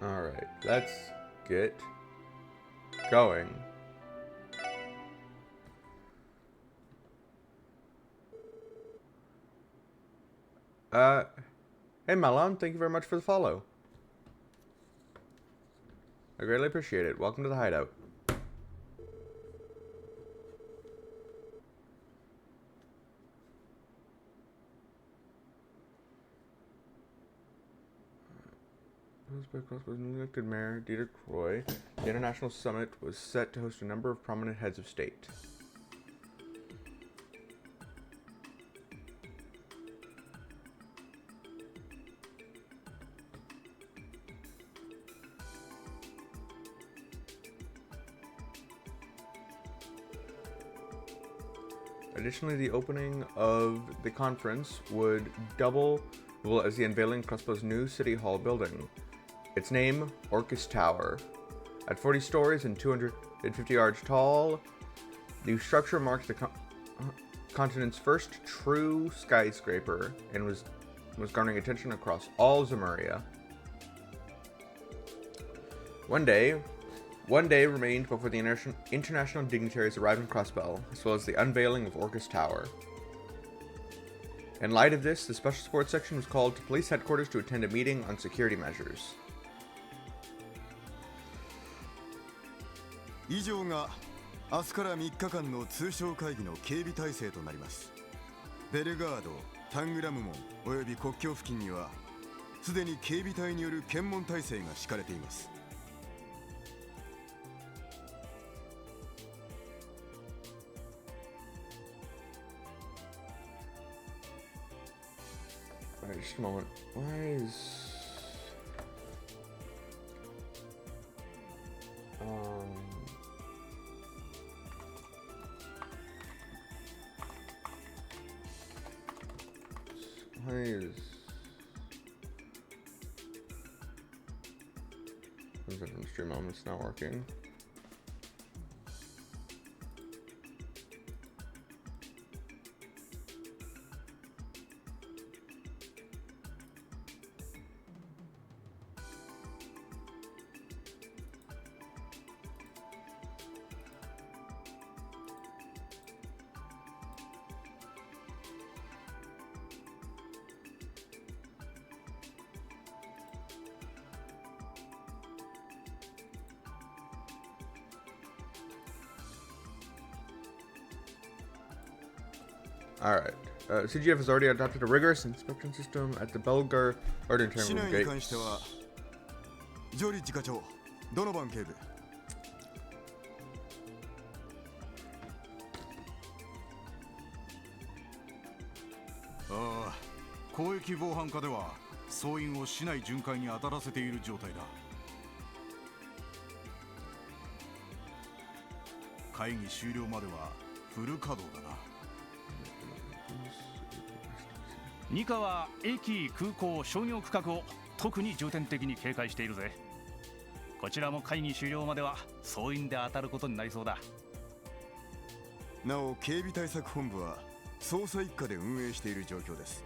Alright, let's get going. Hey Malon, thank you very much for the follow. I greatly appreciate it. Welcome to the hideout. Was newly elected mayor Dieter Croy. The international summit was set to host a number of prominent heads of state. Additionally, the opening of the conference would double as the unveiling of Crossbow's new City Hall building. Its name, Orcus Tower. At 40 stories and 250 yards tall, the structure marks the continent's first true skyscraper and was garnering attention across all Zemuria. One day remained before the international dignitaries arrived in Crossbow, as well as the unveiling of Orcus Tower. In light of this, the Special Sports Section was called to police headquarters to attend a meeting on security measures. 以上が明日から3日間の通商会議の警備体制となります。ベルガード、タングラム門および国境付近にはすでに警備隊による検問体制が敷かれています。Alright, just a moment. Why is... Why is... Is it from stream elements not working? Alright. CGF has already adopted a rigorous inspection system at the Belgar Ordinary Room gates. ジョリッジ課長、ドノバン警部。ああ、広域防犯課では総員を市内巡回に当たらせている状態だ。会議終了まではフル稼働だな。二課は駅、空港、商業区画を特に重点的に警戒しているぜ。こちらも会議終了までは総員で当たることになりそうだ。なお、警備対策本部は捜査一課で運営している状況です。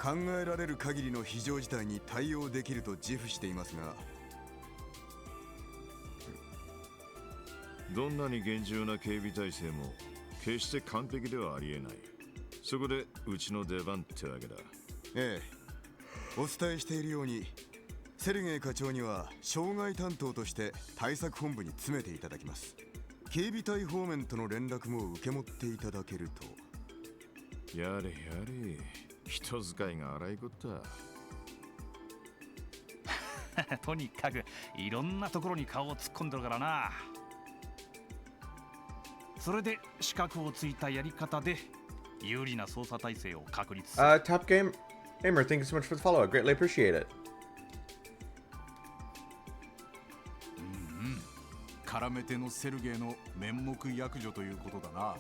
考えられる限りの非常事態に対応できると自負していますが、どんなに厳重な警備体制も決して完璧ではありえない。そこでうちの出番ってわけだ。ええ、お伝えしているようにセルゲイ課長には障害担当として対策本部に詰めていただきます。警備隊方面との連絡も受け持っていただけると。やれやれ、人使いが荒いことだ。とにかくいろんなところに顔を突っ込んでるからな。それで資格をついたやり方で有利な捜査体制を確立する。Top Gamer, thank you so much for the follow. I greatly appreciate it. 絡め手のセルゲイの面目躍如ということだな。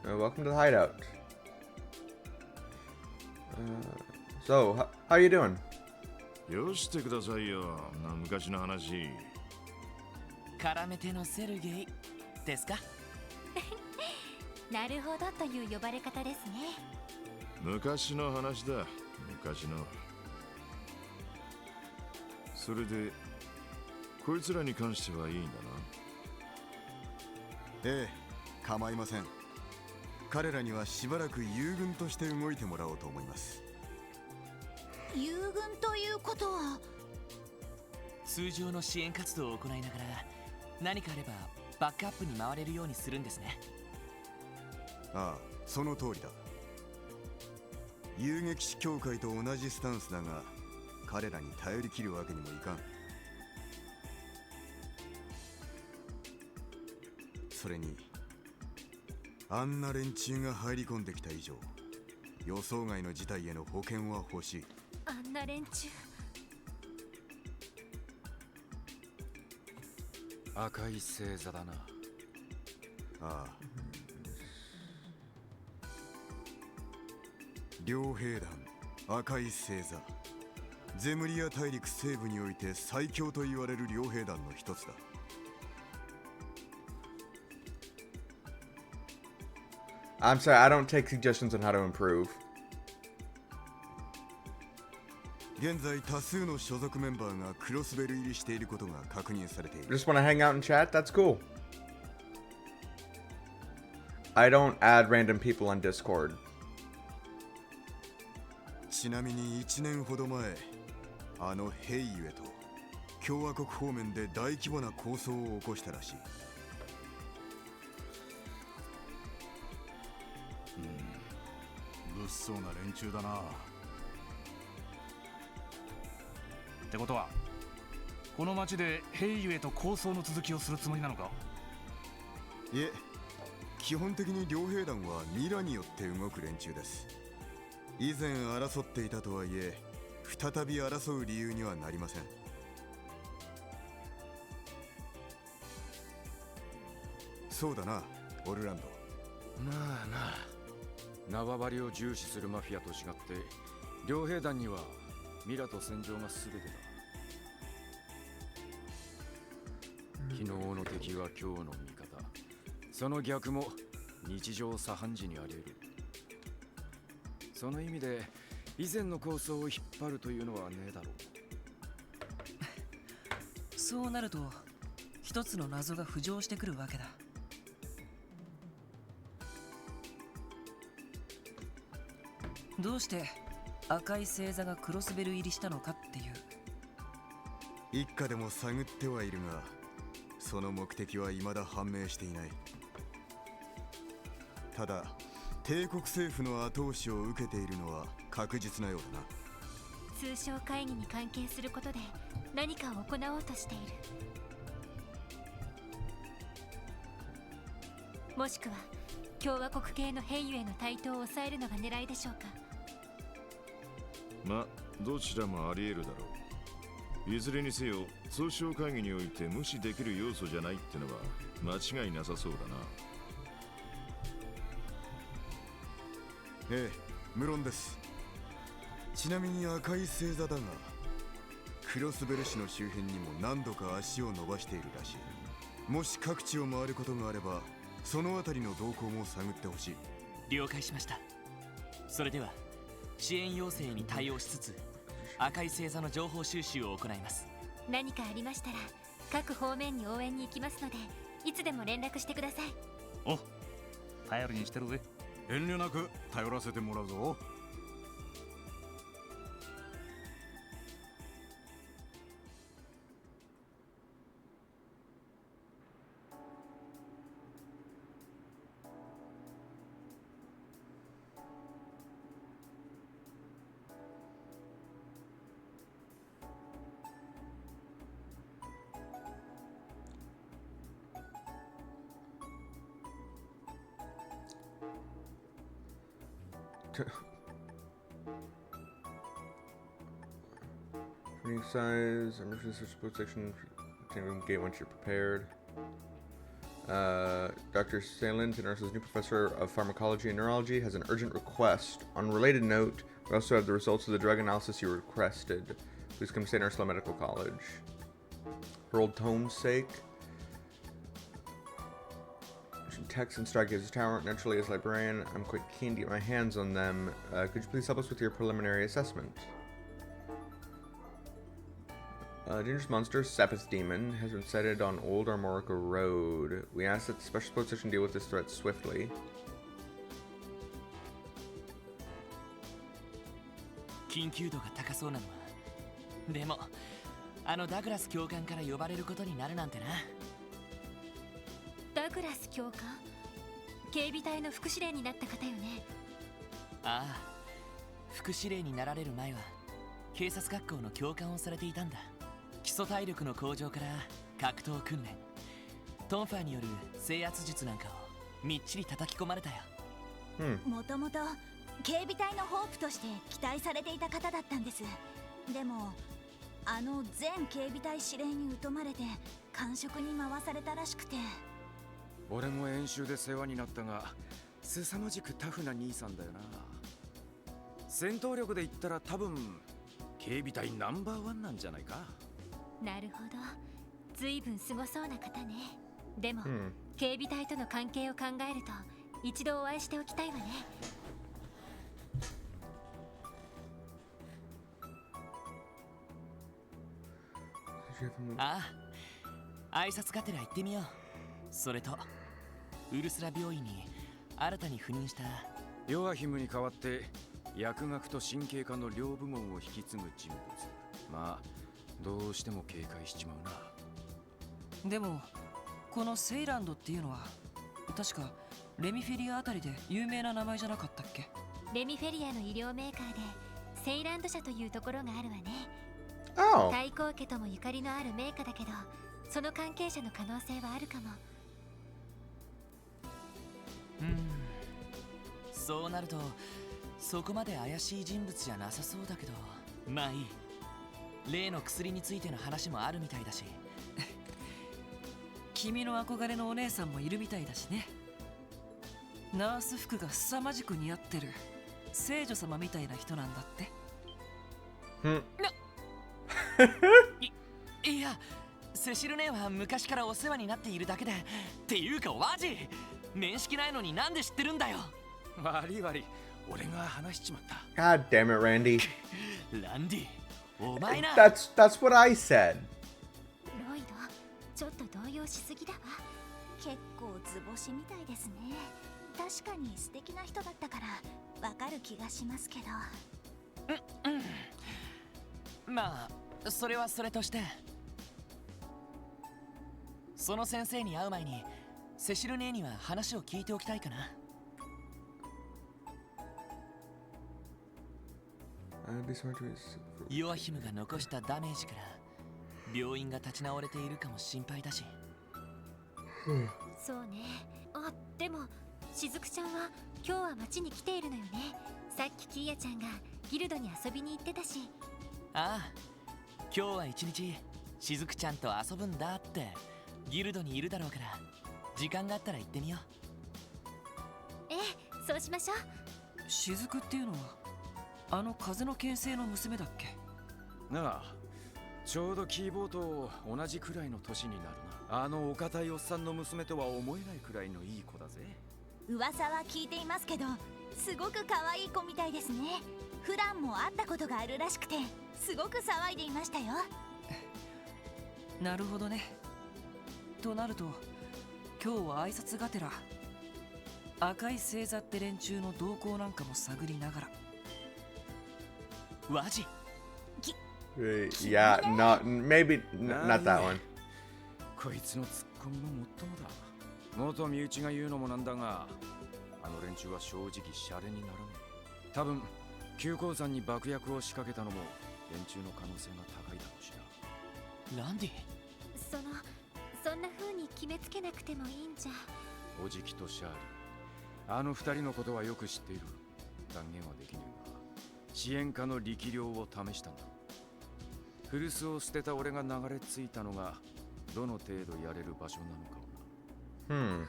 Welcome to the hideout. So, how you doing? よしてくださいよ、な昔の話。絡め手のセルゲイですか？なるほどという呼ばれ方ですね。昔の話だ、昔の。それでこいつらに関してはいいんだな。ええ、構いません。彼らにはしばらく友軍として動いてもらおうと思います。友軍ということは、通常の支援活動を行いながら何かあればバックアップに回れるようにするんですね。ああ、その通りだ。遊撃士協会と同じスタンスだが、彼らに頼り切るわけにもいかん。それにあんな連中が入り込んできた以上、予想外の事態への保険は欲しい。あんな連中。赤い星座だな。ああ、両兵団赤い星座、ゼムリア大陸西部において最強と言われる両兵団の一つだ。I'm sorry, I don't take suggestions on how to improve. 現在多数の所属メンバーがクロスベル入りしていることが確認されている。 Just want to hang out and chat? That's cool. I don't add random people on Discord. ちなみに1年ほど前、あのヘイユエと共和国方面で大規模な抗争を起こしたらしい。物騒な連中だな。ってことはこの町でヘイユへと抗争の続きをするつもりなのか？いえ、基本的に両兵団はミラによって動く連中です。以前争っていたとはいえ、再び争う理由にはなりません。そうだな、オルランド。まあなあ、縄張りを重視するマフィアと違って、両兵団にはミラと戦場が全てだ。昨日の敵は今日の味方。その逆も日常茶飯事にあり得る。その意味で以前の構想を引っ張るというのはねえだろう。そうなると一つの謎が浮上してくるわけだ。どうして赤い星座がクロスベル入りしたのかっていう。一家でも探ってはいるが、その目的は未だ判明していない。ただ帝国政府の後押しを受けているのは確実なようだな。通商会議に関係することで何かを行おうとしている。もしくは共和国系のヘイユへの台頭を抑えるのが狙いでしょうか。まあどちらもあり得るだろう。いずれにせよ通商会議において無視できる要素じゃないってのは間違いなさそうだな。ええ、無論です。ちなみに赤い星座だが、クロスベル市の周辺にも何度か足を伸ばしているらしい。もし各地を回ることがあれば、そのあたりの動向も探ってほしい。了解しました。それでは支援要請に対応しつつ赤い星座の情報収集を行います。何かありましたら各方面に応援に行きますので、いつでも連絡してください。お、頼りにしてるぜ。遠慮なく頼らせてもらうぞ。Printing size, emergency support section, gate once you're prepared. Dr. Salin, Tenorsa's new professor of pharmacology and neurology, has an urgent request. On a related note, we also have the results of the drug analysis you requested. Please come to St. Ursula Medical College. For old tome's sake. techs in Stargazer Tower. Naturally, as librarian, I'm quite keen to get my hands on them. Could you please help us with your preliminary assessment? Dangerous monster, Sepith Demon, has been sighted on Old Armorica Road. We ask that the Special Support Station deal with this threat swiftly. 緊急度が高そうなのはでもあのダグラス教官から呼ばれることになるなんてな。ダグラス教官、警備隊の副司令になった方よね。ああ、副司令になられる前は警察学校の教官をされていたんだ。基礎体力の向上から格闘訓練、トンファーによる制圧術なんかをみっちり叩き込まれたよ。もともと警備隊のホープとして期待されていた方だったんです。でもあの前警備隊司令に疎まれて官職に回されたらしくて。俺も演習で世話になったが凄まじくタフな兄さんだよな。戦闘力で言ったら多分警備隊ナンバーワンなんじゃないか。なるほど、ずいぶんすごそうな方ね。でも、警備隊との関係を考えると一度お会いしておきたいわね。ああ、挨拶がてら行ってみよう。それとウルスラ病院に新たに赴任したヨアヒムに代わって薬学と神経科の両部門を引き継ぐ人物。まあどうしても警戒しちまうな。でもこのセイランドっていうのは確かレミフェリアあたりで有名な名前じゃなかったっけ？レミフェリアの医療メーカーでセイランド社というところがあるわね。太閤家ともゆかりのある名家だけど、その関係者の可能性はあるかも。そうなるとそこまで怪しい人物じゃなさそうだけど、まあいい。例の薬についての話もあるみたいだし君の憧れのお姉さんもいるみたいだしね。ナース服が凄まじく似合ってる聖女様みたいな人なんだって。いや、セシル姉は昔からお世話になっているだけで。っていうかワジ、面識ないのになんで知ってるんだよ。悪い悪い、俺が話しちまった。 God damn it, Randy. ランディ、お前な。That's what I said. ロイド、ちょっと動揺しすぎだわ。結構図星みたいですね。確かに素敵な人だったからわかる気がしますけど。まあそれはそれとして、その先生に会う前にセシル姉には話を聞いておきたいかな。ヨアヒムが残したダメージから病院が立ち直れているかも心配だし。そうね。あ、でもしずくちゃんは今日は町に来ているのよね。さっきキーヤちゃんがギルドに遊びに行ってたし。ああ、今日は一日しずくちゃんと遊ぶんだってギルドにいるだろうから、時間があったら行ってみよう。ええ、そうしましょう。雫っていうのはあの風の牽制の娘だっけ？なあ、ちょうどキーボーと同じくらいの年になるな。あのお堅いおっさんの娘とは思えないくらいのいい子だぜ。噂は聞いていますけど、すごく可愛い子みたいですね。普段も会ったことがあるらしくて、すごく騒いでいましたよ。なるほどね。となると今日は挨拶がてら赤い星座って連中の動向なんかも探りながら。ワジ、Yeah, maybe not that one. こいつのツッコミももっともだ。元身内が言うのもなんだが、あの連中は正直シャレにならねえ。多分急行山に爆薬を仕掛けたのも連中の可能性が高いだろうしな。ランディ、そんな風に決めつけなくてもいいんじゃ。おじきとシャーリー、あの二人のことはよく知っている。断言はできねえが、支援家の力量を試したんだ。古巣を捨てた俺が流れ着いたのがどの程度やれる場所なのかをな。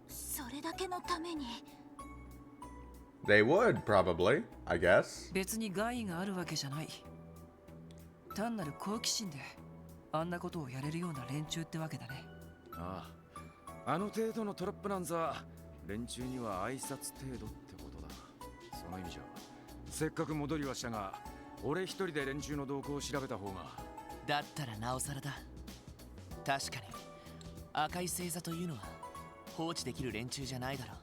それだけのために。 They would probably, I guess. 別に害があるわけじゃない。単なる好奇心であんなことをやれるような連中ってわけだね。ああ、あの程度のトラップなんざ連中には挨拶程度ってことだ。その意味じゃせっかく戻りはしたが、俺一人で連中の動向を調べた方が。だったらなおさらだ。確かに赤い星座というのは放置できる連中じゃないだろう。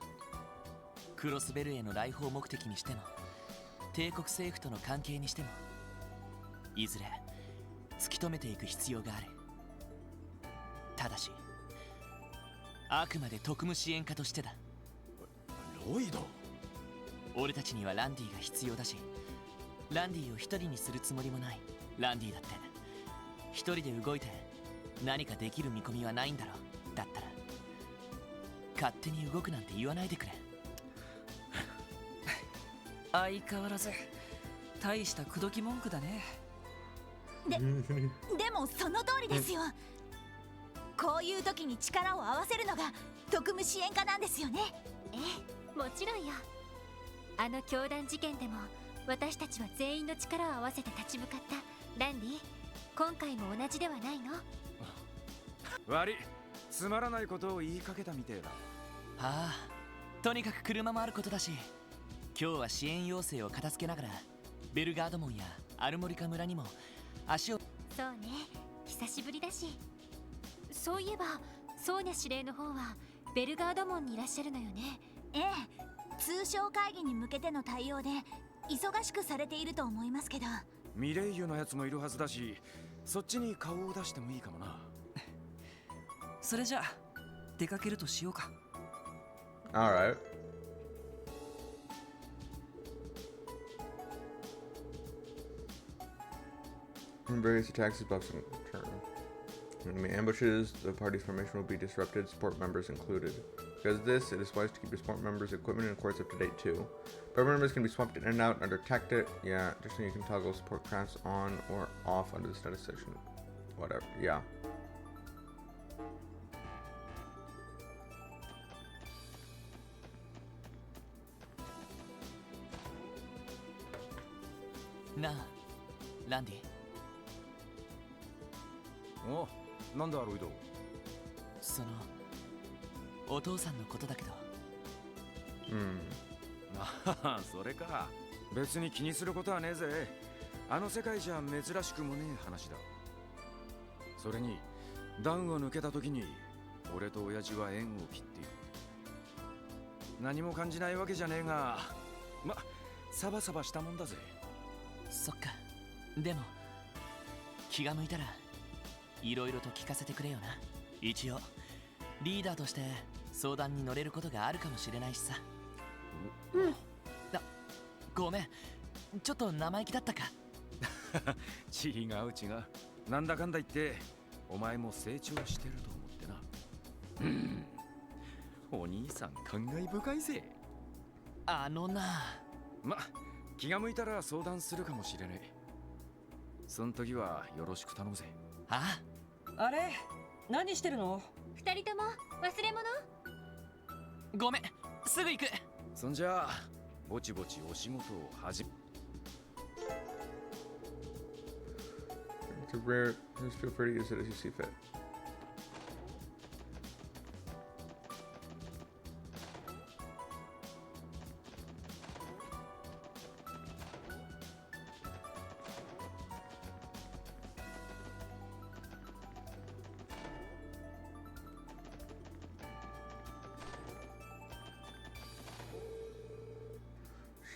クロスベルへの来訪目的にしても帝国政府との関係にしても、いずれ突き止めていく必要がある。ただしあくまで特務支援家としてだ。ロイド、俺たちにはランディが必要だし、ランディを一人にするつもりもない。ランディだって一人で動いて何かできる見込みはないんだろう。だったら勝手に動くなんて言わないでくれ。相変わらず大した口説き文句だね。でもその通りですよ。こういう時に力を合わせるのが特務支援家なんですよね。ええ、もちろんよ。あの教団事件でも私たちは全員の力を合わせて立ち向かった。ランディ、今回も同じではないの？悪い、つまらないことを言いかけたみてえだ。ああ、とにかく車もあることだし、今日は支援要請を片付けながらベルガード門やアルモリカ村にも足を。そうね、久しぶりだし。そういえばソーニャ司令の方はベルガード門にいらっしゃるのよね。ええ、通商会議に向けての対応で忙しくされていると思いますけど。ミレイユのやつもいるはずだし、そっちに顔を出してもいいかもな。それじゃあ出かけるとしようか。 Alright. Various attacks is buffs in turn. Enemy ambushes, the party's formation will be disrupted, support members included. Because of this, it is wise to keep your support members' equipment and cores up to date too. Support members can be swapped in and out under tactic. Yeah, additionally you can toggle support crafts on or off under the status section. Whatever, yeah. Na, Landy. お、なんだロイド。そのお父さんのことだけど。ああ、それか。別に気にすることはねえぜ。あの世界じゃ珍しくもねえ話だ。それに段を抜けた時に俺と親父は縁を切っている。何も感じないわけじゃねえが、ま、サバサバしたもんだぜ。そっか。でも気が向いたらいろいろと聞かせてくれよな。一応リーダーとして相談に乗れることがあるかもしれないしさ。あ、ごめん、ちょっと生意気だったか。違う違う。なんだかんだ言ってお前も成長してると思ってな。お兄さん感慨深いぜ。あのな。ま、気が向いたら相談するかもしれねえ。そん時はよろしく頼むぜ。ああれ、何してるの？二人とも忘れ物？ごめん、すぐ行く。そんじゃあぼちぼちお仕事を始め。It's a rare. Just feel free to use it as you see fit.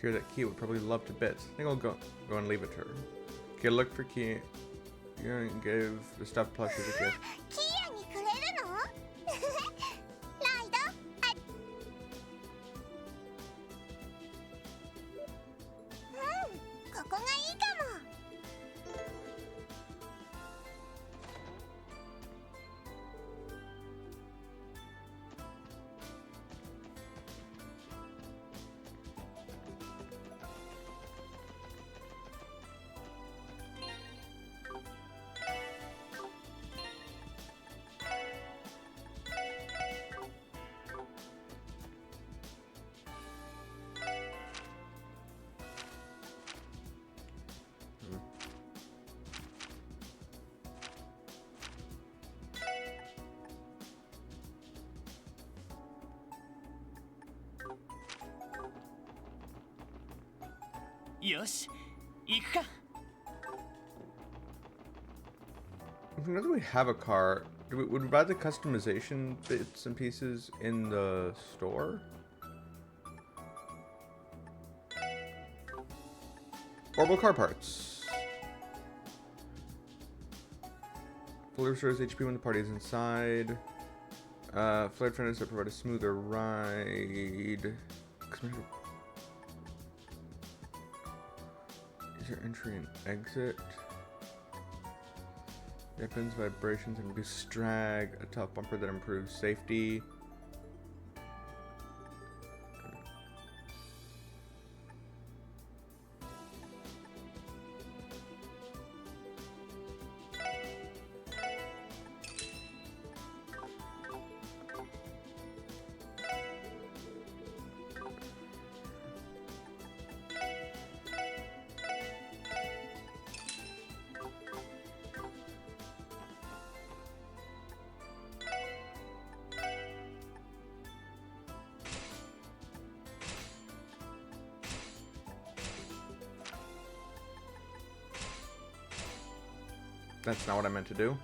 Hear that Key would probably love to bits. I think I'll go and leave it to her. Okay, look for Key. You're gonna give the stuffed plush as a gift. キーヤにくれるの？ライド、ここがいいかも。よし、行くか。 Now that we have a car, would we buy the customization bits and pieces in the store? Orbital car parts. Fully restores HP when the party is inside. Flared fenders that provide a smoother ride. Is there entry and exit? Weapons, vibrations, and reduce drag. A top bumper that improves safety. That's not what I meant to do.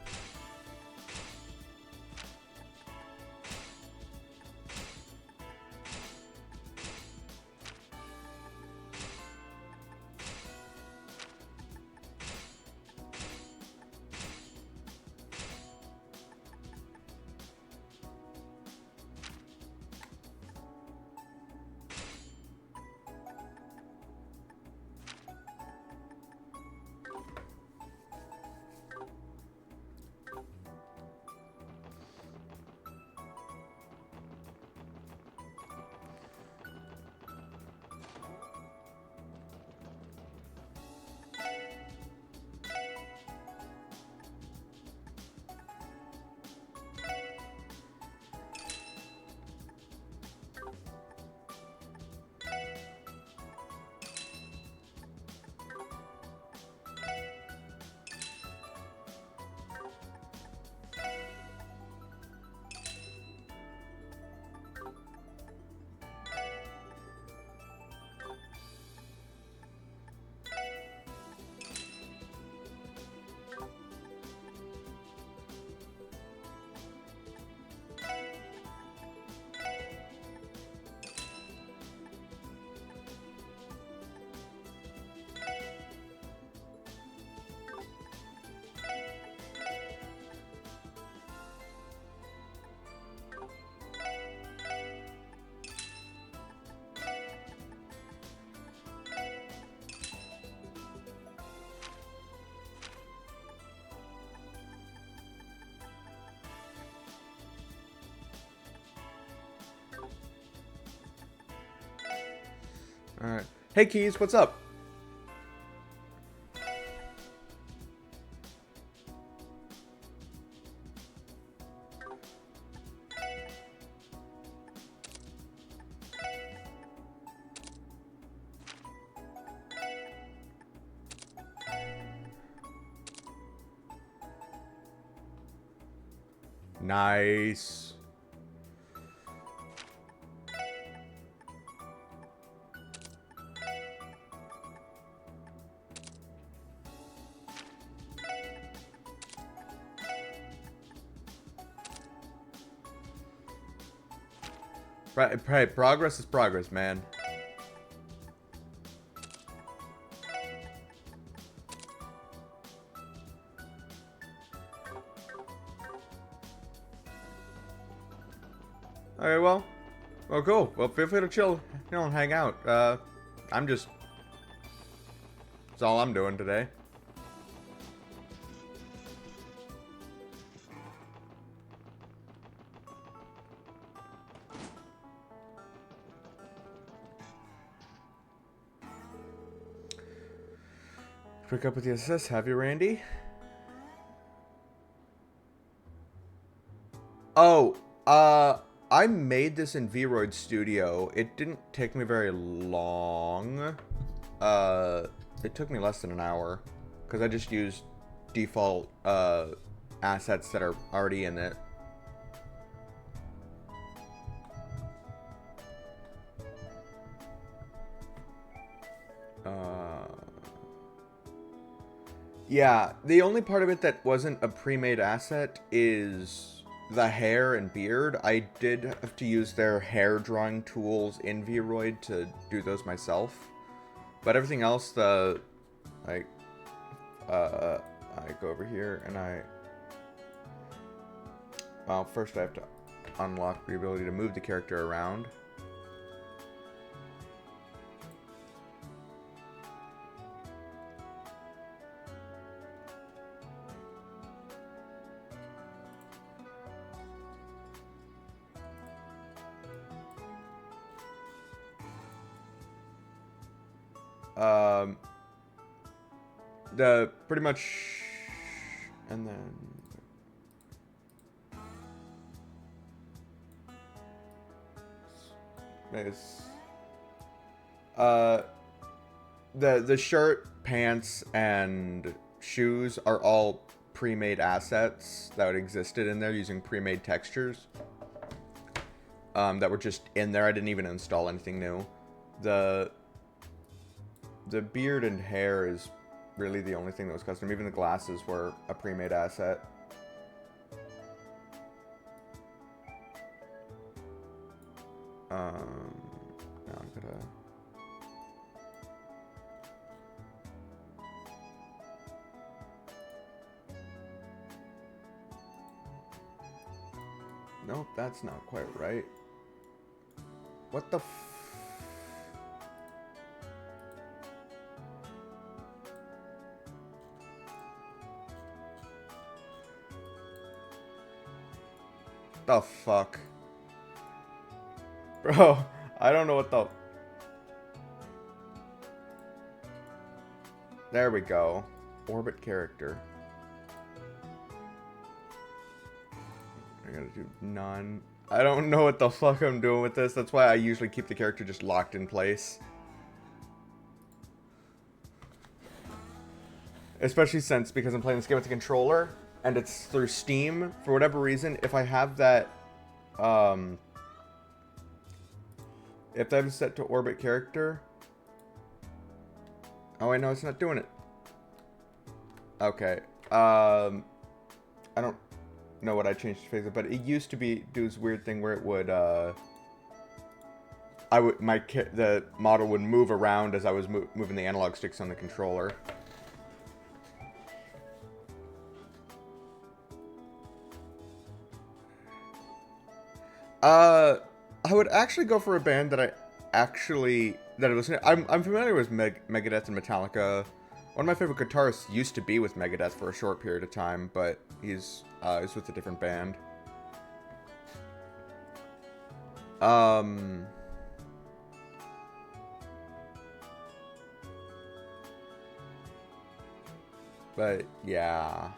Alright. Hey, Keys, what's up? Nice. Right, progress is progress, man. Okay, well, cool. Well, feel free to chill, and hang out. I'm just, that's all I'm doing today. Pick up with the SS, have you, Randy? Oh, I made this in VRoid Studio. It didn't take me very long. It took me less than an hour, because I just used default, assets that are already in it. Yeah, the only part of it that wasn't a pre-made asset is the hair and beard. I did have to use their hair drawing tools in Vroid to do those myself. But everything else, I go over here and well, first I have to unlock the ability to move the character around. The pretty much, and then is the shirt, pants, and shoes are all pre-made assets that existed in there using pre-made textures that were just in there. I didn't even install anything new. The beard and hair is really the only thing that was custom. Even the glasses were a pre-made asset. Now I'm gonna... Nope, that's not quite right. What the the fuck? Bro, I don't know what the... There we go. Orbit character. I gotta do none. I don't know what the fuck I'm doing with this. That's why I usually keep the character just locked in place. Especially since, because I'm playing this game with the controller, and it's through Steam, for whatever reason, if I have that, if that is set to orbit character... Oh wait, no, it's not doing it. Okay, I don't know what I changed to phase it, but it used to be, do this weird thing where it would, the model would move around as I was moving the analog sticks on the controller. I would actually go for a band that I listen to. I'm familiar with Megadeth and Metallica. One of my favorite guitarists used to be with Megadeth for a short period of time, but he's with a different band. But yeah.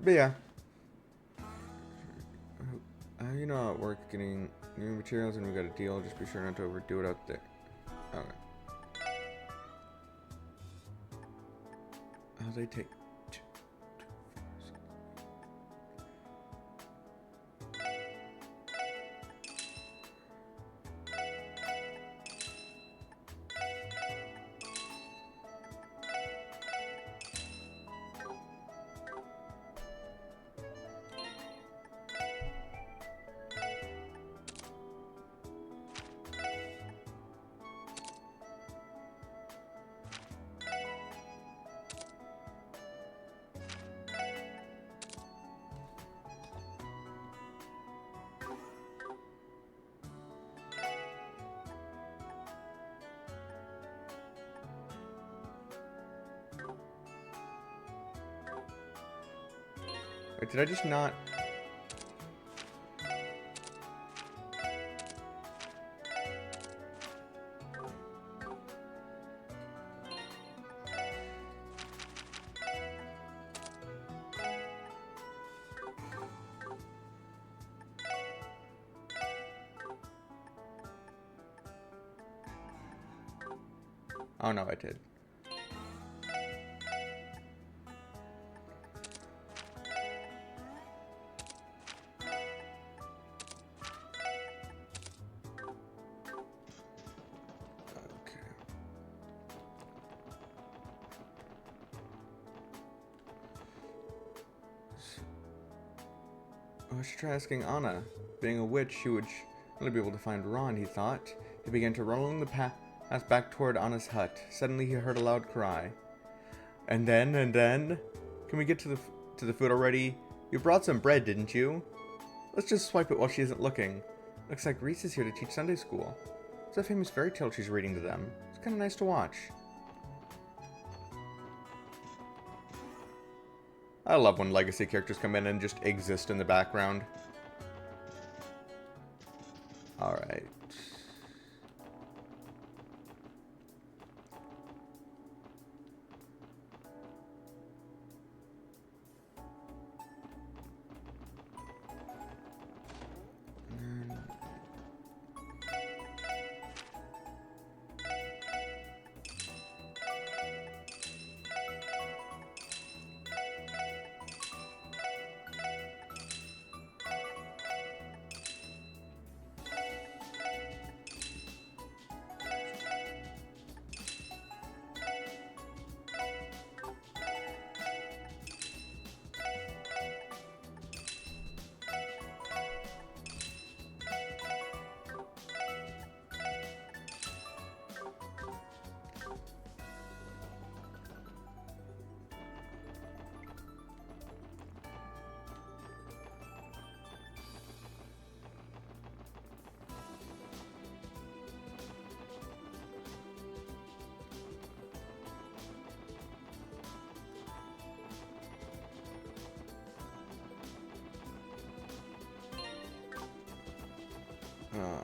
But yeah. You know how it works, getting new materials, and we got a deal. Just be sure not to overdo it out there. Okay. Oh, they take... Wait, did I just not... Oh no, I did. I should try asking Anna. Being a witch, she would only be able to find Ron, he thought. He began to run along the path back toward Anna's hut. Suddenly he heard a loud cry. And then? Can we get to the food already? You brought some bread, didn't you? Let's just swipe it while she isn't looking. Looks like Reese is here to teach Sunday school. It's a famous fairy tale she's reading to them. It's kind of nice to watch. I love when legacy characters come in and just exist in the background. Alright.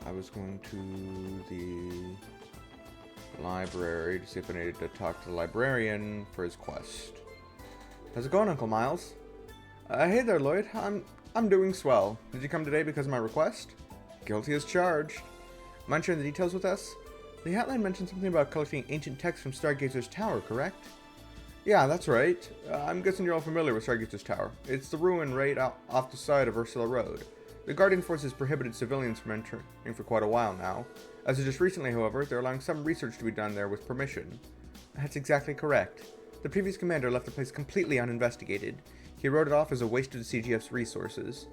I was going to the library to see if I needed to talk to the librarian for his quest. How's it going, Uncle Miles? Hey there, Lloyd. I'm doing swell. Did you come today because of my request? Guilty as charged. Mind sharing the details with us? The outline mentioned something about collecting ancient texts from Stargazer's Tower, correct? Yeah, that's right. I'm guessing you're all familiar with Stargazer's Tower. It's the ruin right off the side of Ursula Road. The Guardian Forces prohibited civilians from entering for quite a while now. As of just recently, however, they're allowing some research to be done there with permission. That's exactly correct. The previous commander left the place completely uninvestigated. He wrote it off as a waste of the CGF's resources.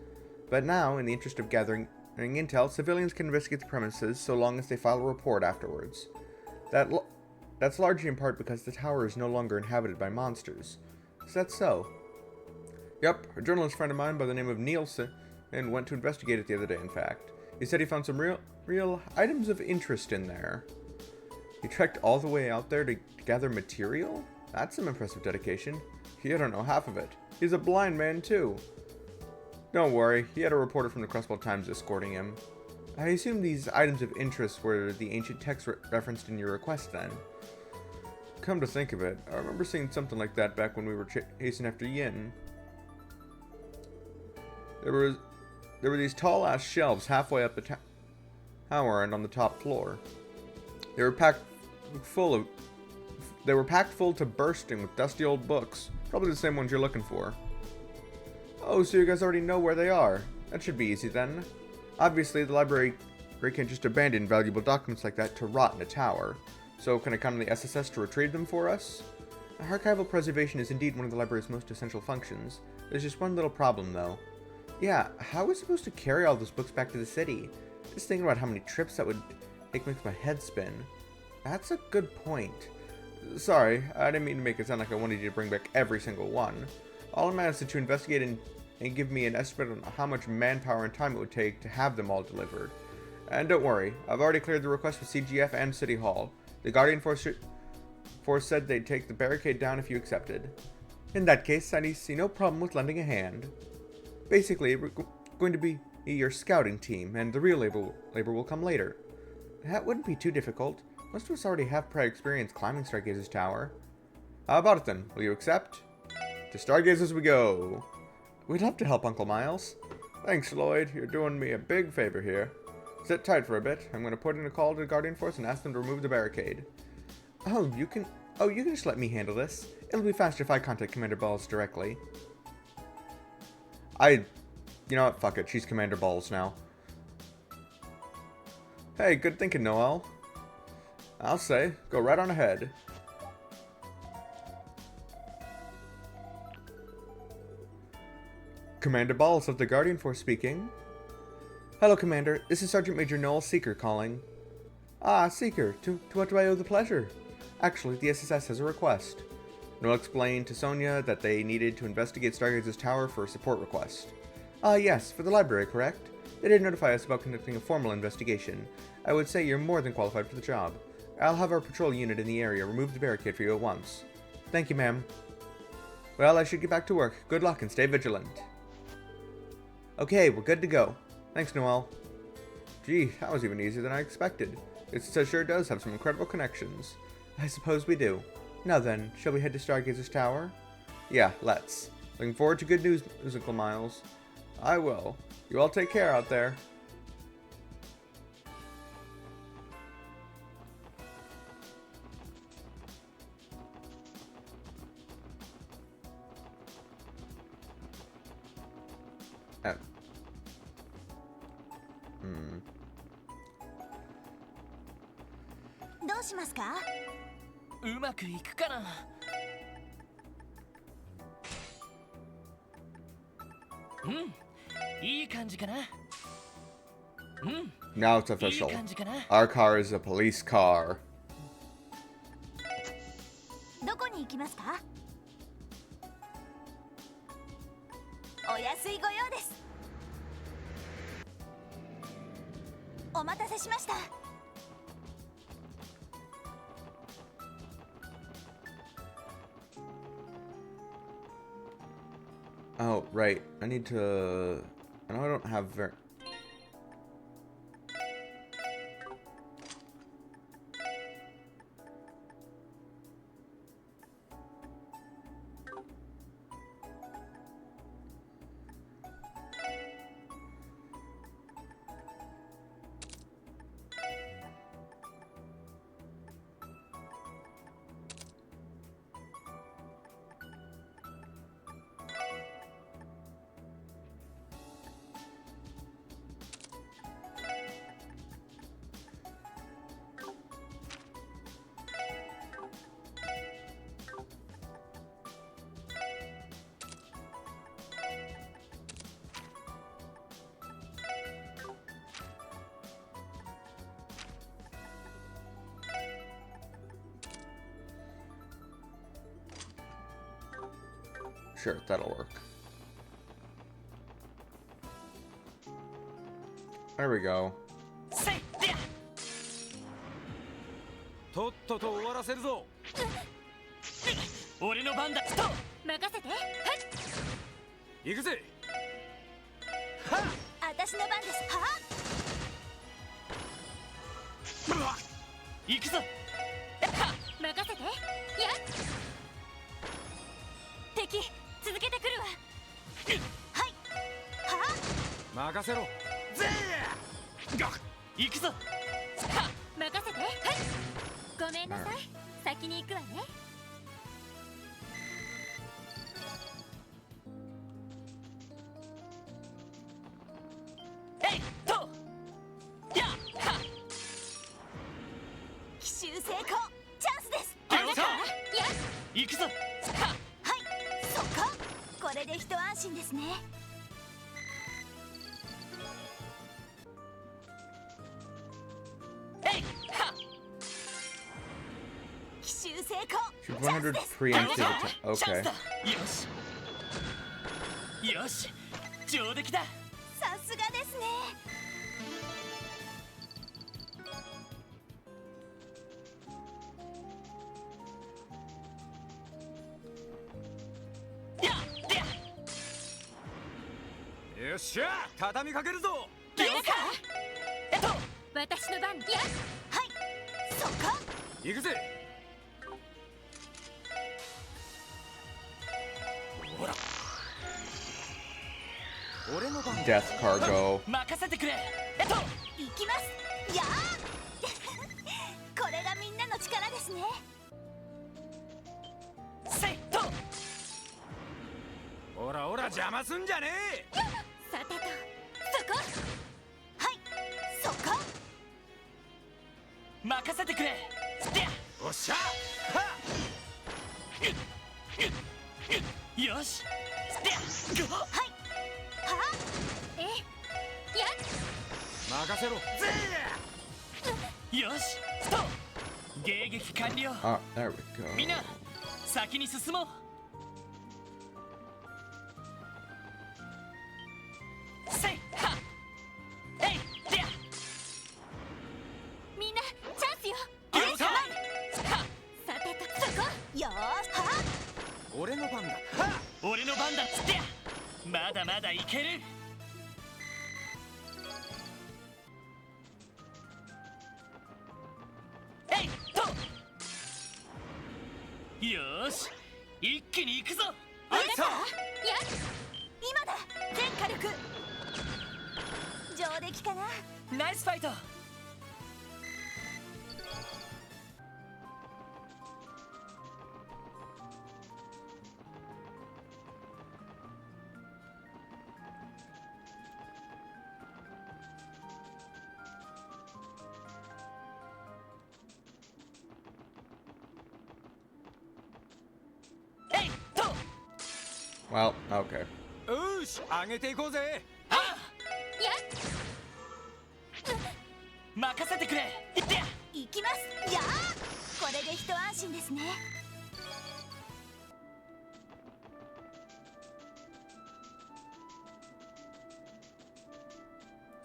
But now, in the interest of gathering intel, civilians can investigate the premises so long as they file a report afterwards. That's largely in part because the tower is no longer inhabited by monsters. Is that so? Yep, a journalist friend of mine by the name of Nielsen and went to investigate it the other day, in fact. He said he found some real items of interest in there. He trekked all the way out there to gather material? That's some impressive dedication. You don't know half of it. He's a blind man, too. Don't worry, he had a reporter from the Crossbell Times escorting him. I assume these items of interest were the ancient texts referenced in your request, then. Come to think of it, I remember seeing something like that back when we were chasing after Yin. There were these tall-ass shelves halfway up the tower and on the top floor. They were packed full to bursting with dusty old books. Probably the same ones you're looking for. Oh, so you guys already know where they are. That should be easy then. Obviously, the library can't just abandon valuable documents like that to rot in a tower. So can I count on the SSS to retrieve them for us? Archival preservation is indeed one of the library's most essential functions. There's just one little problem, though. Yeah, how are we supposed to carry all those books back to the city? Just thinking about how many trips that would make my head spin. That's a good point. Sorry, I didn't mean to make it sound like I wanted you to bring back every single one. All I managed is to investigate and give me an estimate on how much manpower and time it would take to have them all delivered. And don't worry, I've already cleared the request with CGF and City Hall. The Guardian Force said they'd take the barricade down if you accepted. In that case, I see no problem with lending a hand. Basically, we're going to be your scouting team, and the real labor will come later. That wouldn't be too difficult. Most of us already have prior experience climbing Stargazer's Tower. How about it then? Will you accept? To Stargazers we go! We'd love to help, Uncle Miles. Thanks, Lloyd. You're doing me a big favor here. Sit tight for a bit. I'm going to put in a call to the Guardian Force and ask them to remove the barricade. Oh, you can just let me handle this. It'll be faster if I contact Commander Balls directly. You know what? Fuck it. She's Commander Balls now. Hey, good thinking, Noel. I'll say, go right on ahead. Commander Balls of the Guardian Force speaking. Hello, Commander. This is Sergeant Major Noel Seeker calling. Ah, Seeker. To what do I owe the pleasure? Actually, the SSS has a request. Noel explained to Sonia that they needed to investigate Stargaze's tower for a support request. Yes, for the library, correct? They did notify us about conducting a formal investigation. I would say you're more than qualified for the job. I'll have our patrol unit in the area remove the barricade for you at once. Thank you, ma'am. Well, I should get back to work. Good luck and stay vigilant. Okay, we're good to go. Thanks, Noel. Gee, that was even easier than I expected. It sure does have some incredible connections. I suppose we do. Now then, shall we head to Stargazer's tower? Yeah, let's. Looking forward to good news, Musical Miles. I will. You all take care out there. Now it's official. Our car is a police car. Oh, right. I need to... I know I don't have very... Sure, that'll work. There we go. Should 100 preemptive attack. Okay. Death cargo. 邪魔すんじゃねえ。さてとそこ、はいそこ、任せてくれ。おっしゃ。よし。はいはえや任せろ。よし。と迎撃完了。 Ah, there we go. みんな先に進もう。せいはえいでや。みんなチャンスよ。了解。さてとそこ、よーしは俺の番だ。俺の番だっつってや。まだまだいける。えいと。よーし一気に行くぞ。あいさや今だ全火力。上出来かな。ナイスファイト。えいと。 Well, okay. よし、上げていこうぜ。あや任せてくれ。いってや。行きます。やーこれで一安心ですね。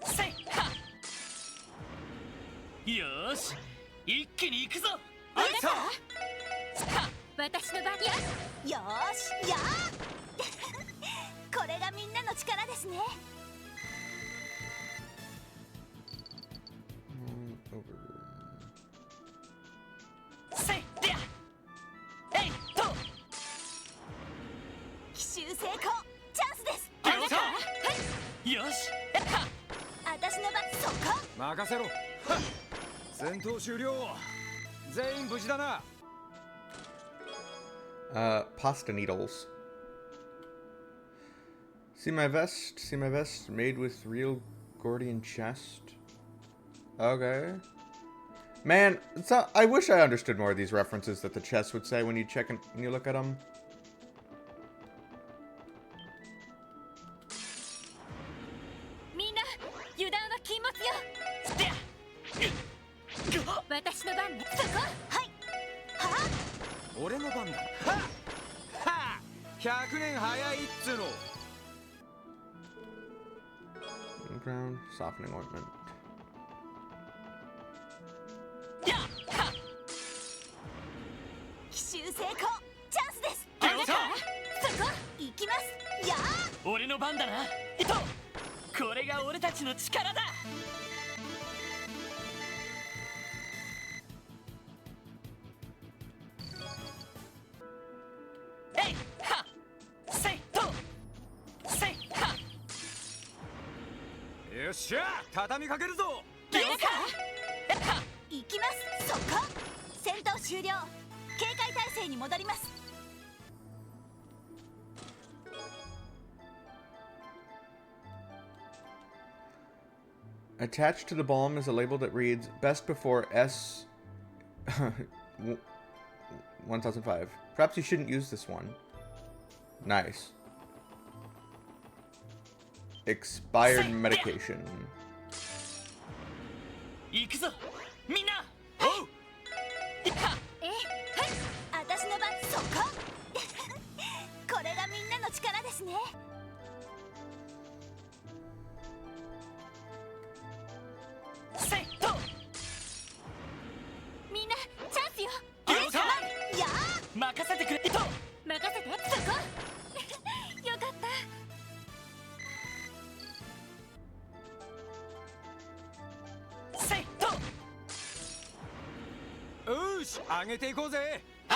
せいはよーし一気に行くぞ。あいさは私の番やよーしやーこれがみんなの力ですね。せいでや。えいと。奇襲成功、チャンスです。了解。よし。は私の番そこ。任せろ。戦闘終了。全員無事だな。Pasta needles. See my vest made with real Gordian chest. Okay. Man, I wish I understood more of these references that the chest would say when you check and when you look at them. みんな油断は禁物よ。私の番ね。そこ、はいは俺の番だ。100年早いっつの。 Ground softening ointment. やは奇襲成功、チャンスです。了解。そこ行きます。やー俺の番だな。とこれが俺たちの力だ。えいはせいとせいは。よっしゃ、畳みかけるぞ。了解。は行きます。そこ戦闘終了、警戒態勢に戻ります。 Attached to the bomb is a label that reads "Best before S 1005." Perhaps you shouldn't use this one. Nice. Expired medication. 行くぞみんな。おう。ははい私の番そここれがみんなの力ですね。せいと。みんなチャンスよ。了解。や任せてくれ。とー任せて。そこよかった。せいと。よし、上げていこうぜ。あ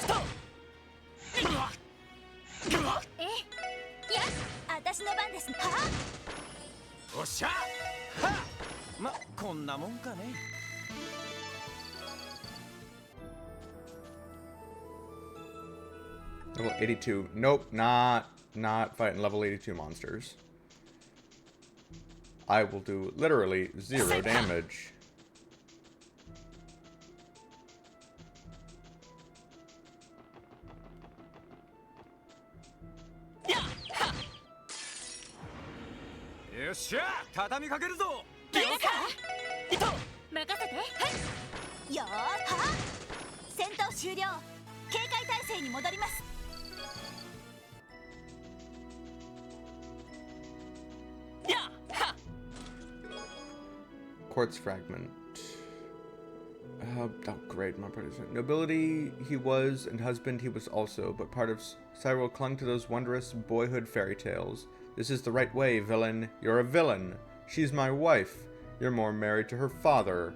とや私の番です。はおっしゃ。ま、こんなもんかね。 Level 82. Nope, not not fighting level 82 monsters. I will do literally 0 damage. Quartz fragment. Oh, great, my brother's nobility he was, and husband he was also, but part of Cyril clung to those wondrous boyhood fairy tales. This is the right way, villain. You're a villain. She's my wife. You're more married to her father.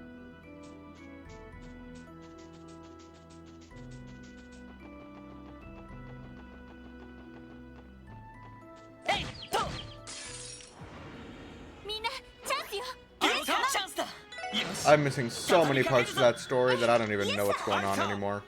I'm missing so many parts of that story that I don't even know what's going on anymore.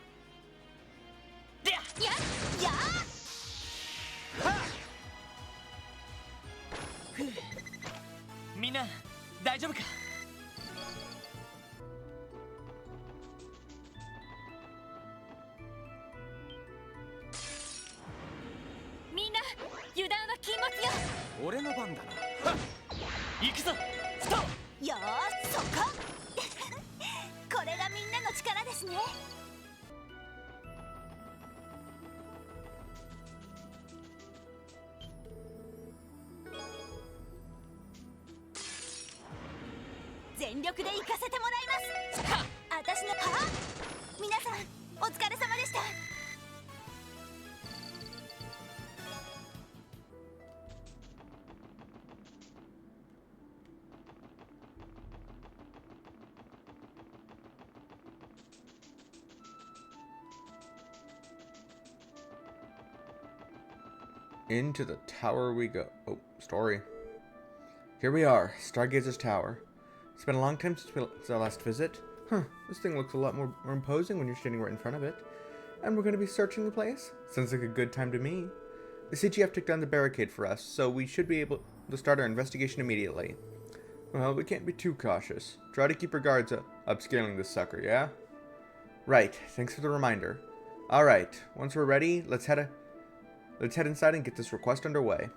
Into the tower we go. Oh, story. Here we are, Stargazer's Tower. It's been a long time since our last visit. Huh, this thing looks a lot more imposing when you're standing right in front of it. And we're going to be searching the place? Sounds like a good time to me. The CGF took down the barricade for us, so we should be able to start our investigation immediately. Well, we can't be too cautious. Try to keep our guards upscaling this sucker, yeah? Right, thanks for the reminder. Alright, once we're ready, let's head inside and get this request underway.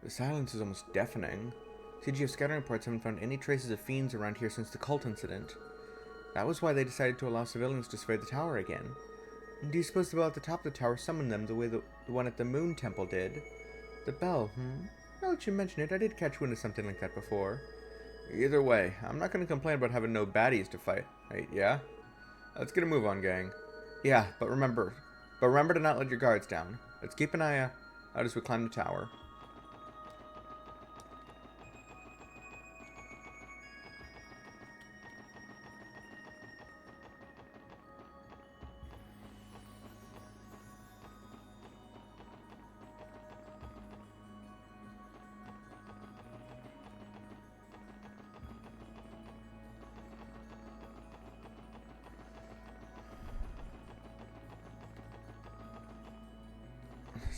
The silence is almost deafening. CGF scattering reports haven't found any traces of fiends around here since the cult incident. That was why they decided to allow civilians to spray the tower again. Do you suppose the bell at the top of the tower summoned them the way the one at the Moon Temple did? The bell, Now that you mention it, I did catch wind of something like that before. Either way, I'm not going to complain about having no baddies to fight, right, yeah? Let's get a move on, gang. Yeah, but remember to not let your guards down. Let's keep an eye out as we climb the tower.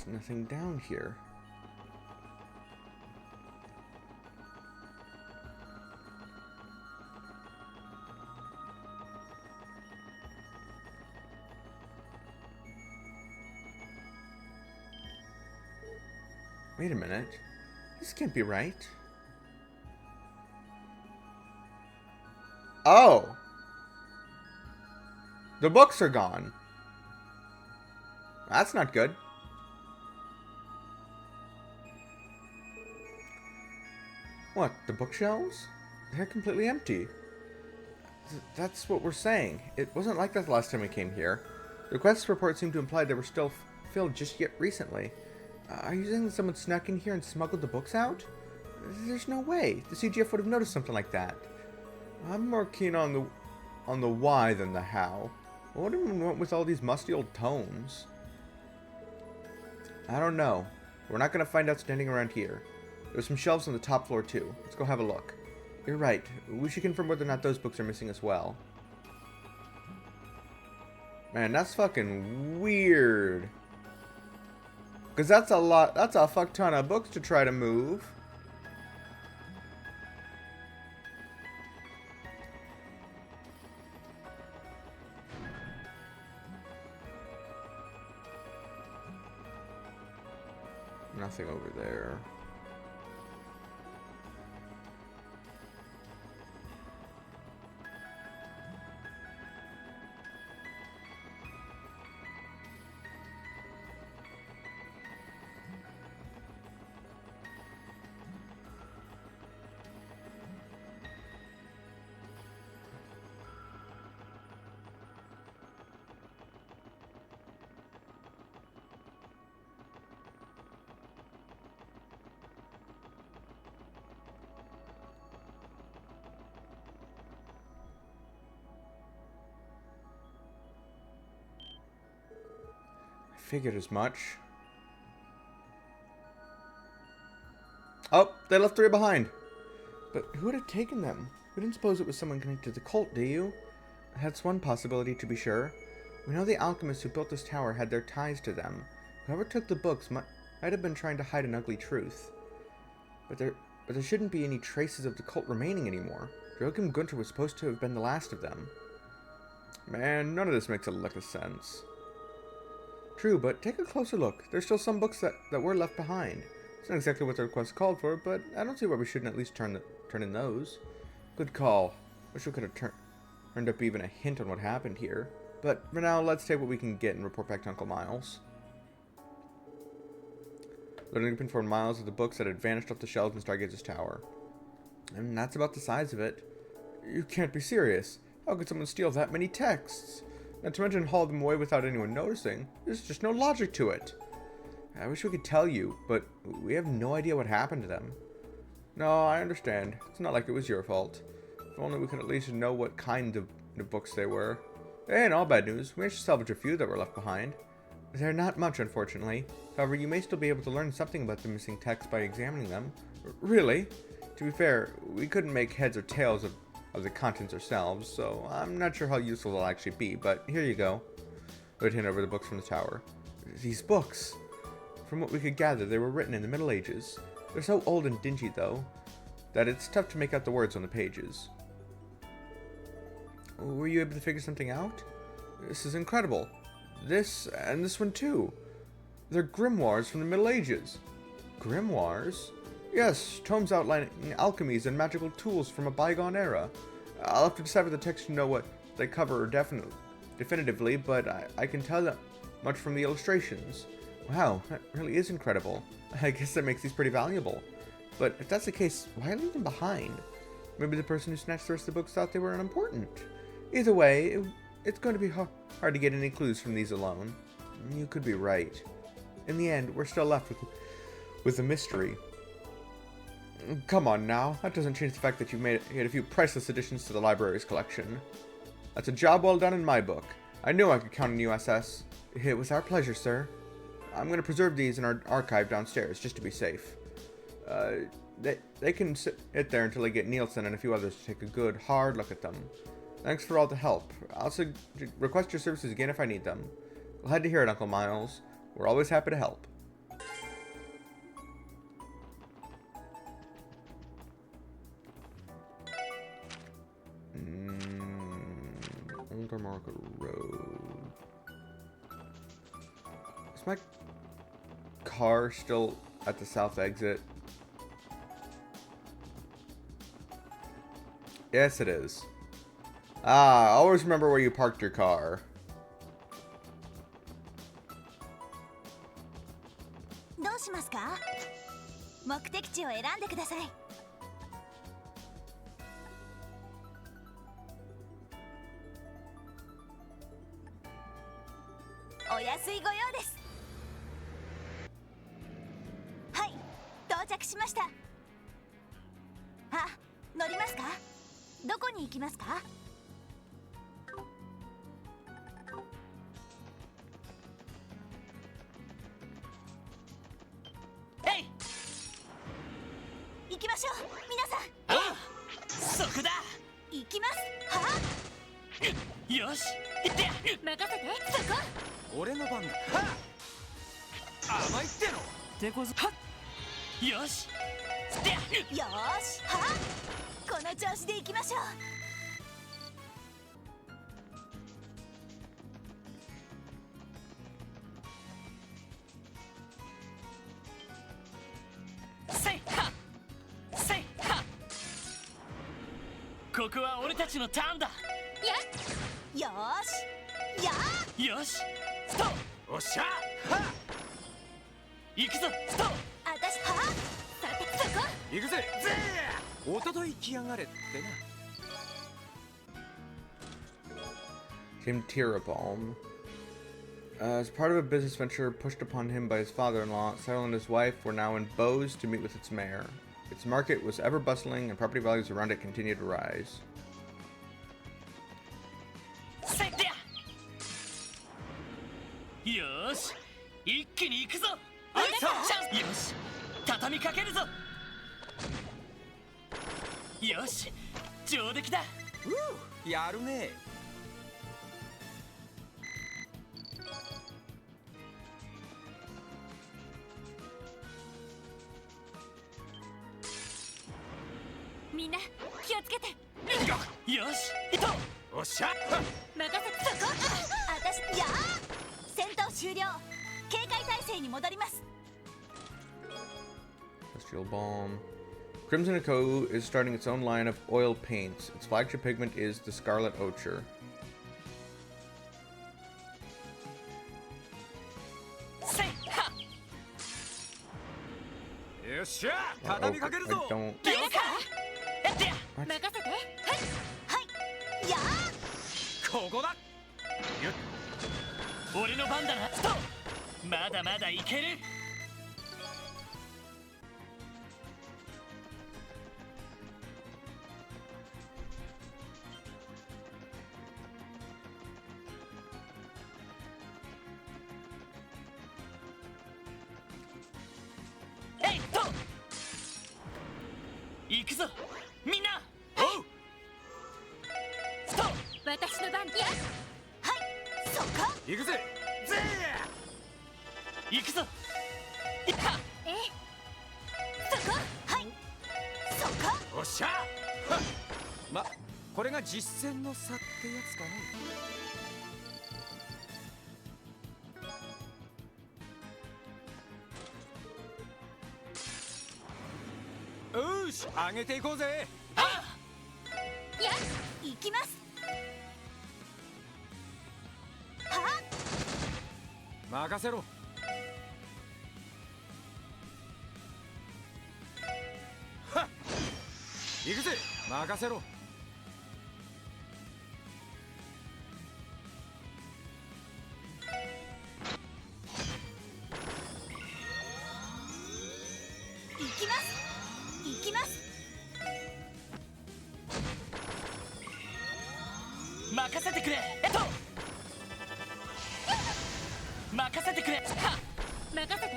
There's nothing down here. Wait a minute. This can't be right. Oh! The books are gone. That's not good. What, the bookshelves? They're completely empty. That's what we're saying. It wasn't like that the last time we came here. The quest report seemed to imply they were still filled just yet recently. Are you saying that someone snuck in here and smuggled the books out? There's no way. The CGF would have noticed something like that. I'm more keen on the why than the how. What do we want with all these musty old tomes? I don't know. We're not going to find out standing around here. There's some shelves on the top floor too. Let's go have a look. You're right. We should confirm whether or not those books are missing as well. Man, that's fucking weird. Because that's a lot. That's a fuck ton of books to try to move. Nothing over there. Figured as much. Oh, they left 3 behind. But who would have taken them? We didn't suppose it was someone connected to the cult, do you? That's one possibility, to be sure. We know the alchemists who built this tower had their ties to them. Whoever took the books might have been trying to hide an ugly truth. But there shouldn't be any traces of the cult remaining anymore. Joachim Gunter was supposed to have been the last of them. Man, none of this makes a lick of sense. True, but take a closer look. There's still some books that were left behind. It's not exactly what the request called for, but I don't see why we shouldn't at least turn in those. Good call. Wish we could have turned up even a hint on what happened here. But for now, let's take what we can get and report back to Uncle Miles. Learning to inform Miles of the books that had vanished off the shelves in Stargaze's tower. And that's about the size of it. You can't be serious. How could someone steal that many texts? Not to mention haul them away without anyone noticing. There's just no logic to it. I wish we could tell you, but we have no idea what happened to them. No, I understand. It's not like it was your fault. If only we could at least know what kind of books they were. And all bad news, we managed to salvage a few that were left behind. They're not much, unfortunately. However, you may still be able to learn something about the missing texts by examining them. Really? To be fair, we couldn't make heads or tails of the contents ourselves, so I'm not sure how useful they'll actually be, but here you go. I would hand over the books from the tower. These books! From what we could gather, they were written in the Middle Ages. They're so old and dingy, though, that it's tough to make out the words on the pages. Were you able to figure something out? This is incredible. This, and this one too. They're grimoires from the Middle Ages. Grimoires? Yes, tomes outlining alchemies and magical tools from a bygone era. I'll have to decipher the text to know what they cover definitively, but I can tell that much from the illustrations. Wow, that really is incredible. I guess that makes these pretty valuable. But if that's the case, why leave them behind? Maybe the person who snatched the rest of the books thought they were unimportant. Either way, it's going to be hard to get any clues from these alone. You could be right. In the end, we're still left with a mystery. Come on now, that doesn't change the fact that you've made a few priceless additions to the library's collection. That's a job well done in my book. I knew I could count on you, SS. It was our pleasure, sir. I'm going to preserve these in our archive downstairs, just to be safe. They can sit there until I get Nielsen and a few others to take a good, hard look at them. Thanks for all the help. I'll request your services again if I need them. Glad to hear it, Uncle Miles. We're always happy to help. Older Market Road. Is my car still at the south exit? Yes, it is. Ah, always remember where you parked your car. どうしますか？目的地を選んでください。お安いご用です。しました。あ、乗りますか？どこに行きますか？行きましょう皆さん。そこだ。行きます。はよし行って任せて。そこ俺の番だ。甘いっての手こずはよしよーし。はこの調子で行きましょう。ここは俺たちのターンだ。よーし。よしストおっしゃ。行くぞスト。あたしはさてそこ行くぜ。おととい来やがれってな。Jim Tirabalm. As part of a business venture pushed upon him by his father-in-law, Cyril and his wife were now in Bose to meet with its mayor. Its market was ever bustling, and property values around it continued to rise. よし一気に行くぞ。チャンス。よし畳みかけるぞ。よし上出来だ。やるね。みんな気をつけて。よし行こう。おっしゃ。任せて。そこあたし戦闘終了。警戒態勢に戻ります。 Industrial Balm. Crimson & Co. is starting its own line of oil paints. Its flagship pigment is the Scarlet Ochre. よっしゃ。畳みかけるぞ。 I don't... 任せて。はいやここだ。俺の番だな。ストまだまだいける。行くぞみんな。おうスト私の番。はいそこ行くぜ。行くぞ。そこはいそこおっしゃ。ま、これが実践の差ってやつかな。よし上げていこうぜ。行きます。任せろ。行くぜ。任せろ。行きます行きます。任せてくれ。任せてくれ。任せて。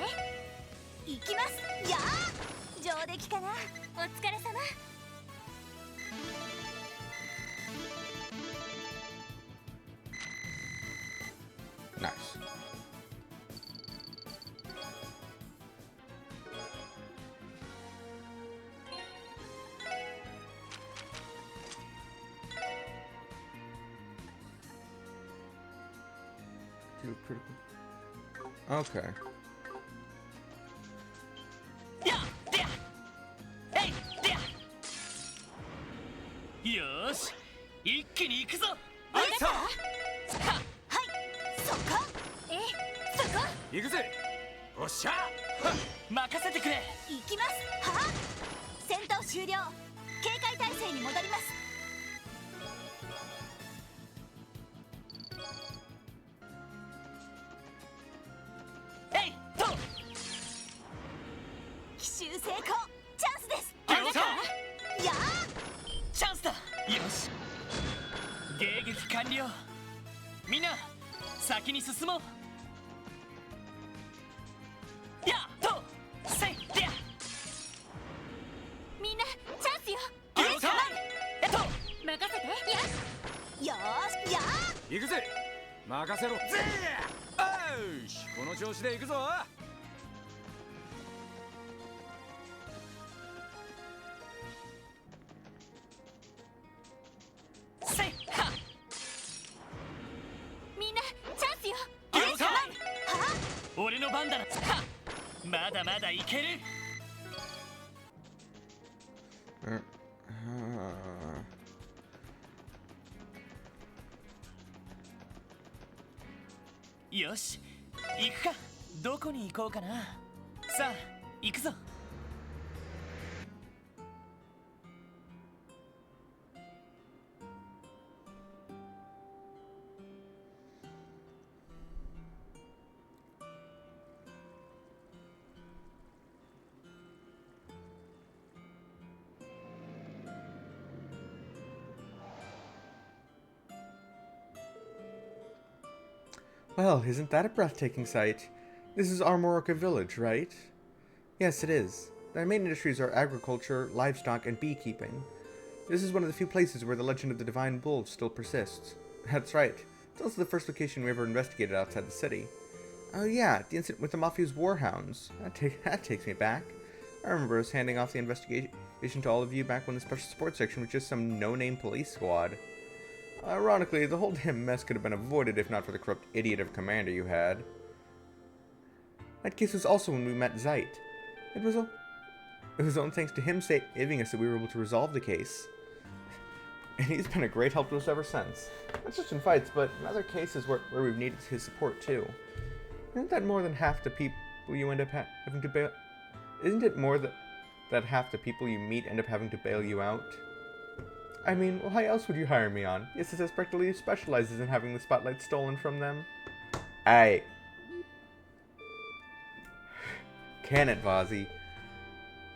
行きます。上出来かな。お疲れ様。Nice. Do critical. Okay.よし一気に行くぞ。はいそこそこ行くぜ。おっしゃ。任せてくれ。行きます。戦闘終了。警戒態勢に戻ります。奇襲成功。よし迎撃完了。みんな先に進もう。やっとせいやみんなチャンスよ。了解。任せて。よーしや行くぜ。任せろぜ。よしこの調子で行くぞ。せいはみんなチャンスよ。了解。俺の番だな。はまだまだいける。よし行くか。どこに行こうかな。さあ行くぞ。Well, isn't that a breathtaking sight? This is Armorica Village, right? Yes, it is. Their main industries are agriculture, livestock, and beekeeping. This is one of the few places where the legend of the Divine Wolves still persists. That's right. It's also the first location we ever investigated outside the city. Oh yeah, the incident with the Mafia's warhounds. That takes me back. I remember us handing off the investigation to all of you back when the Special Support Section was just some no-name police squad. Ironically, the whole damn mess could have been avoided if not for the corrupt idiot of a commander you had. That case was also when we met Zeit. It was only thanks to him saving us that we were able to resolve the case. And he's been a great help to us ever since. Not just in fights, but in other cases where we've needed his support too. Isn't that more than half the people you end up having to bail? Isn't it more that half the people you meet end up having to bail you out? I mean, why else would you hire me on? Yes, it says practically specializes in having the spotlight stolen from them. Aye. Can it, Vozzy?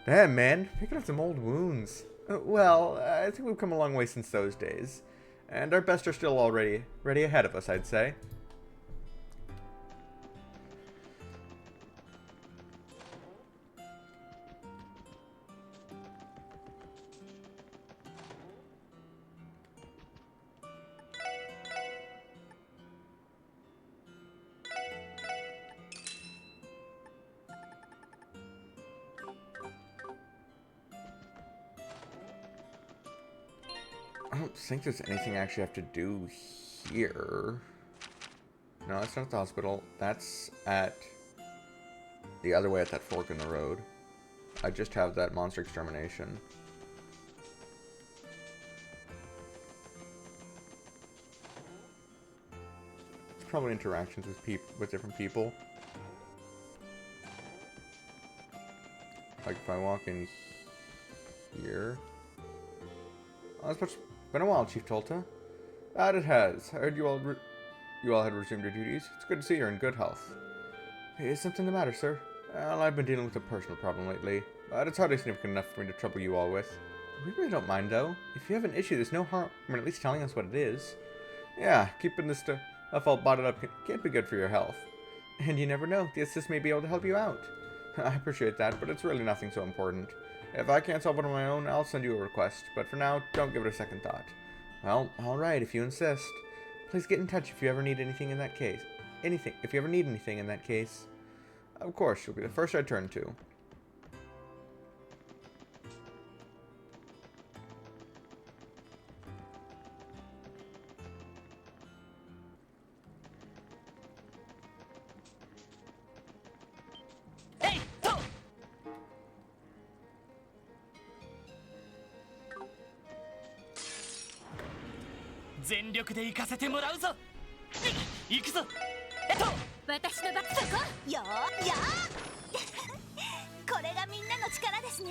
Damn, man. Picking up some old wounds. Well, I think we've come a long way since those days. And our best are still already ahead of us, I'd say. I don't think there's anything I actually have to do here. No, that's not the hospital. That's at the other way at that fork in the road. I just have that monster extermination. It's probably interactions with different people. Like if I walk in here. Oh, it's been a while, Chief Tolta. That it has. I heard you all had resumed your duties. It's good to see you're in good health. Is something the matter, sir? Well, I've been dealing with a personal problem lately, but it's hardly significant enough for me to trouble you all with. We really don't mind, though. If you have an issue, there's no harm in at least telling us what it is. Yeah, keeping this stuff all bottled up can't be good for your health. And you never know, the assist may be able to help you out. I appreciate that, but it's really nothing so important. If I can't solve it on my own, I'll send you a request, but for now, don't give it a second thought. Well, alright, if you insist. Please get in touch if you ever need anything in that case. If you ever need anything in that case. Of course, you'll be the first I turn to. Hey, go! 全力で行かせてもらうぞ。行くぞ。私のバックそこ。よーやーこれがみんなの力ですね。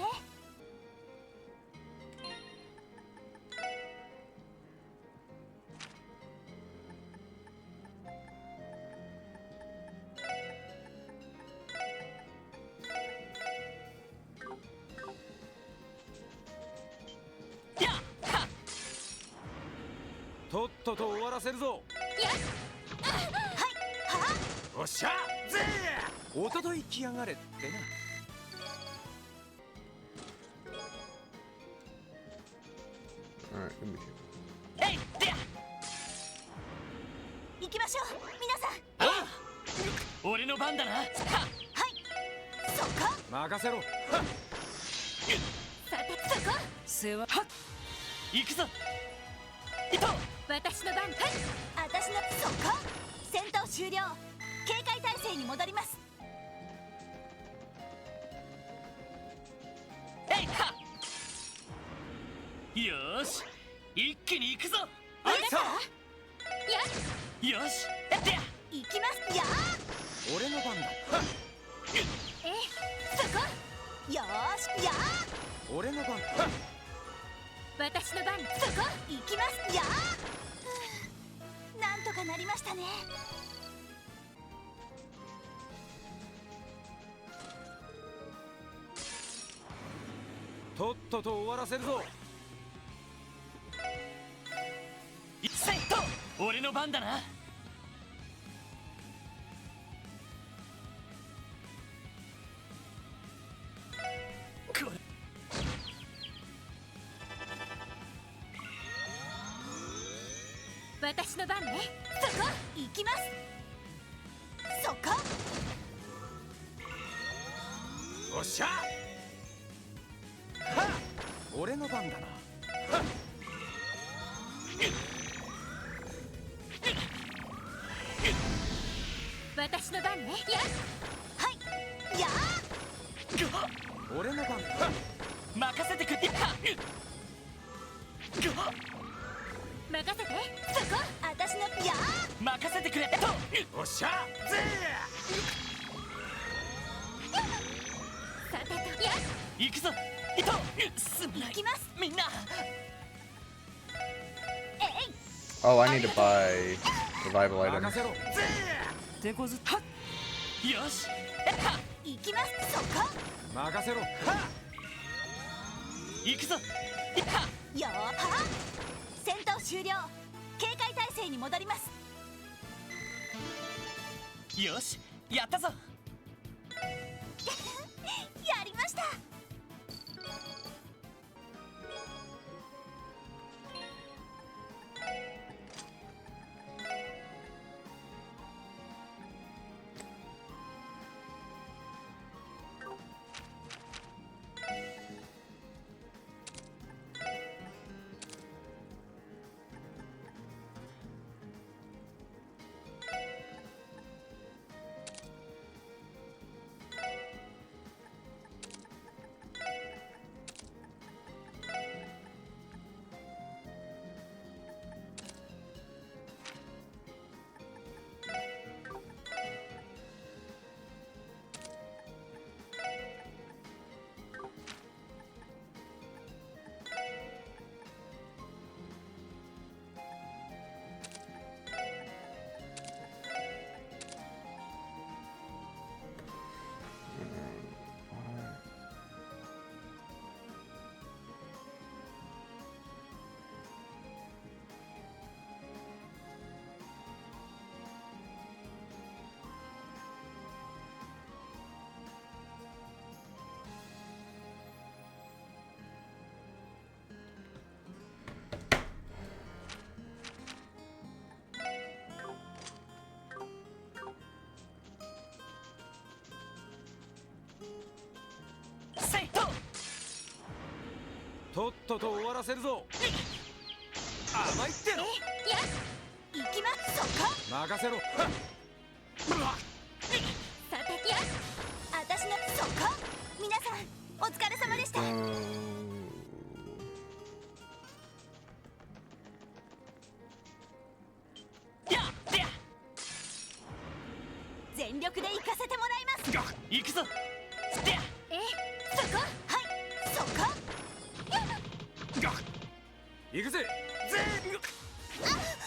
やっはっとっとと終わらせるぞ。やっはいはおっしゃぜーおととい来やがれってな。Alright, give me two. えいでや行きましょう皆さん。俺の番だな。はっはいそこ任せろ。さてそこ世話はっ行くぞ。いと私の番。はい私のそこ戦闘終了。警戒態勢に戻ります。えいはっよーし一気に行くぞ。あなたよしでや行きますや俺の番だ。そこよーしや俺の番だ。私の番。そこ行きますやなんとかなりましたね。とっとと終わらせるぞ。せっと俺の番だな。これ私の番ね。そこ行きます。そこおっしゃはっ俺の番だな。私の番ね。はいや俺の番だ。任せてくれ。はっ任せて。そこ私のや任せてくれとおっしゃぜさてとや行くぞ。いとすまない行きますみんな。えい Oh, I need to buy revival ー任 items. せろ。手こずっよしは行きますそこ任せろ。行くぞ。はよーは戦闘終了。警戒態勢に戻ります。よしやったぞ。やりました。せいととっとと終わらせるぞ。甘いっての。行きますそこ任せろ。さてや私のそこ皆さんお疲れ様でした。やでや全力で行かせてもらいます。行くぞ。でやそこはいそこ行くぜ。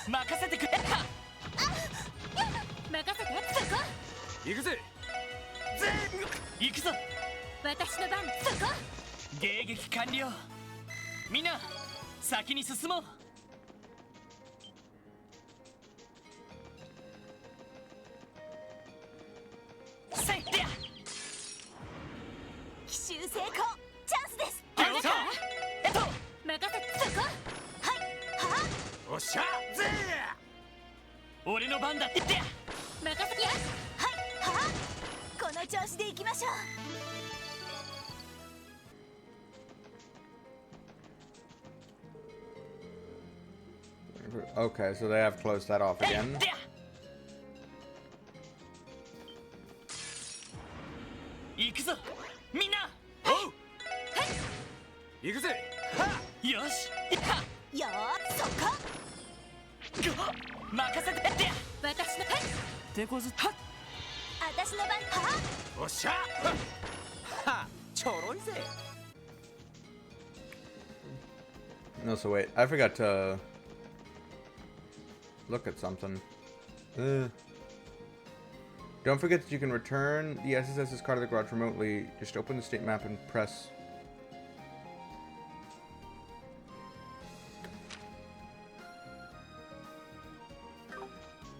任せてくれ。は任せて。そこ行くぜ。行くぞ。私の番。そこ迎撃完了。みんな先に進もう。しゃぜ俺の番だって任せてや。はいはあ、この調子でいきましょう。Okay, so they have closed that off again. 行くぞみんな。おう行くぜ。よしよー、そこ任せてって私の手こずっ私の番。はおっしゃはちょろいぜ。 No, so wait, I forgot to look at something. Don't forget that you can return the SSS's car to the garage remotely. Just open the state map and press.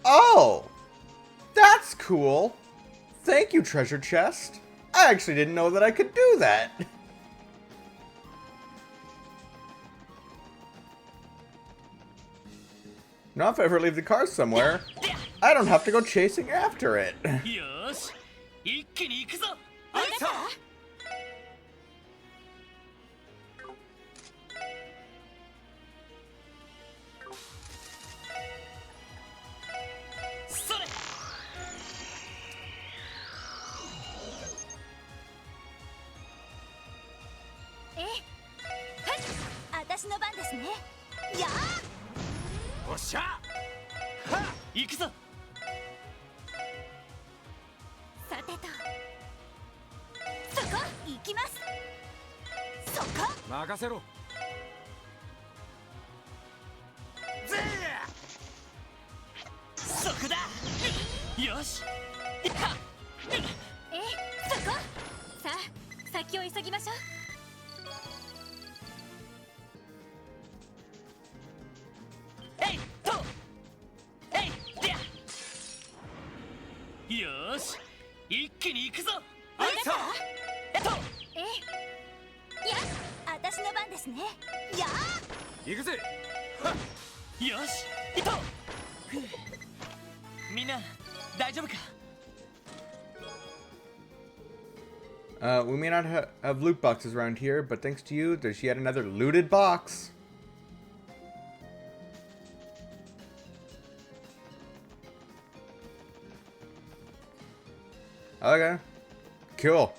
Oh! That's cool! Thank you, treasure chest. I actually didn't know that I could do that. Now if I ever leave the car somewhere, I don't have to go chasing after it. よし一気に行くぞ。それ私の番ですね。やおっしゃ行くぞ。さてとそこ行きます。そこ任せろ。そこだ。よしそこさあ先を急ぎましょう。よし一気に行くぞ。や私の番ですね。や行くぜ。よしみんな大丈夫か。We may not have loot boxes around here, but thanks to you, there's yet another looted box. Okay. Cool.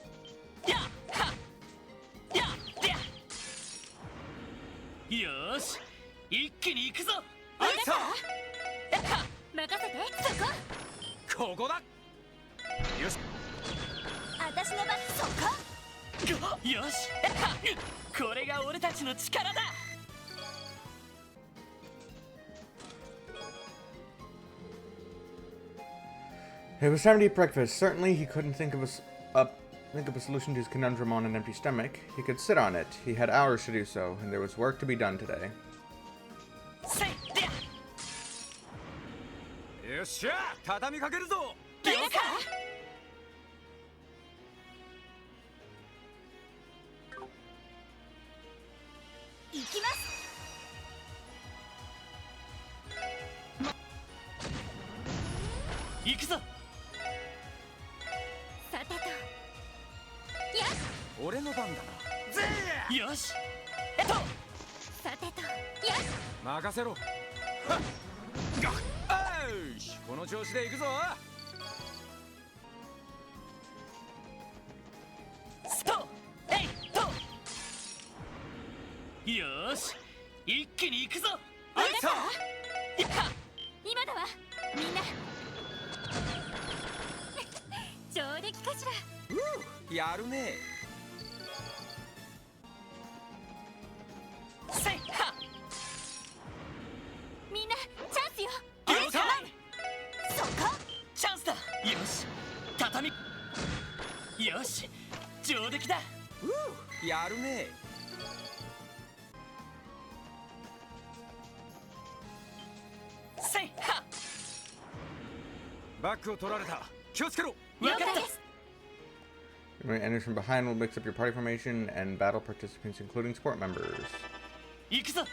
よし一気に行くぞ。任せてそこここだ。よし私の番。そこよしこれが俺たちの力だ。It was time to eat breakfast. Certainly, he couldn't think of a solution to his conundrum on an empty stomach. He could sit on it. He had hours to do so, and there was work to be done today. よっしゃ畳みかけるぞ。行きます。行くぞ。さてと俺の番だな。よしさてと任せろ。よしこの調子で行くぞ。ストよし一気に行くぞ。今だわみんな上出来かしら。やるね。みんなチャンスよ。了解。そこチャンスだ。よし畳よし上出来だ。やるね。バックを取られた。気をつけろ。分かった。When it enters from behind, will mix up your party formation and battle participants, including sport members. 行くぞ。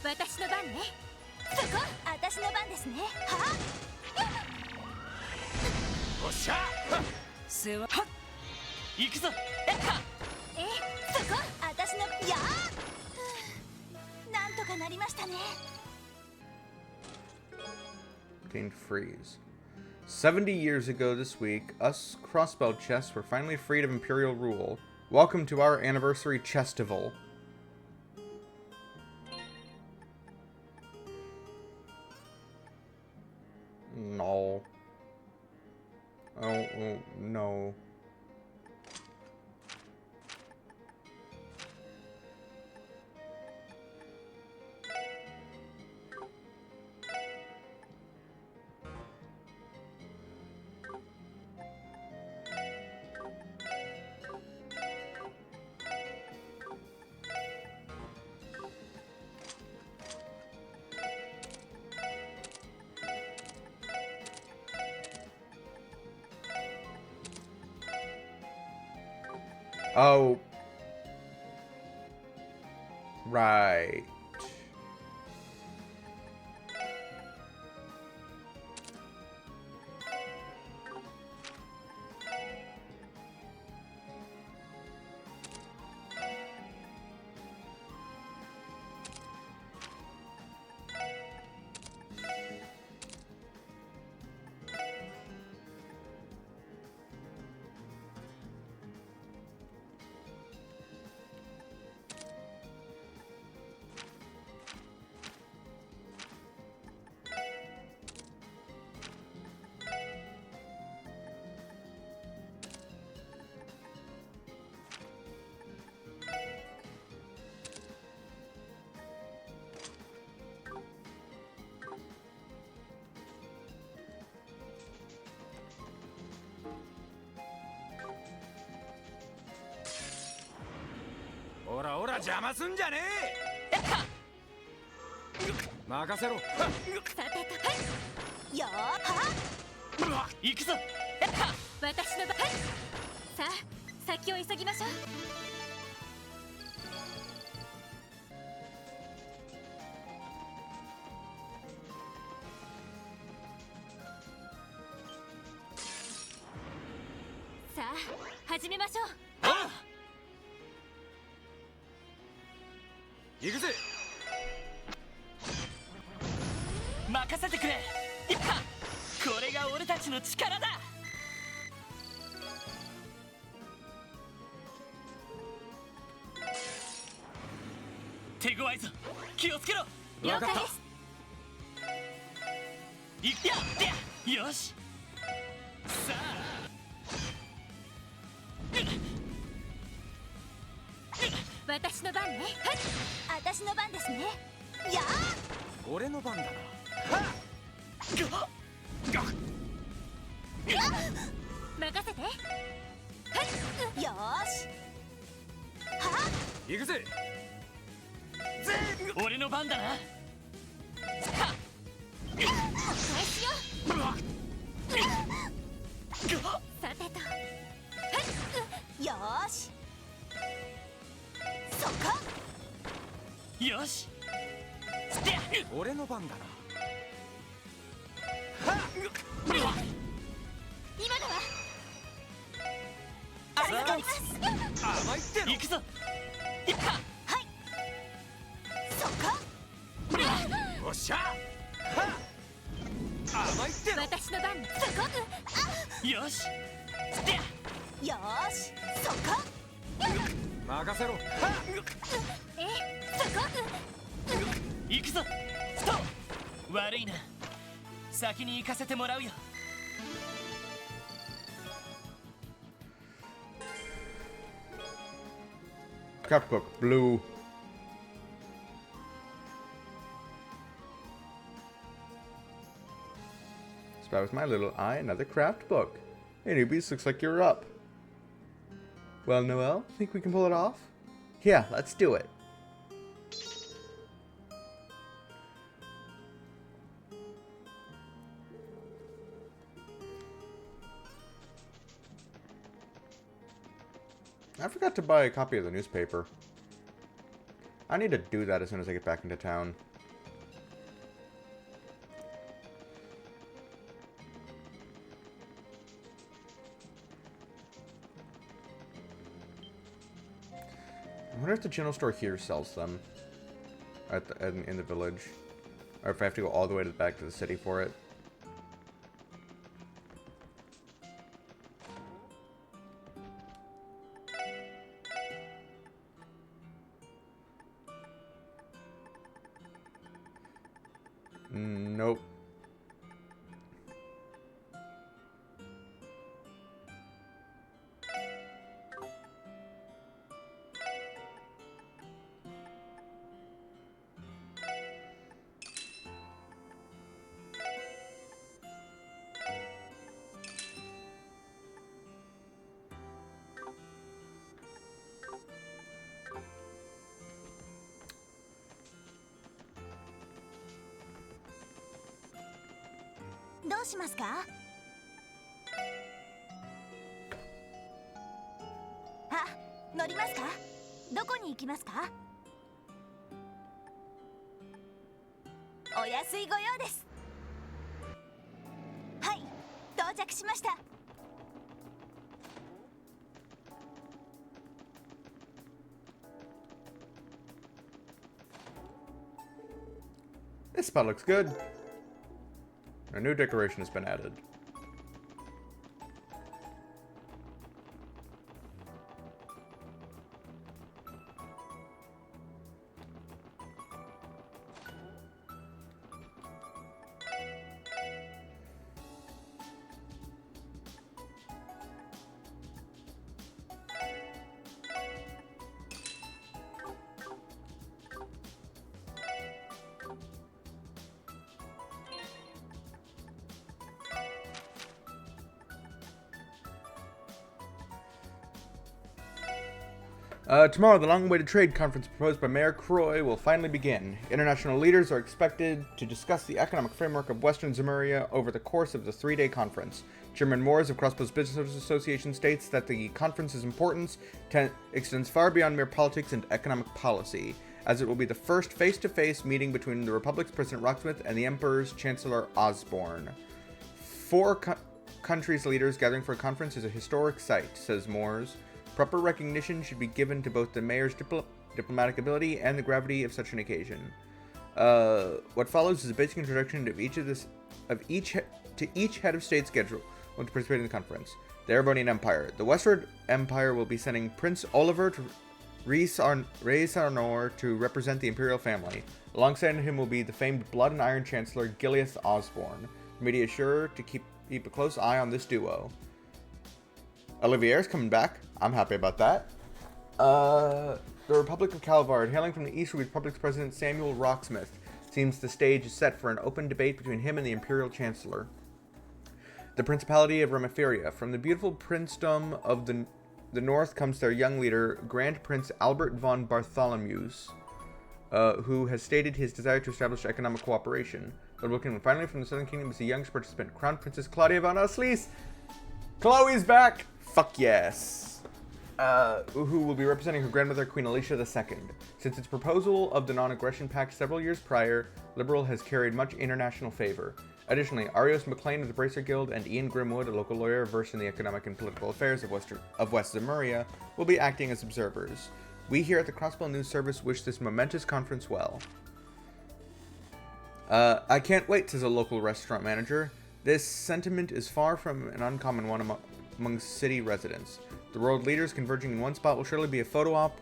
私の番ね。そこ私の番ですね。はおっしゃ世話はっ行くぞ。そこ私のやーなんとかなりましたね。Obtained freeze. 70 years ago this week, us crossbow chests were finally freed of Imperial rule. Welcome to our anniversary chestival. No. Oh, no. Oh. Right.おらおら邪魔すんじゃねえ。任せろ。さてとはいよーは行くぞ。私の番。さあ先を急ぎましょう。さあ始めましょう。行くぜ。任せてくれ。いっはこれが俺たちの力だ。手強いぞ。気をつけろ。了解です。いやよし。さあ私の番ね。はい私の番ですね。やー俺の番だな。任せて。はいよーしは行くぜ。俺の番だな。お返しよ。さてとよーしそこよし。俺の番だな。今のは助かります。甘いっての。行くぞ。はいそこおっしゃ。甘いっての。私の番。そこよし。よーしそこ任せろ。そこ行くぞ。ストップ。悪いな。先に行かせてもらうよ。Craft book, blue. Spy with my little eye, another craft book. Hey newbies, looks like you're up. Well, Noel, think we can pull it off? Yeah, let's do it. I forgot to buy a copy of the newspaper. I need to do that as soon as I get back into town. I wonder if the general store here sells them at in the village, or if I have to go all the way to the back to the city for it. Nope.どうしますか？あ、乗りますか？どこに行きますか？お安いご用です。はい、到着しました。This spot looks good. A new decoration has been added. Tomorrow, the long-awaited trade conference proposed by Mayor Croy will finally begin. International leaders are expected to discuss the economic framework of Western Zemuria over the course of the 3-day conference. Chairman Moores of Crossbows Business Association states that the conference's importance extends far beyond mere politics and economic policy, as it will be the first face-to-face meeting between the Republic's President Rocksmith and the Emperor's Chancellor Osborne. 4 countries' leaders gathering for a conference is a historic sight, says Moores. Proper recognition should be given to both the mayor's diplomatic ability and the gravity of such an occasion. What follows is a basic introduction of each head of state schedule to participate in the conference. The Erebonian Empire. The Westward Empire will be sending Prince Oliver to Rhys-Arnor to represent the imperial family. Alongside him will be the famed Blood and Iron Chancellor Gileath Osborne. The media is sure to keep a close eye on this duo. Olivier's coming back. I'm happy about that. The Republic of Calvard, hailing from the east with Republic's President Samuel Rocksmith, seems the stage is set for an open debate between him and the Imperial Chancellor. The Principality of Remiferia. From the beautiful princedom of the north comes their young leader, Grand Prince Albert von Bartholomews, who has stated his desire to establish economic cooperation. The Republican finally from the Southern Kingdom is the youngest participant, Crown Princess Claudia von Aslis. Chloe's back! Fuck yes. Who will be representing her grandmother, Queen Alicia II. Since its proposal of the Non-Aggression Pact several years prior, Liberal has carried much international favor. Additionally, Arios MacLean of the Bracer Guild and Ian Grimwood, a local lawyer versed in the economic and political affairs of West Zemuria, will be acting as observers. We here at the Crossbow News Service wish this momentous conference well. I can't wait, says a local restaurant manager. This sentiment is far from an uncommon one among city residents. The world leaders converging in one spot will surely be a photo op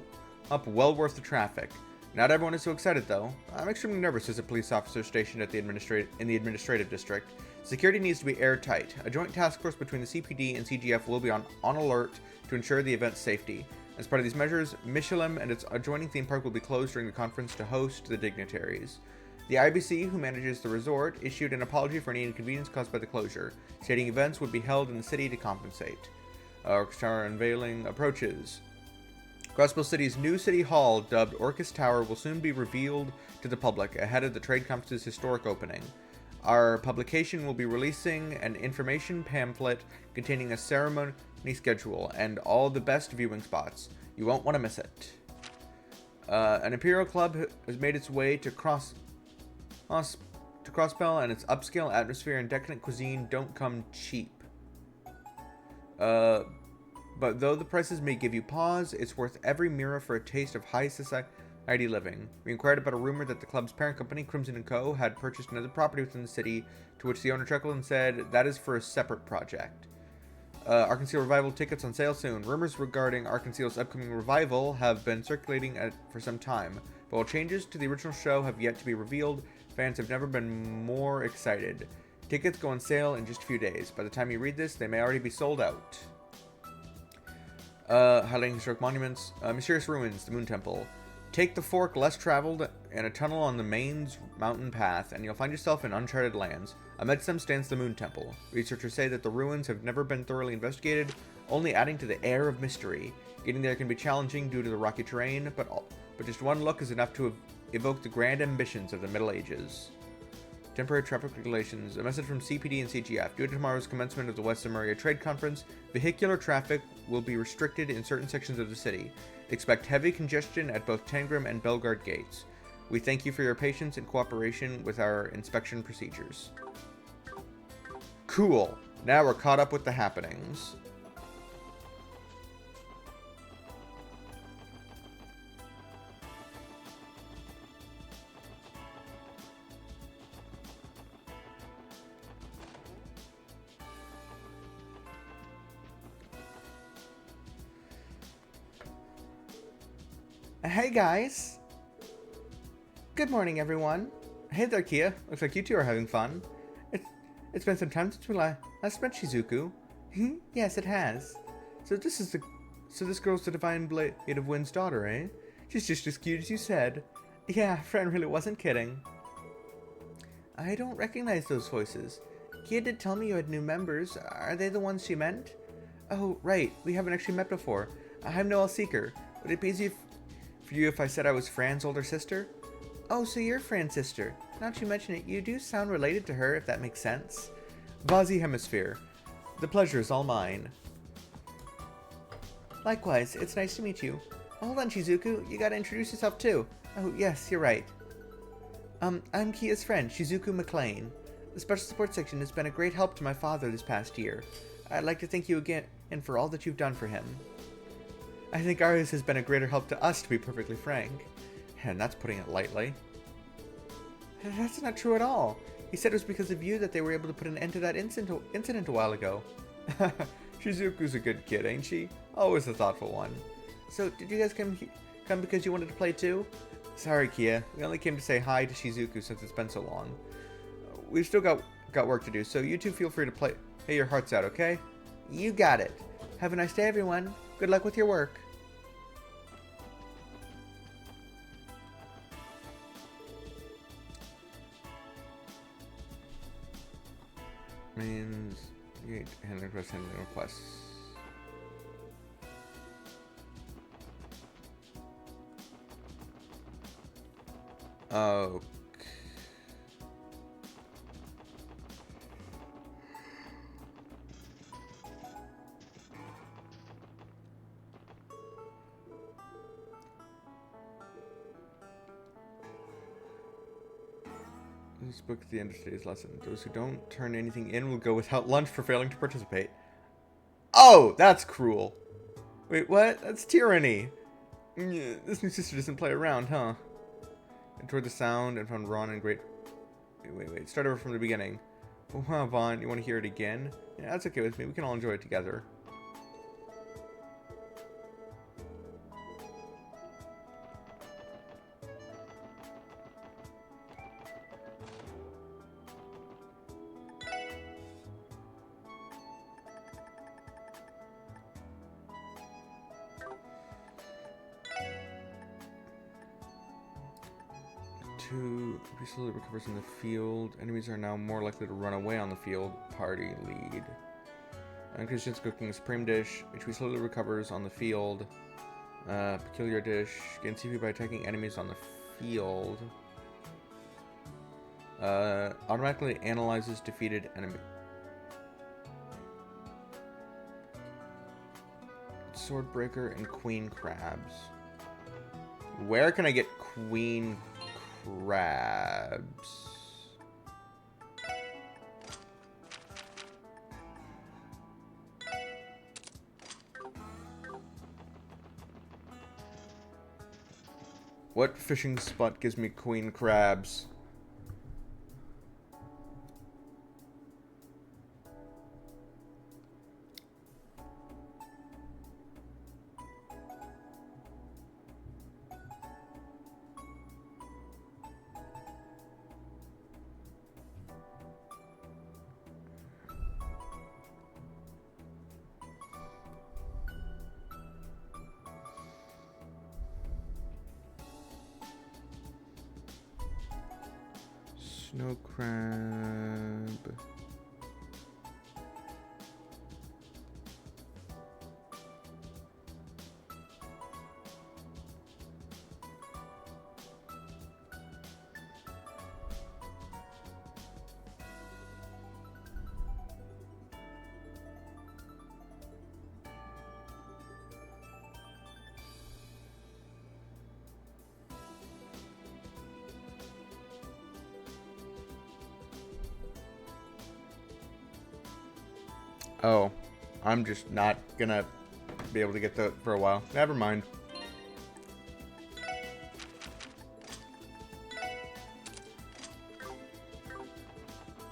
well worth the traffic. Not everyone is so excited though. I'm extremely nervous as a police officer stationed at in the administrative district. Security needs to be airtight. A joint task force between the CPD and CGF will be on alert to ensure the event's safety. As part of these measures, Michelin and its adjoining theme park will be closed during the conference to host the dignitaries. The IBC, who manages the resort, issued an apology for any inconvenience caused by the closure, stating events would be held in the city to compensate. Orcus Tower unveiling approaches. Crossbow City's new city hall, dubbed Orcus Tower, will soon be revealed to the public ahead of the trade conference's historic opening. Our publication will be releasing an information pamphlet containing a ceremony schedule and all the best viewing spots. You won't want to miss it. An Imperial Club has made its way to Crossbell, and its upscale atmosphere and decadent cuisine don't come cheap. But though the prices may give you pause, it's worth every mirror for a taste of high society living. We inquired about a rumor that the club's parent company, Crimson & Co., had purchased another property within the city, to which the owner chuckled and said, that is for a separate project. Arkansas Revival tickets on sale soon. Rumors regarding Arkansas's upcoming revival have been circulating for some time, but while changes to the original show have yet to be revealed, fans have never been more excited. Tickets go on sale in just a few days. By the time you read this, they may already be sold out. Highlighting historic monuments. Mysterious ruins, the Moon Temple. Take the fork less traveled and a tunnel on the Maine's mountain path, and you'll find yourself in uncharted lands. Amidst them stands the Moon Temple. Researchers say that the ruins have never been thoroughly investigated, only adding to the air of mystery. Getting there can be challenging due to the rocky terrain, but just one look is enough to evoke the grand ambitions of the Middle Ages. Temporary traffic regulations. A message from CPD and CGF. Due to tomorrow's commencement of the West Samaria Trade Conference, vehicular traffic will be restricted in certain sections of the city. Expect heavy congestion at both Tangram and Belgard gates. We thank you for your patience and cooperation with our inspection procedures. Cool. Now we're caught up with the happenings. Hey guys! Good morning, everyone. Hey there, Kia. Looks like you two are having fun. It's been some time since we last met Shizuku. Yes, it has. So this girl's the Divine Blade of Wind's daughter, eh? She's just as cute as you said. Yeah, Fran really wasn't kidding. I don't recognize those voices. Kia did tell me you had new members. Are they the ones she meant? Oh, right. We haven't actually met before. I'm Noelle Seeker. Would it be easy for you if I said I was Fran's older sister? Oh, so you're Fran's sister. Now that you mention it, you do sound related to her, if that makes sense. Vazi Hemisphere. The pleasure is all mine. Likewise, it's nice to meet you. Oh, hold on, Shizuku. You gotta introduce yourself too. Oh, yes, you're right. I'm Kia's friend, Shizuku McLean. The Special Support Section has been a great help to my father this past year. I'd like to thank you again and for all that you've done for him. I think ours has been a greater help to us, to be perfectly frank. And that's putting it lightly. That's not true at all. He said it was because of you that they were able to put an end to that incident a while ago. Shizuku's a good kid, ain't she? Always a thoughtful one. So, did you guys come because you wanted to play too? Sorry, Kia. We only came to say hi to Shizuku since it's been so long. We've still got work to do, so you two feel free to play your hearts out, okay? You got it. Have a nice day, everyone. Good luck with your work. Means handling requests. Okay. This book at the end of today's lesson. Those who don't turn anything in will go without lunch for failing to participate. Oh, that's cruel. Wait, what? That's tyranny. This new sister doesn't play around, huh? And toward the sound and found Ron and great... Wait. Start over from the beginning. Wow, Vaughn, you want to hear it again? Yeah, that's okay with me. We can all enjoy it together. He slowly recovers in the field. Enemies are now more likely to run away on the field. Party lead. And Christian's cooking a supreme dish, which he slowly recovers on the field. Peculiar dish. Gain CP by attacking enemies on the field. Automatically analyzes defeated enemy. Swordbreaker and Queen Crabs. Where can I get Queen Crabs? What fishing spot gives me queen crabs? Snow crab. Oh, I'm just not gonna be able to get that for a while. Never mind.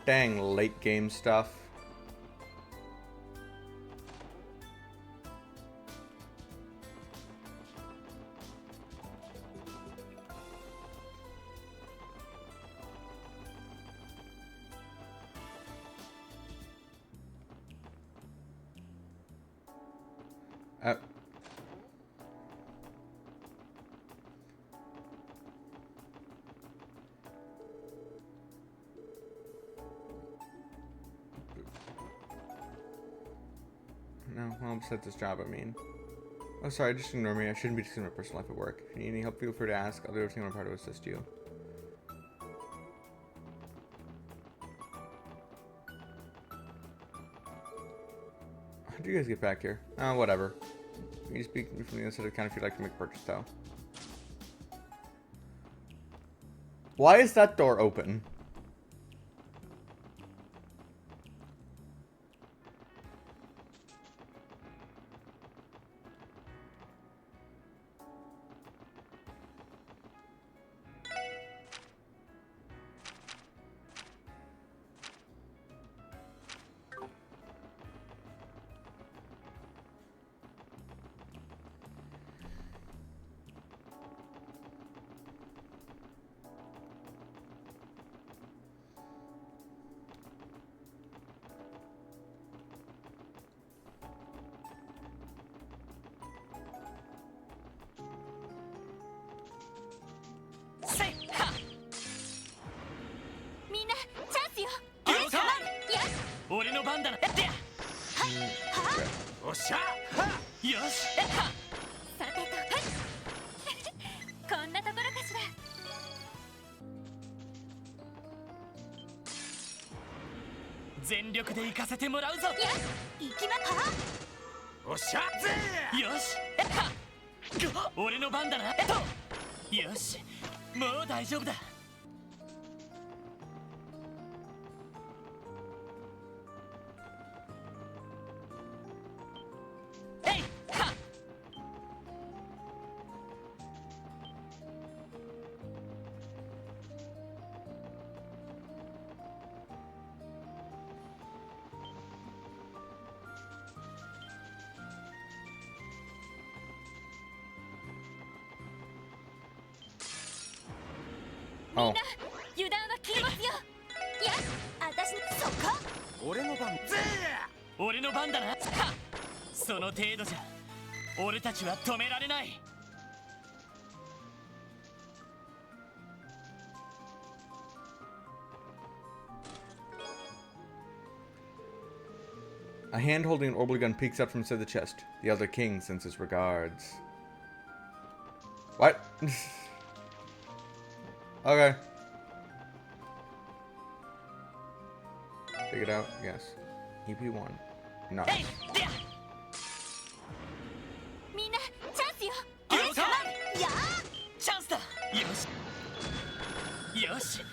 Dang, late game stuff. No, well, besides this job, I mean. Oh, sorry, just ignore me. I shouldn't be discussing my personal life at work. If you need any help, feel free to ask. I'll do everything on my part to assist you. How did you guys get back here? Oh, whatever. You speak from the inside, I kind of feel like to make a purchase, though. Why is that door open?全力で行かせてもらうぞ。行きまおっしゃよし俺の番だな。よしもう大丈夫だ。みんな油断は禁物よ。いや、私そこ。俺の番。俺の番だな。その程度じゃ俺たちは止められない。A hand holding an orbital gun peeks out from inside the chest. The Elder King sends his regards. What? Okay. Take it out. Yes. EP1. Nice. みんなチャンスよ。やチャンスだ。よしよし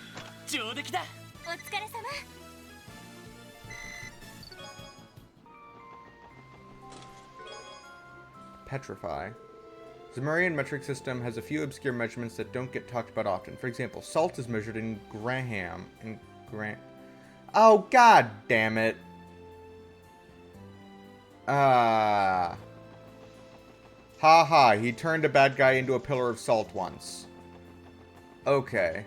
上出来だ。お疲れ様。Petrify. The Zamarian metric system has a few obscure measurements that don't get talked about often. For example, salt is measured in graham. Oh, god damn it. Haha, he turned a bad guy into a pillar of salt once. Okay.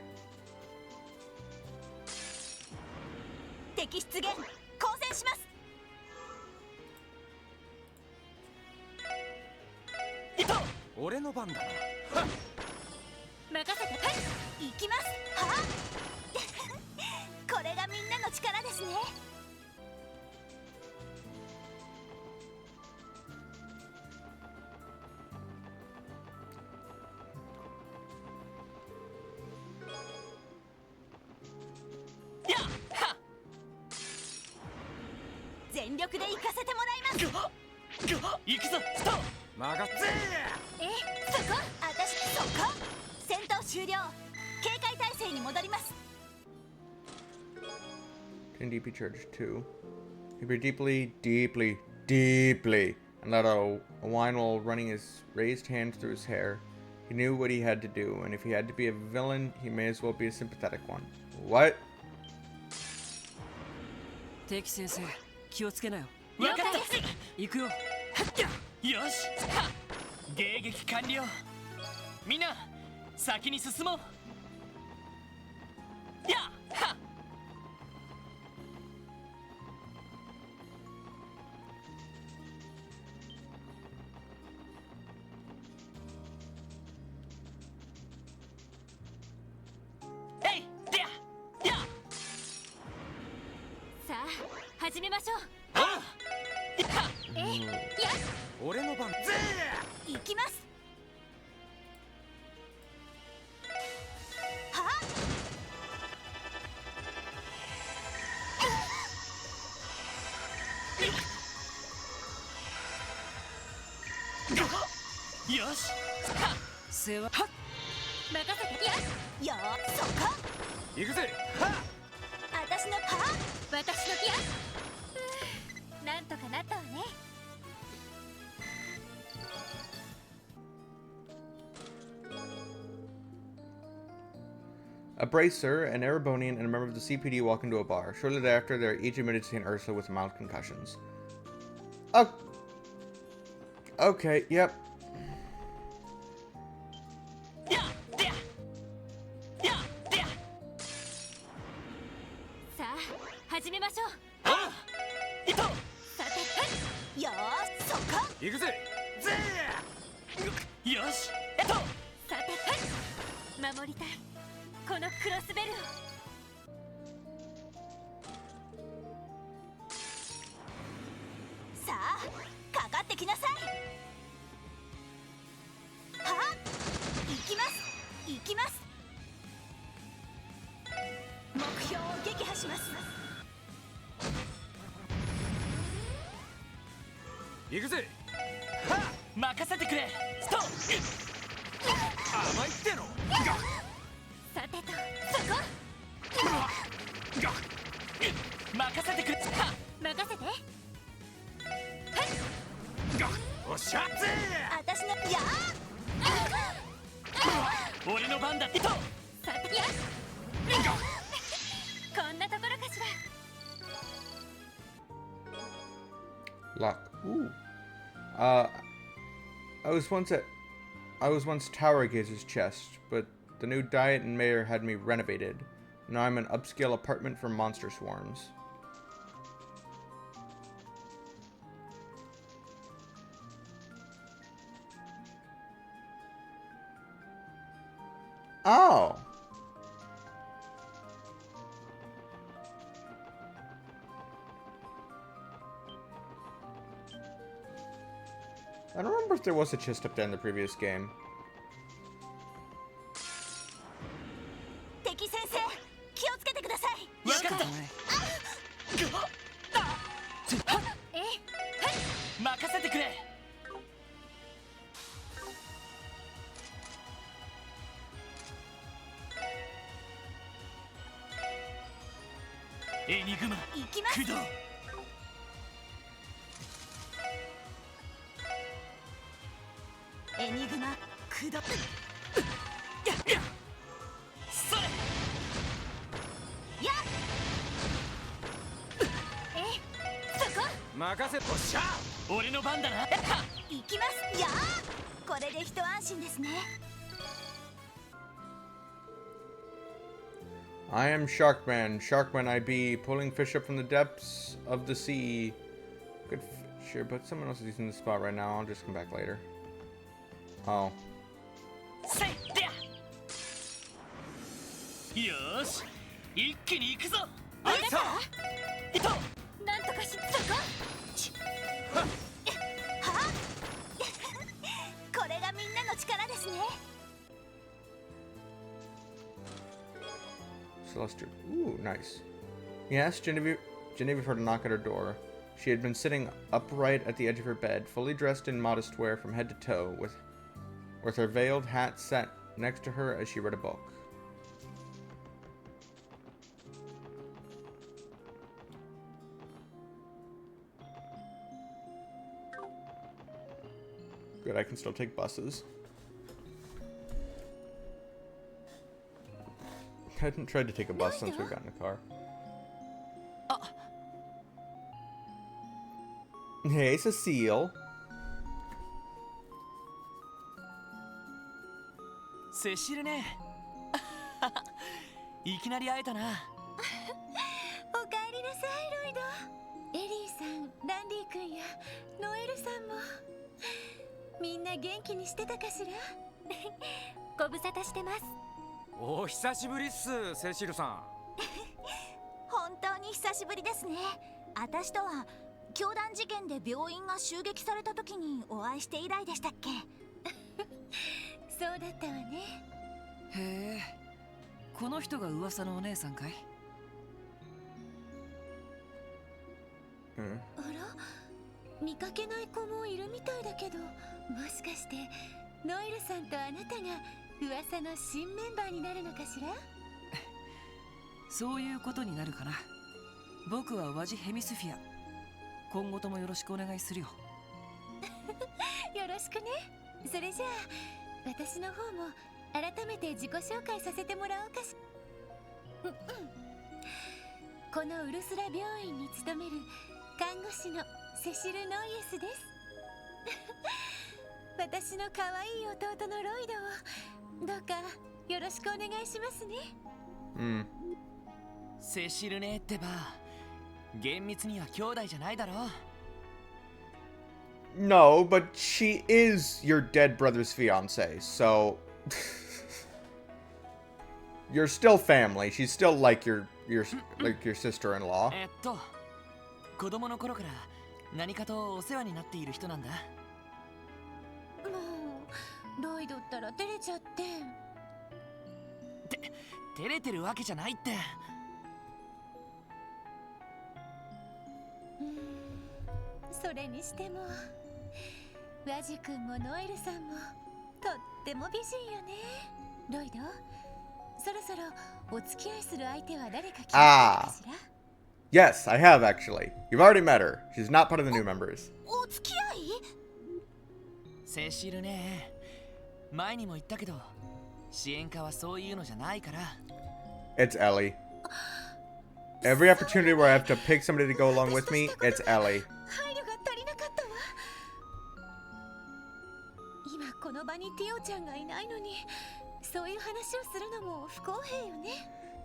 敵出現交戦します。俺の番だな。任せて、はい、行きます。はこれがみんなの力ですね。全力で行かせてもらいます。行くぞ、ストー曲がっぜ。そこ、私そこ。戦闘終了。警戒態勢に戻ります。 10 DP charge 2. He breathed deeply, and let out a whine while running his raised hands through his hair. He knew what he had to do, and if he had to be a villain, he may as well be a sympathetic one. What? 敵先生、気をつけなよ。分かった。行くよ。よし、迎撃完了。みんな先に進もう。やっはっ。えい、でや、や。さあ始めましょう。俺の番。行きます。はよし、世話。任せて。よそこ。行くぜ。私の私のなんとかなったわね。A bracer, an Erebonian, and a member of the CPD walk into a bar. Shortly thereafter, they are each admitted to St. Ursula with mild concussions. Oh. Okay, yep. Luck. Ooh. I was once Tower Gazer's chest, but the new diet and mayor had me renovated. Now I'm an upscale apartment for monster swarms. Oh. I don't remember if there was a chest up there in the previous game. エニグマ駆動。それやっそこ任せっぽっしゃ。俺の番だな。行きます。やーこれで一安心ですね。I am Sharkman. Sharkman I be, pulling fish up from the depths of the sea. Good fisher, but someone else is using the spot right now. I'll just come back later. Oh. せいでよーし、一気に行くぞ。あなたいとなんとかしそこはこれがみんなの力ですね。 Celestial. Ooh, nice. He asked Genevieve for her to knock at her door. She had been sitting upright at the edge of her bed, fully dressed in modest wear from head to toe, with her veiled hat set next to her as she read a book. Good, I can still take buses. I hadn't tried to take a bus since we got in the car. Hey, Cecile. セシルね。いきなり会えたな。おかえりなさい、ロイド。エリーさん、ランディ君やノエルさんもみんな元気にしてたかしら。ご無沙汰してます。お久しぶりっす、セシルさん。本当に久しぶりですね。私とは教団事件で病院が襲撃された時にお会いして以来でしたっけ。そうだったわね。へえ、この人が噂のお姉さんかい？あら、見かけない子もいるみたいだけど、もしかしてノエルさんとあなたが噂の新メンバーになるのかしら？そういうことになるかな。僕はワジヘミスフィア。今後ともよろしくお願いするよ。よろしくね。それじゃあ私の方も改めて自己紹介させてもらおうかし。このウルスラ病院に勤める看護師のセシル・ノイエスです。私の可愛い弟のロイドをどうかよろしくお願いしますね。セシルねってば、厳密には兄弟じゃないだろう。No, but she is your dead brother's fiance, so you're still family. She's still like your sister-in-law. 子供の頃から何かとお世話になっている人なんだ。もうロイドったら照れちゃって。照れてるわけじゃないって。それにしてもワジ君もノエルさんもとっても美人よね。ロイド、そろそろお付き合いする相手は誰か決まったかしら？ Yes, I have actually. You've already met her. She's not part of the new members. お付き合い？セシルね、前にも言ったけど、支援課はそういうのじゃないから。It's Ellie. Every opportunity where I have to pick somebody to go along with me, it's Ellie. 配慮が足りなかったわ。今この場にティオちゃんがいないのに、そういう話をするのも不公平よね。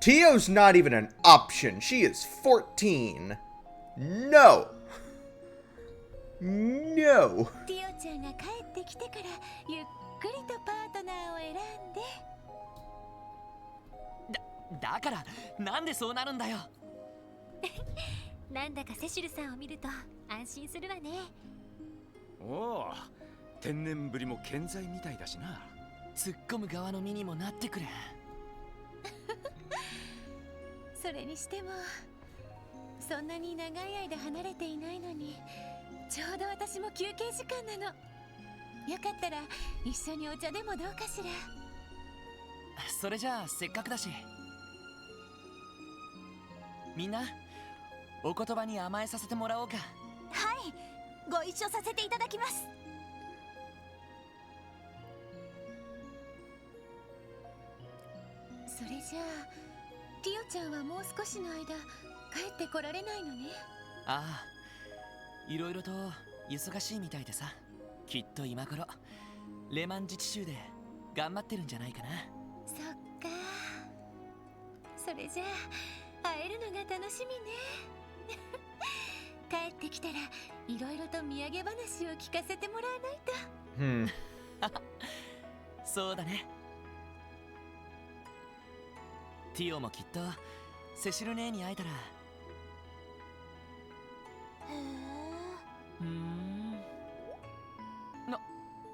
Tio's not even an option. She is 14. No. No. ティオちゃんが帰ってきてからゆっくりとパートナーを選んで。だからなんでそうなるんだよ。なんだかセシルさんを見ると安心するわね。おお、天然ぶりも健在みたいだしな。突っ込む側の身にもなってくれ。それにしてもそんなに長い間離れていないのに、ちょうど私も休憩時間なの。よかったら一緒にお茶でもどうかしら。それじゃあせっかくだし、みんなお言葉に甘えさせてもらおうか。はい、ご一緒させていただきます。じゃあティオちゃんはもう少しの間帰ってこられないのね。ああ、いろいろと忙しいみたいでさ、きっと今頃レマン自治州で頑張ってるんじゃないかな。そっか、それじゃあ会えるのが楽しみね。帰ってきたらいろいろと土産話を聞かせてもらわないと。そうだね。ティオもきっとセシル姉に会えたら。へえ。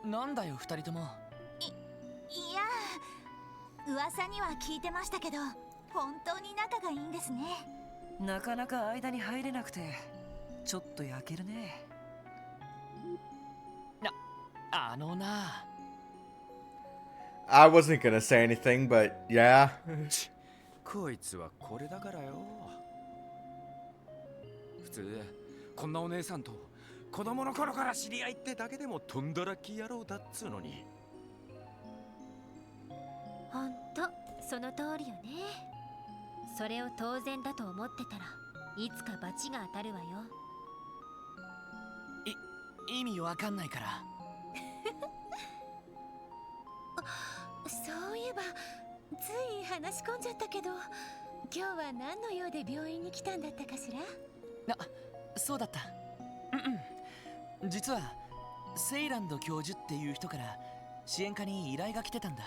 なんだよ二人とも。いや、噂には聞いてましたけど、本当に仲がいいんですね。なかなか間に入れなくてちょっと焼けるね。あのな。I wasn't gonna say anything, but yeah. こいつはこれだからよ。普通こんなお姉さんと子供の頃から知り合いってだけでもとんだらき野郎だっつうのに。ほんとその通りよね。それを当然だと思ってたらいつか罰が当たるわよ。意味わかんないから。そういえばつい話し込んじゃったけど、今日は何の用で病院に来たんだったかしら。そうだった。実はセイランド教授っていう人から支援課に依頼が来てたんだ。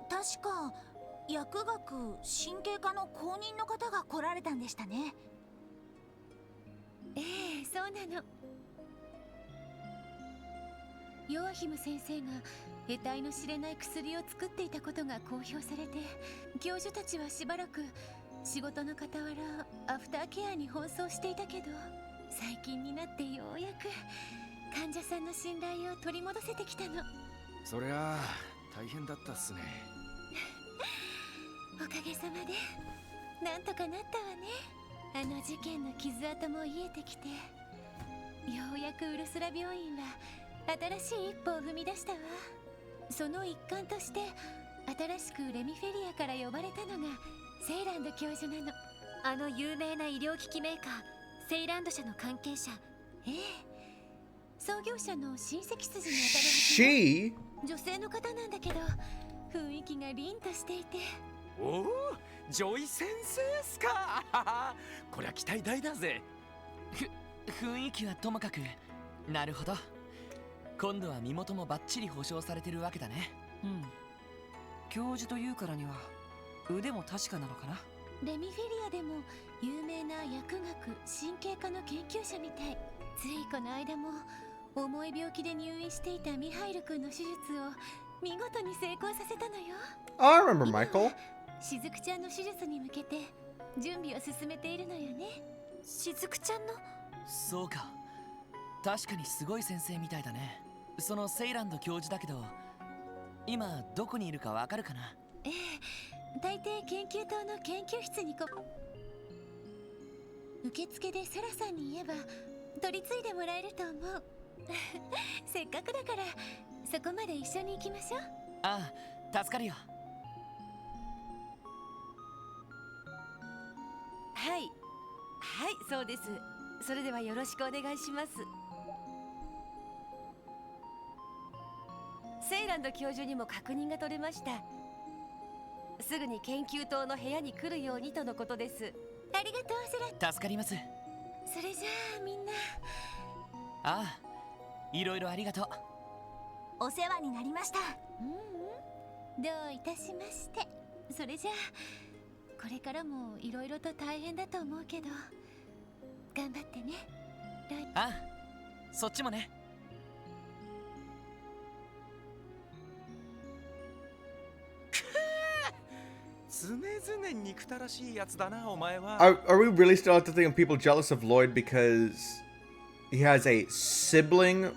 確か薬学神経科の公認の方が来られたんでしたね。ええ、そうなの。ヨアヒム先生が得体の知れない薬を作っていたことが公表されて、教授たちはしばらく仕事の傍らアフターケアに奔走していたけど、最近になってようやく患者さんの信頼を取り戻せてきたの。そりゃあ大変だったっすね。おかげさまでなんとかなったわね。あの事件の傷跡も癒えてきて、ようやくウルスラ病院は新しい一歩を踏み出したわ。その一環として新しくレミフェリアから呼ばれたのがセイランド教授なの。あの有名な医療機器メーカーセイランド社の関係者。ええ、創業者の親戚筋に当たるはず。She? 女性の方なんだけど雰囲気が凛としていて。おお、ジョイ先生っすか。こりゃ期待大だぜ。雰囲気はともかく、なるほど。今度は身元もバッチリ保証されてるわけだね。教授というからには腕も確かなのかな。レミフェリアでも有名な薬学神経科の研究者みたい。ついこの間も重い病気で入院していたミハイル君の手術を見事に成功させたのよ。I remember Michael. しずくちゃんの手術に向けて準備を進めているのよね。しずくちゃんの？そうか、確かにすごい先生みたいだね。そのセイランド教授だけど今どこにいるかわかるかな。ええ、大抵研究棟の研究室に受付でセラさんに言えば取り継いでもらえると思う。せっかくだからそこまで一緒に行きましょう。ああ、助かるよ。はい、そうです。それではよろしくお願いします。セイランド教授にも確認が取れました。すぐに研究棟の部屋に来るようにとのことです。ありがとうセラ。助かります。それじゃあみんな。ああ、いろいろありがとう。お世話になりました。どういたしまして。それじゃあこれからもいろいろと大変だと思うけど頑張ってね。ああ、そっちもね。常々憎たらしいやつだな、お前は。Are we really still have to think of people jealous of Lloyd because he has a sibling-like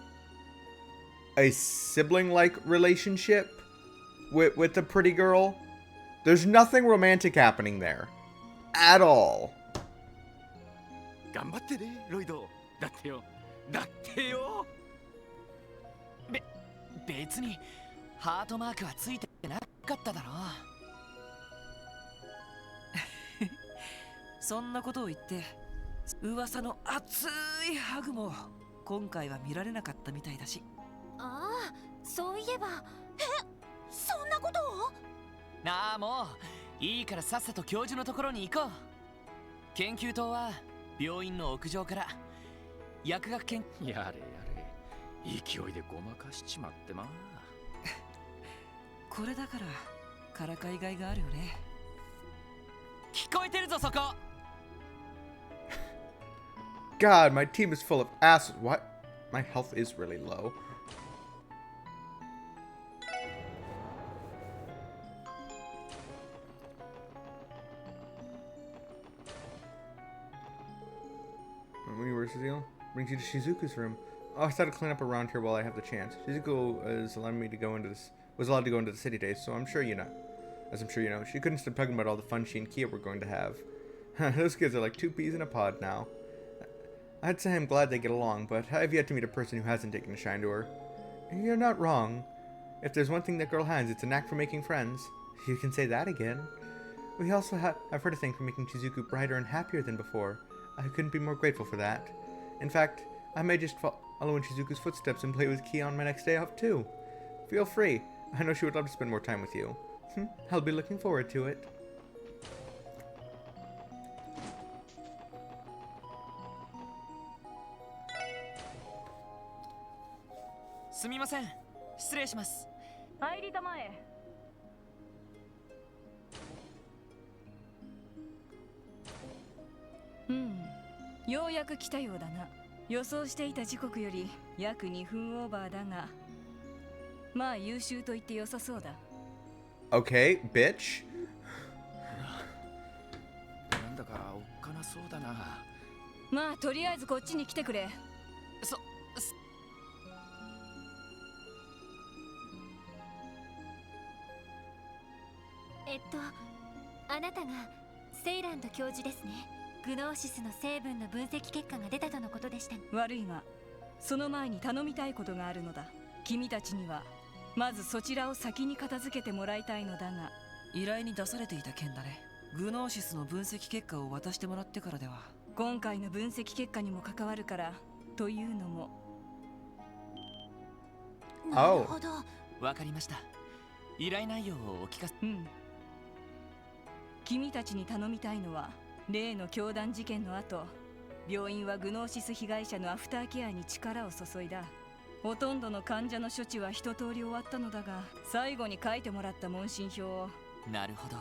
relationship with the pretty girl? There's nothing romantic happening there at all. 頑張ってね、ロイド。だってよ。別にハートマークはついてなかっただろう。そんなことを言って噂の熱いハグも今回は見られなかったみたいだし。ああ、そういえば。そんなことを？なあ、もういいからさっさと教授のところに行こう。研究棟は病院の屋上から薬学研。やれやれ、勢いでごまかしちまってまあ。これだからからかいがいがあるよね。聞こえてるぞそこ。God, my team is full of acid. What? My health is really low. Where's the deal? Brings you to Shizuku's room. Oh, I started to clean up around here while I have the chance. Shizuku is allowing me to go into this. Was allowed to go into the city days, so I'm sure you know. As I'm sure you know, she couldn't stop talking about all the fun she and Kia were going to have. Those kids are like two peas in a pod now. I'd say I'm glad they get along, but I've yet to meet a person who hasn't taken a shine to her. You're not wrong. If there's one thing that girl has, it's a knack for making friends. You can say that again. We also I've heard a thing for making Shizuku brighter and happier than before. I couldn't be more grateful for that. In fact, I may just follow in Shizuku's footsteps and play with Kia on my next day off too. Feel free. I know she would love to spend more time with you. I'll be looking forward to it. すみません、失礼します。入りたまえ。ようやく来たようだな。予想していた時刻より約2分オーバーだが、まあ優秀と言って良さそうだ。Okay, bitch. なんだかおっかなそうだな。まあとりあえずこっちに来てくれ。あなたがセイランド教授ですね。グノーシスの成分の分析結果が出たとのことでした。悪いが、その前に頼みたいことがあるのだ。君たちにはまずそちらを先に片付けてもらいたいのだが。依頼に出されていた件だね。グノーシスの分析結果を渡してもらってからでは。今回の分析結果にも関わるからというのも。なるほど。わかりました。依頼内容をお聞かせ。君たちに頼みたいのは、例の教団事件の後、病院はグノーシス被害者のアフターケアに力を注いだ。ほとんどの患者の処置は一通り終わったのだが、最後に書いてもらった問診票を。なるほど。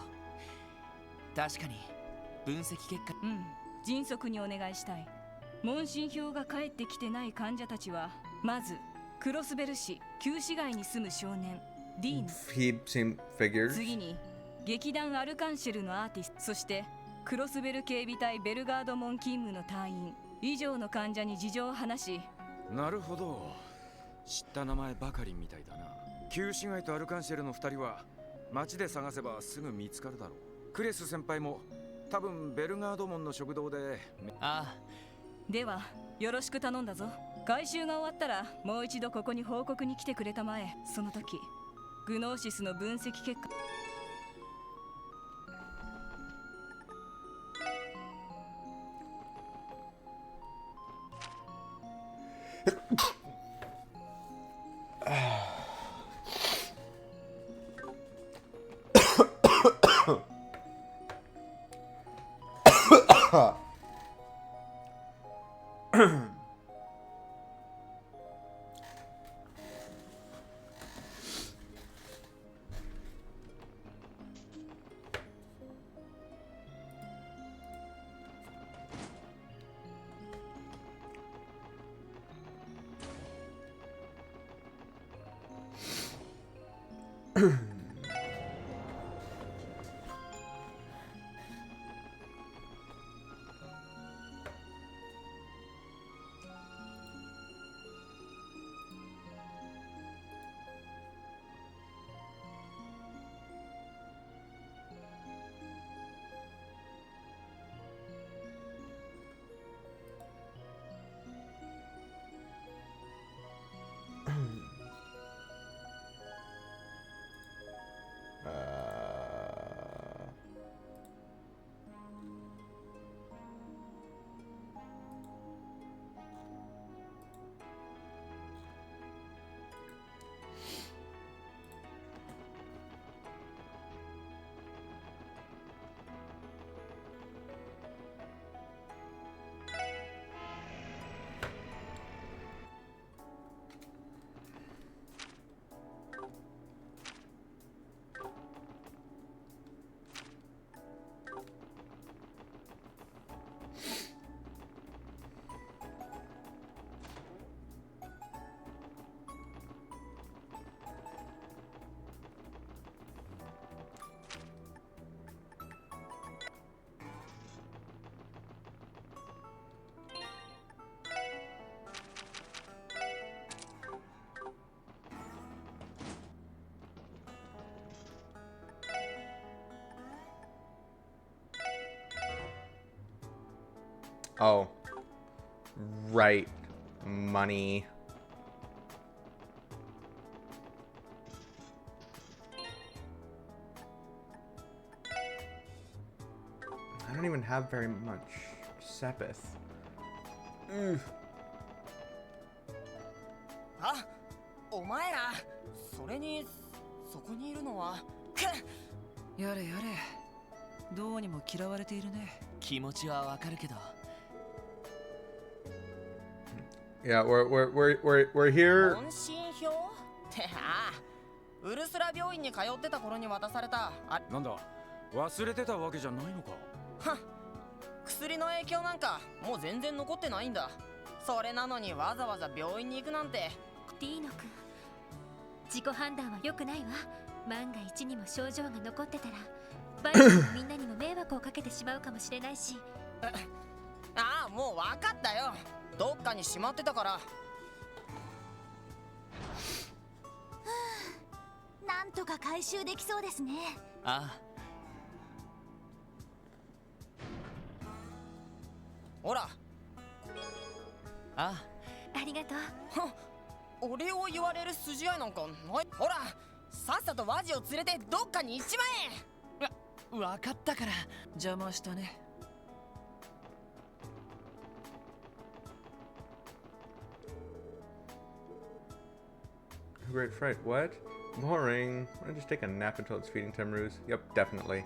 確かに分析結果。迅速にお願いしたい。問診票が返ってきてない患者たちは、まずクロスベル市旧市街に住む少年 D の。次に劇団アルカンシェルのアーティスト、そしてクロスベル警備隊ベルガード門勤務の隊員以上の患者に事情を話し。なるほど、知った名前ばかりみたいだな。旧市街とアルカンシェルの2人は街で探せばすぐ見つかるだろう。クレス先輩も多分ベルガード門の食堂で。ああ、ではよろしく頼んだぞ。回収が終わったらもう一度ここに報告に来てくれたまえ。その時グノーシスの分析結果。Oh. Right. Money. I don't even have very much Sepith. Ugh. あ、お前ら、それにそこにいるのは。やれやれ、どうにも嫌われているね。気持ちはわかるけど。Yeah, we're here. 問診票ってウルスラ病院に通ってた頃に渡された。なんだ、忘れてたわけじゃないのか。はっ、薬の影響なんかもう全然残ってないんだ。それなのにわざわざ病院に行くなんて。ディーノ君、自己判断は良くないわ。万が一にも症状が残ってたらバイクのみんなにも迷惑をかけてしまうかもしれないし。ああ、もう分かったよ。どっかにしまってたから。なんとか回収できそうですね。ああ。ほら。ああ。ありがとう。俺を言われる筋合いなんかない。ほら、さっさとワジを連れてどっかに行っちまえ。わかったから。邪魔したね。Great fright. What? Boring. Why don't I just take a nap until it's feeding time, Ruse? Yep, definitely.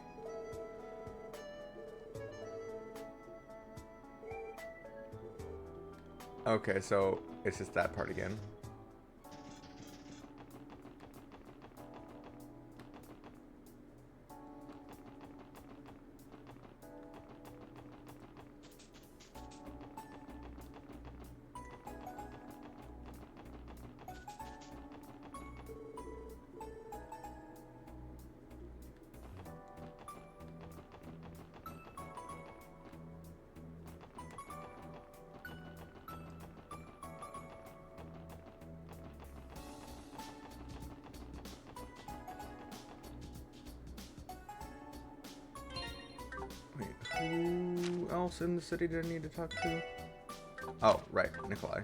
Okay, so it's just that part again. Wait, who else in the city did I need to talk to? Oh, right, Nikolai.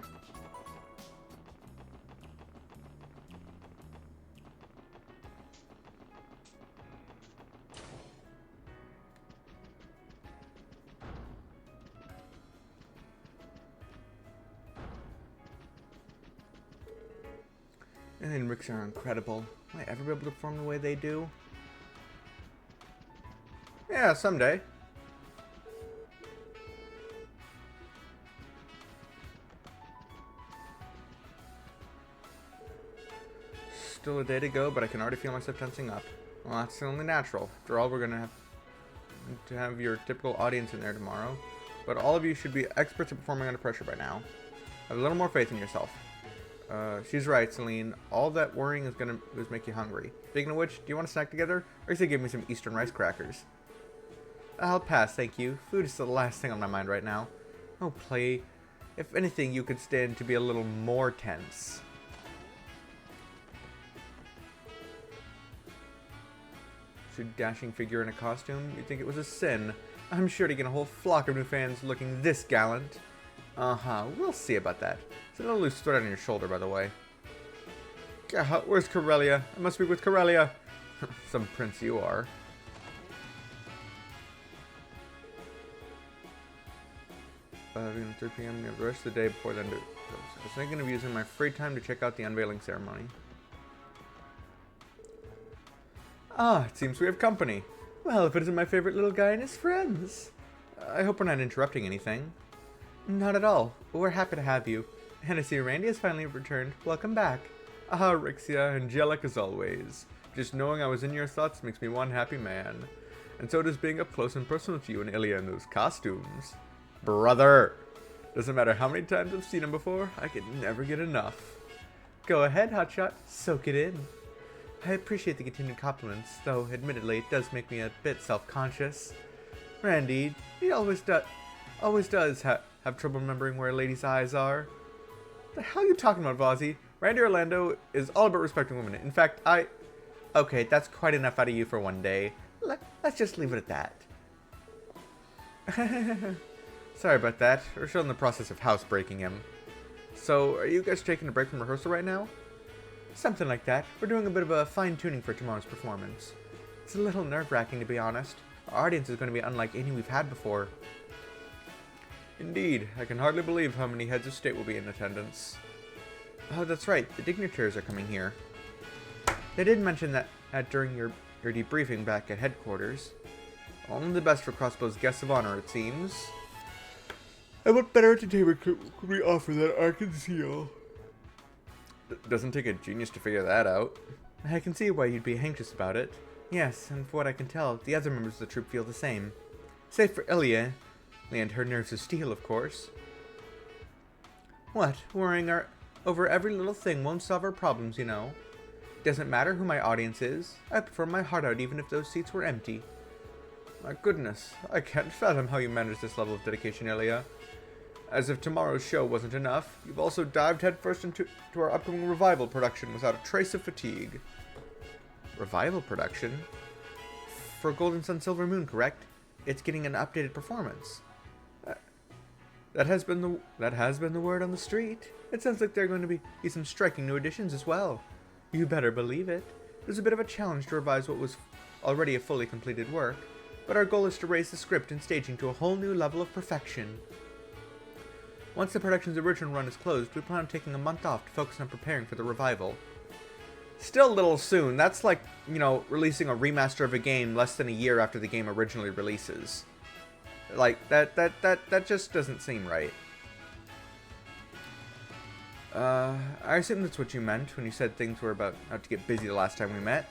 And then Ricks are incredible. Will I ever be able to perform the way they do? Yeah, someday. Still a day to go, but I can already feel myself tensing up. Well, that's only natural. After all, we're gonna have your typical audience in there tomorrow. But all of you should be experts at performing under pressure by now. Have a little more faith in yourself. She's right, Celine. All that worrying is gonna make you hungry. Speaking of which, do you want to snack together? Or say give me some Eastern rice crackers? I'll pass, thank you. Food is the last thing on my mind right now. Oh, play. If anything, you could stand to be a little more tense. Should dashing figure in a costume? You'd think it was a sin. I'm sure to get a whole flock of new fans looking this gallant. Uh-huh, we'll see about that. It's a little loose thread on your shoulder, by the way. God, where's Corellia? I must speak with Corellia. Some prince you are. 3 p.m. The rest of the day before then. I was thinking of using my free time to check out the unveiling ceremony. Ah, it seems we have company. Well, if it isn't my favorite little guy and his friends. I hope we're not interrupting anything. Not at all. We're happy to have you. And I see Randy has finally returned. Welcome back. Ah, Rixia, angelic as always. Just knowing I was in your thoughts makes me one happy man. And so does being up close and personal to you and Ilya in those costumes. Brother! Doesn't matter how many times I've seen him before, I can never get enough. Go ahead, Hotshot. Soak it in. I appreciate the continued compliments, though admittedly it does make me a bit self-conscious. Randy, he always does have trouble remembering where a lady's eyes are. The hell are you talking about, Vozzy? Randy Orlando is all about respecting women. In fact, Okay, that's quite enough out of you for one day. Let's just leave it at that. Sorry about that. We're still in the process of housebreaking him. So, are you guys taking a break from rehearsal right now? Something like that. We're doing a bit of a fine-tuning for tomorrow's performance. It's a little nerve-wracking, to be honest. Our audience is going to be unlike any we've had before. Indeed, I can hardly believe how many heads of state will be in attendance. Oh, that's right. The dignitaries are coming here. They did mention that during your debriefing back at headquarters. Only the best for Crossbow's guests of honor, it seems. And what better entertainment could we offer than Arkansas? Doesn't take a genius to figure that out. I can see why you'd be anxious about it. Yes, and for what I can tell, the other members of the troupe feel the same. Save for Ilya, and her nerves of steel, of course. What? Worrying over every little thing won't solve our problems, you know. Doesn't matter who my audience is. I prefer my heart out even if those seats were empty. My goodness, I can't fathom how you manage this level of dedication, Ilya. As if tomorrow's show wasn't enough, you've also dived headfirst into our upcoming revival production without a trace of fatigue. Revival production? For Golden Sun Silver Moon, correct? It's getting an updated performance. That has been the word on the street. It sounds like there are going to be some striking new additions as well. You better believe it. There's a bit of a challenge to revise what was already a fully completed work, but our goal is to raise the script and staging to a whole new level of perfection. Once the production's original run is closed, we plan on taking a month off to focus on preparing for the revival. Still a little soon. That's like, you know, releasing a remaster of a game less than a year after the game originally releases. Like, that just doesn't seem right. I assume that's what you meant when you said things were about to get busy the last time we met.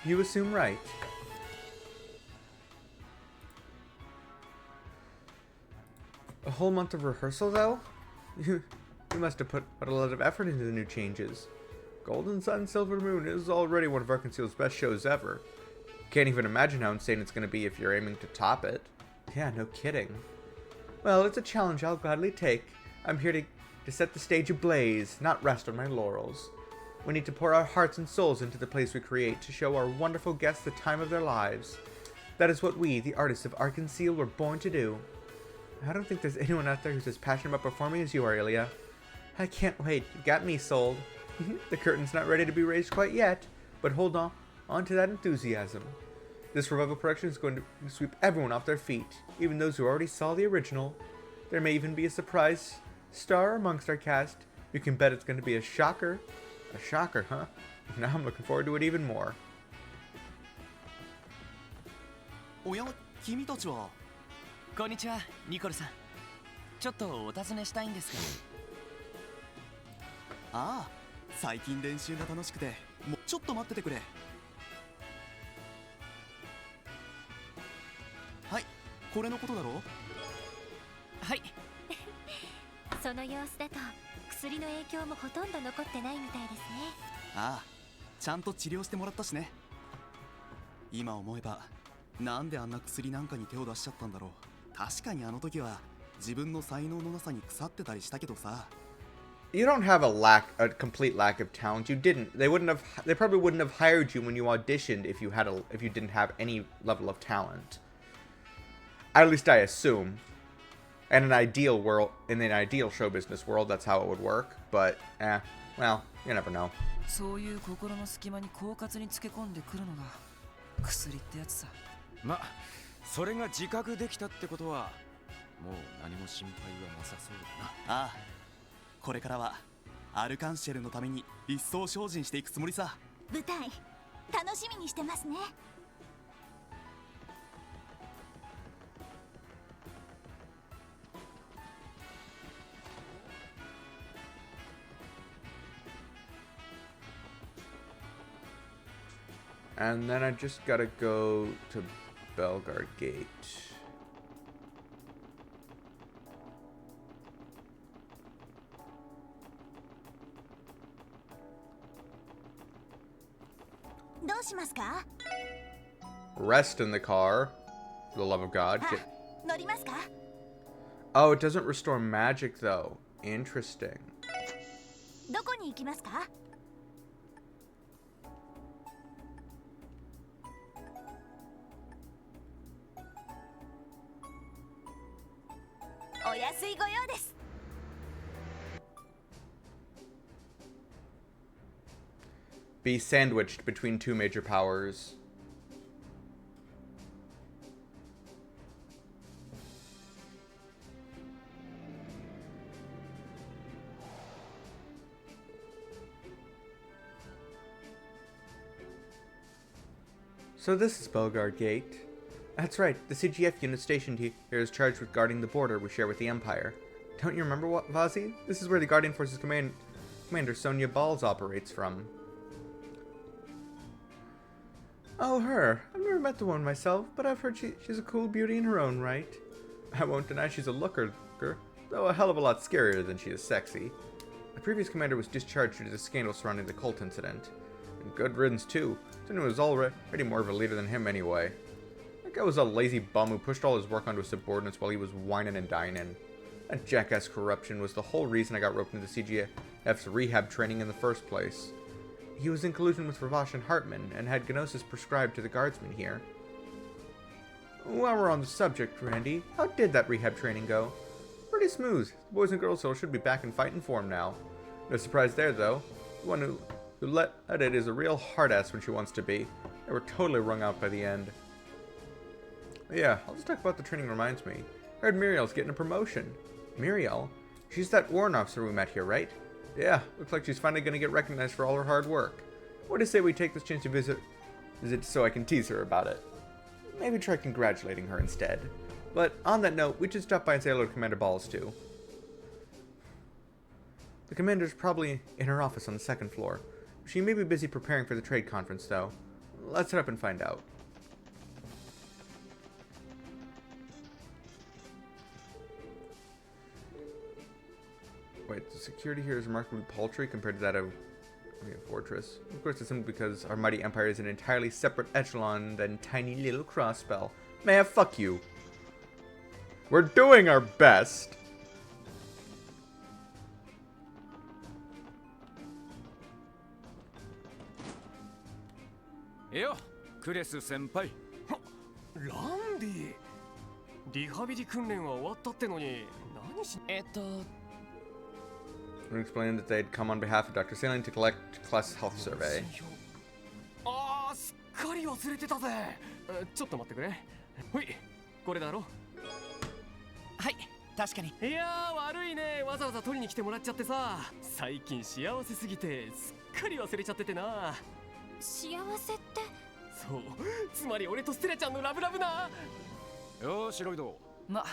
You assume right. A whole month of rehearsal, though? You must have put a lot of effort into the new changes. Golden Sun Silver Moon is already one of Arkansas's best shows ever. Can't even imagine how insane it's going to be if you're aiming to top it. Yeah, no kidding. Well, it's a challenge I'll gladly take. I'm here to set the stage ablaze, not rest on my laurels. We need to pour our hearts and souls into the plays we create to show our wonderful guests the time of their lives. That is what we, the artists of Arkansas, were born to do. I don't think there's anyone out there who's as passionate about performing as you are, Ilya. I can't wait. You got me sold. The curtain's not ready to be raised quite yet, but hold on to that enthusiasm. This revival production is going to sweep everyone off their feet, even those who already saw the original. There may even be a surprise star amongst our cast. You can bet it's going to be a shocker. A shocker, huh? Now I'm looking forward to it even more. おや、君たちは。こんにちは、ニコルさん。ちょっとお尋ねしたいんですが。ああ、最近練習が楽しくて、もうちょっと待っててくれ。はい、これのことだろ。はい。その様子だと薬の影響もほとんど残ってないみたいですね。ああ、ちゃんと治療してもらったしね。今思えばなんであんな薬なんかに手を出しちゃったんだろう。確かにあの時は自分の才能のなさに腐ってたりしたけどさ。You don't have a complete lack of talent. You didn't. They probably wouldn't have hired you when you auditioned if you didn't have any level of talent. At least I assume. In an ideal show business world, that's how it would work. But, well, you never know. そういう心の隙間に狡猾につけ込んでくるのが薬ってやつさ。ま、それが自覚できたってことは、もう何も心配はなさそうだな。ああ、これからはアルカンシェルのために一層精進していくつもりさ。舞台楽しみにしてますね。And then I just gotta go to Belgard Gate. Rest in the car, for the love of God. Oh, it doesn't restore magic though. Interesting. どこに行きますか?お安いご用です。 Be sandwiched between two major powers. So this is Belgard Gate. That's right, the CGF unit stationed here is charged with guarding the border we share with the Empire. Don't you remember what, Vazi? This is where the Guardian Forces Commander Sonia Balls operates from. Oh, her. I've never met the woman myself, but I've heard she's a cool beauty in her own right. I won't deny she's a looker, though a hell of a lot scarier than she is sexy. The previous commander was discharged due to the scandal surrounding the cult incident. And good riddance, too. Sonia was already more of a leader than him anyway. That guy was a lazy bum who pushed all his work onto his subordinates while he was whining and dining. That jackass corruption was the whole reason I got roped into CGF's rehab training in the first place. He was in collusion with Ravash and Hartman, and had Gnosis prescribed to the guardsmen here. While we're on the subject, Randy, how did that rehab training go? Pretty smooth. The boys and girls soul should be back in fighting form now. No surprise there, though. The one who let it is a real hard-ass when she wants to be. They were totally wrung out by the end. Yeah, I'll just talk about the training reminds me. I heard Muriel's getting a promotion. Muriel? She's that warrant officer we met here, right? Yeah, looks like she's finally going to get recognized for all her hard work. What do you say we take this chance to visit so I can tease her about it? Maybe try congratulating her instead. But on that note, we should stop by and say hello to Commander Balls too. The commander's probably in her office on the second floor. She may be busy preparing for the trade conference though. Let's head up and find out. Wait, the security here is remarkably paltry compared to that of a fortress. Of course, it's simply because our mighty empire is an entirely separate echelon than tiny little crossbell. Man, fuck you. We're doing our best. Yo, クレス先輩。ランディ。リハビリ訓練は終わったってのに何し。And explained that they'd come on behalf of Dr. Sailing to collect class health survey. ああ、すっかり忘れてたぜ。ちょっと待ってくれ。ほい、これだろ。はい、確かに。いやー、悪いね。わざわざ取りに来てもらっちゃってさ。最近幸せすぎてすっかり忘れちゃっててな。幸せって。そう、つまり俺とステラちゃんのラブラブな。よーし、ロイド。ま、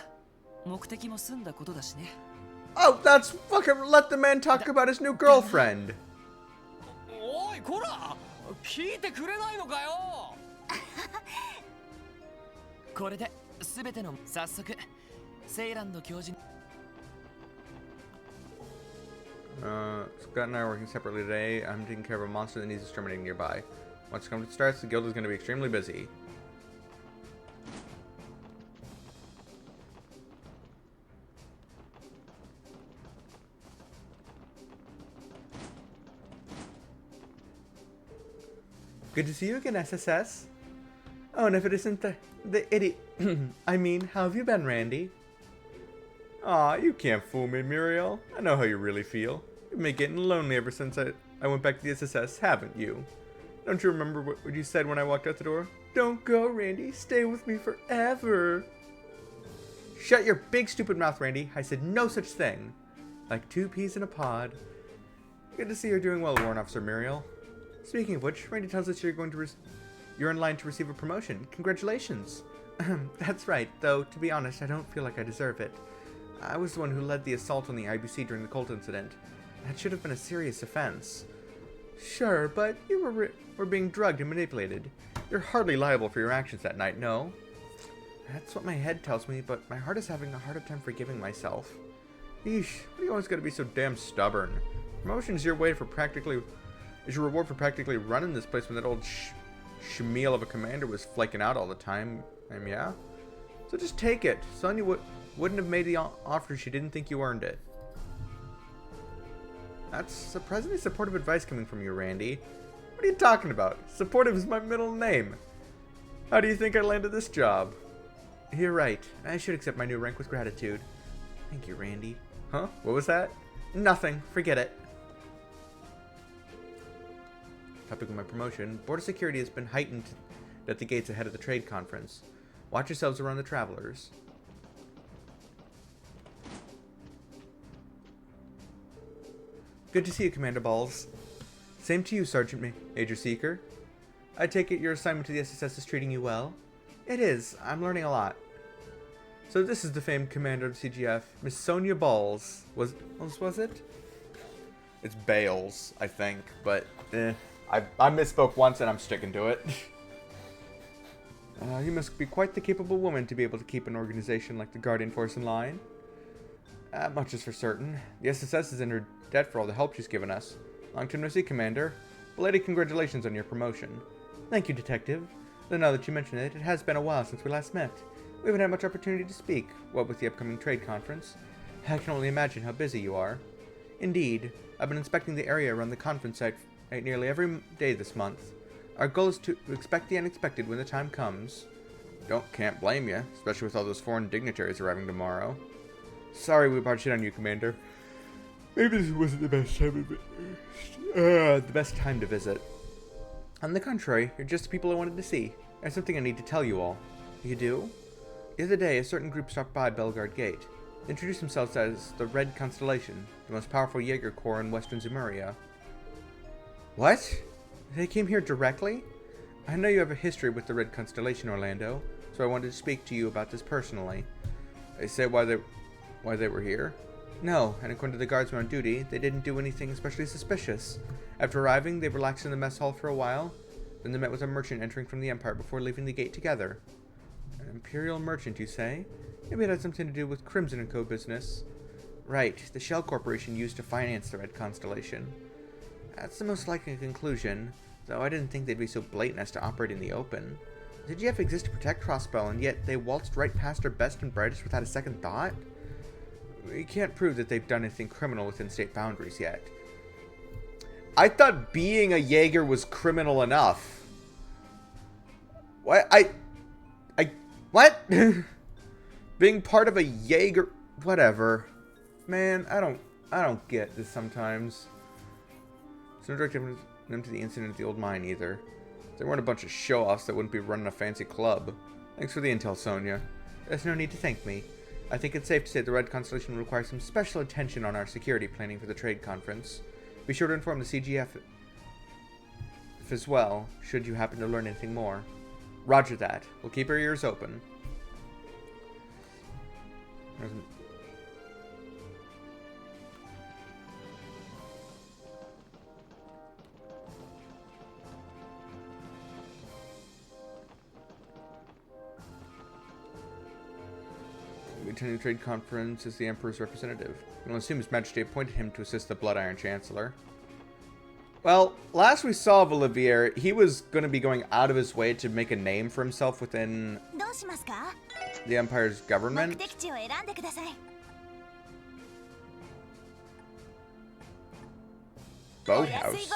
目的も済んだことだしね。Oh, that's fucking let the man talk about his new girlfriend. おい、こら、聞いてくれないのかよ。これで全ての早速セイランド教授。Scott and I are working separately today. I'm taking care of a monster that needs exterminating nearby. Once the conflict starts, the guild is going to be extremely busy. Good to see you again, SSS. Oh, and if it isn't the idiot... I mean, how have you been, Randy? Aw, you can't fool me, Muriel. I know how you really feel. You've been getting lonely ever since I went back to the SSS, haven't you? Don't you remember what you said when I walked out the door? Don't go, Randy. Stay with me forever. Shut your big stupid mouth, Randy. I said no such thing. Like two peas in a pod. Good to see you're doing well, Warrant Officer Muriel. Speaking of which, Randy tells us you're in line to receive a promotion. Congratulations. That's right, though, to be honest, I don't feel like I deserve it. I was the one who led the assault on the IBC during the cult incident. That should have been a serious offense. Sure, but you were being drugged and manipulated. You're hardly liable for your actions that night, no? That's what my head tells me, but my heart is having a harder time forgiving myself. Eesh, why do you always gotta be so damn stubborn? Promotion is your reward for practically running this place when that old shmeal of a commander was flaking out all the time. Yeah? So just take it. Sonya wouldn't have made the offer if she didn't think you earned it. That's surprisingly supportive advice coming from you, Randy. What are you talking about? Supportive is my middle name. How do you think I landed this job? You're right. I should accept my new rank with gratitude. Thank you, Randy. Huh? What was that? Nothing. Forget it. Topic of my promotion. Border security has been heightened at the gates ahead of the trade conference. Watch yourselves around the travelers. Good to see you, Commander Balls. Same to you, Sergeant Major Seeker. I take it your assignment to the SSS is treating you well? It is. I'm learning a lot. So this is the famed commander of the CGF, Miss Sonia Balls. Was it? It's Bales, I think, but I misspoke once and I'm sticking to it. You must be quite the capable woman to be able to keep an organization like the Guardian Force in line. Much is for certain. The SSS is in her debt for all the help she's given us. Long time no see, Commander. Belated congratulations on your promotion. Thank you, Detective. Though now that you mention it, it has been a while since we last met. We haven't had much opportunity to speak, what with the upcoming trade conference. I can only imagine how busy you are. Indeed, I've been inspecting the area around the conference site nearly every day this month. Our goal is to expect the unexpected when the time comes. Can't blame you, especially with all those foreign dignitaries arriving tomorrow. Sorry we barged in on you, Commander. Maybe this wasn't the best time to visit. On the contrary, you're just the people I wanted to see. I have something I need to tell you all. You do? The other day, a certain group stopped by Belgard Gate. They introduced themselves as the Red Constellation, the most powerful Jaeger Corps in Western Zemuria. What? They came here directly? I know you have a history with the Red Constellation, Orlando, so I wanted to speak to you about this personally. They say why they were here? No, and according to the guardsmen on duty, they didn't do anything especially suspicious. After arriving, they relaxed in the mess hall for a while, then they met with a merchant entering from the Empire before leaving the gate together. An Imperial merchant, you say? Maybe it had something to do with Crimson & Co. business. Right, the Shell Corporation used to finance the Red Constellation. That's the most likely conclusion, though I didn't think they'd be so blatant as to operate in the open. The GF exists to protect Crossbell, and yet they waltzed right past our best and brightest without a second thought? We can't prove that they've done anything criminal within state boundaries yet. I thought being a Jaeger was criminal enough. What? What? Being part of a Jaeger... Whatever. Man, I don't get this sometimes. So no directing them to the incident at the old mine either. They weren't a bunch of show-offs that wouldn't be running a fancy club. Thanks for the intel, Sonia. There's no need to thank me. I think it's safe to say the Red Constellation will require some special attention on our security planning for the trade conference. Be sure to inform the CGF as well, should you happen to learn anything more. Roger that. We'll keep our ears open. Attending the trade conference as the Emperor's representative. We'll assume His Majesty appointed him to assist the Blood Iron Chancellor. Well, last we saw of Olivier, he was going to be going out of his way to make a name for himself within the Empire's government. Boathouse.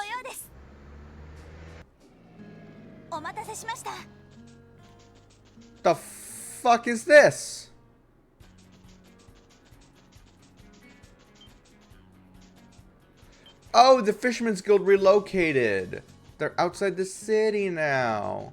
The fuck is this? Oh, the Fisherman's Guild relocated. They're outside the city now.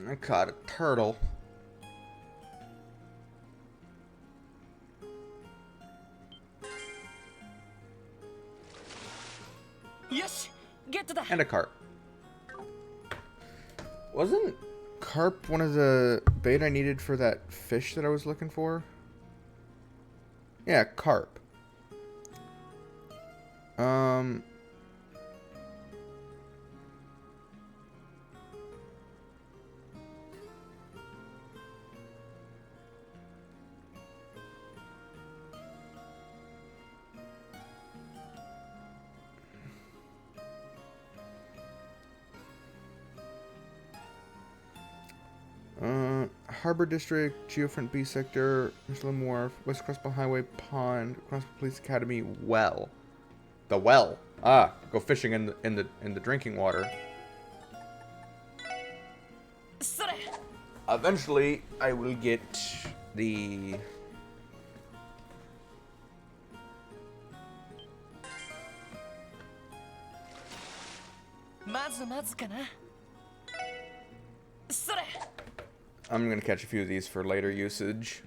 I caught a turtle. And a carp. Wasn't carp one of the bait I needed for that fish that I was looking for? Yeah, carp. Harbor District, Geofront B Sector, Michelin Wharf, West Crossbow Highway, Pond, Crossbow Police Academy, Well. The well. Ah, go fishing in the drinking water. Eventually, I will get the... I'm gonna catch a few of these for later usage.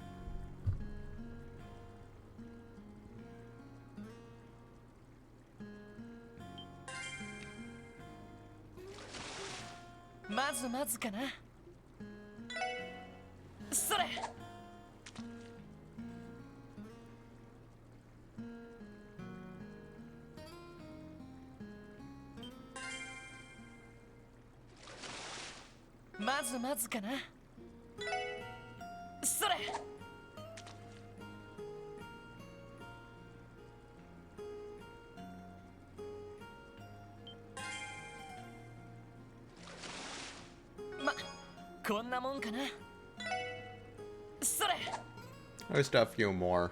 Just a few more.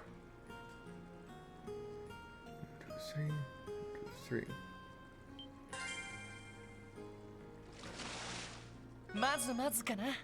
1, 2, 3. 1, 2, 3.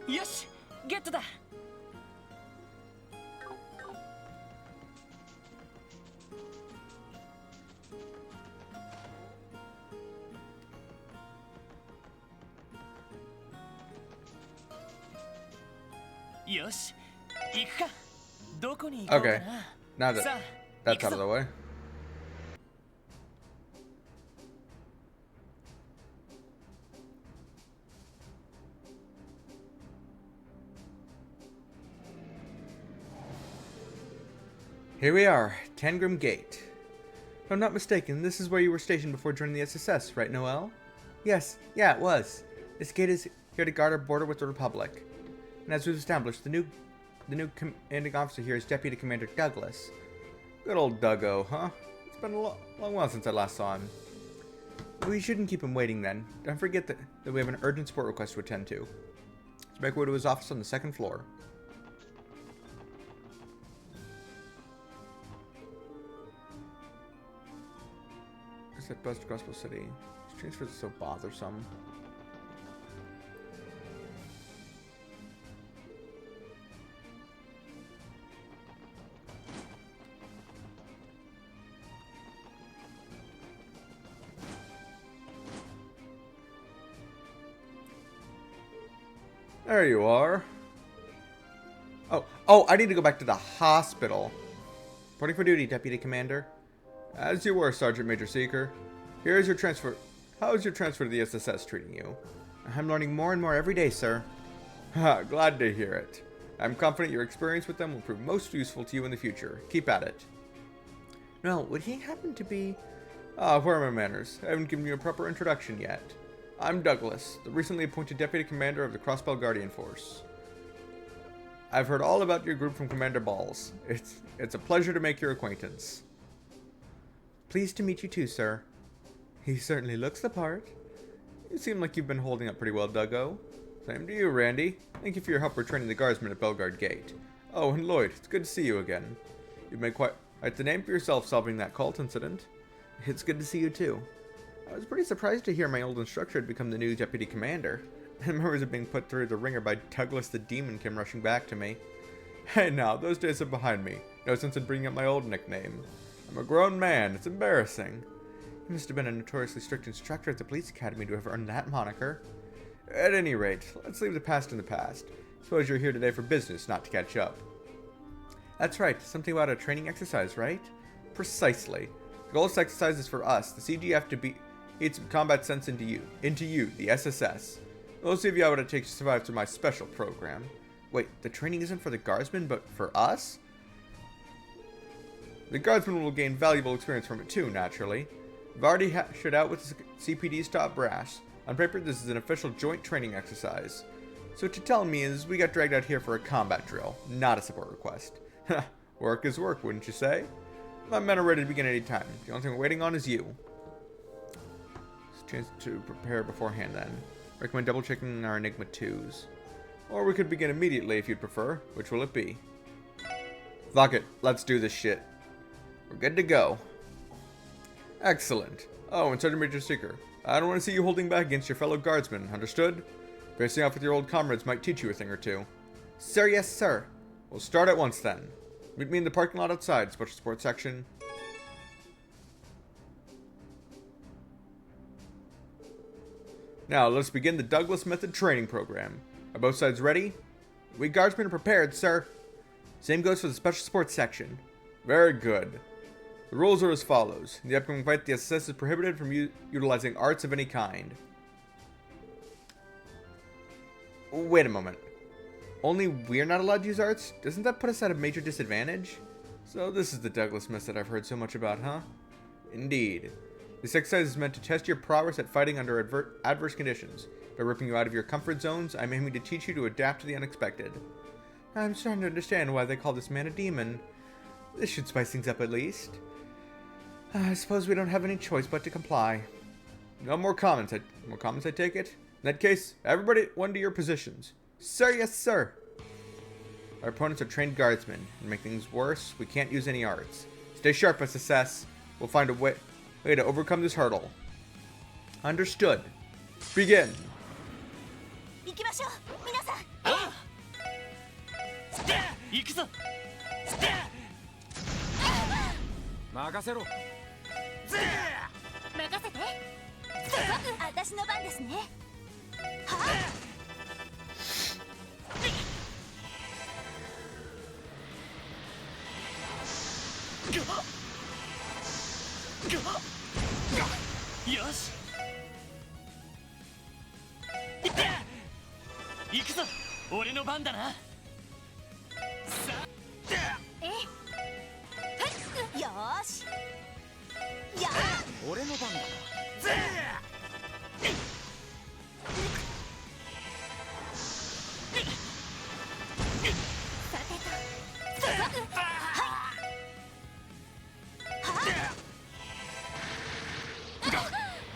Yosh, get that. Yosh, okay, now that that's out of the way. Here we are, Tangrim Gate. If I'm not mistaken, this is where you were stationed before joining the SSS, right, Noel? Yes, yeah, it was. This gate is here to guard our border with the Republic. And as we've established, the new commanding officer here is Deputy Commander Douglas. Good old Duggo, huh? It's been a long while since I last saw him. We shouldn't keep him waiting then. Don't forget that we have an urgent support request to attend to. Let's make our way to his office on the 2nd floor. That bus to Crossbow City. These transfers are so bothersome. There you are. Oh, I need to go back to the hospital. Reporting for duty, Deputy Commander. As you were, Sergeant Major Seeker. Here is your transfer. How is your transfer to the SSS treating you? I'm learning more and more every day, sir. Glad to hear it. I'm confident your experience with them will prove most useful to you in the future. Keep at it. Well, would he happen to be... where are my manners? I haven't given you a proper introduction yet. I'm Douglas, the recently appointed Deputy Commander of the Crossbell Guardian Force. I've heard all about your group from Commander Balls. It's a pleasure to make your acquaintance. Pleased to meet you too, sir. He certainly looks the part. You seem like you've been holding up pretty well, Duggo. Same to you, Randy. Thank you for your help retraining the guardsmen at Belgard Gate. Oh, and Lloyd, it's good to see you again. You've made quite the name for yourself solving that cult incident. It's good to see you too. I was pretty surprised to hear my old instructor had become the new deputy commander. Memories of being put through the ringer by Douglas the Demon came rushing back to me. Hey now, those days are behind me. No sense in bringing up my old nickname. I'm a grown man. It's embarrassing. You must have been a notoriously strict instructor at the police academy to have earned that moniker. At any rate, let's leave the past in the past. Suppose you're here today for business, not to catch up. That's right. Something about a training exercise, right? Precisely. The goal of this exercise is for us, the CGF, to beat some combat sense into you, the SSS. We'll see if you have what it takes to survive through my special program. Wait, the training isn't for the guardsmen, but for us? The guardsmen will gain valuable experience from it too, naturally. We've already hashed out with the CPD's top brass. On paper, this is an official joint training exercise. So what you're telling me is we got dragged out here for a combat drill, not a support request. Work is work, wouldn't you say? My men are ready to begin any time. The only thing we're waiting on is you. It's a chance to prepare beforehand then. Recommend double checking our Enigma 2s. Or we could begin immediately if you'd prefer. Which will it be? Fuck it, let's do this shit. We're good to go. Excellent. Oh, and Sergeant Major Seeker, I don't want to see you holding back against your fellow guardsmen, understood? Facing off with your old comrades might teach you a thing or two. Sir, yes, sir. We'll start at once then. Meet me in the parking lot outside, Special Sports Section. Now, let's begin the Douglas Method training program. Are both sides ready? We guardsmen are prepared, sir. Same goes for the Special Sports Section. Very good. The rules are as follows. In the upcoming fight, the SS is prohibited from utilizing arts of any kind. Wait a moment. Only we're not allowed to use arts? Doesn't that put us at a major disadvantage? So this is the Douglas method I've heard so much about, huh? Indeed. This exercise is meant to test your prowess at fighting under adverse conditions. By ripping you out of your comfort zones, I'm aiming to teach you to adapt to the unexpected. I'm starting to understand why they call this man a demon. This should spice things up at least. I suppose we don't have any choice but to comply. No more comments. More comments, I take it? In that case, everybody one to your positions. Sir, yes, sir. Our opponents are trained guardsmen. To make things worse, we can't use any arts. Stay sharp, SSS. We'll find a way to overcome this hurdle. Understood. Begin. 行きましょう皆さん行くぞ任せろ任せて私の番ですねはよし行くぞ俺の番だなさよーしや俺の番だな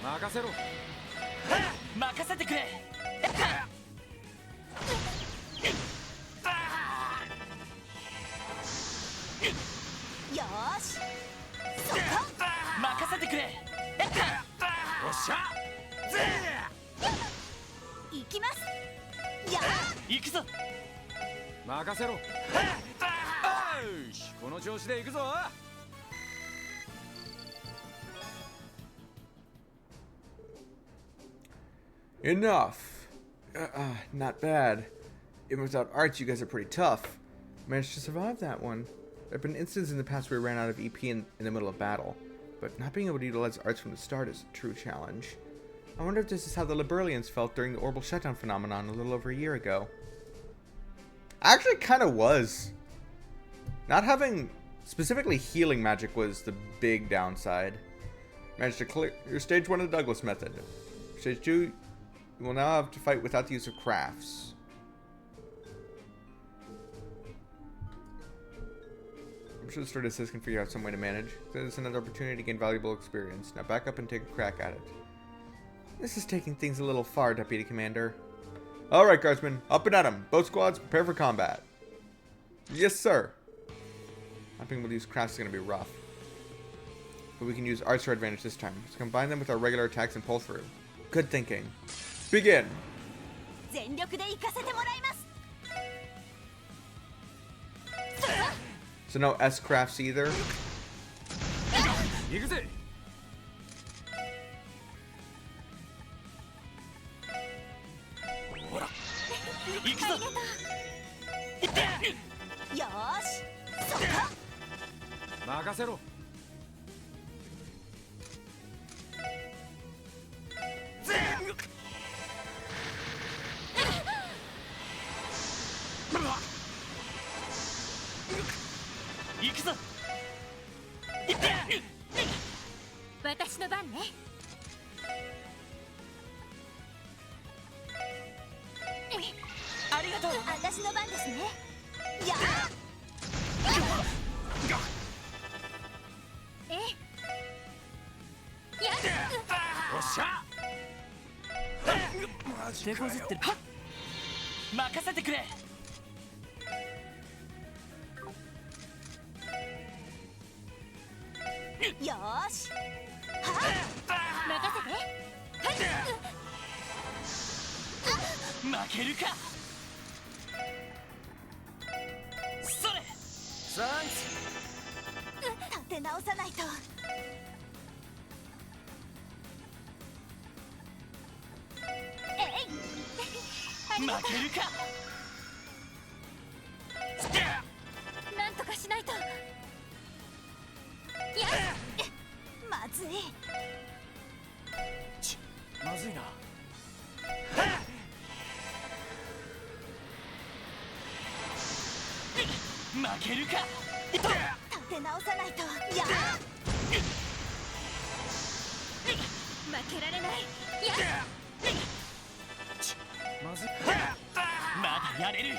任せろ任せてくれよーしそこ任せてくれよっしゃ行きますや行くぞ任せろよしこの調子で行くぞEnough. Not bad. Even without arts, you guys are pretty tough. Managed to survive that one. There have been instances in the past where we ran out of EP in the middle of battle, but not being able to utilize arts from the start is a true challenge. I wonder if this is how the Liberalians felt during the orbital shutdown phenomenon a little over a year ago. Actually, kind of was. Not having specifically healing magic was the big downside. Managed to clear your stage 1 of the Douglas method. Stage 2, you will now have to fight without the use of crafts. I'm sure the store assist can figure out some way to manage. This is another opportunity to gain valuable experience. Now back up and take a crack at it. This is taking things a little far, Deputy Commander. Alright, guardsmen, up and at 'em. Both squads, prepare for combat. Yes, sir. Not being able to use crafts is going to be rough. But we can use arts to our advantage this time. Let's combine them with our regular attacks and pull through. Good thinking. Begin! 全力で行かせてもらいます So no S crafts either. 行くぜほら行くぞよーしそこ任せろくぞ。私の番ね。ありがとう。私の番ですね。やえやっおっしゃ。手こずってる。任せてくれ。よーし。任せて。負けるか。それ。サン立て直さないと。負けるか。なんとかしないと。やっまずい。まずいな。負けるか。立て直さないと。や負けられない。やっまずい。まだやれる。立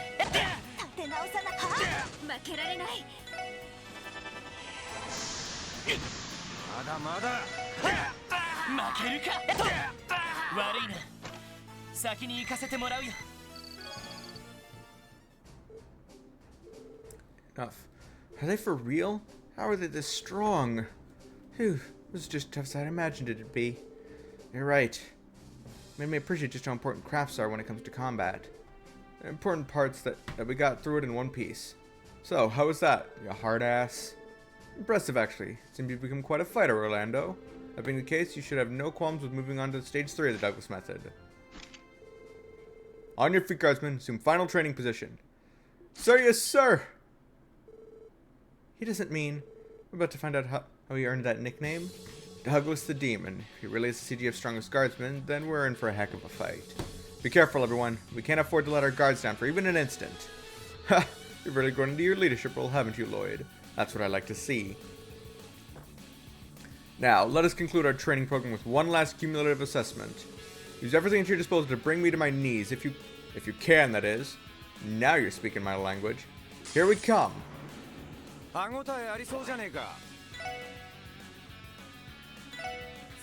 て直さない。負けられない。まだまだ。負けるか。悪いな。先に行かせてもらうよ。Enough. Are they for real? How are they this strong? Phew, it was just tough as I imagined it'd be. You're right. Made me appreciate just how important crafts are when it comes to combat. They're important parts that we got through it in one piece. So, how was that, you hard ass? Impressive, actually. Seems you've become quite a fighter, Orlando. That being the case, you should have no qualms with moving on to stage 3 of the Douglas method. On your feet, guardsmen. Assume final training position. Sir, yes, sir! He doesn't mean... We're about to find out how he earned that nickname. Douglas the Demon. If he really is the CGF's strongest guardsman, then we're in for a heck of a fight. Be careful, everyone. We can't afford to let our guards down for even an instant. Ha! You've really grown into your leadership role, haven't you, Lloyd? That's what I like to see. Now, let us conclude our training program with one last cumulative assessment. Use everything at your disposal to bring me to my knees, if you can, that is. Now you're speaking my language. Here we come. 歯応えありそうじゃねえか。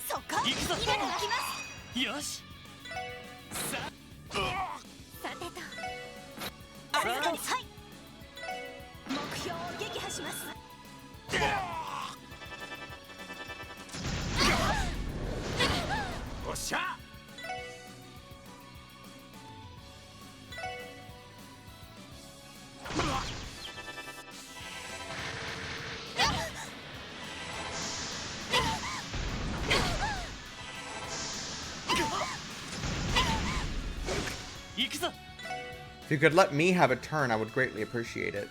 そこ。行くぞ。今から行きます。よし。さてと。ありがとう。はい。目標を撃破します。おっしゃ。行くぞ。If you could let me have a turn, I would greatly appreciate it.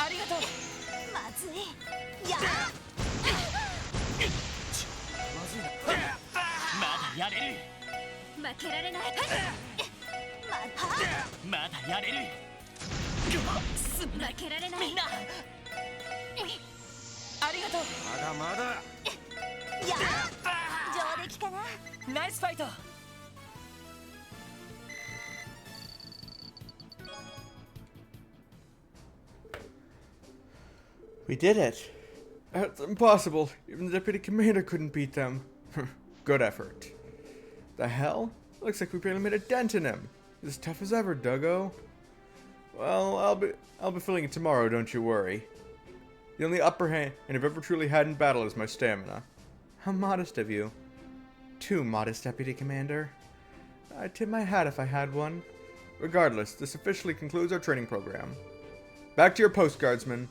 ありがとう。まずい。やまずいな。まだやれる。負けられない。まだやれる。負けられない。みんなありがとう。まだまだ。や上出来かな。ナイスファイト。We did it. That's impossible. Even the deputy commander couldn't beat them. Good effort. The hell? Looks like we barely made a dent in him. He's as tough as ever, Duggo. Well, I'll be feeling it tomorrow, don't you worry. The only upper hand I've ever truly had in battle is my stamina. How modest of you. Too modest, Deputy Commander. I'd tip my hat if I had one. Regardless, this officially concludes our training program. Back to your post, Guardsman.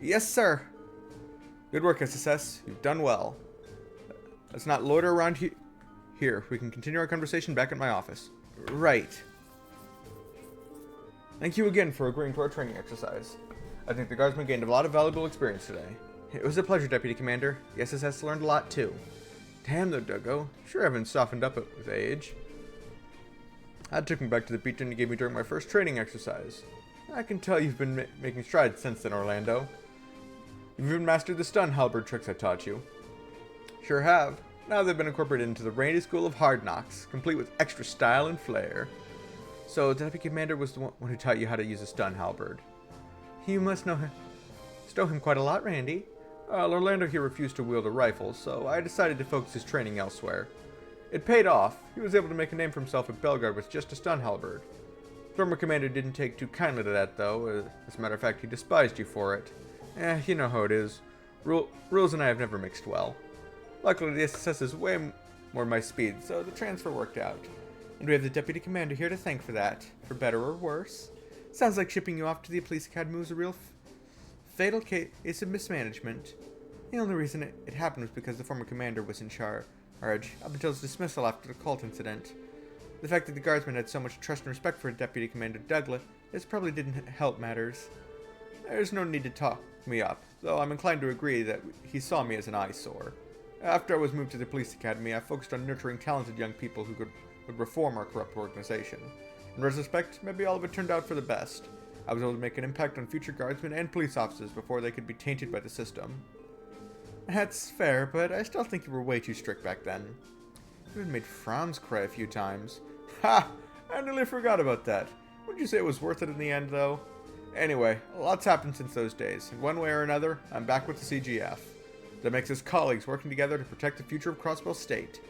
Yes, sir. Good work, SSS. You've done well. Let's not loiter around here. We can continue our conversation back at my office. Right. Thank you again for agreeing to our training exercise. I think the Guardsmen gained a lot of valuable experience today. It was a pleasure, Deputy Commander. The SSS learned a lot, too. Damn, though, Duggo. Sure haven't softened up with age. That took me back to the beatdown you gave me during my first training exercise. I can tell you've been making strides since then, Orlando. You've even mastered the stun halberd tricks I taught you. Sure have. Now they've been incorporated into the Randy School of Hard Knocks, complete with extra style and flair. So, the Deputy Commander was the one who taught you how to use a stun halberd. You must know him quite a lot, Randy. Well, Orlando here refused to wield a rifle, so I decided to focus his training elsewhere. It paid off. He was able to make a name for himself at Belgard with just a stun halberd. Former commander didn't take too kindly to that, though. As a matter of fact, he despised you for it. You know how it is. Rules and I have never mixed well. Luckily, the SSS is way more my speed, so the transfer worked out. And we have the Deputy Commander here to thank for that, for better or worse. Sounds like shipping you off to the Police Academy was a real fatal case of mismanagement. The only reason it happened was because the former commander was in charge up until his dismissal after the cult incident. The fact that the Guardsmen had so much trust and respect for Deputy Commander Douglas, this probably didn't help matters. There's no need to talk me up, though I'm inclined to agree that he saw me as an eyesore. After I was moved to the Police Academy, I focused on nurturing talented young people who would reform our corrupt organization. In retrospect, maybe all of it turned out for the best. I was able to make an impact on future guardsmen and police officers before they could be tainted by the system. That's fair, but I still think you were way too strict back then. You even made Franz cry a few times. Ha! I nearly forgot about that. Wouldn't you say it was worth it in the end, though? Anyway, a lot's happened since those days. In one way or another, I'm back with the CGF. That makes us colleagues working together to protect the future of Crossbell State.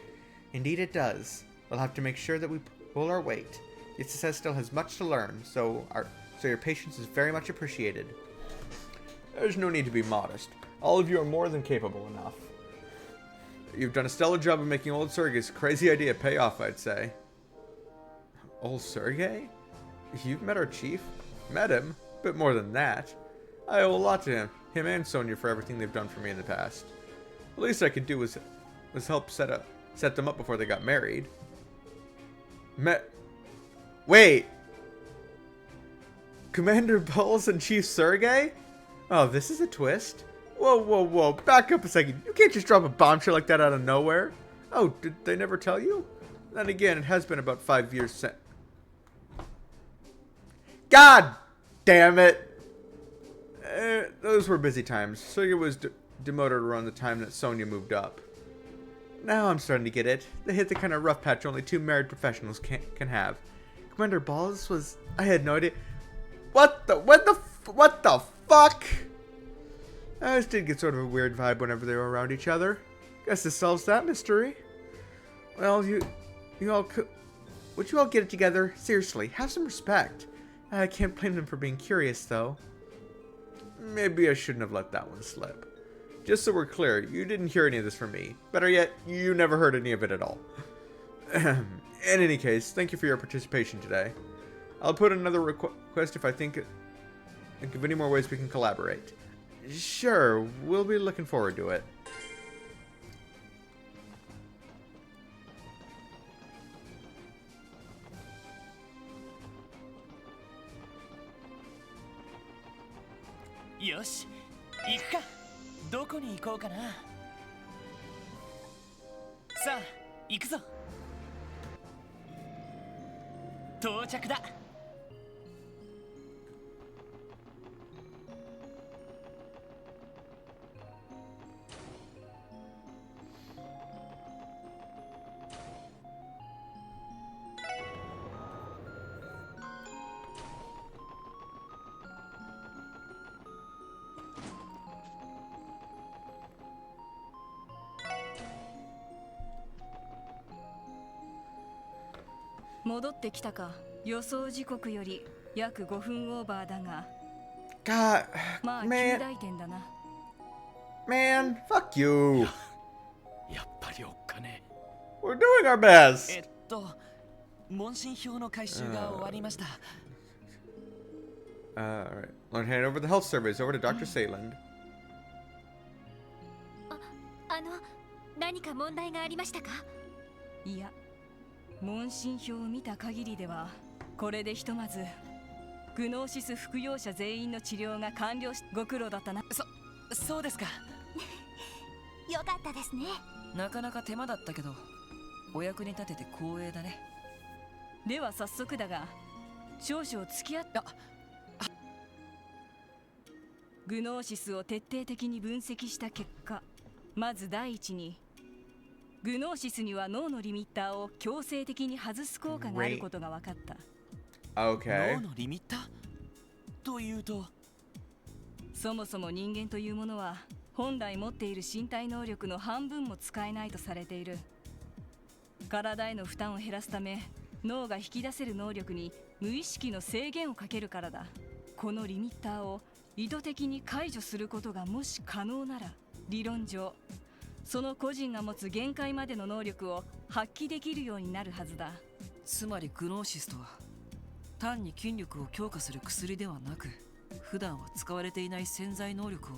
Indeed it does. We'll have to make sure that we pull our weight. The SSS still has much to learn, so your patience is very much appreciated. There's no need to be modest. All of you are more than capable enough. You've done a stellar job of making old Sergei's crazy idea pay off, I'd say. Old Sergei? You've met our chief? Met him? But more than that. I owe a lot to him and Sonia for everything they've done for me in the past. The least I could do was help set them up before they got married. Wait! Commander Bowles and Chief Sergei? Oh, this is a twist. Whoa, whoa, whoa, back up a second. You can't just drop a bombshell like that out of nowhere. Oh, did they never tell you? Then again, it has been about 5 years since. God damn it! Those were busy times. Sergei was demoted around the time that Sonia moved up. Now I'm starting to get it. They hit the kind of rough patch only two married professionals can have. Commander Balls was... I had no idea. What the fuck? I just did get sort of a weird vibe whenever they were around each other. Guess this solves that mystery. Well, you all could... Would you all get it together? Seriously, have some respect. I can't blame them for being curious, though. Maybe I shouldn't have let that one slip. Just so we're clear, you didn't hear any of this from me. Better yet, you never heard any of it at all. In any case, thank you for your participation today. I'll put another request if I think of any more ways we can collaborate. Sure, we'll be looking forward to it. よし行くか。どこに行こうかな。さあ行くぞ。到着だ。戻ってきたか。予想時刻より約5分オーバーだが。God, まあ man, 9大点だな。man, fuck you. やっぱりおっかね。We're doing our best. 問診票の回収が終わりました。Alright. Learn hand over the health surveys over to Dr. Sayland. 何か問題がありましたか？いや、問診票を見た限りではこれでひとまずグノーシス服用者全員の治療が完了し、ご苦労だったな。そうですか。よかったですね。なかなか手間だったけどお役に立てて光栄だね。では早速だが少々付き合ったグノーシスを徹底的に分析した結果、まず第一にグノーシスには脳のリミッターを強制的に外す効果があることが分かった。Okay. 脳のリミッターというと、そもそも人間というものは本来持っている身体能力の半分も使えないとされている。体への負担を減らすため脳が引き出せる能力に無意識の制限をかけるからだ。このリミッターを意図的に解除することがもし可能なら、理論上その個人が持つ限界までの能力を発揮できるようになるはずだ。つまりグノーシスとは単に筋力を強化する薬ではなく、普段は使われていない潜在能力を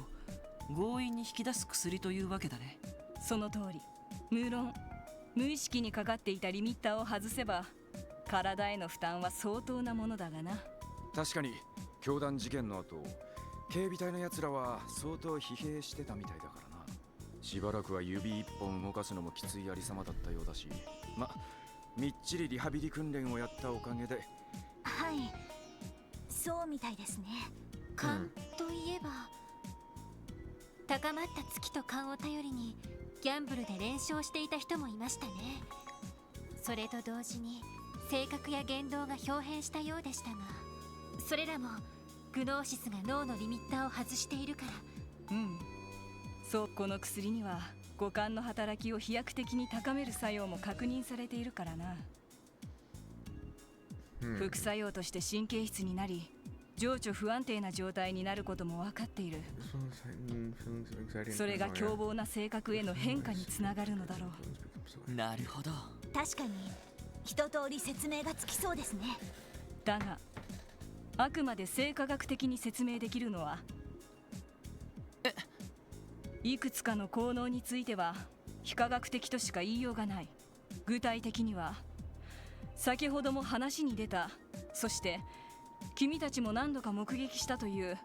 強引に引き出す薬というわけだね。その通り。無論無意識にかかっていたリミッターを外せば体への負担は相当なものだがな。確かに教団事件の後、警備隊のやつらは相当疲弊してたみたいだからな。しばらくは指一本動かすのもきついありさまだったようだし、みっちりリハビリ訓練をやったおかげで。はい、そうみたいですね。勘といえば、高まった月と勘を頼りにギャンブルで連勝していた人もいましたね。それと同時に性格や言動が表変したようでしたが、それらもグノーシスが脳のリミッターを外しているから。そう、この薬には五感の働きを飛躍的に高める作用も確認されているからな。副作用として神経質になり情緒不安定な状態になることも分かっている。それが凶暴な性格への変化につながるのだろう。なるほど。確かに一通り説明がつきそうですね。だがあくまで生化学的に説明できるのはいくつかの効能については非科学的としか言いようがない。具体的には先ほども話に出た、そして君たちも何度か目撃したという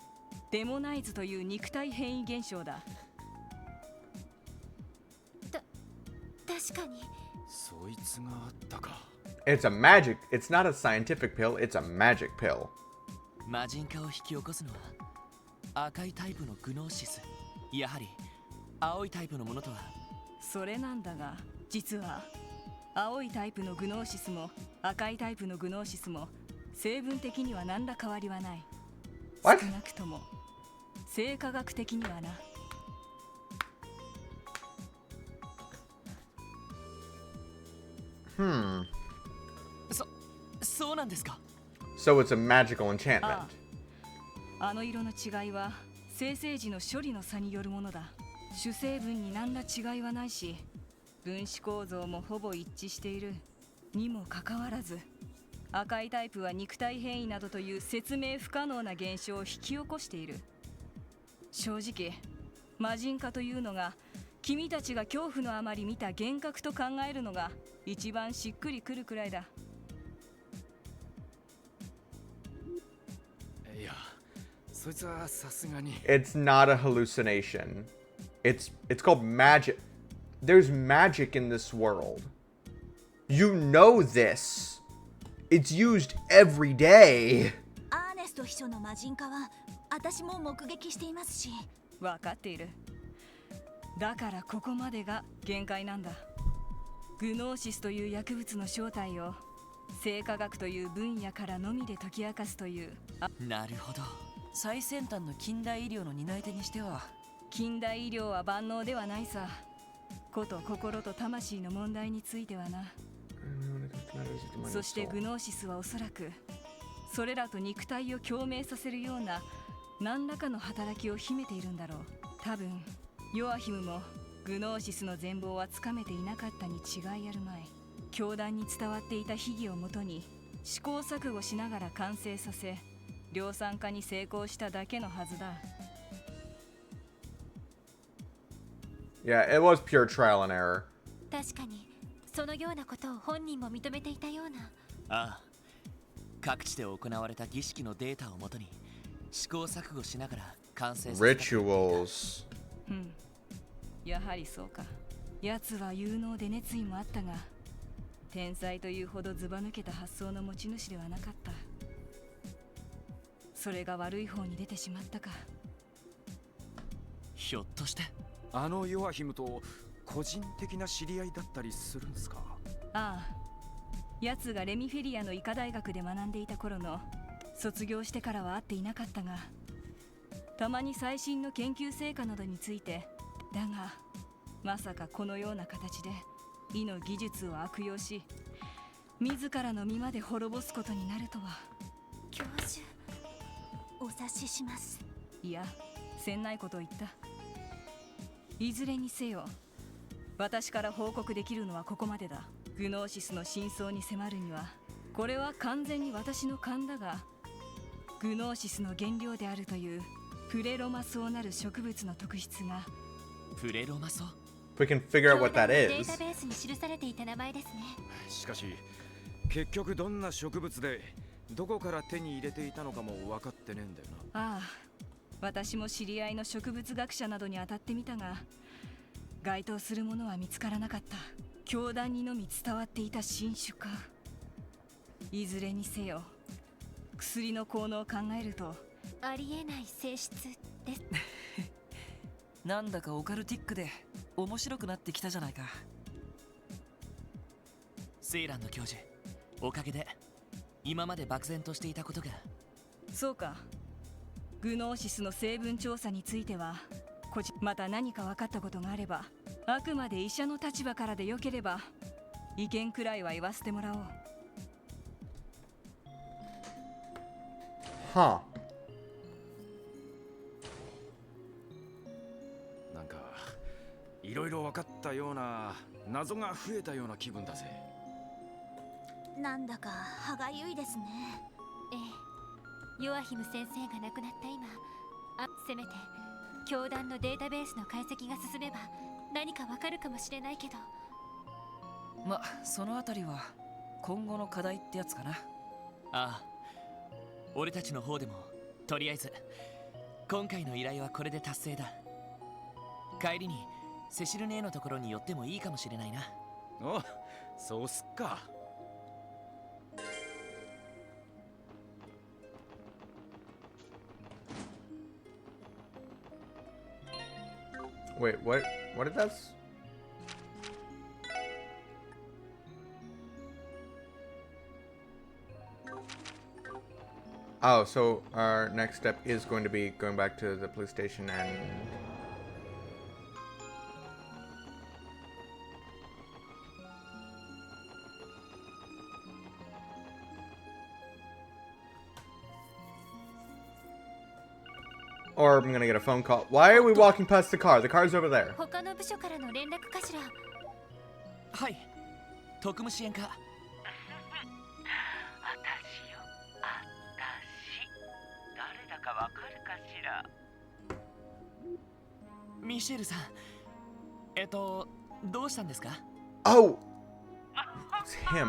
デモナイズという肉体変異現象だ。確かにそいつがあったか。 It's a magic. It's not a scientific pill. It's a magic pill. 魔人化を引き起こすのは赤いタイプのグノーシス、やはり青いタイプのものとは。それなんだが、実は青いタイプのグノーシスも赤いタイプのグノーシスも成分的には何ら変わりはない。少なくとも生化学的にはな。そうなんですか。 So it's a magical enchantment. あの色の違いは生成時の処理の差によるものだ。主成分に何ら違いはないし、分子構造もほぼ一致しているにもかかわらず、赤いタイプは肉体変異などという説明不可能な現象を引き起こしている。正直魔人化というのが君たちが恐怖のあまり見た幻覚と考えるのが一番しっくりくるくらいだ。いや、It's not a hallucination. It's called magic. There's magic in this world. You know this. It's used every day. アーネスト秘書の魔人化は私も目撃していますし。分かっている。だからここまでが限界なんだ。グノーシスという薬物の正体を生化学という分野からのみで解き明かすという。なるほど。最先端の近代医療の担い手にしては。近代医療は万能ではないさ。こと心と魂の問題についてはな。そしてグノーシスはおそらくそれらと肉体を共鳴させるような何らかの働きを秘めているんだろう。多分ヨアヒムもグノーシスの全貌はつかめていなかったに違いあるまい。教団に伝わっていた秘技をもとに試行錯誤しながら完成させ量産化に成功しただけのはずだ。Yeah, it was pure trial and error. 確かにそのようなことを本人も認めていたような。ああ、各地で行われた儀式のデータをもとに試行錯誤しながら完成させた。 Rituals。やはりそうか。奴は有能で熱意もあったが、天才というほどずば抜けた発想の持ち主ではなかった。それが悪い方に出てしまったか。ひょっとしてあのヨアヒムと個人的な知り合いだったりするんですか？ああ、奴がレミフェリアの医科大学で学んでいた頃の卒業してからは会っていなかったが、たまに最新の研究成果などについて。だがまさかこのような形で医の技術を悪用し自らの身まで滅ぼすことになるとは。教授、お察しします。いや、せんないことを言った。いずれにせよ私から報告できるのはここまでだ。グノーシスの真相に迫るにはこれは完全に私の勘だが、グノーシスの原料であるというプレロマソウなる植物の特質が。プレロマソ？ We can figure out what that デ is. ータベースに記されていた名前ですね。しかし結局どんな植物でどこから手に入れていたのかも分かってねえんだよな。ああ、私も知り合いの植物学者などに当たってみたが該当するものは見つからなかった。教団にのみ伝わっていた新種か。いずれにせよ薬の効能を考えるとありえない性質です。なんだかオカルティックで面白くなってきたじゃないか。セイランド教授、おかげで今まで漠然としていたことが。そうか。グノーシスの成分調査についてはまた何か分かったことがあれば、あくまで医者の立場からでよければ意見くらいは言わせてもらおう。Huh. なんかいろいろ分かったような、謎が増えたような気分だぜ。なんだか歯がゆいですね。ええ、ヨアヒム先生が亡くなった今、せめて教団のデータベースの解析が進めば何かわかるかもしれないけど。ま、そのあたりは今後の課題ってやつかな。ああ、俺たちの方でもとりあえず今回の依頼はこれで達成だ。帰りにセシル姉のところに寄ってもいいかもしれないな。お、そうすっか。Wait, what? What did that? Oh, so our next step is going to be going back to the police station and... Or I'm gonna get a phone call. Why are we walking past the car? The car's over there. 他の部署からの連絡かしら。はい、特務支援課。私よ、誰だかわかるかしら。ミシェルさん、どうしたんですか？ Oh! It's him.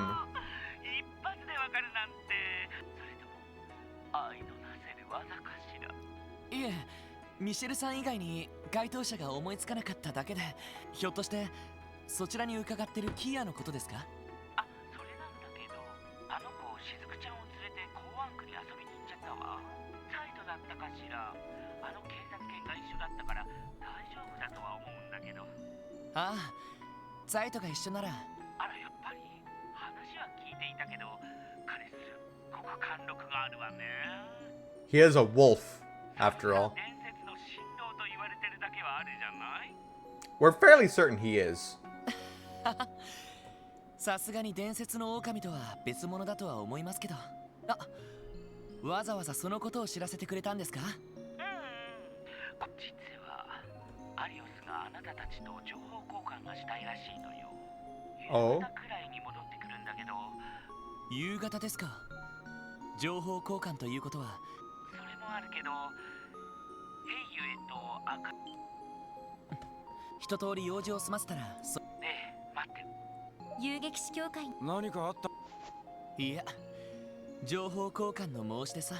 一発でわかるなんて。それとも愛のなせる技かしら。いえ、ミシェルさん以外に該当者が思いつかなかっただけで、ひょっとしてそちらに伺ってるキアのことですか？あ、それなんだけど、あの子しずくちゃんを連れて港湾区に遊びに行っちゃったわ。サイトだったかしら。あの警察犬が一緒だったから大丈夫だとは思うんだけど。ああ、ザイトが一緒なら。あら、やっぱり話は聞いていたけど、彼すっごく貫禄があるわね。 He is a wolf, after all. 伝説の神童と言われてるだけはあるじゃない？ We're fairly certain he is. さすがに伝説の狼とは別物だとは思いますけど。あ、わざわざそのことを知らせてくれたんですか？実はアリオスがあなたたちと情報交換がしたいらしいのよ。夕方くらいに戻ってくるんだけど。夕方ですか。情報交換ということは。それもあるけど、ヘイユエと赤一通り用事を済ませたら。ねえ、待って。遊撃士協会。何かあった？いや、情報交換の申し出さ。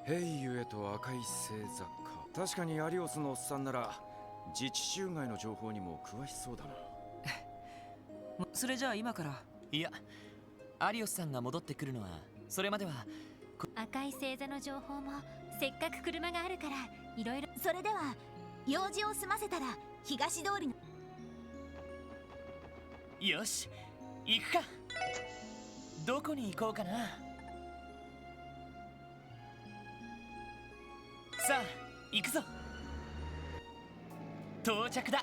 ヘイユエと赤い星座か。確かにアリオスのおっさんなら自治州外の情報にも詳しそうだな。それじゃあ今から。いや、アリオスさんが戻ってくるのはそれまでは。赤い星座の情報もせっかく車があるからいろいろ。それでは用事を済ませたら東通りの。よし、行くか。どこに行こうかな。さあ、行くぞ。到着だ。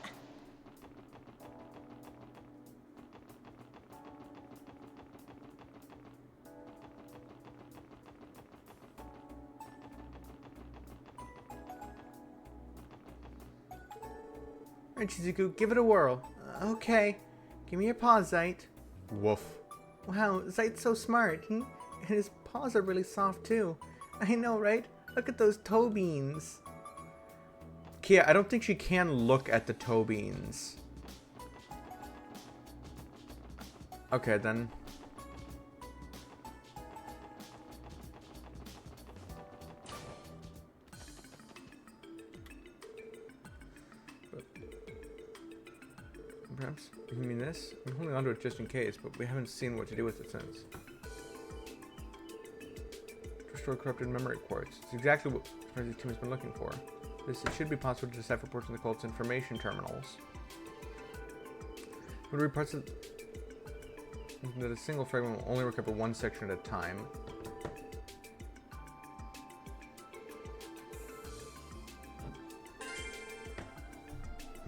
Alright, Shizuku, give it a whirl. Okay. Give me your paws, Zite. Woof. Wow, Zite's so smart. And his paws are really soft, too. I know, right? Look at those toe beans. Kia, I don't think she can look at the toe beans. Okay, then. Perhaps you mean this? I'm holding onto it just in case, but we haven't seen what to do with it since. Restore corrupted memory quartz. It's exactly what the team has been looking for. It should be possible to decipher ports in the cult's information terminals. Would read parts of that a single fragment will only recover one section at a time.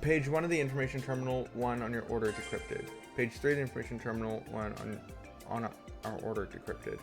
Page 1 of the information terminal 1 on your order decrypted. Page 3 of the information terminal 1 on our order decrypted.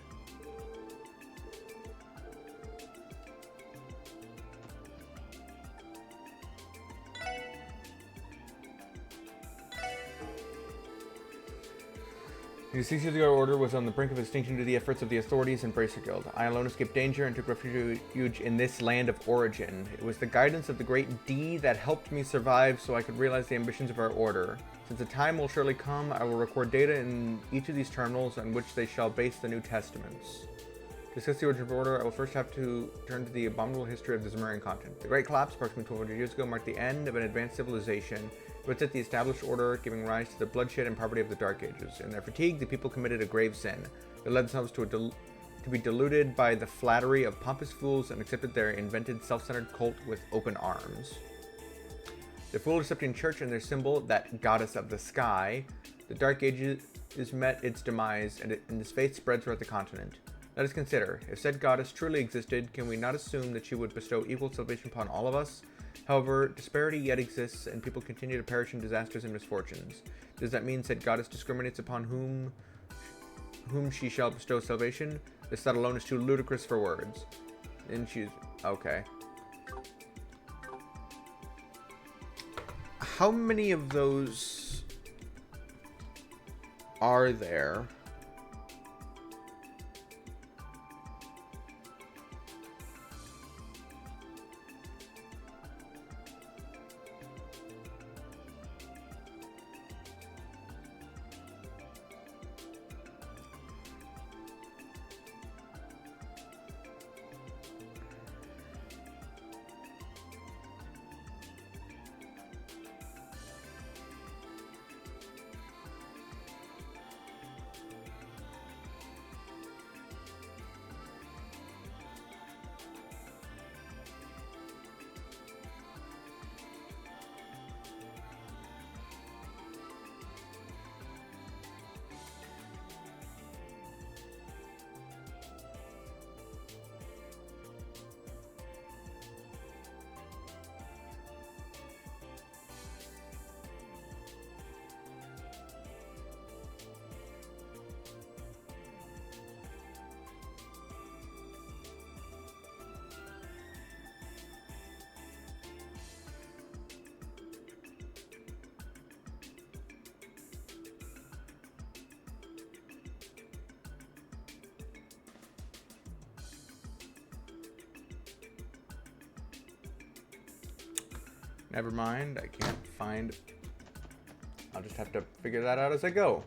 The CC's order was on the brink of extinction due to the efforts of the authorities and Bracer Guild. I alone escaped danger and took refuge in this land of origin. It was the guidance of the great D that helped me survive so I could realize the ambitions of our order. Since the time will surely come, I will record data in each of these terminals on which they shall base the New Testaments. To discuss the origin of order, I will first have to turn to the abominable history of the Zemurian continent. The Great Collapse, approximately 1200 years ago, marked the end of an advanced civilization. It was at the established order, giving rise to the bloodshed and poverty of the Dark Ages. In their fatigue, the people committed a grave sin. They led themselves to be deluded by the flattery of pompous fools and accepted their invented self-centered cult with open arms. The fool-accepting church and their symbol, that goddess of the sky, the Dark Ages met its demise, and its faith spread throughout the continent. Let us consider, if said goddess truly existed, can we not assume that she would bestow equal salvation upon all of us? However, disparity yet exists, and people continue to perish in disasters and misfortunes. Does that mean said goddess discriminates upon whom she shall bestow salvation? This thought alone is too ludicrous for words. And she's... okay. How many of those are there? Never mind, I can't find... I'll just have to figure that out as I go.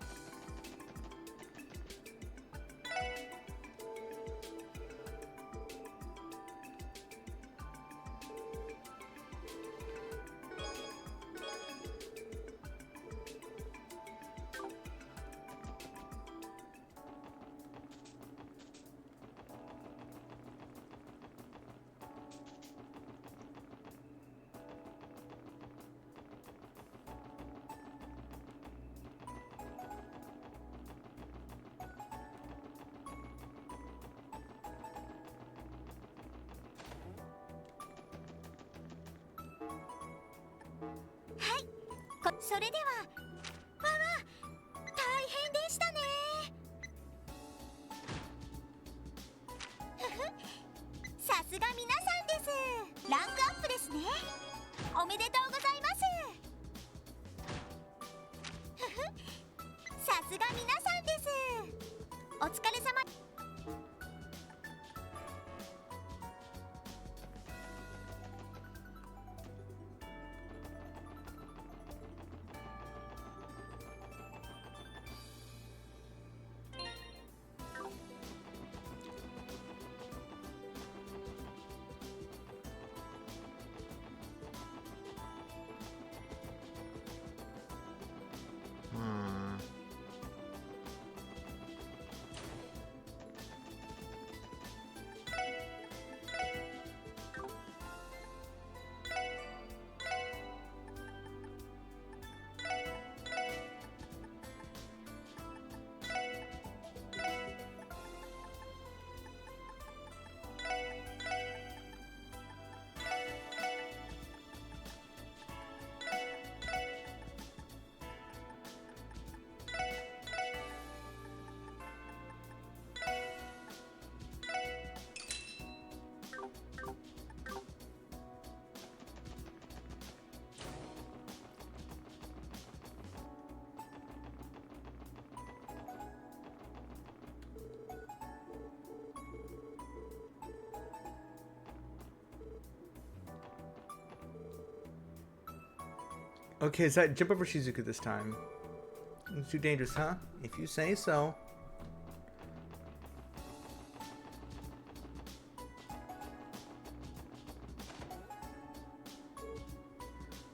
はい、それではわわ大変でしたね。ふふ、さすが皆さんです。ランクアップですね。おめでとうございます。ふふ、さすが皆さんです。お疲れ様。Okay, is that jump over Shizuku this time? It's too dangerous, huh? If you say so.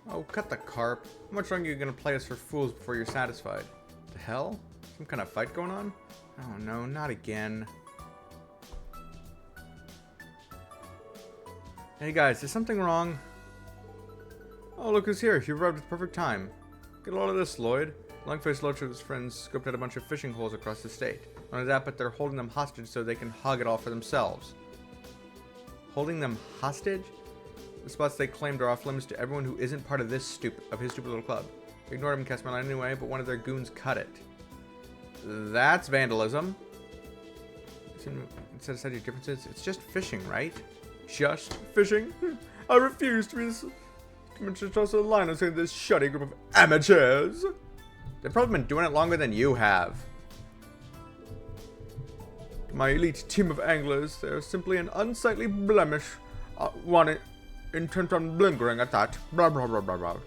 Oh, cut the carp. How much longer are you gonna play us for fools before you're satisfied? The hell? Some kind of fight going on? Oh no, not again. Hey guys, is something wrong? Oh, look who's here. You arrived at the perfect time. Get a load of this, Lloyd. Longface Loach and his friends scoped out a bunch of fishing holes across the state. On his app, but they're holding them hostage so they can hog it all for themselves. Holding them hostage? The spots they claimed are off limits to everyone who isn't part of his stupid little club. We ignored him and cast my line anyway, but one of their goons cut it. That's vandalism. Instead of citing differences, it's just fishing, right? Just fishing? I refuse to be this. Just also the line of saying this shoddy group of amateurs. They've probably been doing it longer than you have. My elite team of anglers, they're simply an unsightly blemish. One intent on blinkering at that. Blah blah blah blah blah.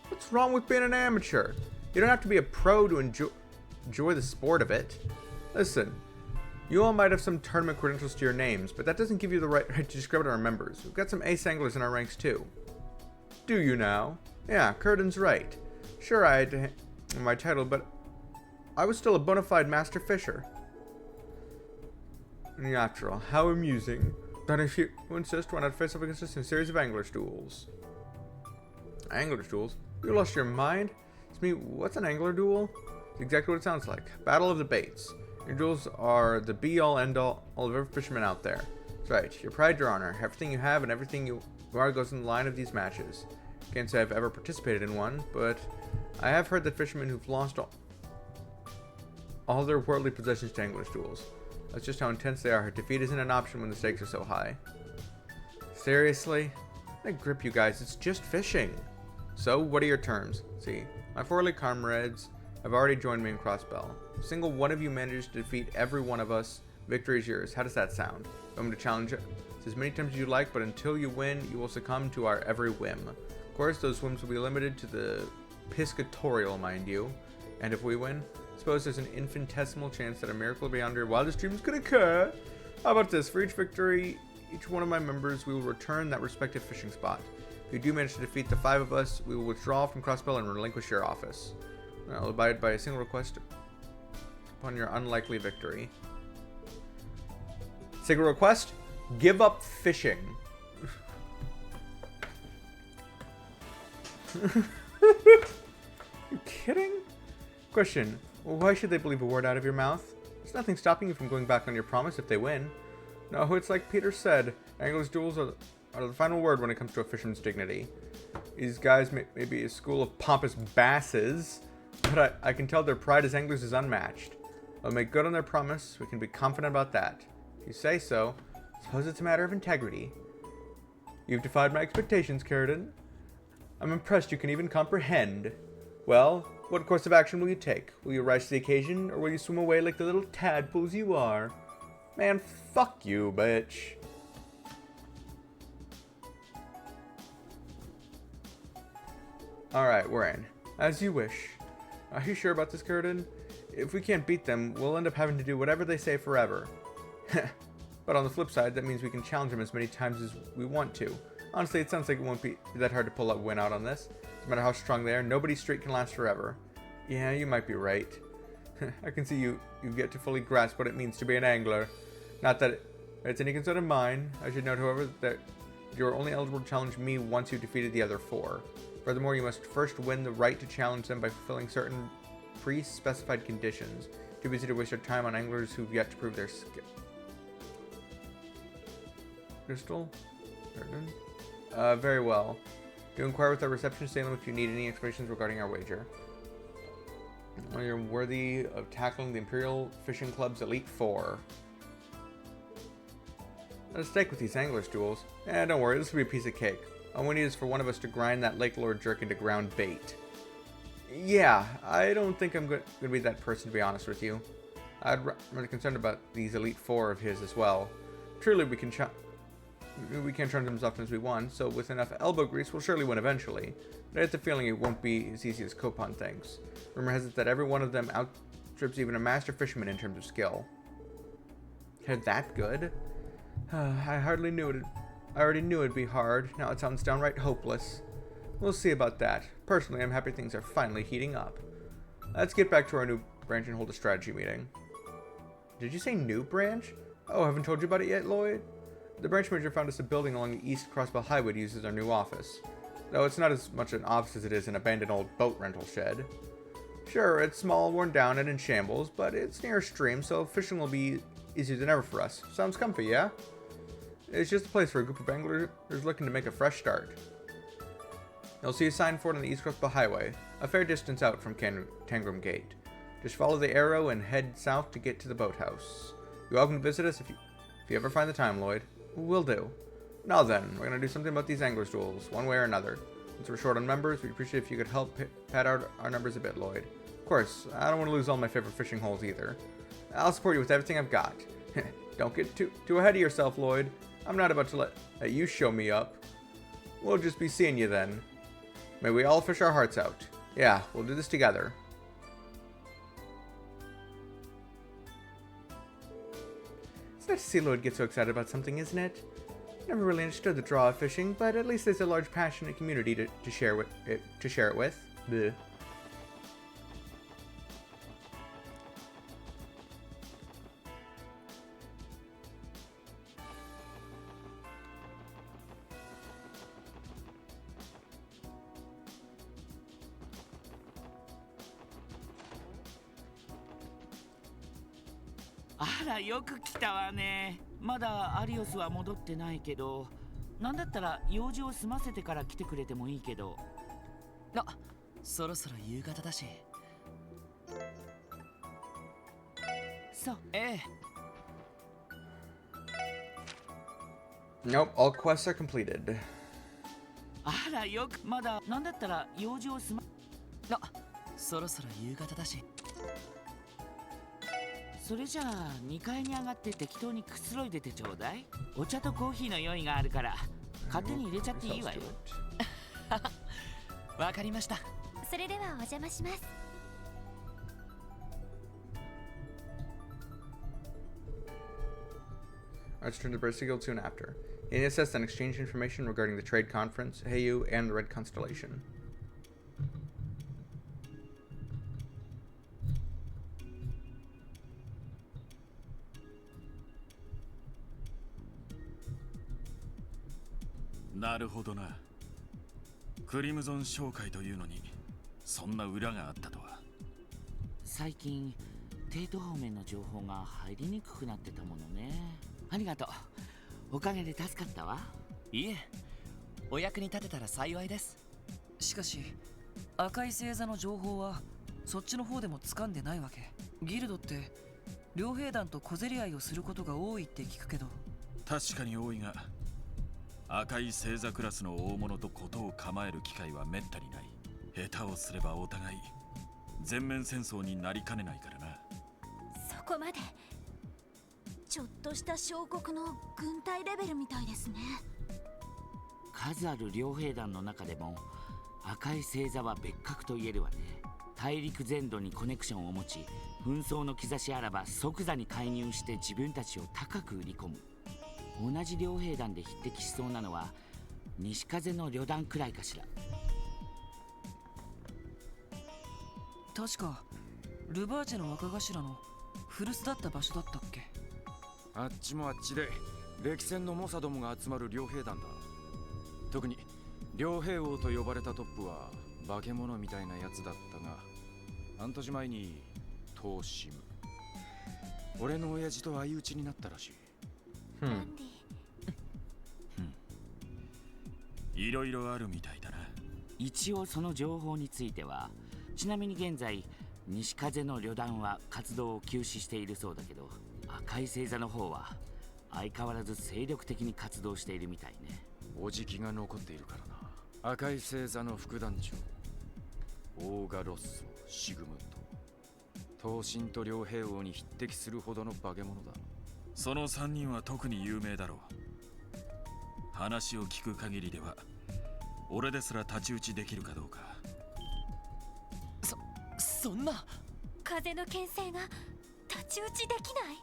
What's wrong with being an amateur? You don't have to be a pro to enjoy the sport of it. Listen, you all might have some tournament credentials to your names, but that doesn't give you the right to discriminate our members. We've got some ace anglers in our ranks too. Do you now? Yeah, Curtin's right. Sure, I had my title, but I was still a bona fide master fisher. Natural. How amusing. Then if you insist, why not face off against us in a series of angler duels? Angler duels? You lost your mind? It's me. What's an angler duel? It's exactly what it sounds like. Battle of the baits. Your duels are the be-all, end-all of every fisherman out there. That's right. Your pride, your honor. Everything you have and everything you are goes in the line of these matches. Can't say I've ever participated in one, but I have heard that fishermen who've lost all their worldly possessions to angler duels. That's just how intense they are. Defeat isn't an option when the stakes are so high. Seriously? I grip you guys. It's just fishing. So, what are your terms? See, my 4 elite comrades have already joined me in Crossbell. If a single one of you manages to defeat every one of us, victory is yours. How does that sound? I'm going to challenge it as many times as you like, but until you win, you will succumb to our every whim. Of course, those swims will be limited to the piscatorial, mind you. And if we win, suppose there's an infinitesimal chance that a miracle beyond your wildest dreams could occur. How about this? For each victory, each one of my members, we will return that respective fishing spot. If you do manage to defeat the 5 of us, we will withdraw from Crossbell and relinquish your office. I'll abide by a single request upon your unlikely victory. Single request? Give up fishing. You kidding? Question. Well, why should they believe a word out of your mouth? There's nothing stopping you from going back on your promise if they win. No, it's like Peter said. Angler's duels are the final word when it comes to a fisherman's dignity. These guys may be a school of pompous basses, but I can tell their pride as anglers is unmatched. They'll make good on their promise. We can be confident about that. If you say so, suppose it's a matter of integrity. You've defied my expectations, Carradine. I'm impressed you can even comprehend. Well, what course of action will you take? Will you rise to the occasion, or will you swim away like the little tadpoles you are? Man, fuck you, bitch. Alright, we're in. As you wish. Are you sure about this, Carradine? If we can't beat them, we'll end up having to do whatever they say forever. But on the flip side, that means we can challenge them as many times as we want to. Honestly, it sounds like it won't be that hard to pull a win out on this. No matter how strong they are, nobody's streak can last forever. Yeah, you might be right. I can see you've yet to fully grasp what it means to be an angler. Not that it's any concern of mine. I should note, however, that you're only eligible to challenge me once you've defeated the other 4. Furthermore, you must first win the right to challenge them by fulfilling certain pre-specified conditions. Too busy to waste your time on anglers who've yet to prove their skill. Crystal? Very well. Do inquire with our reception Salem if you need any explanations regarding our wager. Well, you're worthy of tackling the Imperial Fishing Club's Elite 4. Let's stake with these anglers duels. Don't worry, this will be a piece of cake. All we need is for one of us to grind that Lake Lord jerk into ground bait. Yeah, I don't think I'm going to be that person, to be honest with you. I'm really concerned about these Elite 4 of his as well. Truly, we can challenge them as often as we want, so with enough elbow grease, we'll surely win eventually. But I have the feeling it won't be as easy as Copan thinks. Rumor has it that every one of them outstrips even a master fisherman in terms of skill. They're that good? I already knew it'd be hard. Now it sounds downright hopeless. We'll see about that. Personally, I'm happy things are finally heating up. Let's get back to our new branch and hold a strategy meeting. Did you say new branch? Oh, I haven't told you about it yet, Lloyd? The branch manager found us a building along the East Crossbell Highway to use as our new office. Though it's not as much an office as it is an abandoned old boat rental shed. Sure, it's small, worn down, and in shambles, but it's near a stream, so fishing will be easier than ever for us. Sounds comfy, yeah? It's just a place for a group of anglers looking to make a fresh start. You'll see a sign for it on the East Crossbell Highway, a fair distance out from Tangram Gate. Just follow the arrow and head south to get to the boathouse. You're welcome to visit us if you ever find the time, Lloyd. Will do. Now then, we're going to do something about these anglers duels, one way or another. Since we're short on members, we'd appreciate if you could help pad out our numbers a bit, Lloyd. Of course, I don't want to lose all my favorite fishing holes either. I'll support you with everything I've got. Don't get too ahead of yourself, Lloyd. I'm not about to let you show me up. We'll just be seeing you then. May we all fish our hearts out. Yeah, we'll do this together. It's nice to see Lloyd get so excited about something, isn't it? Never really understood the draw of fishing, but at least there's a large passionate community to share it with. Bleh.あら、よく来たわね。まだアリオスは戻ってないけど、なんだったら用事を済ませてから来てくれてもいいけど。あ、そろそろ夕方だし。そう、ええ。Nope, all quests are completed. あら、よく、まだ、なんだったら用事を済ま。あ、そろそろ夕方だし。それじゃあ2階に上がって適当にくつろいでてちょうだい。お茶とコーヒーの用意があるから勝手に入れちゃっていいわよ。わかりました。それではお邪魔します。Let's turn to Bersigal soon after. They assessed and exchanged information regarding the trade conference, Heiyu, and the Red Constellation. なるほどな。クリムゾン商会というのにそんな裏があったとは。最近帝都方面の情報が入りにくくなってたものね。ありがとう。おかげで助かったわ。いえ、お役に立てたら幸いです。しかし赤い星座の情報はそっちの方でも掴んでないわけ。ギルドって両兵団と小競り合いをすることが多いって聞くけど。確かに多いが、赤い星座クラスの大物とことを構える機会はめったにない。下手をすればお互い全面戦争になりかねないからな。そこまで。ちょっとした小国の軍隊レベルみたいですね。数ある両兵団の中でも赤い星座は別格と言えるわね。大陸全土にコネクションを持ち、紛争の兆しあらば即座に介入して自分たちを高く売り込む。同じ両兵団で匹敵しそうなのは西風の旅団くらいかしら。確かルバーチェの若頭の古巣だった場所だったっけ。あっちもあっちで歴戦の猛者どもが集まる両兵団だ。特に両兵王と呼ばれたトップは化け物みたいなやつだったが、半年前にトーシム、俺の親父と相打ちになったらしい。いろいろあるみたいだな。一応その情報については、ちなみに現在西風の旅団は活動を休止しているそうだけど、赤い星座の方は相変わらず精力的に活動しているみたいね。おじきが残っているからな。赤い星座の副団長オーガロッソ・シグムント、闘神と両兵王に匹敵するほどの化け物だ。その3人は特に有名だろう。話を聞く限りでは俺ですら太刀打ちできるかどうか。そんな。風の牽制が太刀打ちできない。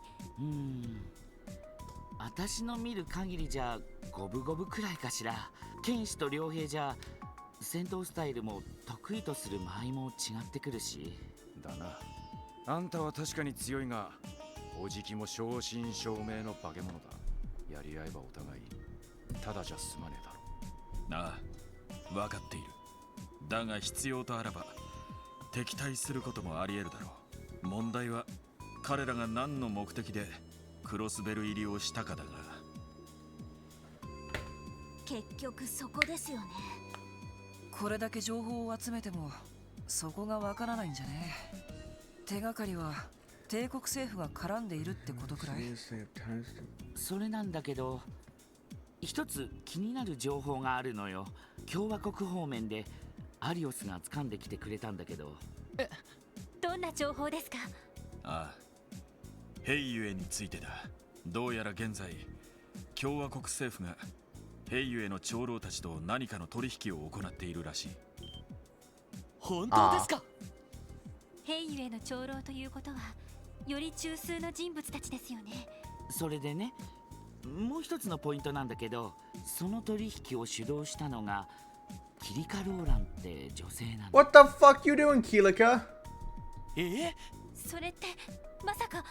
私の見る限りじゃ五分五分くらいかしら。剣士と両兵じゃ戦闘スタイルも得意とする間合いも違ってくるし。だな。あんたは確かに強いが、おじきも正真正銘の化け物だ。やり合えばお互いただじゃ済まねえだろ。なあ、分かっている。だが必要とあらば敵対することもあり得るだろう。問題は彼らが何の目的でクロスベル入りをしたかだが。結局そこですよね。これだけ情報を集めてもそこがわからないんじゃね。手がかりは帝国政府が絡んでいるってことくらい。それなんだけど、一つ気になる情報があるのよ。共和国方面でアリオスが掴んできてくれたんだけど。どんな情報ですか？ああ、ヘイユエについてだ。どうやら現在共和国政府がヘイユエの長老たちと何かの取引を行っているらしい。本当ですか？ヘイユエの長老ということはより中枢の人物たちですよね。それでね、もう一つのポイントなんだけど、その取引を主導したのがキリカ・ローランって女性なんだ。 What the fuck you doing, Kilika? それってまさか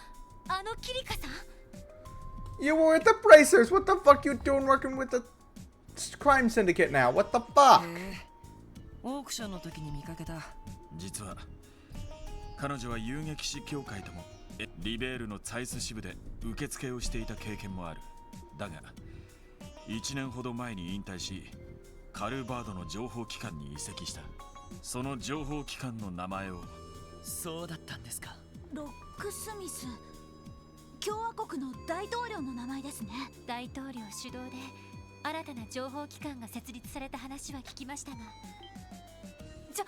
あのキリカさん？ You were at the Bracers. What the fuck you doing working with the crime syndicate now? What the fuck? オークションの時に見かけた。実は彼女は遊撃士協会ともリベールのツァイス支部で受付をしていた経験もある。だが1年ほど前に引退し、カルバードの情報機関に移籍した。その情報機関の名前を。そうだったんですか。ロックスミス、共和国の大統領の名前ですね。大統領主導で新たな情報機関が設立された話は聞きましたが、ち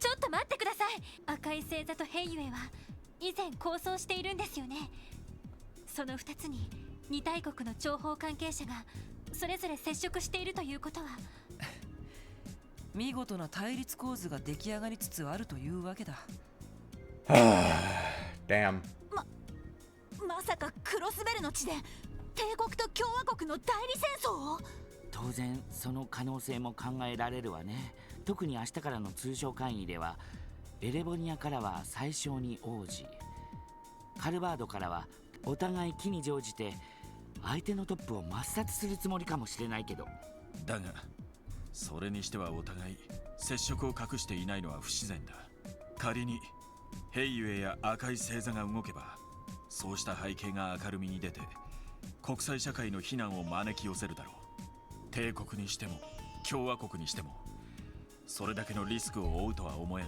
ょっと待ってください。赤い星座とヘイユエは以前構想しているんですよね。その2つに2大国の諜報関係者がそれぞれ接触しているということは。見事な対立構図が出来上がりつつあるというわけだ。Damn. まさかクロスベルの地で帝国と共和国の代理戦争？当然その可能性も考えられるわね。特に明日からの通商会議ではエレボニアからは最小に王子、カルバードからはお互い機に乗じて相手のトップを抹殺するつもりかもしれないけど、だがそれにしてはお互い接触を隠していないのは不自然だ。仮にヘイユエや赤い星座が動けば、そうした背景が明るみに出て国際社会の非難を招き寄せるだろう。帝国にしても共和国にしてもそれだけのリスクを負うとは思えん。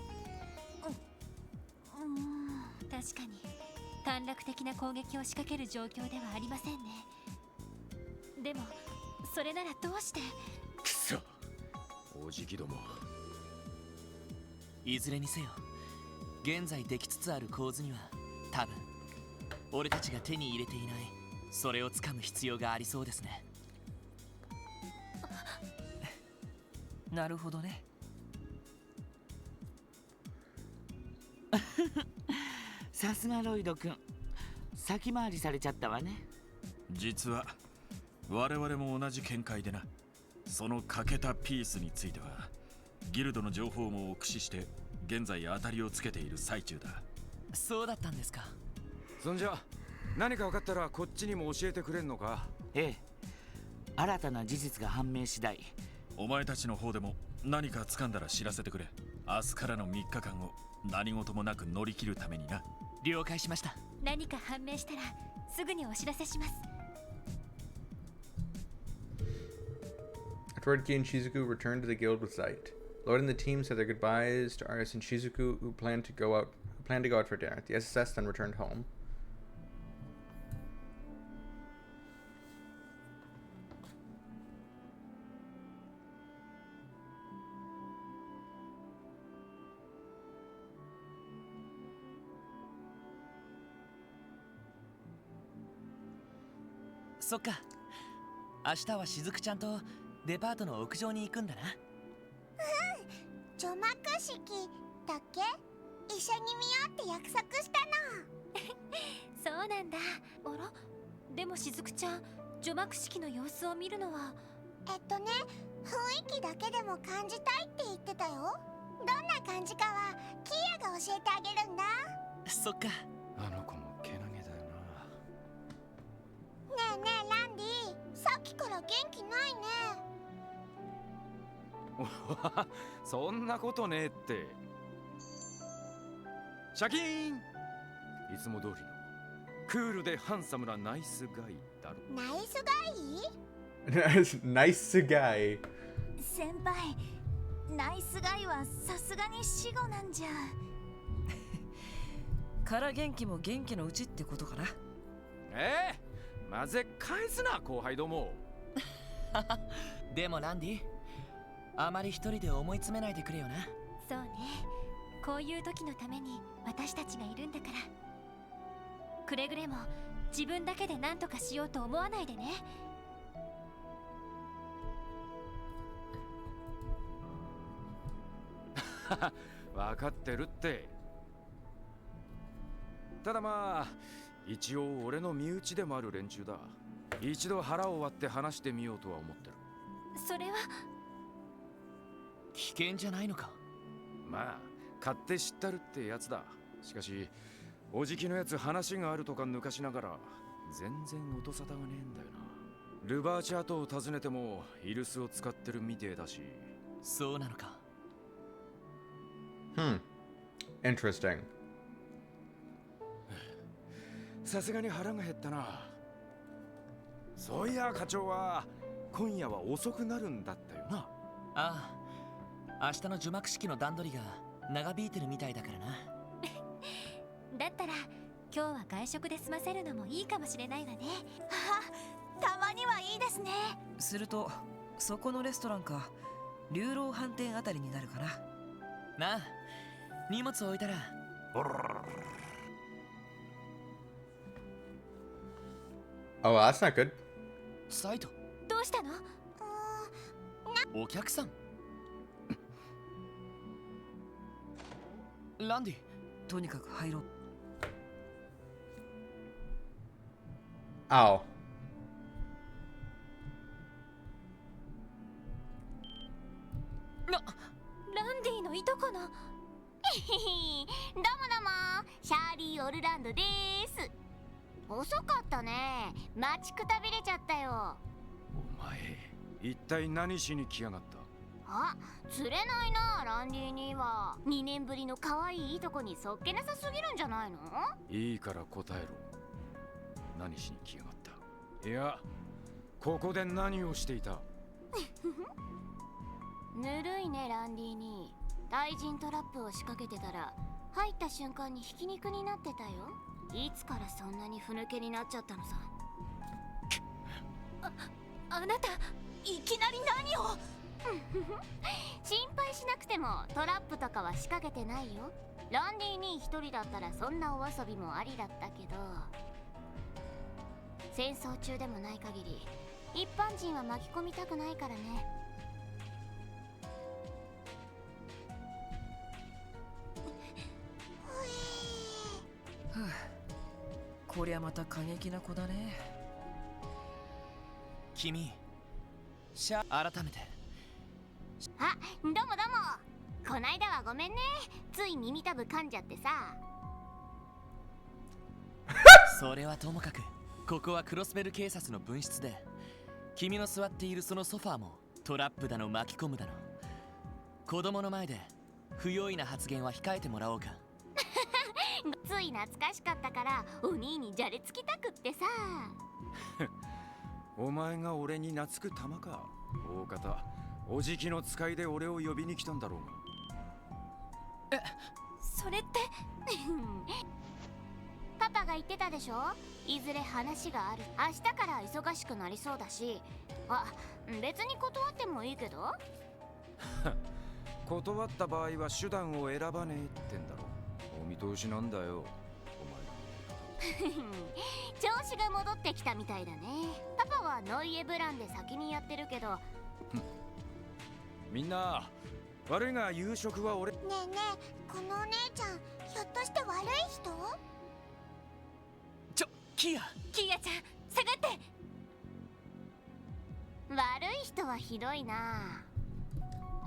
確かに短絡的な攻撃を仕掛ける状況ではありませんね。でもそれならどうして。くそ、おじきども。いずれにせよ現在できつつある構図には多分俺たちが手に入れていないそれをつかむ必要がありそうですね。なるほどね。さすがロイド君、先回りされちゃったわね。実は我々も同じ見解でな。その欠けたピースについてはギルドの情報網を駆使して現在当たりをつけている最中だ。そうだったんですか。そんじゃ何か分かったらこっちにも教えてくれんのか？ええ、新たな事実が判明次第お前たちの方でも何か掴んだら知らせてくれ。明日からの3日間を何事もなく乗り切るためにな。了解しました。何か判明したらすぐにお知らせします。After Key and Shizuku returned to the guild with Zeit, Lloyd and the team said their goodbyes to Aris and Shizuku, who planned to go out for dinner. The SSS then returned home. So そっか、明日はしずくちゃんとデパートの屋上に行くんだな。除幕式だっけ？一緒に見ようって約束したの。そうなんだ。あら、でもしずくちゃん、除幕式の様子を見るのは。雰囲気だけでも感じたいって言ってたよ。どんな感じかはキーヤが教えてあげるんだ。そっか。あの子もけなげだよねえねえランディ、さっきから元気ないね。そんなことねえって。シャキーン、いつも通りのクールでハンサムなナイスガイだろ。ナイスガイNice guy. 先輩、ナイスガイはさすがに死後なんじゃ。から元気も元気のうちってことかな。混ぜ返すな後輩ども。でもランディ、あまり一人で思い詰めないでくれよな。そうね、こういう時のために私たちがいるんだから。くれぐれも自分だけで何とかしようと思わないでね。分かってるって。ただまあ一応俺の身内でもある連中だ。一度腹を割って話してみようとは思ってる。それは危険じゃないのか？まあ勝手知ったるってやつだ。しかしおじきのやつ話があるとか抜かしながら全然音沙汰がねえんだよな。ルバーチ跡を訪ねてもイルスを使ってるみてえだし。そうなのか。Interesting. さすがに腹が減ったな。そういや課長は今夜は遅くなるんだったよな。ああ、明日の除幕式の段取りが長引いてるみたいだからな。だったら今日は外食で済ませるのもいいかもしれないわね。たまにはいいですね。するとそこのレストランか流浪飯店あたりになるかな。なあ、荷物置いたら。Oh, that's not good. サイト、どうしたの？お客さん。ランディ。とにかく入ろう。Ow. ランディのいとこの。どうもどうも、シャーリー・オルランドでーす。遅かったね。待ちくたびれちゃったよ。お前一体何しに来やがった？あ、釣れないな、ランディには。2年ぶりの可愛いいとこにそっけなさすぎるんじゃないの？いいから答えろ。何しに来やがった？いや、ここで何をしていた？ぬるいね、ランディに。対人トラップを仕掛けてたら入った瞬間にひき肉になってたよ。いつからそんなにふぬけになっちゃったのさ。あなたいきなり何を？心配しなくてもトラップとかは仕掛けてないよ。ランディに一人だったらそんなお遊びもありだったけど、戦争中でもない限り一般人は巻き込みたくないからね。こりゃまた過激な子だね。君、改めて。あ、どうもどうも。こないだはごめんね。つい耳たぶ噛んじゃってさ。それはともかく、ここはクロスベル警察の分室で、君の座っているそのソファーもトラップだの巻き込むだの。子供の前で不用意な発言は控えてもらおうか。つい懐かしかったからお兄にじゃれつきたくってさ。お前が俺に懐く玉か。大方おじきの使いで俺を呼びに来たんだろうが。それってパパが言ってたでしょ。いずれ話がある。明日から忙しくなりそうだし。あ、別に断ってもいいけど。断った場合は手段を選ばねえってんだろ。お見通しなんだよ、お前。調子が戻ってきたみたいだね。パパはノイエブランで先にやってるけど。みんな悪いが夕食は俺。ねえねえ、このお姉ちゃんひょっとして悪い人？キアちゃん下がって。悪い人はひどいな。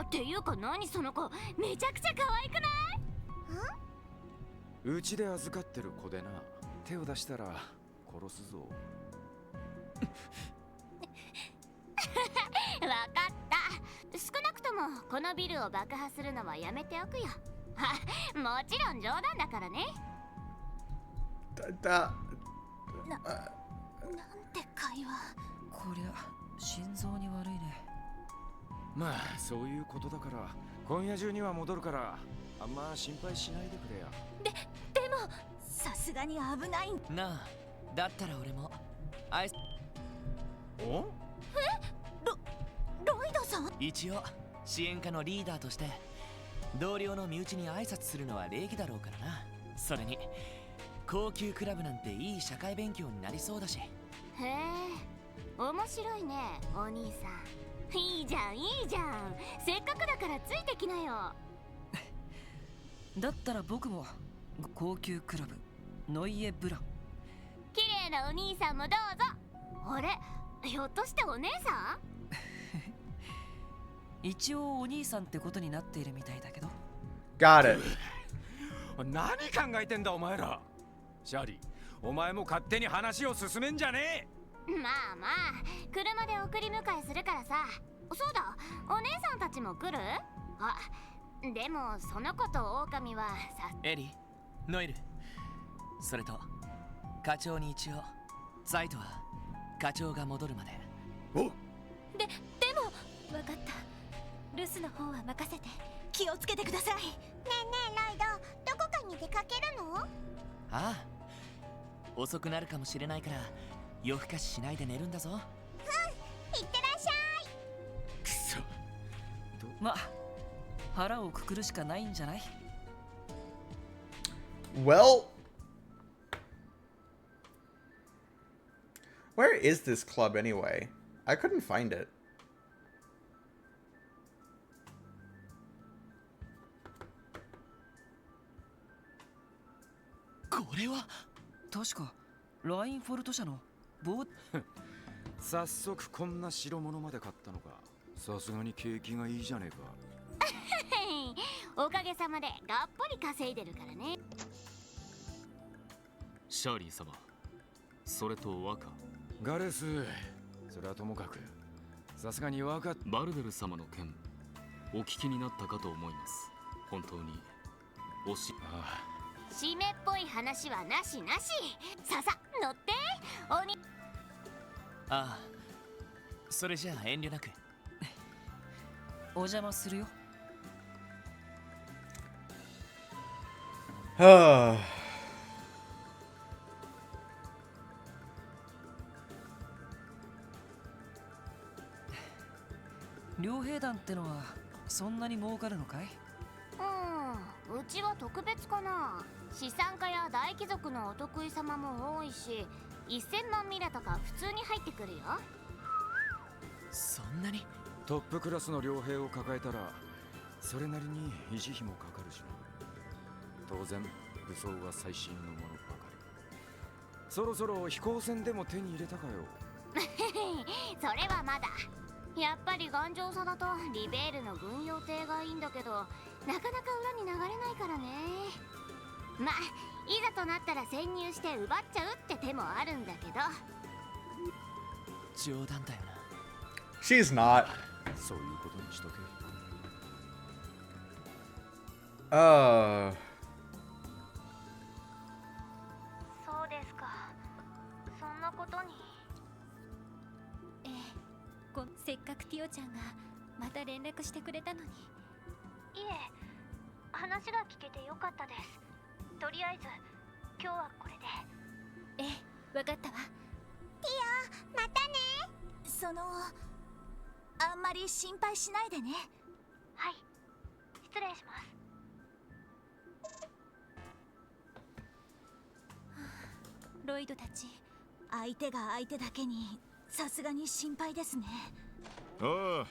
っていうか何その子、めちゃくちゃ可愛くない？うちで預かってる子でな。手を出したら殺すぞ。わかった。少なくともこのビルを爆破するのはやめておくよ。もちろん冗談だからね。なんて会話。こりゃ心臓に悪いね。まあそういうことだから今夜中には戻るからあんま心配しないでくれよ。でもさすがに危ないなあ。だったら俺もお？ロイドさん？一応支援課のリーダーとして同僚の身内に挨拶するのは礼儀だろうからな。それに高級クラブなんていい社会勉強になりそうだし。へえ、面白いねお兄さん。いいじゃんいいじゃん。せっかくだからついてきなよ。だったら僕も高級クラブノイエブラン。綺麗なお兄さんもどうぞ。あれ、ひょっとしてお姉さん？一応お兄さんってことになっているみたいだけど。Got it. 何考えてんだお前ら。シャーリー、お前も勝手に話を進めんじゃねえ。まあまあ、車で送り迎えするからさ。そうだ、お姉さんたちも来る？あ、でもその子と狼はさ。エリ、ノエル、それと課長に一応ザイトは課長が戻るまで。でも分かった。留守の方は任せて。気をつけてください。ねえねえライド、どこかに出かけるの？ああ、遅くなるかもしれないから夜更かししないで寝るんだぞ。いってらっしゃい。くそ。まあ腹をくくるしかないんじゃない？ Well, where is this club anyway? I couldn't find it. これは確かラインフォルト社のボー早速こんな代物まで買ったのか。さすがに景気がいいじゃねえか。おかげさまでがっぽり稼いでるからね。シャーリー様、それと若ガレス、それはともかくさすがに若バルベル様の件お聞きになったかと思います。本当に締めっぽい話はなしなし。ささ乗って鬼。ああ、それじゃあ遠慮なく。お邪魔するよ。はあ。両兵団ってのはそんなに儲かるのかい？うちは特別かな。資産家や大貴族のお得意様も多いし、1000万ミラとか普通に入ってくるよ。そんなに？トップクラスの両兵を抱えたらそれなりに維持費もかかるしな。当然武装は最新のものばかり。そろそろ飛行船でも手に入れたかよ。それはまだ。やっぱり頑丈さだとリベールの軍用艇がいいんだけど、なかなか裏に流れないからね。ま、いざとなったら潜入して奪っちゃうって手もあるんだけど。冗談だよな。 She's not. そういうことにしとけ。そうですか。そんなことに。せっかくティオちゃんがまた連絡してくれたのに。いえ、話が聞けてよかったです。とりあえず今日はこれで。わかったわ。ティオ、またね。あんまり心配しないでね。はい、失礼します。ロイドたち、相手が相手だけにさすがに心配ですね。ああ、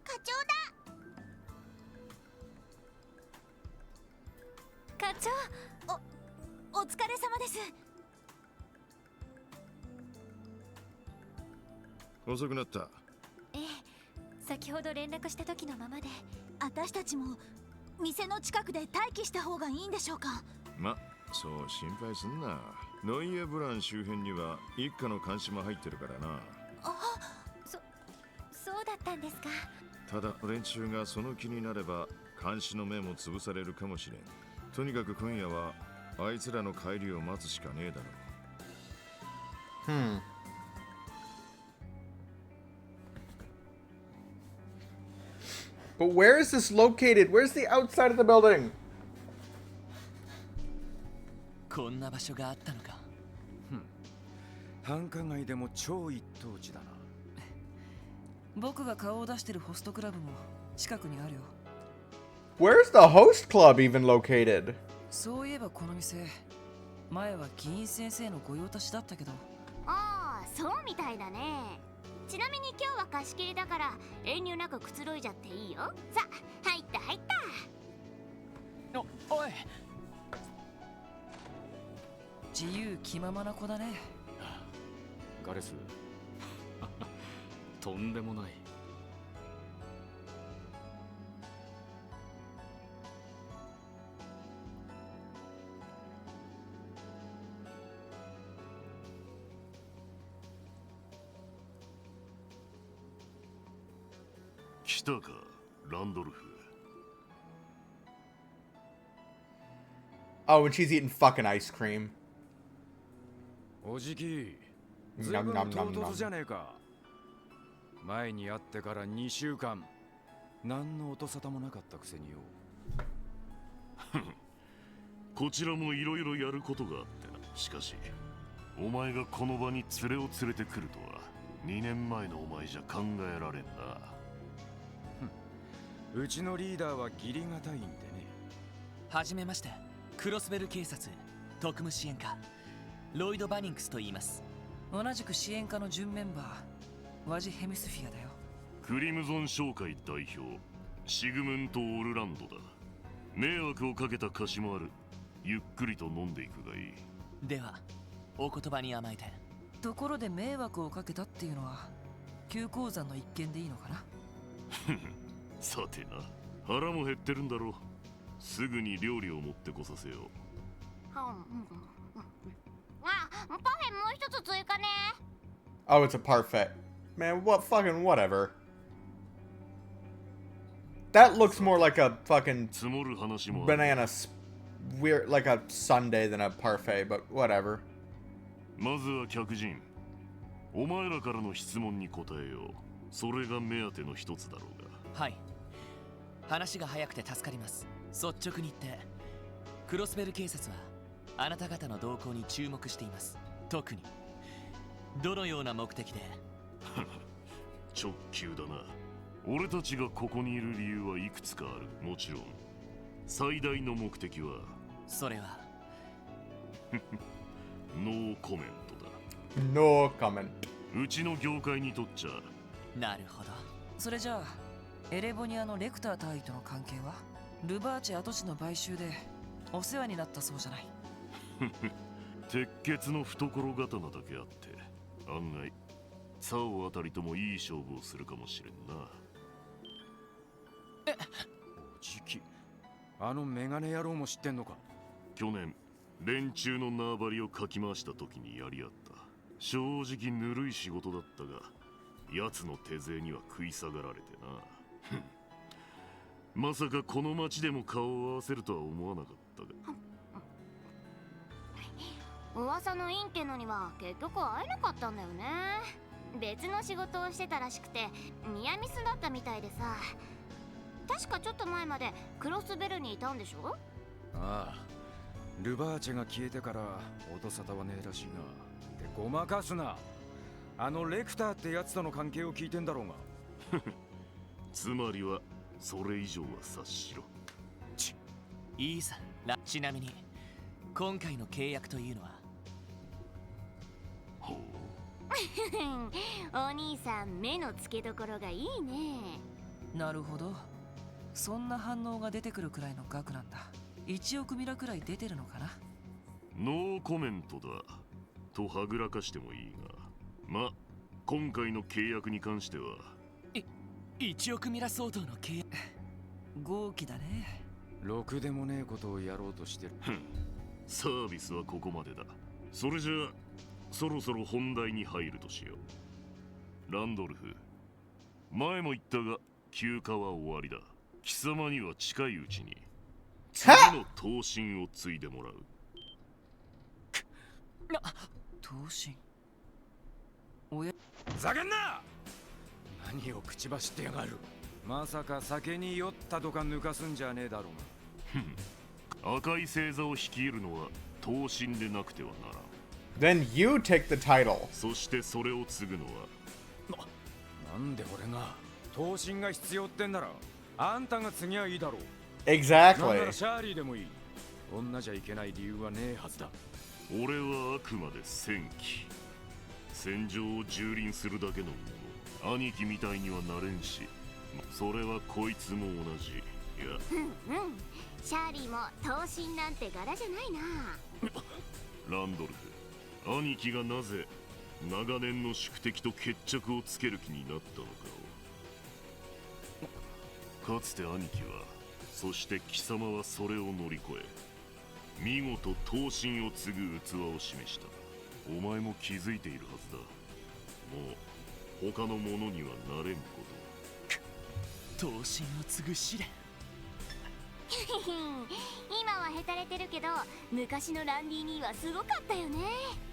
課長だ。課長、お疲れ様です。遅くなった。先ほど連絡した時のままで。私たちも店の近くで待機した方がいいんでしょうか。ま、そう心配すんな。ノイエブラン周辺には一家の監視も入ってるからな。そうだったんですか。ただ連中がその気になれば監視の目も潰されるかもしれん。とにかく今夜はあいつらの帰りを待つしかねえだろう。But where is this located? Where's the outside of the building? こんな場所があったのか。繁華街でも超一等地だな。僕が顔を出してるホストクラブも近くにあるよ。Where's the host club even located? そういえばこの店、前は議員先生の御用達だったけど。ああ、そうみたいだね。ちなみに今日は貸し切りだから遠慮なくくつろいじゃっていいよ。さあ、入った入った。おい、自由気ままな子だね。ガレス。とんでもない。来たか、ランドルフ。Oh, and she's eating fucking ice cream. おじき、ずいぶん唐突じゃねえか。前に会ってから2週間、何の音沙汰もなかったくせによ。こちらもいろいろやることがあってな。しかし、お前がこの場に連れを連れてくるとは、2年前のお前じゃ考えられんな。うちのリーダーは義理がたいんでね。はじめまして。クロスベル警察特務支援課ロイド・バニンクスと言います。同じく支援課の準メンバーワジ・ヘミスフィアだよ。クリムゾン商会代表シグムント・オルランドだ。迷惑をかけた貸しもある。ゆっくりと飲んでいくがいい。ではお言葉に甘えて。ところで迷惑をかけたっていうのは旧鉱山の一件でいいのかな。さてな、腹も減ってるんだろう。すぐに料理を持ってこさせよう。あ、パフェもう一つ追加ね。 Oh, it's a parfait. Man, what fucking whatever. That looks more like a fucking banana weird, like a sundae than a parfait, but whatever. まずは客人、お前らからの質問に答えよう。それが目当ての一つだろうが。はい、話が早くて助かります。率直に言ってクロスベル警察はあなた方の動向に注目しています。特にどのような目的で。直球だな。俺たちがここにいる理由はいくつかある。もちろん最大の目的はそれはノーコメントだ。No comment. うちの業界にとっちゃ。なるほど。それじゃあエレボニアのレクター大尉との関係は。ルバーチェ跡地の買収でお世話になったそうじゃない。鉄血の懐刀だけあって案外サオあたりともいい勝負をするかもしれんな。おじき、あのメガネ野郎も知ってんのか。去年連中の縄張りをかき回した時にやり合った。正直ぬるい仕事だったが奴の手勢には食い下がられてな。まさかこの町でも顔を合わせるとは思わなかったが。噂のインテのには結局会えなかったんだよね。別の仕事をしてたらしくてニアミスだったみたいでさ。確かちょっと前までクロスベルにいたんでしょ。ああ、ルバーチェが消えてから音沙汰はねえらしいな。でごまかすな。あのレクターってやつとの関係を聞いてんだろうが。つまりはそれ以上は察しろ。いいさ。ちなみに今回の契約というのは。ほうお兄さん目の付けどころがいいね。なるほど、そんな反応が出てくるくらいの額なんだ。1億ミラくらい出てるのかな。ノーコメントだとはぐらかしてもいいが、ま、今回の契約に関しては1億ミラ相当の契約。豪気だね。ろくでもねえことをやろうとしてる。サービスはここまでだ。それじゃあそろそろ本題に入るとしよう。ランドルフ、前も言ったが休暇は終わりだ。貴様には近いうちに次の刀身を継いでもらう。刀身。おや、ふざけんな。何を口走ってやがる。まさか酒に酔ったとか抜かすんじゃねえだろうが。赤い星座を率いるのは刀身でなくてはならん。Then you take the title. そしてそれを継ぐのは。なんで俺が。刀身が必要ってんならあんたが継ぎゃいいだろう。Exactly. なんならシャーリーでもいい。女じゃいけない理由はねえはずだ。俺はあくまで戦機。戦場を蹂躙するだけのもの。兄貴みたいにはなれんし、それはこいつも同じ。いや、シャーリーも刀身なんて柄じゃないな。ランドルフ、兄貴がなぜ長年の宿敵と決着をつける気になったのかを。かつて兄貴は、そして貴様はそれを乗り越え、見事刀身を継ぐ器を示した。お前も気づいているはずだ。もう他の者にはなれんこと。刀身を継ぐ試練。今はへたれてるけど昔のランディ兄はすごかったよね。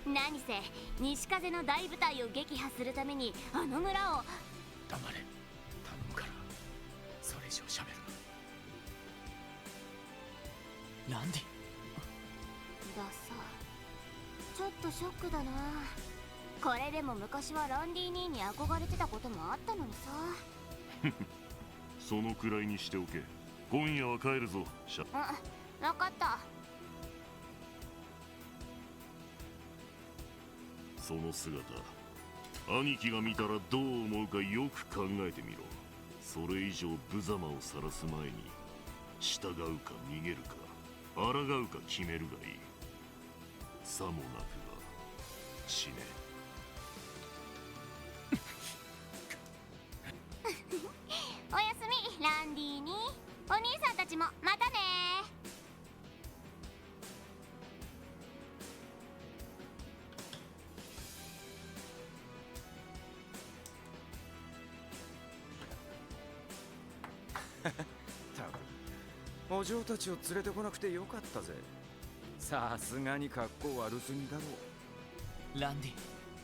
何せ西風の大部隊を撃破するためにあの村を。黙れ、頼むから。それ以上喋るな。ランディださ。ちょっとショックだな。これでも昔はランディ兄に憧れてたこともあったのにさ。そのくらいにしておけ。今夜は帰るぞ、シャ。分かった。その姿、兄貴が見たらどう思うかよく考えてみろ。それ以上無様を晒す前に従うか逃げるか。抗うか決めるがいい。さもなくば死ね。おやすみランディに。お兄さんたちもまたね。お嬢たちを連れてこなくてよかったぜ。さすがに格好悪すぎだろう。ランディ、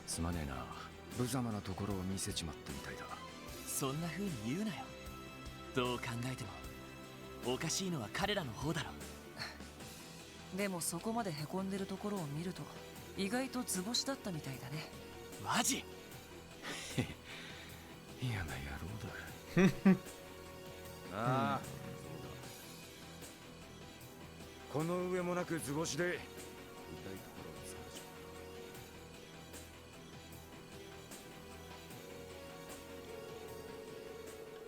すまねえな。無様なところを見せちまったみたいだ。そんな風に言うなよ。どう考えてもおかしいのは彼らの方だろ。でもそこまでへこんでるところを見ると意外と図星だったみたいだね。マジ？嫌な野郎だ。ああ、この上もなく図星で痛いところを疲れちゃ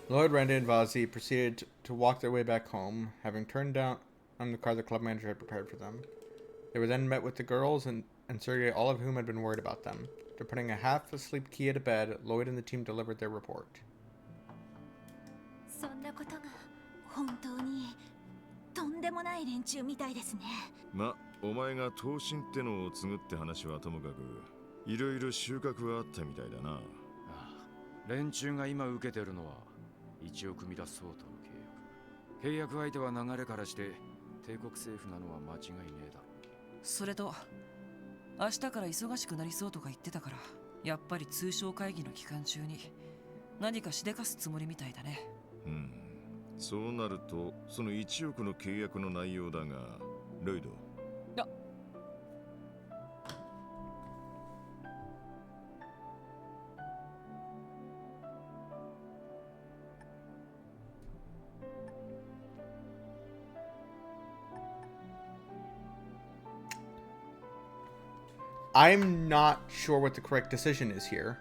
った。Lloyd, Randy, and Vazi proceeded to walk their way back home, having turned down on the car the club manager had prepared for them. They were then met with the girls and Sergei, all of whom had been worried about them. After putting a half-asleep Kia to bed, Lloyd and the team delivered their report. そんなことが本当にとんでもない連中みたいですね。ま、お前が刀身ってのを継ぐって話はともかく、いろいろ収穫はあったみたいだな。ああ、連中が今受けてるのは1億ミラ相当の契約。契約相手は流れからして帝国政府なのは間違いねえだろ。それと明日から忙しくなりそうとか言ってたから、やっぱり通商会議の期間中に何かしでかすつもりみたいだね。うん、そうなるとその1億の契約の内容だが、ロイド。I'm not sure what the correct decision is here.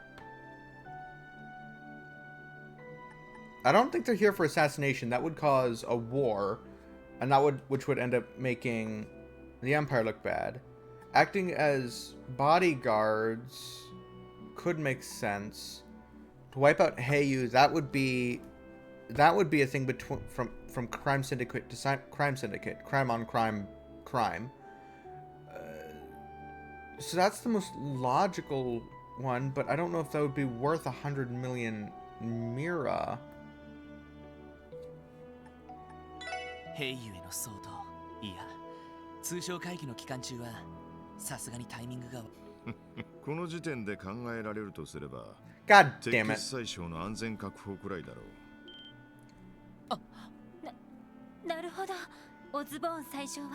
I don't think they're here for assassination. That would cause a war, and which would end up making the Empire look bad. Acting as bodyguards could make sense. To wipe out Heiyu, that would be a thing between from crime syndicate to crime syndicate, crime on crime. So that's the most logical one, but I don't know if that would be worth 100 million Mira. 兵ゆえの相当、いや、通商会議の期間中はさすがにタイミングがこの時点で考えられるとすれば、 God damn it. 敵最小の安全確保くらいだろう。なるほど。オズボーン宰相は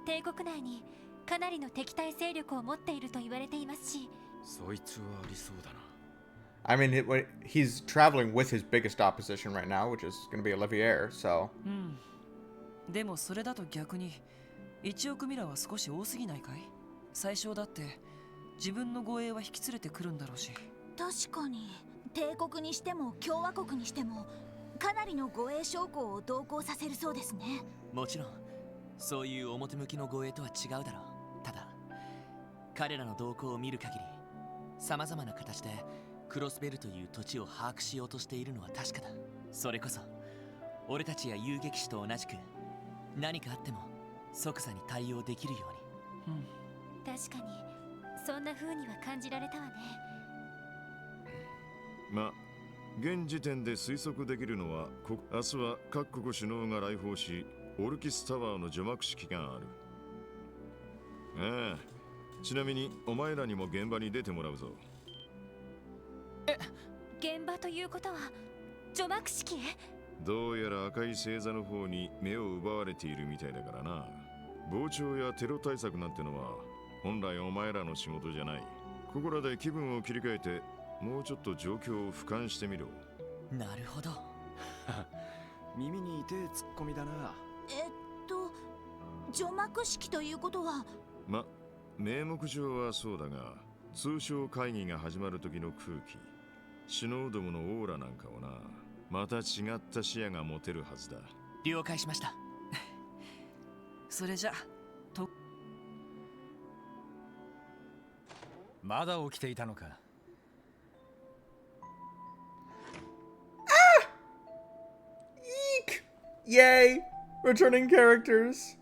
帝国内にかなりの敵対勢力を持っていると言われていますし、そいつはありそうだな。I mean, he's traveling with his biggest opposition right now, which is going to be Olivier, so. でもそれだと逆に1億ミラは少し多すぎないかい？最初だって自分の護衛は引き連れてくるんだろうし。確かに帝国にしても共和国にしてもかなりの護衛将校を同行させるそうですね。もちろんそういう表向きの護衛とは違うだろう。ただ彼らの動向を見る限り、さまざまな形でクロスベルという土地を把握しようとしているのは確かだ。それこそ俺たちや遊撃士と同じく何かあっても即座に対応できるように。確かにそんな風には感じられたわね。ま、現時点で推測できるのは、明日は各国首脳が来訪し、オルキスタワーの除幕式がある。ああ、ちなみにお前らにも現場に出てもらうぞ。現場ということは除幕式へ？どうやら赤い星座の方に目を奪われているみたいだからな。傍聴やテロ対策なんてのは本来お前らの仕事じゃない。ここらで気分を切り替えて、もうちょっと状況を俯瞰してみろ。なるほど。耳に痛いツッコミだな。除幕式ということは、ま、名目上はそうだが、通商会議が始まる時の空気、首脳どものオーラなんかをな、また違った視野が持てるはずだ。了解しました。それじゃとまだ起きていたのか。Eek! Yay! Returning characters.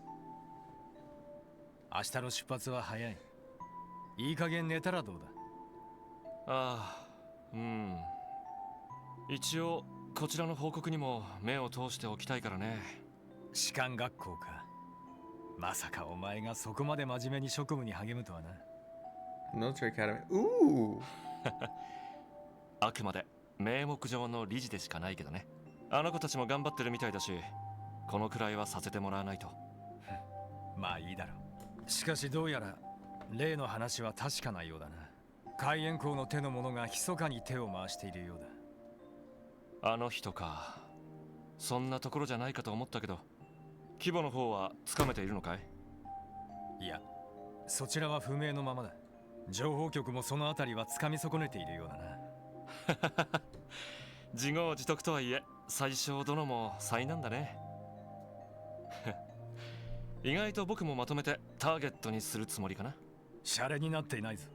明日の出発は早い。いい加減寝たらどうだ。ああ、うん。一応こちらの報告にも目を通しておきたいからね。士官学校か。まさかお前がそこまで真面目に職務に励むとはな。Military Academy. Ooh! あくまで名目上の理事でしかないけどね。あの子たちも頑張ってるみたいだし、このくらいはさせてもらわないと。まあいいだろう。しかしどうやら例の話は確かなようだな。海援校の手の者が密かに手を回しているようだ。あの人か。そんなところじゃないかと思ったけど、規模の方はつかめているのかい？いや、そちらは不明のままだ。情報局もそのあたりはつかみ損ねているようだな。自業自得とはいえ、最小殿も災難だね。意外と僕もまとめてターゲットにするつもりかな。シャレになっていないぞ。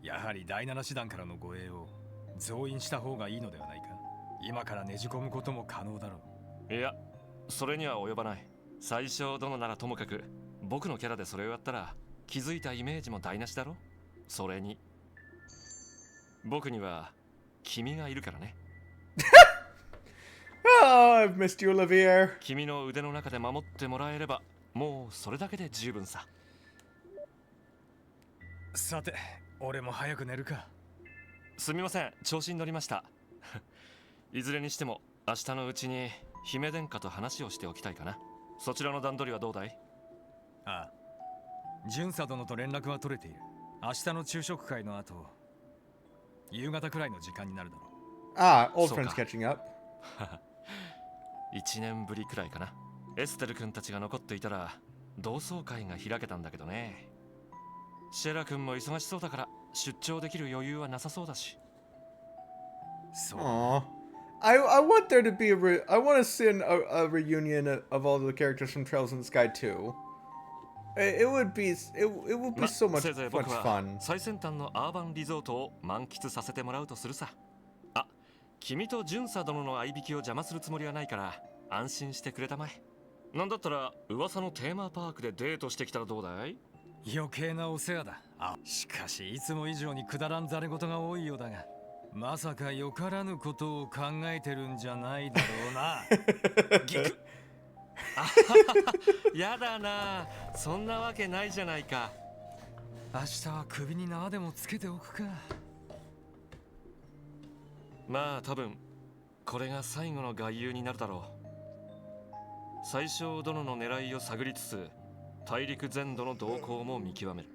やはり第7師団からの護衛を増員した方がいいのではないか。今からねじ込むことも可能だろう。いや、それには及ばない。最小殿ならともかく、僕のキャラでそれをやったら気づいたイメージも台無しだろ。それに僕には君がいるからね。Oh, I've missed you, Olivier. 君の腕の中で守ってもらえれば、もうそれだけで十分さ。さて、俺も早く寝るか。すみません、調子に乗りました。いずれにしても明日のうちに姫殿下と話をしておきたいかな。そちらの段取りはどうだい？ああ、巡査殿と連絡は取れている。明日の昼食会の後、夕方くらいの時間になるだろう。Ah, old friends catching up. 1年ぶりくらいかな。エステル君たちが残っていたら同窓会が開けたんだけどね。シェラ君も忙しそうだから出張できる余裕はなさそうだし。そう。I want there to be I want to see a reunion of all the characters from Trails in the Sky too. It would be so much fun. 最先端のアーバンリゾートを満喫させてもらうとするさ。あ、君と巡査殿の相引きを邪魔するつもりはないから安心してくれたまえ。なんだったら噂のテーマパークでデートしてきたらどうだい？余計なお世話だ。しかしいつも以上にくだらんざれ事が多いようだが、まさかよからぬことを考えてるんじゃないだろうな。ギクやだな、そんなわけないじゃないか。明日は首に縄でもつけておくか。まあ多分これが最後の外遊になるだろう。最小殿の狙いを探りつつ大陸全土の動向も見極める。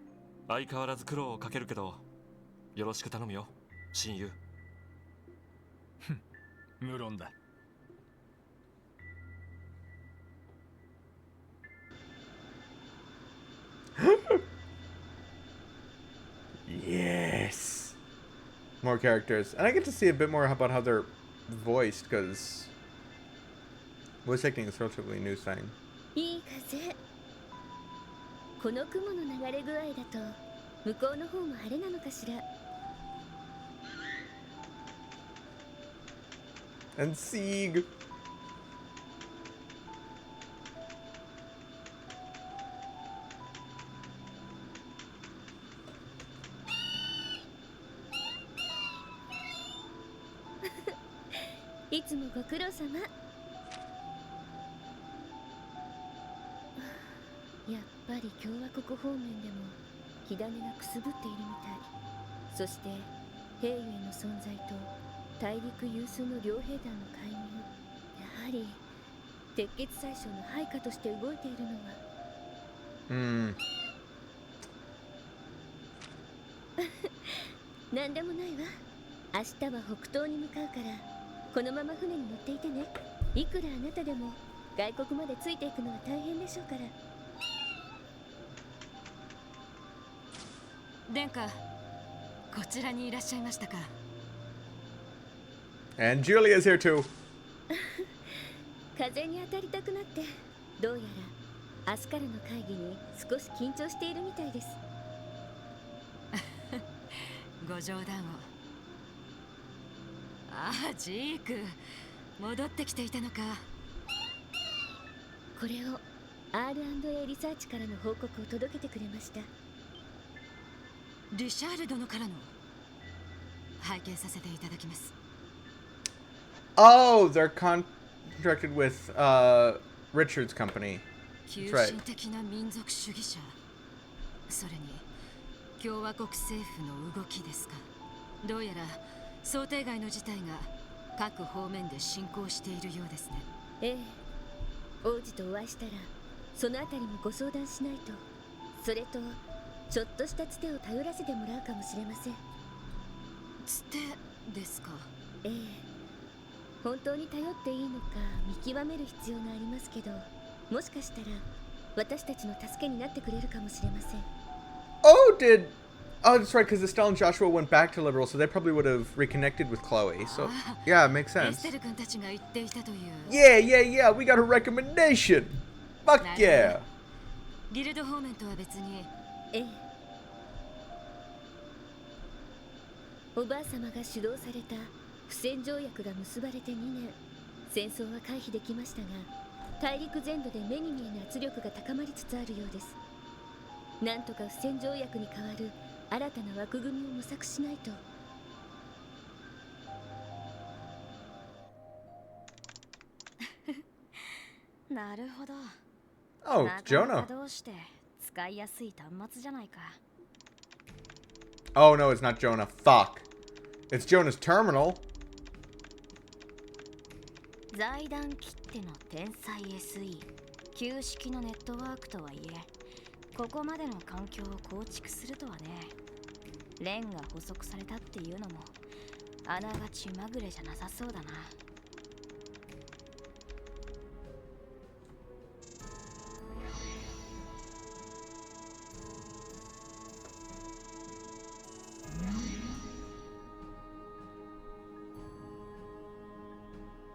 相変わらず苦労をかけるけどよろしく頼むよ、親友。無論だ。Yes. More characters. And I get to see a bit more about how they're voiced, because voice acting is a relatively new thing. いい風。この雲の流れ具合だと向こうの方も晴れなのかしら。And Sieg.いつもご苦労様。やっぱり共和国方面でも火種がくすぶっているみたい。そして兵ゆえの存在と大陸有数の両兵団の介入、やはり鉄血宰相の配下として動いているのはなんでもないわ。明日は北東に向かうからこのまま船に乗っていてね。いくらあなたでも外国までついていくのは大変でしょうから。殿下、こちらにいらっしゃいましたか。And Julia's here too. 風に当たりたくなって、どうやら明日からの会議に少し緊張しているみたいです。ご冗談を。ああ、ジーク、戻ってきていたのか。これを R&A リサーチからの報告を届けてくれました。リシャール殿からの。拝見させていただきます。Oh, they're contracted with Richard's company. 急 That's right. 進的な民族主義者。それに共和国政府の動きですか。どうやら想定外の事態が各方面で進行しているようですね。ええ、王子とお会いしたらそのあたりもご相談しないと。それとちょっとしたつてを頼らせてもらうかもしれません。つてですか。ええ、本当に頼っていいのか見極める必要がありますけど、もしかしたら私たちの助けになってくれるかもしれません。Oh, that's right, because Estelle and Joshua went back to Liberal, so they probably would have reconnected with Chloe. So, yeah, it makes エ sense. ステル君たちが言っていたという。Yeah, we got a recommendation. Fuck yeah. ギルド方面とは別に。ええ。おばあ様が主導された不戦条約が結ばれて2年、戦争は回避できましたが、大陸全土で目に見えぬ圧力が高まりつつあるようです。なんとか不戦条約に代わる新たな枠組みを模索しないと。なるほど。Oh, Jonah. どうして使いやすい端末じゃないか。Oh no, it's not Jonah. Fuck. It's Jonah's terminal. 財団切手の天才 SE、旧式のネットワークとはいえ、ここまでの環境を構築するとはね。レンが補足されたっていうのもあながちまぐれじゃなさそうだな。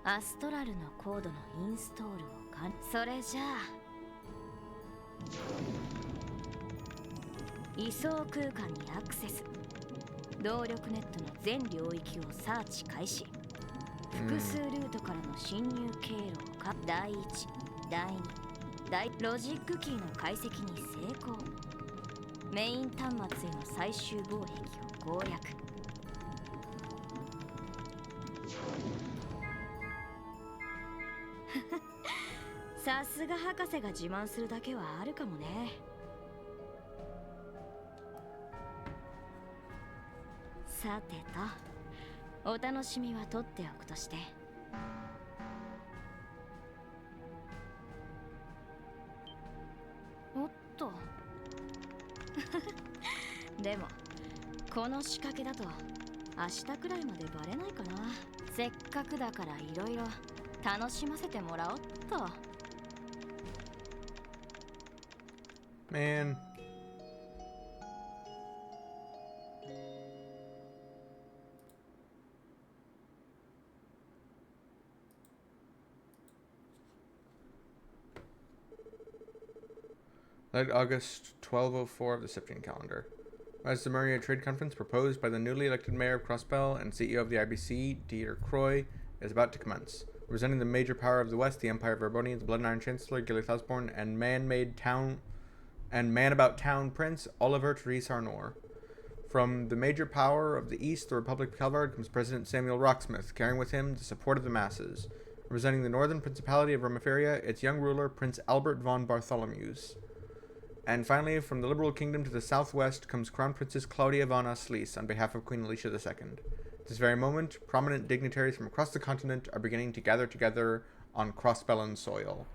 アストラルのコードのインストールをそれじゃあ位相空間にアクセス、動力ネットの全領域をサーチ開始、複数ルートからの侵入経路を第1、第2、ロジックキーの解析に成功、メイン端末への最終防壁を攻略。さすが博士が自慢するだけはあるかもね。さてと、お楽しみは取っておくとして。おっとでもこの仕掛けだと明日くらいまでバレないかな。せっかくだからいろいろ楽しませてもらおうっと。Man. Late August 1204 of the Sifting calendar. As the Maria Trade Conference proposed by the newly elected mayor of Crossbell and CEO of the IBC, Dieter Croy, is about to commence. Representing the major power of the West, the Empire of Verbonia, the Blood and Iron Chancellor, Gilly Thosborn, and Man-About Town Prince, Oliver Therese Arnor. From the major power of the East, the Republic of Calvard, comes President Samuel Rocksmith, carrying with him the support of the masses. Representing the Northern Principality of Romiferia, its young ruler, Prince Albert von Bartholomew's. And finally, from the Liberal Kingdom to the southwest comes Crown Princess Claudia von Aslis on behalf of Queen Alicia II. At this very moment, prominent dignitaries from across the continent are beginning to gather together on Crossbellan soil.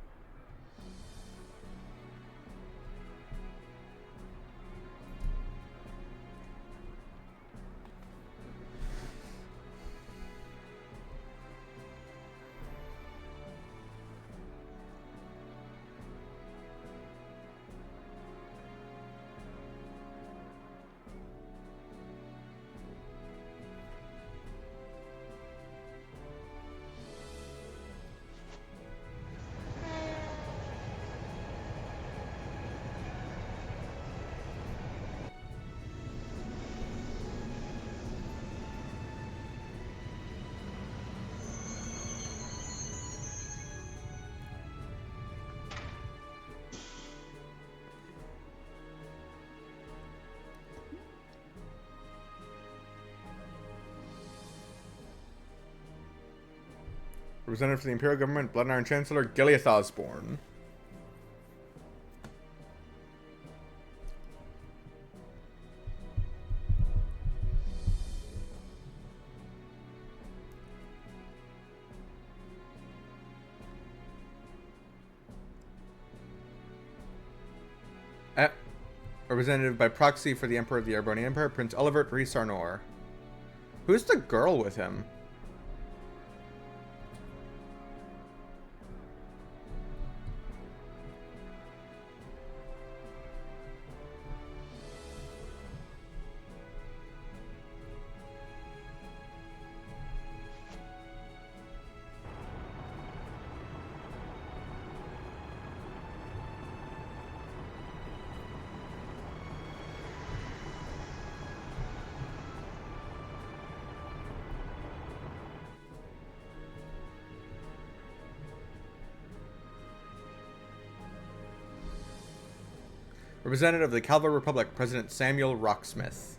Representative for the Imperial Government, Blood Iron Chancellor, Gileath Osborne. Representative by proxy for the Emperor of the Arbonian Empire, Prince Olivert Rhys Arnor. Who's the girl with him? Representative of the Calva Republic, President Samuel Rocksmith.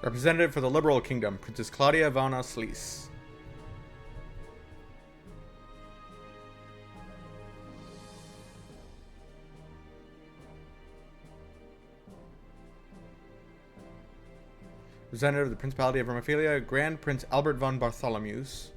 Representative for the Liberal Kingdom, Princess Claudia von Oslice. Representative of the Principality of Romaphilia, Grand Prince Albert von Bartholomews.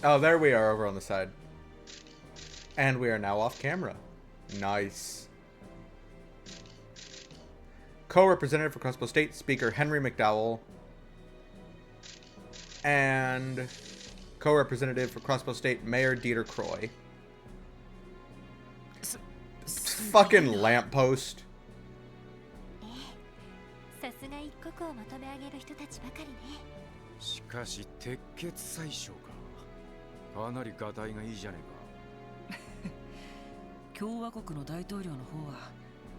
Oh, there we are over on the side. And we are now off camera. Nice. Co-representative for Crossbow State, Speaker Henry McDowell. And co-representative for Crossbow State, Mayor Dieter Croy. Fucking lamppost. さすが一国をまとめ上げる人たちばかりね。しかし鉄血宰相か。かなりガタイがいいじゃねえか。共和国の大統領の方は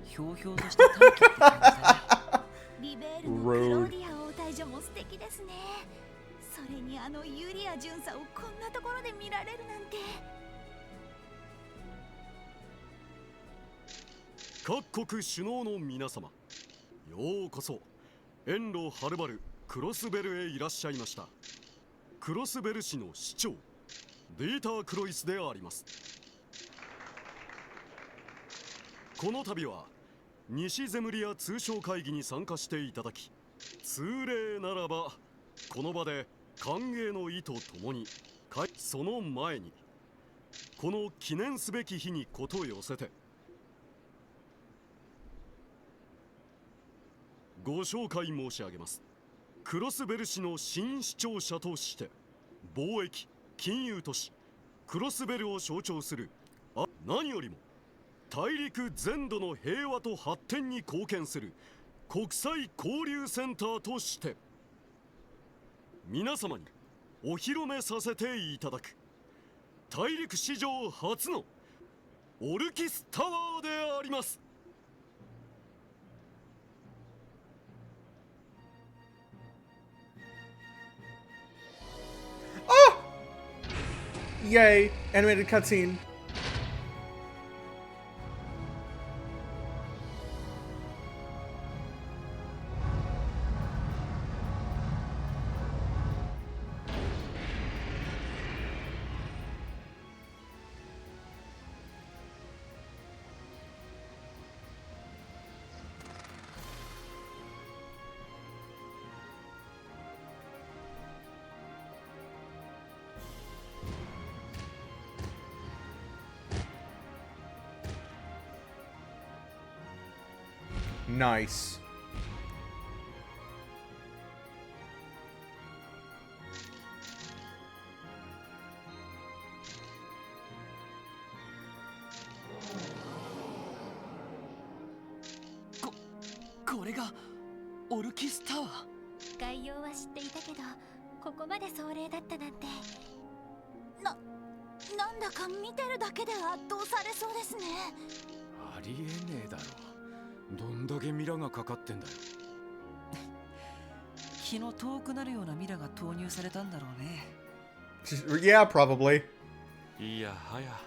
ひょうひょうとした短期って感じだね。リベールのクローディア王大女も素敵ですね。それにあのユリア巡査をこんなところで見られるなんて。各国首脳の皆様、ようこそ遠路はるばるクロスベルへいらっしゃいました。クロスベル市の市長ディーター・クロイスであります。この度は西ゼムリア通商会議に参加していただき、通例ならばこの場で歓迎の意とともに、その前にこの記念すべき日にこと寄せてご紹介申し上げます。クロスベル市の新市庁舎として貿易金融都市クロスベルを象徴する何よりも大陸全土の平和と発展に貢献する国際交流センターとして皆様にお披露目させていただく大陸史上初のオルキスタワーであります。Yay! Animated cutscene. Nice. Ko これがオルキスタワー。概要は知っていたけど、ここまで壮麗だったなんて。なんだか見てるだけで圧倒されそうですね。ありえねえだろ。どんだけミラがかかってんだよ。気の遠くなるようなミラが投入されたんだろうね。Yeah, probably. いやはや、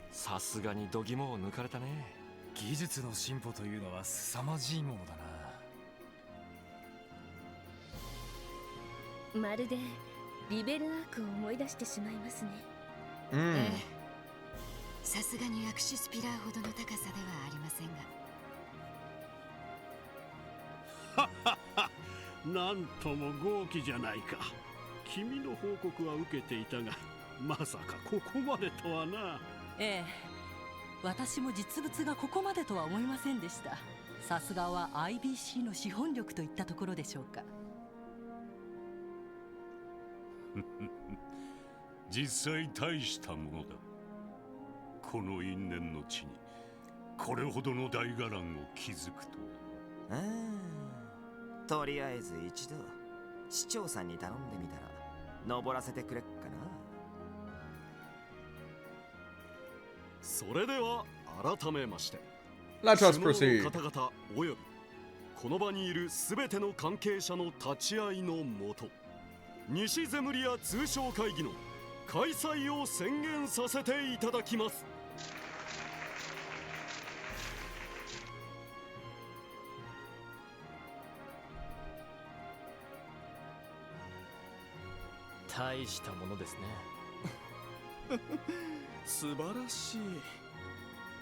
さすがに度肝を抜かれたね。技術の進歩というのは凄まじいものだな。まるでリベルアークを思い出してしまいますね。さすがにアクシスピラーほどの高さではありませんが。なんとも豪気じゃないか。君の報告は受けていたが、まさかここまでとはな。ええ、私も実物がここまでとは思いませんでした。さすがは IBC の資本力といったところでしょうか。実際大したものだ。この因縁の地にこれほどの大伽藍を築くとは。とりあえず一度市長さんに頼んでみたら登らせてくれっかな。それでは改めまして、 Let us proceed. 首脳の方々およびこの場にいるすべての関係者の立ち会いのもと、西ゼムリア通商会議の開催を宣言させていただきます。大したものですね。素晴らしい。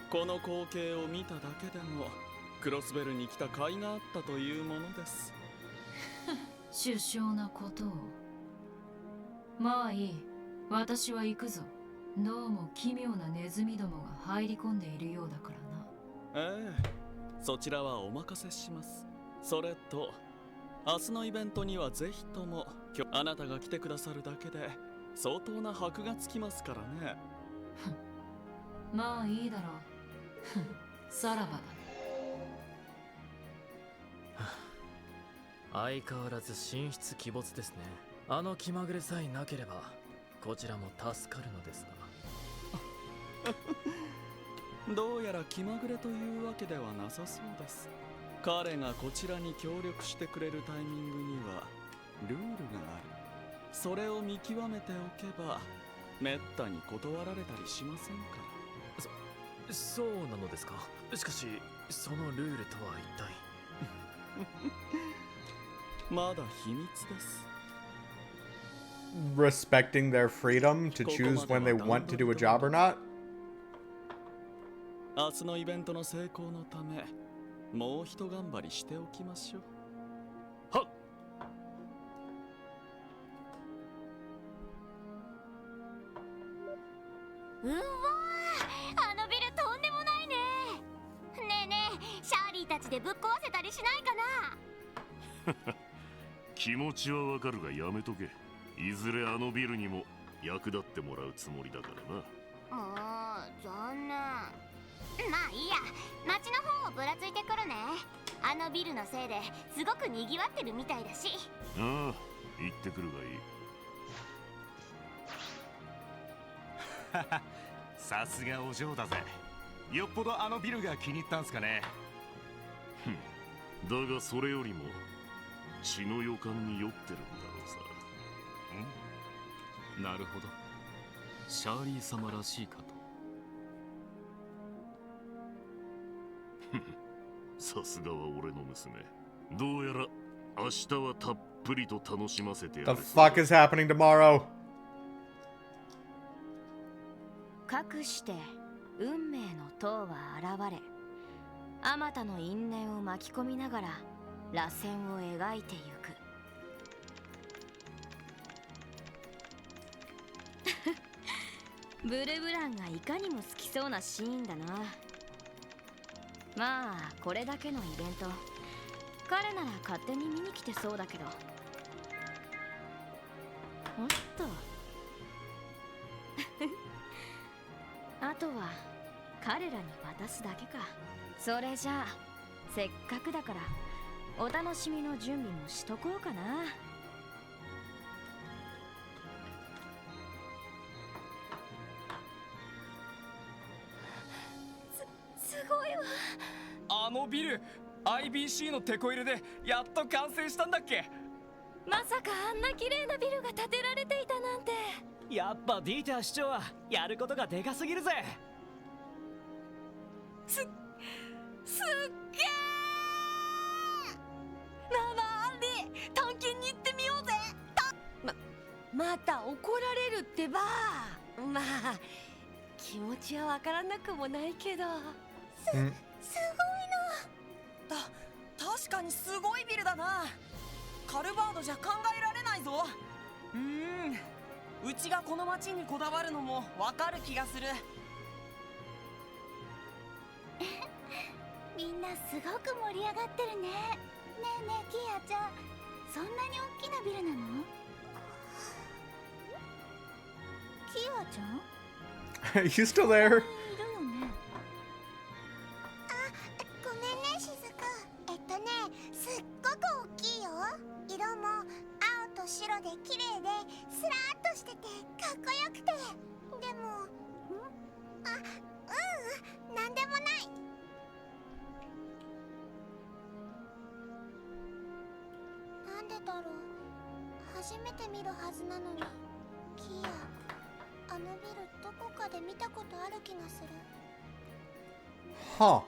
この光景を見ただけでもクロスベルに来た甲斐があったというものです。首相なことを。まあいい、私は行くぞ。どうも奇妙なネズミどもが入り込んでいるようだからな。ええ、そちらはお任せします。それと明日のイベントにはぜひとも今日あなたが来てくださるだけで相当な箔がつきますからね。まあいいだろう。さらばだ。相変わらず神出鬼没ですね。あの気まぐれさえなければこちらも助かるのですが。どうやら気まぐれというわけではなさそうです。彼がこちらに協力してくれるタイミングにはルールがある。それを見極めておけばめったに断られたりしませんから。そうなのですか。しかしそのルールとは一体。まだ秘密です。Respecting their freedom to choose when they want to do a job or not? 明日のイベントの成功のためもう一頑張りしておきましょう。はっ。うわー、あのビルとんでもないね。ねえねえ、シャーリーたちでぶっ壊せたりしないかな。気持ちはわかるがやめとけ。いずれあのビルにも役立ってもらうつもりだからな。もう残念。まあいいや、街の方をぶらついてくるね。あのビルのせいですごく賑わってるみたいだし。ああ、行ってくるがいい。さすがお嬢だぜ。よっぽどあのビルが気に入ったんすかね。だがそれよりも血の予感に酔ってるんだろうさ。なるほど。シャーリー様らしいかと。さすがは俺の娘。どうやら明日はたっぷりと楽しませてやる。The fuck is happening tomorrow? かくして運命の塔は現れ、あまたの因縁を巻き込みながら螺旋を描いてゆく。ブルブランがいかにも好きそうなシーンだな。まあこれだけのイベント、彼なら勝手に見に来てそうだけど。おっとあとは彼らに渡すだけか。それじゃあせっかくだからお楽しみの準備もしとこうかな。すごいわ。あのビル IBC のテこ入れでやっと完成したんだっけ。まさかあんな綺麗なビルが建てられていたなんて。やっぱディーター市長はやることがでかすぎるぜ。すっげー。なあなあアンディ、探検に行ってみようぜ。また怒られるってば。まあ気持ちはわからなくもないけど。すごいな。確かにすごいビルだな。カルバードじゃ考えられないぞ。うちがこの町にこだわるのもわかる気がする。みんなすごく盛り上がってるね。ねえねえキアちゃん、そんなに大きなビルなの？キアちゃんYou still there? いるよね。あ、ごめんねしずく。すっごく大きいよ。色も青と白で綺麗でスラーっとしててかっこよくて。でもなんでもない。なんでだろう。初めて見るはずなのに。キア、あのビルどこかで見たことある気がする。Huh. Hmm.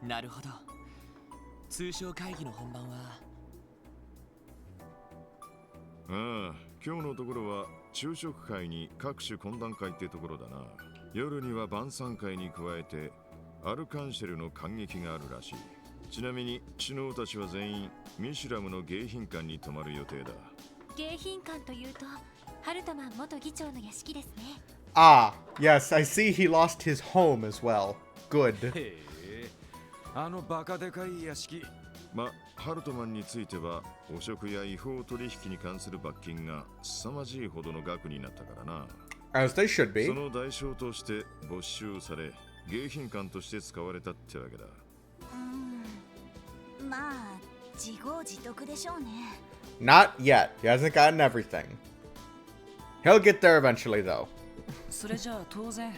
なるほど。通商会議の本番は。ああ、今日のところは昼食会に各種懇談会ってところだな。夜には晩餐会に加えてアルカンシェルの感激があるらしい。ちなみに首脳たちは全員ミシュラムの迎賓館に泊まる予定だ。迎賓館というとハルトマン元議長の屋敷ですね。Ah, yes, I see he lost his home as well. Good. へえ、あのバカでかい屋敷。ま、ハルトマンについては汚職や違法取引に関する罰金が凄まじいほどの額になったからな。As they should be. その代償として没収され、迎賓館として使われたってわけだ。まあ自業自得でしょうね。Not yet. He hasn't gotten everything. He'll get there eventually, though. それじゃあ当然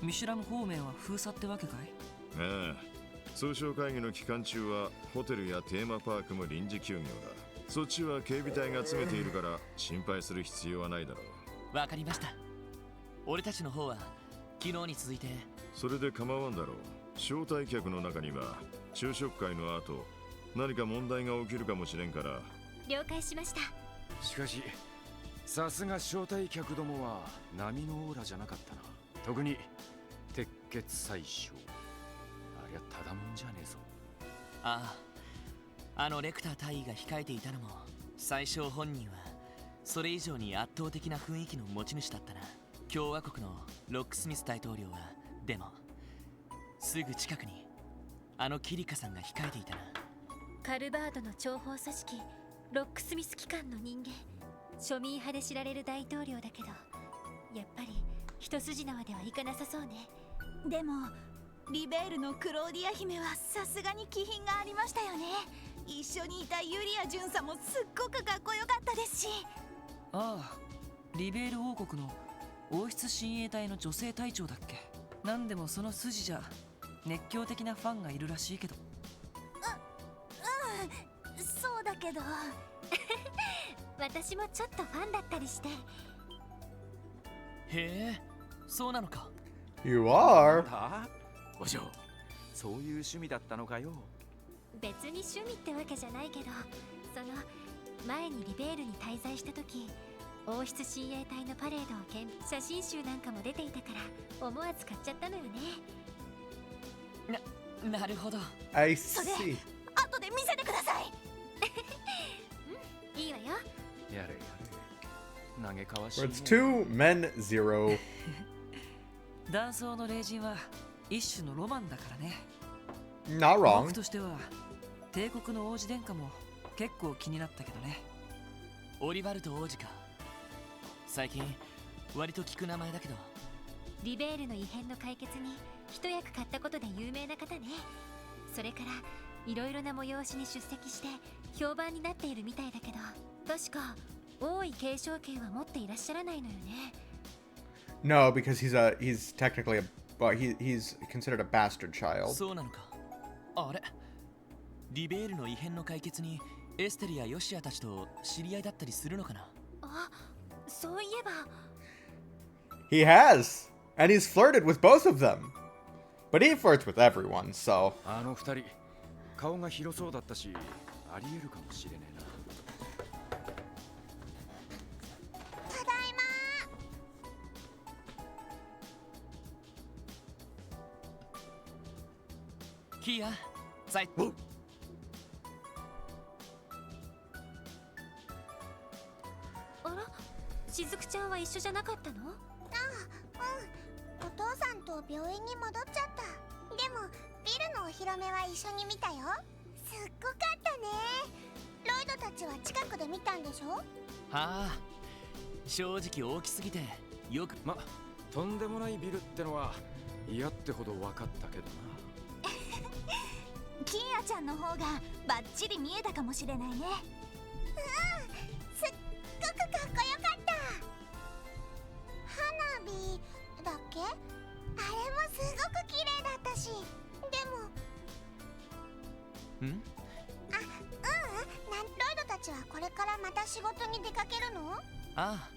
ミシュラム方面は封鎖ってわけかい？ああ、通商会議の期間中はホテルやテーマパークも臨時休業だ。そっちは警備隊が詰めているから心配する必要はないだろう。わかりました。俺たちの方は昨日に続いて。それで構わんだろう。招待客の中には昼食会の後何か問題が起きるかもしれんから。了解しました。しかしさすが招待客どもは波のオーラじゃなかったな。特に鉄血宰相、ありゃただもんじゃねえぞ。ああ、あのレクター大尉が控えていたのも宰相本人はそれ以上に圧倒的な雰囲気の持ち主だったな。共和国のロックスミス大統領はでもすぐ近くにあのキリカさんが控えていたな。カルバードの諜報組織ロックスミス機関の人間、庶民派で知られる大統領だけど、やっぱり一筋縄ではいかなさそうね。でもリベールのクローディア姫はさすがに気品がありましたよね。一緒にいたユリア巡査もすっごくかっこよかったですし。ああ、リベール王国の王室親衛隊の女性隊長だっけ。なんでもその筋じゃ熱狂的なファンがいるらしいけど。そうだけど私もちょっとファンだったりして。へえ、そうなのか。 You are? お嬢、そういう趣味だったのかよ。別に趣味ってわけじゃないけど、その前にリベールに滞在した時、王室親衛隊のパレードを写真集なんかも出ていたから思わず買っちゃったのよね。なるほど。I それ see. 後で見せてください。いいわよ。やれやれ。嘆かわしい、 Where ね。 it's 2 men 0. 断層の霊人は一種のロマンだからね。 Not wrong. 僕としては帝国の王子殿下も結構気になったけどね。オリバルト王子か。最近割と聞く名前だけど。リベールの異変の解決に一役買ったことで有名な方ね。それからいろいろな催しに出席して評判になっているみたいだけど、確か王位継承権は持っていらっしゃらないのよね。No, because he's technically he's considered a bastard child. そうなのか。あれ、リベールの異変の解決にエステルやヨシアたちと知り合いだったりするのかな。あ、そういえば He has, and he's flirted with both of them. But he flirts with everyone, so. あの二人顔が広そうだったし、ありえるかもしれねえな。ただいま。キア、在。あら、しずくちゃんは一緒じゃなかったの？お父さんと病院に戻っちゃった。でもビルのお披露目は一緒に見たよ。すっごかったね。ロイドたちは近くで見たんでしょ？はあ、正直大きすぎてよく。ま、とんでもないビルってのは嫌ってほど分かったけどな。キーヤちゃんの方がバッチリ見えたかもしれないね。すっごくかっこよかった。花火だっけ？あれもすごく綺麗だったし。でもロイドたちはこれからまた仕事に出かけるの？ああ、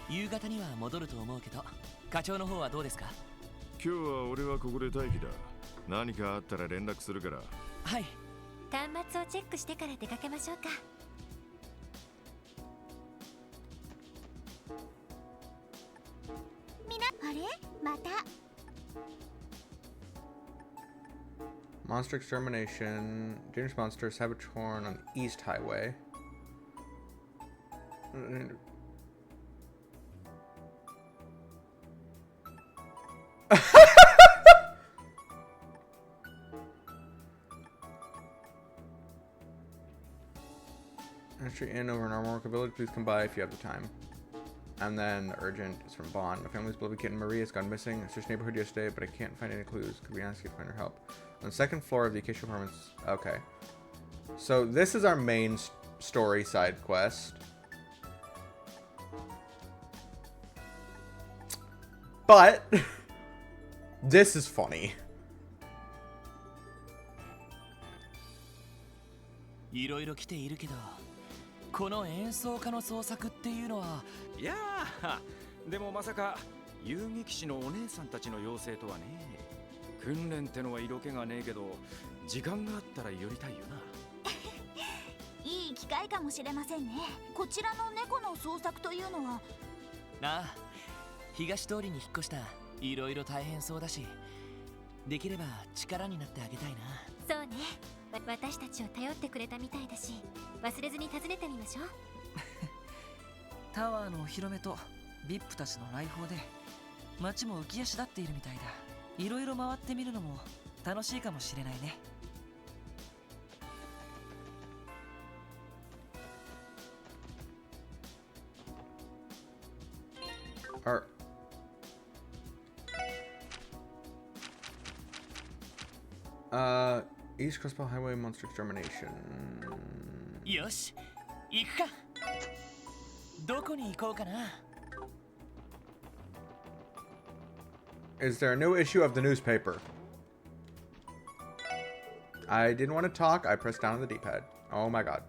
夕方には戻ると思うけど、課長の方はどうですか？今日は俺はここで待機だ。何かあったら連絡するから。はい。端末をチェックしてから出かけましょうか。あれ？また Monster extermination. Dangerous monster. Savage horn on the East Highway. Entry in over in our Morocco village. Please come by if you have the time. And then urgent is from Bond. My family's beloved kitten Maria has gone missing. I searched neighborhood yesterday, but I can't find any clues. Could we ask you to find her help? On the second floor of the Acacia Apartments. Okay. So this is our main story side quest. But this is funny. いろいろ来ているけど、この演奏家の創作っていうのは。いやー、でもまさか遊撃士のお姉さんたちの要請とはね。訓練ってのは色気がねえけど、時間があったら寄りたいよな。いい機会かもしれませんね。こちらの猫の捜索というのは。ああ、東通りに引っ越した。いろいろ大変そうだし、できれば力になってあげたいな。そうね、私たちを頼ってくれたみたいだし、忘れずに訪ねてみましょう。タワーのお披露目と VIP たちの来訪で街も浮き足立っているみたいだ。いろいろ回ってみるのも楽しいかもしれないね。East Crossbow Highway Monster Extermination. よし、行くか。どこに行こうかな。Is there a new issue of the newspaper? I didn't want to talk. I pressed down on the D-pad. Oh my god.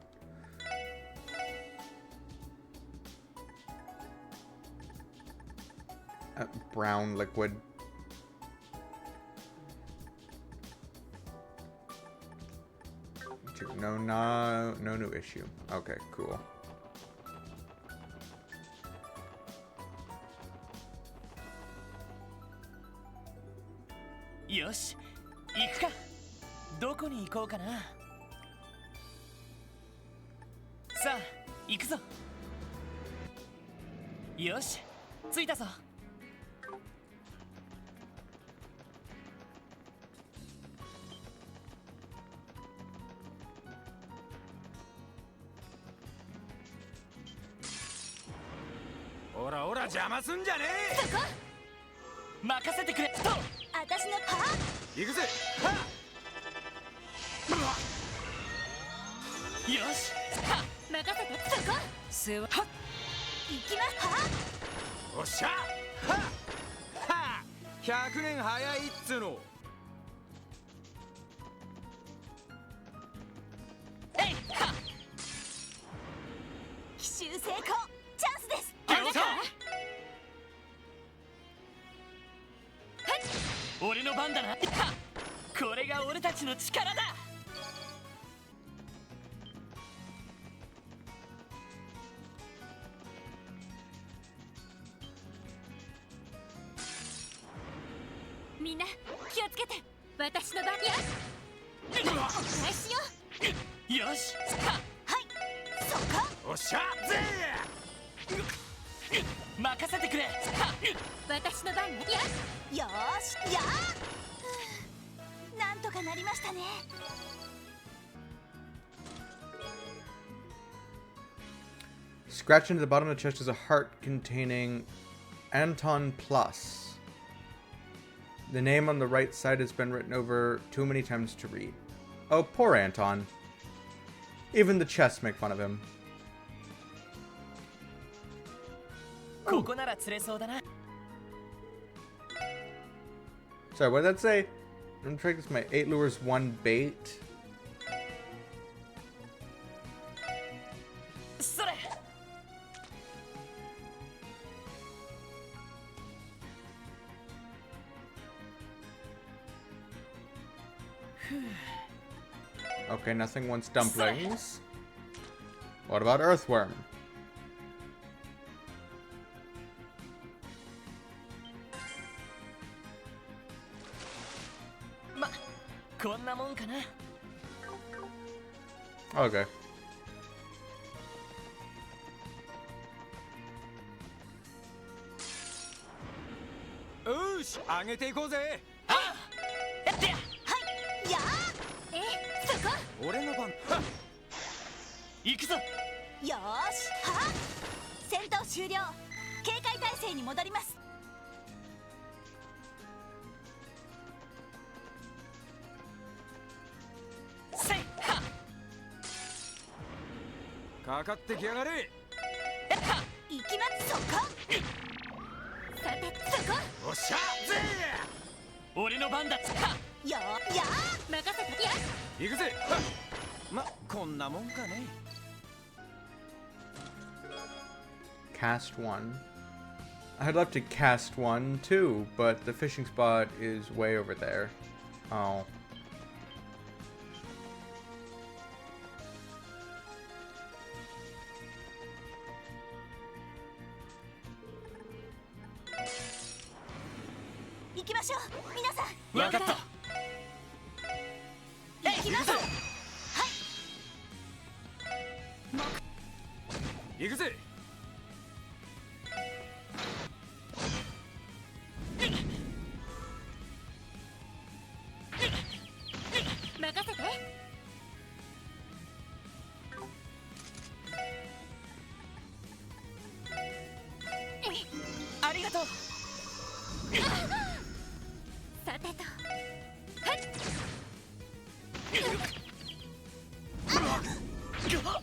Brown liquid. No new issue. Okay, cool. Yosh, 行くか。どこに行こうかな。さあ、行くぞ。よし、着いたぞ。おらおら邪魔すんじゃねえ。そこ任せてくれ。と私のパー行くぜ。はっよしはっ任せて。そこ世話はっ行きますおっしゃはっはっ100年早いっつうの。えいはっ奇襲成功。チャンスです。俺の番だな。これが俺たちの力だ。みんな気をつけて。私の番や。お返しよ。よし。はいそこおっしゃぜ任せてくれ。私の番や。よーしやーなんとかなりましたね。Scratch into the bottom of the chest is a heart containing Anton Plus. The name on the right side has been written over too many times to read. Oh, poor Anton. Even the chests make fun of him. ここなら釣れそうだな。 Sorry, what did that say? I'm trying to my 8 lures, 1 bait. それ。Okay, nothing wants dumplings. What about earthworm? こんなもんかな。Okay. よし上げていこうぜ。はいやーそこ俺の番。行くぞ。よーしは戦闘終了。警戒態勢に戻ります。かかってきやがれ。行きますそこさてそこおっしゃぜ俺の番だ。よーやー任せてや。行くぜ。まこんなもんかね。 Cast 1. I'd love to cast 1 too, but the fishing spot is way over there. Oh. ありがとう。さてと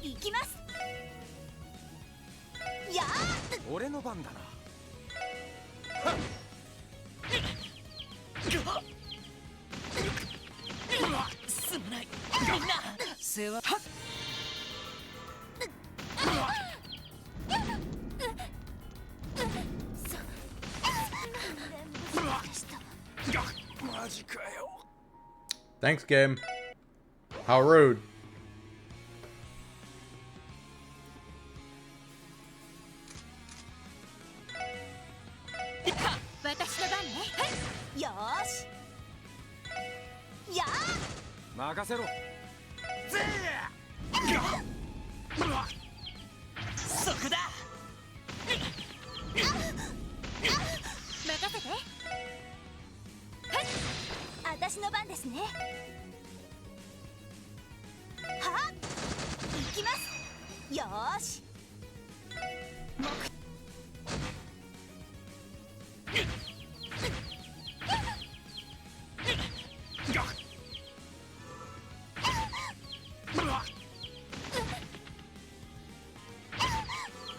行きます。やー俺の番だな。すまない。みんな世話。マジかよ。 Thanks, game. How rude. 私の番ね。よーし。やー任せろ。そこだ。任せて。私の番ですね。はっ行きます。よーし。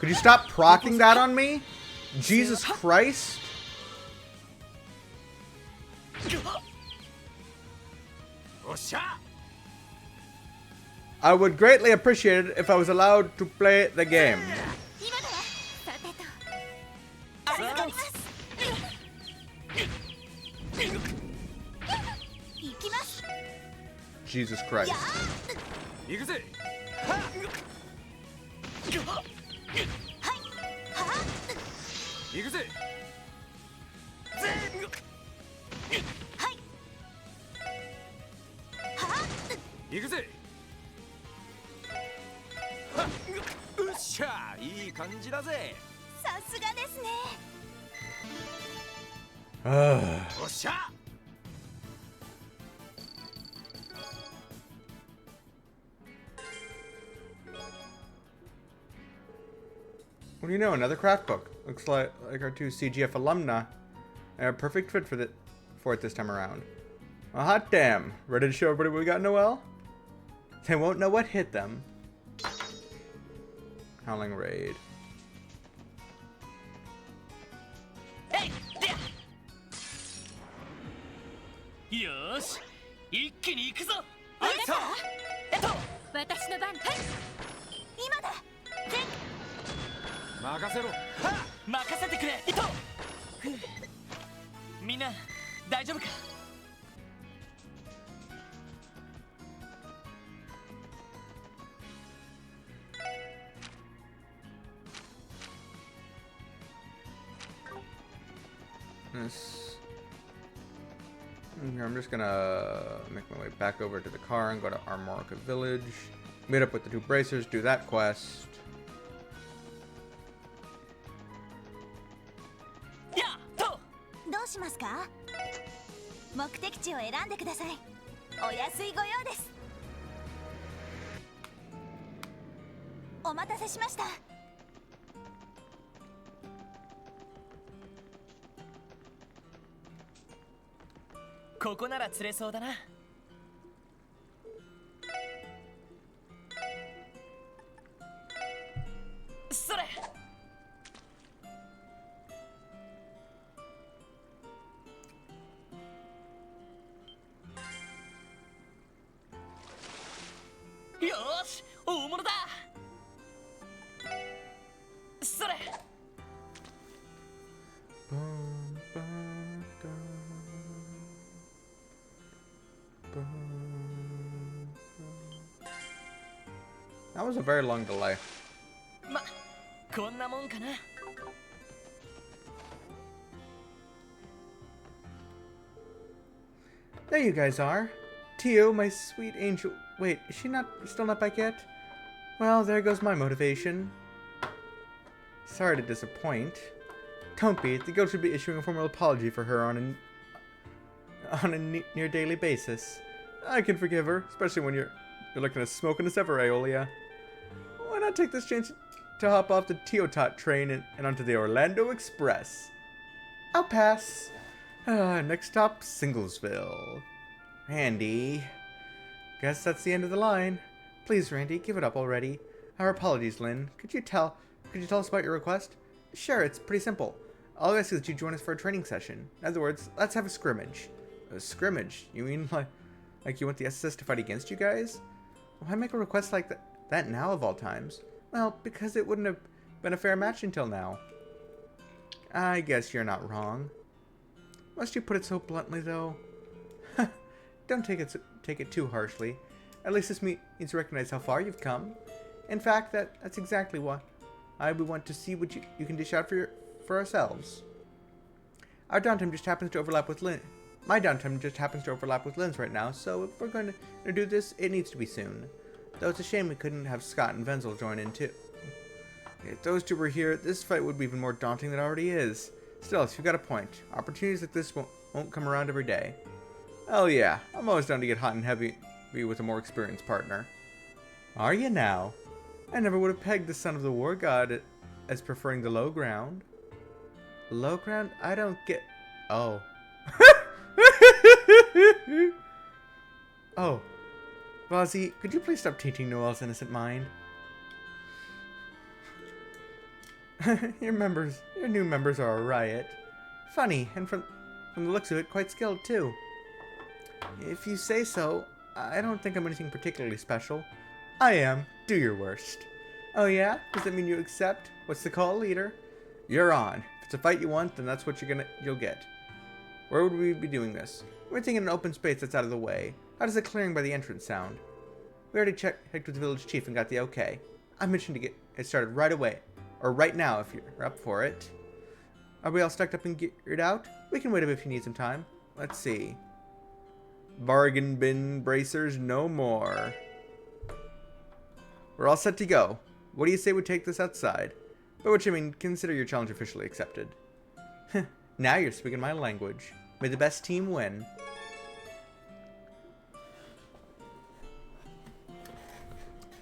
Could you stop proccing that on me? Jesus Christ. I would greatly appreciate it if I was allowed to play the game. Jesus Christ. 行くぜ。行くぜ。行くぜ。うっしゃ、いい感じだぜ。さすがですね。おっしゃ。What do you know? Another craft book. Looks like our two CGF alumna are a perfect fit for it this time around. Well, hot damn. Ready to show everybody what we got, Noel? They won't know what hit them. Howling Raid. Yosh! 一気に行くぞ。私の番。今だ。任せろ。任せてくれ。みんな大丈夫か。I'm just gonna make my way back over to the car and go to Armorica Village. Meet up with the two bracers, do that quest. Yeah, どうしますか？目的地を選んでください。お安いご用です。お待たせしました。ここなら釣れそうだな。それ。よーし、大物だ。それ。That was a very long delay. ま、こんなもんかな。There you guys are. Tio, my sweet angel. Wait, is she still not back yet? Well, there goes my motivation. Sorry to disappoint. Don't be. The guild should be issuing a formal apology for her on a near daily basis. I can forgive her, especially when you're looking at smoking a Sever Aeolia. Why not take this chance to hop off the Teotot train and onto the Orlando Express? I'll pass. Next stop, Singlesville. Randy. Guess that's the end of the line. Please, Randy, give it up already. Our apologies, Lynn. Could you tell us about your request? Sure, it's pretty simple. All I ask is that you join us for a training session. In other words, let's have a scrimmage. A scrimmage? You mean like you want the SS to fight against you guys? Why make a request like that now of all times? Well, because it wouldn't have been a fair match until now. I guess you're not wrong. Must you put it so bluntly, though? Don't take it too harshly. At least this means to recognize how far you've come. In fact, that's exactly why we want to see what you can dish out for ourselves. Our downtime just happens to overlap with Lynn. My downtime just happens to overlap with Lynn's right now, so if we're going to do this, it needs to be soon. Though it's a shame we couldn't have Scott and Wenzel join in too. If those two were here, this fight would be even more daunting than it already is. Still, you've got a point. Opportunities like this won't come around every day. Oh yeah, I'm always down to get hot and heavy with a more experienced partner. Are you now? I never would have pegged the son of the war god as preferring the low ground. Low ground? I don't get... Oh. Oh. Vazzy, could you please stop teaching Noel's innocent mind? Your new members are a riot. Funny, and from the looks of it, quite skilled too. If you say so, I don't think I'm anything particularly special. I am. Do your worst. Oh yeah? Does that mean you accept? What's the call, leader? You're on. If it's a fight you want, then that's what you'll get. Where would we be doing this? We're thinking an open space that's out of the way. How does the clearing by the entrance sound? We already checked with the village chief and got the okay. I'm itching to get it started right away. Or right now if you're up for it. Are we all stacked up and geared out? We can wait a bit if you need some time. Let's see. Bargain bin bracers no more. We're all set to go. What do you say we take this outside? By which I mean, consider your challenge officially accepted. Now you're speaking my language. May the best team win.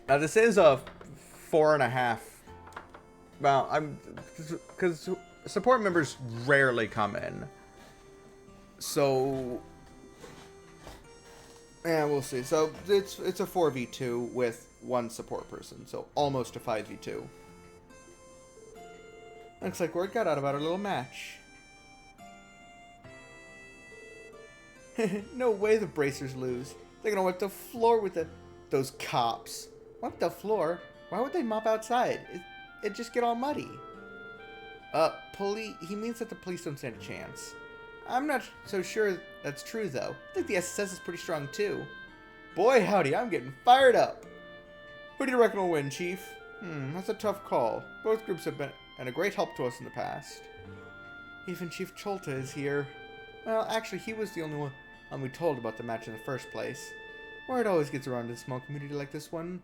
Now this is a 4.5. Well, because support members rarely come in. So, yeah, we'll see. So it's a 4v2 with one support person, so almost a 5v2. Looks like word got out about our little match. No way the bracers lose. They're gonna wipe the floor with those cops. Wipe the floor? Why would they mop outside? It'd just get all muddy. He means that the police don't stand a chance. I'm not so sure that's true, though. I think the SSS is pretty strong, too. Boy, howdy, I'm getting fired up. Who do you reckon will win, Chief? That's a tough call. Both groups have been a great help to us in the past. Even Chief Cholta is here. Well, actually, he was the only one we told about the match in the first place. Word always gets around in a small community like this one.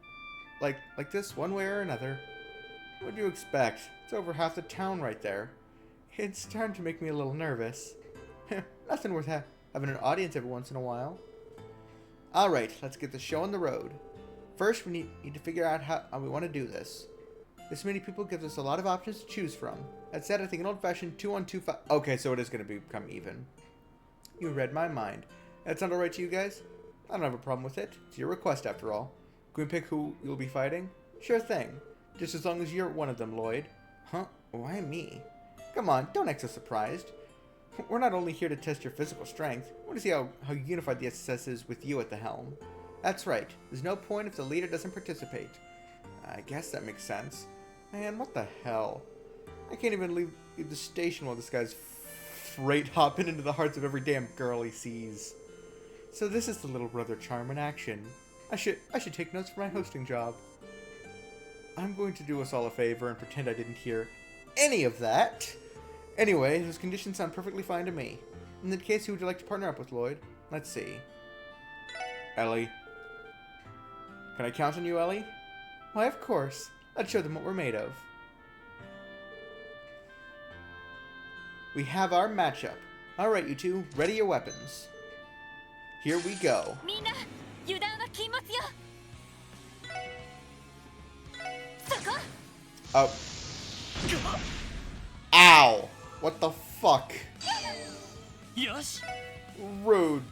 Like this, one way or another. What do you expect? It's over half the town right there. It's starting to make me a little nervous. Nothing worth having an audience every once in a while. Alright, let's get the show on the road. First, we need to figure out how we want to do this. This many people gives us a lot of options to choose from. That said, I think an old-fashioned 2-on-2 fight... Okay, so it is going to become even. You read my mind. That sound alright to you guys? I don't have a problem with it. It's your request, after all. Can we pick who you'll be fighting? Sure thing. Just as long as you're one of them, Lloyd. Huh? Why me? Come on, don't act so surprised. We're not only here to test your physical strength. We want to see how unified the SSS is with you at the helm. That's right. There's no point if the leader doesn't participate. I guess that makes sense. Man, what the hell? I can't even leave the station while this guy's freight hopping into the hearts of every damn girl he sees. So this is the little brother charm in action. I should take notes for my hosting job. I'm going to do us all a favor and pretend I didn't hear any of that. Anyway, those conditions sound perfectly fine to me. In that case, who would you like to partner up with, Lloyd? Let's see. Ellie. Can I count on you, Ellie? Why, of course. Let's show them what we're made of. We have our matchup. Alright, you two, ready your weapons. Here we go. Oh. Ow! What the fuck. Rude.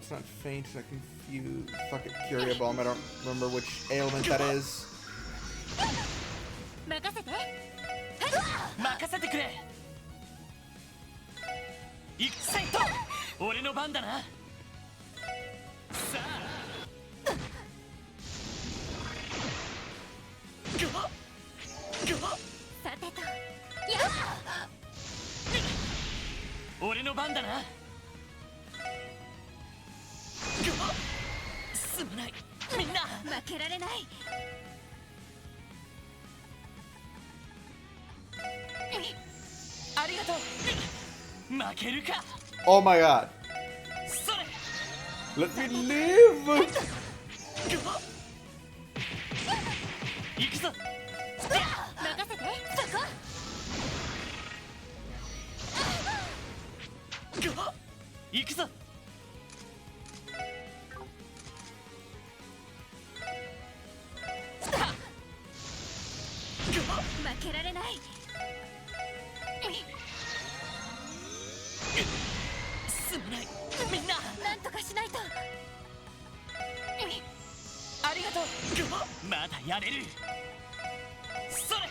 It's not faint, it's not confused. Fuck it, Curia Bomb. I don't remember which ailment that is. Oh my god. Let me live!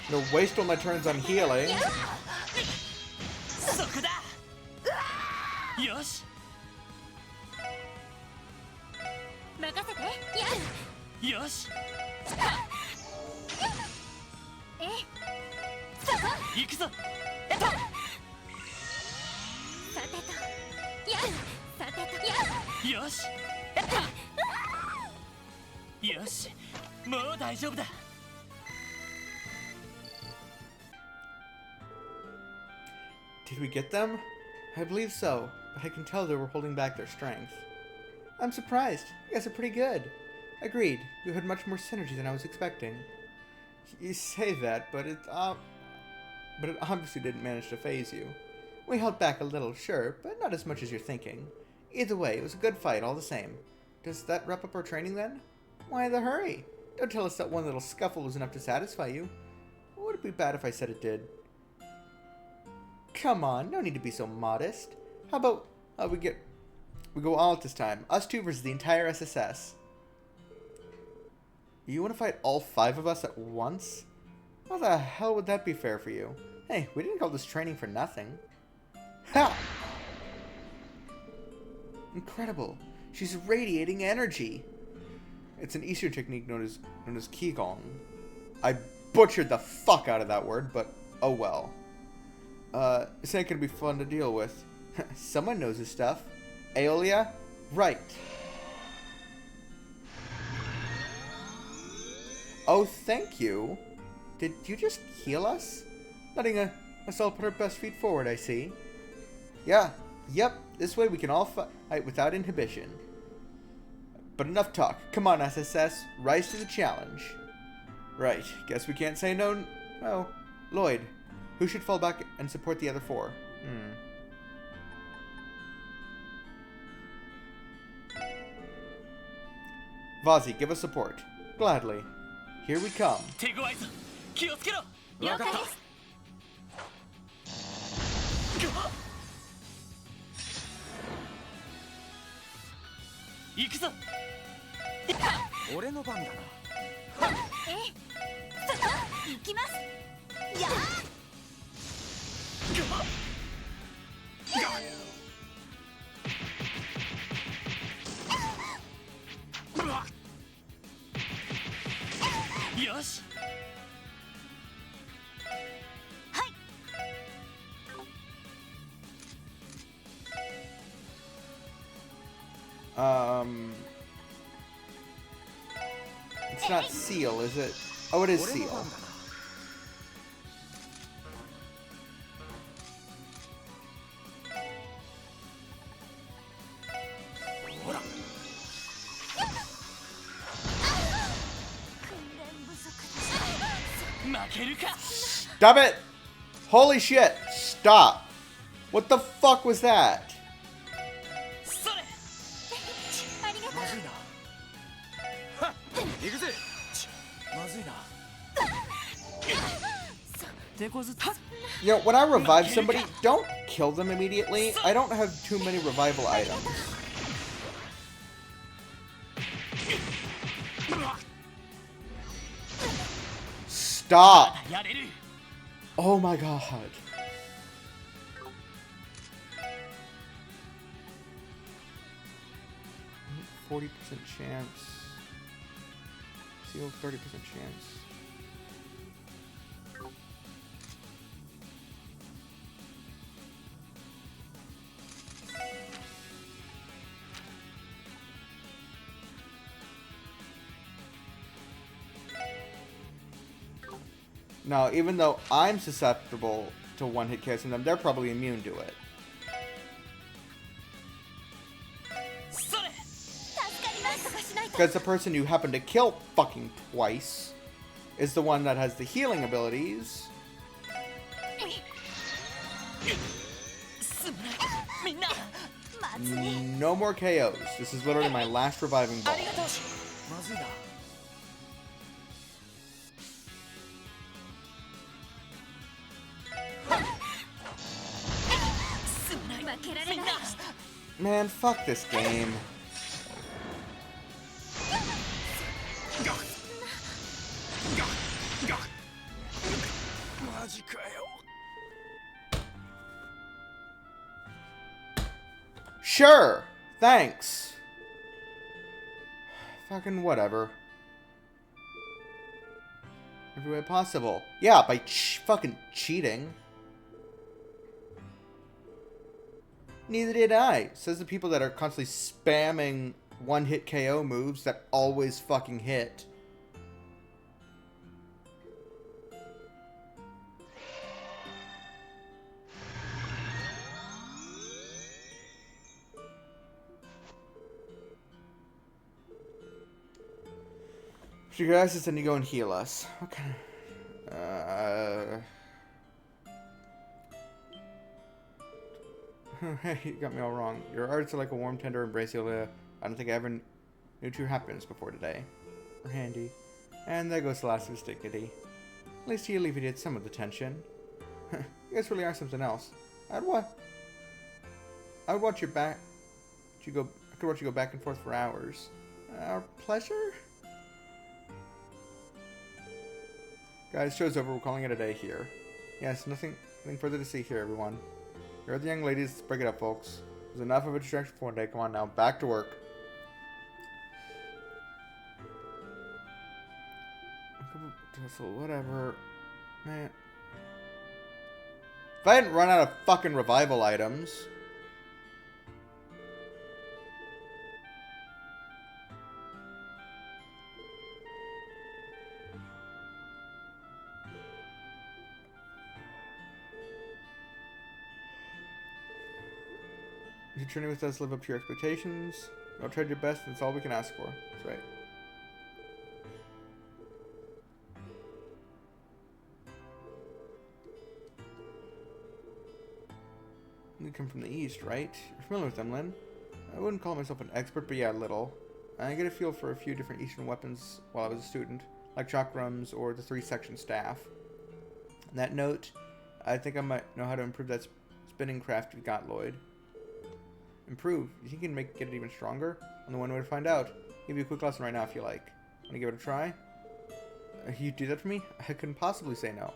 No, waste all my turns on healing. Did we get them? I believe so, but I can tell they were holding back their strength. I'm surprised. You guys are pretty good. Agreed. You had much more synergy than I was expecting. You say that, but it obviously didn't manage to phase you. We held back a little, sure, but not as much as you're thinking. Either way, it was a good fight all the same. Does that wrap up our training then? Why the hurry? Don't tell us that one little scuffle was enough to satisfy you. Would it be bad if I said it did? Come on, no need to be so modest. How about we go all out this time? Us two versus the entire SSS. You want to fight all 5 of us at once? How the hell would that be fair for you? Hey, we didn't call this training for nothing. Ha! Incredible. She's radiating energy. It's an Eastern technique known as Qigong. I butchered the fuck out of that word, but oh well. This ain't gonna be fun to deal with. Someone knows his stuff. Aeolia? Right. Oh, thank you. Did you just heal us? Letting us all put our best feet forward, I see. Yeah, yep, this way we can all fight without inhibition. But enough talk. Come on, SSS, rise to the challenge. Right, guess we can't say no. Oh, Lloyd, who should fall back and support the other 4? Vazi, give us support. Gladly. Here we come. It's not Seal, is it? Oh, it is Seal. Stop it! Holy shit! Stop! What the fuck was that? You know, when I revive somebody, don't kill them immediately. I don't have too many revival items. Stop! Oh my god. 40% chance. Sealed 30% chance. Now, even though I'm susceptible to one-hit KOs from them, they're probably immune to it. Because the person you happen to kill fucking twice is the one that has the healing abilities. No more KOs. This is literally my last reviving ball. Man, fuck this game. Sure, thanks. Fucking whatever. Every way possible. Yeah, by fucking cheating. Neither did I. Says the people that are constantly spamming one-hit KO moves that always fucking hit. You guys just then you go and heal us. What kind of... Hey, you got me all wrong. Your arts are like a warm, tender embrace, Yulia. I don't think I ever knew true happiness before today. Or handy. And there goes the last of his dignity. At least he alleviated some of the tension. You guys really are something else. I would watch your back. I could watch you go back and forth for hours. Our pleasure? Guys, show's over. We're calling it a day here. Yes, nothing further to see here, everyone. You're the young ladies. Let's break it up, folks. There's enough of a distraction for one day. Come on now, back to work. So whatever, man. If I hadn't run out of fucking revival items. You journey with us, live up to your expectations. You'll try your best, and it's all we can ask for. That's right. You come from the east, right? You're familiar with them, Lynn? I wouldn't call myself an expert, but yeah, a little. I get a feel for a few different eastern weapons while I was a student, like chakrams or the 3-section staff. On that note, I think I might know how to improve that spinning craft you got, Lloyd. Improve? You think you can get it even stronger? I'm the one way to find out. I'll give you a quick lesson right now if you like. Want to give it a try? You do that for me? I couldn't possibly say no.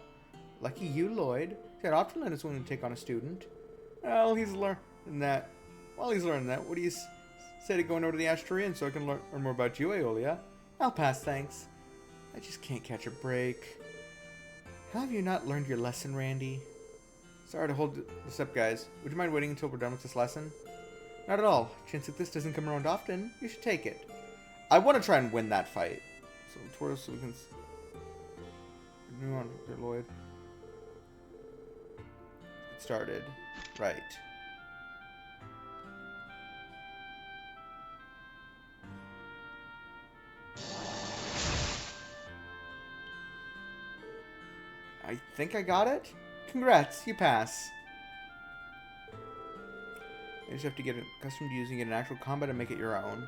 Lucky you, Lloyd. See, I'd often let us willing to take on a student. Well, he's learning that. While he's learning that, what do you say to going over to the Asterian so I can learn more about you, Aeolia? I'll pass, thanks. I just can't catch a break. Have you not learned your lesson, Randy? Sorry to hold this up, guys. Would you mind waiting until we're done with this lesson? Not at all. Chance like this doesn't come around often. You should take it. I want to try and win that fight. So twirl so we can... Continue on there, Lloyd. It started. Right. I think I got it? Congrats, you pass. You just have to get accustomed to using it in actual combat and make it your own.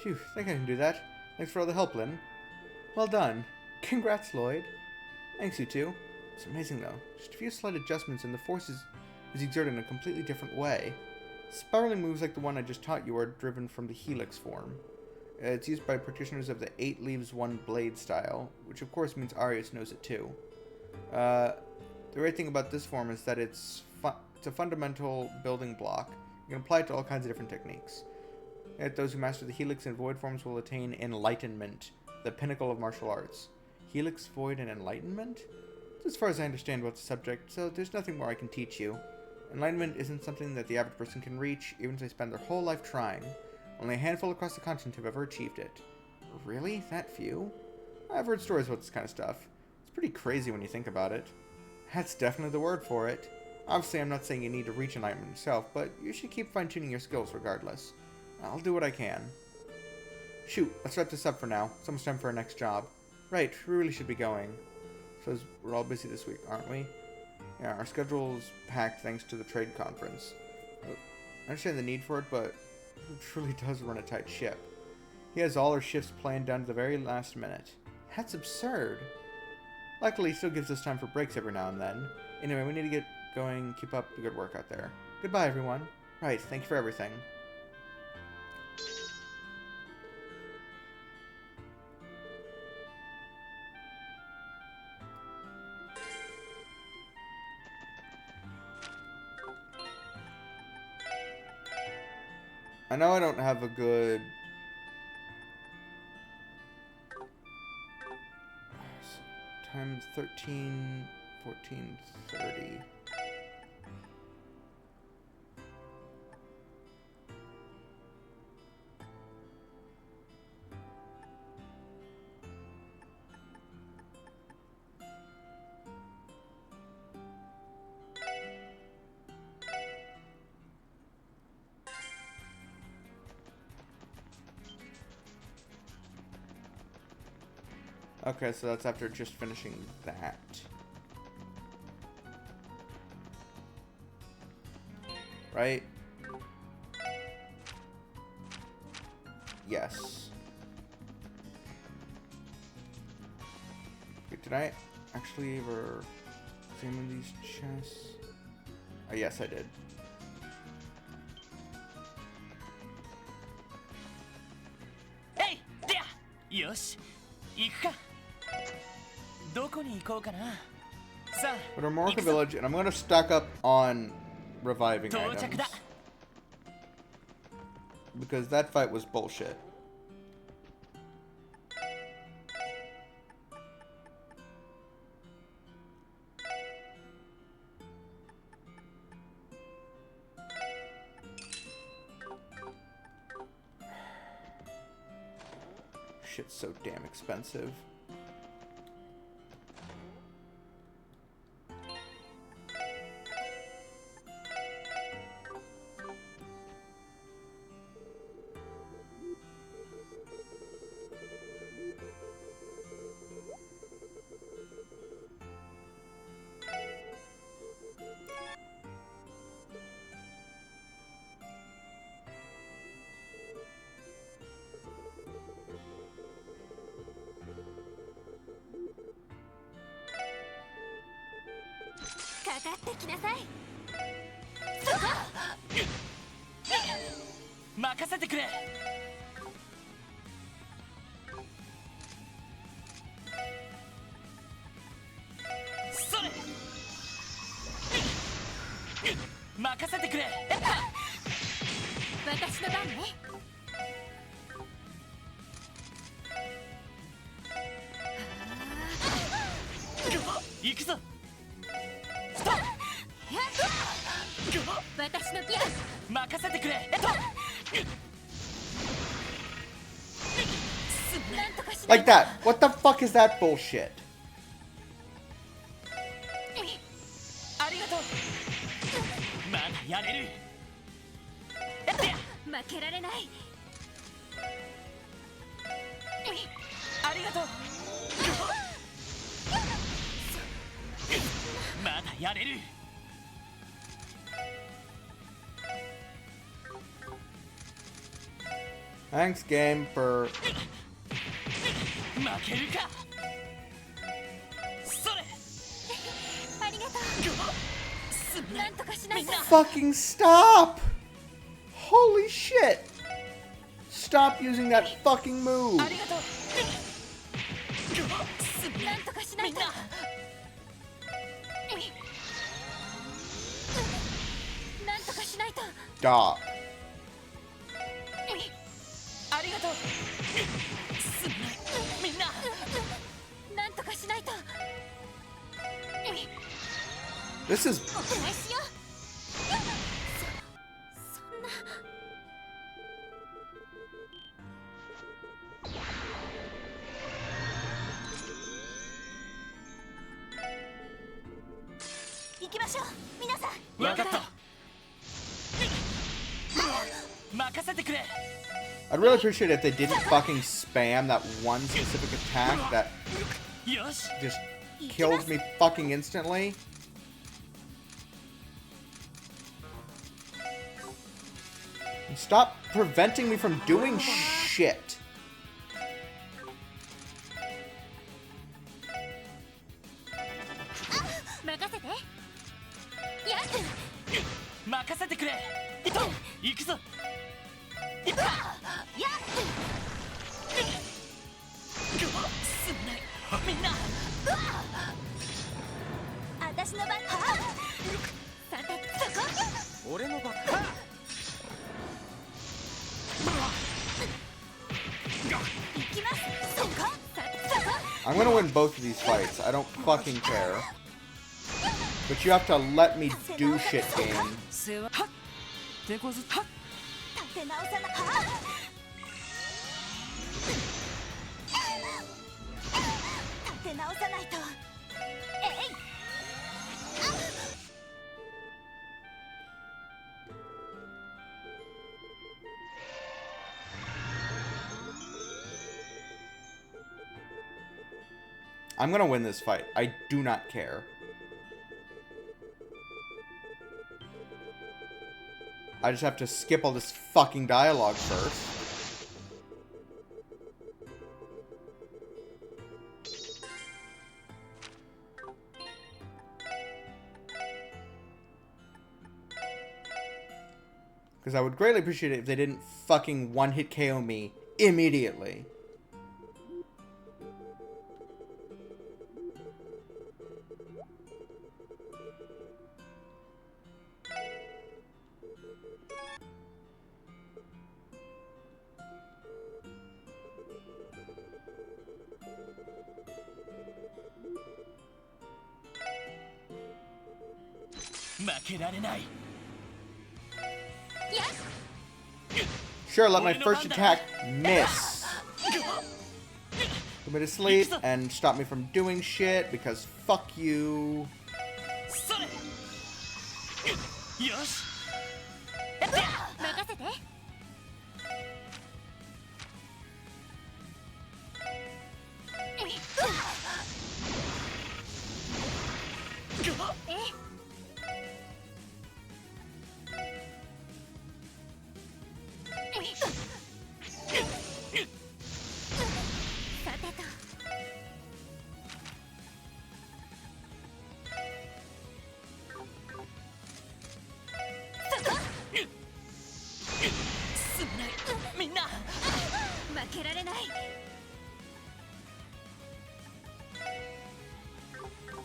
Phew, think I can do that. Thanks for all the help, Lynn. Well done. Congrats, Lloyd. Thanks, you two. It's amazing, though. Just a few slight adjustments and the force is exerted in a completely different way. Spiraling moves like the one I just taught you are driven from the Helix form. It's used by practitioners of the 8 leaves 1 blade style, which of course means Arius knows it too. The great thing about this form is that it's a fundamental building block. You can apply it to all kinds of different techniques. Yet those who master the Helix and Void forms will attain Enlightenment, the pinnacle of martial arts. Helix, Void, and Enlightenment? That's as far as I understand about the subject, so there's nothing more I can teach you. Enlightenment isn't something that the average person can reach, even if they spend their whole life trying. Only a handful across the continent have ever achieved it. Really? That few? I've heard stories about this kind of stuff. It's pretty crazy when you think about it. That's definitely the word for it. Obviously, I'm not saying you need to reach enlightenment yourself, but you should keep fine-tuning your skills regardless. I'll do what I can. Shoot, let's wrap this up for now. It's almost time for our next job. Right, we really should be going. So we're all busy this week, aren't we? Yeah, our schedule's packed thanks to the trade conference. I understand the need for it, but it truly does run a tight ship. He has all our shifts planned down to the very last minute. That's absurd. Luckily, he still gives us time for breaks every now and then. Anyway, we need to get going. Keep up the good work out there. Goodbye, everyone. Right, thank you for everything. I know I don't have a good... Time 13, 14, 30. Okay, so that's after just finishing that. Right? Yes. Wait, did I actually ever examine these chests? Oh, yes, I did. Hey, there! Yosh, 行くか。どこに行こうかな。さあ、 Go to Morocco Village, and I'm going to stock up on reviving items. Because that fight was bullshit. Shit's so damn expensive. Like that. What the fuck is that bullshit? Thanks, game, for... Fucking stop! Holy shit! Stop using that fucking move! Stop. This is... I'd really appreciate it if they didn't fucking spam that one specific attack that just kills me fucking instantly. And stop preventing me from doing shit. I'm gonna win both of these fights. I don't fucking care. But you have to let me do shit, game. I'm gonna win this fight. I do not care. I just have to skip all this fucking dialogue first. Because I would greatly appreciate it if they didn't fucking one-hit KO me immediately. Sure, let my first attack miss. Put me to sleep and stop me from doing shit because fuck you.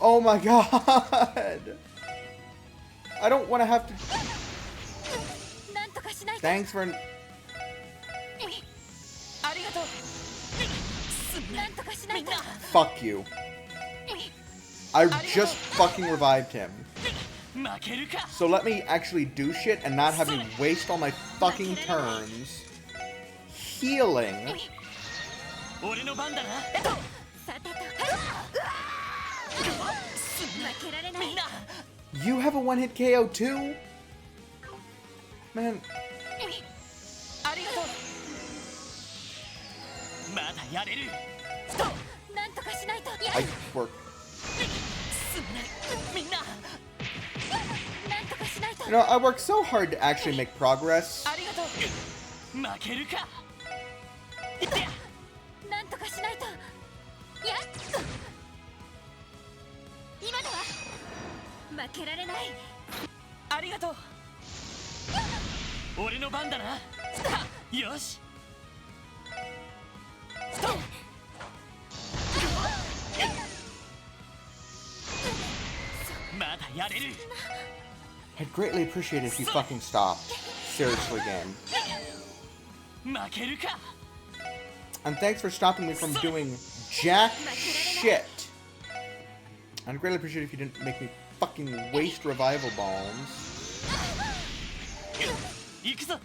Oh my god! I don't want to have to... Thanks for... Fuck you. I just fucking revived him. So let me actually do shit and not have me waste all my fucking turns healing. You have a one-hit KO too? Man. I work. You know, I work so hard to actually make progress. なんとかしないと。やっ今だわ。負けられない。ありがとう。俺の番だな。よし。まだやれる。 I'd greatly appreciate it if you fucking stopped. Seriously, game. 負けるか。 And thanks for stopping me from doing jack shit. I'd greatly appreciate it if you didn't make me fucking waste revival bombs. 行くぞ。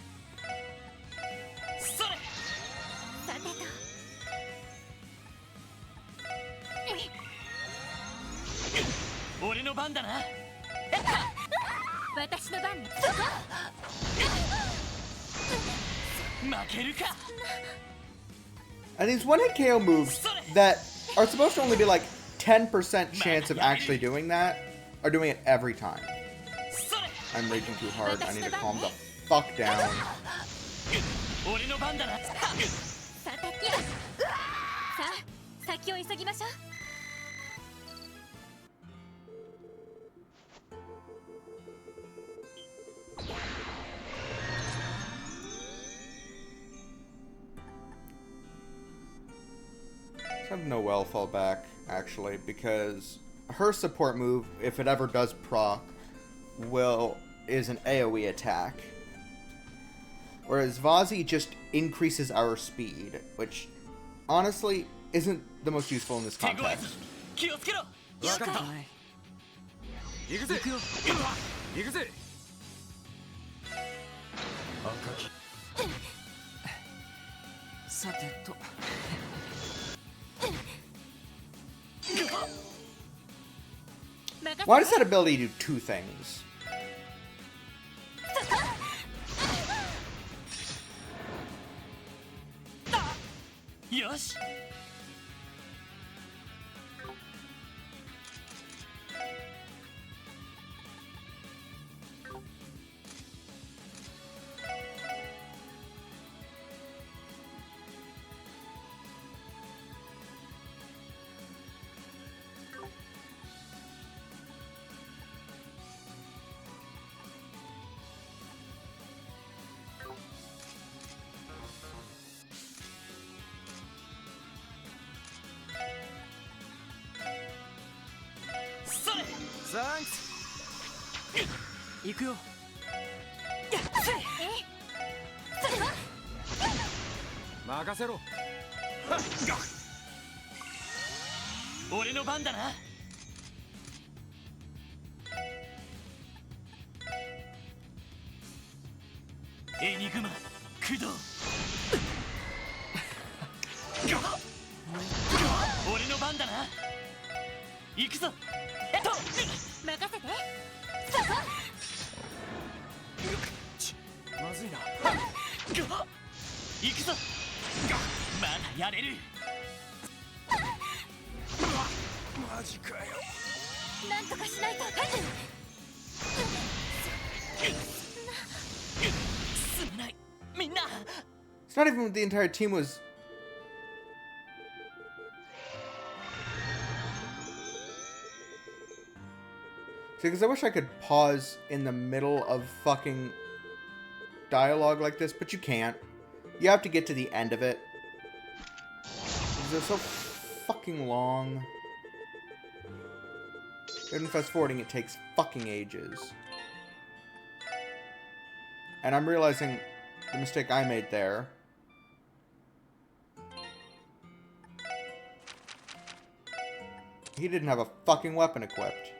それ。さてと。俺の番だな。私の番ね。負けるか。 And these one-hit KO moves that are supposed to only be like 10% chance of actually doing that are doing it every time. I'm raging too hard. I need to calm the fuck down. 俺の番だな。さあ、先を急ぎましょう。 Let's have Noelle fall back, actually, because her support move, if it ever does proc, is an AoE attack. Whereas Vazi just increases our speed, which honestly isn't the most useful in this context. Why does that ability do two things? Yosh. Thanks. 行くよ。任せろ。俺の番だな。エニグマ駆動。俺の番だな。行くぞ。任せて。まずいな。行くぞ。まだやれる。マジかよ。なんとかしないと。すまない。みんな。 It's not even what the entire team was. Because I wish I could pause in the middle of fucking dialogue like this, but you can't. You have to get to the end of it. Because they're so fucking long. Even fast forwarding, it takes fucking ages. And I'm realizing the mistake I made there. He didn't have a fucking weapon equipped.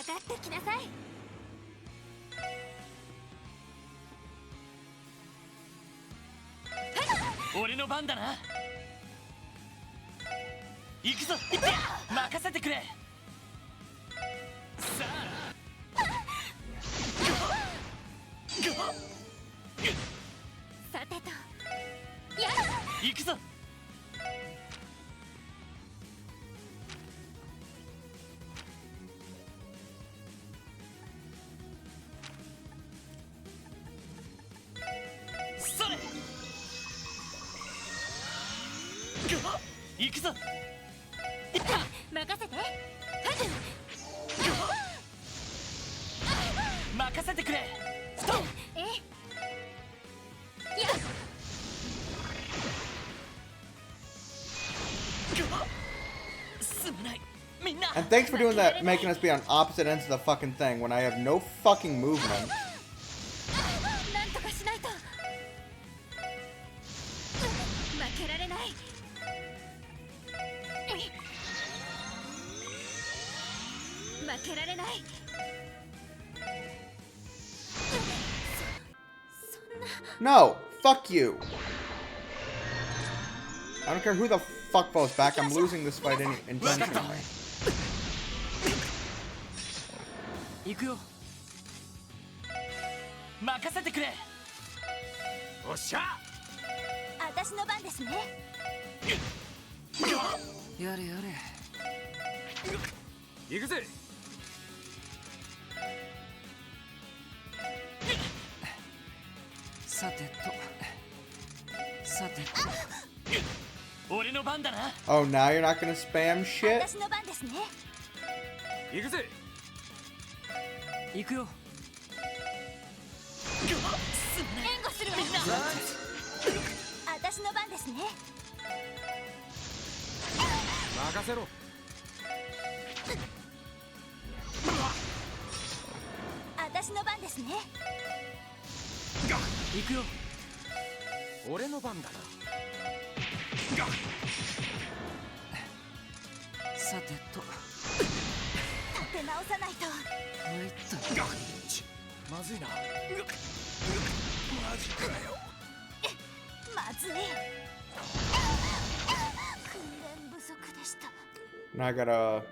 かってきなさい。俺の番だな。行くぞ。任せてくれ。さあさてと行くぞ。それ行くぞ。任せて。任せてくれ。And thanks for doing that, making us be on opposite ends of the fucking thing when I have no fucking movement. なんとかしないと。負けられない。負けられない。No, fuck you. I don't care who the fuck falls back. I'm losing this fight intentionally. 行くよ。任せてくれ。おっしゃ。私の番ですね。やれやれ。行くぜ。さてと。さてと。俺の番だな。Oh, now you're not gonna spam shit? 私の番ですね。行くぜ。行くよ。援護するわ。私の番ですね。任せろ。私の番ですね。行くよ。俺の番だな。さてと。立て直さないと。まずいな。マジかよ。まずい。訓練不足でした。Now I gotta.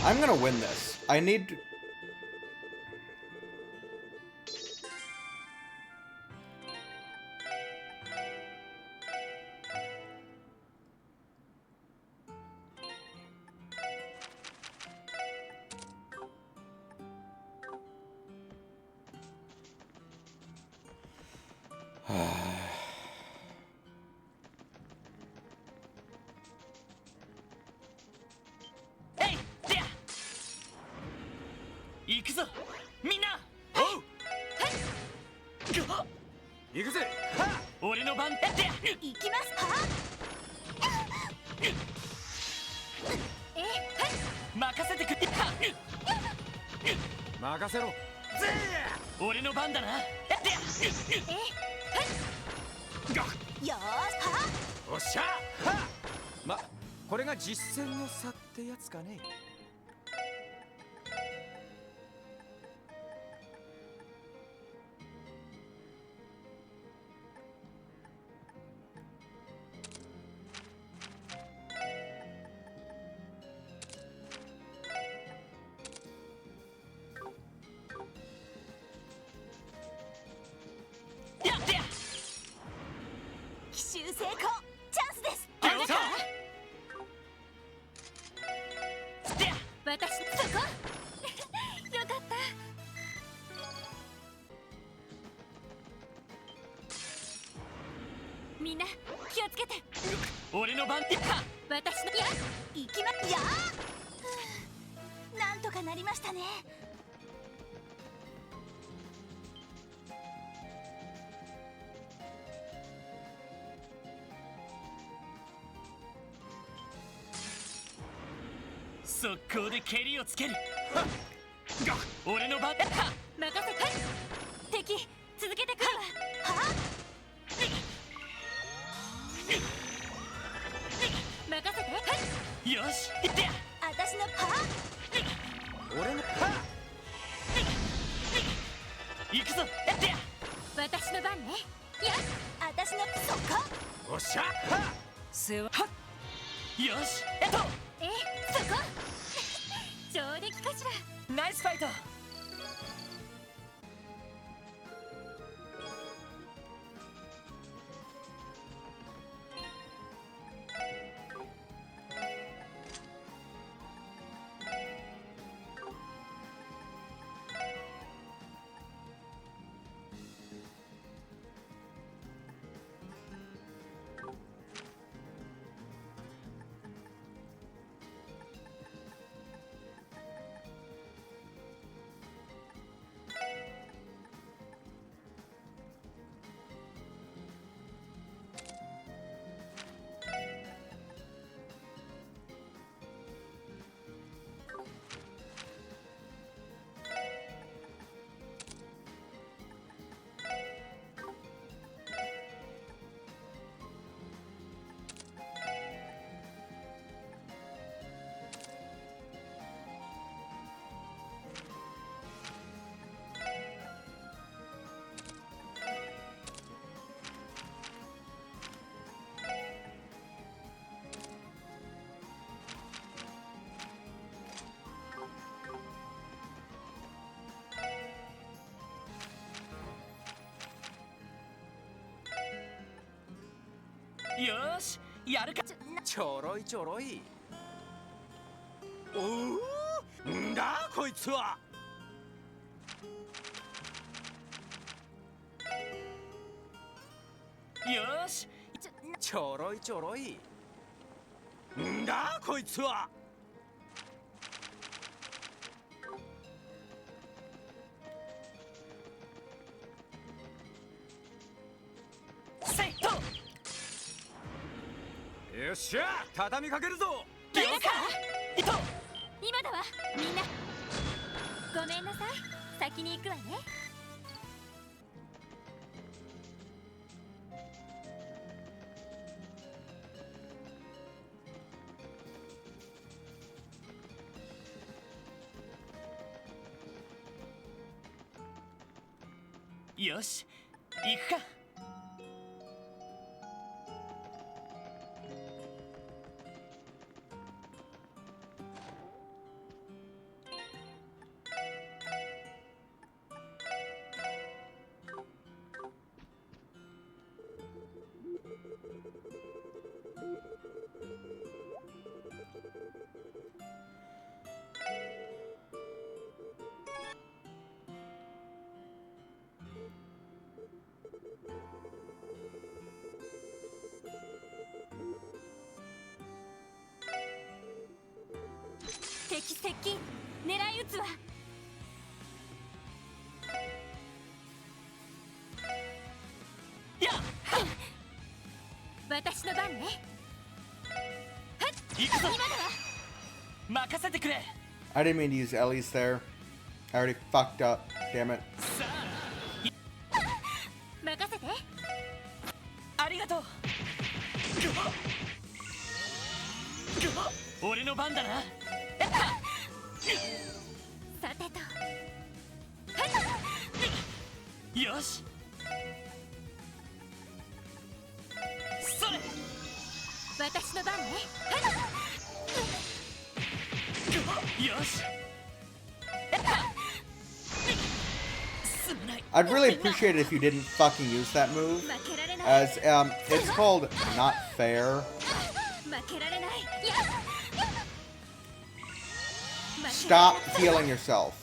I'm gonna win this. I need to.行くぞ。みんな。おう。行くぜ。俺の番。行きますか。任せてくれ。任せろ。俺の番だな。よーし。おっしゃ。ま、これが実践の差ってやつかね。奇襲成功。チャンスです。私そこ。よかった。みんな気をつけて。俺の番。私の行きまやー。なんとかなりましたね。速攻で蹴りをつける。俺の番。任せて。敵続けてくるわ。よしいってや私のパー俺のパー行くぞやってや私の番ね。や私のそこおっしゃ世話はっよしそこ上出来かしら。ナイスファイト。よーしやるか。ちょろいちょろい。おおんだこいつは。よーしちょろいちょろい。んだこいつは。セイトよっしゃ畳みかけるぞ。いるか今だわみんな。ごめんなさい、先に行くわね。よし行くか。敵接近、狙い撃つわ。やっ私の番ね。行くぞ。任せてくれ。 I didn't mean to use Ellie's there. I already fucked up. Damn it. 任せて。ありがとう。俺の番だな。さてと。よし。それ。私の番ね。よし。I'd really appreciate it if you didn't fucking use that move, as it's called not fair. Stop healing yourself.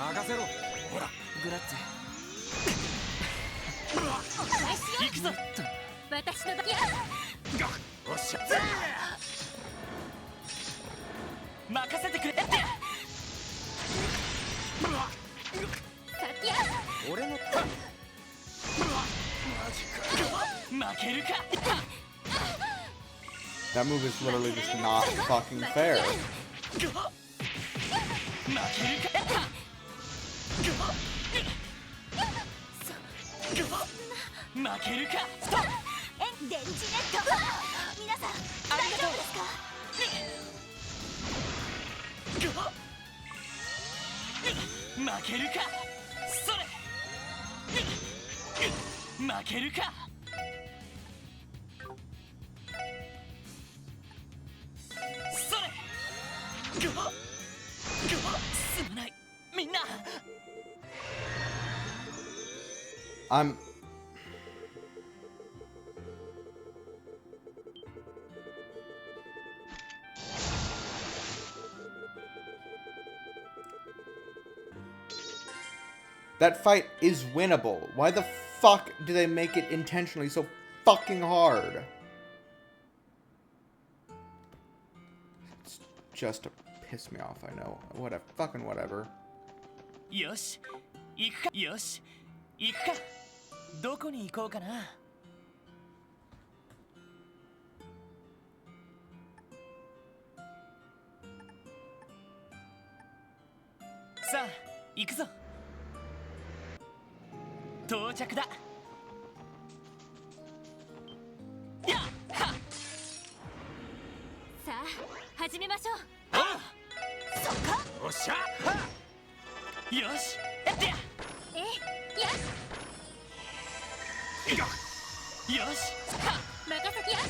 任せろ。ほらグラッツお返しよ。行くぞ。私の時や。おっしゃ。任せてくれ。先や。俺のマジか。負けるか。That move is literally just not fucking fair. 負けるか。負けるか。電磁ネット。皆さん大丈夫ですか？負けるか。それ。負けるか。それ。すまない、みんな。That fight is winnable. Why the fuck do they make it intentionally so fucking hard? It's just to piss me off, I know. Whatever. Fucking whatever. よし、行くか。よし、行くか。どこに行こうかな。さあ、行くぞ。到着だ。やっはっ。さあ始めましょう。そっか。おっしゃ。よし、やってや。よし、任せてや。はい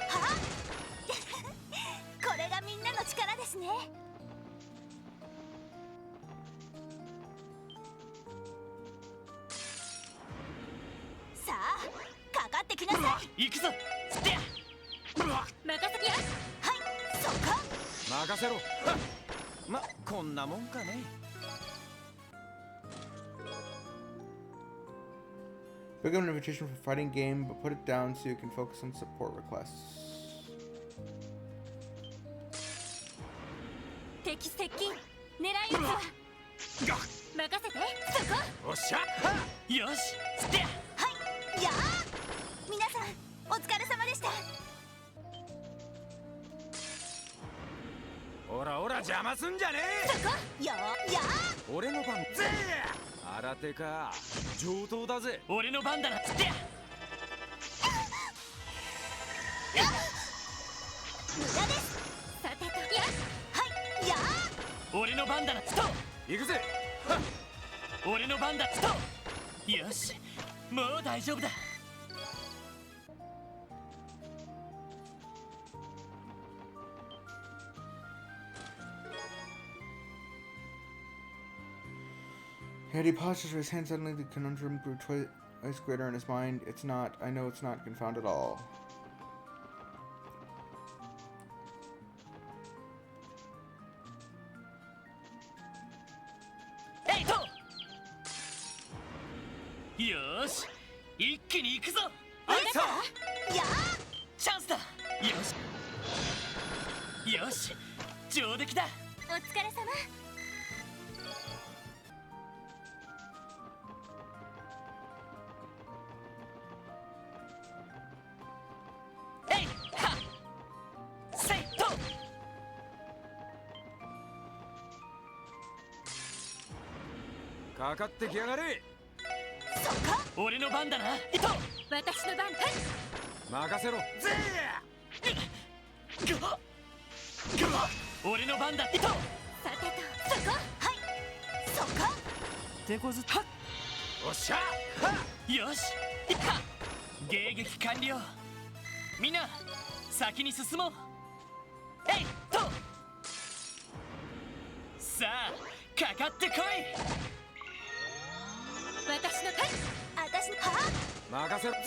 はこれがみんなの力ですね。さあかかってきなさい。行くぞ。任せてや。はいそっか。任せろ。ま、こんなもんかね。Pick up an invitation for fighting game, but put it down so you can focus on support requests. 敵接近。狙い撃つわ。任せて。そこ。おっしゃ。よし、はいやー。皆さんお疲れ様でした。ほらほら邪魔すんじゃねえ。そこやー。俺の番ぜー。新手か。上等だぜ。俺の番だな。無駄です。さてとや。はいやー。俺の番だな。行くぜ。俺の番だ。よし、もう大丈夫だ。Had he paused his hand suddenly, the conundrum grew twice greater in his mind. It's not. I know it's not confound at all. Hey, to! よし、一気に行くぞ。あいさやー。チャンスだ。よし。よし、上出来だ。お疲れ様。かかってきやがれ。そっか。俺の番だな。私の番。任せろ。ぜ俺の番だ。さてと。そこ。はいそっか。手こずっ。おっしゃ。よし。迎撃完了。みんな先に進もう。えいと。さあかかってこい。私の番。私のは任せろ。ぜ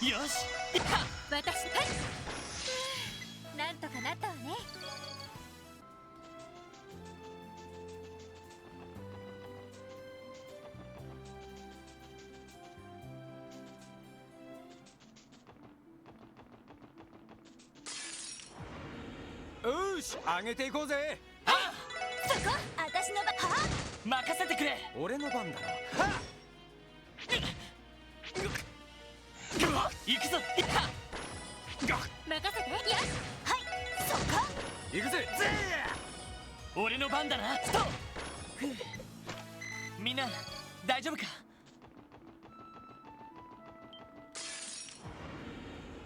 よし。私の番。なんとかなったわね。し上げていこうぜ。そこ私の番。は任せてくれ。俺の番だな。行くぞ。任せて。はいそこ行くぜ。俺の番だな。ストップ。みんな大丈夫か。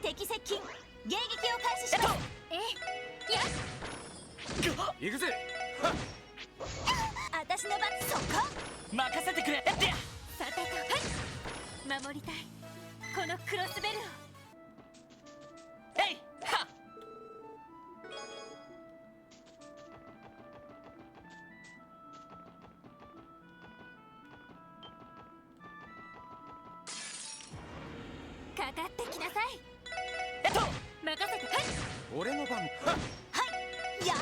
敵接近迎撃を開始します。行くぜ。私の番。そこ任せてくれ。さてと、はい、守りたいこのクロスベルを。えいはっ。かかってきなさい。任せて。俺の番。はいや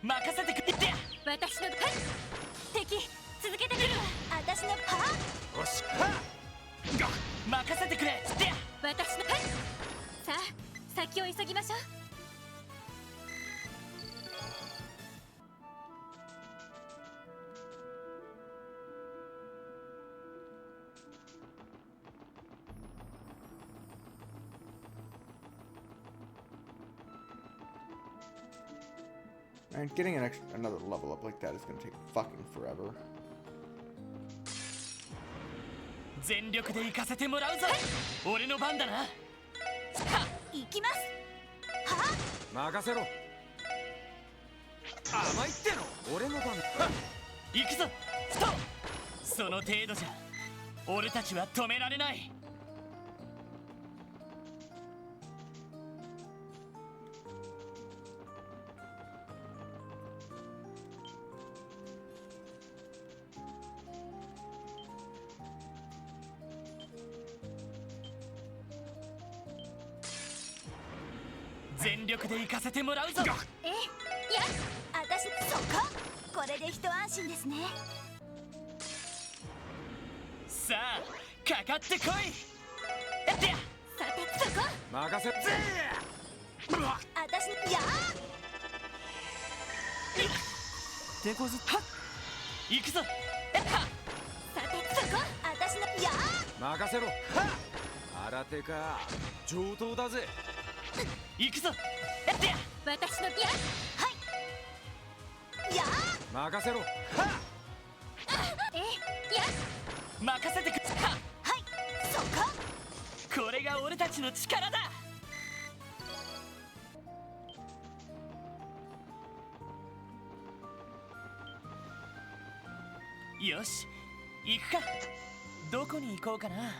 任せてくれ。私の。敵続けてくるわ。私の。はよし。任せてくれ。私の。さあ先を急ぎましょう。And getting another level up like that is going to take fucking forever. 全力で行かせてもらうぞ。俺の番だな。行きます。は任せろ。甘いっての。俺の番。行くぞ。ストップ。その程度じゃ俺たちは止められない。全力で行かせてもらうぞ。私そここれで一安心ですね。さあかかってこい。さてそこ任せ。私や手こずはっ行くぞ。さてそこ私のや任せろ。新手か上等だぜ。行くぞ。私の。はいや任せろ。任せてくれ。はいそここれが俺たちの力だ。よし行くか。どこに行こうかな。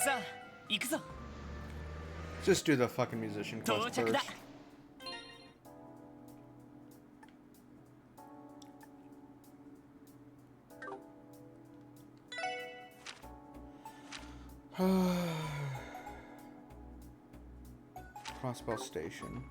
さあ行くぞ。Just do the fucking musician quest first. Crossbow Station.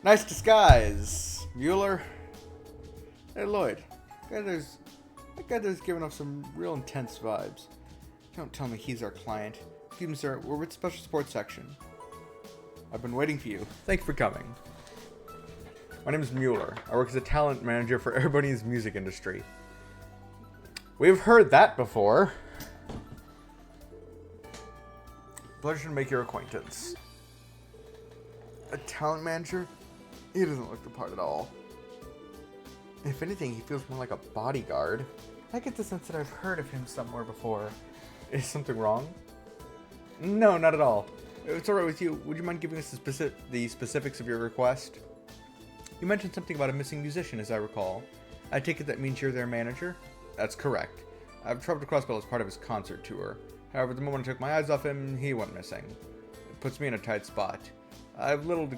Nice disguise, Mueller. Hey Lloyd, that guy there's giving off some real intense vibes. Don't tell me he's our client. Excuse me, sir, we're with Special Support Section. I've been waiting for you. Thank you for coming. My name is Mueller. I work as a talent manager for everybody's music industry. We've heard that before. Pleasure to make your acquaintance. A talent manager? He doesn't look the part at all. If anything, he feels more like a bodyguard. I get the sense that I've heard of him somewhere before. Is something wrong? No, not at all. If it's alright with you, would you mind giving us the specifics of your request? You mentioned something about a missing musician, as I recall. I take it that means you're their manager? That's correct. I've traveled to Crossbell as part of his concert tour. However, the moment I took my eyes off him, he went missing. It puts me in a tight spot. I've little to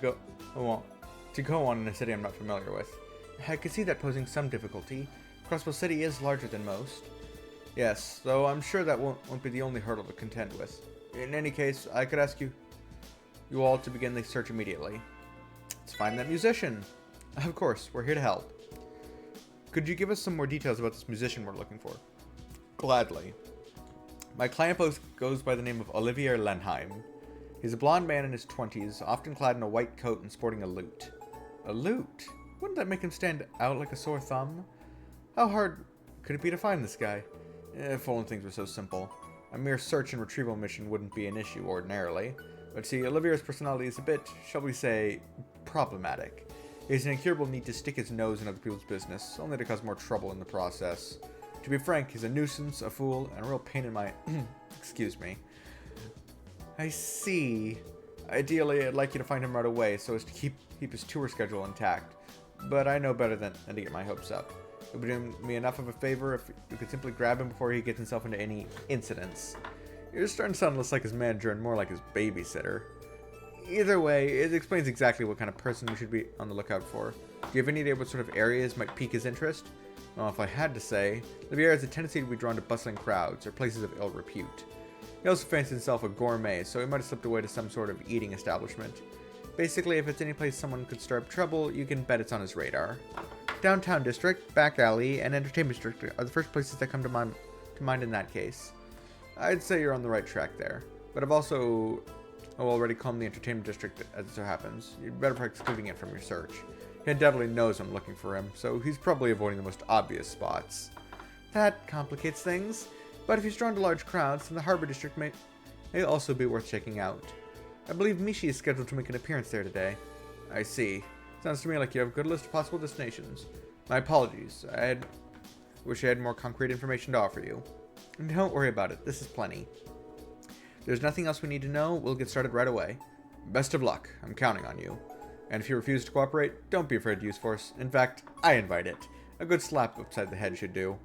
go on in a city I'm not familiar with. I could see that posing some difficulty. Crossbell City is larger than most. Yes, though I'm sure that won't be the only hurdle to contend with. In any case, I could ask you all to begin the search immediately. Let's find that musician. Of course, we're here to help. Could you give us some more details about this musician we're looking for? Gladly. My client goes by the name of Olivier Lenheim. He's a blonde man in his 20s, often clad in a white coat and sporting a lute. A lute? Wouldn't that make him stand out like a sore thumb? How hard could it be to find this guy? If only things were so simple. A mere search and retrieval mission wouldn't be an issue ordinarily. But see, Olivier's personality is a bit, shall we say, problematic. He has an incurable need to stick his nose in other people's business, only to cause more trouble in the process. To be frank, he's a nuisance, a fool, and a real pain in my... excuse me. I see. Ideally, I'd like you to find him right away, so as to keep his tour schedule intact. But I know better than to get my hopes up. It would do me enough of a favor if you could simply grab him before he gets himself into any incidents. You're starting to sound less like his manager and more like his babysitter. Either way, it explains exactly what kind of person we should be on the lookout for. Do you have any idea what sort of areas might pique his interest? Well, if I had to say, Olivier has a tendency to be drawn to bustling crowds or places of ill repute. He also fancies himself a gourmet, so he might have slipped away to some sort of eating establishment. Basically, if it's any place someone could stir up trouble, you can bet it's on his radar. Downtown District, Back Alley, and Entertainment District are the first places that come to mind in that case. I'd say you're on the right track there, but I've already combed the Entertainment District as it so happens. You'd better try excluding it from your search. He definitely knows I'm looking for him, so he's probably avoiding the most obvious spots. That complicates things, but if he's drawn to large crowds, then the Harbor District may also be worth checking out. I believe Mishi is scheduled to make an appearance there today. I see. Sounds to me like you have a good list of possible destinations. My apologies. Wish I had more concrete information to offer you. Don't worry about it. This is plenty. If there's nothing else we need to know, we'll get started right away. Best of luck. I'm counting on you. And if you refuse to cooperate, don't be afraid to use force. In fact, I invite it. A good slap upside the head should do.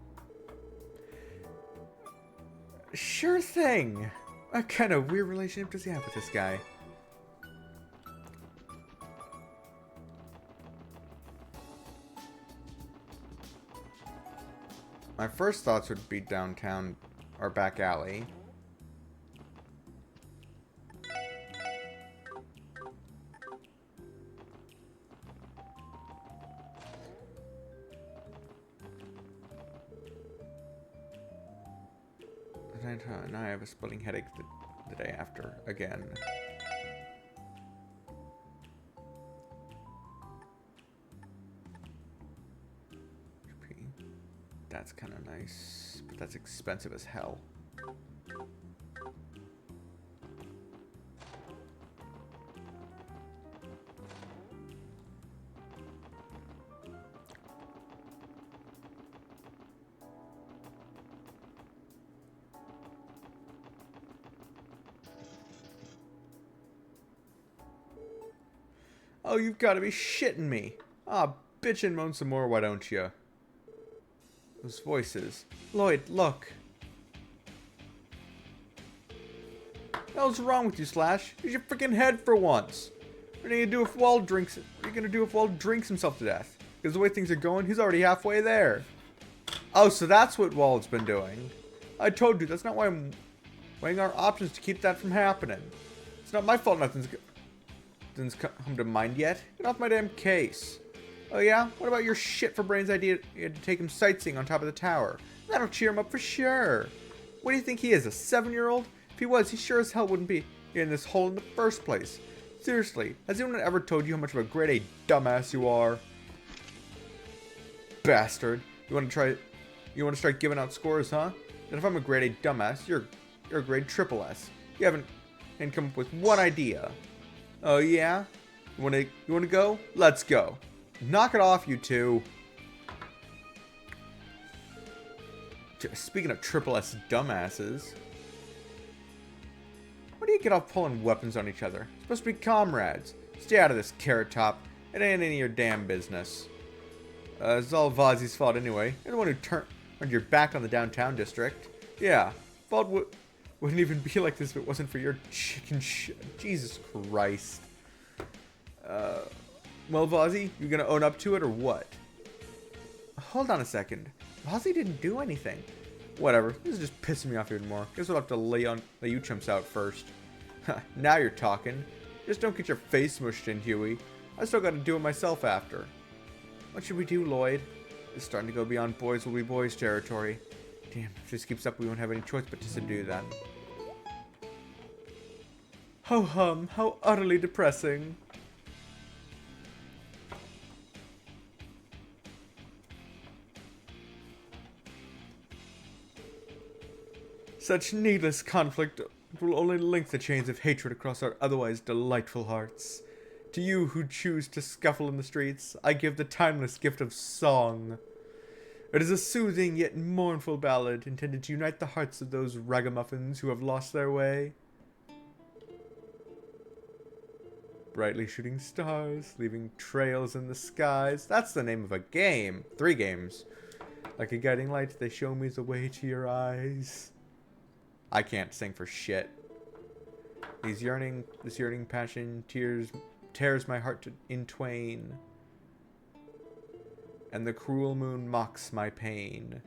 Sure thing. What kind of weird relationship does he have with this guy? My first thoughts would be downtown or back alley. Now I have a splitting headache the day after again. That's kind of nice, but that's expensive as hell. Oh, you've got to be shitting me. Ah, bitch and moan some more, why don't you? Those voices. Lloyd, look. What the hell's wrong with you, Slash? Use your freaking head for once. What are you gonna do if Wald drinks himself to death? Because the way things are going, he's already halfway there. Oh, so that's what Wald's been doing. I told you, that's not why I'm weighing our options to keep that from happening. It's not my fault nothing's come to mind yet. Get off my damn case. Oh yeah? What about your shit for brains idea you had to take him sightseeing on top of the tower? That'll cheer him up for sure. What do you think he is, a 7-year-old? If he was, he sure as hell wouldn't be in this hole in the first place. Seriously, has anyone ever told you how much of a grade A dumbass you are? Bastard. You want to start giving out scores, huh? Then if I'm a grade A dumbass, you're a grade triple S. You haven't come up with one idea. Oh yeah? You wanna go? Let's go. Knock it off, you two. Speaking of triple S dumbasses. Why do you get off pulling weapons on each other? It's supposed to be comrades. Stay out of this, Carrot Top. It ain't any of your damn business. It's all Vazi's fault anyway. You're the one who turned your back on the downtown district. Yeah, Vald wouldn't even be like this if it wasn't for your chicken shit. Jesus Christ. Well, Vazi, you gonna own up to it or what? Hold on a second. Vazi didn't do anything. Whatever, this is just pissing me off even more. Guess we'll have to lay you chumps out first. Now you're talking. Just don't get your face smushed in, Huey. I still gotta do it myself after. What should we do, Lloyd? It's starting to go beyond boys will be boys territory. Damn, if this keeps up, we won't have any choice but to subdue them. Ho hum, how utterly depressing. Such needless conflict will only link the chains of hatred across our otherwise delightful hearts. To you who choose to scuffle in the streets, I give the timeless gift of song. It is a soothing yet mournful ballad intended to unite the hearts of those ragamuffins who have lost their way. Brightly shooting stars, leaving trails in the skies. That's the name of a game. 3 games. Like a guiding light, they show me the way to your eyes. I can't sing for shit. This yearning passion tears my heart in twain. And the cruel moon mocks my pain.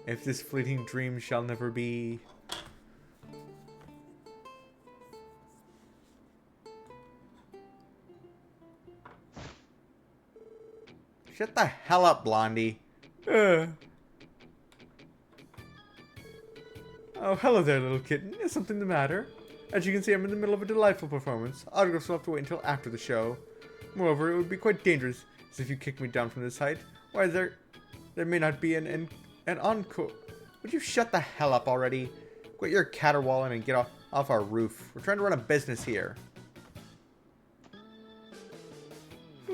If this fleeting dream shall never be. Shut the hell up, Blondie. Oh, hello there, little kitten. Is something the matter? As you can see, I'm in the middle of a delightful performance. Autographs will have to wait until after the show. Moreover, it would be quite dangerous as if you kicked me down from this height. Why, there may not be an encore. Would you shut the hell up already? Quit your caterwauling and get off our roof. We're trying to run a business here.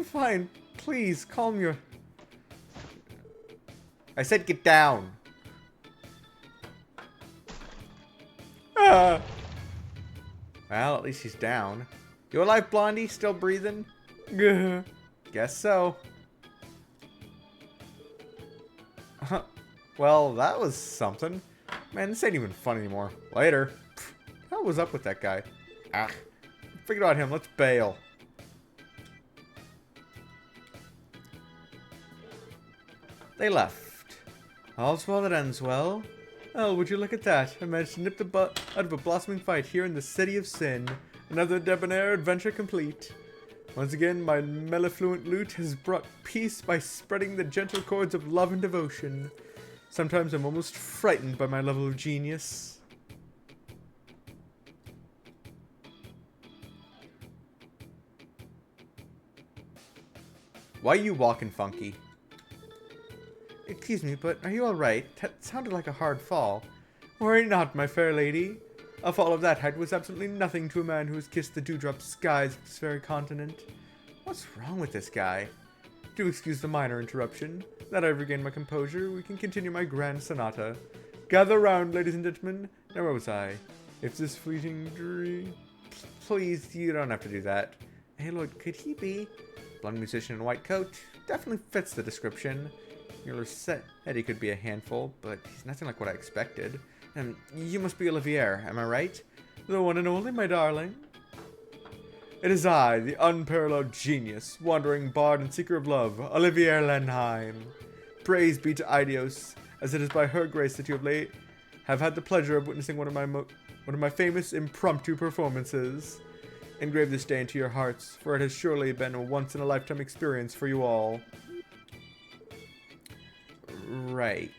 Fine. Please, calm your... I said get down. Ah! Well, at least he's down. You alive, Blondie? Still breathing? Guess so. Well, that was something. Man, this ain't even fun anymore. Later. What was up with that guy? Ah. Figured out him. Let's bail. They left. All's well that ends well. Oh, would you look at that? I managed to nip the butt out of a blossoming fight here in the City of Sin. Another debonair adventure complete. Once again, my mellifluent lute has brought peace by spreading the gentle chords of love and devotion. Sometimes I'm almost frightened by my level of genius. Why are you walking funky? Excuse me, but are you alright? That sounded like a hard fall. Worry not, my fair lady. A fall of that height was absolutely nothing to a man who has kissed the dewdrop skies of this very continent. What's wrong with this guy? Do excuse the minor interruption. Now that I've regained my composure, we can continue my grand sonata. Gather round, ladies and gentlemen. Now where was I? If this fleeting dream... Please, you don't have to do that. Hey, Lord, could he be? Blonde musician in a white coat. Definitely fits the description. Mueller said he could be a handful, but he's nothing like what I expected. And you must be Olivier, am I right? The one and only, my darling. It is I, the unparalleled genius, wandering bard and seeker of love, Olivier Lenheim. Praise be to Idios, as it is by her grace that you have had the pleasure of witnessing one of my famous impromptu performances. Engrave this day into your hearts, for it has surely been a once-in-a-lifetime experience for you all. Right.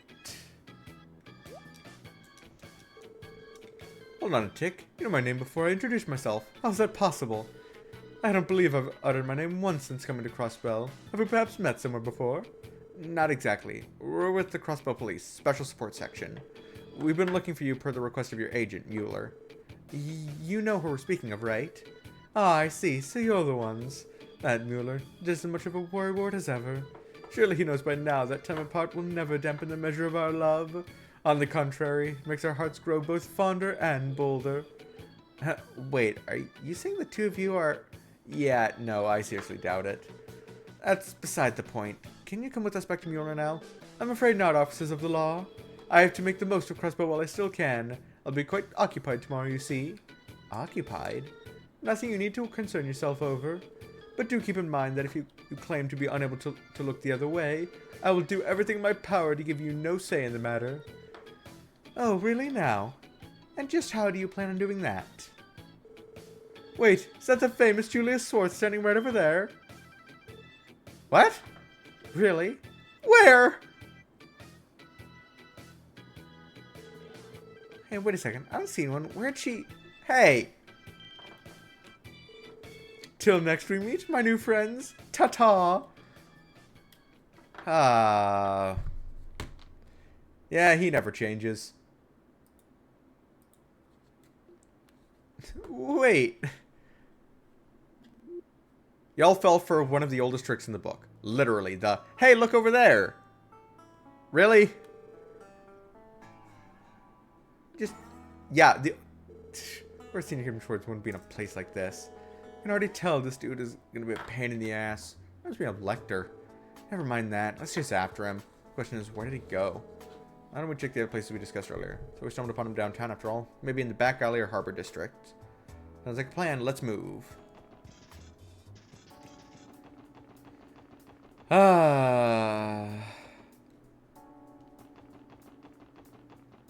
Hold on a tick. You know my name before I introduce myself. How's that possible? I don't believe I've uttered my name once since coming to Crossbell. Have we perhaps met somewhere before? Not exactly. We're with the Crossbell Police, Special Support Section. We've been looking for you per the request of your agent, Mueller. You know who we're speaking of, right? Ah, I see. So you're the ones. That Mueller, just as much of a worrywart as ever. Surely he knows by now that time apart will never dampen the measure of our love. On the contrary, it makes our hearts grow both fonder and bolder. Wait, are you saying the two of you are... Yeah, no, I seriously doubt it. That's beside the point. Can you come with us back to Mueller now? I'm afraid not, officers of the law. I have to make the most of Crossbow while I still can. I'll be quite occupied tomorrow, you see. Occupied? Nothing you need to concern yourself over. But do keep in mind that if you claim to be unable to look the other way, I will do everything in my power to give you no say in the matter. Oh, really now? And just how do you plan on doing that? Wait, is that the famous Julius Swartz standing right over there? What? Really? Where? Hey, wait a second. I don't see anyone. Where'd she... Hey! Till next we meet, my new friends. Ta-ta! Ah. Yeah, he never changes. Wait. Y'all fell for one of the oldest tricks in the book. Literally, the, hey, look over there. Really? Just, yeah, the worst thing Human Schwartz wouldn't be in a place like this. I can already tell this dude is gonna be a pain in the ass. Must be a lector. Never mind that. Let's chase after him. Question is, where did he go? Why don't we check the other places we discussed earlier? So we stumbled upon him downtown after all. Maybe in the back alley or harbor district. Sounds like a plan. Let's move. Ah.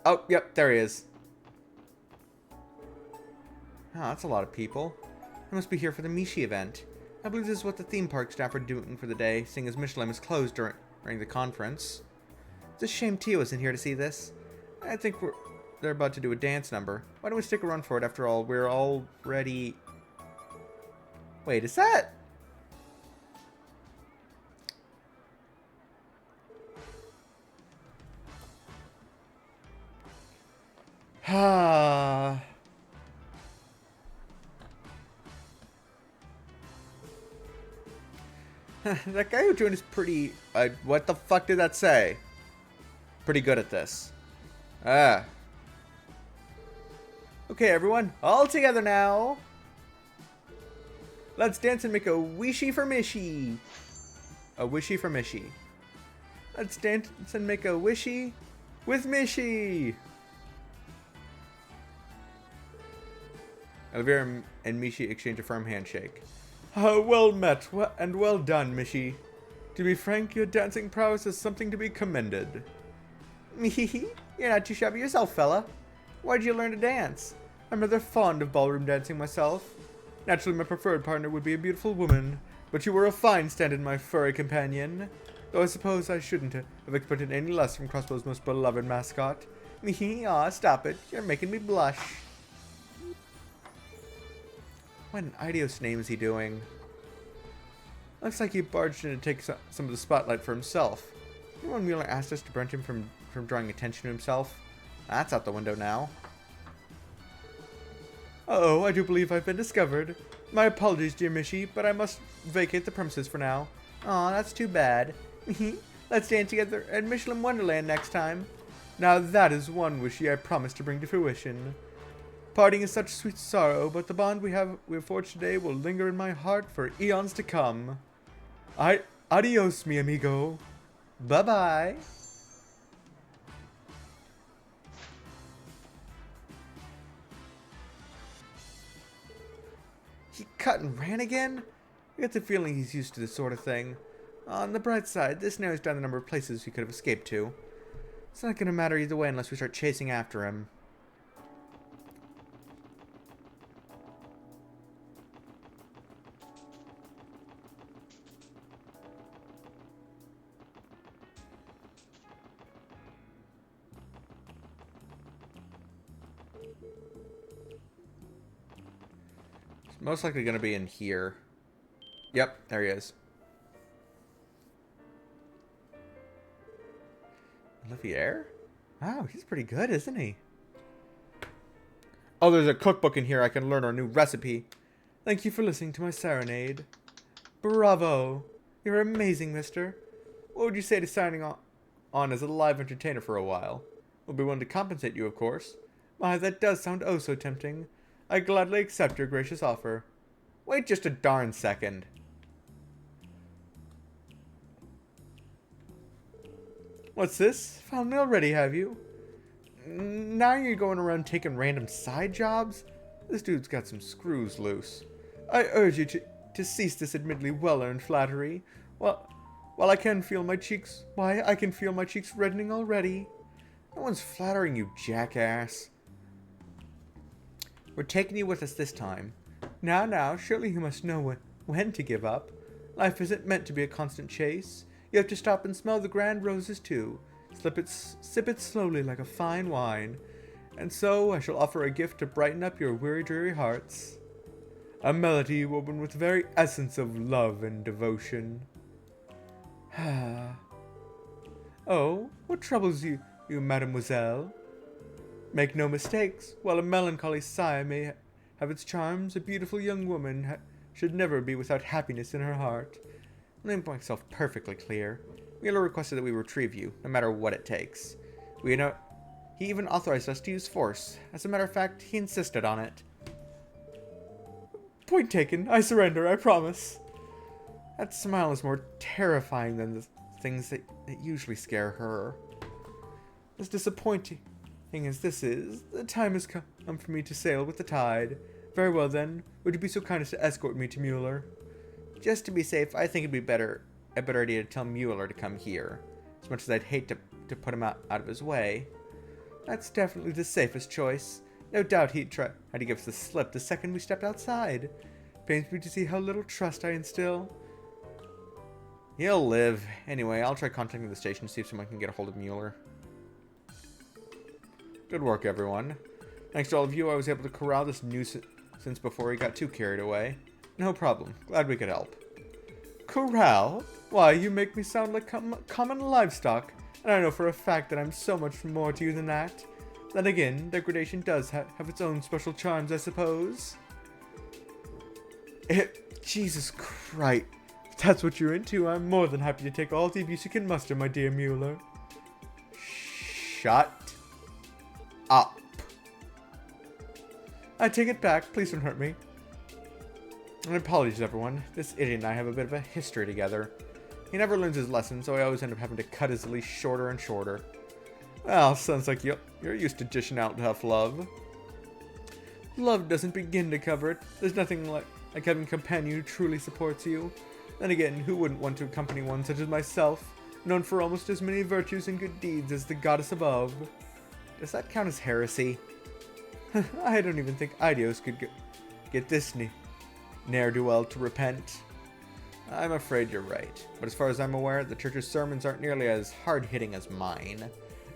Oh, yep, there he is. Oh, that's a lot of people. I must be here for the Mishi event. I believe this is what the theme park staff are doing for the day, seeing as Michelin is closed during the conference. It's a shame Tio isn't here to see this. I think they're about to do a dance number. Why don't we stick around for it after all? We're already... Wait, is that... Ah... That guy who joined is pretty... what the fuck did that say? Pretty good at this. Ah. Okay, everyone. All together now. Let's dance and make a wishy for Mishi. A wishy for Mishi. Let's dance and make a wishy with Mishi. Elvira and Mishi exchange a firm handshake. Well met and well done, Mishi. To be frank, your dancing prowess is something to be commended. Mihihi, you're not too shabby yourself, fella. Why'd you learn to dance? I'm rather fond of ballroom dancing myself. Naturally, my preferred partner would be a beautiful woman, but you were a fine stand-in, my furry companion. Though I suppose I shouldn't have expected any less from Crossbow's most beloved mascot. Mihi, aw, stop it. You're making me blush. What in Idios name is he doing? Looks like he barged in to take some of the spotlight for himself. Remember when Mueller asked us to prevent him from drawing attention to himself? That's out the window now. Oh, I do believe I've been discovered. My apologies, dear Mishi, but I must vacate the premises for now. Aw, that's too bad. Let's dance together at Michelin Wonderland next time. Now that is one wishy I promise to bring to fruition. Parting is such sweet sorrow, but the bond we have forged today will linger in my heart for eons to come. Adios, mi amigo. Bye-bye. He cut and ran again? I get the feeling he's used to this sort of thing. On the bright side, this narrows down the number of places he could have escaped to. It's not going to matter either way unless we start chasing after him. Most likely going to be in here. Yep, there he is. Olivier? Wow, he's pretty good, isn't he? Oh, there's a cookbook in here. I can learn our new recipe. Thank you for listening to my serenade. Bravo. You're amazing, mister. What would you say to signing on as a live entertainer for a while? We'll be willing to compensate you, of course. My, that does sound oh so tempting. I gladly accept your gracious offer. Wait just a darn second. What's this? Found me already, have you? Now you're going around taking random side jobs? This dude's got some screws loose. I urge you to cease this admittedly well-earned flattery. While I can feel my cheeks... Why, I can feel my cheeks reddening already. No one's flattering you, jackass. We're taking you with us this time. Now, surely you must know when to give up. Life isn't meant to be a constant chase. You have to stop and smell the grand roses too. Sip it slowly like a fine wine. And so I shall offer a gift to brighten up your weary, dreary hearts. A melody woven with the very essence of love and devotion. Oh, what troubles you, mademoiselle? Make no mistakes, while a melancholy sigh may have its charms, a beautiful young woman should never be without happiness in her heart. Let me make myself perfectly clear. Mueller requested that we retrieve you, no matter what it takes. He even authorized us to use force. As a matter of fact, he insisted on it. Point taken. I surrender, I promise. That smile is more terrifying than the things that usually scare her. As disappointing as this is, the time has come for me to sail with the tide. Very well then, would you be so kind as to escort me to Mueller? Just to be safe, I think it'd be a better idea to tell Mueller to come here. As much as I'd hate to put him out of his way. That's definitely the safest choice. No doubt he'd try to give us the slip the second we stepped outside. Pains me to see how little trust I instill. He'll live. Anyway, I'll try contacting the station to see if someone can get a hold of Mueller. Good work, everyone. Thanks to all of you, I was able to corral this nuisance before he got too carried away. No problem. Glad we could help. Corral? Why, you make me sound like common livestock, and I know for a fact that I'm so much more to you than that. Then again, degradation does have its own special charms, I suppose. Jesus Christ. If that's what you're into, I'm more than happy to take all the abuse you can muster, my dear Mueller. Shut up. I take it back. Please don't hurt me. And apologies, everyone. This idiot and I have a bit of a history together. He never learns his lesson, so I always end up having to cut his leash shorter and shorter. Well, sounds like you're used to dishing out tough love. Love doesn't begin to cover it. There's nothing like having a companion who truly supports you. Then again, who wouldn't want to accompany one such as myself, known for almost as many virtues and good deeds as the goddess above? Does that count as heresy? I don't even think Idios could get this ne'er-do-well to repent. I'm afraid you're right, but as far as I'm aware, the church's sermons aren't nearly as hard-hitting as mine.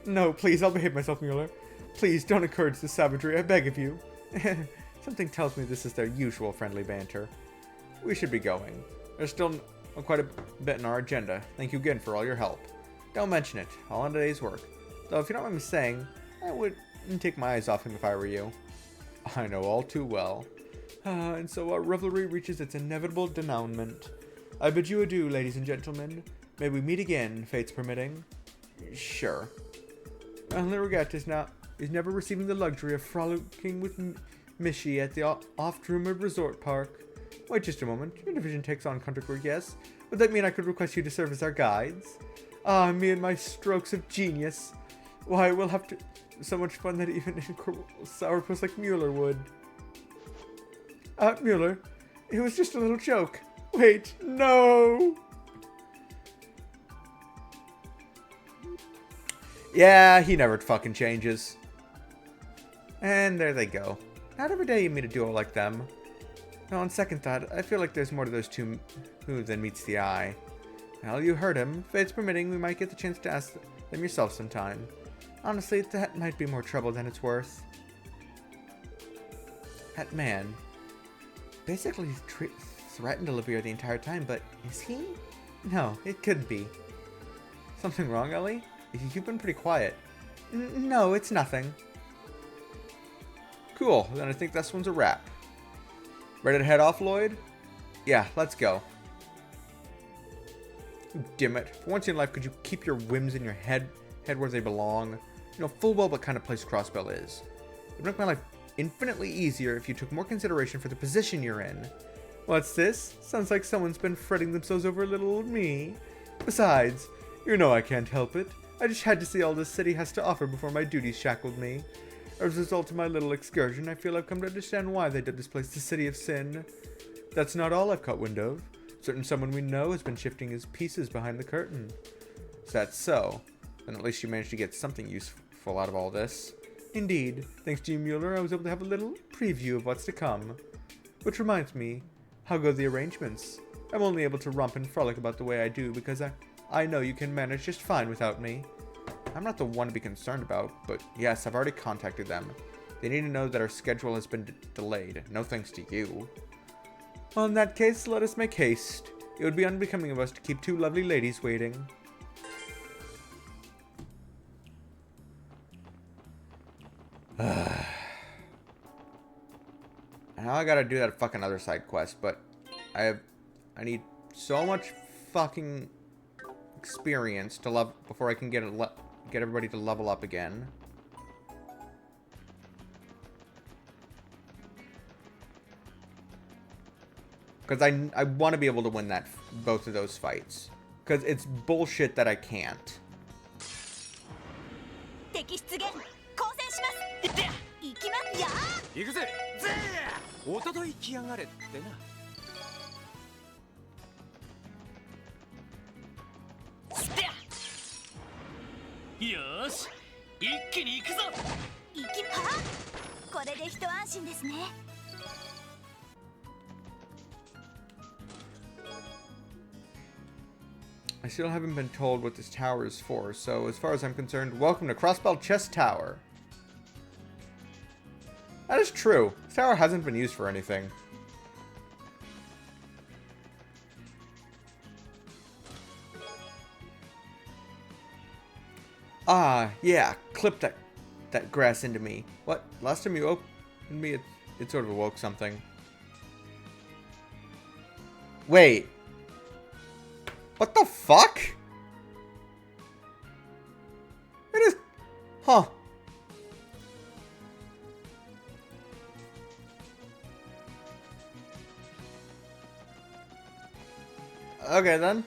No, please, I'll behave myself, Mueller. Please, don't encourage this savagery, I beg of you. Something tells me this is their usual friendly banter. We should be going. There's still quite a bit in our agenda. Thank you again for all your help. Don't mention it, all in today's work. Though if you don't mind me saying, I wouldn't take my eyes off him if I were you. I know all too well. And so our revelry reaches its inevitable denouement. I bid you adieu, ladies and gentlemen. May we meet again, fates permitting. Sure. Only regret is never receiving the luxury of frolicking with Mishi at the oft-rumored resort park. Wait just a moment. Your division takes on country work, yes? Would that mean I could request you to serve as our guides? Ah, me and my strokes of genius. Why, we'll have so much fun that even a sourpuss like Mueller would. Mueller, it was just a little joke. Wait, no! Yeah, he never fucking changes. And there they go. Not every day you meet a duo like them. Now, on second thought, I feel like there's more to those two who than meets the eye. Well, you heard him. Fates permitting, we might get the chance to ask them yourself sometime. Honestly, that might be more trouble than it's worth. That man basically threatened Olivia the entire time, but is he? No, it couldn't be. Something wrong, Ellie? You've been pretty quiet. No, it's nothing. Cool, then I think this one's a wrap. Ready to head off, Lloyd? Yeah, let's go. Damn it. For once in life, could you keep your whims in your head where they belong? You know full well what kind of place Crossbell is. It would make my life infinitely easier if you took more consideration for the position you're in. What's this? Sounds like someone's been fretting themselves over little old me. Besides, you know I can't help it. I just had to see all this city has to offer before my duties shackled me. As a result of my little excursion, I feel I've come to understand why they did this place the City of Sin. That's not all I've caught wind of. Certain someone we know has been shifting his pieces behind the curtain. Is that so? Then at least you managed to get something useful out of all this. Indeed, thanks to you, Mueller, I was able to have a little preview of what's to come. Which reminds me, how go the arrangements? I'm only able to romp and frolic about the way I do because I know you can manage just fine without me. I'm not the one to be concerned about, but yes, I've already contacted them. They need to know that our schedule has been delayed, no thanks to you. Well, in that case, let us make haste. It would be unbecoming of us to keep two lovely ladies waiting. Now I gotta do that fucking other side quest, but I need so much fucking experience to love before I can get everybody to level up again. Because I want to be able to win both of those fights. Because it's bullshit that I can't. I still haven't been told what this tower is for, so as far as I'm concerned, welcome to Crossbell Chest Tower. That is true. This tower hasn't been used for anything. Ah, yeah, clip that grass into me. What? Last time you opened me, it sort of awoke something. Wait. What the fuck? It is... Huh. Okay, then.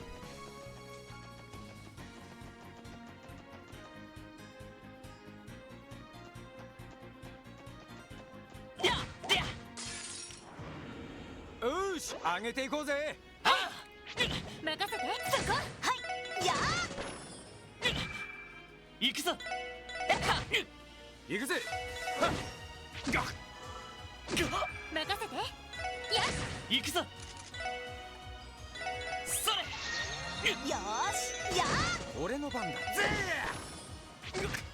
Oosh! 上げていこうぜ! 任せてそこはいやー行くぞ行くぜ任せてや行くぞそれよーしやー俺の番だぜ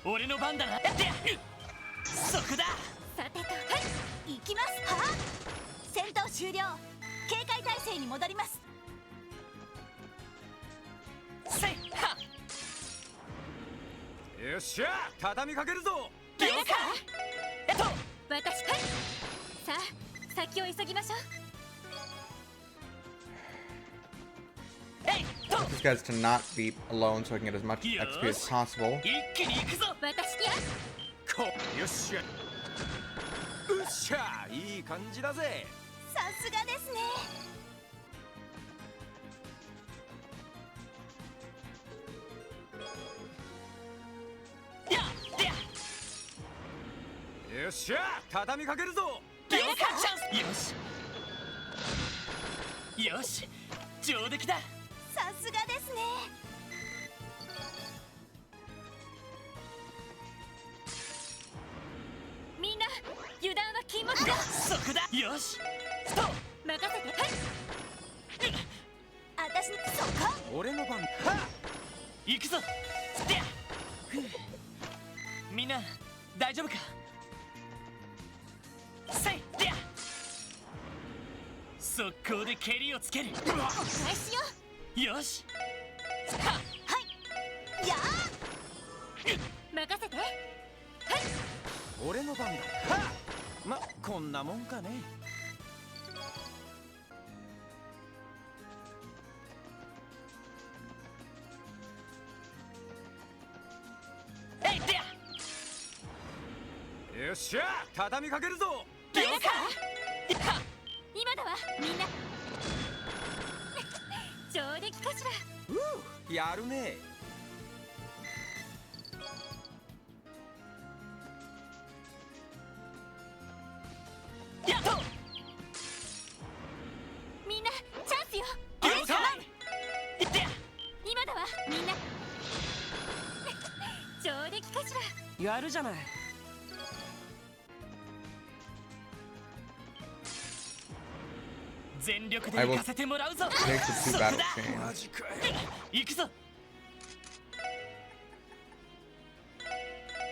俺の番だなそこださてとはい行きますは戦闘終了警戒態勢に戻りますよっしゃ畳みかけるぞ了解私はいさあ先を急ぎましょう These guys to not be alone so I can get as much XP as possible. よっしゃうっしゃいい感じだぜさすがですねよっしゃ畳みかけるぞ了解よしよし上出来ださすがですねみんな油断は禁物だそこだよし任せてはい私そこ俺の番は行くぞみんな大丈夫か速攻で蹴りをつけるお返しよよしはいやー任せてはい俺の番だまこんなもんかねよっしゃ畳みかけるぞ了解今だわみんな上出来かしらやるねみんなチャンスよ了解今だわみんな上出来かしらやるじゃない全力で行かせてもらうぞ。 take the 2 battle chains. 行くぞ。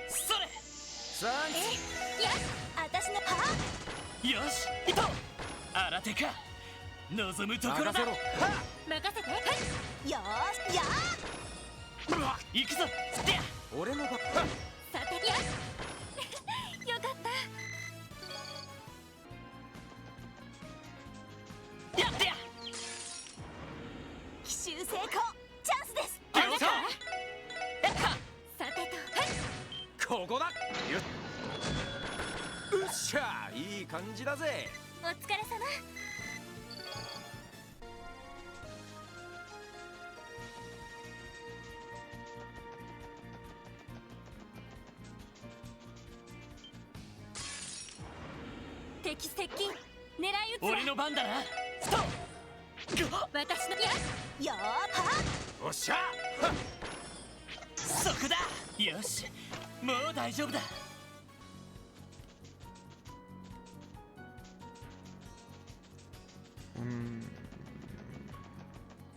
それ。私のパよし、伊藤。新手か。望むところだ。任せて。よーし、やー。行くぞ。俺の番。さてよかった。やってや。奇襲成功。チャンスです。さてと、ここだ。よっしゃ、いい感じだぜ。お疲れ様。敵接近。狙い撃つわ。俺の番だな。ストップ。私のよーパおっしゃ。そこだ。よし、もう大丈夫だ。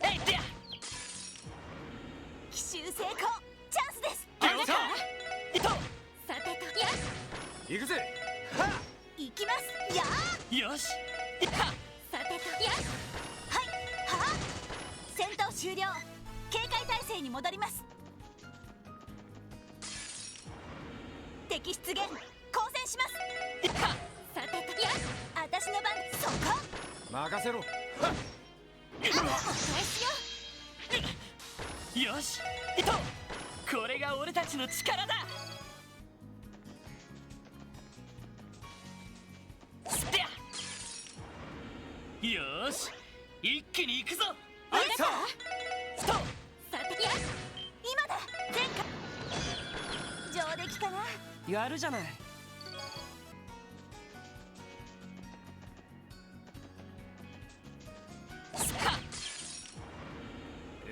えいってや。奇襲成功。チャンスです。伊藤。さてと、や行くぜ。行きます。やよし。さてと、やはい戦闘終了。警戒態勢に戻ります。敵出現。交戦します。さてと、や私の番。そこ任せろ。お返しよ。よし、伊藤。これが俺たちの力だ。ステア。よし、一気に行くぞ。ストップ。さてや今だ。前回上出来かな。やるじゃない。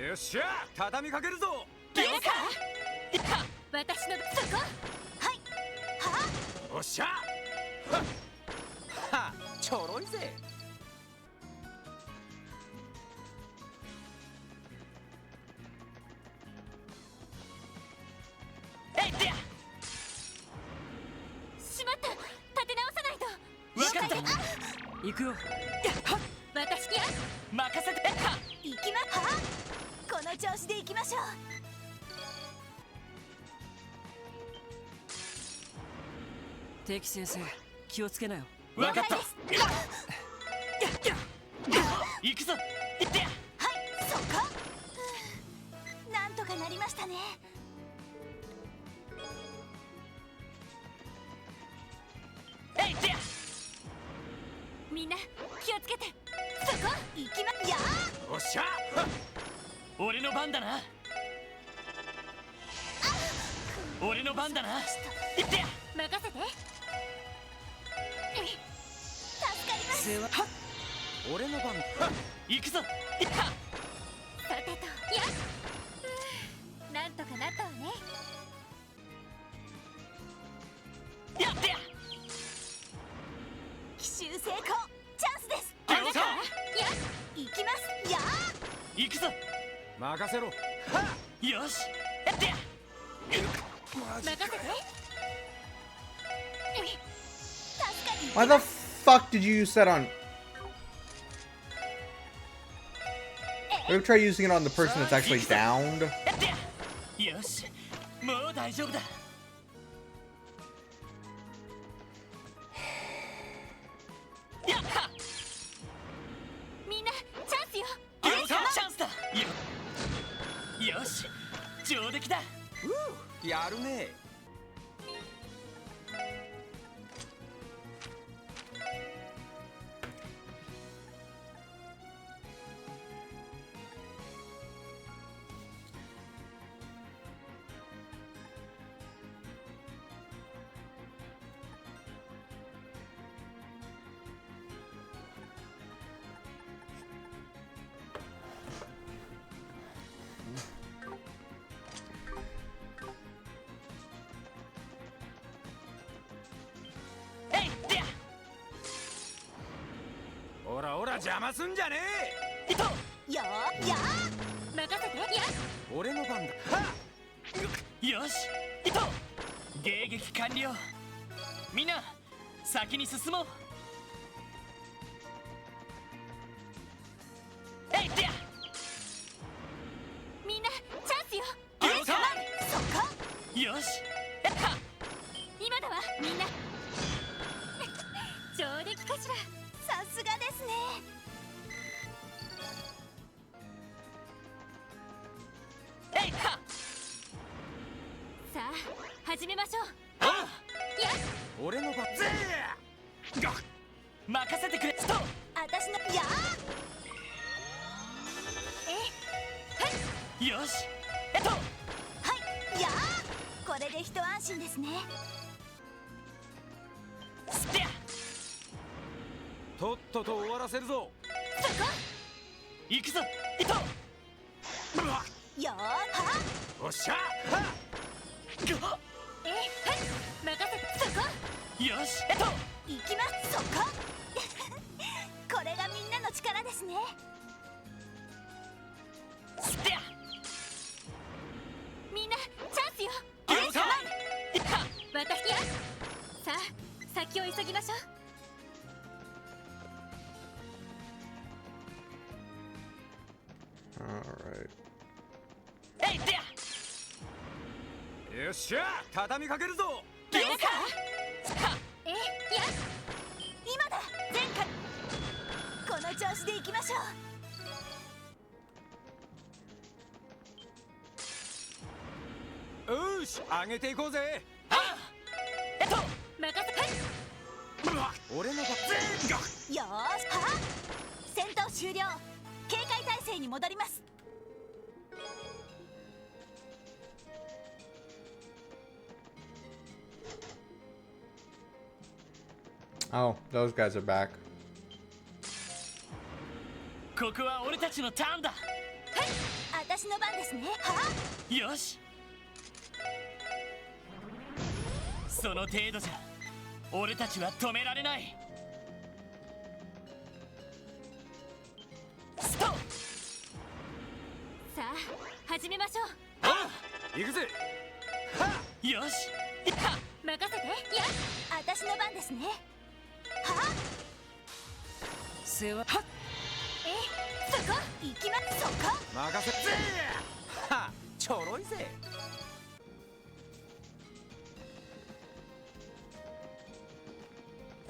よっしゃ、畳みかけるぞ。私のそこ。はいはおっしゃ。はちょろいぜ。えいってや。しまった。立て直さないと。分かった。行くよ。私や任せて。行きまはこの調子で行きましょう。敵先生、気をつけなよ。分かった。行くぞ。行ってや。はい、そこ。なんとかなりましたね。えいってや。みんな気をつけて。そこ行きまやおっしゃ。俺の番だな。俺の番だな。行ってや。任せて。助かります。世話。俺の番。行くぞ。さてとやなんとかなったわね。やってや。奇襲成功。チャンスです。や行きます。や行くぞ。任せろ。よし、やってや。任せて。助かり。 Why the fuck did you use that on? Maybe try using it on the person that's actually downed. よし、もう大丈夫だ。やった。みんなチャンスよ。チャンスだ。よし、上出来だ。やるね。邪魔すんじゃねえ。よーや任せてや俺の番だ。よし伊藤迎撃完了。みんな先に進もう。えいってやみんなチャンスよ。了解。そっかよし今だわみんな上出来かしら。さすがですね。えいはさあ始めましょう。や俺の番。任せてくれ。スト私のやよしはいやこれで一安心ですね。スピャとっとと終わらせるぞ。そこ行くぞ伊藤。よーはおっしゃはい任せてそこよし行きますそここれがみんなの力ですね。スピャみんなチャンスよ。了解。私やさあ先を急ぎましょう。Alright. えいってやよっしゃ畳みかけるぞ。了解。や今だ前回この調子で行きましょう。よし上げていこうぜ。任せ俺の番。うよーしは戦闘終了。警戒態勢に戻ります。Oh, those guys are back. ここは俺たちのターンだ。私の番ですね。はよしその程度じゃ俺たちは止められない。ストップ。さあ始めましょう。行くぜ。よし任せてや私の番ですね。は世話そこ行きますそこ任せぜ。はちょろいぜ。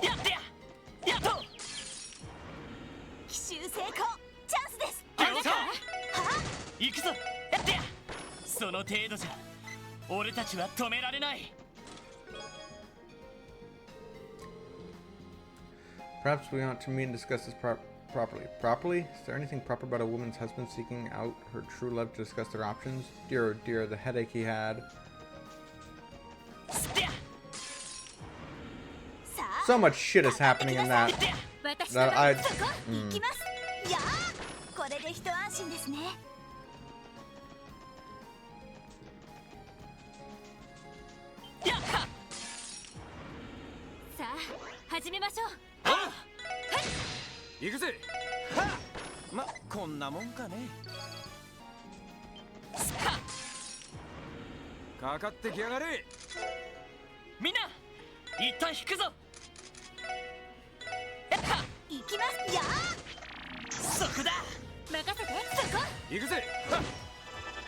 やってややっと奇襲成功チャンスです。了解。は行くぞやってやその程度じゃ俺たちは止められない。 Perhaps we ought to meet and discuss this properly. Properly? Is there anything proper about a woman's husband seeking out her true love to discuss their options? Dear oh dear, the headache he had. So much shit is happening in that. That I. 行きます。やーこれで一安心ですね。さあ始めましょう。行くぜ。まこんなもんかね。かかってきやがれ。みんな一旦引くぞ。行きますやそこだ。任せてそこ行くぜ。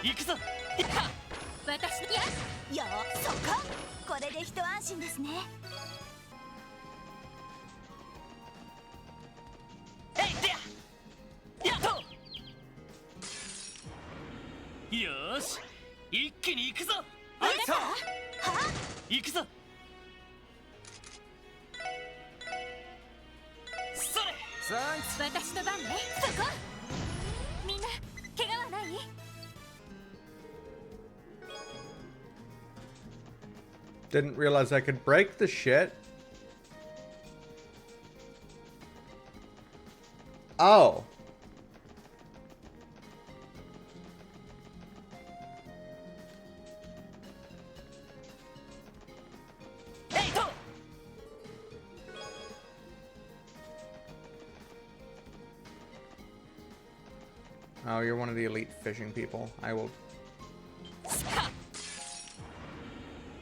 行くぞ。私よそここれで一安心ですね。えいってややっとよーし一気に行くぞ。行くぞ。それ私の番ね。そこみんな怪我はない？ Didn't realize I could break the shit. Oh. Oh, you're one of the elite fishing people. I will.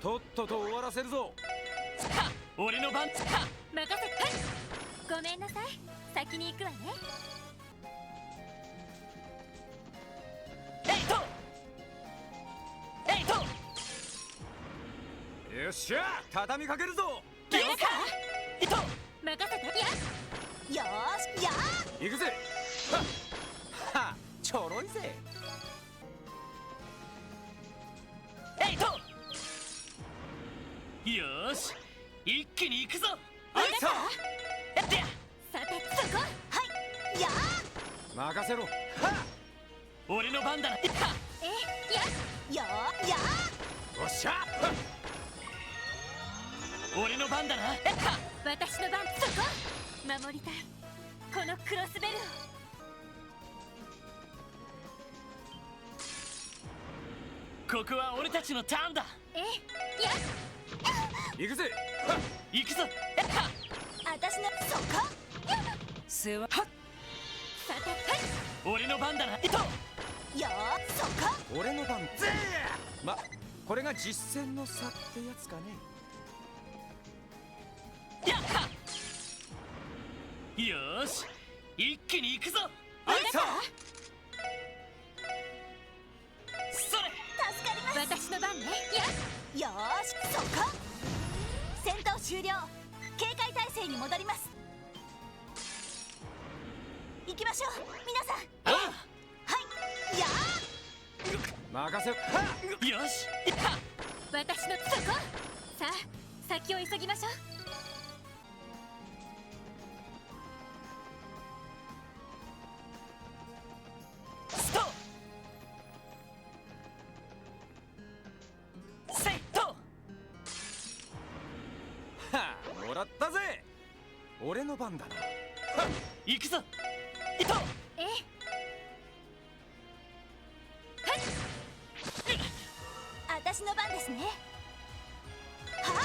とっとと終わらせるぞ。俺の番。任せて。ごめんなさい。先に行くわね。よっしゃ、畳みかけるぞ。任せて。よーし、やー。行くぜ。はっ、ちょろいぜ。よーし、一気に行くぞ。さて、そこ。はい、やー。任せろ。はっ、俺の番だな。よー、やー。おっしゃ。俺の番だな。私の番。そこ。守りたい。このクロスベルを。ここは俺たちのターンだ。行くぜ。行くぞ。私のそこ。世話。さて、俺の番だな。よー、そこ。俺の番。ぜー。ま、これが実践の差ってやつかね。よーし、一気に行くぞ。それ。助かります。私の番ね。よーし、そこ。戦闘終了。警戒態勢に戻ります。行きましょう、皆さん。はい、やー。任せろ。よし。私のそこ。さあ、先を急ぎましょう。もらったぜ。俺の番だな。行くぞ。私の番ですね。はあ。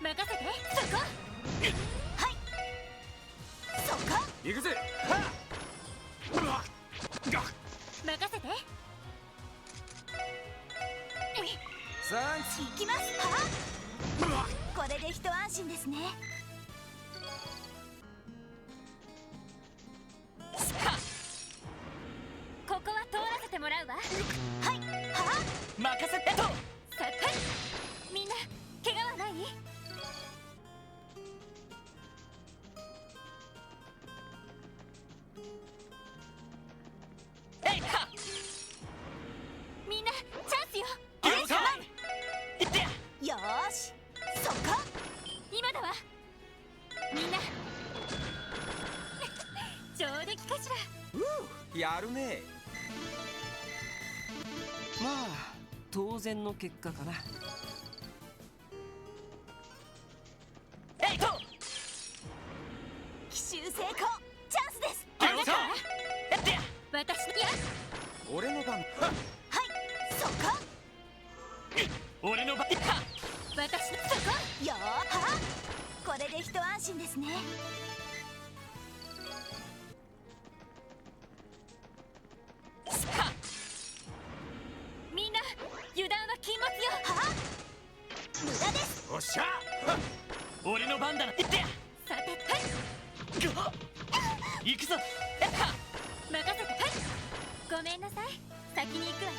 任せて。そこ。はい。そこ。行くぜ。任せて。サンキ行きます。はあ。これで一安心ですね。ここは通らせてもらうわ。はい。はあ。任せてと。さて、みんな怪我はない？みんなチャンスよ。よーし、そこ。今だわ。みんな上出来かしら。やるね。まあ当然の結果かな。奇襲成功。チャンスです。私の俺の番。はい、そこ。俺の番。私のそこ。よーは。これで一安心ですね。みんな油断は禁物よ。は。無駄です。おっしゃ。俺の番だな。さて、はい。行くぞ。任せて。はい。ごめんなさい。先に行くわね。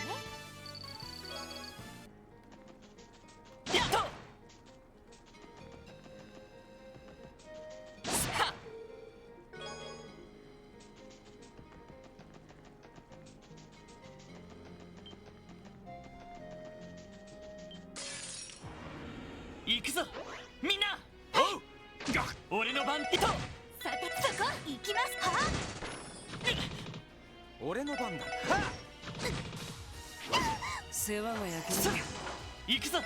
やっと。行くぞみんな。俺の番。と。さて、そこ。行きます。は。俺の番だ。世話が焼ける。行くぞ。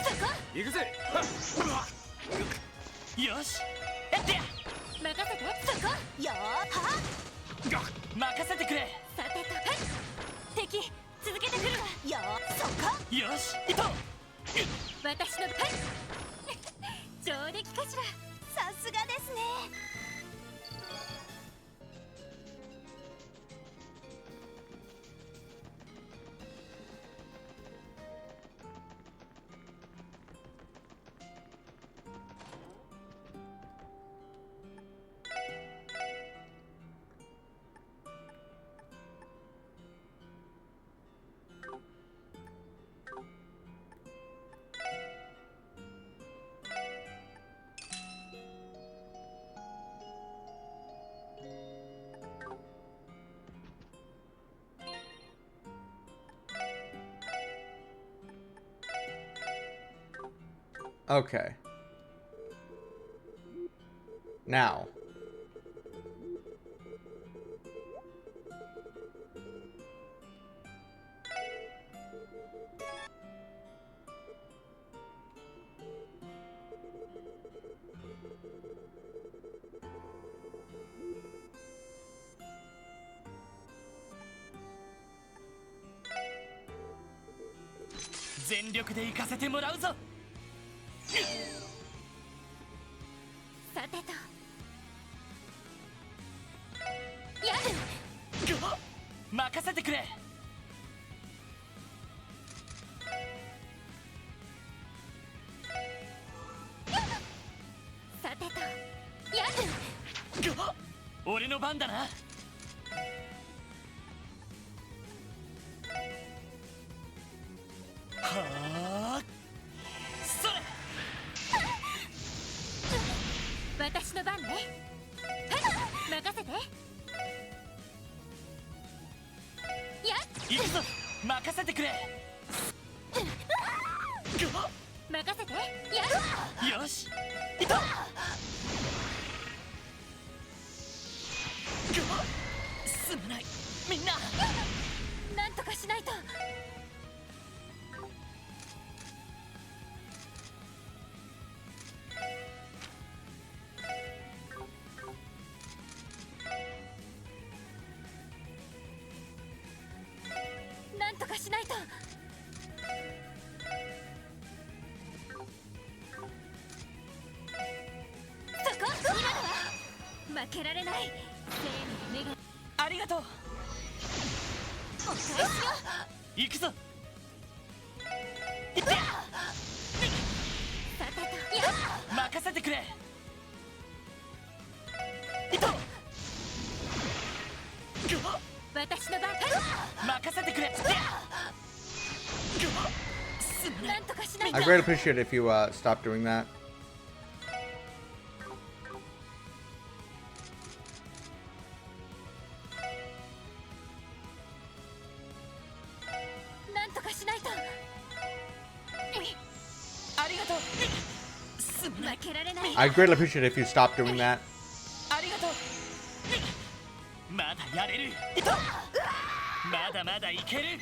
そこ。行くぜ。よし。任せて。そこ。よーは。任せてくれ。さてと。はい。敵続けてくるわ。よー、そこ。よし。と。私の。はい。上出来かしら。さすがですね。Okay. Now.さてとやる任せてくれ。さてとやる俺の番だな。はあ、それ。私の番ね。任せて。行くぞ、任せてくれ。任せて。やるよし、いった。すまない、みんな。なんとかしないと。なんとかしないと。そこ、今だわ。負けられない。正義の目が。ありがとう。お返しよ。行くぞ。いって。さてと、や。任せてくれ。いった。私の番。任せてくれ。なんとかしないと。 I'd greatly appreciate it if you stop doing that. なんとかしないと。ありがとう。負けられない。 I'd greatly appreciate it if you stop doing that. ありがとう。まだやれる。まだまだいける。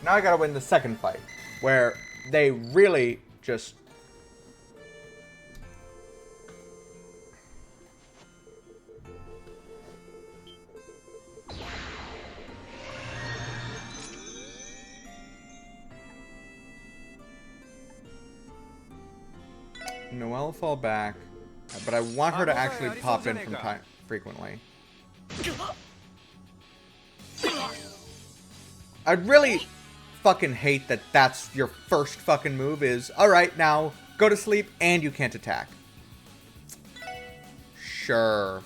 Now I gotta win the second fight, where they really just... Noelle fall back, but I want her to actually pop in from time frequently. I'd really fucking hate that that's your first fucking move is, alright, now go to sleep and you can't attack. Sure.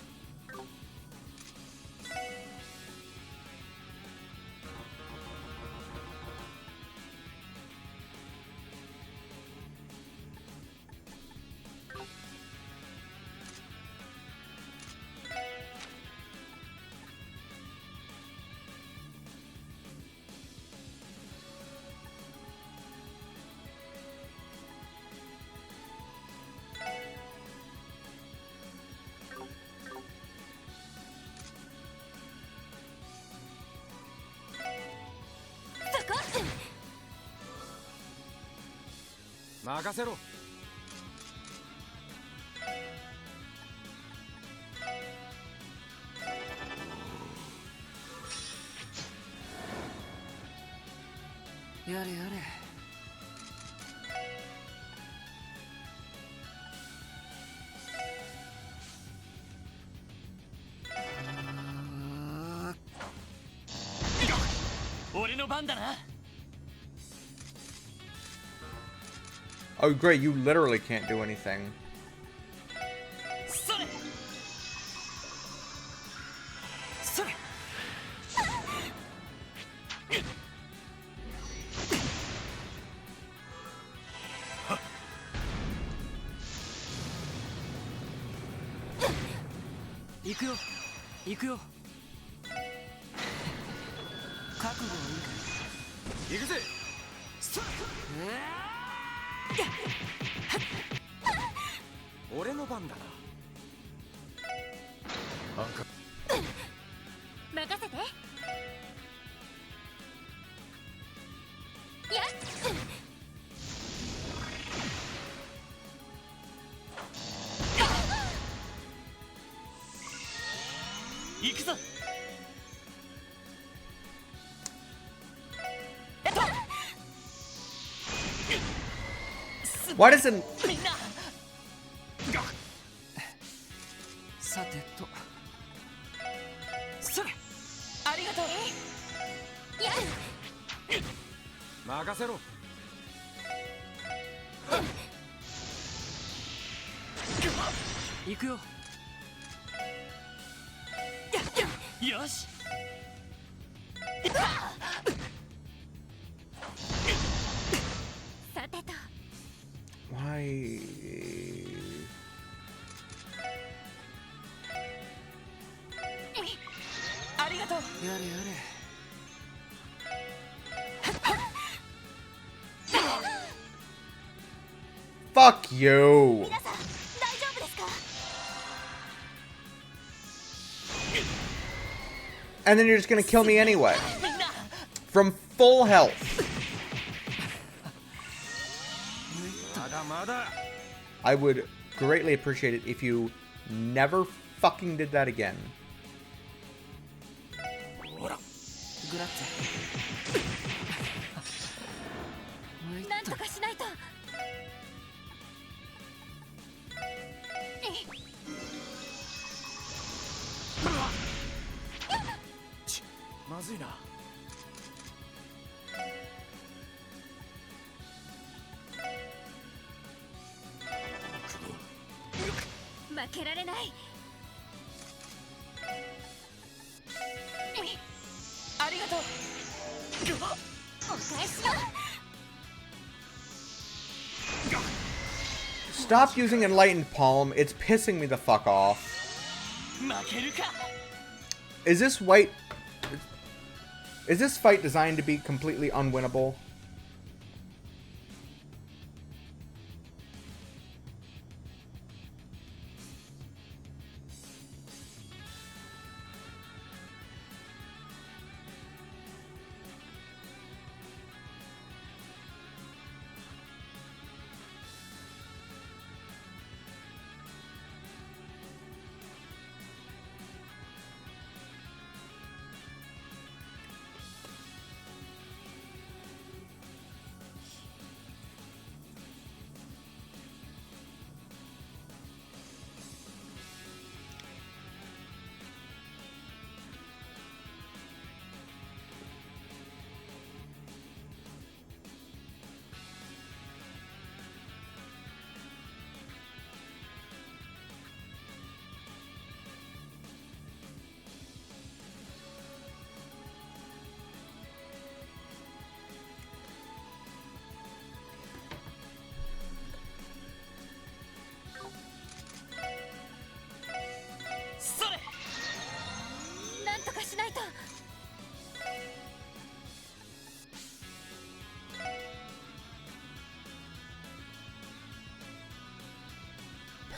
Oh great, you literally can't do anything. 俺の番だな。任せて。やっ行くぞ。Why doesn't みんなさてとそれありがとう。やっ任せろ。行くよ。よし。さてと Why? ありがとう。やれやれ。Fuck you! 皆さん大丈夫ですか？ And then you're just gonna kill me anyway. From full health. まだまだ。 I would greatly appreciate it if you never fucking did that again. ほらグラッツェ。なんとかしないと。まずいな。負けられない。ありがとう。お返しよ。 Stop using Enlightened Palm. It's pissing me the fuck off. 負けるか。 Is this white... Is this fight designed to be completely unwinnable?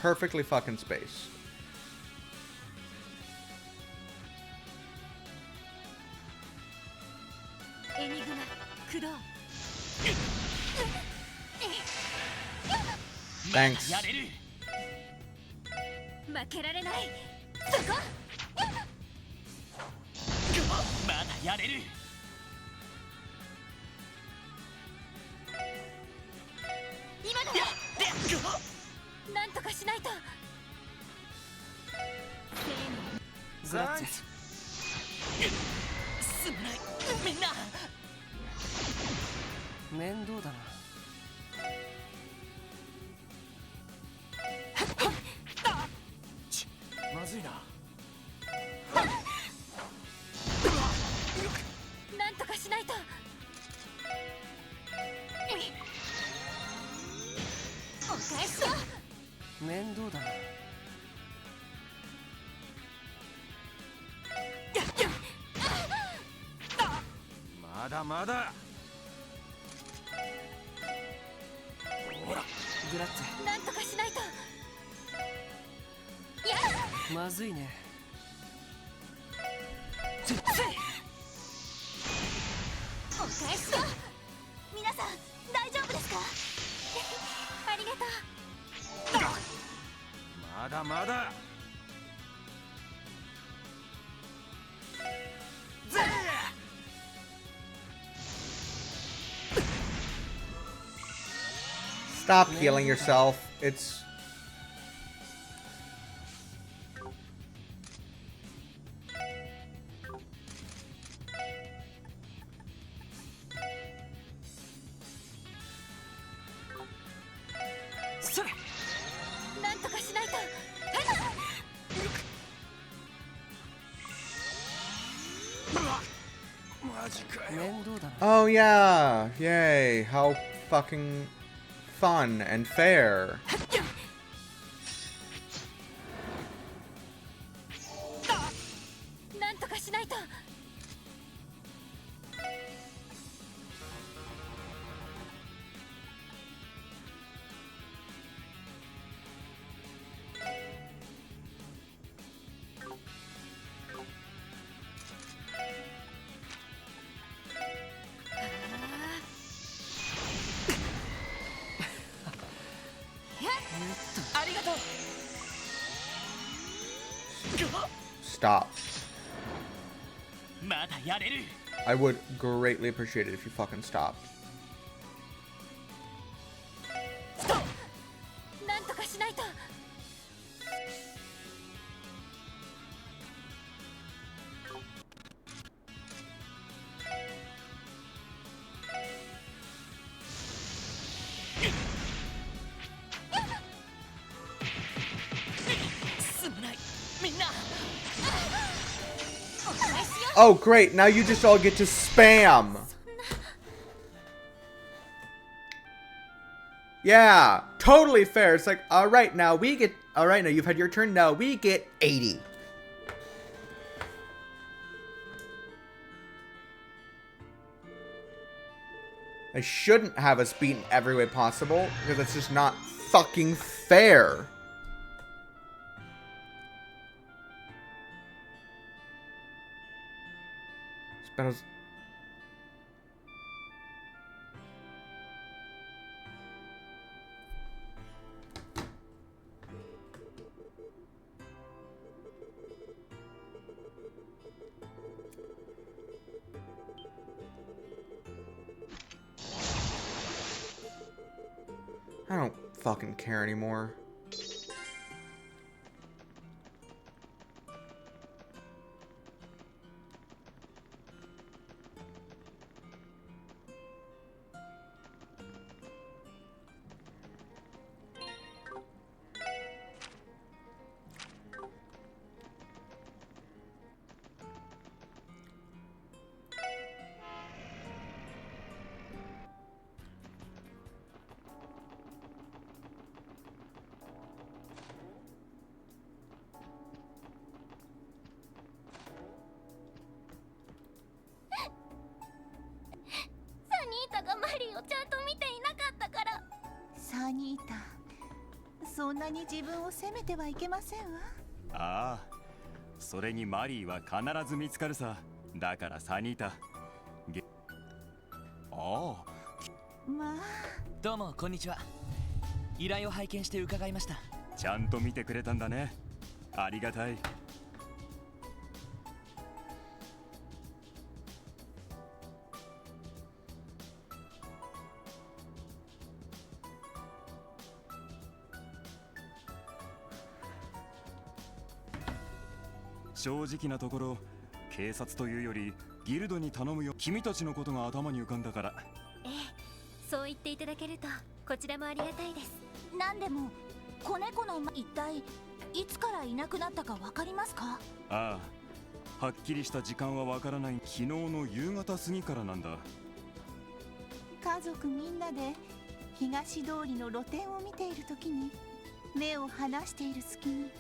Perfectly fucking space. Thanks. やれる。負けられない。そこ。まだやれる。今だ。なんとかしないと。グラッツェ。すまない。みんな。面倒だな。まずいな。なんとかしないと。お返しよ。面倒だな。まだまだ。グラッツェ。なんとかしないと。いや、まずいね。お返しだ。皆さん大丈夫ですか？ありがとう。まだまだ。Stop healing yourself. It's...なんとかしないと。Oh yeah! Yay! How fucking fun and fair. なんとかしないと。ありがとう。 Stop. まだやれる。 I would greatly appreciate it if you fucking stopped. なんとかしないと。すまない。みんな。 Oh great, now you just all get to spam! Yeah, totally fair. It's like, alright, now we get... Alright, now you've had your turn, now we get 80. I shouldn't have us beaten every way possible, because that's just not fucking fair. Battles. I don't fucking care anymore.サニータ、そんなに自分を責めてはいけませんわ。ああ、それにマリーは必ず見つかるさ。だからサニータ。ああ。まあ。どうもこんにちは。依頼を拝見して伺いました。ちゃんと見てくれたんだね。ありがたい。正直なところ、警察というよりギルドに頼むよ。君たちのことが頭に浮かんだから。ええ、そう言っていただけるとこちらもありがたいです。なんでも子猫の一体いつからいなくなったかわかりますか？ああ、はっきりした時間はわからない。昨日の夕方過ぎからなんだ。家族みんなで東通りの露店を見ている時に目を離している隙に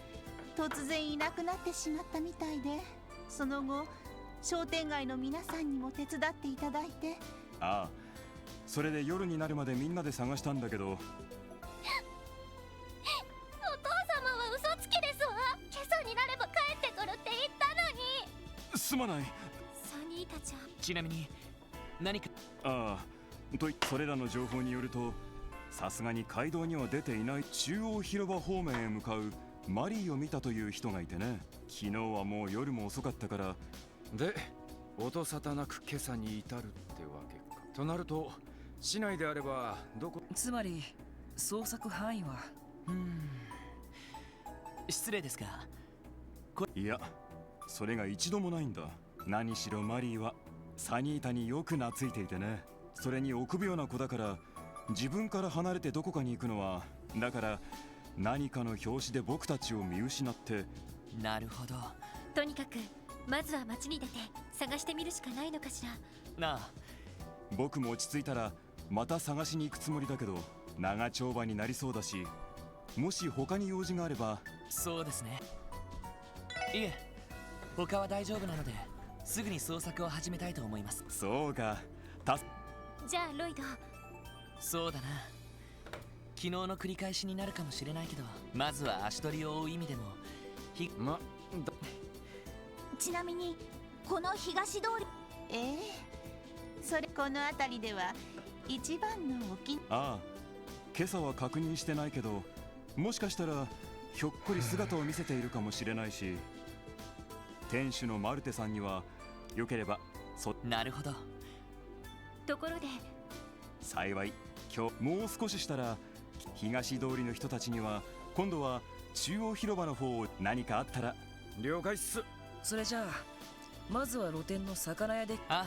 突然いなくなってしまったみたいで、その後商店街の皆さんにも手伝っていただいて。ああ、それで夜になるまでみんなで探したんだけど、すまない。サニーたちはちなみに何か。ああ、それらの情報によると、さすがに街道には出ていない中央広場方面へ向かうマリーを見たという人がいてね。昨日はもう夜も遅かったから。で、音沙汰なく今朝に至るってわけか。となると、市内であればどこ。つまり捜索範囲は。失礼ですが、いや、それが一度もないんだ。何しろマリーはサニータによく懐いていてね。それに臆病な子だから、自分から離れてどこかに行くのは、だから何かの拍子で僕たちを見失って。なるほど。とにかくまずは街に出て探してみるしかないのかしら。なあ、僕も落ち着いたらまた探しに行くつもりだけど、長丁場になりそうだし、もし他に用事があれば。そうですね。いえ、他は大丈夫なので、すぐに捜索を始めたいと思います。そうか。じゃあロイド。そうだな。昨日の繰り返しになるかもしれないけど、まずは足取りを追う意味でも。ちなみにこの東通り。それこの辺りでは一番のああ、今朝は確認してないけど、もしかしたらひょっこり姿を見せているかもしれないし、店主のマルテさんにはよければ。なるほど。ところで幸い今日もう少ししたら、東通りの人たちには今度は中央広場の方を何かあったら。了解っす。それじゃあまずは露店の魚屋で。あ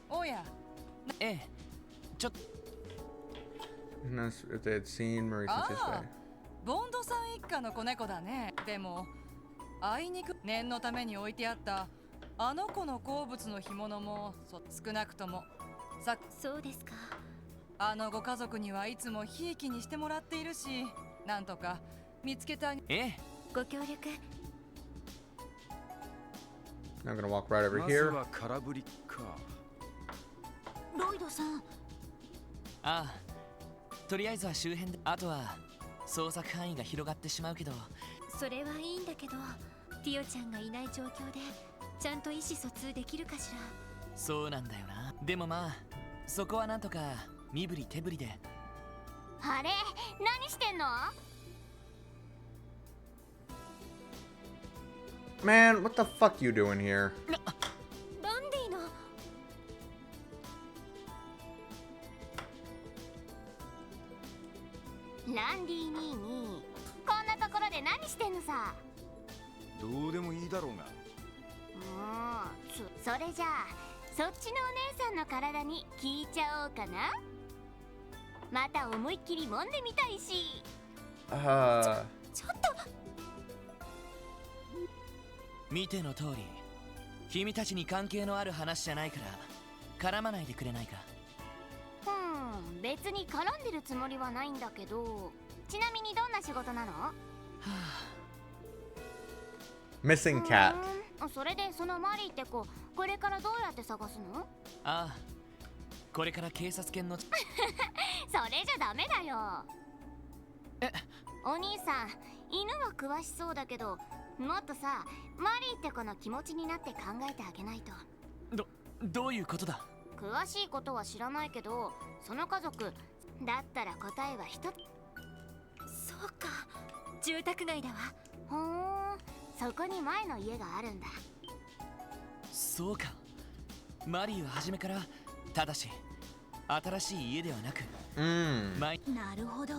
あ、おや。ええ、ちょっと。And that's if they had seen Marie since yesterday. ボンドさん一家の子猫だね。でもあいにく念のために置いてあったあの子の好物の干物も少なくともそうですか。あのご家族にはいつもひいきにしてもらっているし、なんとか見つけた。ご協力。I'm gonna walk right over here. まずは空振りか。ロイドさん。ああ、とりあえずは周辺で、あとは捜索範囲が広がってしまうけど。それはいいんだけど、ティオちゃんがいない状況でちゃんと意思疎通できるかしら。そうなんだよな。でもまあ、そこはなんとか身振り手振りで。あれ、何してんのMan, what the fuck you doing here? ランディの。ランディ兄にこんなところで何してんのさ。どうでもいいだろうが。それじゃあそっちのお姉さんの体に聞いちゃおうかな。また思いっきり揉んでみたいし。ちょっと見ての通り、君たちに関係のある話じゃないから絡まないでくれないか。別に絡んでるつもりはないんだけど、ちなみにどんな仕事なの？ Missing cat. それでそのマリーって子、これからどうやって探すの？ああ、これから警察犬のそれじゃダメだよ。お兄さん、犬は詳しそうだけど、もっとさ、マリーって子の気持ちになって考えてあげないと。どういうことだ？詳しいことは知らないけど、その家族だったら答えは一つ。そうか、住宅街だわ。そこに前の家があるんだ。そうか、マリーは初めから、ただし新しい家ではなく、なるほど。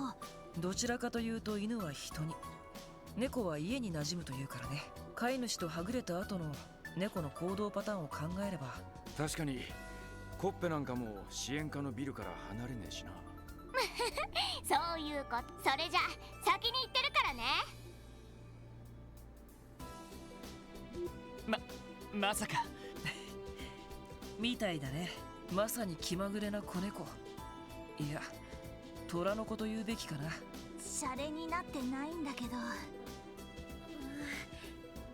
どちらかというと犬は人に、猫は家に馴染むというからね。飼い主とはぐれた後の猫の行動パターンを考えれば。確かにコッペなんかも支援課のビルから離れねえしな。そういうこと。それじゃ先に行ってるからね。まさかみたいだね。まさに気まぐれな子猫。いや、虎の子と言うべきかな。シャレになってないんだけど。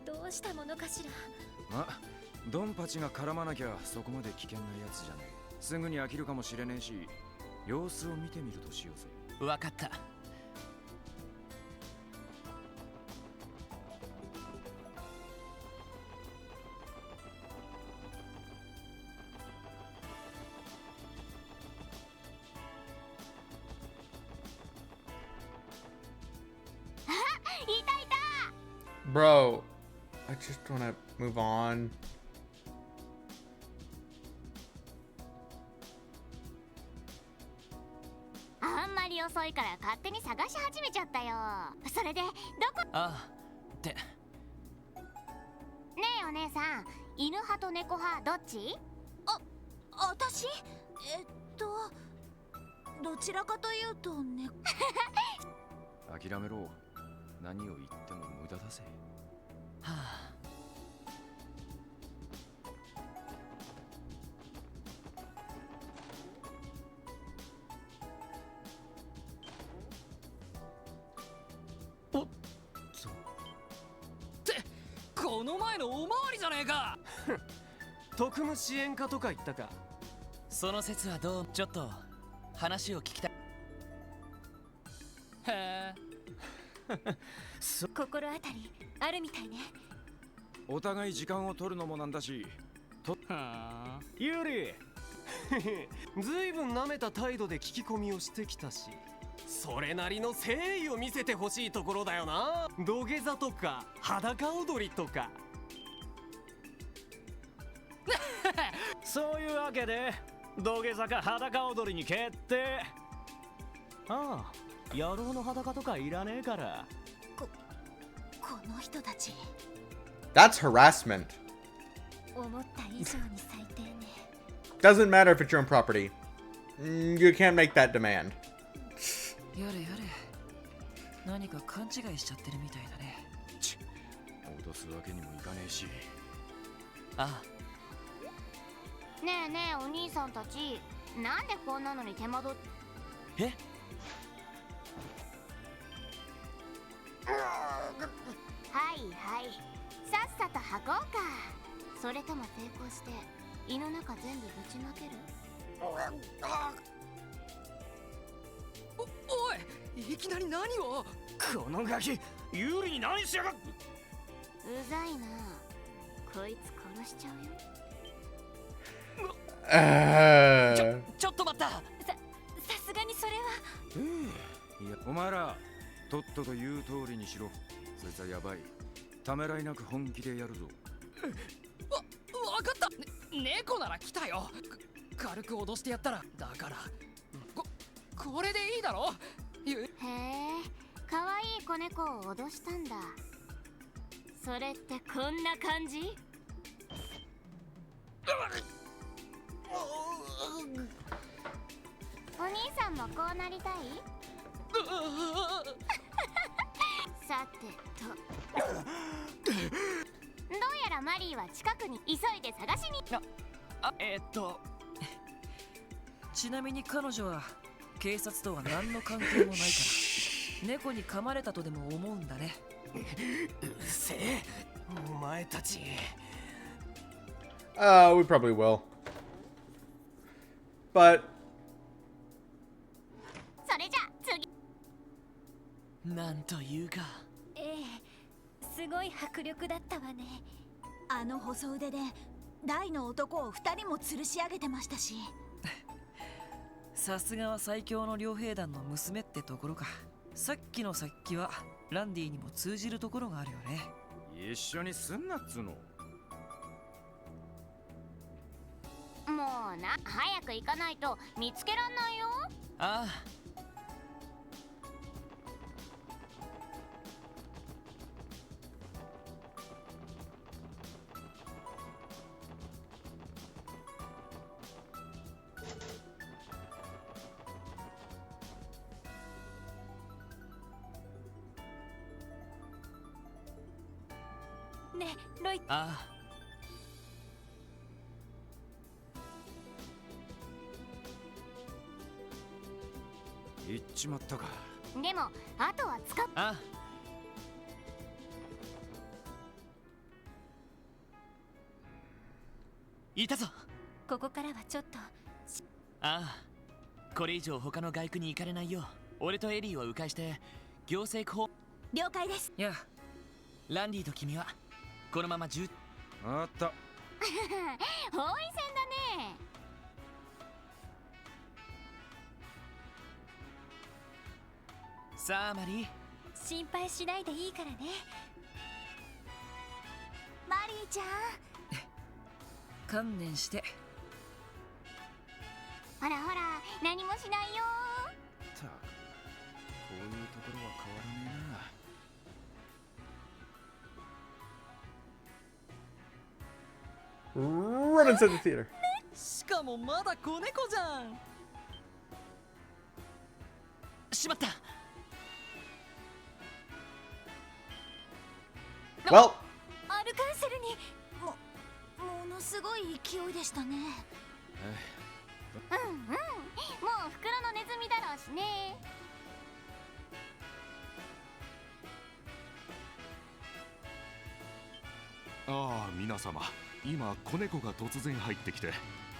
どうしたものかしら。ドンパチが絡まなきゃそこまで危険なやつじゃねえ。すぐに飽きるかもしれねえし、様子を見てみるとしようぜ。わかった。Bro, I just wanna move on. あんまり遅いから勝手に探し始めちゃったよ。それでどこ？ああ、って。ねえお姉さん、犬派と猫派どっち？私？どちらかというとね。諦めろ。何を言っても無駄だぜ。はあ。おっと。ってこの前のおまわりじゃねえか。特務支援課とか言ったか。その説はどう？ちょっと話を聞きたい。へえ。心当たりあるみたいね。お互い時間を取るのもなんだし。ユーリずいぶん舐めた態度で聞き込みをしてきたし、それなりの誠意を見せてほしいところだよな。土下座とか裸踊りとか。そういうわけで土下座か裸踊りに決定。ああ、野郎の裸とかいらねえから。この人たち。That's harassment. 思った以上に最低ね。Doesn't matter if it's your own property. You can't make that demand. やれやれ。何か勘違いしちゃってるみたいだね。脅すわけにもいかねえし。ああ。ねえねえお兄さんたち、なんでこんなのに手間取っえ？はいはい、さっさと履こうか。それとも抵抗して胃の中全部ぶちまける？おい、いきなり何を？このガキ、有利に何しやがっ。うざいな。こいつ殺しちゃうよ。ちょっと待った。さすがにそれは。いや、お前らとっとと言う通りにしろ。そいつはやばい。ためらいなく本気でやるぞ。わかった。猫なら来たよ。軽く脅してやったら。だからこれでいいだろ。へえ、かわいい子猫を脅したんだ。それってこんな感じ？お兄さんもこうなりたい？さてとどうやらマリーは近くに急いで探しに。ちなみに彼女は警察とは何の関係もないから猫に噛まれたとでも思うんだね。うせえ、お前たち。We probably will. But それじゃ次。なんというか。すごい迫力だったわね。あの細腕で大の男を2人も吊るし上げてましたし。さすがは最強の両兵団の娘ってところか。さっきの殺気はランディにも通じるところがあるよね。一緒にすんなっつうの。もうな、早く行かないと見つけらんないよ。ああ。ねえ、ロイ。ああ。行っちまったか。でもあとは使っ。ああ。いたぞ。ここからはちょっと。ああ、これ以上他の外区に行かれないよう俺とエリーを迂回して行政区法。了解です。いや、ランディと君はこのままあった包囲戦だね。さあマリー、心配しないでいいからね。マリーちゃん、観念して。ほらほら、何もしないよ。たく、こういうところは変わらねえな。Run inside the theater. しかもまだ子猫じゃん。しまった。Well, アルカンセルにものすごい勢いでしたね。うんうん、もう袋のネズミだろうしね。ああ、皆様、今子猫が突然入ってきて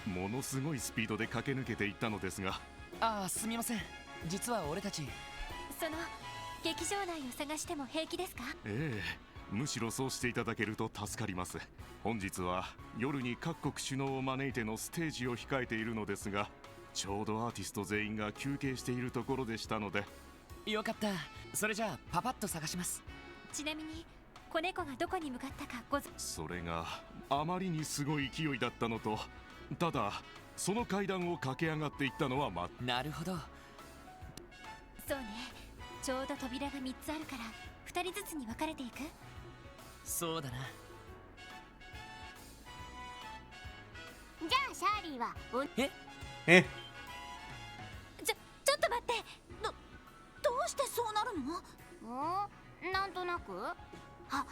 ものすごいスピードで駆け抜けていったのですが。ああ、すみません。実は俺たちその劇場内を探しても平気ですか？ええ、むしろそうしていただけると助かります。本日は夜に各国首脳を招いてのステージを控えているのですが、ちょうどアーティスト全員が休憩しているところでしたので。よかった。それじゃあパパッと探します。ちなみに子猫がどこに向かったかそれがあまりにすごい勢いだったのと、ただその階段を駆け上がっていったのはなるほど。そうね、ちょうど扉が3つあるから2人ずつに分かれていく。そうだな。じゃあシャーリーはちょっと待って、どうしてそうなるの？なんとなく。あ、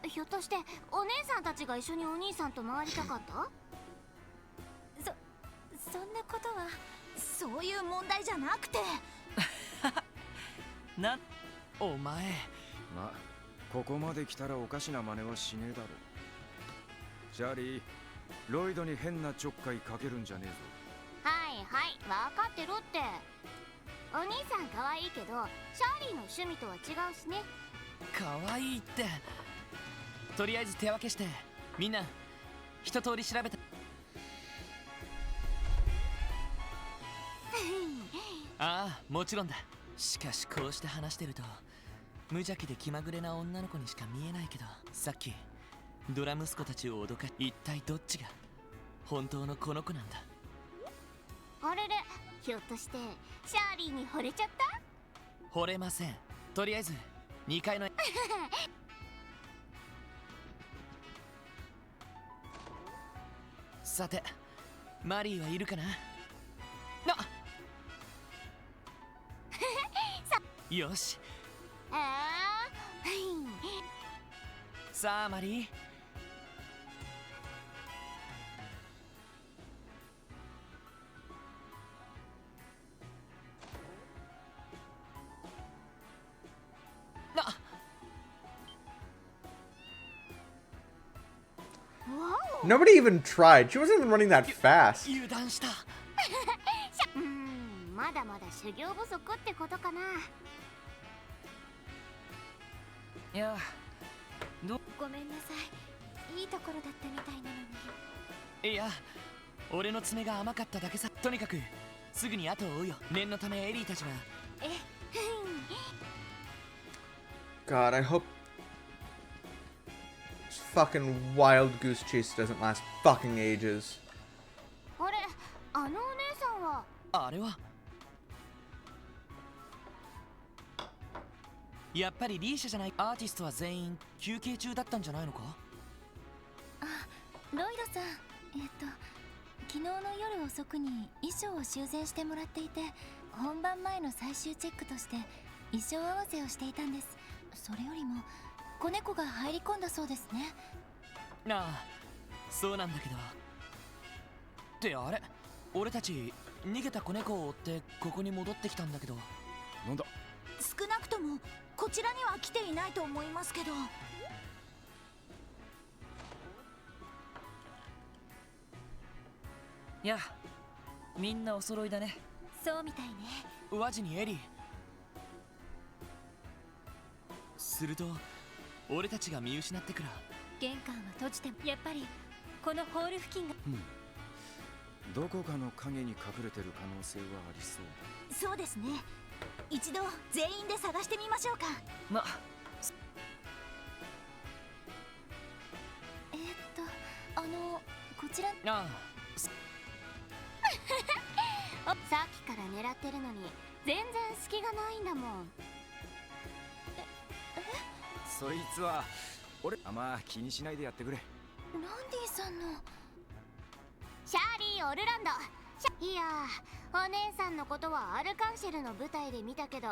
ひょっとしてお姉さんたちが一緒にお兄さんと回りたかった？そんなことは。そういう問題じゃなくてお前。ま、ここまで来たらおかしな真似はしねえだろ。シャーリー、ロイドに変なちょっかいかけるんじゃねえぞ。はいはい、分かってるって。お兄さん可愛いけどシャーリーの趣味とは違うしね。可愛いって。とりあえず手分けしてみんな一通り調べた。ああ、もちろんだ。しかしこうして話してると無邪気で気まぐれな女の子にしか見えないけど、さっきドラ息子たちを脅かし、一体どっちが本当のこの子なんだ。あれれ、ひょっとしてシャーリーに惚れちゃった？惚れません。とりあえず2階のさて、マリーはいるかな？よし。さあマリー。Nobody even tried. She wasn't even running that fast. 油断した。まだまだ修行不足ってことかな。いや、ごめんなさい。いいところだったみたいなのに。いや、俺の爪が甘かっただけさ。とにかくすぐに後を追うよ。念のためエリーたちは。God, I hope this fucking wild goose chase doesn't last fucking ages. あれ、あのお姉さんは。あれはやっぱりリーシャじゃない。アーティストは全員休憩中だったんじゃないのか？あ、ロイドさん、昨日の夜遅くに衣装を修繕してもらっていて、本番前の最終チェックとして衣装合わせをしていたんです。それよりも子猫が入り込んだそうですね。ああ、そうなんだけど。ってあれ、俺たち逃げた子猫を追ってここに戻ってきたんだけど。なんだ？少なくともこちらには来ていないと思いますけど。いや、みんなお揃いだね。そうみたいね。ワジにエリー。すると俺たちが見失ってから玄関は閉じてもやっぱりこのホール付近が、どこかの影に隠れてる可能性はありそうだ。そうですね。一度全員で探してみましょうか。こちら。あさっきから狙ってるのに全然隙がないんだもん。そいつは俺まあ気にしないでやってくれ。ランディさんのシャーリー・オルランド。いやー、お姉さんのことはアルカンシェルの舞台で見たけど、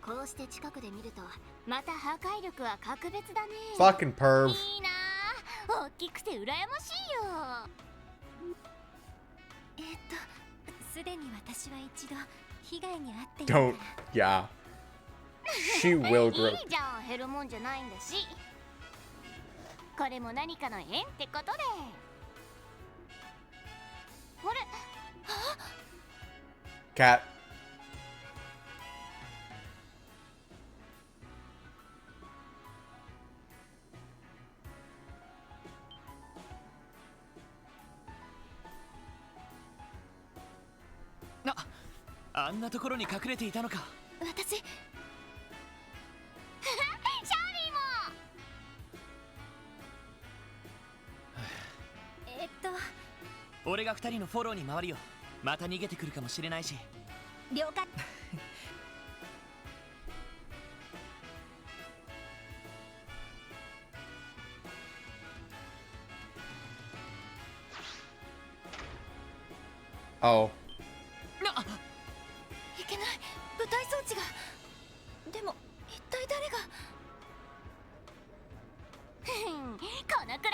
こうして近くで見るとまた破壊力は格別だね。 Fucking perv. いいなー、大きくて羨ましいよ。すでに私は一度被害に遭っているか Don't. ら。 Yeah. She will い grow. いじゃん、減るもんじゃないんだし。これも何かの縁ってことで。あれ、 Cat. あんなところに隠れていたのか。私シャーリーも。俺が2人のフォローに回るよ。また逃げてくるかもしれないし。了解。Oh. いけない、舞台装置が。でも一体誰が。このくら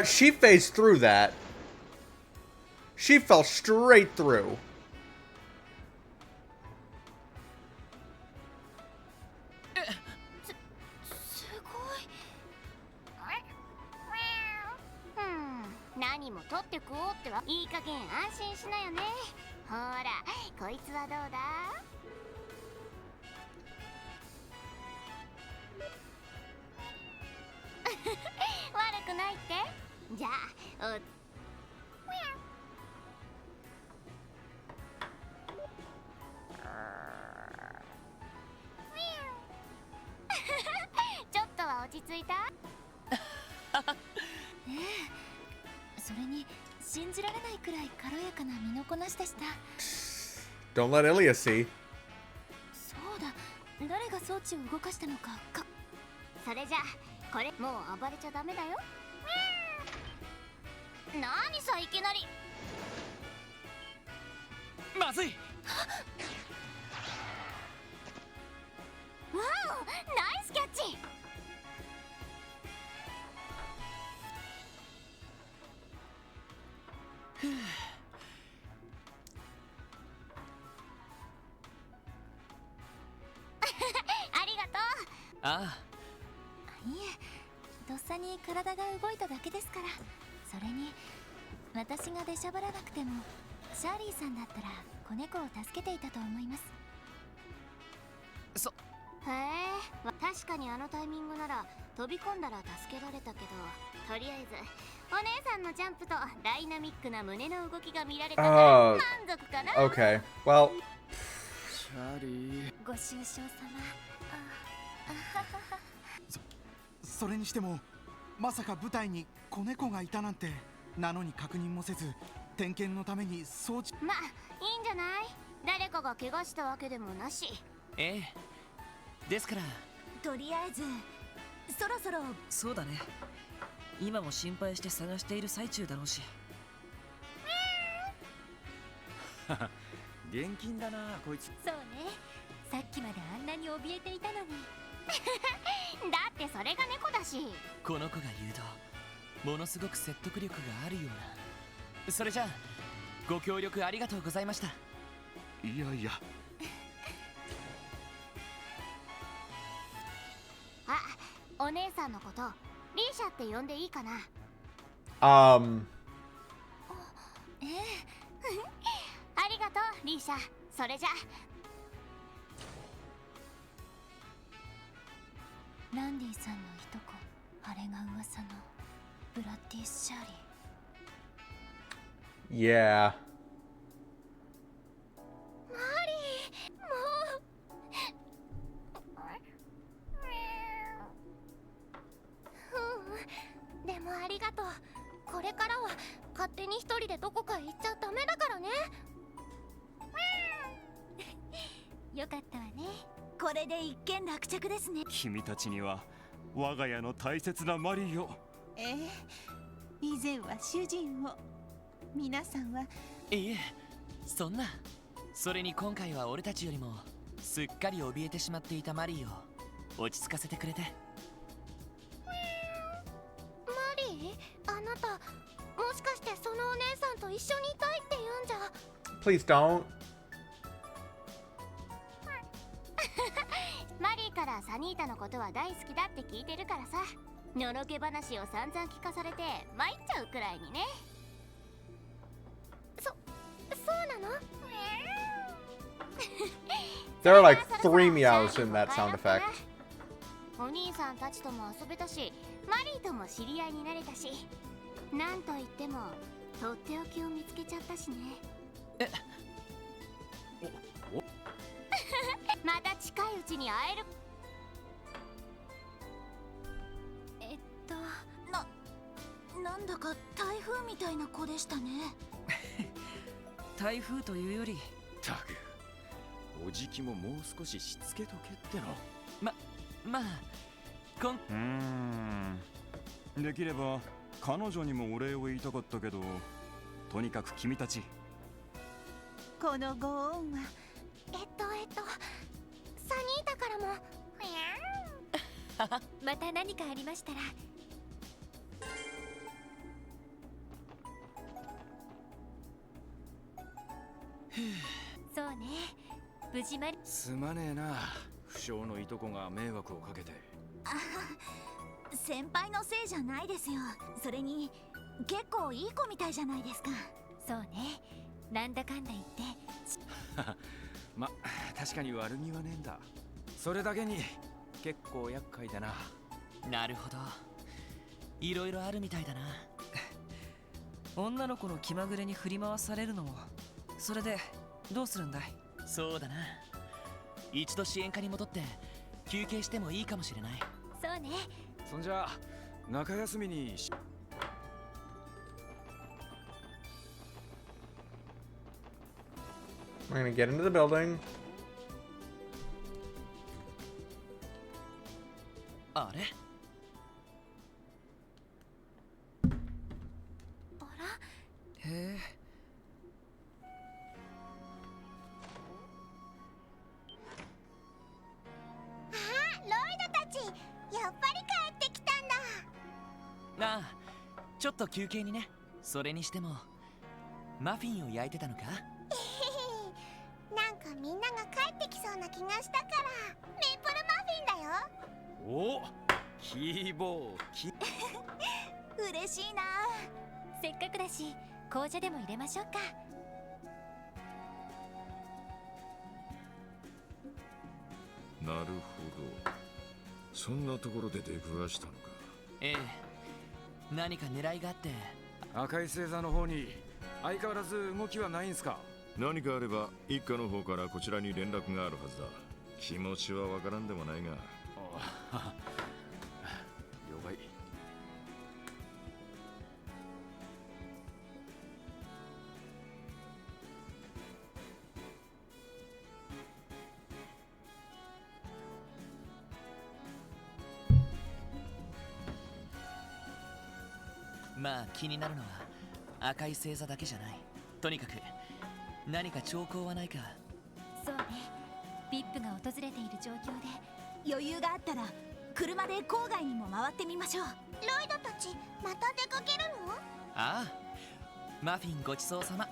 い。She phased through that. She fell straight through. すごい。何も取って食おうっては。いい加減安心しなよね。ほら、こいつはどうだ。悪くないって。じゃあちょっとは落ち着いた。それに信じられないくらい軽やかな身のこなしでした。 Don't let Ilya see. そうだ、誰が装置を動かしたのか。それじゃこれもう暴れちゃダメだよ。何さ、いきなり。まずい。わお、ナイスキャッチ。ありがとう。ああ、いえ、とっさに体が動いただけですから。それに私が出しゃばらなくてもシャーリーさんだったら子猫を助けていたと思います。へえ、確かにあのタイミングなら飛び込んだら助けられたけど、とりあえずお姉さんのジャンプとダイナミックな胸の動きが見られたから満足かな。 Okay. Well. シャーリー。ご愁傷様。それにしてもまさか舞台に子猫がいたなんて。なのに確認もせず点検のために装置。まあいいんじゃない。誰かが怪我したわけでもなし。ええ、ですからとりあえずそろそろ。そうだね。今も心配して探している最中だろうし。現金だなこいつ。そうね、さっきまであんなに怯えていたのに。だってそれが猫だし。この子が言うとものすごく説得力があるような。それじゃあご協力ありがとうございました。いやいや。あ、お姉さんのことリーシャって呼んでいいかな。ええありがとうリーシャ。それじゃランディさんのいとこ、あれが噂のブラッディス・シャーリー。Yeah. マリー、もうでもありがとう。これからは勝手に一人でどこかへ行っちゃダメだからね。よかったわね。これで一件落着ですね。君たちには我が家の大切なマリーを。以前は主人を、皆さんは。いえ、そんな。それに今回は俺たちよりもすっかり怯えてしまっていたマリーを落ち着かせてくれて。マリー、あなたもしかしてそのお姉さんと一緒にいたいって言うんじゃ。 Please don't. マリーからサニータのことは大好きだって聞いてるからさ。のろけ話を散々聞かされて参っちゃうくらいにね。そうなの？ There are like 3 meows in that sound effect. お兄さんたちとも遊べたし、マリーとも知り合いになれたし、なんといってもとっておきを見つけちゃったしね。また近いうちに会える。なんだか台風みたいな子でしたね。台風というより。たく、おじきももう少ししつけとけっての。まあできれば彼女にもお礼を言いたかったけど、とにかく君たち、このご恩はサニータからも。また何かありましたら。そうね、無事まり。すまねえな、不詳のいとこが迷惑をかけて。先輩のせいじゃないですよ。それに結構いい子みたいじゃないですか。そうね、なんだかんだ言ってま、確かに悪気はねえんだ。それだけに結構厄介だな。なるほど、いろいろあるみたいだな。女の子の気まぐれに振り回されるのも、それでどうするんだい？そうだな、一度支援課に戻って休憩してもいいかもしれない。そうね。そんじゃ中休みにWe're gonna get into the building. あれ？へえ。ロイドたち、やっぱり帰ってきたんだ。ああ、ちょっと休憩にね。それにしてもマフィンを焼いてたのか？なんかみんなが帰ってきそうな気がしたからメープルマフィンだよ。お、キーボー嬉しいな。せっかくだし紅茶でも入れましょうか。なるほど、そんなところで出くわしたのか。ええ、何か狙いがあって。赤い星座の方に相変わらず動きはないんすか？何かあれば一家の方からこちらに連絡があるはずだ。気持ちはわからんでもないが。了解。まあ気になるのは赤い星座だけじゃない。とにかく何か兆候はないか。そうね、ビップが訪れている状況で余裕があったら車で郊外にも回ってみましょう。ロイドたちまた出かけるの？ああ、マフィンごちそうさま。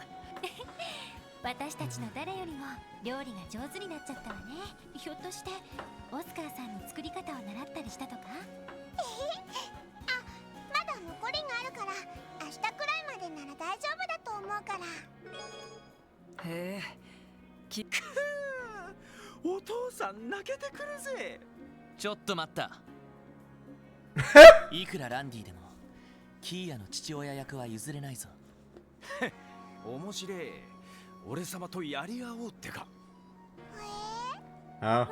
私たちの誰よりも料理が上手になっちゃったわね。ひょっとしてオスカーさんに作り方を習ったりしたとか？あお父さん泣けてくるぜ。ちょっと待った。いくらランディでもキーヤの父親役は譲れないぞ。面白い。俺様とやり合おうってか。あ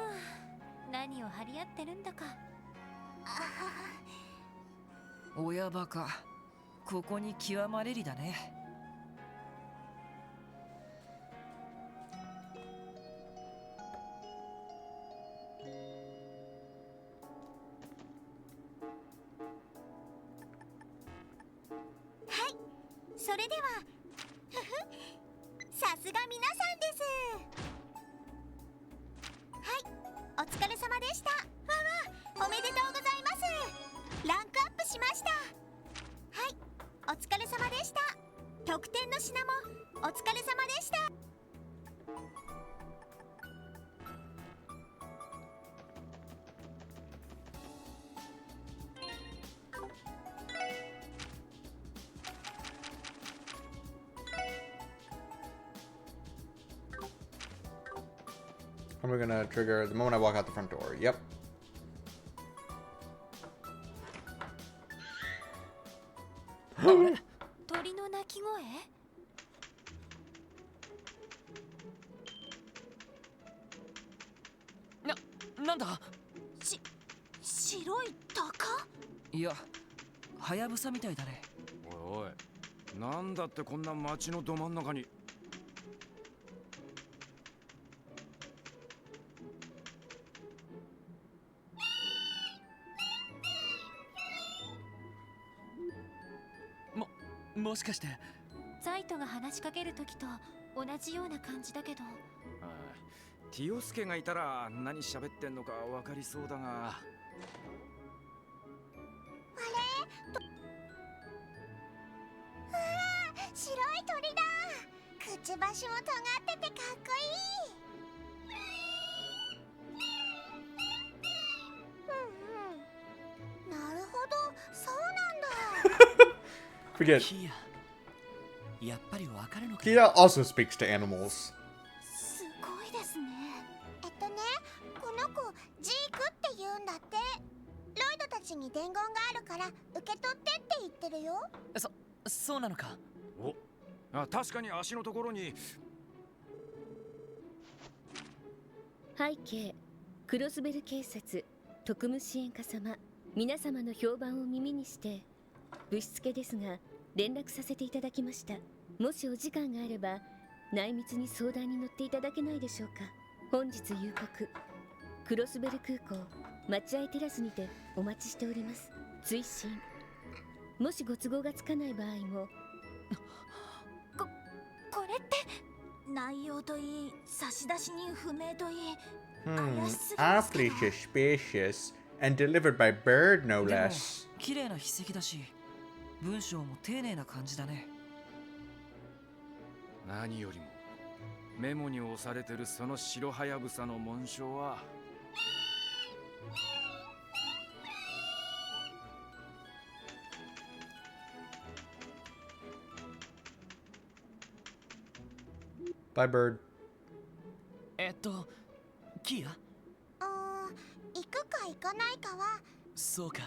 何を張り合ってるんだか。親バカ、ここに極まれりだね。はい、それではさすが皆さんです。はい、お疲れ様でした。わわ、おめでとうございます。ランクアップしました。はい、お疲れ様でした。特典の品もお疲れ様でした。I'm gonna trigger the moment I walk out the front door. Yep. Oh. 鳥の鳴き声？なんだ？白い鷹？いや、ハヤブサみたいだね。おいおい、なんだってこんな街のど真ん中に。もしかしてザイトが話しかける時と同じような感じだけど。ティオスケがいたら何喋ってんのか分かりそうだが。あれ？うわー、白い鳥だ。くちばしも尖っててかっこいい。なるほど、そうなんだ。Forget. キーヤ、やっぱりわかるのか。 Kia also speaks to animals. すごいですね。この子ジークって言うんだって。ロイドたちに伝言があるから受け取ってって言ってるよ。そうなのか。お、確かに足のところに。背景、クロスベル警察特務支援課様、皆様の評判を耳にしてぶしつけですが連絡させていただきました。もしお時間があれば内密に相談に乗っていただけないでしょうか。本日夕刻、クロスベル空港待合テラスにてお待ちしております。追伸、もしご都合がつかない場合も。これって内容といい、差出人不明といい、Awfully suspicious and delivered by bird, no でも less. 綺麗な筆跡だし、文章も丁寧な感じだね。何よりもメモに押されてるその白ハヤブサの紋章は。Bye, bird. キーヤ？行くか行かないかは。そうか。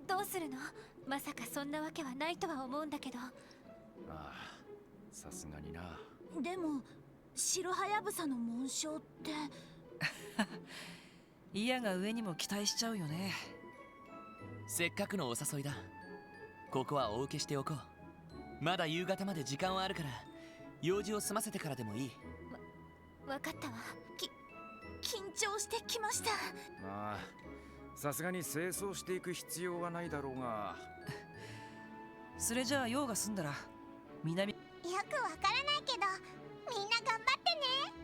どうするの？まさかそんなわけはないとは思うんだけど。ああ、さすがにな。でも白ハヤブサの紋章って。イヤが上にも期待しちゃうよね。せっかくのお誘いだ。ここはお受けしておこう。まだ夕方まで時間はあるから用事を済ませてからでもいい。わかったわ。緊張してきました。まあさすがに清掃していく必要はないだろうが。それじゃあ用が済んだら南。よくわからないけどみんな頑張ってね。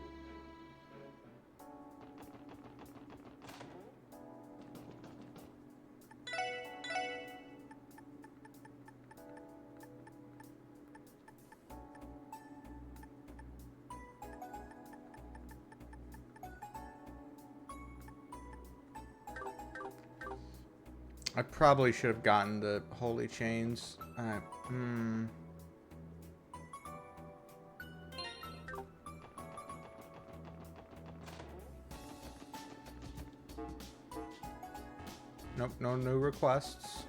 I probably should have gotten the holy chains. Nope, no new requests.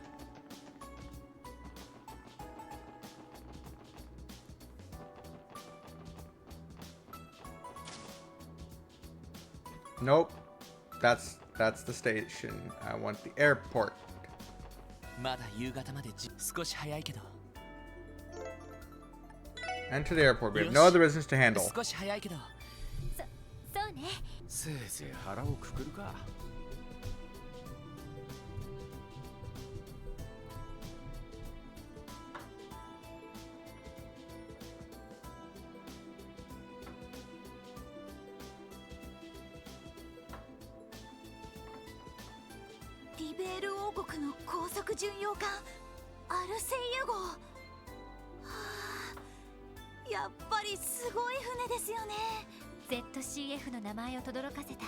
Nope. That's the station. I want the airport. まだ夕方まで少し早いけど。Enter the airport. We have no other business to handle. 少し早いけど。そうね。せいぜい腹をくくるか。リベール王国の高速巡洋艦アルセイユ号、はあ、やっぱりすごい船ですよね。 ZCF の名前を轟かせた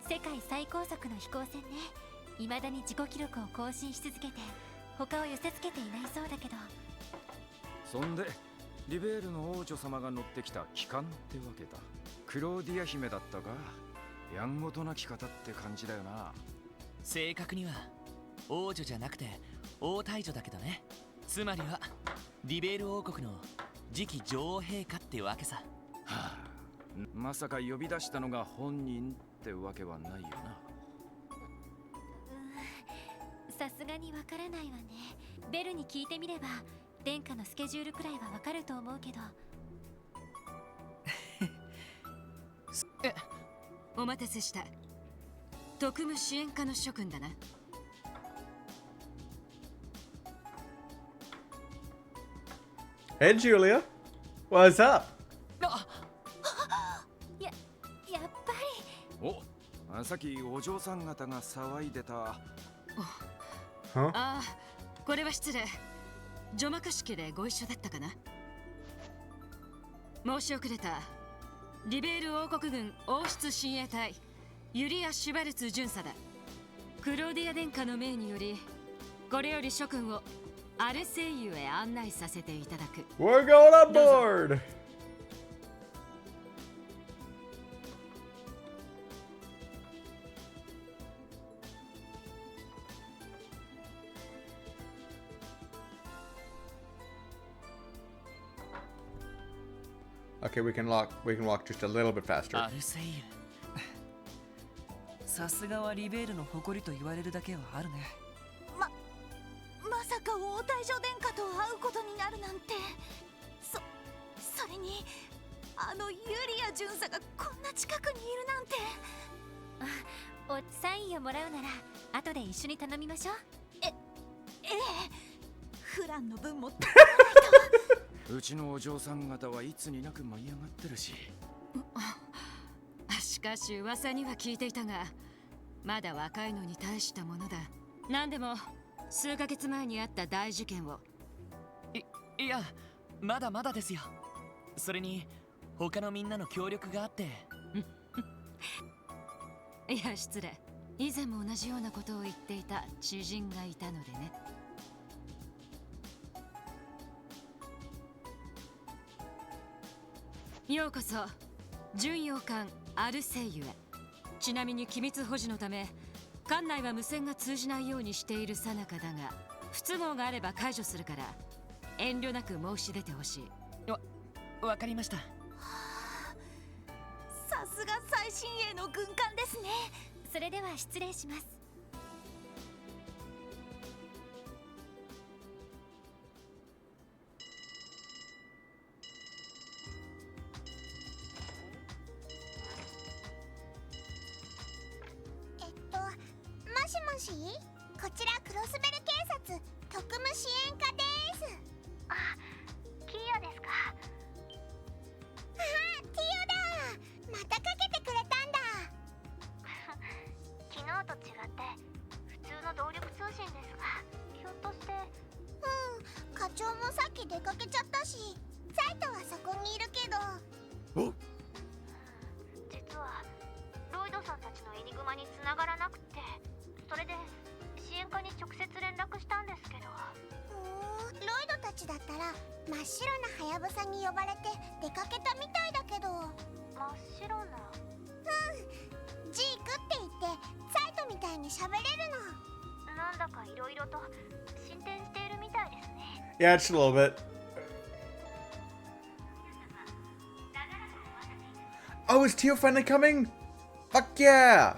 世界最高速の飛行船ね。未だに自己記録を更新し続けて他を寄せつけていないそうだけど。そんでリベールの王女様が乗ってきた機関ってわけだ。クローディア姫だったか。やんごとなき方って感じだよな。正確には王女じゃなくて王太女だけどね。つまりはリベール王国の次期女王陛下ってわけさ。はあ、まさか呼び出したのが本人ってわけはないよな。さすがにわからないわね。ベルに聞いてみれば殿下のスケジュールくらいはわかると思うけど。お待たせした。特務支援課の諸君だな。Hey Julia, what's up? やっぱり。お、さっきお嬢さん方が騒いでた。ああ、これは失礼。除幕式でご一緒だったかな。申し遅れた。リベール王国軍王室親衛隊ユリア・シュバルツ巡査だ。クローディア殿下の命によりこれより諸君をアルセイユへ案内させていただく。 We're going on board! Okay, we can walk just a little bit faster. アルセイユ。さすがはリベールの誇りと言われるだけはあるね。まさか王太女殿下と会うことになるなんて。それにあのユリア巡査がこんな近くにいるなんて。サインをもらうなら後で一緒に頼みましょう。ええ、フランの分もうちのお嬢さん方はいつになく舞い上がってるし。しかし噂には聞いていたが、まだ若いのに大したものだ。何でも数ヶ月前にあった大事件を。いや、まだまだですよ。それに他のみんなの協力があって。いや失礼。以前も同じようなことを言っていた知人がいたのでね。ようこそ巡洋艦アルセイユへ。ちなみに機密保持のため艦内は無線が通じないようにしている最中だが、不都合があれば解除するから遠慮なく申し出てほしい。わかりました。さすが最新鋭の軍艦ですね。それでは失礼します。もしもし、こちらクロスベル警察特務支援課です。あ、キヨですか。あ、キヨだ。またかけてくれたんだ。昨日と違って普通の動力通信ですが、ひょっとして。課長もさっき出かけちゃったし、サイトはそこにいるけど。実はロイドさんたちのエニグマに繋がらなくて、それで支援課に直接連絡したんですけど。ロイドたちだったら真っ白なハヤブサに呼ばれて出かけたみたいだけど。真っ白な。ジークって言ってサイトみたいに喋れるの。ななんだかいろいろと進展しているみたいですね。 Yeah, just a little bit. Oh, is Tio finally coming? Fuck yeah!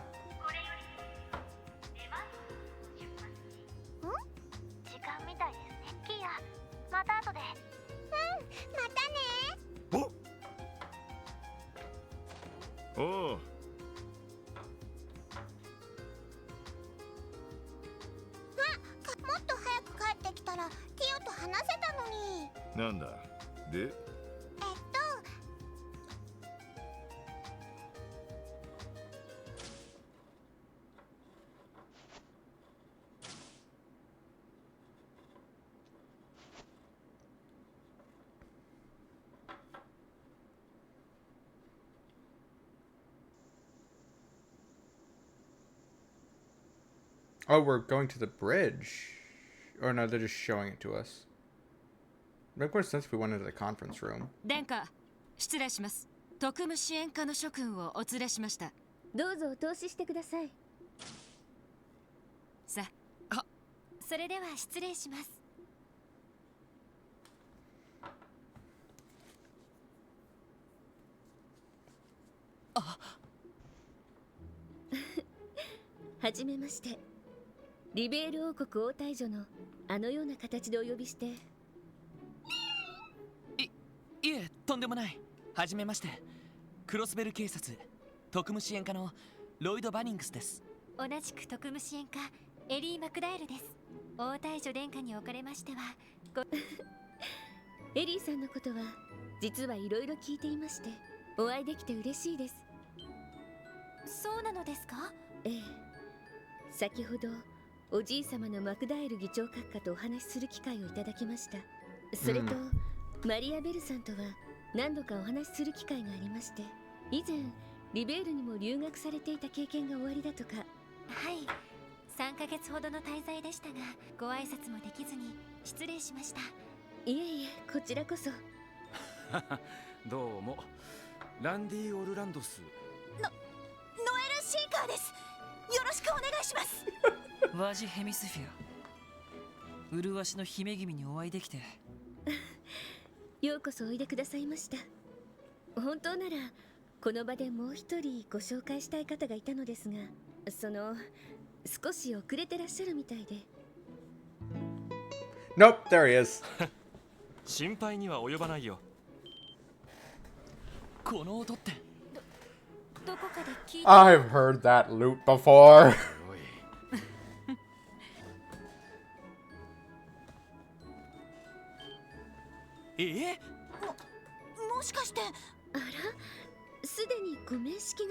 時間みたいですね。キーヤ、また後で。またね。おおう。もっと早く帰ってきたらティオと話せたのに。なんだで。Oh, we're going to the bridge. Or no, they're just showing it to us. Make more sense if we went into the conference room. 殿下、失礼します。特務支援課の諸君をお連れしました。どうぞお通ししてください。さあ、それでは失礼します。はじめまして。リベール王国王太女のあのような形でお呼びして。いえ、とんでもない。はじめまして。クロスベル警察特務支援課のロイド・バニングスです。同じく特務支援課エリー・マクダエルです。王太女殿下におかれましてはエリーさんのことは実はいろいろ聞いていまして、お会いできて嬉しいです。そうなのですか？ええ、先ほどおじい様のマクダエル議長閣下とお話しする機会をいただきました。それと、マリア・ベルさんとは何度かお話しする機会がありまして、以前リベールにも留学されていた経験がおありだとか。はい、3ヶ月ほどの滞在でしたが、ご挨拶もできずに失礼しました。いえいえ、こちらこそ。どうも、ランディ・オルランドス。ノエル・シーカーです。よろしくお願いします。ワジヘミスフィア、麗しの姫君にお会いできてようこそおいでくださいました。本当ならこの場でもう一人ご紹介したい方がいたのですが、少し遅れてらっしゃるみたいで。Nope, there he is. 心配には及ばないよ。この音って。どこかで聞い I've heard that loop before. もしかして。あら、すでにご面識が。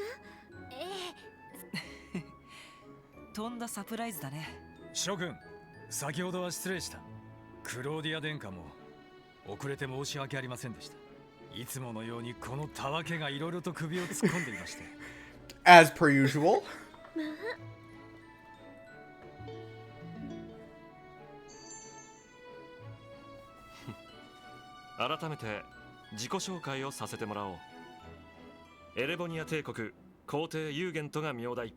とんだサプライズだね。諸君、先ほどは失礼した。クローディア殿下も遅れて申し訳ありませんでした。いつものようにこのたわけがいろいろと首を突っ込んでいまして。As per usual. 改めて自己紹介をさせてもらおう。エレボニア帝国皇帝ユーゲントが名代、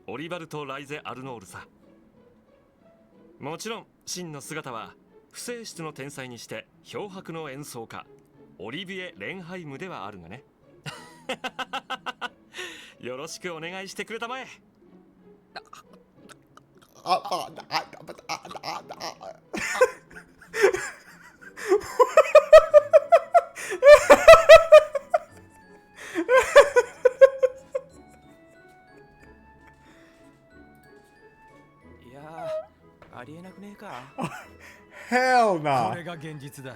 オリバルト・ライゼ・アルノールさ。もちろん真の姿は不正室の天才にして漂白の演奏家オリビエ・レンハイムではあるがね。よろしくお願いしてくれたまえ。いやー、ありえなくねえか。Hell no. これが現実だ。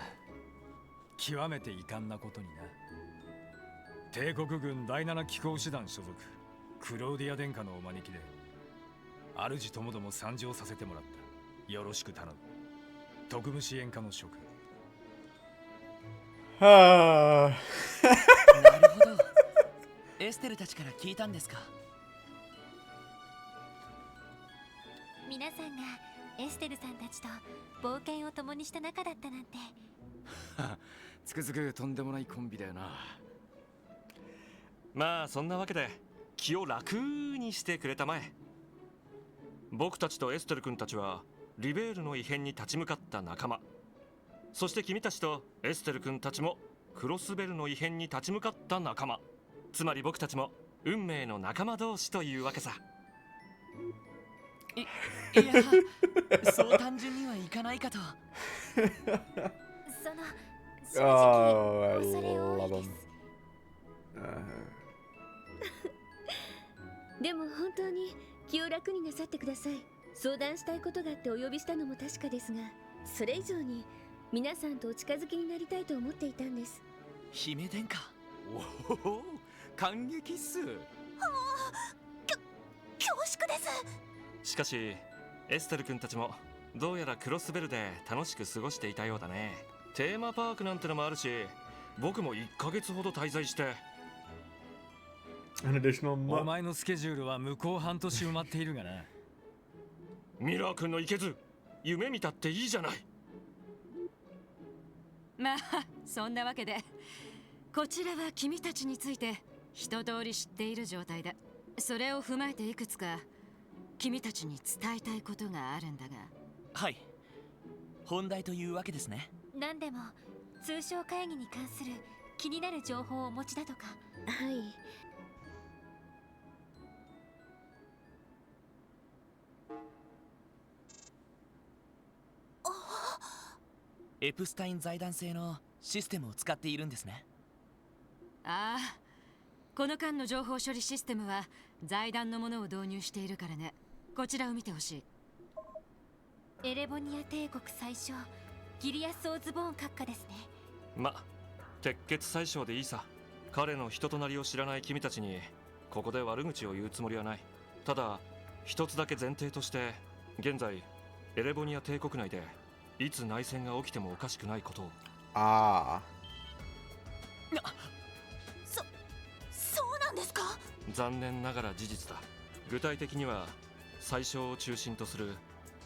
極めて遺憾なことにな。帝国軍第7機構師団所属クローディア殿下のお招きで主ともども参上させてもらった。よろしく頼む。特務支援課の職。なるほど。エステルたちから聞いたんですか。皆さんがエステルさんたちと冒険を共にした仲だったなんて。つくづくとんでもないコンビだよな。まあそんなわけで気を楽にしてくれたまえ。冒僕たちとエステル君たちはリベールの異変に立ち向かった仲間。そして君たちとエステル君たちもクロスベルの異変に立ち向かった仲間。つまり僕たちも運命の仲間同士というわけさ。いや、そう単純にはいかないかと。その Oh, I love him. でも本当に気を楽になさってください。相談したいことがあってお呼びしたのも確かですが、それ以上に皆さんとお近づきになりたいと思っていたんです。姫殿下。おお、感激っす。恐縮です。しかしエステル君たちもどうやらクロスベルで楽しく過ごしていたようだね。テーマパークなんてのもあるし、僕も1ヶ月ほど滞在して。お前のスケジュールは向こう半年埋まっているがな。ミラー君のいけず、夢見たっていいじゃない。まあそんなわけで、こちらは君たちについて一通り知っている状態だ。それを踏まえていくつか君たちに伝えたいことがあるんだが。はい、本題というわけですね。何でも通商会議に関する気になる情報をお持ちだとか。はい。エプスタイン財団製のシステムを使っているんですね。ああ、この間の情報処理システムは財団のものを導入しているからね。こちらを見てほしい。エレボニア帝国最初ギリアス・オズボーン閣下ですね。ま、鉄血宰相でいいさ。彼の人となりを知らない君たちにここで悪口を言うつもりはない。ただ一つだけ前提として、現在エレボニア帝国内でいつ内戦が起きてもおかしくないことを。ああ。そうなんですか？残念ながら事実だ。具体的には宰相を中心とする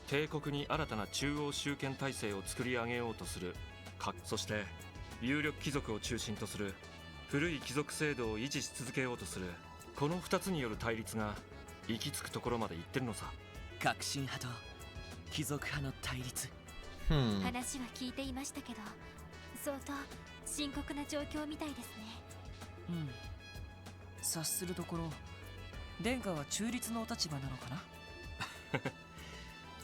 帝国に新たな中央集権体制を作り上げようとするそして有力貴族を中心とする古い貴族制度を維持し続けようとする、この2つによる対立が行き着くところまで行ってるのさ。革新派と貴族派の対立。話は聞いていましたけど、相当深刻な状況みたいですね。うん。察するところ、殿下は中立のお立場なのかな。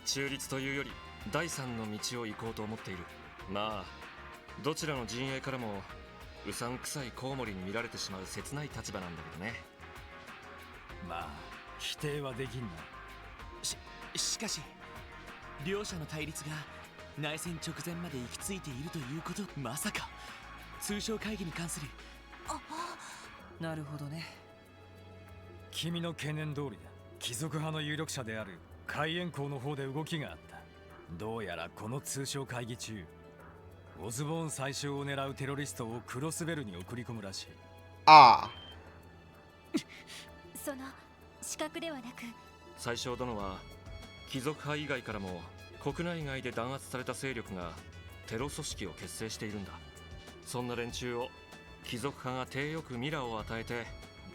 中立というより第三の道を行こうと思っている。まあどちらの陣営からもうさんくさいコウモリに見られてしまう切ない立場なんだけどね。まあ否定はできんな。しかし両者の対立が内戦直前まで行き着いているということ、まさか通商会議に関する。なるほどね。君の懸念通りだ。貴族派の有力者である海援公の方で動きがあった。どうやらこの通商会議中、オズボーン宰相を狙うテロリストをクロスベルに送り込むらしい。ああ。その資格ではなく、宰相殿は貴族派以外からも国内外で弾圧された勢力がテロ組織を結成しているんだ。そんな連中を貴族派が体よくミラを与えて。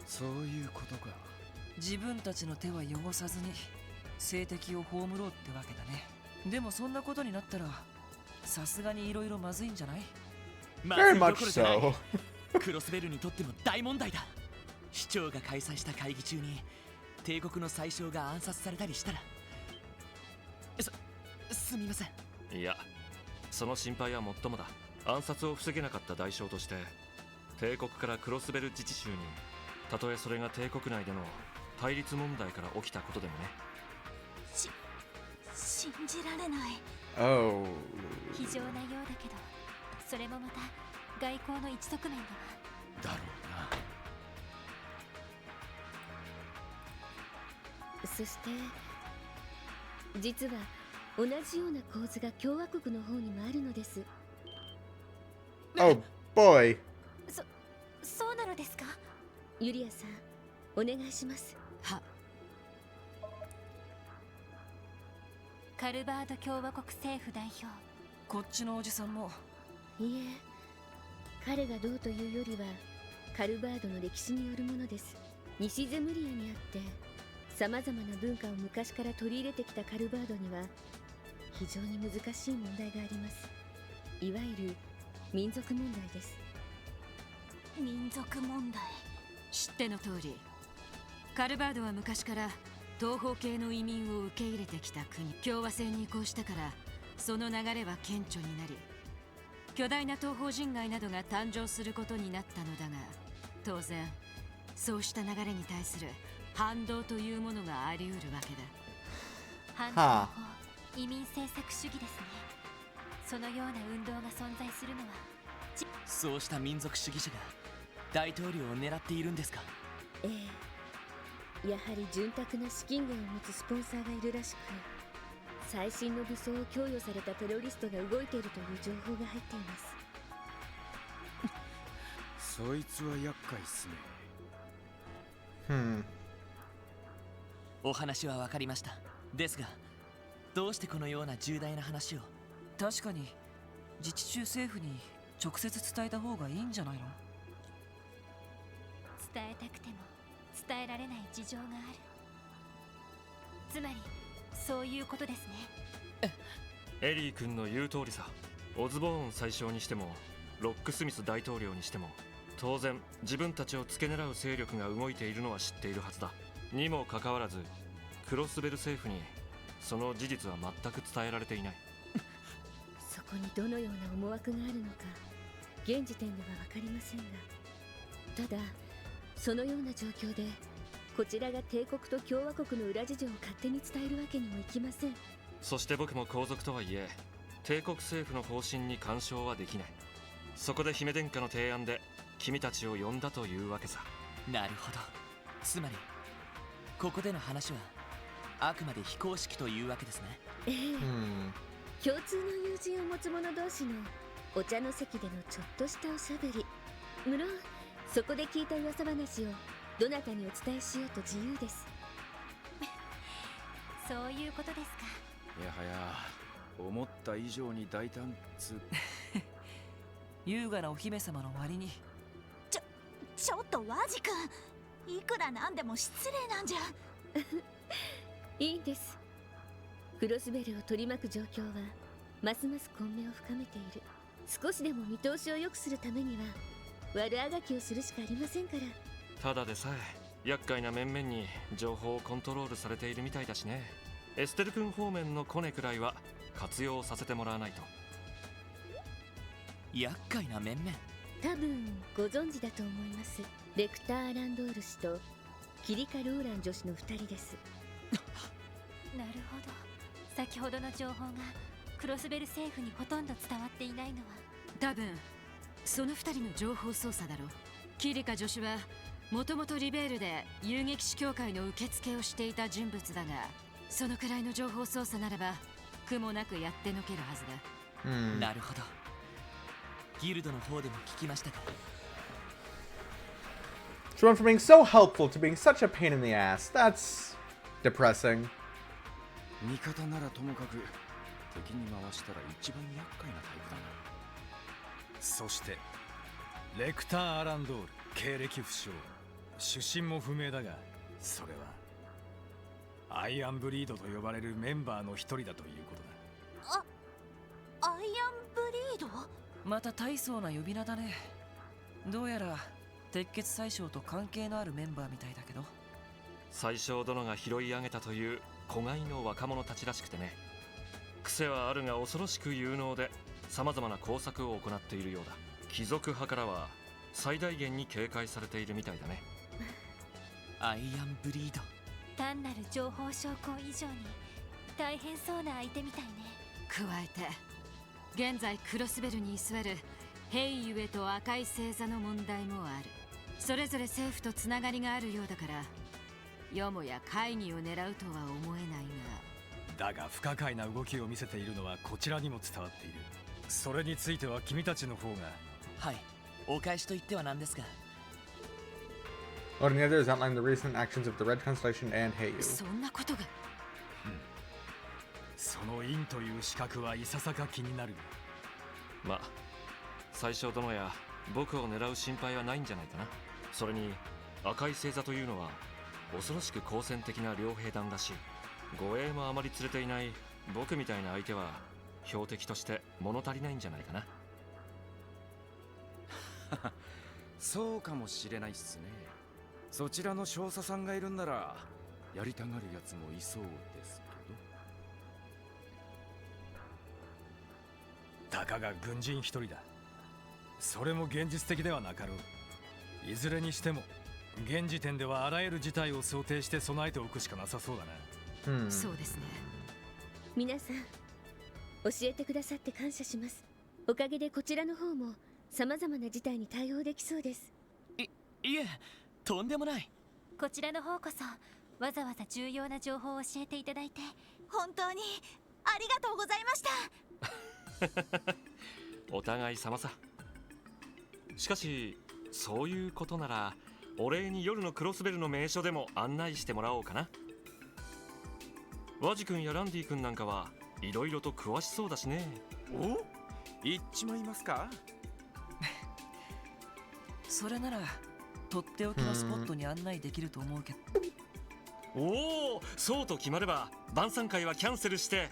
そういうことか。自分たちの手は汚さずに政敵を葬ろうってわけだね。でもそんなことになったらさすがにいろいろまずいんじゃない？まずいどころじゃない。クロスベルにとっても大問題だ。市長が開催した会議中に帝国の宰相が暗殺されたりしたら。すみません。いや、その心配はもっともだ。暗殺を防げなかった代償として帝国からクロスベル自治州に、たとえそれが帝国内での対立問題から起きたことでもね。信じられない。非常なようだけど、それもまた外交の一側面だわ。だろうな。そして実は同じような構図が共和国の方にもあるのです。Oh boy。そうなのですか？ユリアさん、お願いします。は。カルバード共和国政府代表。こっちのおじさんも。いえ、彼がどうというよりはカルバードの歴史によるものです。西ゼムリアにあってさまざまな文化を昔から取り入れてきたカルバードには非常に難しい問題があります。いわゆる民族問題です。民族問題。知っての通り、カルバードは昔から東方系の移民を受け入れてきた国。共和制に移行してからその流れは顕著になり、巨大な東方人街などが誕生することになったのだが、当然そうした流れに対する反動というものがあり得るわけだ。反動法、移民政策主義ですね。そのような運動が存在するのはそうした民族主義者が大統領を狙っているんですか？ええ、やはり潤沢な資金源を持つスポンサーがいるらしく、最新の武装を供与されたテロリストが動いているという情報が入っています。そいつは厄介っすね。お話は分かりました。ですが、どうしてこのような重大な話を？確かに自治州政府に直接伝えた方がいいんじゃないの？伝えたくても伝えられない事情がある。つまりそういうことですね。エリー君の言う通りさ。オズボーン宰相にしてもロックスミス大統領にしても、当然自分たちを付け狙う勢力が動いているのは知っているはずだ。にもかかわらずクロスベル政府にその事実は全く伝えられていない。そこにどのような思惑があるのか現時点では分かりませんが、ただそのような状況でこちらが帝国と共和国の裏事情を勝手に伝えるわけにもいきません。そして僕も皇族とはいえ帝国政府の方針に干渉はできない。そこで姫殿下の提案で君たちを呼んだというわけさ。なるほど。つまりここでの話はあくまで非公式というわけですね。ええ、共通の友人を持つ者同士のお茶の席でのちょっとしたおしゃべり。無論そこで聞いた噂話をどなたにお伝えしようと自由です。そういうことですか。いやはや思った以上に大胆優雅なお姫様の割に。ちょっとワジ君、いくらなんでも失礼なんじゃ。いいんです。クロスベルを取り巻く状況はますます混迷を深めている。少しでも見通しを良くするためには悪あがきをするしかありませんから。ただでさえ厄介な面々に情報をコントロールされているみたいだしね。エステル君方面のコネくらいは活用させてもらわないと。厄介な面々？多分ご存知だと思います。レクター・ランドール氏とキリカ・ローラン女子の2人です。なるほど。先ほどの情報がクロスベル政府にほとんど伝わっていないのは多分その2人の情報操作だろう。キリカ女子はもともとリベールで遊撃士協会の受付をしていた人物だが、そのくらいの情報操作ならば苦もなくやってのけるはずだ。なるほど。ギルドの方でも聞きましたか？ She went from being so helpful to being such a pain in the ass. That's depressing. 味方ならともかく敵に回したら一番厄介なタイプだな。そしてレクター・アランドール、経歴不詳、出身も不明だが、それはアイアンブリードと呼ばれるメンバーの一人だということだ。アイアンブリード？また大層な呼び名だね。どうやら鉄血宰相と関係のあるメンバーみたいだけど。宰相殿が拾い上げたという子飼いの若者たちらしくてね。癖はあるが恐ろしく有能で様々な工作を行っているようだ。貴族派からは最大限に警戒されているみたいだね。アイアンブリード。単なる情報証拠以上に大変そうな相手みたいね。加えて現在クロスベルに居座るヘイユエと赤い星座の問題もある。それぞれ政府とつながりがあるようだから、よもや会議を狙うとは思えないが。だが不可解な動きを見せているのはこちらにも伝わっている。それについては君たちの方が。はい、お返しと言ってはなんですが。What in the other is outline the recent actions of the Red Constellation and Heiyu. そんなことが。その院という資格はいささか気になる。まあ宰相殿や僕を狙う心配はないんじゃないかな。それに赤い星座というのは恐ろしく好戦的な両兵団だし、護衛もあまり連れていない僕みたいな相手は標的として物足りないんじゃないかな。そうかもしれないっすね。そちらの少佐さんがいるんならやりたがるやつもいそうですけど。たかが軍人一人だ。それも現実的ではなかろう。いずれにしても現時点ではあらゆる事態を想定して備えておくしかなさそうだな。そうですね。皆さん教えてくださって感謝します。おかげでこちらの方も様々な事態に対応できそうです。いえ、とんでもない。こちらの方こそわざわざ重要な情報を教えていただいて本当にありがとうございました。お互い様さ。しかしそういうことならお礼に夜のクロスベルの名所でも案内してもらおうかな。ワジ君やランディ君なんかはいろいろと詳しそうだしね。お、行っちまいますか？それならとっておきのスポットに案内できると思うけど。おお、そうと決まれば晩餐会はキャンセルして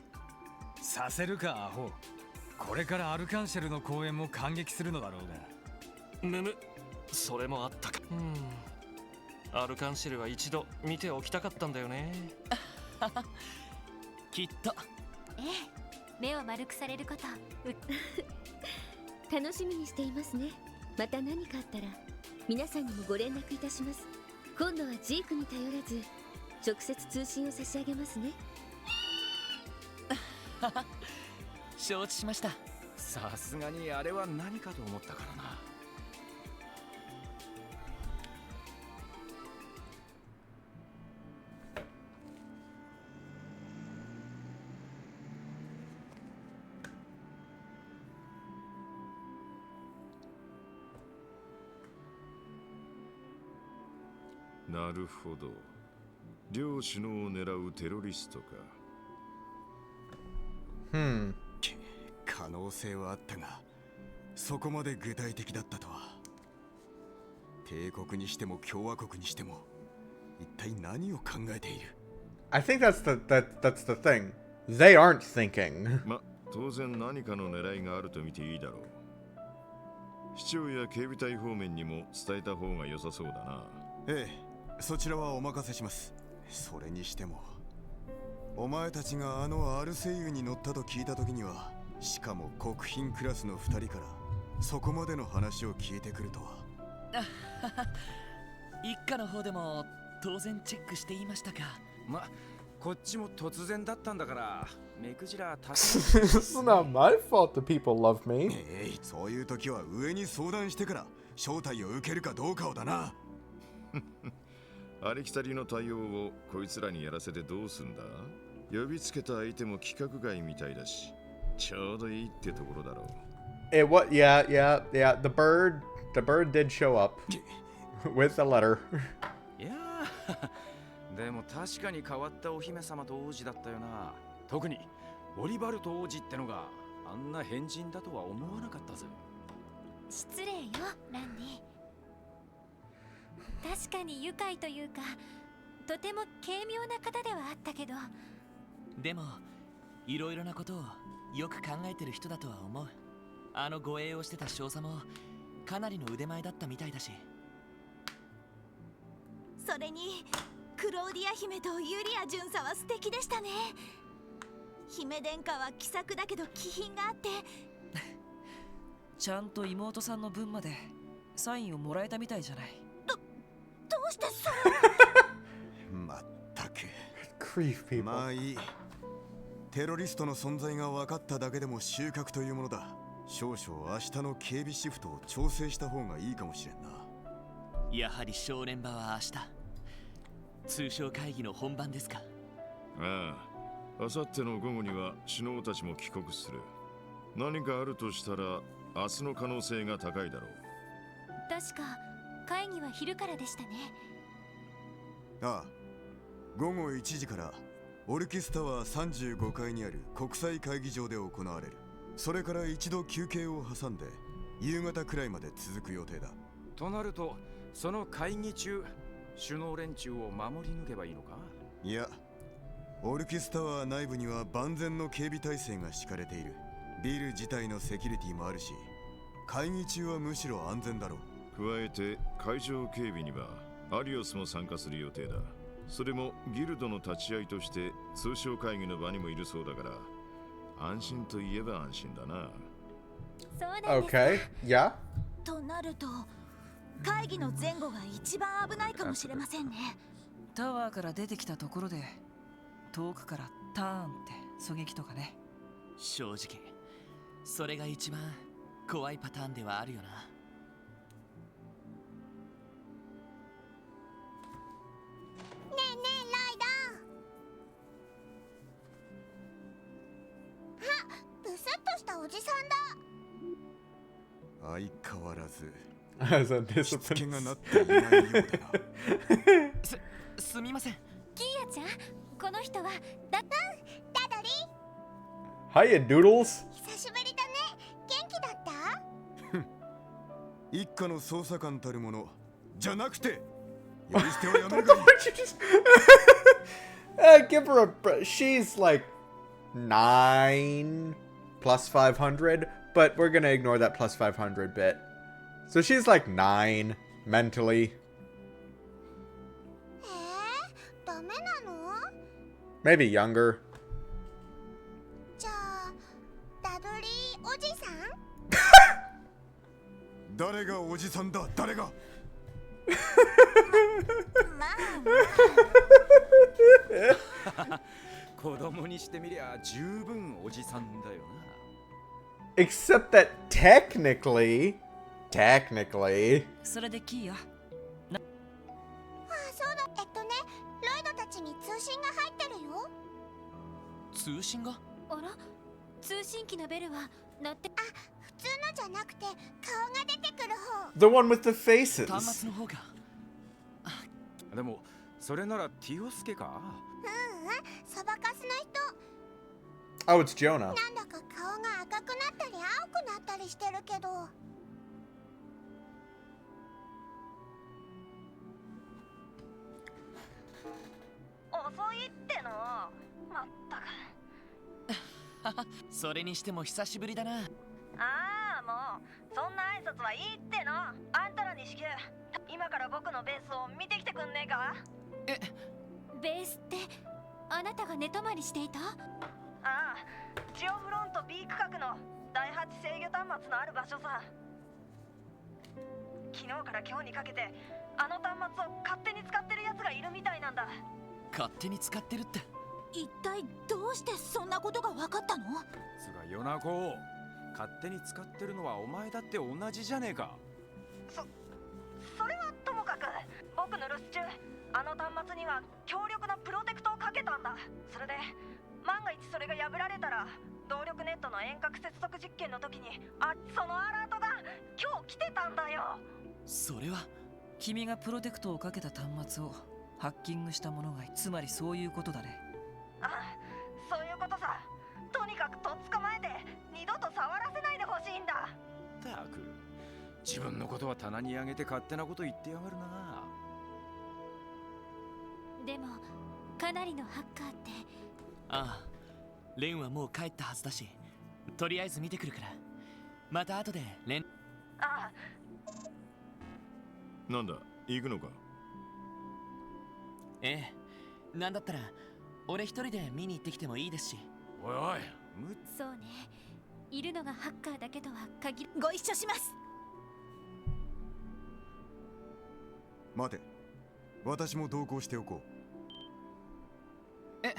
させるかアホ。これからアルカンシェルの公演も感激するのだろうが。それもあったか。アルカンシェルは一度見ておきたかったんだよね。きっと。ええ、目を丸くされること楽しみにしていますね。また何かあったら皆さんにもご連絡いたします。今度はジークに頼らず直接通信を差し上げますね。承知しました。さすがにあれは何かと思ったからな。なるほど。両首脳を狙うテロリストか。可能性はあったが、そこまで具体的だったとは。帝国にしても共和国にしても、一体何を考えている？ I think that's the thing. They aren't thinking. ま、当然何かの狙いがあると見ていいだろう。市長や警備隊方面にも伝えた方が良さそうだな。ええ、そちらはお任せします。それにしてもお前たちがあのアルセイユに乗ったと聞いた時には、しかも国賓クラスの2人からそこまでの話を聞いてくるとは。一家の方でも当然チェックしていましたか。ま、こっちも突然だったんだから目くじらIt's not my fault the people love me. そういう時は上に相談してから招待を受けるかどうかをだな。ありきたりの対応をこいつらにやらせてどうすんだ？呼びつけた相手も規格外みたいだし、ちょうどいいってところだろう。Yeah. The bird did show up with a letter. いやでも確かに変わったお姫様と王子だったよな。特にオリバルト王子ってのがあんな変人だとは思わなかったぜ。失礼よランディ。確かに愉快というかとても軽妙な方ではあったけど、でもいろいろなことをよく考えてる人だとは思う。あの護衛をしてた少佐もかなりの腕前だったみたいだし。それにクローディア姫とユリア巡査は素敵でしたね。姫殿下は気さくだけど気品があってちゃんと妹さんの分までサインをもらえたみたいじゃない。どうしてそれまったくGrief people. まあいい。テロリストの存在が分かっただけでも収穫というものだ。少々明日の警備シフトを調整した方がいいかもしれんな。やはり正念場は明日通商会議の本番ですか。ああ、明後日の午後には首脳たちも帰国する。何かあるとしたら明日の可能性が高いだろう。確か会議は昼からでしたね。ああ、午後1時からオルキスタワー35階にある国際会議場で行われる。それから一度休憩を挟んで夕方くらいまで続く予定だ。となるとその会議中首脳連中を守り抜けばいいのか？いや、オルキスタワー内部には万全の警備体制が敷かれている。ビル自体のセキュリティもあるし、会議中はむしろ安全だろう。加えて会場警備にはアリオスも参加する予定だ。それもギルドの立ち会いとして通商会議の場にもいるそうだから、安心といえば安心だな。そうなんですか。Okay, yeah. となると会議の前後が一番危ないかもしれませんね。タワーから出てきたところで遠くからターンって狙撃とかね。正直それが一番怖いパターンではあるよな。ねえねえライド。あ、ブスッとしたおじさんだ。相変わらず As a しつけ discipline. がなっていないようだな。すみません。キーヤちゃん、この人はダドリー。 Hiya, Doodles. 久しぶりだね。元気だった？一家の捜査官たるものじゃなくて呼び捨てはやめるがいい。Give her a. She's like 9 plus 500, but we're gonna ignore that plus 500 bit. So she's like 9 mentally. ダメなの？ Maybe younger. じゃあダドリーおじさん？誰がおじさんだ、誰が。まあ子供にしてみりゃ十分おじさんだよな。Except that technically. それでキーヤ。あ、そうだ。ロイドたちに通信が入ってるよ。通信が？あら、通信機のベルは乗って、あ、普通のじゃなくて顔が出てくる方。 The one with the faces. 端末の方が。でもそれならティオスケか？そばかすの人。 Oh, it's Jonah. なんだか顔が赤くなったり青くなったりしてるけど。遅いっての。まったく。それにしても久しぶりだな。ああ、もうそんな挨拶はいいっての。あんたらに至急今から僕のベースを見てきてくんねえか？ベースってあなたが寝泊まりしていた？ああ、ジオフロント B 区画の第8制御端末のある場所さ。昨日から今日にかけてあの端末を勝手に使ってるやつがいるみたいなんだ。勝手に使ってるって。一体どうしてそんなことが分かったの？つがヨナコ、勝手に使ってるのはお前だって同じじゃねえか。それはともかく、僕の留守中あの端末には強力なプロテクトをかけたんだ。それで万が一それが破られたら動力ネットの遠隔接続実験の時にそのアラートが今日来てたんだよ。それは君がプロテクトをかけた端末をハッキングした者が、つまりそういうことだね。ああ、そういうことさ。とにかくとっ捕まえて二度と触らせないでほしいんだ。たく、自分のことは棚に上げて勝手なこと言ってやがるな。でもかなりのハッカーって。ああ、レンはもう帰ったはずだし、とりあえず見てくるから、また後で連。ああ、なんだ、行くのか？ええ、なんだったら俺一人で見に行ってきてもいいですし。おいおい、そうね。いるのがハッカーだけとは限る。ご一緒します。待て、私も同行しておこう。へ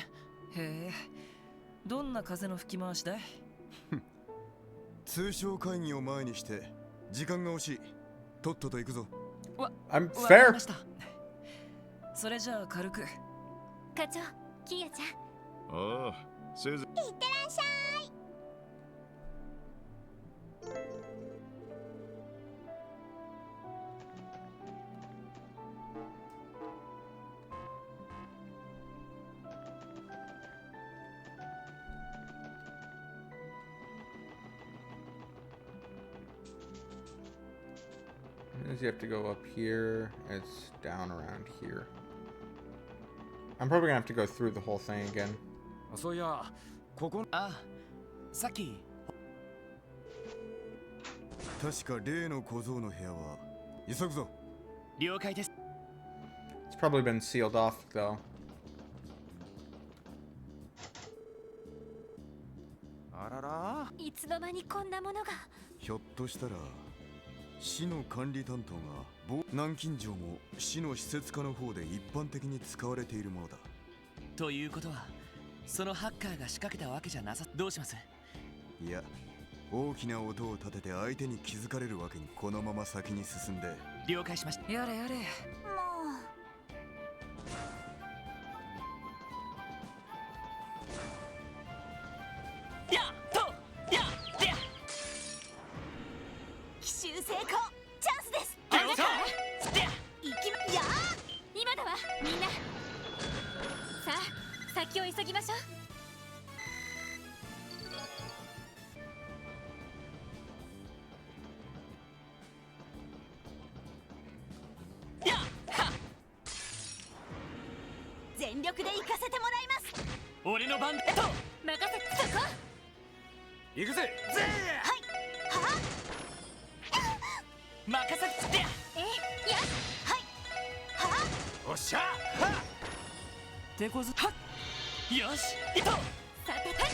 え、どんな風の吹き回しだい？通商会議を前にして時間が惜しい。とっとと行くぞ。I'm fair. それじゃあ軽く。課長、キーヤちゃん。ああ、せいぜい。いってらっしゃい。means you have to go up here. It's down around here. I'm probably gonna have to go through the whole thing again. So yeah, ここ。あ、さっき。確か例の小僧の部屋は急ぐぞ。了解です。It's probably been sealed off though. あらら。いつの間にこんなものが。ひょっとしたら市の管理担当が南京錠も市の施設化の方で一般的に使われているものだ。ということは、そのハッカーが仕掛けたわけじゃなさ。どうします？いや、大きな音を立てて相手に気づかれるわけに、このまま先に進んで。了解しました。やれやれ。奇襲成功。チャンスです。今だわ、みんな。さあ、先を急ぎましょう。全力で行かせてもらいます。俺の番だ。任せてそこ。行くぜ。はい。は任せて。や。はい。はおっしゃ。手こず。はよし。いと。さてはい。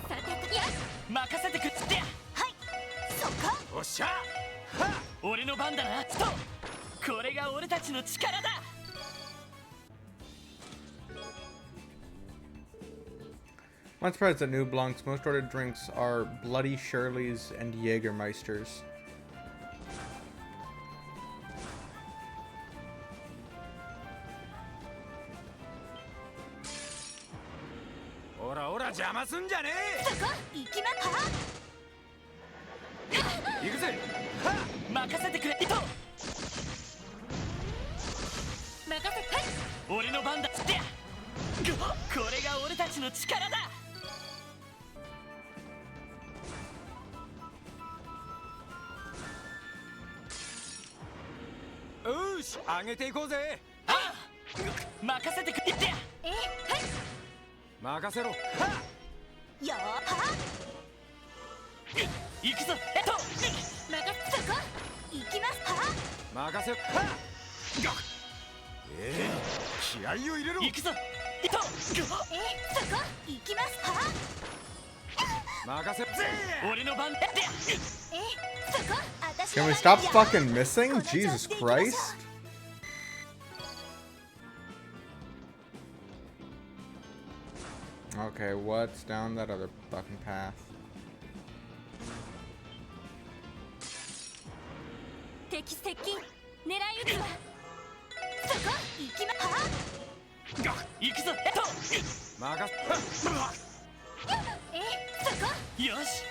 さてや。任せてくって。はい。そこ。おっしゃ。俺の番だな。と。これが俺たちの力だ。I'm surprised that New Blanc's most ordered drinks are Bloody Shirleys and Jägermeisters. Ora, 邪魔すんじゃねえ。そこ。行きまは。行くぜ。任せてくれ。いと。任せてはい。俺の番だ。って。これが俺たちの力だ。よし、上げていこうぜ。ああ、任せてくれ。って。はい。任せろ。よーは。行くぞ。任せそこ。行きますは。任せ。気合を入れろ。行くぞ。そこ。行きますは。任せ。俺の番だ。そこ。私 Can we stop fucking missing? Jesus Christ. Okay, what's down that other fucking path? 敵接近。狙い撃つわ。そこ。行きまは。行くぞ。任せ。そこ。よし。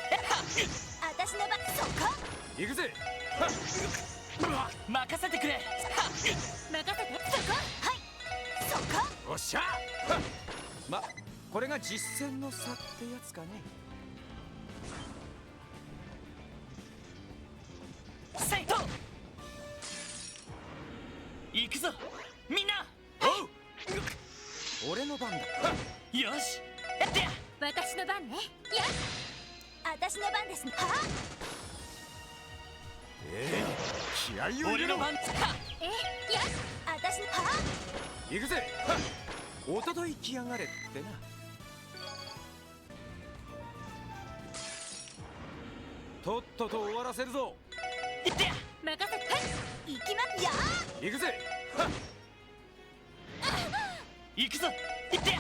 私の番。そこ。行くぜ。任せてくれ。任せてそこ。はい。そこ。おっしゃ。ま、これが実戦の差ってやつかね。セイト。行くぞ。みんな。俺の番だ。よし。私の番ね。や。私の番です。は。気合を入れろ。俺の番。や。私のは。行くぜ。おととい来やがれってな。とっとと終わらせるぞ。任せてはい。行きま。や。行くぜ。行くぞ。行って。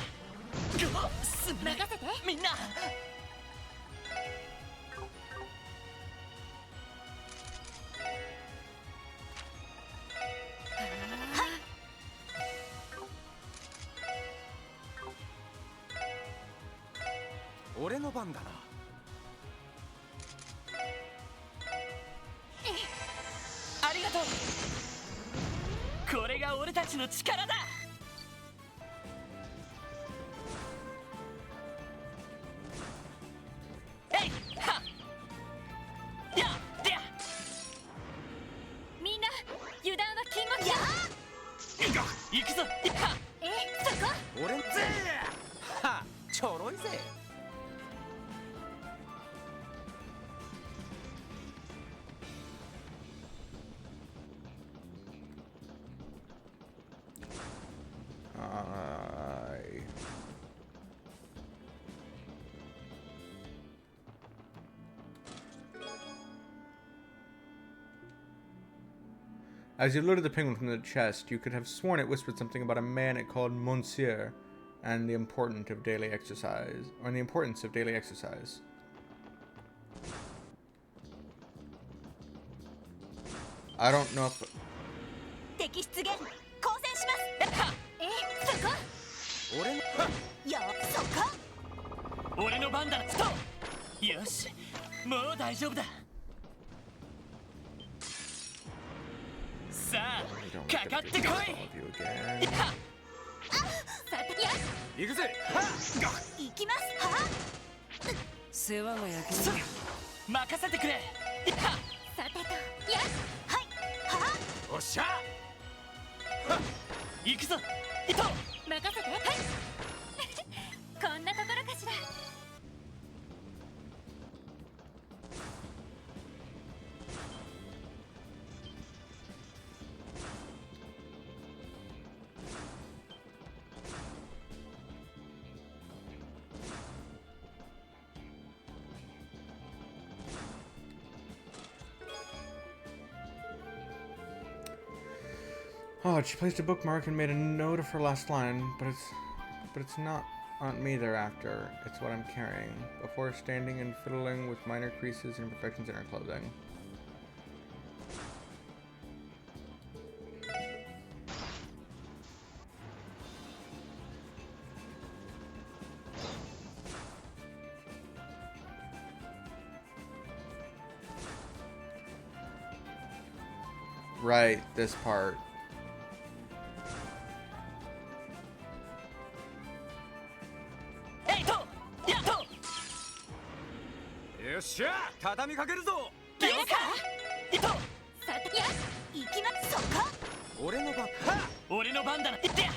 任せて。みんな。俺の番だな。ありがとう。これが俺たちの力だ。えいはっやっでちょろいぜ。As you loaded the penguin from the chest, you could have sworn it whispered something about a man it called Monsieur and the importance of daily exercise. I don't know if... 敵出現交戦しますそこ俺のよそこ俺の番だとよしもう大丈夫ださあかかってこい行くぜ行きますは世話が焼ける任せてくれさてとやはいはおっしゃ行くぞ伊藤任せてはいこんなところかしらOh, she placed a bookmark and made a note of her last line, but it's not on me thereafter. It's what I'm carrying. Before standing and fiddling with minor creases and imperfections in her clothing. Right, this part.よっしゃ畳みかけるぞ了解伊藤さてや行きますそこ俺の番俺の番だな言ってや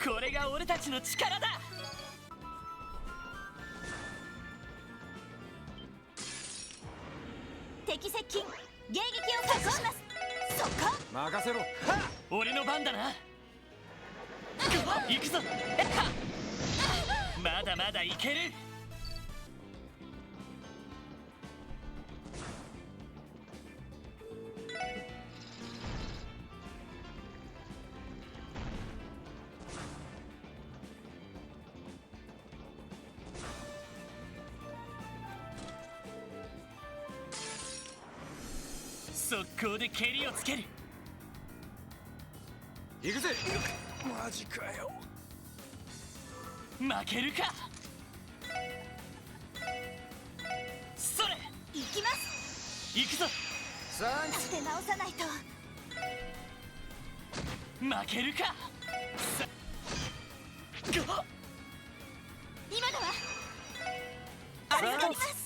これが俺たちの力だ敵接近迎撃を開始しますそこ任せろ俺の番だな行くぞまだまだいける速攻で蹴りをつける行くぜマジかよ負けるかそれ行きます行くぞ立て直さないと負けるかさ今だわありがとうございます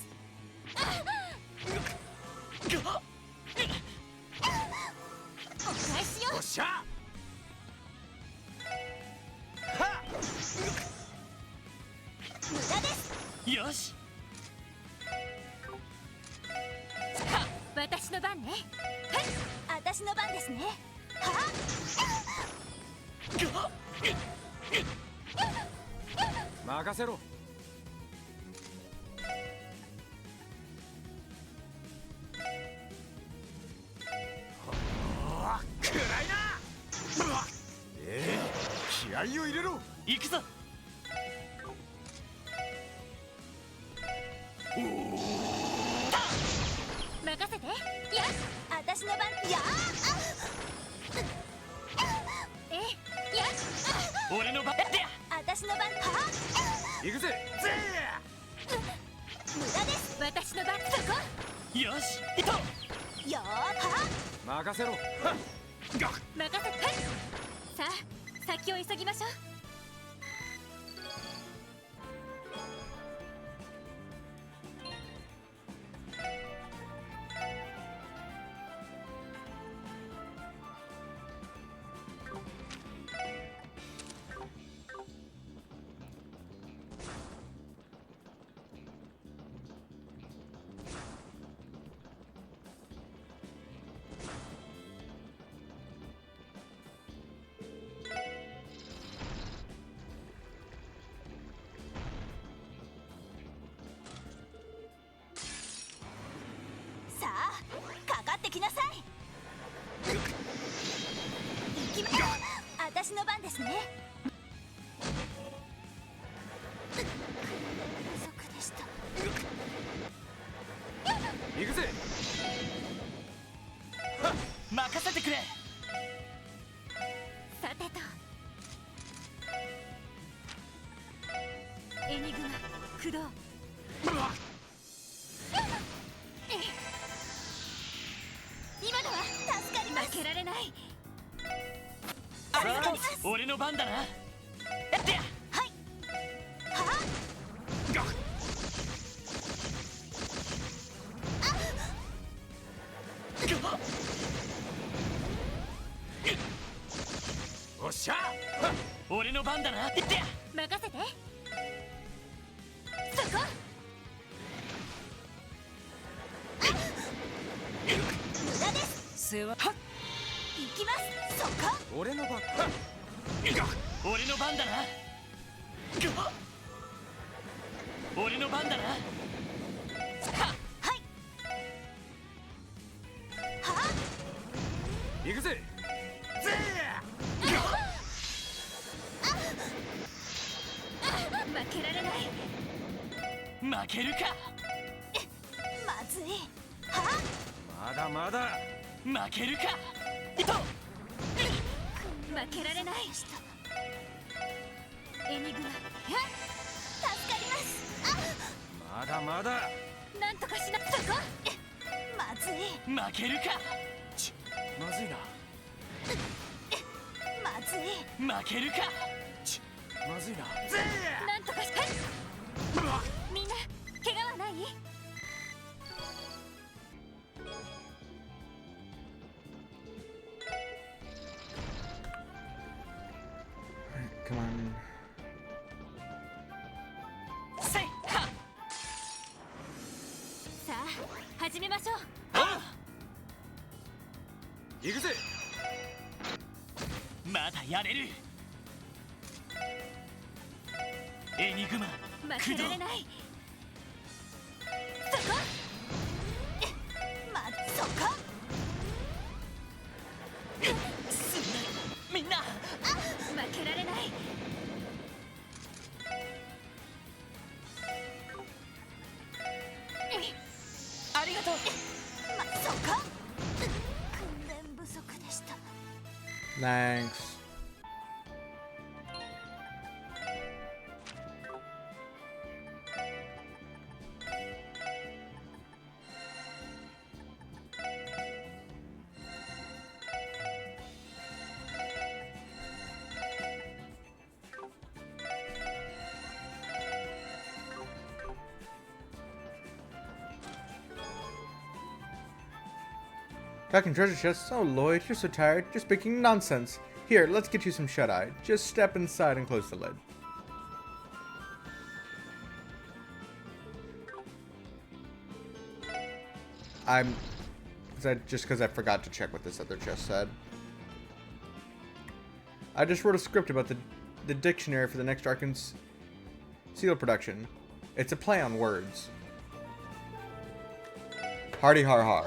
お返しよおっしゃ無駄ですよし私の番ねはい私の番ですねは任せろ暗いな気合を入れろ行くぞ任せてや私の番やや俺の番だ私の番は行くぜ無駄です私の番そこよし伊藤よは任せろ任せてさあ先を急ぎましょうですね。不足でした。行くぜ。任せてくれ。さてと、エニグマ駆動。今のは助かります。負けられない。ありがとう。俺の番だな。やってや。はい。はおっしゃ。俺の番だな。やってや。任せて。そこ。無駄です。世話。行きます。そこ。俺の番。俺の番だな。俺の番だな。はいは行くぜ。負けられない。負けるか。まずい。はまだまだ。負けるか。いと。負けられない。エニグマ。助かります。まだまだ。なんとかしな。そこ。まずい。負けるか。まずいな。まずい。負けるか。まずいな。なんとかして。みんな怪我はない？ Come on. せいは。さあ始めましょう。行くぜ。まだやれる。エニグマ。負けられない。そこ。そこ。みんな。負けられない。ありがとう。そこ。訓練不足でした。Thanks. Talking treasure chests? Oh, Lloyd, you're so tired. You're speaking nonsense. Here, let's get you some shut-eye. Just step inside and close the lid. Just because I forgot to check what this other chest said. I just wrote a script about the dictionary for the next Arkan Seal production. It's a play on words. Hardy har har.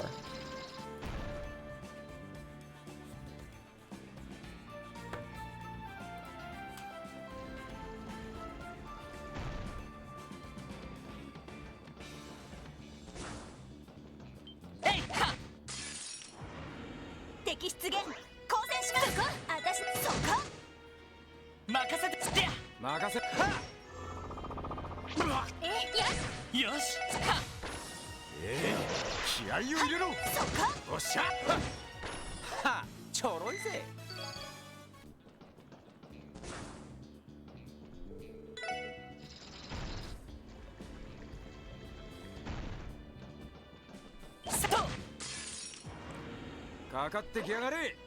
かかってきやがれ。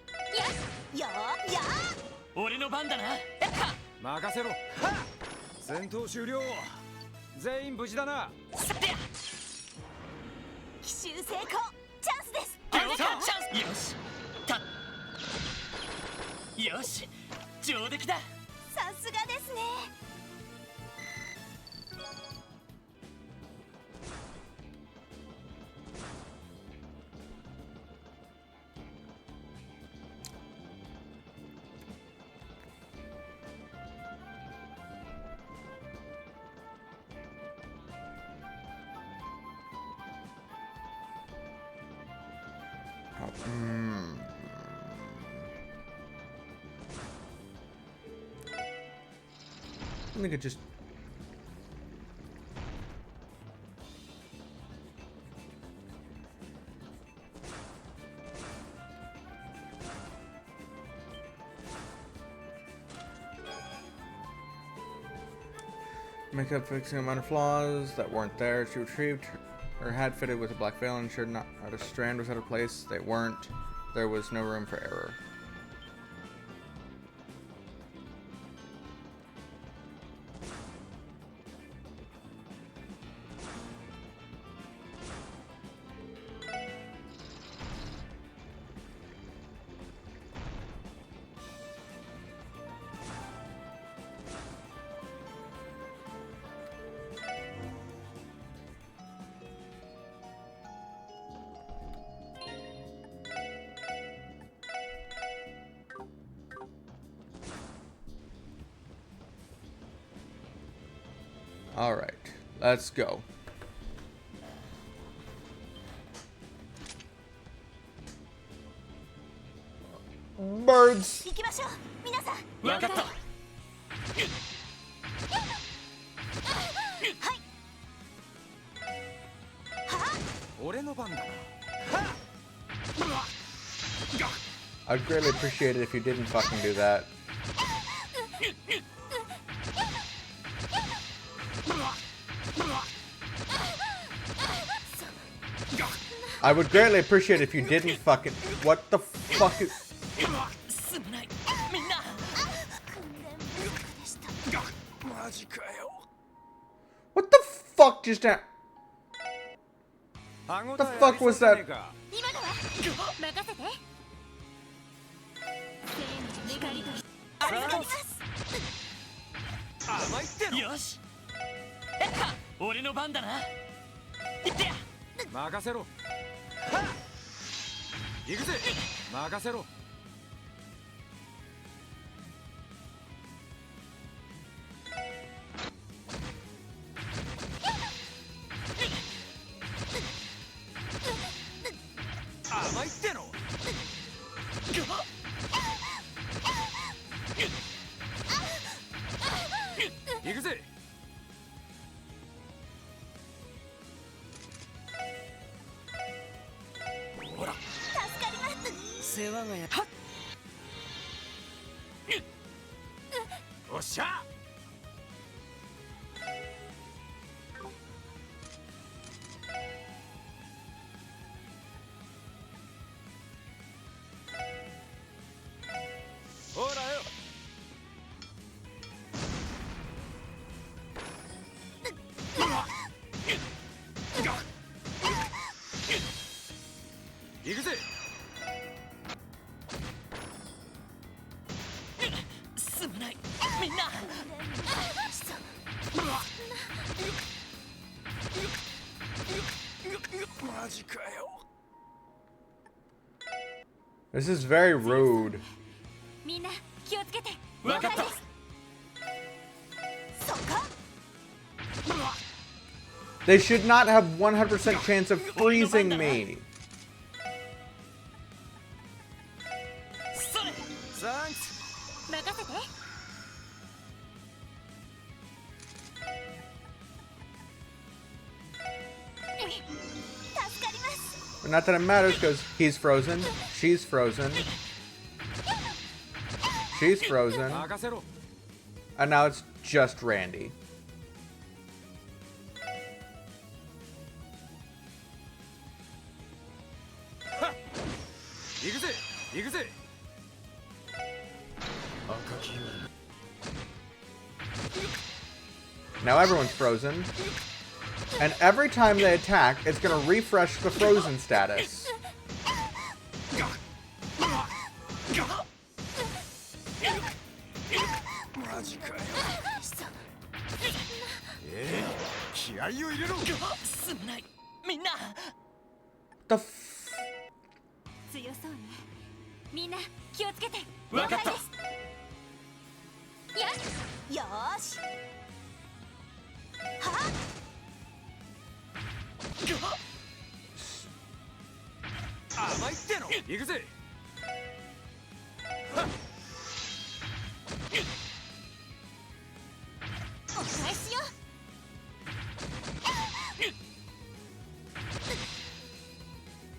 や俺の番だな。任せろ。戦闘終了。全員無事だな。奇襲成功。チャンスです。チャンス。よし上出来だ。さすがですね。I think it just. Makeup fixing minor flaws that weren't there. She retrieved her hat fitted with a black veil and ensured not a strand was out of place. They weren't. There was no room for error. All right, let's go. Birds. わかった。俺の番だな。 I'd greatly appreciate it if you didn't fucking do that. I would greatly appreciate it if you didn't fucking. What the fuck is. What the fuck just happened? What the fuck was that? This is very rude. They should not have 100% chance of freezing me. But not that it matters because he's frozen, she's frozen, she's frozen, and now it's just Randy. Now everyone's frozen. And every time they attack, it's going to refresh the frozen status. The f... 行くぜ。お返しよ。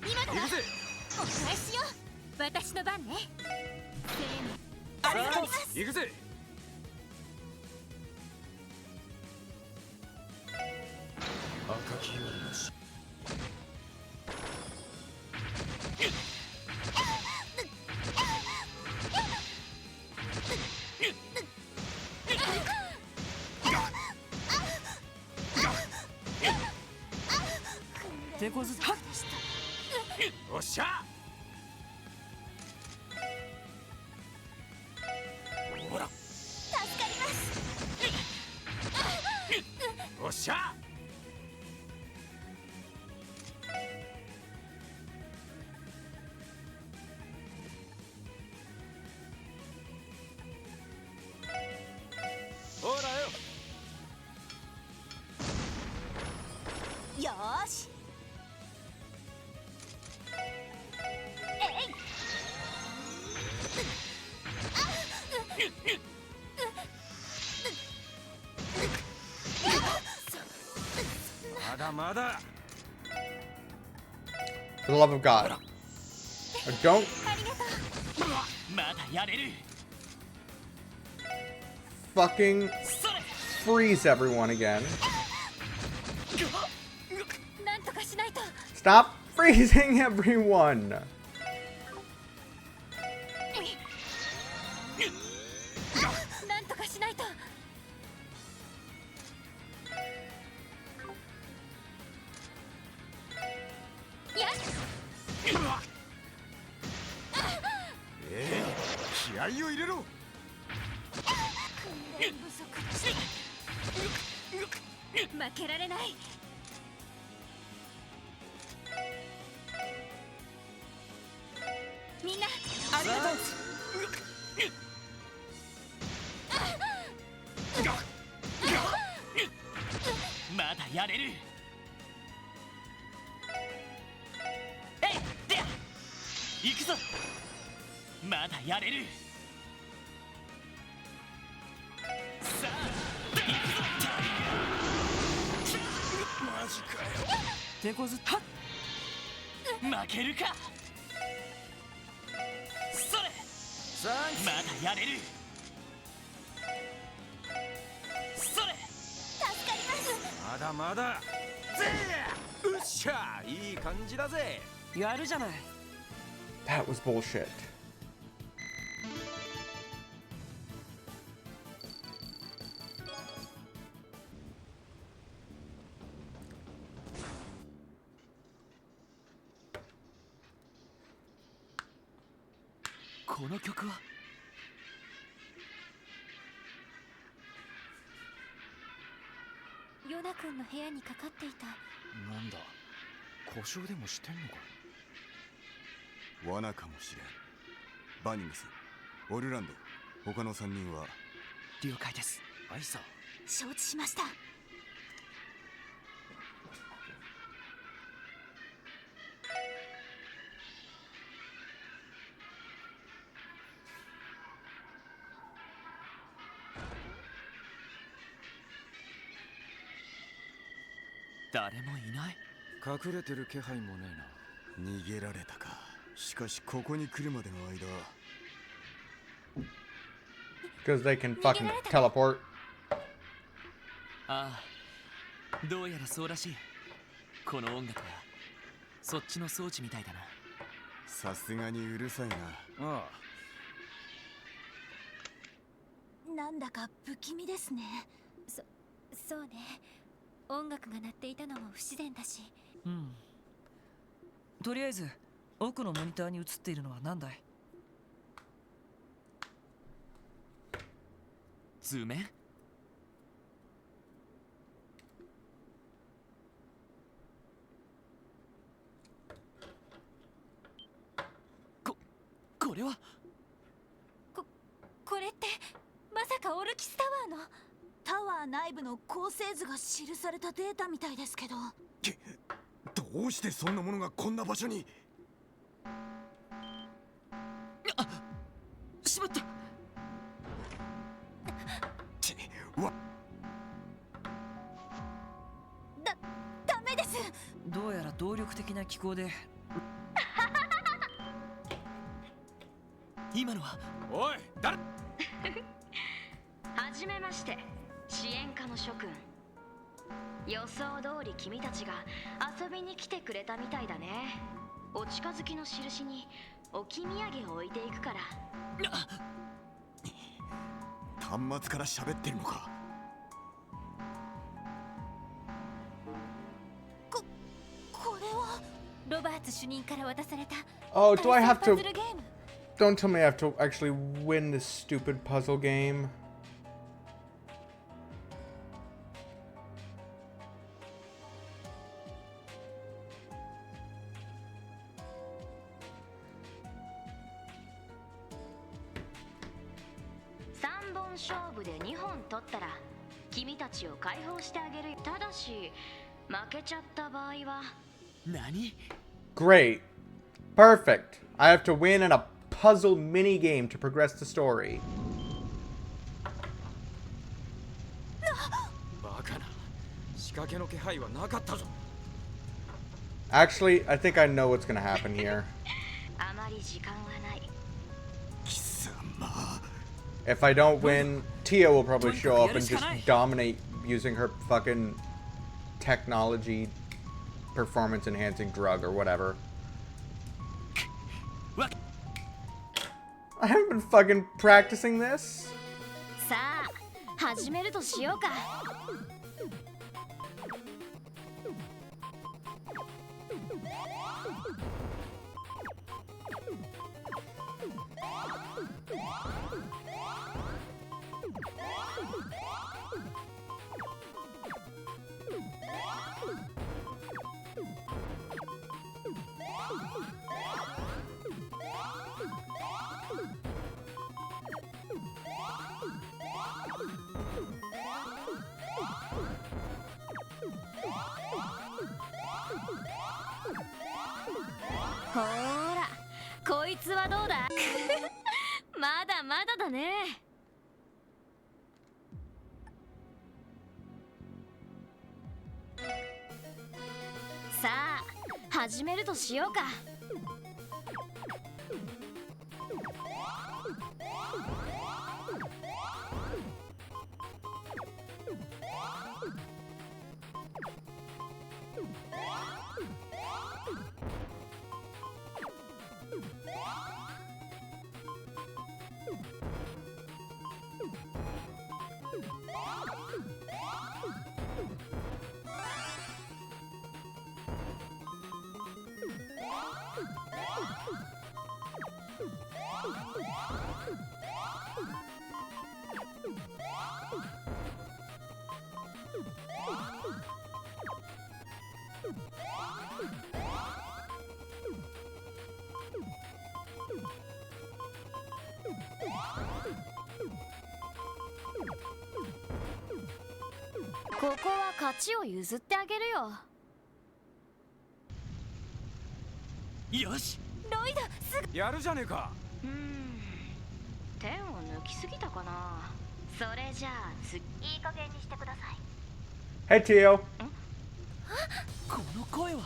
今だ。行くぜ。お返しよ。私の番ね。さあ行くぜ。赤き夜のし手こずはっおっしゃ。ほら助かります。おっしゃ。ほらよ。よーし。えい。まだまだ。 For the love of God. Don't まだやれる。 fucking freeze everyone again. なんとかしないと。 Stop freezing everyone. なんとかしないと。やっ。気合を入れろ。訓練不足。負けられない。みんなありがとう。まだやれる。えいでや行くぞ。まだやれる。さあ行くぞ。マジかよ。手こずはっ負けるか。それまだやれる。それ助かります。まだまだ。ぜえ。うっしゃ、いい感じだぜ。やるじゃない。 That was bullshit. この曲は。ヨナ君の部屋にかかっていた。なんだ、故障でもしてんのか。罠かもしれん。バニムス、オルランド、他の3人は。了解です。アイサ。承知しました。誰もいない。隠れてる気配もねえな。逃げられたか。しかしここに来るまでの間。Because they can fucking teleport. ああ、どうやらそうらしい。この音楽はそっちの装置みたいだな。さすがにうるさいな。ああ。なんだか不気味ですね。そうね。音楽が鳴っていたのも不自然だし。うん。とりあえず奥のモニターに映っているのは何だい？図面？これはこれってまさかオルキスタワーのタワー内部の構成図が記されたデータみたいですけど。どうしてそんなものがこんな場所に。しまった。ダメです。どうやら動力的な機構で今のは。おい、誰？はじめまして、支援課の諸君。予想通り君たちが遊びに来てくれたみたいだね。お近づきの印に置き土産を置いていくから。端末から喋ってるのか。これはロバーツ主任から渡された Oh, do I have パ to? ズルゲーム。 Don't tell me I have to actually win this stupid puzzle game. $3本勝負で2本取ったら君たちを解放してあげる。ただし負けちゃった場合は。何？ Great. Perfect. I have to win in a puzzle mini game to progress the story. バカな。仕掛けの気配はなかったぞ。 Actually, I think I know what's gonna happen here. あまり時間はない。 If I don't win, Tia will probably show up and just dominate using her fucking technology performance enhancing drug or whatever. I haven't been fucking practicing this. さあ始めるとしようか。ほーら、こいつはどうだ？まだまだだね。さあ始めるとしようか。ここは勝ちを譲ってあげるよ。よし、ロイド、すぐやるじゃねえか。点を抜きすぎたかな。それじゃあいい加減にしてください。 Hey, Tio. この声は。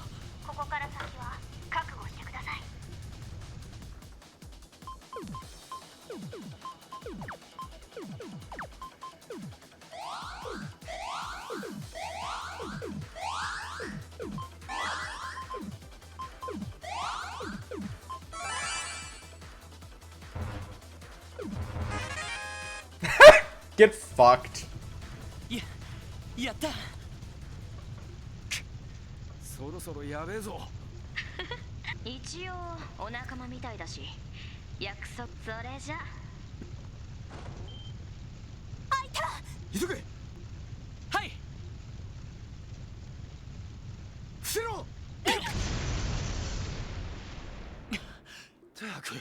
ここから先は覚悟してください。Get fucked. やった。そろそろやべえぞ。一応お仲間みたいだし約束。それじゃ開いた。急げ。はい。伏せろ。ったく。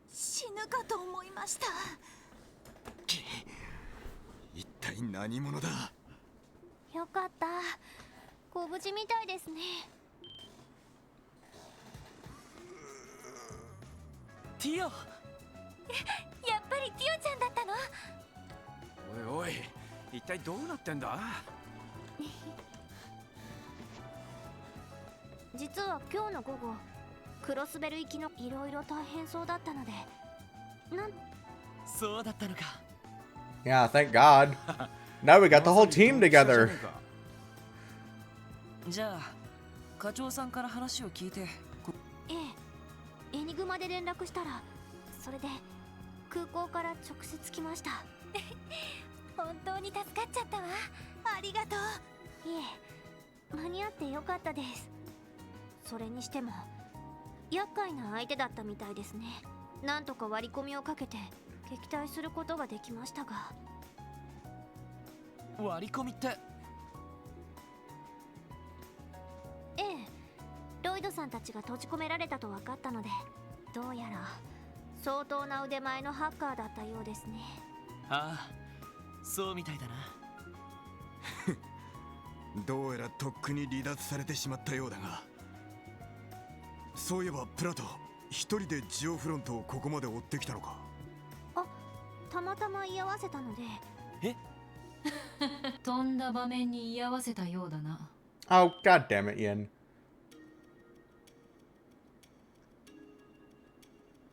死ぬかと思いました。一体何者だ。よかった。ご無事みたいですね。ティオ。やっぱりティオちゃんだったの？おいおい、一体どうなってんだ？実は今日の午後クロスベル行きのいろいろ大変そうだったので、そうだったのか。 Yeah, thank God. Now we got the whole team together. じゃあ課長さんから話を聞いて。ええ、エニグマで連絡したら、それで空港から直接来ました。本当に助かっちゃったわ。ありがとう。いえ、間に合ってよかったです。それにしても厄介な相手だったみたいですね。なんとか割り込みをかけて撃退することができましたが。割り込みって？ええ、ロイドさんたちが閉じ込められたと分かったので、どうやら相当な腕前のハッカーだったようですね。ああ、そうみたいだな。どうやらとっくに離脱されてしまったようだが、そういえばプラト、一人でジオフロントをここまで追ってきたのか？あ、たまたま居合わせたので。え？飛んだ場面に居合わせたようだな。Oh, god damn it, Ian.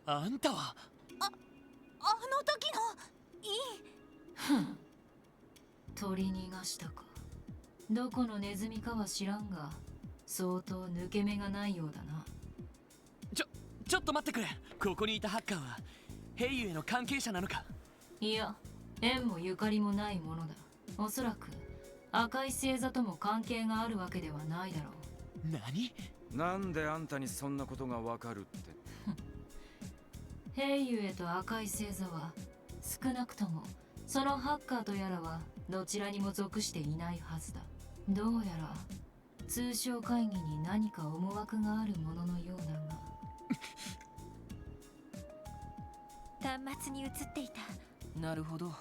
あんたは？あの時の取り逃がしたか。どこのネズミかは知らんが、相当抜け目がないようだな。ちょっと待ってくれ。ここにいたハッカーはヘイユへの関係者なのか？いや、縁もゆかりもないものだ。おそらく赤い星座とも関係があるわけではないだろう。何？なんであんたにそんなことがわかるって？ヘイユへと赤い星座は少なくともそのハッカーとやらはどちらにも属していないはずだ。どうやら通商会議に何か思惑があるもののようだが。端末に映っていた。なるほど。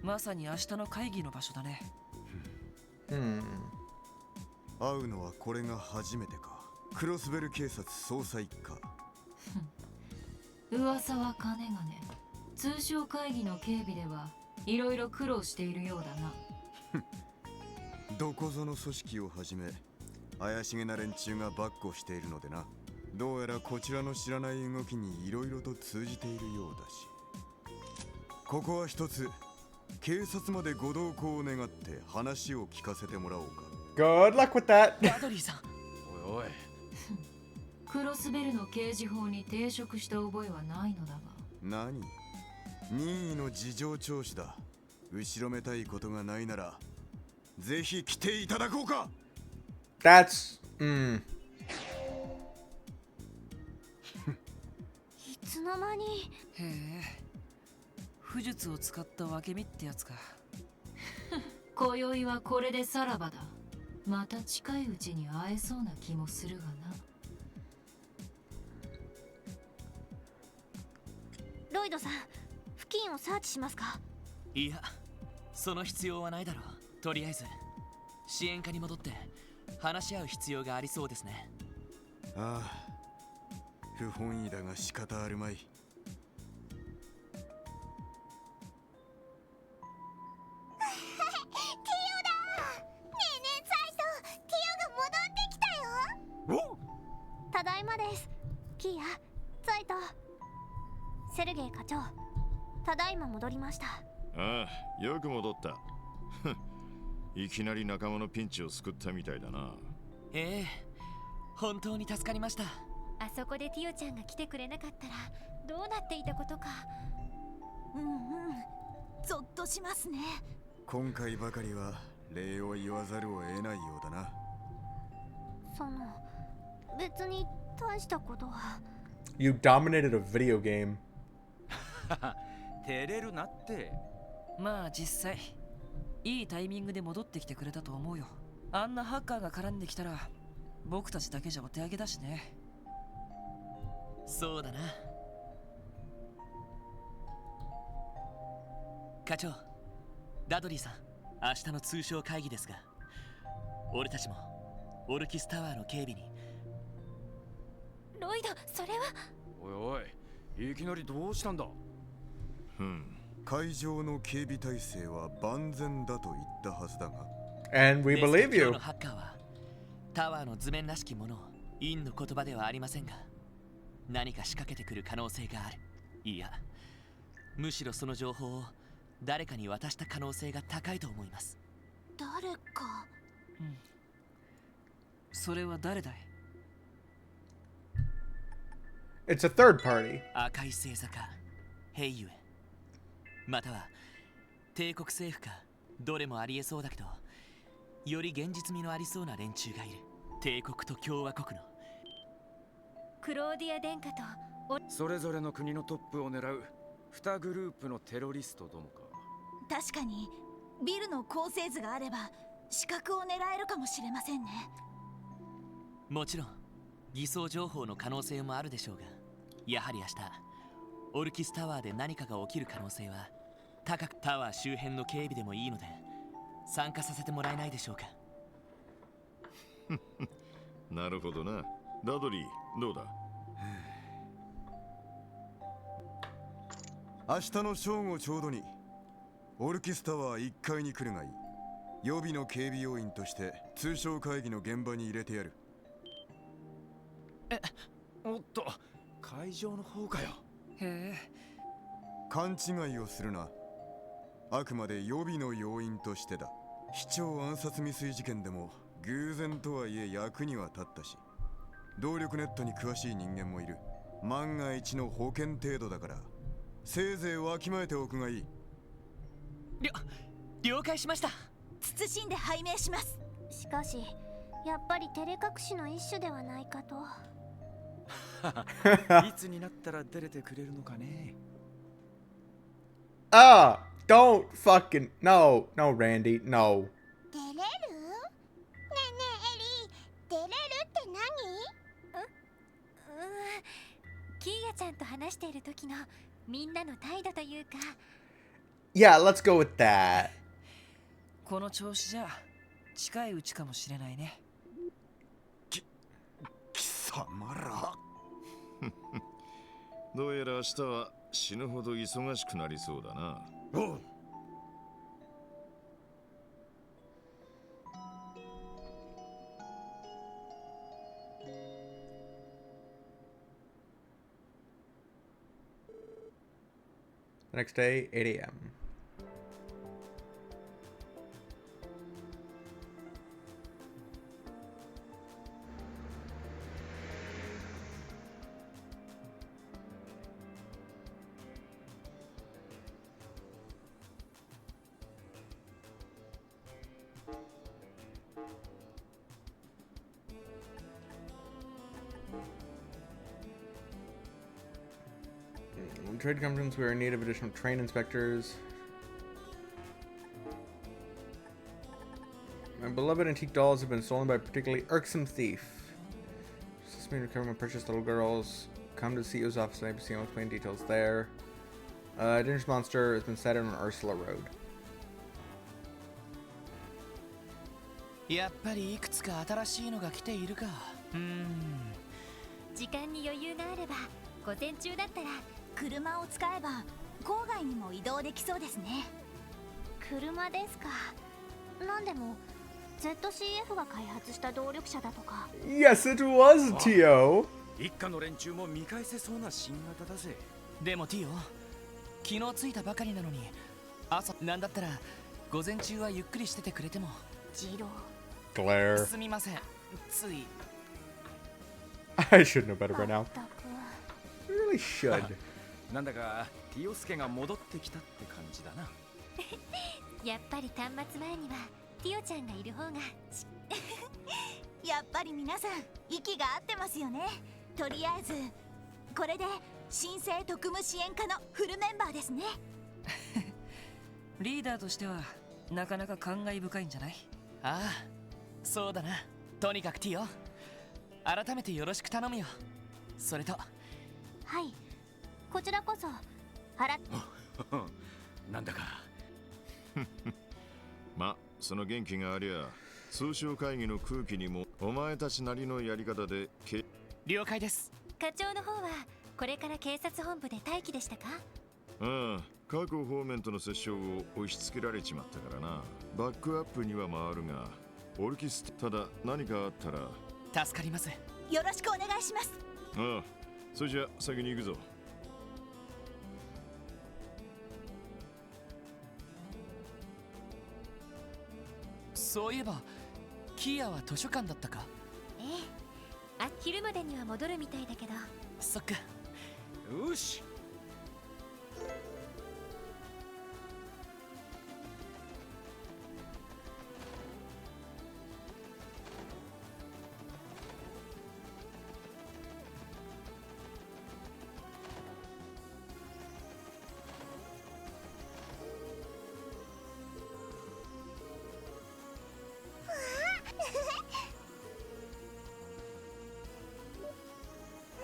まさに明日の会議の場所だね。会うのはこれが初めてか。クロスベル警察捜査一課。噂はかねがね。通商会議の警備ではいろいろ苦労しているようだな。どこぞの組織をはじめ怪しげな連中が跋扈しているのでな。どうやらこちらの知らない動きにいろいろと通じているようだし、ここは一つ警察までご同行を願って話を聞かせてもらおうか。 Good luck with that. ダドリーさん。おいおい。クロスベルの刑事法に抵触した覚えはないのだが。何？任意の事情聴取だ。後ろめたいことがないならぜひ来ていただこうか。 That's いつの間に。へえ、巫術を使った分け身ってやつか。今宵はこれでさらばだ。また近いうちに会えそうな気もするがな。ロイドさん、付近をサーチしますか？いや、その必要はないだろう。とりあえず支援課に戻って話し合う必要がありそうですね。ああ、不本意だが仕方あるまい。ただいまです。キーヤ、ザイト、セルゲイ課長、ただいま戻りました。ああ、よく戻った。いきなり仲間のピンチを救ったみたいだな。ええ、本当に助かりました。あそこでティオちゃんが来てくれなかったらどうなっていたことか。ゾッとしますね。今回ばかりは礼を言わざるを得ないようだな。その別に大したことは。 You dominated a video game. 照れるなって。まあ実際いいタイミングで戻ってきてくれたと思うよ。あんなハッカーが絡んできたら僕たちだけじゃお手上げだしね。そうだな。課長、ダドリーさん、明日の通商会議ですが、俺たちもオルキスタワーの警備に。ロイド、それは。おいおい、いきなりどうしたんだ。会場の警備体制は万全だと言ったはずだが。And we believe you. ハッカーはタワーの図面らしきものを陰の言葉ではありませんが、何か仕掛けてくる可能性がある。いや、むしろその情報を誰かに渡した可能性が高いと思います。誰か。それは誰だい？ It's a third party. 赤い星座か、ヘイユエ、または帝国政府か、どれもありえそうだけど、より現実味のありそうな連中がいる。帝国と共和国のクローディア殿下とそれぞれの国のトップを狙う2グループのテロリストどもか。確かにビルの構成図があれば死角を狙えるかもしれませんね。もちろん偽装情報の可能性もあるでしょうが、やはり明日オルキスタワーで何かが起きる可能性は高く、タワー周辺の警備でもいいので参加させてもらえないでしょうか。なるほどな。ダドリー、どうだ。明日の正午ちょうどにオルキスタワー1階に来るがいい。予備の警備要員として通商会議の現場に入れてやる。おっと、会場の方かよ。へえ。勘違いをするな。あくまで予備の要員としてだ。市長暗殺未遂事件でも偶然とはいえ役には立ったし、動力ネットに詳しい人間もいる。万が一の保険程度だからせいぜいわきまえておくがいい。了解しました。謹んで拝命します。しかしやっぱり照れ隠しの一種ではないかと。いつになったら出れてくれるのかね。Don't fucking no Randy, no. 出れる？ねえねえエリー、出れるって何？キーヤちゃんと話している時のみんなの態度というか。Yeah, let's go with that. この調子じゃ近いうちかもしれないね。貴様ら。どうやら明日は死ぬほど忙しくなりそうだな。おう。The next day, 8 a.m. Trade conference, we are in need of additional train inspectors. My beloved antique dolls have been stolen by a particularly irksome thief. Assist me in recovering my precious little girls. Come to the CEO's office and ABC will explain details there. A dangerous monster has been sighted on Ursula Road. やっぱりいくつか新しいのが来ているか。時間に余裕があれば午前中だったら車を使えば郊外にも移動できそうですね。車ですか。なんでも ZCF が開発した動力車だとか。 Yes, it was, Tio. 一家の連中も見返せそうな新型だぜ。でもティオ、昨日着いたばかりなのに朝なんだったら午前中はゆっくりしててくれても。ジロー。Glare. すみません、つい。I should know better by now. Really should. なんだかティオスケが戻ってきたって感じだな。やっぱり端末前にはティオちゃんがいる方がやっぱり皆さん息が合ってますよね。とりあえずこれで新生特務支援課のフルメンバーですね。リーダーとしてはなかなか感慨深いんじゃない？ああ、そうだな。とにかくティオ、改めてよろしく頼むよ。それと、はい、こちらこそなんだかま、その元気がありゃ通商会議の空気にもお前たちなりのやり方で了解です。課長の方はこれから警察本部で待機でしたか？ああ、各方面との折衝を押し付けられちまったからな。バックアップには回るが、オルキス、ただ何かあったら助かります。よろしくお願いします。ああ、それじゃ先に行くぞ。そういえばキアは図書館だったか？ええ、昼までには戻るみたいだけど。そっか。よし。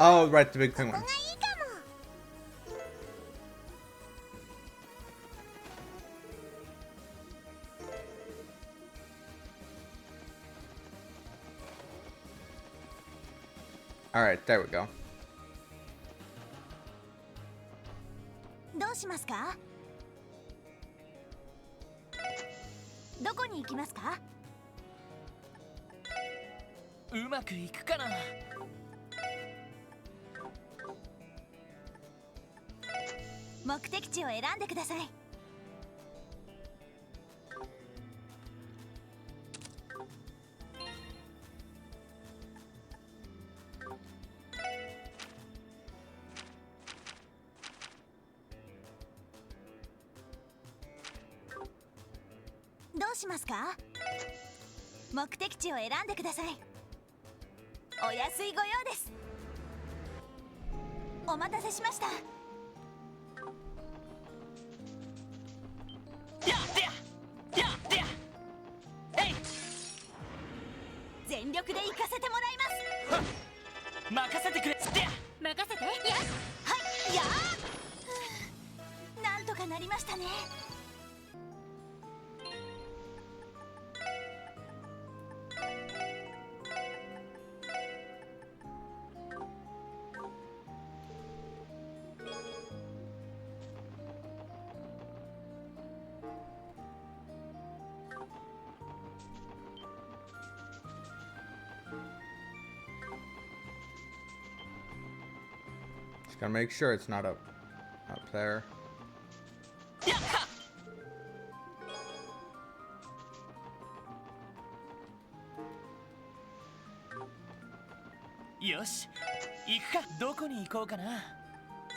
Oh, right, the big penguin. Alright, there we go. どうしますか？どこに行きますか？うまくいくかな。目的地を選んでください。どうしますか？目的地を選んでください。お安いご用です。お待たせしました。全力で行かせてもらいます。任せてくれ。任せて。はい、やー。なんとかなりましたね。Just gotta make sure it's not up there. Yoshi, 行くか。どこに行こうかな。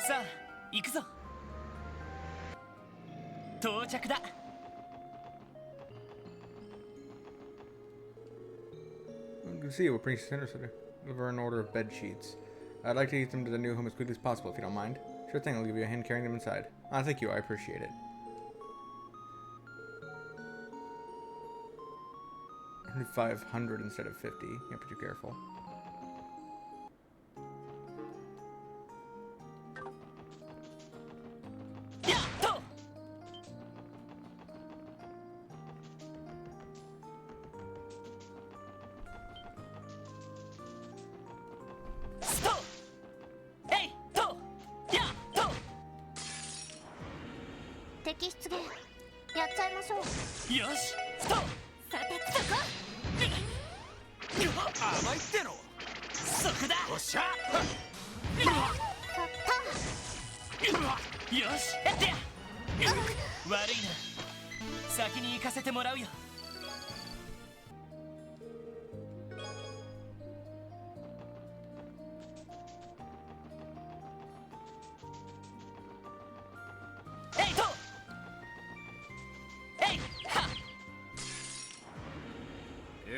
さあ、行くぞ。到着だ。You can see we're pretty interested. Over an order of bed sheets. I'd like to get them to the new home as quickly as possible, if you don't mind. Sure thing, I'll give you a hand carrying them inside. Ah, thank you, I appreciate it. 500 instead of 50. You have to be careful.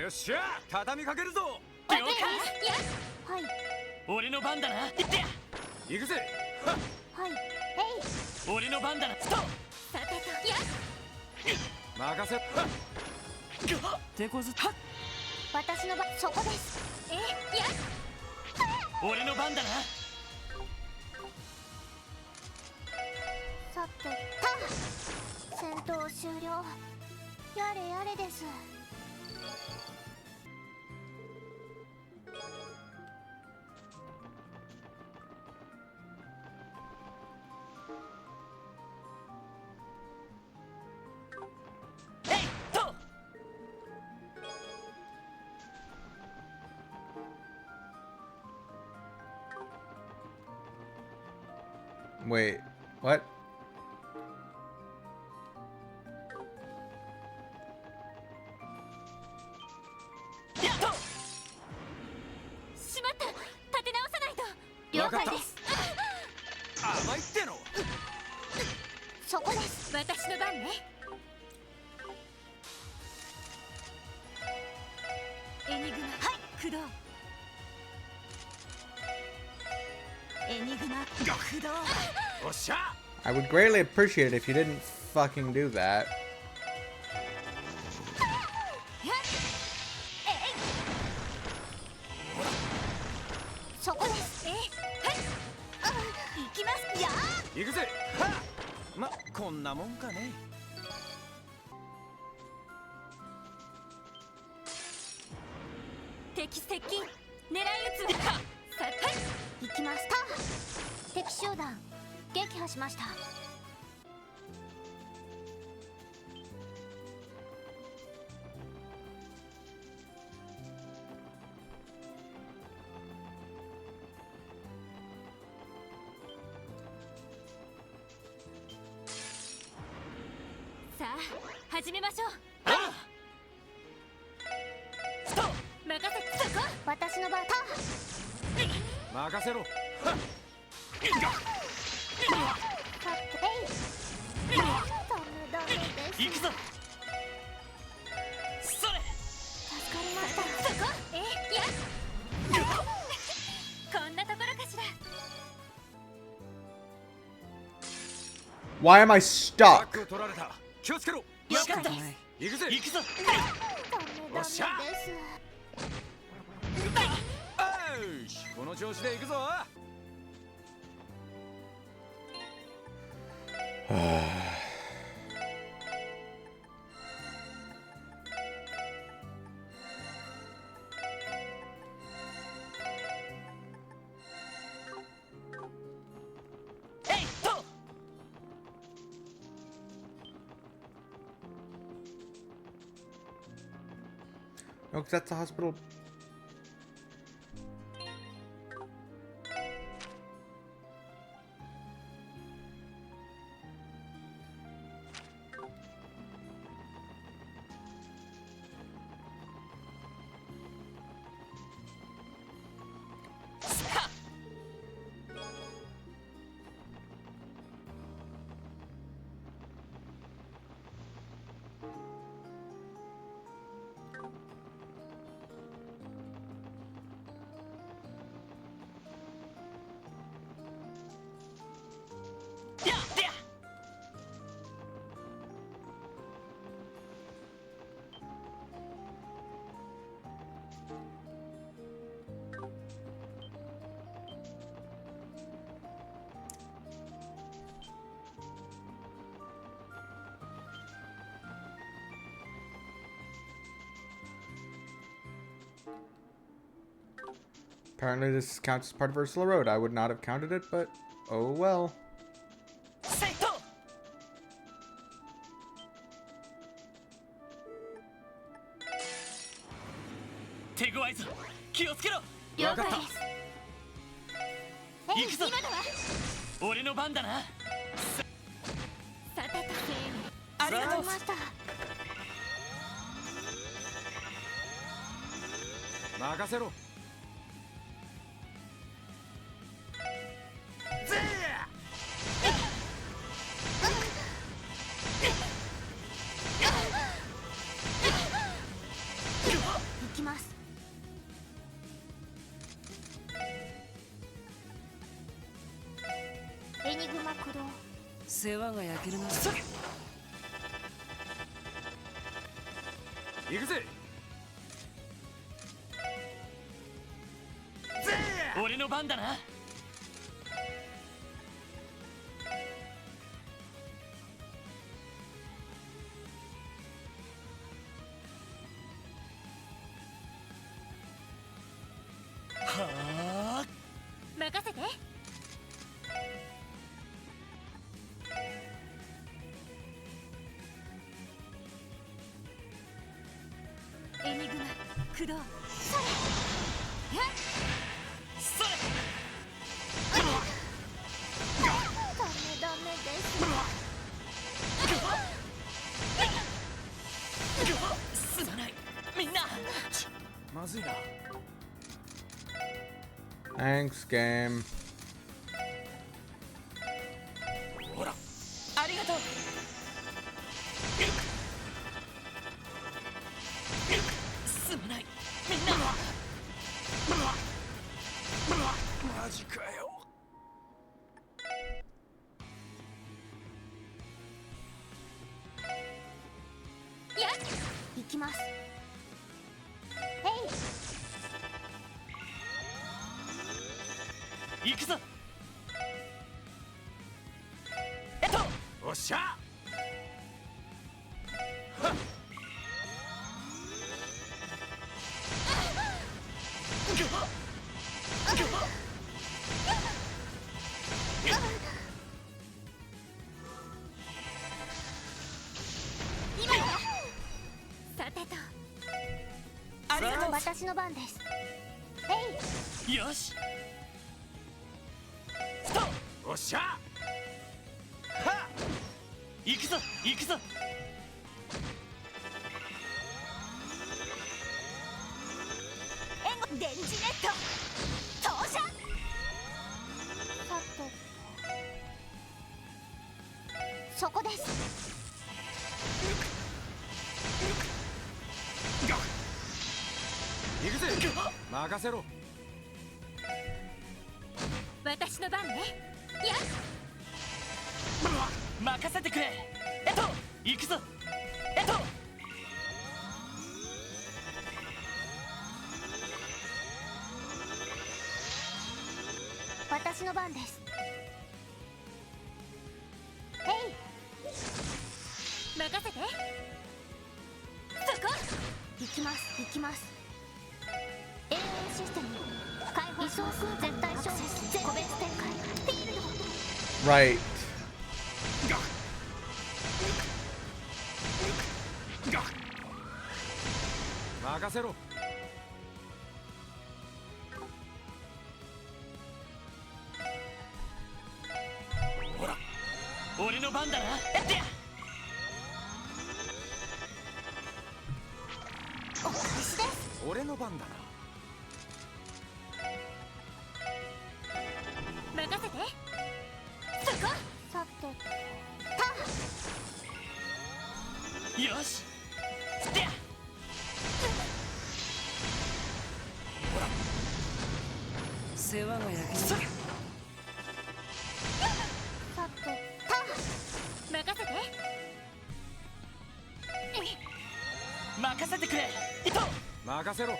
よっしゃ、畳みかけるぞ。了解。はい。俺の番だな。行くぜ。はい。俺の番だな。任せ。手こず。私の番、そこです。俺の番だな。さてと、戦闘終了。やれやれです。Wait, what? しまった、立て直さないと。了解です。甘いっての。そこです。私の番ね。エニグマ、はい、駆動。エニグマ、駆動。おっしゃ。 I would greatly appreciate it if you didn't fucking do that. そこです。はい。行きます。やー。行くぜ。はっ。ま、こんなもんかね。敵接近。狙い撃つ。さはい。行きました。敵集団撃破しました。さあ始めましょう。スト任せそこ。私の番。任せろ。行くぞ。それ。助かりました。そこ。や。こんなところかしら。 Why am I stuck? 取られた。気をつけろ。よかった。行くぜ。行くぞ。おっしゃ。よし、この調子で行くぞ。No, because that's the hospital. Apparently this counts as part of Ursula Road. I would not have counted it, but oh well. 手強いぞ。気をつけろ。了解です。行くぞ。俺の番だな。さてとありがとう。任せろ。行きます。エニグマ駆動。世話が焼けるな。行くぜ。俺の番だな。はあ。任せて。エニグマ駆動。それ。それ。助 Thanks, game. ほら、ありがとう。すまない、みんな。マジかよ。やっ、行きます。行くぞ。おっしゃ。今よ。さてと。ありがとう。私の番です。よし。おっしゃ。は行くぞ行くぞ。電磁ネット投射。さてそこです。行くぜ。任せろ。私の番ね。やっ、任せてくれ。行くぞ。私の番です。任せて。そこ。行きます行きます。AI システム開放。リソース絶対消費。個別展開。フィールド。 Right. 任せろ。ほら、俺の番だな。お返しです。俺の番だな。任せて。そこ。さてと。よし。世話が焼ける。さてと。任せて。任せてくれ。任せろ。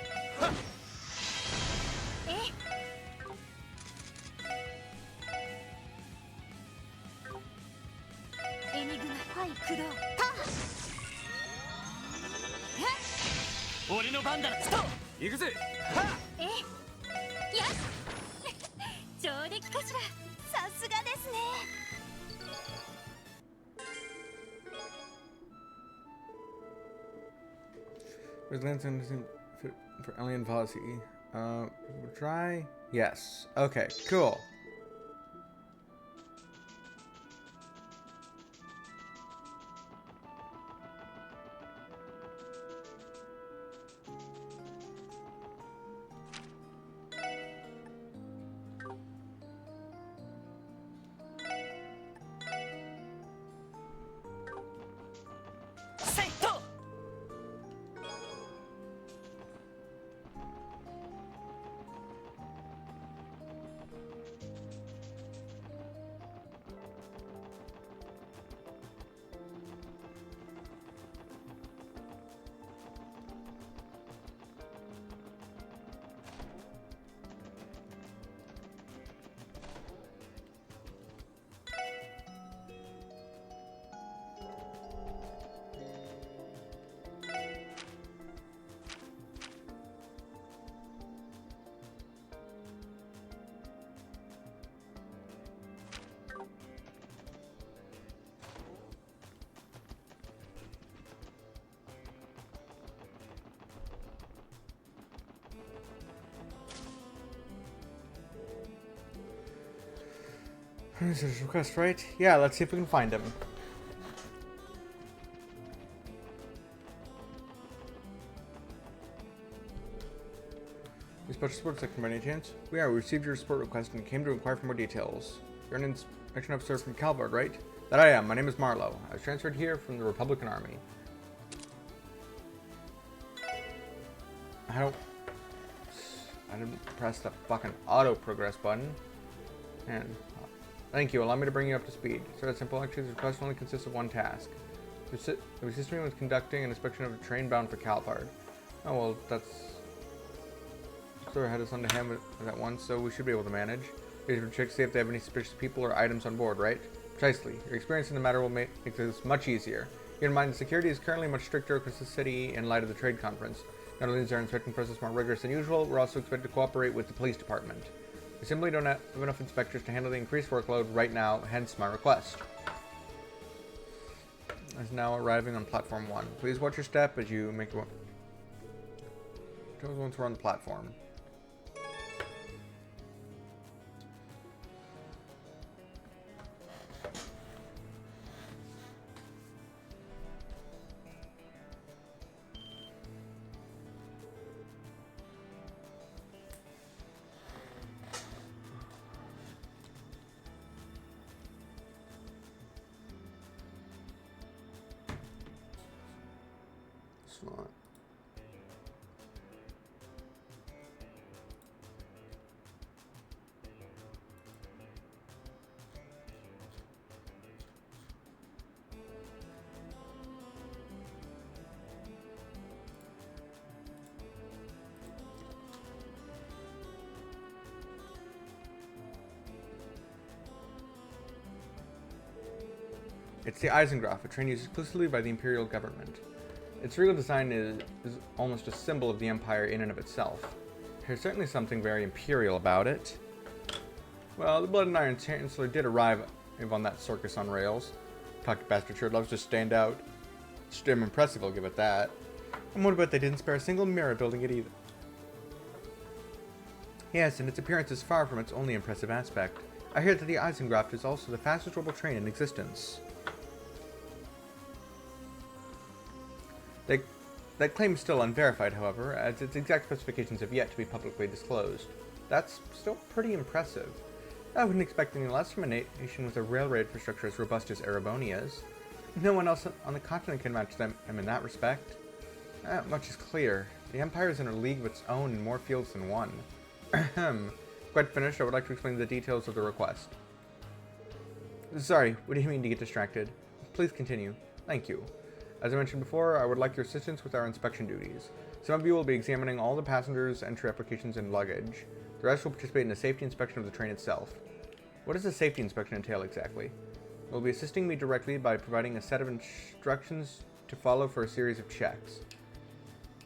エニグマ。はい、駆動。俺の番だ。行くぜ。やっ上出来かしら。さすがですね。Resilience and for alien policy. Try. Yes. Okay. Cool. This is a request, right? Yeah, let's see if we can find him. You special support section by any chance? We received your support request and came to inquire for more details. You're an inspection officer from Calvard, right? That I am. My name is Marlowe. I was transferred here from the Republican Army. I didn't press the fucking auto progress button. And thank you. Allow me to bring you up to speed. So that simple. Actually, the request only consists of one task. The assisting me with conducting an inspection of a train bound for Calvard. Oh well, that's sort of had us on to him at once, so we should be able to manage. We should check to see if they have any suspicious people or items on board, right? Precisely. Your experience in the matter will make this much easier. Keep in mind, the security is currently much stricter across the city in light of the trade conference. Not only is our inspection process more rigorous than usual, we're also expected to cooperate with the police department. We simply don't have enough inspectors to handle the increased workload right now, hence my request. Is now arriving on platform 1. Please watch your step as you make your once we're on the platform. Not. It's the Eisengraph, a train used exclusively by the Imperial government. Its regal design is almost a symbol of the Empire in and of itself. There's certainly something very imperial about it. Well, the Blood and Iron Chancellor did arrive on that circus on rails. Cocked bastard sure loves to stand out. It's damn impressive, I'll give it that. And what about they didn't spare a single mirror building it either? Yes, and its appearance is far from its only impressive aspect. I hear that the Eisengraph is also the fastest rebel train in existence. That claim is still unverified, however, as its exact specifications have yet to be publicly disclosed. That's still pretty impressive. I wouldn't expect any less from a nation with a railway infrastructure as robust as Erebonia's. No one else on the continent can match them in that respect. Much is clear. The Empire is in a league of its own in more fields than one. Quite finished, I would like to explain the details of the request. Sorry, what do you mean to get distracted? Please continue. Thank you. As I mentioned before, I would like your assistance with our inspection duties. Some of you will be examining all the passengers' entry applications and luggage. The rest will participate in a safety inspection of the train itself. What does a safety inspection entail exactly? You will be assisting me directly by providing a set of instructions to follow for a series of checks.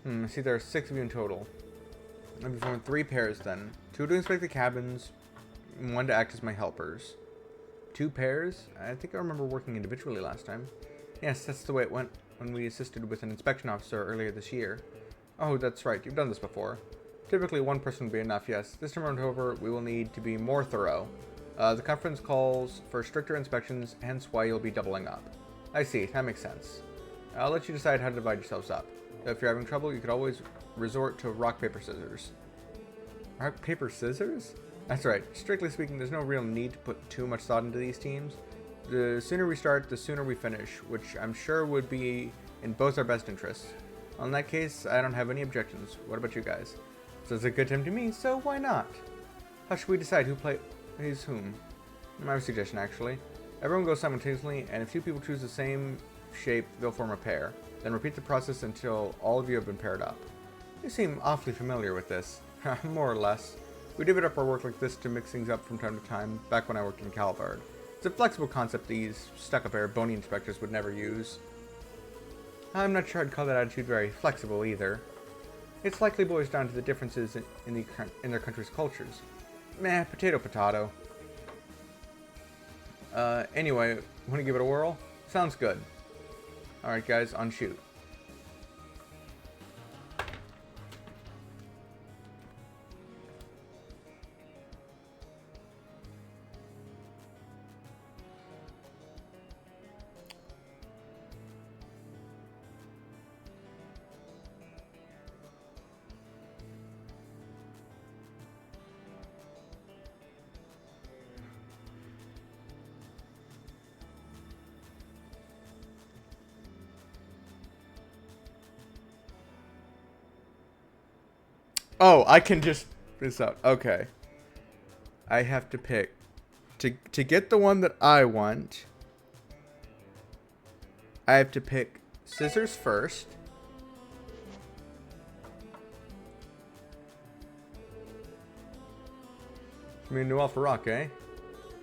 I see there are 6 of you in total. I'll be forming 3 pairs then. 2 to inspect the cabins, 1 to act as my helpers. 2 pairs? I think I remember working individually last time. Yes, that's the way it went when we assisted with an inspection officer earlier this year. Oh, that's right, you've done this before. Typically 1 person would be enough, yes. This time around, however, we will need to be more thorough. The conference calls for stricter inspections, hence why you'll be doubling up. I see, that makes sense. I'll let you decide how to divide yourselves up. If you're having trouble, you could always resort to rock, paper, scissors. Rock, paper, scissors? That's right. Strictly speaking, there's no real need to put too much thought into these teams. The sooner we start, the sooner we finish, which I'm sure would be in both our best interests. In that case, I don't have any objections. What about you guys? Sounds a good time to me, so why not? How should we decide who plays whom? I have a suggestion, actually. Everyone goes simultaneously, and if 2 people choose the same shape, they'll form a pair. Then repeat the process until all of you have been paired up. You seem awfully familiar with this. More or less. We divvied up our work like this to mix things up from time to time, back when I worked in Calvard. It's a flexible concept these stuck-up Ereboni inspectors would never use. I'm not sure I'd call that attitude very flexible either. It's likely boils down to the differences in their country's cultures. Meh, potato potato. Anyway, want to give it a whirl? Sounds good. Alright guys, on shoot. Oh, I can just this out. Okay. I have to pick to get the one that I want. I have to pick scissors first. I mean, Noel for rock, eh?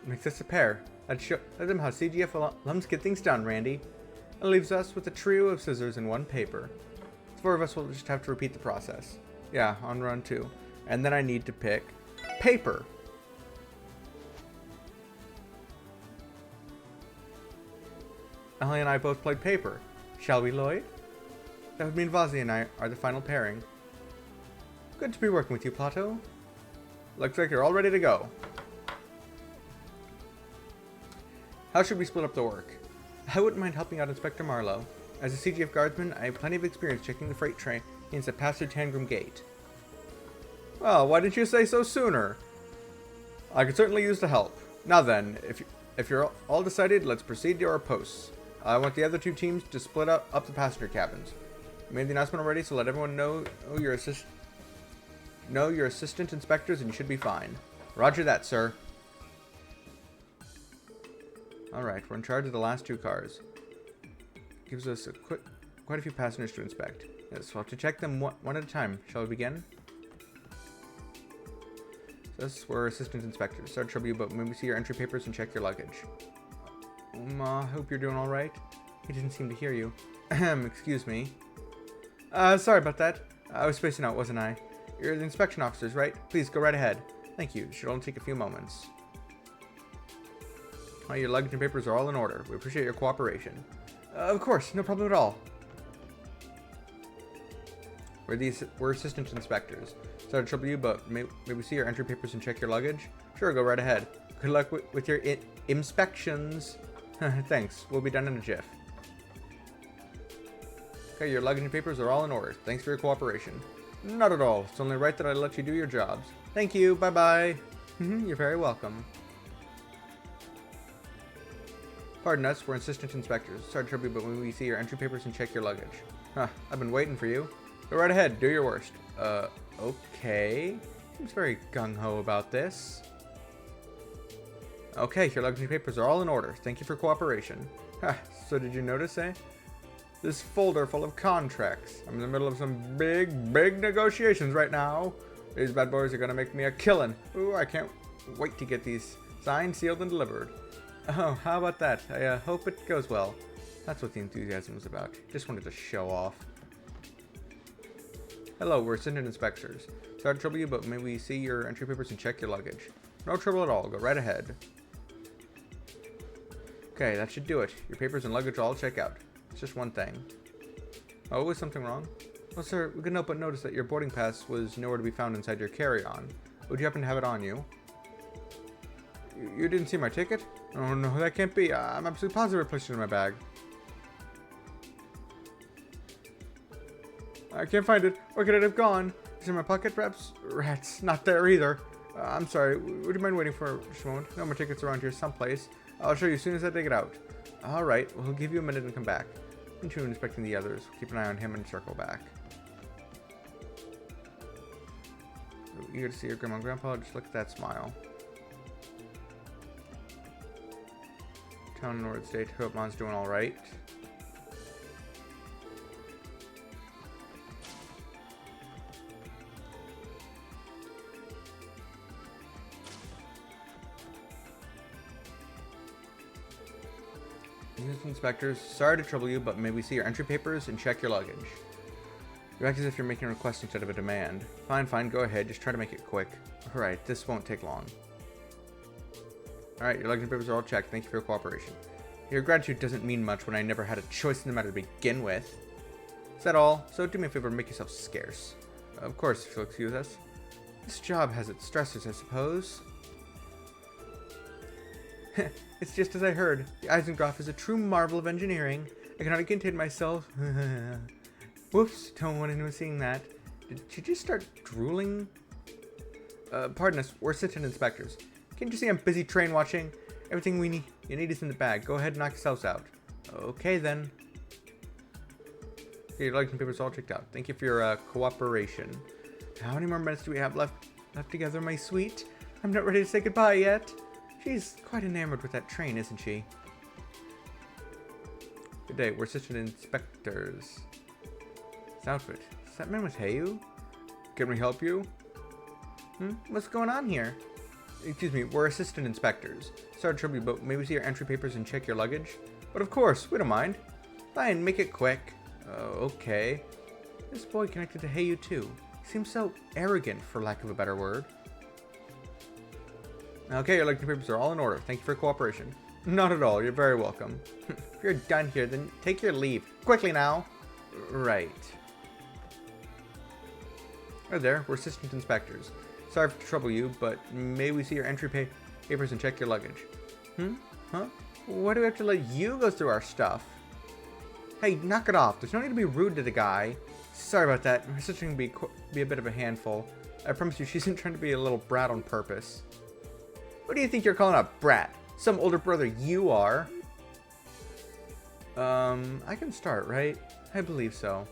Makes us a pair. Let them how CGF alums get things done, Randy. It leaves us with a trio of scissors and one paper. The four of us will just have to repeat the process. Yeah, on run 2. And then I need to pick paper. Ellie and I both played paper. Shall we, Lloyd? That would mean Vazzy and I are the final pairing. Good to be working with you, Plato. Looks like you're all ready to go. How should we split up the work? I wouldn't mind helping out Inspector Marlowe. As a CGF guardsman, I have plenty of experience checking the freight trains that pass through Tangram Gate. Well, why didn't you say so sooner? I could certainly use the help. Now then, if you're all decided, let's proceed to our posts. I want the other two teams to split up the passenger cabins. I made the announcement already, so let everyone know your assistant inspectors, and you should be fine. Roger that, sir. Alright, we're in charge of the last 2 cars. Gives us quite a few passengers to inspect. Yes, we'll have to check them one at a time. Shall we begin? This we're assistant inspectors. Start trouble you, but maybe see your entry papers and check your luggage. Hope you're doing alright. He didn't seem to hear you. Excuse me. Sorry about that. I was spacing out, wasn't I? You're the inspection officers, right? Please go right ahead. Thank you. It should only take a few moments. Your luggage and papers are all in order. We appreciate your cooperation. Of course, no problem at all. We're assistant inspectors. Sorry to trouble you, but may we see your entry papers and check your luggage? Sure, go right ahead. Good luck with your inspections. Thanks. We'll be done in a jiff. Okay, your luggage and papers are all in order. Thanks for your cooperation. Not at all. It's only right that I let you do your jobs. Thank you. Bye-bye. You're very welcome. Pardon us, we're assistant inspectors. Sorry to trouble you, but when we see your entry papers and check your luggage. I've been waiting for you. Go right ahead, do your worst. Okay. Seems very gung-ho about this. Okay, your luggage and papers are all in order. Thank you for cooperation. So did you notice, eh? This folder full of contracts. I'm in the middle of some big negotiations right now. These bad boys are gonna make me a killin'. Ooh, I can't wait to get these signed, sealed, and delivered. Oh, how about that? I hope it goes well. That's what the enthusiasm was about. Just wanted to show off. Hello, we're assistant inspectors. Sorry to trouble you, but may we see your entry papers and check your luggage? No trouble at all. Go right ahead. Okay, that should do it. Your papers and luggage all check out. It's just one thing. Oh, was something wrong? Well, sir, we couldn't help but notice that your boarding pass was nowhere to be found inside your carry-on. Would you happen to have it on you? You didn't see my ticket? Oh no, that can't be. I'm absolutely positive I placed it in my bag. I can't find it. Where could it have gone? Is it in my pocket, perhaps? Rats, not there either. I'm sorry. Would you mind waiting for just a moment? No more tickets around here someplace. I'll show you as soon as I dig it out. Alright, we'll give you a minute and come back. Continue inspecting the others. Keep an eye on him and circle back. So eager to see your grandma and grandpa. Just look at that smile. Town North State. Hope Mom's doing alright. Inspectors, sorry to trouble you, but may we see your entry papers and check your luggage? You act as if you're making a request instead of a demand. Fine, go ahead. Just try to make it quick. Alright, this won't take long. Alright, your luggage papers are all checked. Thank you for your cooperation. Your gratitude doesn't mean much when I never had a choice in the matter to begin with. Is that all? So do me a favor and make yourself scarce. Of course, if you'll excuse us. This job has its stressors, I suppose. It's just as I heard. The Eisengraph is a true marvel of engineering. I can hardly contain myself. Whoops, don't want anyone seeing that. Did she just start drooling? Pardon us, we're assistant inspectors. Can't you see I'm busy train watching? Everything you need is in the bag. Go ahead and knock yourselves out. Okay then. Okay, your luggage and papers all checked out. Thank you for your cooperation. How many more minutes do we have left together, my sweet? I'm not ready to say goodbye yet. She's quite enamored with that train, isn't she? Good day, we're assistant inspectors. This outfit. Is that man with Heyu? Can we help you? What's going on here? Excuse me, we're assistant inspectors. Sorry to trouble you, but may we see your entry papers and check your luggage? But of course, we don't mind. Fine, make it quick. Okay. This boy connected to Heyu too. He seems so arrogant, for lack of a better word. Okay, your luggage papers are all in order. Thank you for your cooperation. Not at all, you're very welcome. If you're done here, then take your leave. Quickly now. Right. Oh, there, we're assistant inspectors. Sorry to trouble you, but may we see your entry papers and check your luggage? Huh? Why do we have to let you go through our stuff? Hey, knock it off. There's no need to be rude to the guy. Sorry about that. My sister can be a bit of a handful. I promise you, she isn't trying to be a little brat on purpose. What do you think you're calling a brat? Some older brother you are. I can start, right? I believe so.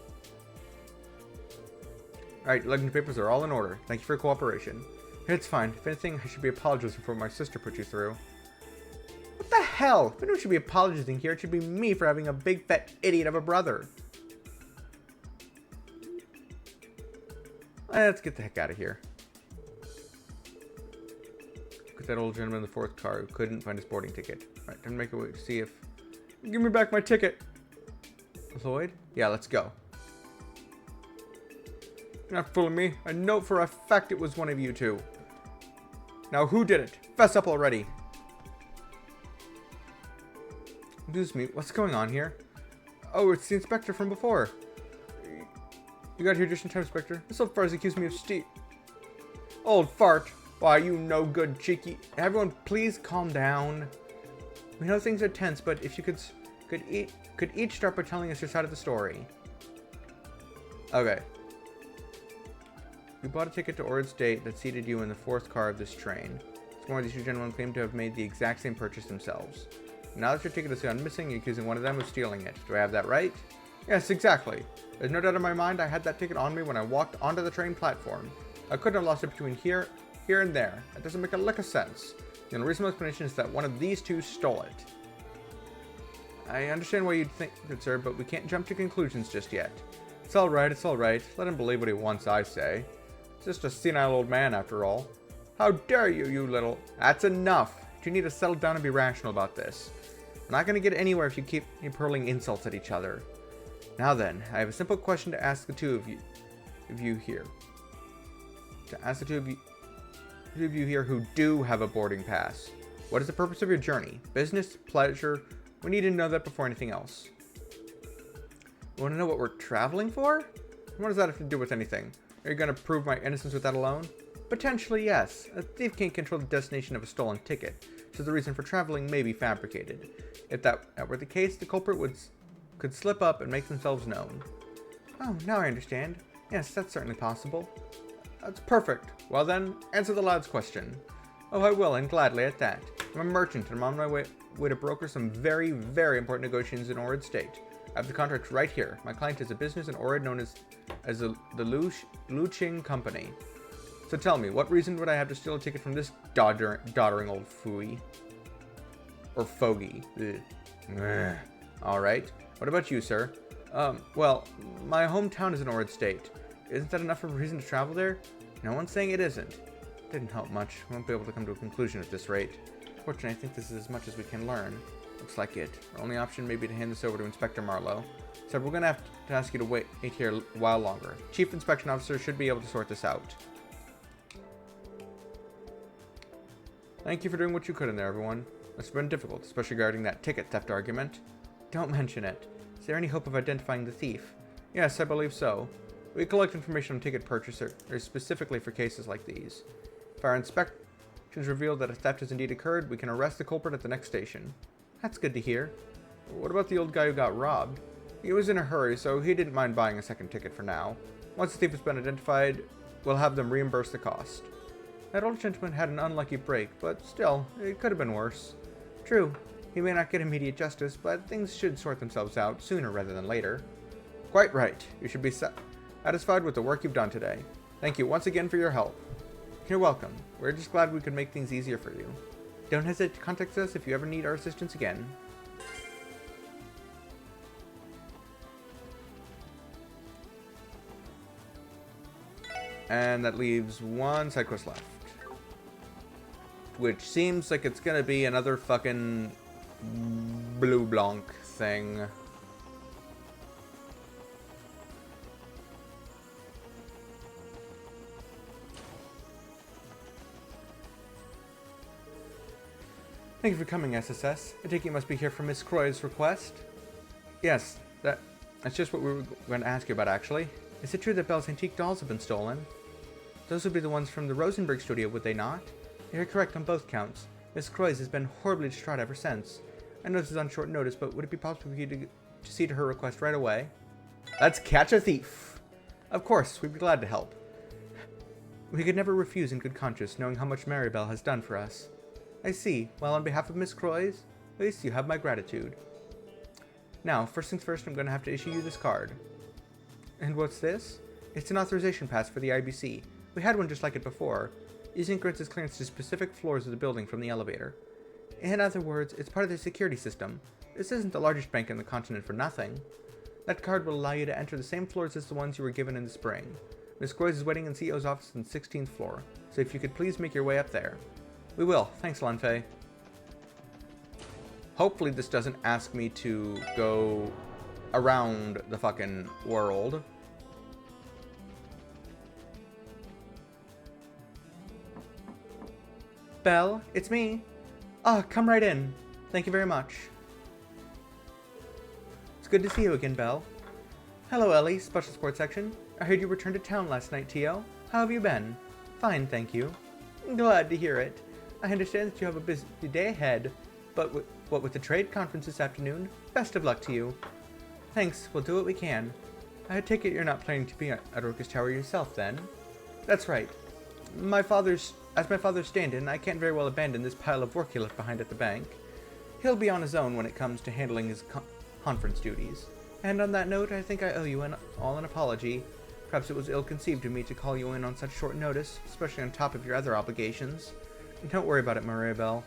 Alright, luggage papers are all in order. Thank you for your cooperation. It's fine. If anything, I should be apologizing for what my sister put you through. What the hell? If anyone should be apologizing here, it should be me for having a big fat idiot of a brother. Let's get the heck out of here. Look at that old gentleman in the fourth car who couldn't find his boarding ticket. Alright, time to make a way to see if... Give me back my ticket! Lloyd? Yeah, let's go. You're not fooling me. I know for a fact it was one of you two. Now who did it? Fess up already. Excuse me, what's going on here? Oh, it's the inspector from before. You got here just in time, Inspector. This old fart's accused me of Old fart? Why, you no good cheeky. Everyone, please calm down. We know things are tense, but if you could each start by telling us your side of the story. Okay. You bought a ticket to Ord State that seated you in the fourth car of this train. It's more these two gentlemen claim to have made the exact same purchase themselves. Now that your ticket has gone missing, you're accusing one of them of stealing it. Do I have that right? Yes, exactly. There's no doubt in my mind I had that ticket on me when I walked onto the train platform. I couldn't have lost it between here and there. That doesn't make a lick of sense. The only reasonable explanation is that one of these two stole it. I understand why you'd think that, sir, but we can't jump to conclusions just yet. It's alright, it's alright. Let him believe what he wants, I say. He's just a senile old man, after all. How dare you, you little... That's enough. You need to settle down and be rational about this. We're not going to get anywhere if you keep hurling insults at each other. Now then, I have a simple question to ask the two of you here. To ask the two of you here who do have a boarding pass. What is the purpose of your journey? Business? Pleasure? We need to know that before anything else. You want to know what we're traveling for? What does that have to do with anything? Are you going to prove my innocence with that alone? Potentially, yes. A thief can't control the destination of a stolen ticket, so the reason for traveling may be fabricated. If that were the case, the culprit could slip up and make themselves known. Oh, now I understand. Yes, that's certainly possible. That's perfect. Well then, answer the lad's question. Oh, I will, and gladly at that. I'm a merchant, and I'm on my way to broker some very, very important negotiations in Ord State. I have the contract right here. My client is a business in Ord known as the Luching Company. So tell me, what reason would I have to steal a ticket from this doddering old fooey? Or fogey? Alright. What about you, sir? Well, my hometown is in Ord State. Isn't that enough of a reason to travel there? No one's saying it isn't. Didn't help much. Won't be able to come to a conclusion at this rate. Fortunately, I think this is as much as we can learn. Looks like it. Our only option may be to hand this over to Inspector Marlowe. So we're going to have to ask you to wait here a while longer. Chief Inspection Officer should be able to sort this out. Thank you for doing what you could in there, everyone. It's been difficult, especially regarding that ticket theft argument. Don't mention it. Is there any hope of identifying the thief? Yes, I believe so. We collect information on ticket purchasers specifically for cases like these. If our inspections reveal that a theft has indeed occurred, we can arrest the culprit at the next station. That's good to hear. What about the old guy who got robbed? He was in a hurry, so he didn't mind buying a second ticket for now. Once the thief has been identified, we'll have them reimburse the cost. That old gentleman had an unlucky break, but still, it could have been worse. True, he may not get immediate justice, but things should sort themselves out sooner rather than later. Quite right. You should be satisfied with the work you've done today. Thank you once again for your help. You're welcome. We're just glad we could make things easier for you. Don't hesitate to contact us if you ever need our assistance again. And that leaves one side quest left. Which seems like it's gonna be another fucking blue blanc thing. Thank you for coming, SSS. I take it you must be here for Miss Croy's request? Yes, that's just what we were going to ask you about, actually. Is it true that Belle's antique dolls have been stolen? Those would be the ones from the Rosenberg studio, would they not? You're correct on both counts. Miss Croy's has been horribly distraught ever since. I know this is on short notice, but would it be possible for you to see to her request right away? Let's catch a thief! Of course, we'd be glad to help. We could never refuse in good conscience, knowing how much Maribel has done for us. I see. Well, on behalf of Miss Croy's, at least you have my gratitude. Now, first things first, I'm going to have to issue you this card. And what's this? It's an authorization pass for the IBC. We had one just like it before. Using grants us clearance to specific floors of the building from the elevator. In other words, it's part of the security system. This isn't the largest bank on the continent for nothing. That card will allow you to enter the same floors as the ones you were given in the spring. Miss Croy's is waiting in CEO's office on the 16th floor, so if you could please make your way up there. We will. Thanks, Lanfei. Hopefully this doesn't ask me to go around the fucking world. Belle, it's me. Come right in. Thank you very much. It's good to see you again, Belle. Hello, Ellie, Special Sports Section. I heard you returned to town last night, Tio. How have you been? Fine, thank you. Glad to hear it. I understand that you have a busy day ahead, but what with the trade conference this afternoon, best of luck to you. Thanks, we'll do what we can. I take it you're not planning to be at Orcus Tower yourself, then? That's right. As my father's stand-in, I can't very well abandon this pile of work he left behind at the bank. He'll be on his own when it comes to handling his conference duties. And on that note, I think I owe you all an apology. Perhaps it was ill-conceived of me to call you in on such short notice, especially on top of your other obligations. Don't worry about it, Maribel.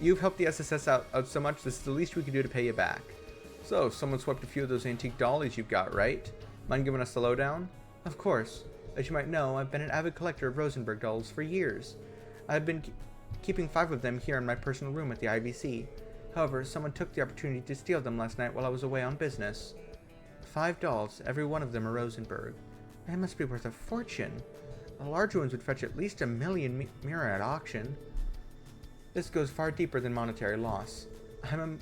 You've helped the SSS out so much, this is the least we can do to pay you back. So, someone swept a few of those antique dollies you've got, right? Mind giving us the lowdown? Of course. As you might know, I've been an avid collector of Rosenberg dolls for years. I've been keeping 5 of them here in my personal room at the IVC. However, someone took the opportunity to steal them last night while I was away on business. 5 dolls, every one of them a Rosenberg. They must be worth a fortune. The larger ones would fetch at least $1 million mirror at auction. This goes far deeper than monetary loss. I'm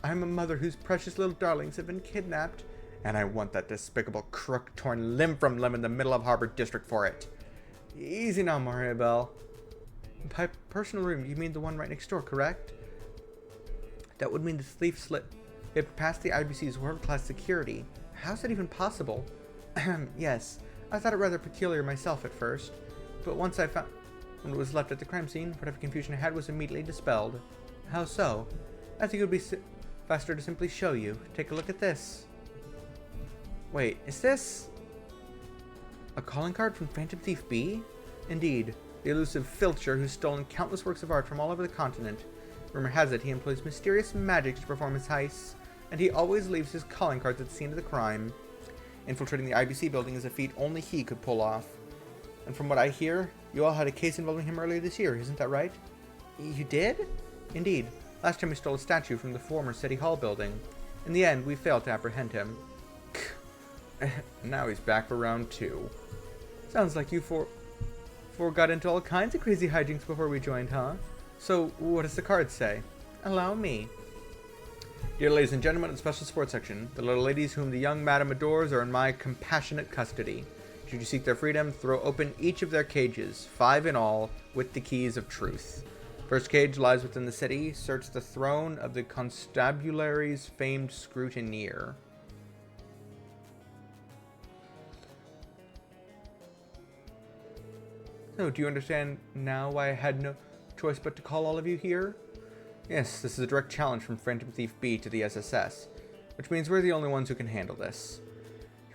a mother whose precious little darlings have been kidnapped, and I want that despicable crook torn limb from limb in the middle of Harbor District for it. Easy now, Maribel. By personal room, you mean the one right next door, correct? That would mean the thief slipped past the IBC's world-class security. How's that even possible? Yes. I thought it rather peculiar myself at first, but once I found when it was left at the crime scene, whatever confusion I had was immediately dispelled. How so? I think it would be faster to simply show you. Take a look at this. Wait, is this a calling card from Phantom Thief B? Indeed, the elusive filcher who's stolen countless works of art from all over the continent. Rumor has it he employs mysterious magic to perform his heists, and he always leaves his calling cards at the scene of the crime. Infiltrating the IBC building is a feat only he could pull off. And from what I hear, you all had a case involving him earlier this year, isn't that right? You did? Indeed. Last time we stole a statue from the former City Hall building. In the end, we failed to apprehend him. Now he's back for round 2. Sounds like you four got into all kinds of crazy hijinks before we joined, huh? So, what does the card say? Allow me. Dear ladies and gentlemen of the Special Sports Section, the little ladies whom the young madam adores are in my compassionate custody. Should you seek their freedom, throw open each of their cages, 5 in all, with the keys of truth. First cage lies within the city. Search the throne of the constabulary's famed scrutineer. So, do you understand now why I had no choice but to call all of you here? Yes, this is a direct challenge from Phantom Thief B to the SSS, which means we're the only ones who can handle this.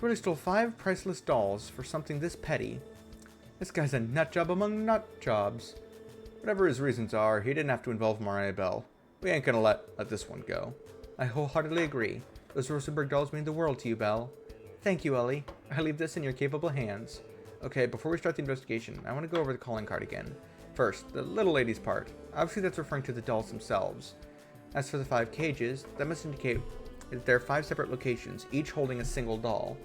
Really stole 5 priceless dolls for something this petty. This guy's a nut job among nut jobs. Whatever his reasons are, he didn't have to involve Mariah Bell. We ain't gonna let this one go. I wholeheartedly agree. Those Rosenberg dolls mean the world to you, Belle. Thank you, Ellie. I leave this in your capable hands. Okay, before we start the investigation, I want to go over the calling card again. First, the little lady's part. Obviously that's referring to the dolls themselves. As for the 5 cages, that must indicate that there are 5 separate locations, each holding a single doll.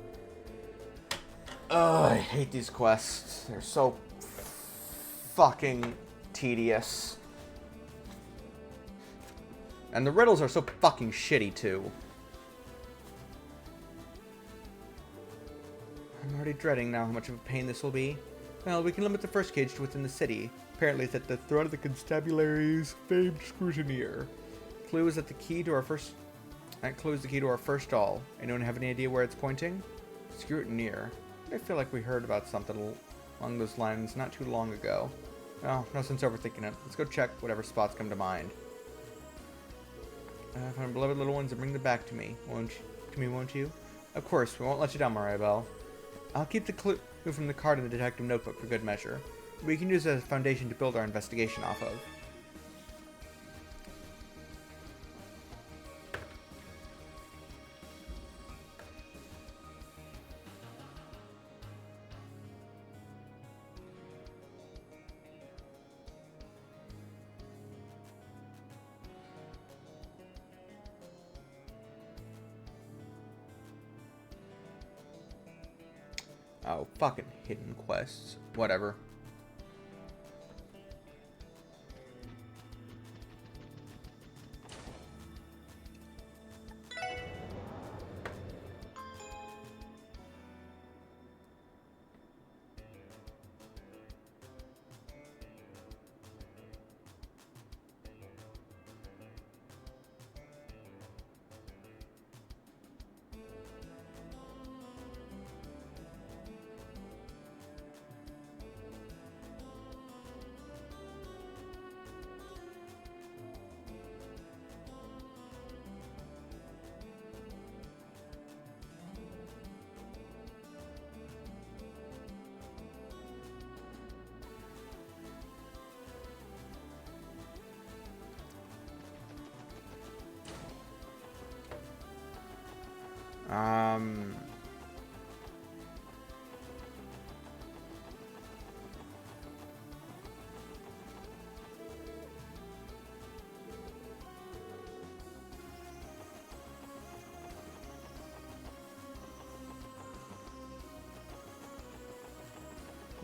Ugh, I hate these quests. They're so fucking tedious. And the riddles are so fucking shitty, too. I'm already dreading now how much of a pain this will be. Well, we can limit the first cage to within the city. Apparently it's at the throat of the constabulary's famed scrutineer. Clue is the key to our first doll. Anyone have any idea where it's pointing? Scrutineer. I feel like we heard about something along those lines not too long ago. Oh, no sense overthinking it. Let's go check whatever spots come to mind. Find my beloved little ones and bring them back to me. Won't you? Of course, we won't let you down, Mariah Bell. I'll keep the clue from the card in the detective notebook for good measure. We can use it as a foundation to build our investigation off of. Oh, fucking hidden quests. Whatever.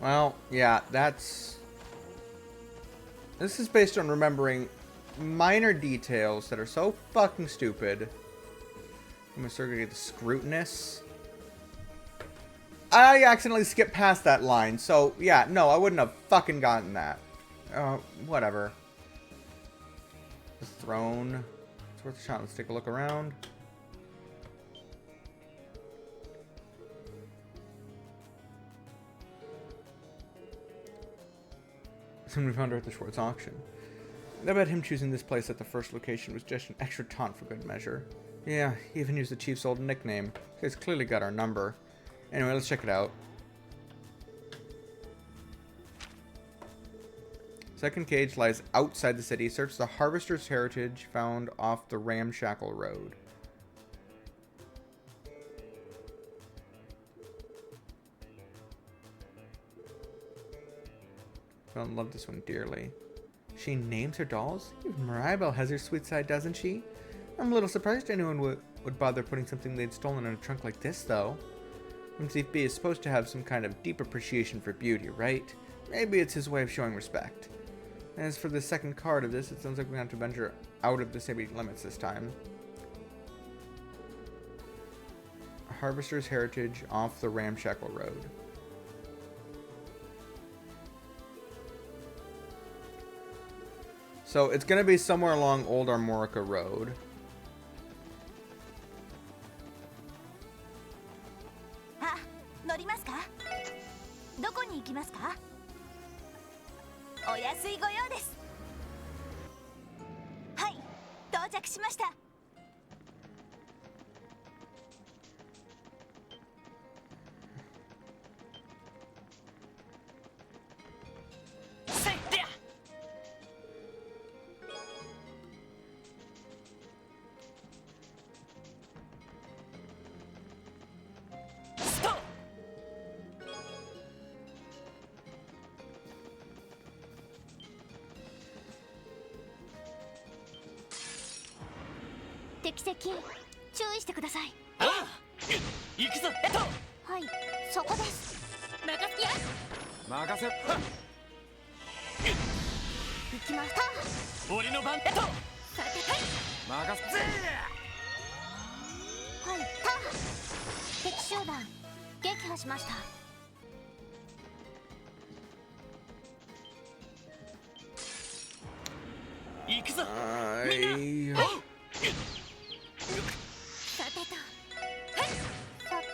Well, yeah, this is based on remembering minor details that are so fucking stupid. I'm gonna start to get the scrutinous. I accidentally skipped past that line, so yeah, no, I wouldn't have fucking gotten that. Whatever. The throne. It's worth a shot. Let's take a look around. Somebody found her at the Schwartz auction. I bet him choosing this place at the first location was just an extra taunt for good measure. Yeah, he even used the chief's old nickname. He's clearly got our number. Anyway, let's check it out. Second cage lies outside the city. Search the Harvester's Heritage found off the Ramshackle Road. I love this one dearly. She names her dolls? Even Mariah Bell has her sweet side, doesn't she? I'm a little surprised anyone would bother putting something they'd stolen in a trunk like this, though. Thief B is supposed to have some kind of deep appreciation for beauty, right? Maybe it's his way of showing respect. As for the second card of this, it sounds like we have to venture out of the city limits this time. Harvester's Heritage off the Ramshackle Road. So it's going to be somewhere along Old Armorica Road. Ah, 乗りますか? どこに行きますか? お安いご用です。はい、到着しました。敵接近注意してください。ああ、行くぞ。はい、そこです。任せや。任せ。行きました。俺の番。さて、はい。任せ。はい、敵集団撃破しました。行くぞ。みんな。さてと、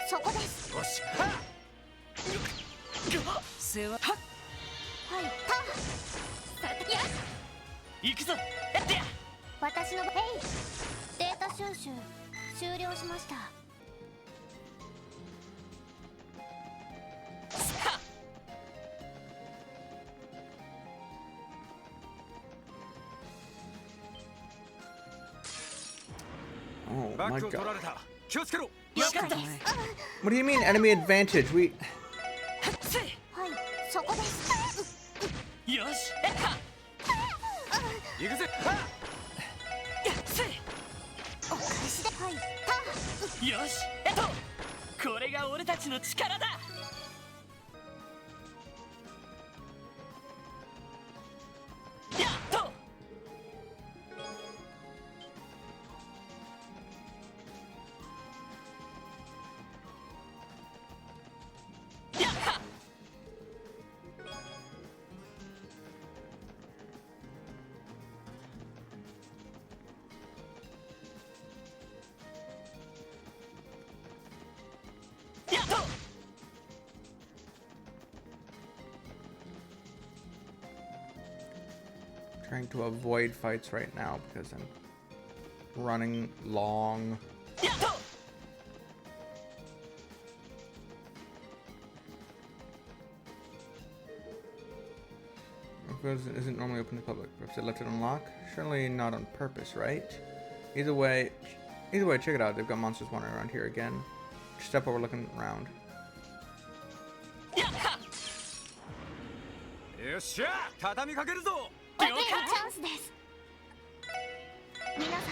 そこです。よし。世話。はい、さてや。行くぞ。私のデータ収集終了しました。Oh my god. 気をつけろ。よかった。 What do you mean enemy advantage? We はい、そこです。よし。行くぜ。お返しで。はい、よし。これが俺たちの力だ。やっと。trying to avoid fights right now because I'm running long. Isn't normally open to public. Perhaps it left it unlocked. Surely not on purpose, right? Either way, check it out. They've got monsters wandering around here again. Just step over, looking around. よっしゃ、畳みかけるぞ。チャンスです。皆さ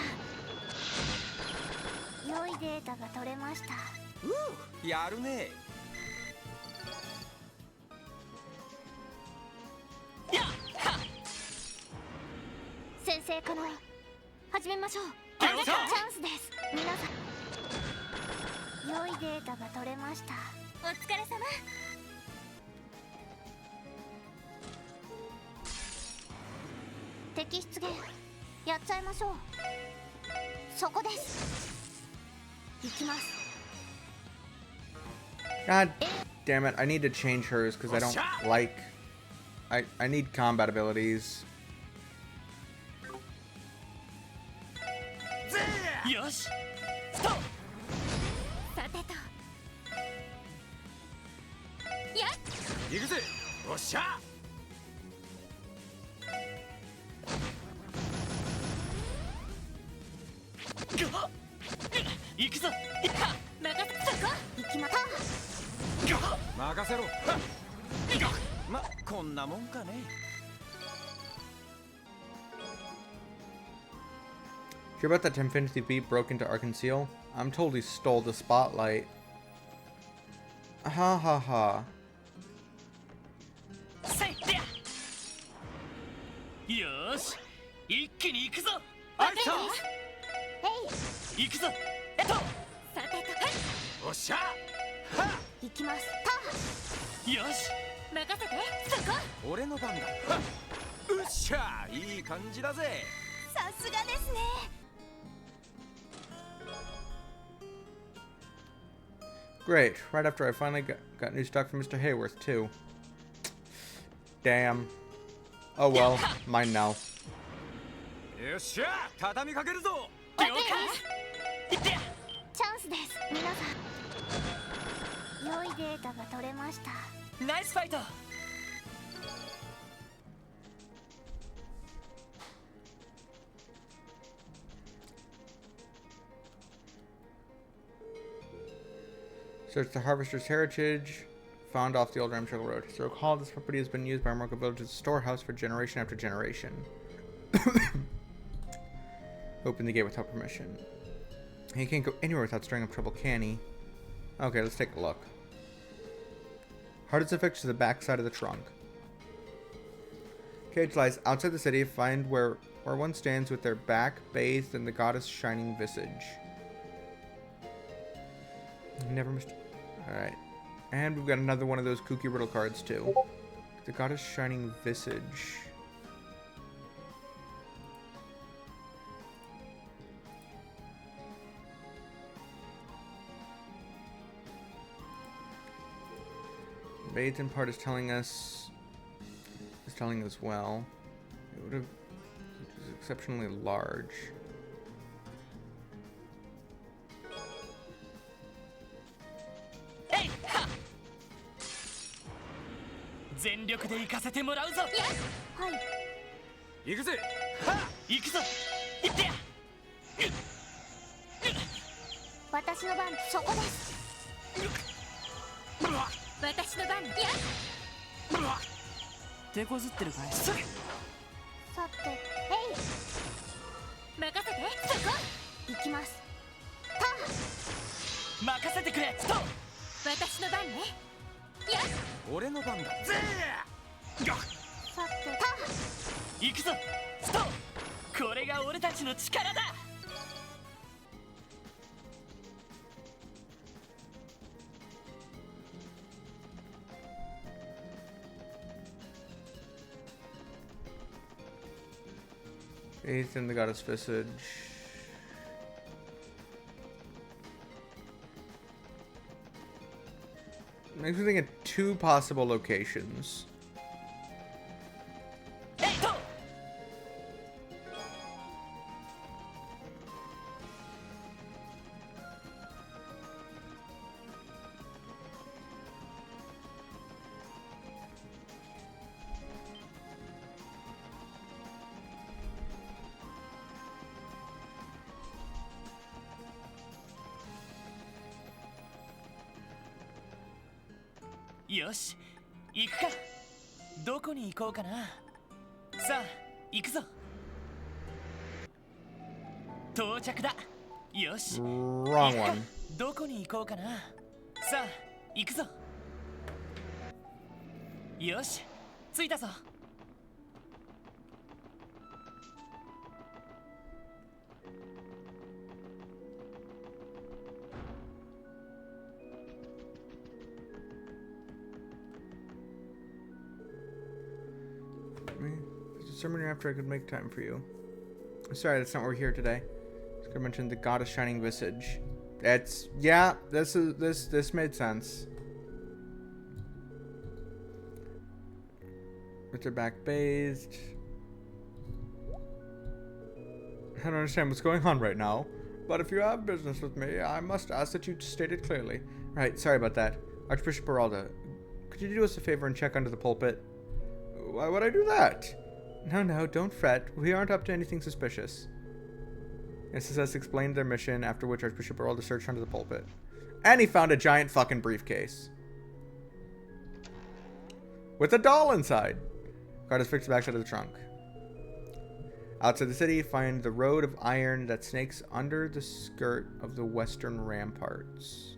ん、良いデータが取れました。やるね。先生可能。始めましょう。チャンスです。皆さん、良いデータが取れました。お疲れ様。敵出現やっちゃいましょう。そこです。行きます。 God damn it, I need to change hers because I don't like... I need combat abilities. よし。さてと。やっ。行くぜ。おっしゃ。行くぞ。任せそこ。行きまた。任せろ。ま、こんなもんかね。Hear about that Infinity Beat broke into our conceal? I'm told he stole the spotlight. Ha ha ha. よし、一気に行くぞ。あいつ。行くぞ。さてと。おっしゃ。行きます。よし。任せて。そこ。俺の番だ。うっしゃ、いい感じだぜ。さすがですね。Great. Right after I finally got new stock from Mr. Hayworth, too. Damn. Oh well. Mine now. よっしゃ、畳みかけるぞ。了解です。チャンスです。皆さん、良いデータが取れました。ナイスファイト。Search the Harvester's heritage found off the old Ramshackle Road. It's recalled this property has been used by Morocco Village as a storehouse for generation after generation. Open the gate without permission. He can't go anywhere without stirring up trouble, can he? Okay, let's take a look. Hardest to fix to the back side of the trunk. Cage lies outside the city. Find where one stands with their back bathed in the goddess' shining visage. Never missed. Alright. And we've got another one of those kooky riddle cards, too. The goddess' shining visage. Bathed in part is telling us well. It would have. It was exceptionally large. 全力で行かせてもらうぞ。はい。行くぜ。行くぞ。行ってや。私の番、そこです。私の番、や。手こずってるかい。さて、えい。任せて、そこ。行きます。任せてくれ。スト。私の番ね。や。俺の番だ。ぜー。さて、行くぞ。スト。これが俺たちの力だ。Bathed in the goddess visage. Makes me think of two possible locations.よし、行くか。どこに行こうかな。さあ、行くぞ。到着だ。よし。Wrong one. どこに行こうかな。さあ、行くぞ。よし、着いたぞ。Determine after I could make time for you. Sorry, that's not why we're here today. I was gonna mention the goddess shining visage. That's yeah. This made sense. With her back bathed. I don't understand what's going on right now, but if you have business with me, I must ask that you state it clearly. Right. Sorry about that, Archbishop Beralda. Could you do us a favor and check under the pulpit? Why would I do that? No, don't fret. We aren't up to anything suspicious. SSS explained their mission, after which Archbishop Beralda searched under the pulpit. And he found a giant fucking briefcase. With a doll inside. Card is fixed back to the trunk. Outside the city, find the road of iron that snakes under the skirt of the western ramparts.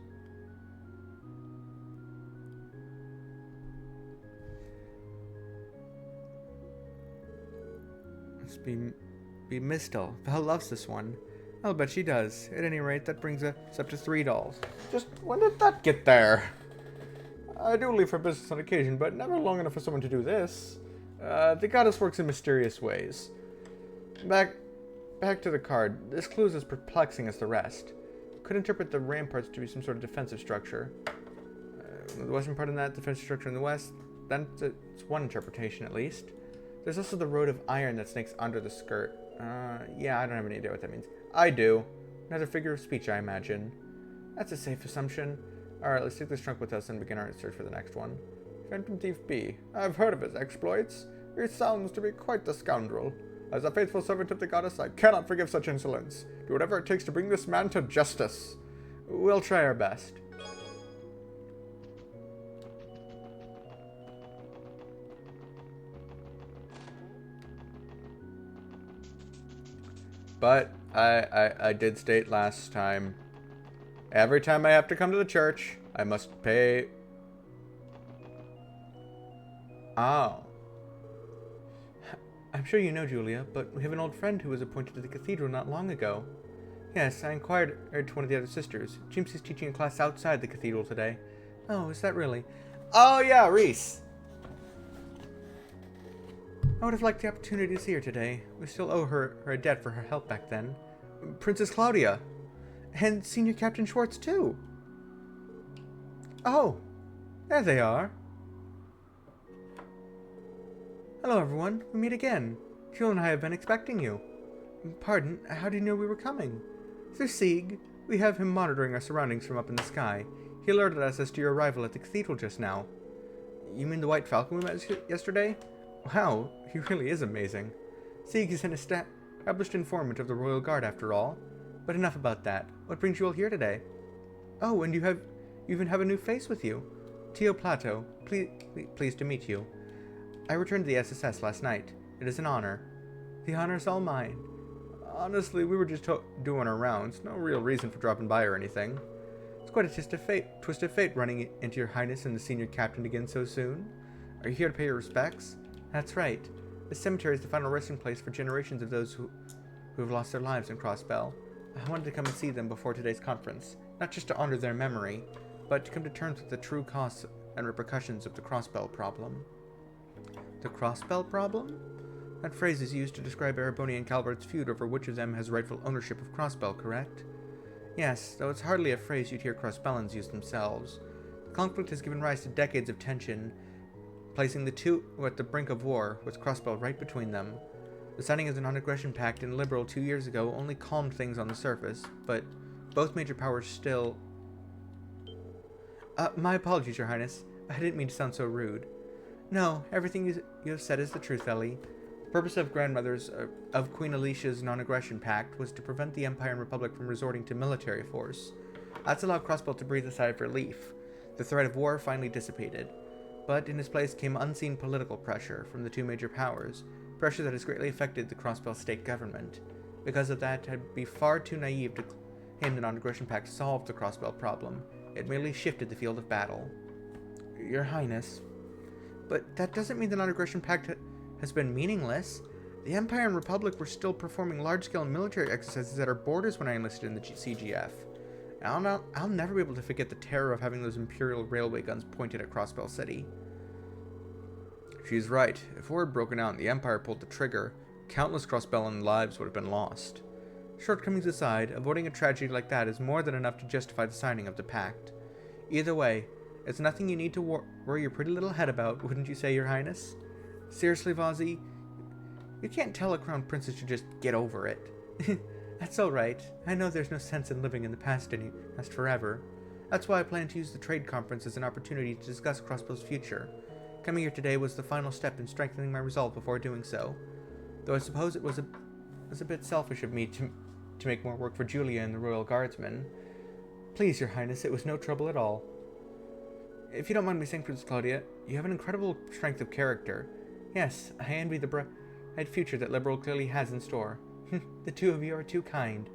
Be Mistel. Val loves this one. I'll bet she does. At any rate, that brings us up to 3 dolls. Just when did that get there? I do leave for business on occasion, but never long enough for someone to do this. The goddess works in mysterious ways. Back to the card. This clue is as perplexing as the rest. Could interpret the ramparts to be some sort of defensive structure. The western part of that defensive structure in the west. That's one interpretation, at least. There's also the road of iron that snakes under the skirt. Yeah, I don't have any idea what that means. I do. Another figure of speech, I imagine. That's a safe assumption. Alright, let's take this trunk with us and begin our search for the next one. Phantom Thief B. I've heard of his exploits. He sounds to be quite the scoundrel. As a faithful servant of the goddess, I cannot forgive such insolence. Do whatever it takes to bring this man to justice. We'll try our best. But I did state last time. Every time I have to come to the church, I must pay. Oh. I'm sure you know, Julia, but we have an old friend who was appointed to the cathedral not long ago. Yes, I inquired to one of the other sisters. James is teaching a class outside the cathedral today. Oh, is that really? Oh yeah, Reese! I would have liked the opportunity to see her today. We still owe her a debt for her help back then. Princess Claudia! And Senior Captain Schwartz, too! Oh! There they are! Hello, everyone. We meet again. Jill and I have been expecting you. Pardon, how do you know we were coming? Through Sieg. We have him monitoring our surroundings from up in the sky. He alerted us as to your arrival at the cathedral just now. You mean the White Falcon we met yesterday? Wow, he really is amazing. Sieg is an established informant of the Royal Guard after all. But enough about that. What brings you all here today? Oh, and you even have a new face with you. Tio Plato, pleased to meet you. I returned to the SSS last night. It is an honor. The honor is all mine. Honestly, we were just doing our rounds. No real reason for dropping by or anything. It's quite a twist of fate running into your highness and the senior captain again so soon. Are you here to pay your respects? That's right. This cemetery is the final resting place for generations of those who have lost their lives in Crossbell. I wanted to come and see them before today's conference, not just to honor their memory, but to come to terms with the true costs and repercussions of the Crossbell problem. The Crossbell problem? That phrase is used to describe Ereboni and Calvert's feud over which of them has rightful ownership of Crossbell, correct? Yes, though it's hardly a phrase you'd hear Crossbellans use themselves. The conflict has given rise to decades of tension, placing the two at the brink of war, with Crossbell right between them. The signing of the Non-Aggression Pact in Liberal 2 years ago only calmed things on the surface, but both major powers still... my apologies, Your Highness. I didn't mean to sound so rude. No, everything you have said is the truth, Ellie. The purpose of grandmothers of Queen Alicia's Non-Aggression Pact was to prevent the Empire and Republic from resorting to military force. That's allowed Crossbell to breathe a sigh of relief. The threat of war finally dissipated. But in its place came unseen political pressure from the two major powers, pressure that has greatly affected the Crossbell state government. Because of that, it'd be far too naive to claim the Non-Aggression Pact solved the Crossbell problem. It merely shifted the field of battle. Your Highness. But that doesn't mean the Non-Aggression Pact has been meaningless. The Empire and Republic were still performing large-scale military exercises at our borders when I enlisted in the CGF. I'll never be able to forget the terror of having those Imperial railway guns pointed at Crossbell City. She's right. If war had broken out and the Empire pulled the trigger, countless Crossbellan lives would have been lost. Shortcomings aside, avoiding a tragedy like that is more than enough to justify the signing of the pact. Either way, it's nothing you need to worry your pretty little head about, wouldn't you say, Your Highness? Seriously, Vazzy? You can't tell a crown princess to just get over it. That's alright. I know there's no sense in living in the past forever. That's why I plan to use the trade conference as an opportunity to discuss Crossbell's future. Coming here today was the final step in strengthening my resolve before doing so. Though I suppose it was a bit selfish of me to make more work for Julia and the Royal Guardsmen. Please, Your Highness, it was no trouble at all. If you don't mind me saying, Princess Claudia, you have an incredible strength of character. Yes, I envy the bright future that Liberal clearly has in store. The two of you are too kind.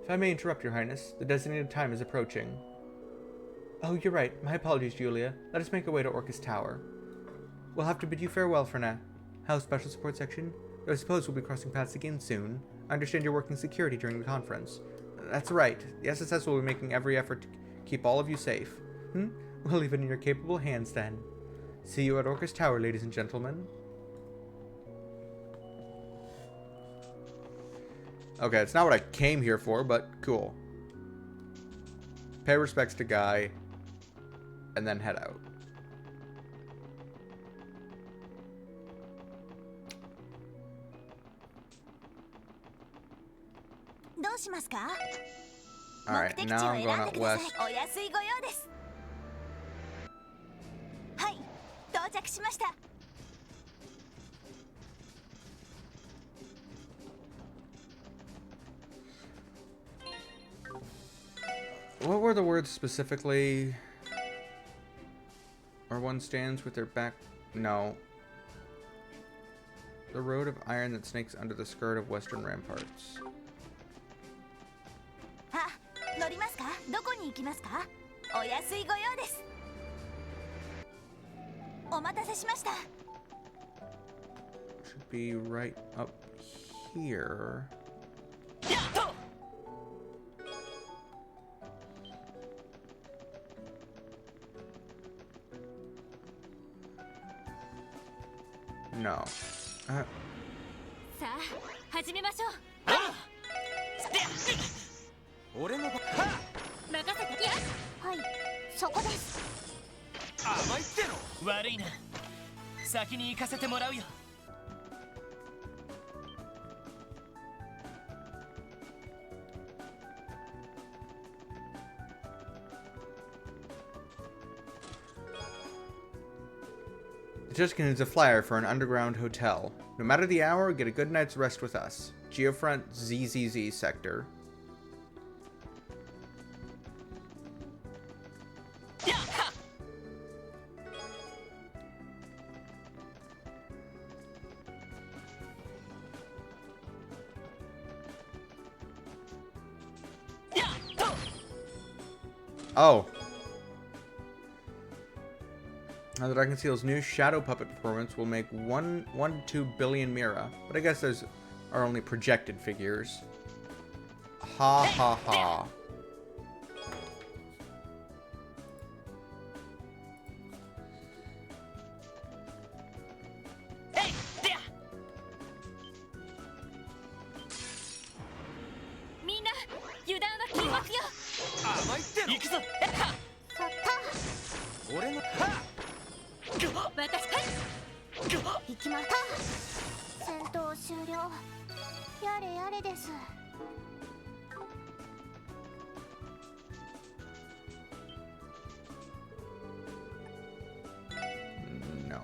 If I may interrupt, Your Highness, the designated time is approaching. Oh, you're right. My apologies, Julia. Let us make our way to Orcus Tower. We'll have to bid you farewell for now. How's Special Support Section? I suppose we'll be crossing paths again soon. I understand you're working security during the conference. That's right. The SSS will be making every effort to keep all of you safe. We'll leave it in your capable hands then. See you at Orcus Tower, ladies and gentlemen. Okay, it's not what I came here for, but cool. Pay respects to Guy, and then head out. Alright, now I'm going out west. What were the words specifically? Or one stands with their back... No. The road of iron that snakes under the skirt of western ramparts. 乗りますか？どこに行きますか？お安いご用です。お待たせしました。 Should be right up here. No. さあ始めましょう。俺の任せて。はい、そこです。甘いっての。悪いな。先に行かせてもらうよ。It just contains a flyer for an underground hotel. No matter the hour, get a good night's rest with us. Geofront ZZZ sector. Oh. Now that Dragonseal's new Shadow Puppet performance will make 1 to 2 billion Mira, but I guess those are only projected figures. Ha ha ha. No.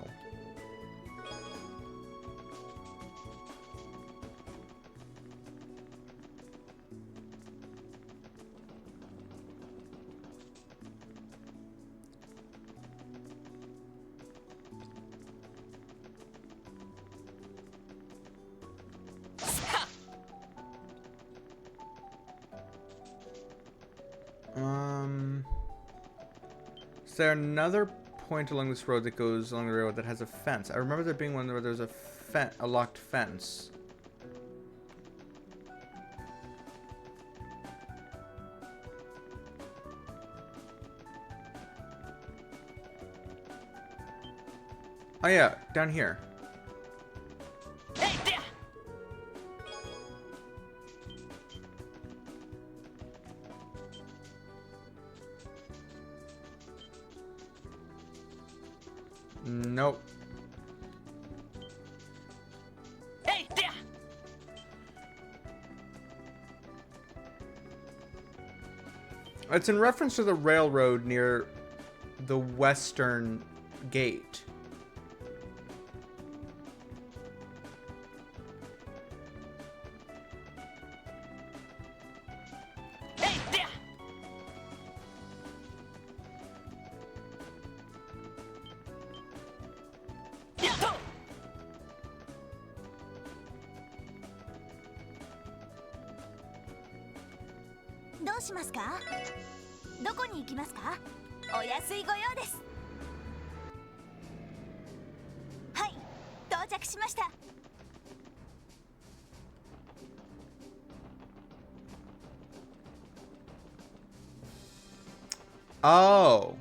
Is there another point along this road that goes along the railroad that has a fence? I remember there being one where there's a locked fence. Oh yeah, down here. Nope. It's in reference to the railroad near the western gate. Oh.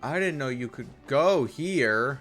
I didn't know you could go here.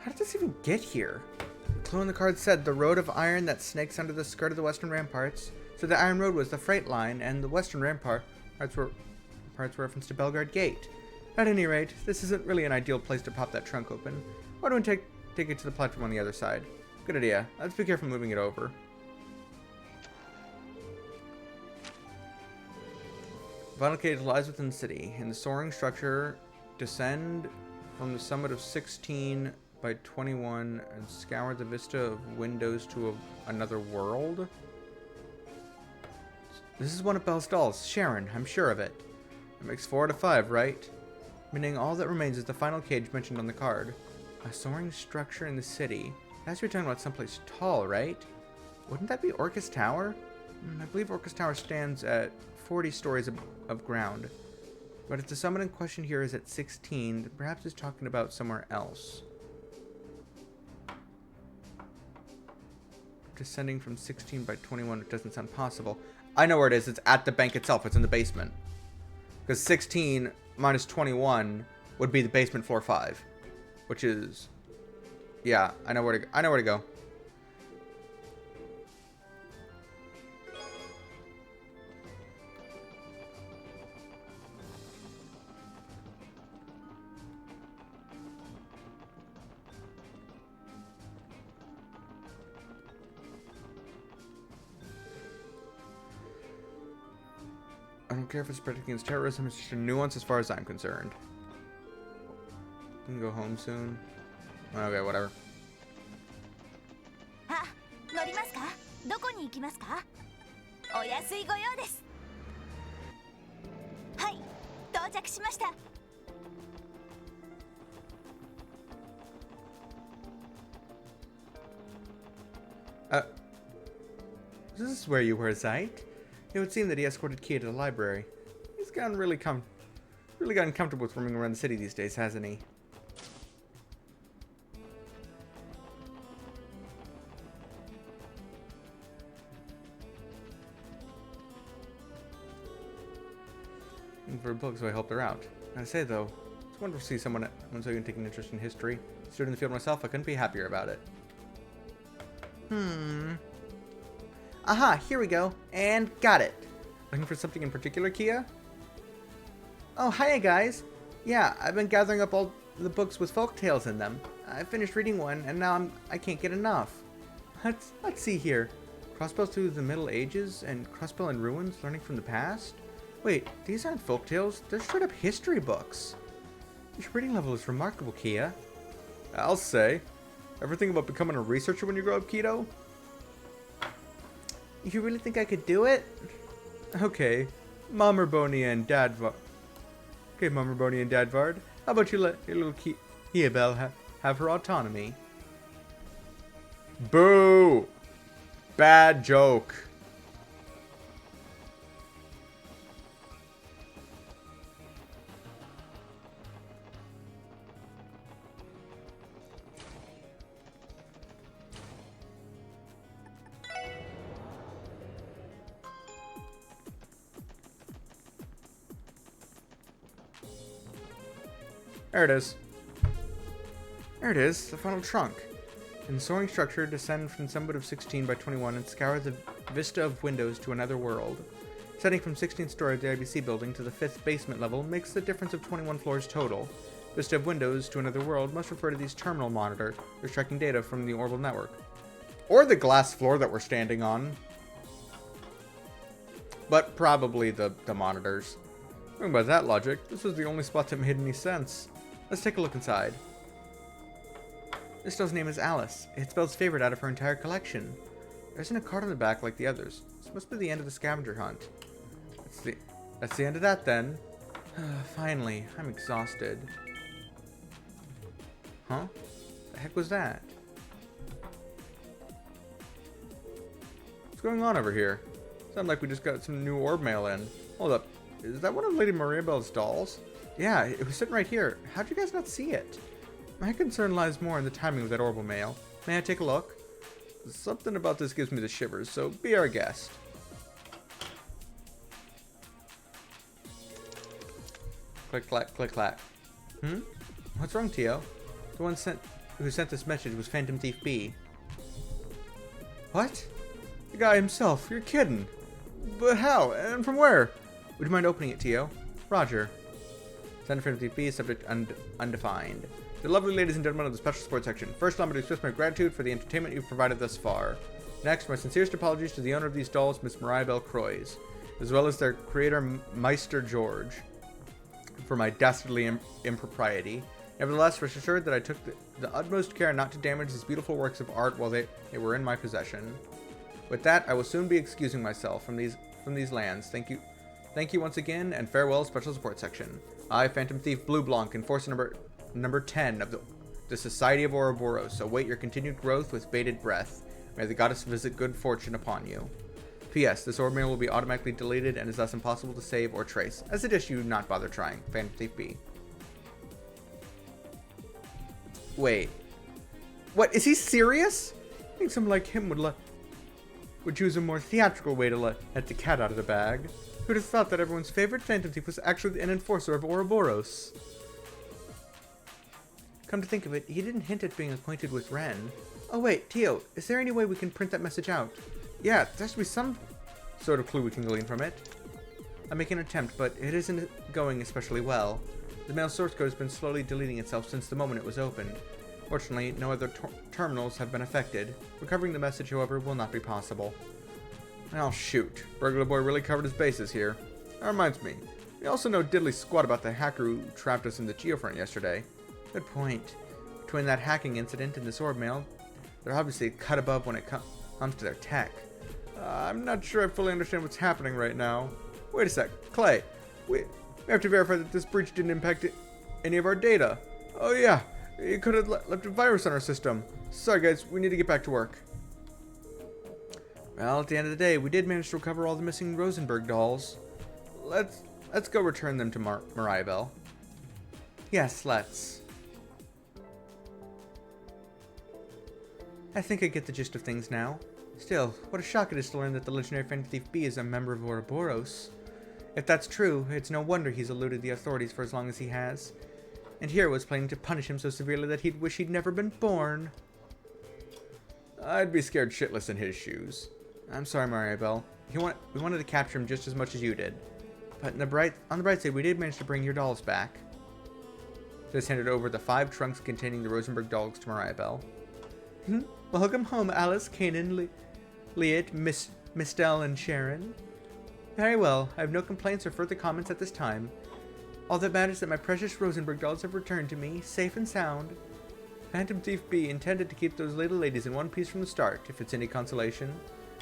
How did this even get here? The clue on the card said the road of iron that snakes under the skirt of the western ramparts. So the iron road was the freight line, and the western ramparts were reference to Belgard Gate. At any rate, this isn't really an ideal place to pop that trunk open. Why don't we take it to the platform on the other side? Good idea. Let's be careful moving it over. Final cage lies within the city. In the soaring structure, descend from the summit of 16 by 21 and scour the vista of windows to another world. This is one of Belle's dolls. Sharon, I'm sure of it. It makes 4 out of 5, right? Meaning all that remains is the final cage mentioned on the card. A soaring structure in the city. That's you're talking about someplace tall, right? Wouldn't that be Orcus Tower? I believe Orcus Tower stands at 40 stories of ground. But if the summit in question here is at 16, then perhaps it's talking about somewhere else. Descending from 16 by 21, it doesn't sound possible. I know where it is. It's at the bank itself. It's in the basement. Because 16 minus 21 would be the basement floor 5. Which is... yeah, I know where to go. I don't care if it's protecting against terrorism, it's just a nuance as far as I'm concerned. You can go home soon. Okay, whatever. あ、乗りますか？どこに行きますか？お安いご用です。はい、到着しました。Is this where you were, Zeit? It would seem that he escorted Kia to the library. He's gotten really gotten comfortable with roaming around the city these days, hasn't he? For a book, so I helped her out. I say though, it's wonderful to see someone so you can take an interest in history. Stood in the field myself, I couldn't be happier about it. Aha, here we go. And got it. Looking for something in particular, Kia? Oh, hiya guys. Yeah, I've been gathering up all the books with folk tales in them. I finished reading one, and now I can't get enough. Let's see here. Crossbells through the Middle Ages and Crossbell in Ruins, learning from the past? Wait, these aren't folk tales, they're straight up history books. Your reading level is remarkable, Kia. I'll say. Ever think about becoming a researcher when you grow up, Keto? You really think I could do it? Okay, Mommerbonia and Dadvard. Okay, Mommerbonia and Dadvard. How about you let your little Kia Belle have her autonomy? Boo! Bad joke. There it is. There it is, the final trunk. In soaring structure, descend from summit of 16 by 21 and scour the vista of windows to another world. Setting from 16th story of the IBC building to the 5th basement level makes the difference of 21 floors total. Vista of windows to another world must refer to these terminal monitor, extracting data from the orbital network. Or the glass floor that we're standing on. But probably the monitors. Going by that logic, this was the only spot that made any sense. Let's take a look inside. This doll's name is Alice. It's Belle's favorite out of her entire collection. There isn't a card on the back like the others. This must be the end of the scavenger hunt. That's the end of that then. Finally, I'm exhausted. Huh? The heck was that? What's going on over here? Sounds like we just got some new orb mail in. Hold up. Is that one of Lady Maria Belle's dolls? Yeah, it was sitting right here. How'd you guys not see it? My concern lies more in the timing of that orbital mail. May I take a look? Something about this gives me the shivers, so be our guest. Click, clack, click, clack. What's wrong, Tio? The one who sent this message was Phantom Thief B. What? The guy himself. You're kidding. But how? And from where? Would you mind opening it, Tio? Roger. Send Phantom Thief B, subject undefined. The lovely ladies and gentlemen of the special sports section. First, allow me to express my gratitude for the entertainment you've provided thus far. Next, my sincerest apologies to the owner of these dolls, Miss Maria Belle Croix. as well as their creator Meister George, for my dastardly impropriety. Nevertheless, rest assured that I took the utmost care not to damage these beautiful works of art while they were in my possession. With that, I will soon be excusing myself from these lands. Thank you once again, and farewell, Special Support Section. I, Phantom Thief Blue Blanc, Enforcer number 10 of the Society of Ouroboros, await your continued growth with bated breath. May the goddess visit good fortune upon you. P.S. This orb mail will be automatically deleted and is thus impossible to save or trace. As a dish, you not bother trying. Phantom Thief B. Wait. What? Is he serious? I think someone like him would choose a more theatrical way to let the cat out of the bag. Who'd have thought that everyone's favorite Phantom Thief was actually an enforcer of Ouroboros? Come to think of it, he didn't hint at being acquainted with Ren. Oh wait, Tio, is there any way we can print that message out? Yeah, there has to be some sort of clue we can glean from it. I make an attempt, but it isn't going especially well. The mail source code has been slowly deleting itself since the moment it was opened. Fortunately, no other terminals have been affected. Recovering the message, however, will not be possible. Oh shoot, Burglar Boy really covered his bases here. That reminds me, we also know diddly squat about the hacker who trapped us in the geofront yesterday. Good point. Between that hacking incident and this orb mail, they're obviously cut above when it comes to their tech. I'm not sure I fully understand what's happening right now. Wait a sec, Clay. We have to verify that this breach didn't impact any of our data. Oh yeah, it could have left a virus on our system. Sorry guys, we need to get back to work. Well, at the end of the day, we did manage to recover all the missing Rosenberg dolls. Let's go return them to Mariabel. Yes, let's. I think I get the gist of things now. Still, what a shock it is to learn that the legendary Phantom Thief B is a member of Ouroboros. If that's true, it's no wonder he's eluded the authorities for as long as he has. And here was planning to punish him so severely that he'd wish he'd never been born. I'd be scared shitless in his shoes. I'm sorry, Mariabel. We wanted to capture him just as much as you did. But on the bright side, we did manage to bring your dolls back. Just handed over the 5 trunks containing the Rosenberg dolls to Mariabel. Welcome home, Alice, Kanan, Liet, Mistel, and Sharon. Very well, I have no complaints or further comments at this time. All that matters is that my precious Rosenberg dolls have returned to me, safe and sound. Phantom Thief B intended to keep those little ladies in one piece from the start, if it's any consolation.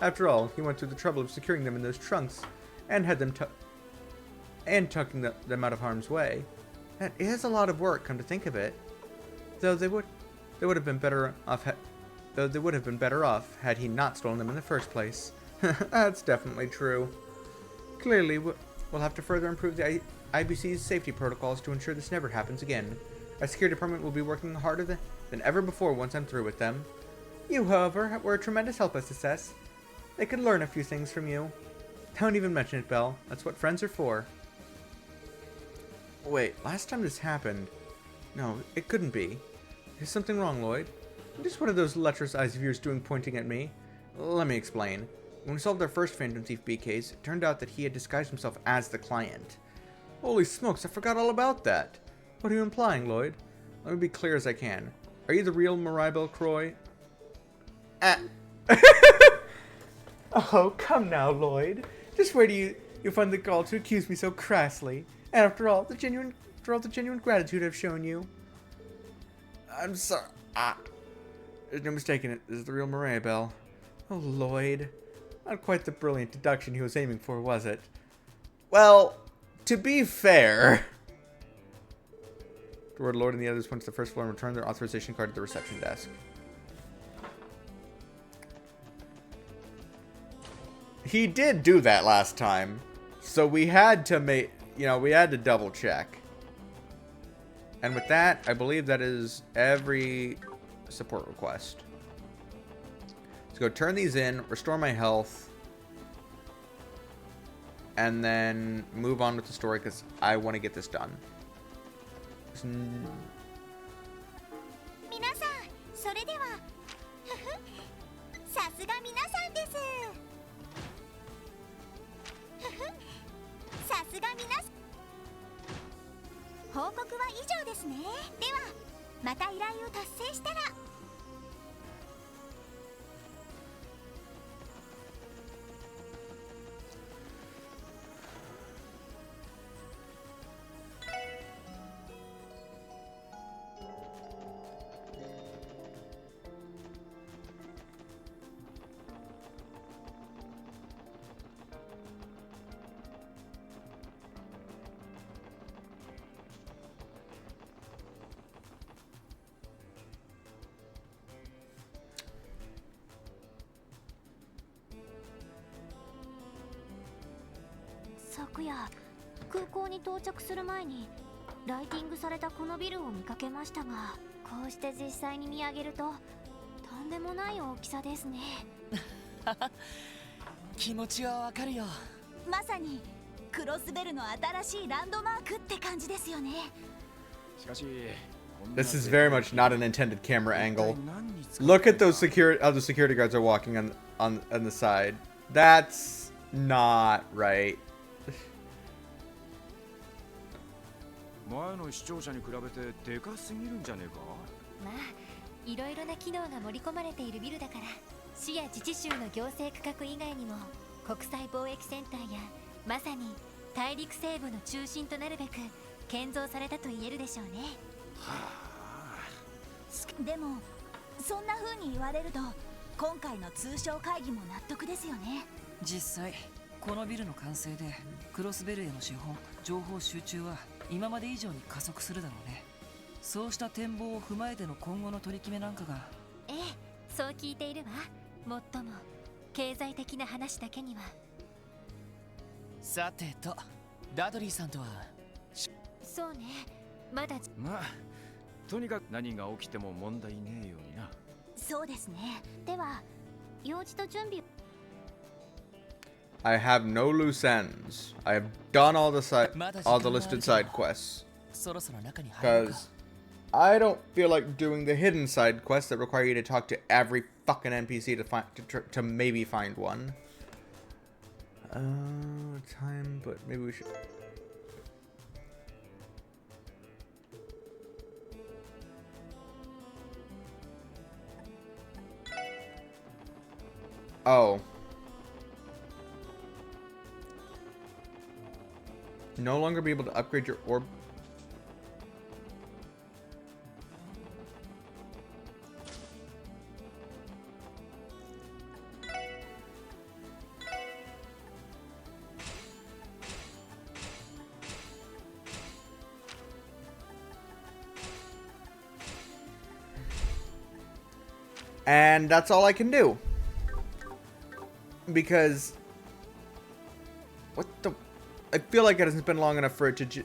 After all, he went through the trouble of securing them in those trunks, and had them tucking them out of harm's way. That is a lot of work, come to think of it. Though they would have been better off had he not stolen them in the first place. That's definitely true. Clearly, we'll have to further improve the IBC's safety protocols to ensure this never happens again. Our security department will be working harder than ever before once I'm through with them. You, however, were a tremendous help, I success. They could learn a few things from you. Don't even mention it, Belle. That's what friends are for. Wait, last time this happened... No, it couldn't be. Is something wrong, Lloyd? Just one of those lecherous eyes of yours pointing at me. Let me explain. When we solved our first Phantom Thief B case, it turned out that he had disguised himself as the client. Holy smokes, I forgot all about that. What are you implying, Lloyd? Let me be clear as I can. Are you the real Mariabel Croy? Oh, come now, Lloyd. Just where do you find the gall to accuse me so crassly? And after all the genuine gratitude I've shown you. I'm sorry. There's no mistaking it. This is the real Mariabel. Oh, Lloyd. Not quite the brilliant deduction he was aiming for, was it? Well, to be fair... Lord Lloyd and the others went to the first floor and returned their authorization card to the reception desk. He did do that last time. So we had to we had to double check. And with that, I believe that is every support request. Let's go turn these in, restore my health, and then move on with the story because I want to get this done. 皆さん、それではさすが皆さんです。さすが皆さん。報告は以上ですね。ではまた依頼を達成したら。昨夜空港に到着する前にライティングされたこのビルを見かけましたが、こうして実際に見上げるととんでもない大きさですね。気持ちはわかるよ。まさにクロスベルの新しいランドマークって感じですよね。しかし This is very much not an intended camera angle. Look at those how the security guards are walking on the side. That's not right. 前の視聴者に比べてでかすぎるんじゃねえか。まあいろいろな機能が盛り込まれているビルだから、市や自治州の行政区画以外にも国際貿易センターやまさに大陸西部の中心となるべく建造されたと言えるでしょうね。でもそんな風に言われると今回の通商会議も納得ですよね。実際このビルの完成でクロスベルへの資本情報集中は今まで以上に加速するだろうね。そうした展望を踏まえての今後の取り決めなんかが。ええ、そう聞いているわ。もっとも経済的な話だけには。さてと、ダドリーさんとは。そうね、まだ。まあとにかく何が起きても問題ねえようにな。そうですね。では用事と準備。I have no loose ends. I have done all the listed side quests. Because I don't feel like doing the hidden side quests that require you to talk to every fucking NPC to maybe find one. Time, but maybe we should. Oh. No longer be able to upgrade your orb. And that's all I can do. Because what the, I feel like it hasn't been long enough for it to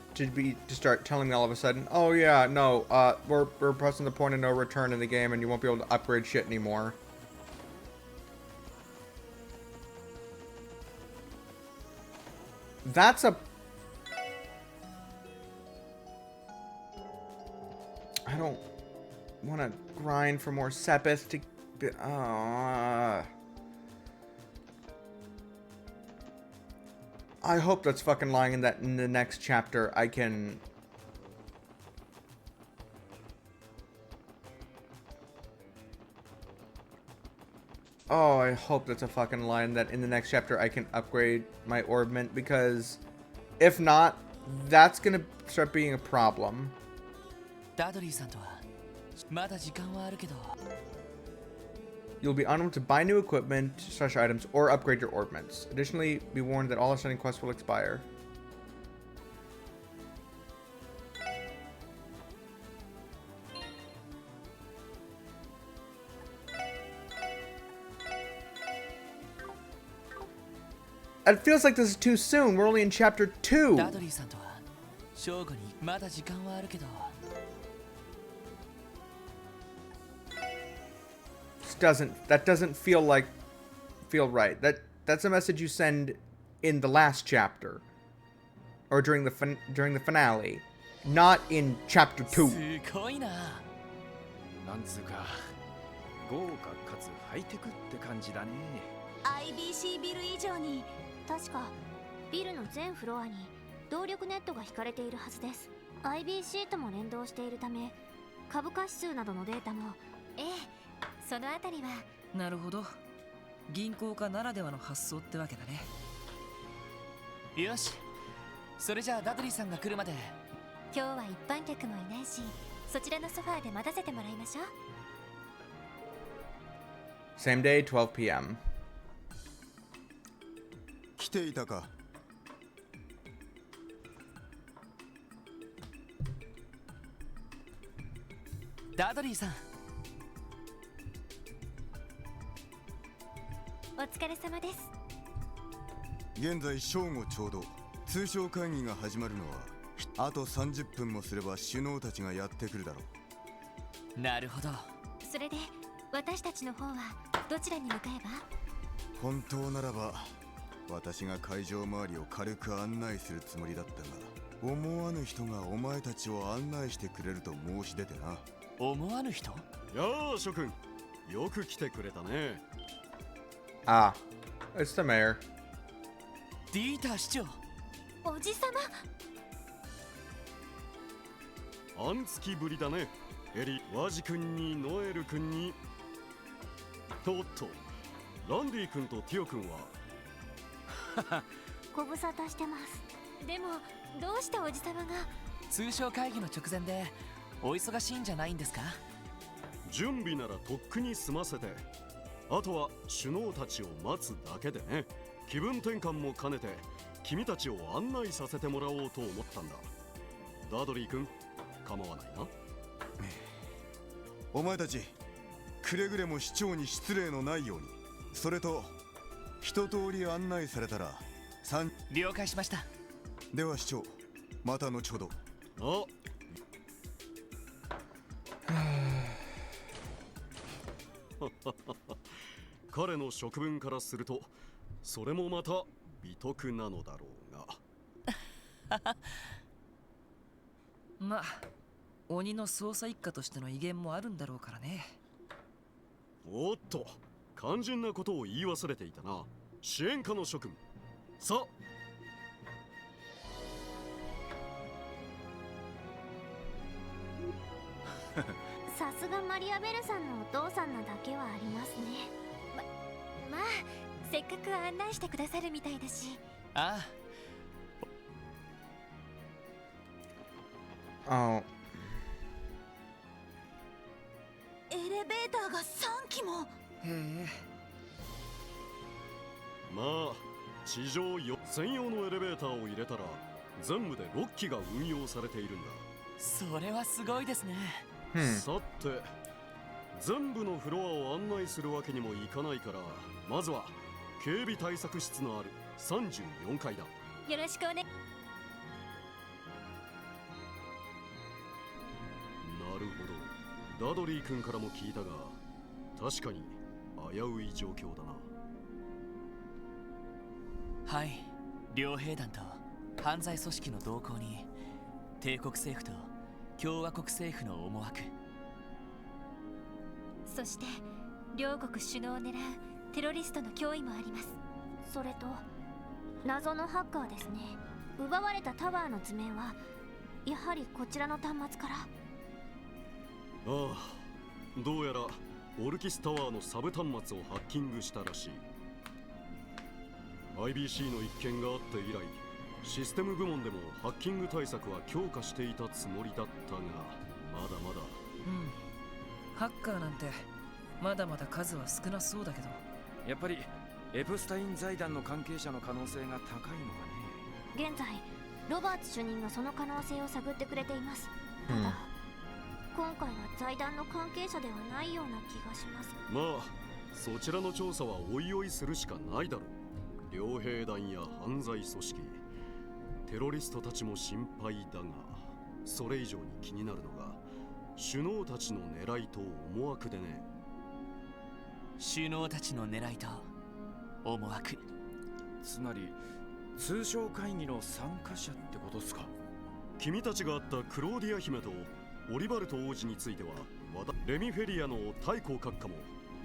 start telling me all of a sudden, oh yeah, no, we're pressing the point of no return in the game and you won't be able to upgrade shit anymore. That's a... I don't want to grind for more Sepith to... I hope that's fucking lying in that in the next chapter I can... Oh, I hope that's a fucking line that in the next chapter I can upgrade my orbment, because if not, that's gonna start being a problem. You'll be unable to buy new equipment, slash items, or upgrade your orbments. Additionally, be warned that all ascending quests will expire. It feels like this is too soon. We're only in chapter 2. That doesn't feel right. That's a message you send in the last chapter, or during the finale, not in chapter 2. IBC ビル以上に確かビルの全フロアに動力ネットが引かれているはずです。 IBC とも連動しているため株価指数などのデータも。ええ、そのあたりは。なるほど。銀行家ならではの発想ってわけだね。よし、それじゃあダドリーさんが来るまで。今日は一般客もいないし、そちらのソファーで待たせてもらいましょう。Same day, 12 p.m. 来ていたか。ダドリーさん。お疲れ様です。現在正午ちょうど。通商会議が始まるのはあと30分もすれば首脳たちがやってくるだろう。なるほど。それで私たちの方はどちらに向かえば？本当ならば私が会場周りを軽く案内するつもりだったが、思わぬ人がお前たちを案内してくれると申し出てな。思わぬ人？やあ諸君、よく来てくれたね。Ah, it's the mayor. ディーター市長。おじさま。あんつきぶりだね。エリ、ワジ君にノエル君に。おっと、ランディ君とティオ君はご無沙汰してます。でもどうしておじさまが？通商会議の直前でお忙しいんじゃないんですか？準備ならとっくに済ませて、あとは首脳たちを待つだけでね。気分転換も兼ねて君たちを案内させてもらおうと思ったんだ。ダドリー君、構わないな。お前たちくれぐれも市長に失礼のないように。それと一通り案内されたら了解しました。では市長、また後ほど。あ彼の職分からするとそれもまた美徳なのだろうがまあ鬼の捜査一課としての威厳もあるんだろうからね。おっと、肝心なことを言い忘れていたな。支援課の諸君、さあさすがマリアベルさんのお父さんなだけはありますね。まあせっかく案内してくださるみたいだし。ああ。エレベーターが3機も。へえ。まあ地上4専用のエレベーターを入れたら全部で6機が運用されているんだ。それはすごいですね。さて全部のフロアを案内するわけにもいかないから、まずは警備対策室のある34階だ。よろしくおね。なるほど、ダドリー君からも聞いたが確かに危うい状況だな。はい、両兵団と犯罪組織の動向に帝国政府と共和国政府の思惑、そして両国首脳を狙うテロリストの脅威もあります。それと謎のハッカーですね。奪われたタワーの図面はやはりこちらの端末から。ああ、どうやらオルキスタワーのサブ端末をハッキングしたらしい。 IBC の一件があって以来、システム部門でもハッキング対策は強化していたつもりだったが、まだまだ。ハッカーなんてまだまだ数は少なそうだけど、やっぱりエプスタイン財団の関係者の可能性が高いのかね。現在ロバーツ主任がその可能性を探ってくれています。ただ、今回は財団の関係者ではないような気がします。まあそちらの調査はおいおいするしかないだろう。両兵団や犯罪組織、テロリストたちも心配だが、それ以上に気になるのが首脳たちの狙いと思惑でね。首脳たちの狙いと思惑、つまり通商会議の参加者ってことっすか。君たちが会ったクローディア姫とオリバルト王子については、レミフェリアの太閤閣下も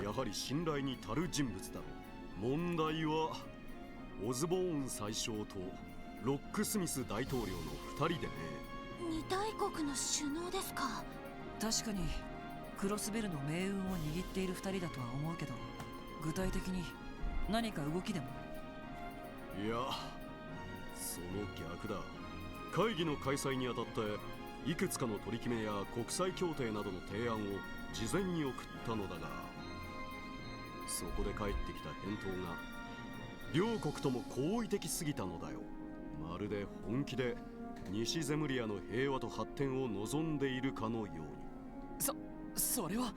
やはり信頼に足る人物だろう。問題はオズボーン宰相とロックスミス大統領の2人でね。二大国の首脳ですか。確かにクロスベルの命運を握っている2人だとは思うけど、具体的に何か動きでも。いや、その逆だ。会議の開催にあたっていくつかの取り決めや国際協定などの提案を事前に送ったのだが、そこで返ってきた返答が両国とも好意的すぎたのだよ。まるで本気で西ゼムリアの平和と発展を望んでいるかのように。それは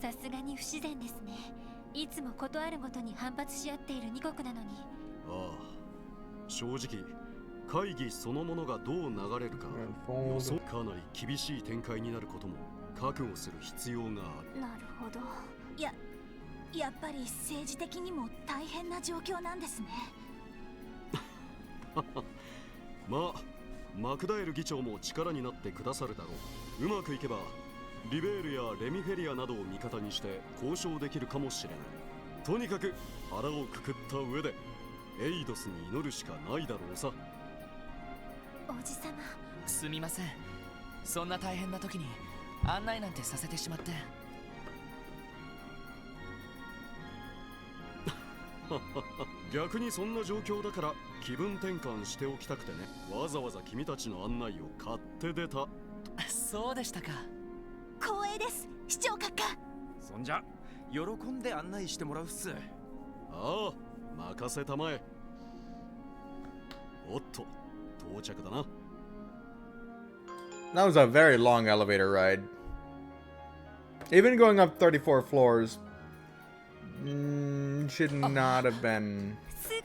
さすがに不自然ですね。いつも事あるごとに反発し合っている2国なのに。ああ、正直会議そのものがどう流れるか予想。かなり厳しい展開になることも覚悟する必要がある。なるほど。やっぱり政治的にも大変な状況なんですね。まあマクダエル議長も力になってくださるだろう。うまくいけばリベールやレミフェリアなどを味方にして交渉できるかもしれない。とにかく腹をくくった上でエイドスに祈るしかないだろうさ。おじさま、すみません。そんな大変な時に案内なんてさせてしまって。逆にそんな状況だから気分転換しておきたくてね。わざわざ君たちの案内を買って出た。そうでしたか。光栄です、市長閣下。そんじゃ喜んで案内してもらうっす。ああ、任せたまえ。おっと、到着だな。That was a very long elevator ride. Even going up 34 floors should not have been. すごい。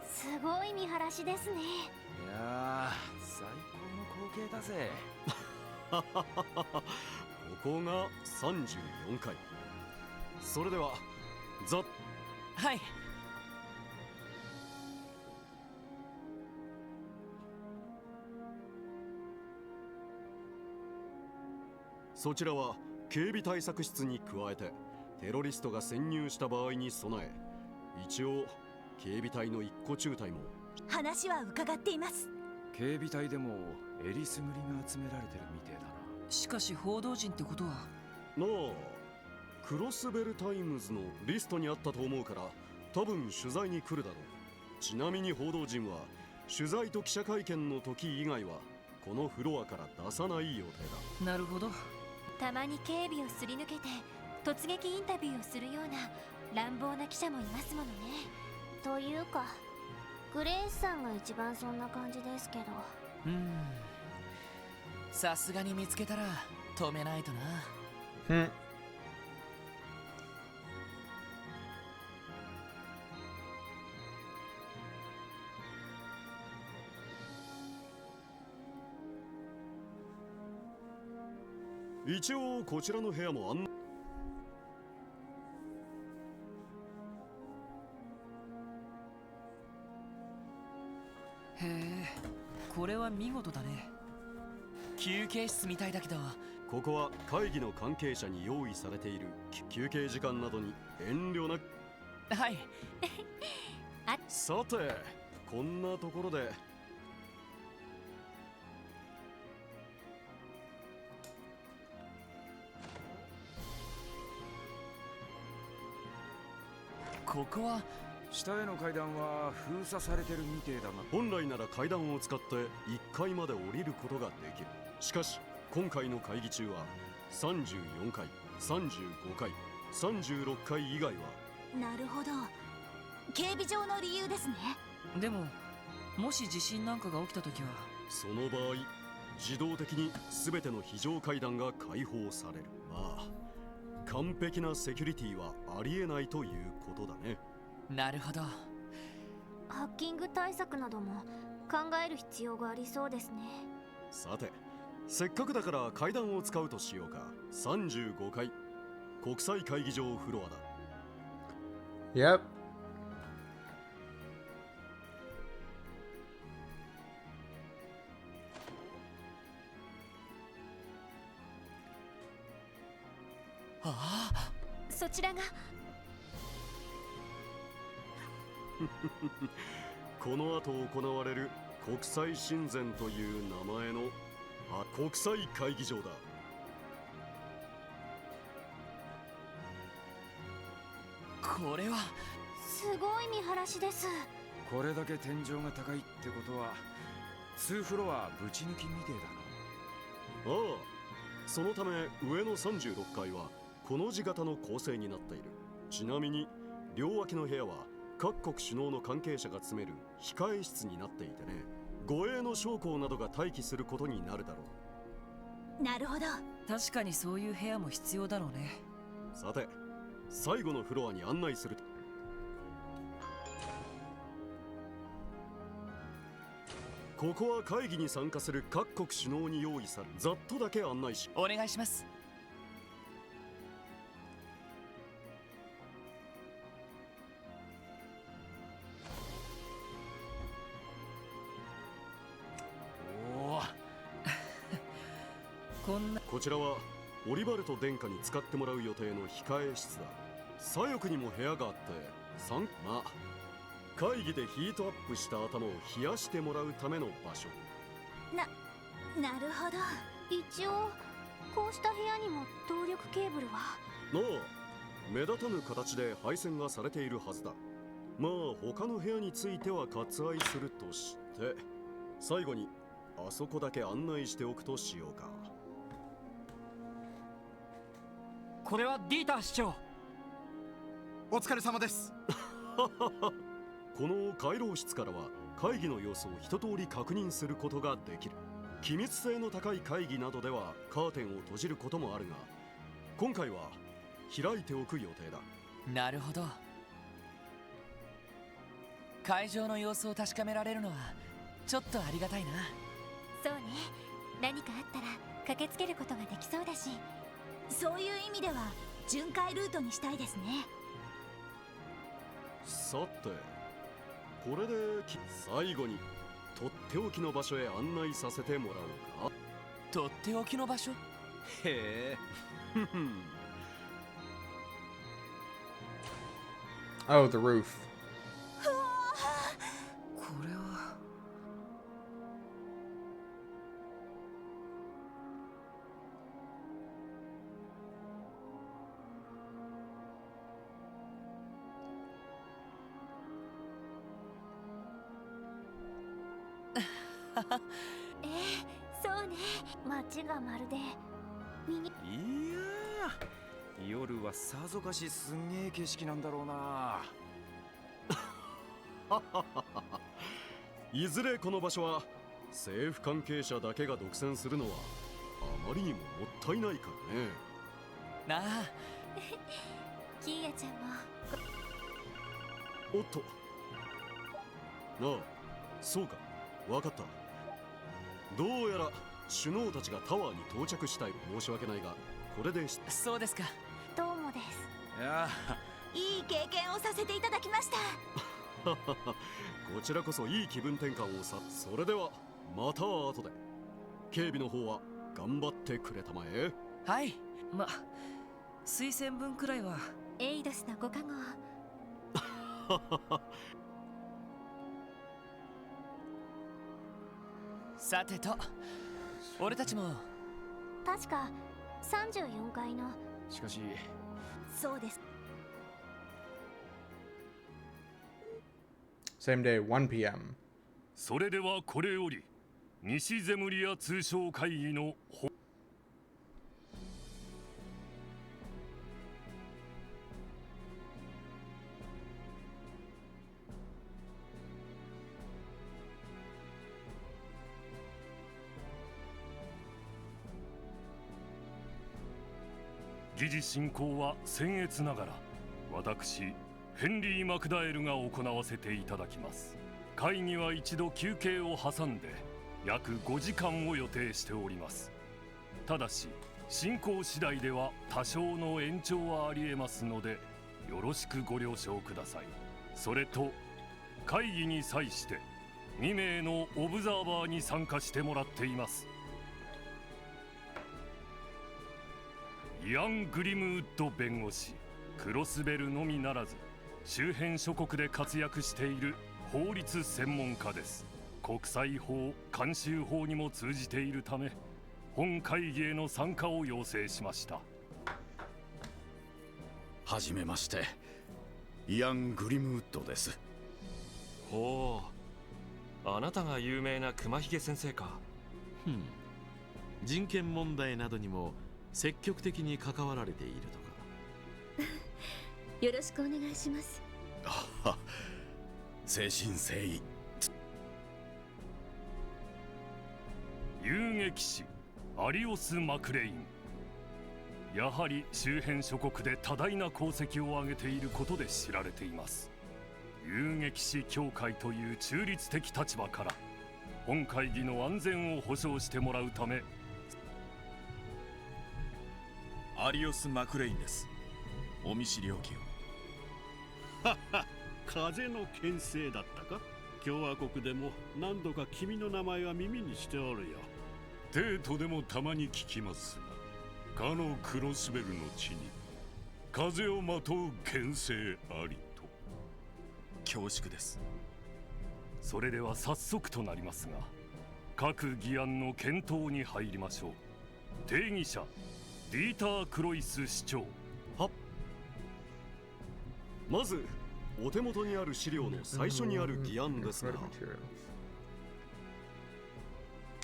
すごい見晴らしですね。いやー、最高の光景だぜ。ここが34階。それでははい。そちらは警備対策室に加えてテロリストが潜入した場合に備え、一応警備隊の一個中隊も。話は伺っています。警備隊でもエリスムリが集められてるみてえだな。しかし報道陣ってことは。なあ、クロスベルタイムズのリストにあったと思うから多分取材に来るだろう。ちなみに報道陣は取材と記者会見の時以外はこのフロアから出さない予定だ。なるほど。たまに警備をすり抜けて突撃インタビューをするような乱暴な記者もいますものね。というかグレースさんが一番そんな感じですけど。さすがに見つけたら止めないとな。一応こちらの部屋もへえ、これは見事だね。休憩室みたいだけど、ここは会議の関係者に用意されている休憩時間などに遠慮なく。はいさて、こんなところでここは下への階段は封鎖されてるみてえだが、本来なら階段を使って1階まで降りることができる。しかし今回の会議中は34階、35階、36階以外は。なるほど、警備上の理由ですね。でももし地震なんかが起きた時は、その場合自動的に全ての非常階段が開放される。まあ完璧なセキュリティはありえないということだね。なるほど。ハッキング対策なども考える必要がありそうですね。さて、せっかくだから階段を使うとしようか。35階国際会議場フロアだ。Yep. ああ、そちらがこの後行われる国際親善という名前の国際会議場だ。これはすごい見晴らしです。これだけ天井が高いってことは2フロアぶち抜きみてえだな。ああ、そのため上の36階はこの字型の構成になっている。ちなみに両脇の部屋は各国首脳の関係者が詰める控え室になっていてね、護衛の将校などが待機することになるだろう。なるほど。確かにそういう部屋も必要だろうね。さて、最後のフロアに案内する。ここは会議に参加する各国首脳に用意され、ざっとだけ案内し。お願いします。こちらはオリバルト殿下に使ってもらう予定の控え室だ。左翼にも部屋があって、まあ会議でヒートアップした頭を冷やしてもらうための場所。なるほど。一応こうした部屋にも動力ケーブルは。ああ、目立たぬ形で配線がされているはずだ。まあ他の部屋については割愛するとして、最後にあそこだけ案内しておくとしようか。これはディーター市長、お疲れ様です。この回廊室からは会議の様子を一通り確認することができる。機密性の高い会議などではカーテンを閉じることもあるが、今回は開いておく予定だ。なるほど。会場の様子を確かめられるのはちょっとありがたいな。そうね、何かあったら駆けつけることができそうだし、そういう意味では巡回ルートにしたいですね。さて、これで最後にとっておきの場所へ案内させてもらおうか。とっておきの場所？へえ。Oh, the roof. これは。そうね。街がまるでいやー、夜はさぞかしすんげえ景色なんだろうな。いずれこの場所は政府関係者だけが独占するのはあまりにももったいないからね。なあ。キーヤちゃんも。おっと。ああ、そうか、わかった。どうやら首脳たちがタワーに到着したい。申し訳ないが、これでそうですか。どうもです。いやいい経験をさせていただきました。こちらこそいい気分転換をさ。それではまた後で。警備の方は頑張ってくれたまえ。はい。推薦文くらいは。エイドスのご加護。さてと、俺たちも確か34階の。しかしそうです。Same day, 1 p.m. それではこれより西ゼムリア通商会議の議事進行は僭越ながら私ヘンリー・マクダエルが行わせていただきます。会議は一度休憩を挟んで約5時間を予定しております。ただし進行次第では多少の延長はありえますのでよろしくご了承ください。それと会議に際して2名のオブザーバーに参加してもらっています。イアン・グリムウッド弁護士、クロスベルのみならず周辺諸国で活躍している法律専門家です。国際法、慣習法にも通じているため本会議への参加を要請しました。はじめまして、イアン・グリムウッドです。ほう、あなたが有名な熊ひげ先生か。人権問題などにも積極的に関わられているとか。よろしくお願いします。誠心誠意。遊撃士アリオス・マクレイン、やはり周辺諸国で多大な功績を挙げていることで知られています。遊撃士協会という中立的立場から本会議の安全を保障してもらうため。アリオス・マクレインです。お見知りおきを。はは、風の牽制だったか。共和国でも何度か君の名前は耳にしておるよ。デートでもたまに聞きますが、かのクロスベルの地に風をまとう牽制ありと。恐縮です。それでは早速となりますが、各議案の検討に入りましょう。定義者ディーター・クロイス市長。はっ。まずお手元にある資料の最初にある議案ですが。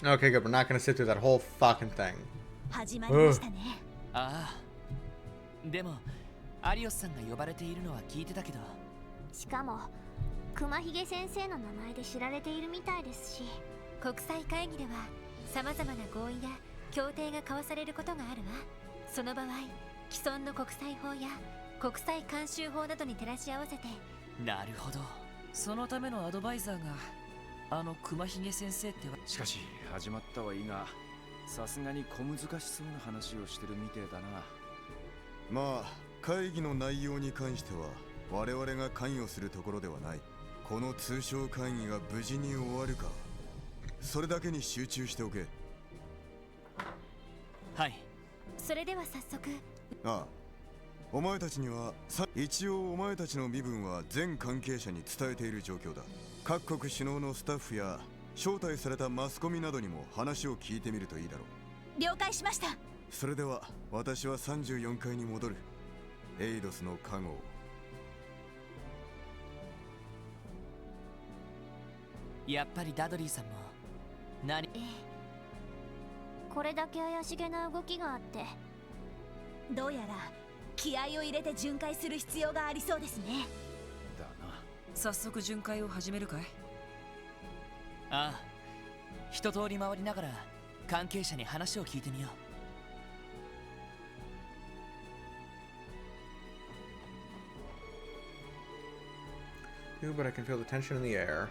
Okay, good. We're not gonna sit through that whole fucking thing. 始まりましたね。ああ。でも、アリオスさんが呼ばれているのは聞いてたけど。しかも熊ひげ先生の名前で知られているみたいですし、国際会議では様々な合意や協定が交わされることがあるわ。その場合、既存の国際法や国際慣習法などに照らし合わせて。なるほど。そのためのアドバイザーがあの熊ひげ先生ってわ。しかし始まったはいいが、さすがに小難しそうな話をしてるみてえだな。まあ会議の内容に関しては我々が関与するところではない。この通商会議が無事に終わるか、それだけに集中しておけ。はい。それでは早速。ああ、お前たちには一応お前たちの身分は全関係者に伝えている状況だ。各国首脳のスタッフや招待されたマスコミなどにも話を聞いてみるといいだろう。了解しました。それでは私は34階に戻る。エイドスの加護。やっぱりダドリーさんも何。これだけ怪しげな動きがあって、どうやら気合を入れて巡回する必要がありそうですね。だな。早速巡回を始めるかい。ああ、一通り回りながら関係者に話を聞いてみよう。But I can feel the tension in the air.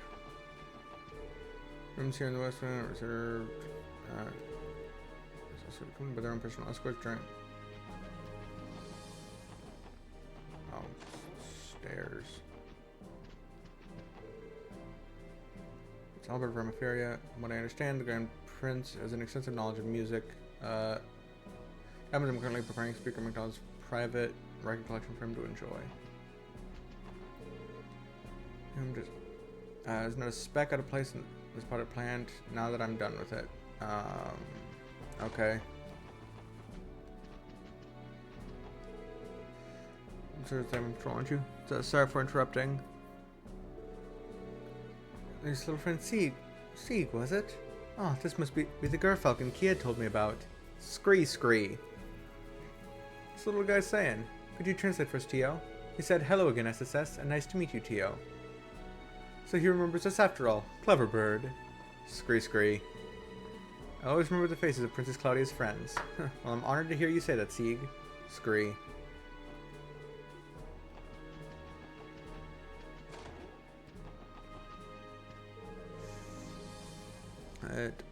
Rooms here in the West Wing are reserved. Coming by their own personal escorts during. Oh, stairs. It's Albert from Etheria. What I understand, the Grand Prince has an extensive knowledge of music. I'm currently preparing Speaker McDonald's private record collection for him to enjoy. I'm just. There's not a speck out of place in this product plant now that I'm done with it. Okay. I'm sorry, aren't you? Sorry for interrupting. There's little friend Sieg, was it? Oh, this must be the Gerfalcon Kia told me about. Scree. What's the little guy saying? Could you translate for us, Tio? He said, hello again, SSS, and nice to meet you, Tio. So he remembers us after all. Clever bird. Scree. I always remember the faces of Princess Claudia's friends. Well, I'm honored to hear you say that, Sieg. Scree.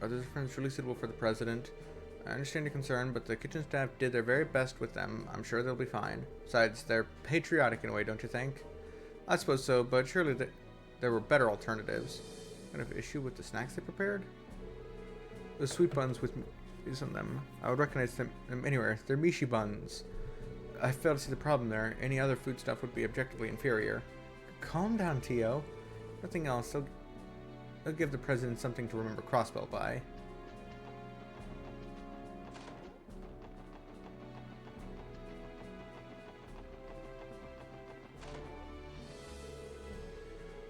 Are those friends truly suitable for the president? I understand your concern, but the kitchen staff did their very best with them. I'm sure they'll be fine. Besides, they're patriotic in a way, don't you think? I suppose so, but surely there were better alternatives. Kind of issue with the snacks they prepared? Those sweet buns with meat on them. I would recognize them anywhere. They're mishi buns. I fail to see the problem there. Any other food stuff would be objectively inferior. Calm down, Tio. Nothing else. They'll give the president something to remember Crossbell by.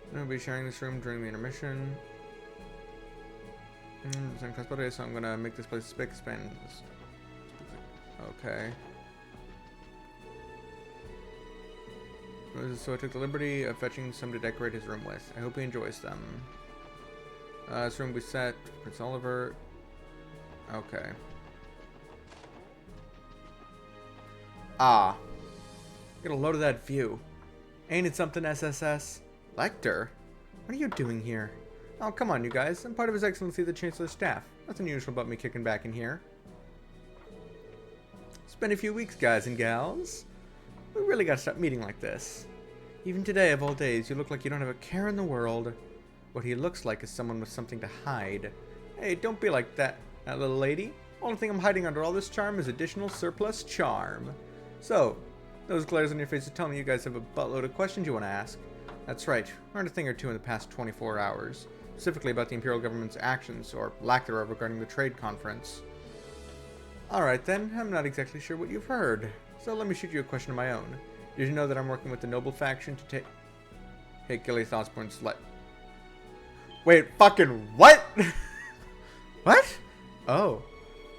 I'm going to be sharing this room during the intermission. So I'm going to make this place spick span. Okay. So I took the liberty of fetching some to decorate his room with. I hope he enjoys them. This room will be set. Prince Oliver. Okay. Ah. Get a load of that view. Ain't it something, SSS? Lecter? What are you doing here? Oh, come on, you guys. I'm part of His Excellency the Chancellor's staff. Nothing unusual about me kicking back in here. It's been a few weeks, guys and gals. We really gotta stop meeting like this. Even today, of all days, you look like you don't have a care in the world. What he looks like is someone with something to hide. Hey, don't be like that, little lady. Only thing I'm hiding under all this charm is additional surplus charm. So, those glares on your faces tell me you guys have a buttload of questions you want to ask. That's right, learned a thing or two in the past 24 hours. Specifically about the Imperial Government's actions, or lack thereof, regarding the trade conference. Alright then, I'm not exactly sure what you've heard. So let me shoot you a question of my own. Did you know that I'm working with the Noble faction to take Gilly Thosborn's Wait, fucking what? What? Oh.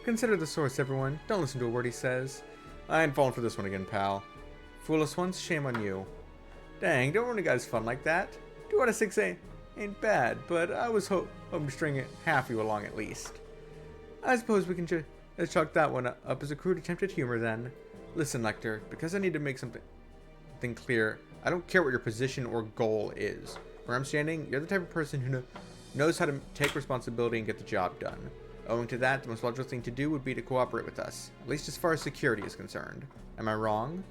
Consider the source, everyone. Don't listen to a word he says. I ain't falling for this one again, pal. Foolish ones, shame on you. Dang, don't ruin a guy's fun like that. 2 out of 6 ain't bad, but I was hoping to string half you along at least. I suppose we can just chalk that one up as a crude attempt at humor then. Listen, Lecter, because I need to make something clear, I don't care what your position or goal is. Where I'm standing, you're the type of person who knows how to take responsibility and get the job done. Owing to that, the most logical thing to do would be to cooperate with us, at least as far as security is concerned. Am I wrong?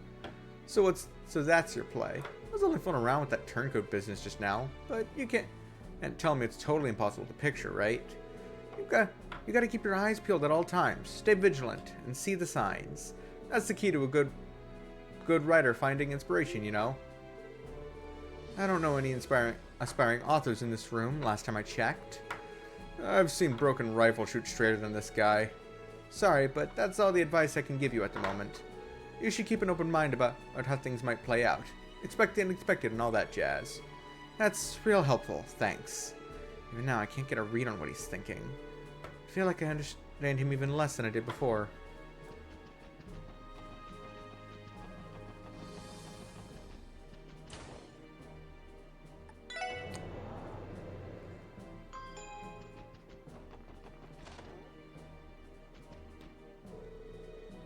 So that's your play. I was only fooling around with that turncoat business just now, but you can't tell me it's totally impossible to picture, right? You got to keep your eyes peeled at all times, stay vigilant, and see the signs. That's the key to a good writer finding inspiration, you know. I don't know any aspiring authors in this room, last time I checked. I've seen Broken Rifle shoot straighter than this guy. Sorry, but that's all the advice I can give you at the moment. You should keep an open mind about how things might play out. Expect the unexpected and all that jazz. That's real helpful, thanks. Even now, I can't get a read on what he's thinking. I feel like I understand him even less than I did before.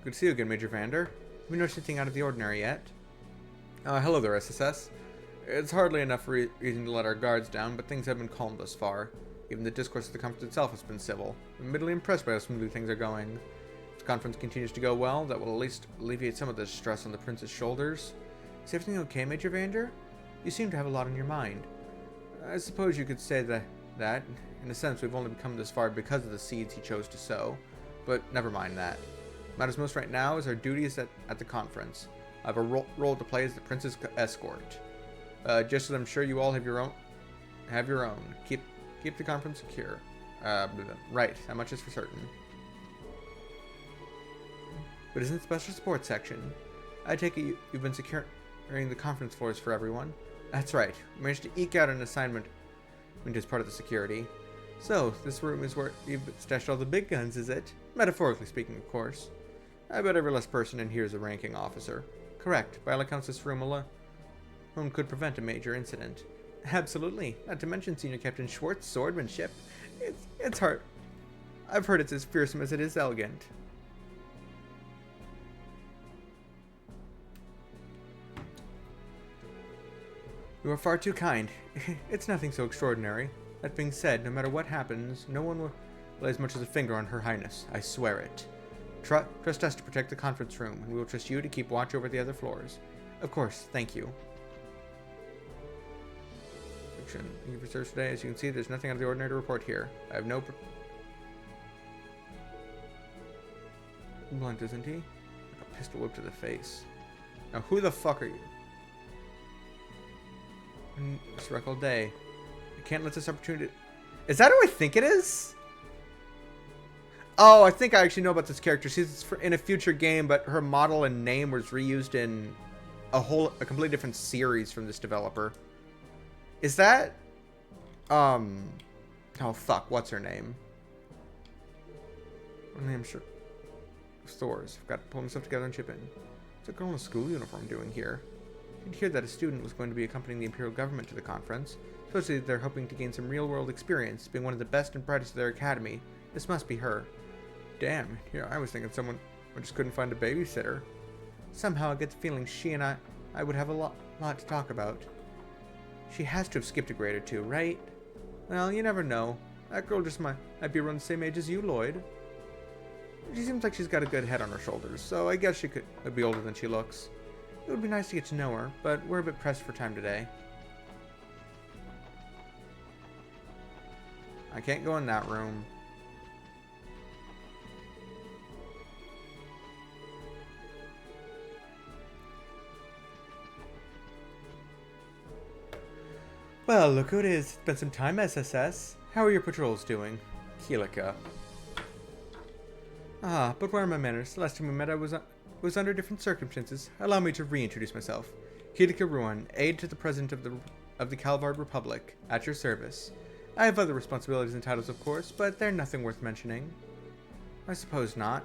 Good to see you again, Major Vander. Have you noticed anything out of the ordinary yet? Hello there, SSS. It's hardly enough reason to let our guards down, but things have been calm thus far. Even the discourse of the conference itself has been civil. I'm admittedly impressed by how smoothly things are going. If the conference continues to go well, that will at least alleviate some of the stress on the prince's shoulders. Is everything okay, Major Vander? You seem to have a lot on your mind. I suppose you could say that, in a sense, we've only come this far because of the seeds he chose to sow. But never mind that. Matters most right now is our duties at the conference. I have a role to play as the prince's escort. Just as I'm sure you all have your own. Keep the conference secure. Right, that much is for certain. But isn't special support section? I take it you've been securing the conference floors for everyone. That's right. We managed to eke out an assignment as part of the security. So, this room is where you've stashed all the big guns, is it? Metaphorically speaking, of course. I bet every last person in here is a ranking officer. Correct. By all accounts, this room alone could prevent a major incident. Absolutely. Not to mention Senior Captain Schwartz's swordmanship. It's hard. I've heard it's as fearsome as it is elegant. You are far too kind. It's nothing so extraordinary. That being said, no matter what happens, no one will lay as much as a finger on Her Highness. I swear it. Trust us to protect the conference room, and we will trust you to keep watch over the other floors. Of course, thank you. Thank you for service today. As you can see, there's nothing out of the ordinary to report here. I have no... Blunt, isn't he? Like a pistol whip to the face. Now, who the fuck are you? It's wreck all day. I can't let this opportunity... Is that who I think it is? Oh, I think I actually know about this character. She's in a future game, but her model and name was reused in a completely different series from this developer. Is that... Oh, fuck. What's her name? I'm sure. Stores. I've got to pull myself together and chip in. What's a girl in a school uniform doing here? Did hear that a student was going to be accompanying the Imperial government to the conference. Supposedly they're hoping to gain some real-world experience, being one of the best and brightest of their academy. This must be her. Damn, here I was thinking someone just couldn't find a babysitter. Somehow I get the feeling she and I would have a lot to talk about. She has to have skipped a grade or two, right? Well, you never know. That girl just might be around the same age as you, Lloyd. She seems like she's got a good head on her shoulders, so I guess she could be older than she looks. It would be nice to get to know her, but we're a bit pressed for time today. I can't go in that room. Well, look who it is. It's been some time, SSS. How are your patrols doing? Keelika. Ah, but where are my manners? The last time we met I was under different circumstances. Allow me to reintroduce myself. Keelika Ruan, aide to the President of the Calvard Republic, at your service. I have other responsibilities and titles, of course, but they're nothing worth mentioning. I suppose not.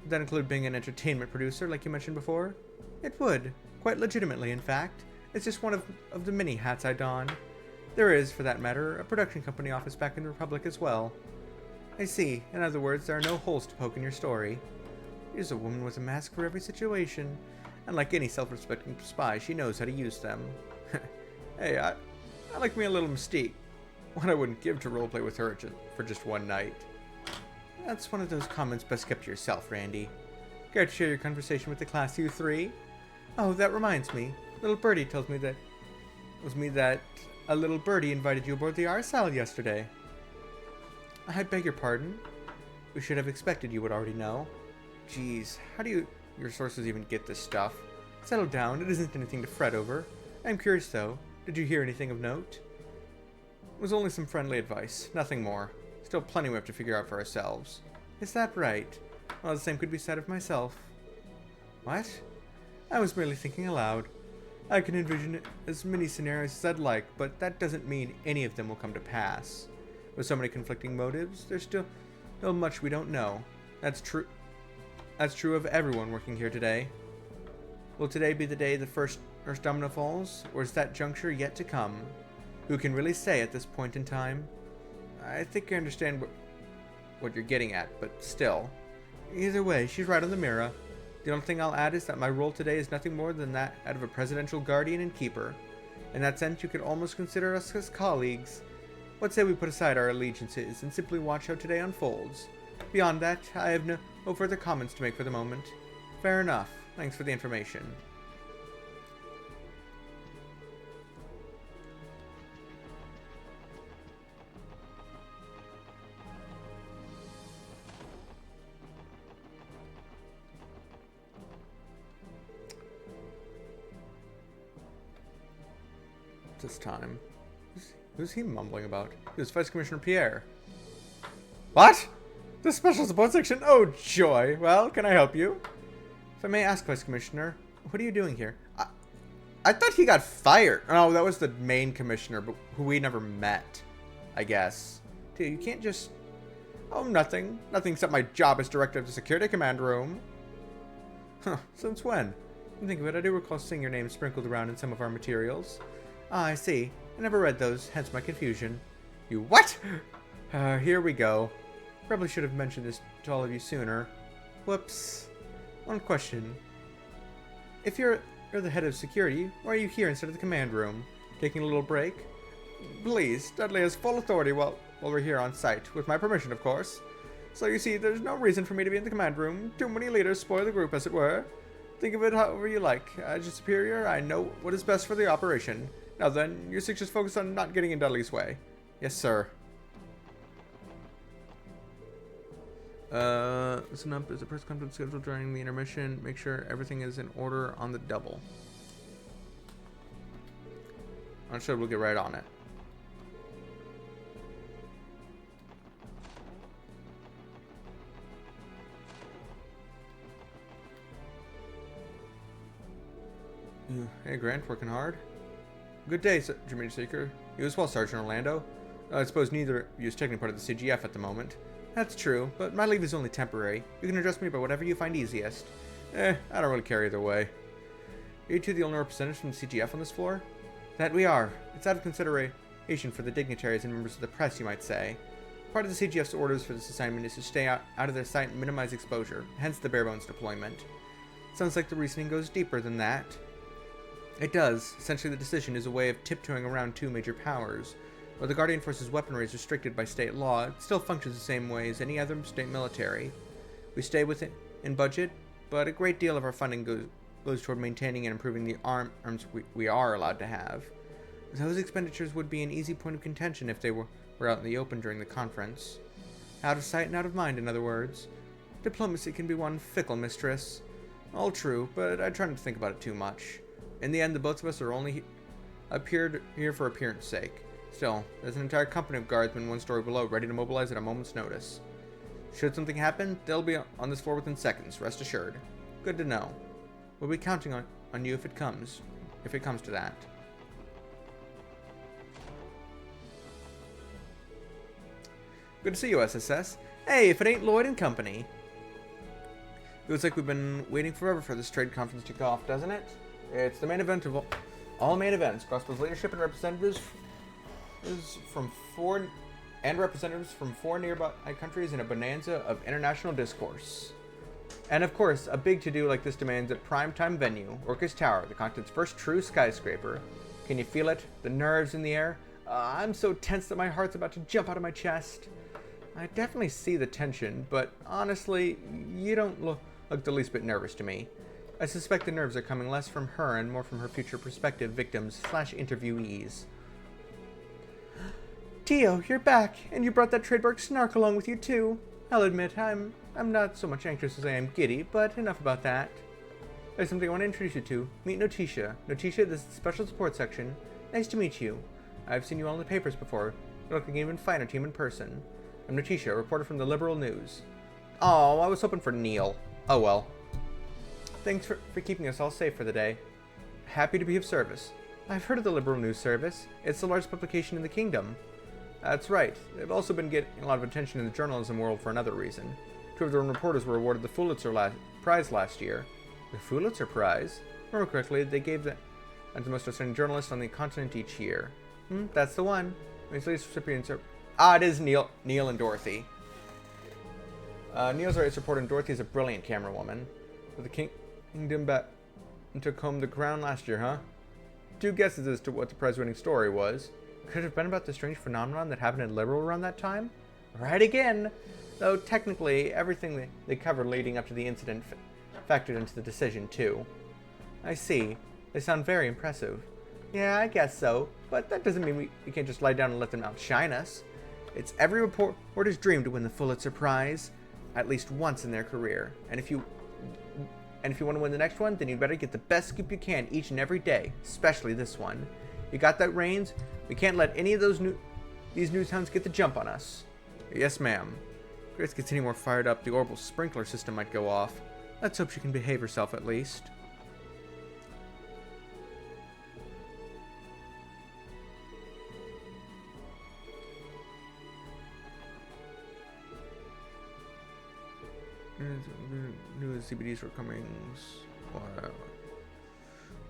Would that include being an entertainment producer, like you mentioned before? It would. Quite legitimately, in fact. It's just one of the many hats I don. There is, for that matter, a production company office back in the Republic as well. I see. In other words, there are no holes to poke in your story. She's a woman with a mask for every situation. And like any self-respecting spy, she knows how to use them. Hey, I like me a little Mystique. What I wouldn't give to roleplay with her for just one night. That's one of those comments best kept to yourself, Randy. Care to share your conversation with the class U3? Oh, that reminds me. Little Birdie tells me that a little birdie invited you aboard the RSL yesterday. I beg your pardon? We should have expected you would already know. Geez, how do your sources even get this stuff? Settle down, it isn't anything to fret over. I'm curious though, did you hear anything of note? It was only some friendly advice, nothing more. Still plenty we have to figure out for ourselves. Is that right? Well, the same could be said of myself. What? I was merely thinking aloud. I can envision as many scenarios as I'd like, but that doesn't mean any of them will come to pass. With so many conflicting motives, there's still much we don't know. That's true of everyone working here today. Will today be the day the first domino falls, or is that juncture yet to come? Who can really say at this point in time? I think I understand what you're getting at, but still. Either way, she's right on the mirror. The only thing I'll add is that my role today is nothing more than that of a presidential guardian and keeper. In that sense, you could almost consider us as colleagues. What say we put aside our allegiances and simply watch how today unfolds? Beyond that, I have no further comments to make for the moment. Fair enough. Thanks for the information. This time. Who's he mumbling about? It was Vice Commissioner Pierre. What? The Special Support Section? Oh, joy. Well, can I help you? If I may ask, Vice Commissioner, what are you doing here? I thought he got fired. Oh, that was the main commissioner, but who we never met, I guess. Dude, you can't just... Oh, nothing. Nothing except my job as director of the security command room. Huh, since when? Think of it, I do recall seeing your name sprinkled around in some of our materials. Ah, I see. I never read those, hence my confusion. You what? Here we go. Probably should have mentioned this to all of you sooner. Whoops. One question. If you're the head of security, why are you here instead of the command room? Taking a little break? Please, Dudley has full authority while we're here on site, with my permission, of course. So you see, there's no reason for me to be in the command room. Too many leaders spoil the group, as it were. Think of it however you like. As your superior, I know what is best for the operation. Now then, your six just focus on not getting in Dudley's way. Yes, sir. Listen up, there's a press conference scheduled during the intermission. Make sure everything is in order on the double. I'm sure we'll get right on it. Hey, Grant, working hard? Good day, Jermaine Seeker. You as well, Sergeant Orlando. I suppose neither of you is technically part of the CGF at the moment. That's true, but my leave is only temporary. You can address me by whatever you find easiest. I don't really care either way. Are you two the only representatives from the CGF on this floor? That we are. It's out of consideration for the dignitaries and members of the press, you might say. Part of the CGF's orders for this assignment is to stay out of their sight and minimize exposure, hence the bare-bones deployment. Sounds like the reasoning goes deeper than that. It does. Essentially, the decision is a way of tiptoeing around two major powers. While the Guardian Force's weaponry is restricted by state law, it still functions the same way as any other state military. We stay within budget, but a great deal of our funding goes toward maintaining and improving the arms we are allowed to have. Those expenditures would be an easy point of contention if they were out in the open during the conference. Out of sight and out of mind, in other words. Diplomacy can be one fickle mistress. All true, but I try not to think about it too much. In the end, the both of us are only appeared here for appearance sake. Still, there's an entire company of guardsmen one story below, ready to mobilize at a moment's notice. Should something happen, they'll be on this floor within seconds, rest assured. Good to know. We'll be counting on you if it comes to that. Good to see you, SSS. Hey, if it ain't Lloyd and Company. Feels like we've been waiting forever for this trade conference to kick off, doesn't it? It's the main event of all main events. Crossbow's leadership and representatives from four nearby countries in a bonanza of international discourse. And of course, a big to-do like this demands a primetime venue, Orcus Tower, the continent's first true skyscraper. Can you feel it? The nerves in the air? I'm so tense that my heart's about to jump out of my chest. I definitely see the tension, but honestly, you don't look the least bit nervous to me. I suspect the nerves are coming less from her and more from her future prospective victims / interviewees. Tio, you're back, and you brought that trademark snark along with you too. I'll admit, I'm not so much anxious as I am giddy, but enough about that. There's something I want to introduce you to. Meet Notisha. Notisha, this is the special support section. Nice to meet you. I've seen you all in the papers before. You're looking even finer team in person. I'm Notisha, a reporter from the Liberal News. Oh, I was hoping for Neil. Oh well. Thanks for keeping us all safe for the day. Happy to be of service. I've heard of the Liberal News Service. It's the largest publication in the kingdom. That's right. They've also been getting a lot of attention in the journalism world for another reason. 2 of their own reporters were awarded the Pulitzer Prize last year. The Pulitzer Prize? Remember correctly, they gave that to the most outstanding journalist on the continent each year. That's the one. These latest recipients are... it is Neil and Dorothy. Neil's our ace reporter, and Dorothy is a brilliant camera woman. But the kingdom took home the crown last year, huh? 2 guesses as to what the prize-winning story was. Could it have been about the strange phenomenon that happened in Liberal around that time? Right again! Though technically, everything they covered leading up to the incident factored into the decision, too. I see. They sound very impressive. Yeah, I guess so. But that doesn't mean we can't just lie down and let them outshine us. It's every reporter's dream to win the Pulitzer Prize, at least once in their career. And if you want to win the next one, then you better get the best scoop you can each and every day, especially this one. You got that, Rains? We can't let any of these news hounds get the jump on us. Yes, ma'am. If Grace gets any more fired up, the orbital sprinkler system might go off. Let's hope she can behave herself at least. New CBD shortcomings. Wow.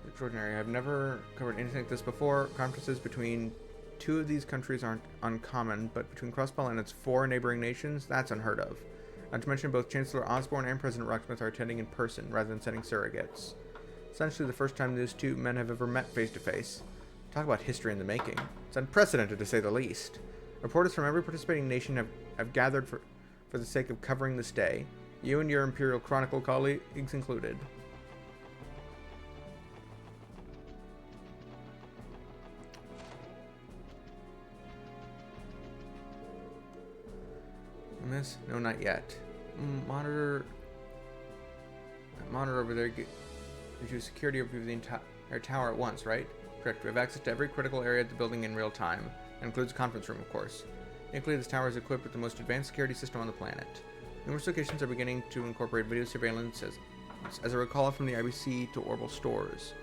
Extraordinary. I've never covered anything like this before. Conferences between 2 of these countries aren't uncommon, but between Crossbell and its 4 neighboring nations, that's unheard of. Not to mention both Chancellor Osborne and President Rocksmith are attending in person rather than sending surrogates. Essentially the first time those 2 men have ever met face to face. Talk about history in the making. It's unprecedented to say the least. Reporters from every participating nation have gathered for the sake of covering this day. You and your Imperial Chronicle colleagues included. Miss? No, not yet. Monitor over there gives you security over the entire tower at once, right? Correct. We have access to every critical area of the building in real time. That includes a conference room, of course. Thankfully, this tower is equipped with the most advanced security system on the planet. Numerous locations are beginning to incorporate video surveillance as I recall from the IBC to orbital stores.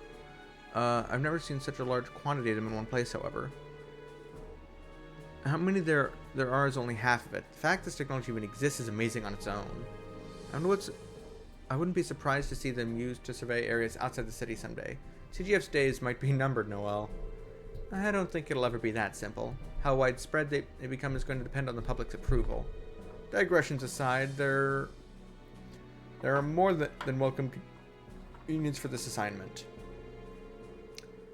I've never seen such a large quantity of them in one place, however. How many there are is only half of it. The fact this technology even exists is amazing on its own. I I wouldn't be surprised to see them used to survey areas outside the city someday. CGF's days might be numbered, Noel. I don't think it'll ever be that simple. How widespread they become is going to depend on the public's approval. Digressions aside, there are more than welcome convenience for this assignment.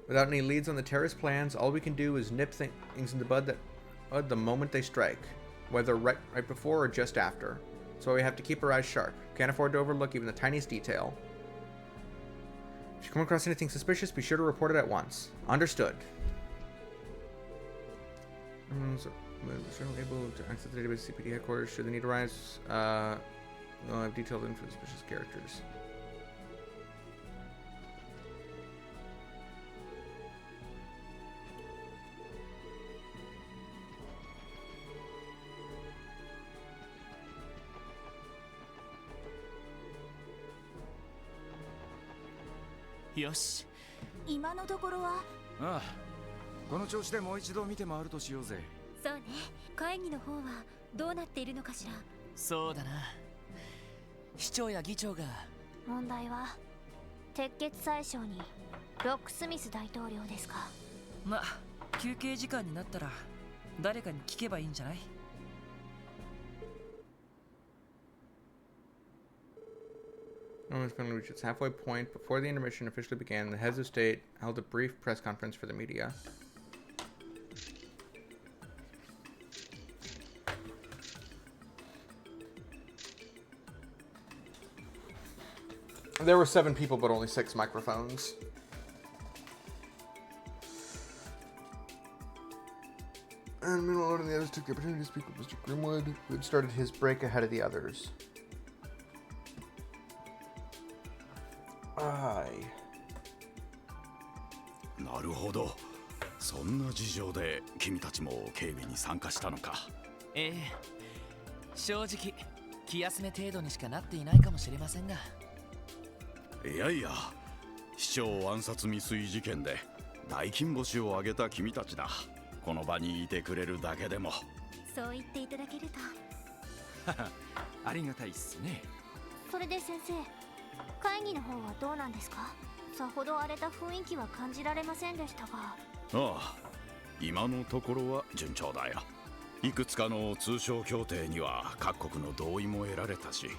Without any leads on the terrorist plans, all we can do is nip things in the bud the moment they strike, whether right before or just after. So we have to keep our eyes sharp. Can't afford to overlook even the tiniest detail. If you come across anything suspicious, be sure to report it at once. Understood. Able to access the database CPD headquarters should the need arise. We'll have detailed info for suspicious characters.よし。今のところは？ああ、この調子でもう一度見て回るとしようぜ。そうね。会議の方はどうなっているのかしら。そうだな。市長や議長が。問題は鉄血宰相にロックスミス大統領ですか。ま、休憩時間になったら誰かに聞けばいいんじゃないAlmost going to reach its halfway point. Before the intermission officially began, the heads of state held a brief press conference for the media. There were 7 people, but only 6 microphones. And meanwhile, one of the others took the opportunity to speak with Mr. Grimwood, who had started his break ahead of the others. Aye. なるほど。そんな事情で君たちも警備に参加したのか。ええ。正直気休め程度にしかなっていないかもしれませんが。いやいや、市長暗殺未遂事件で大金星を挙げた君たちだ。この場にいてくれるだけでも。そう言っていただけると。ありがたいっすね。それで先生、会議の方はどうなんですか。さほど荒れた雰囲気は感じられませんでしたが。ああ、今のところは順調だよ。いくつかの通商協定には各国の同意も得られたし、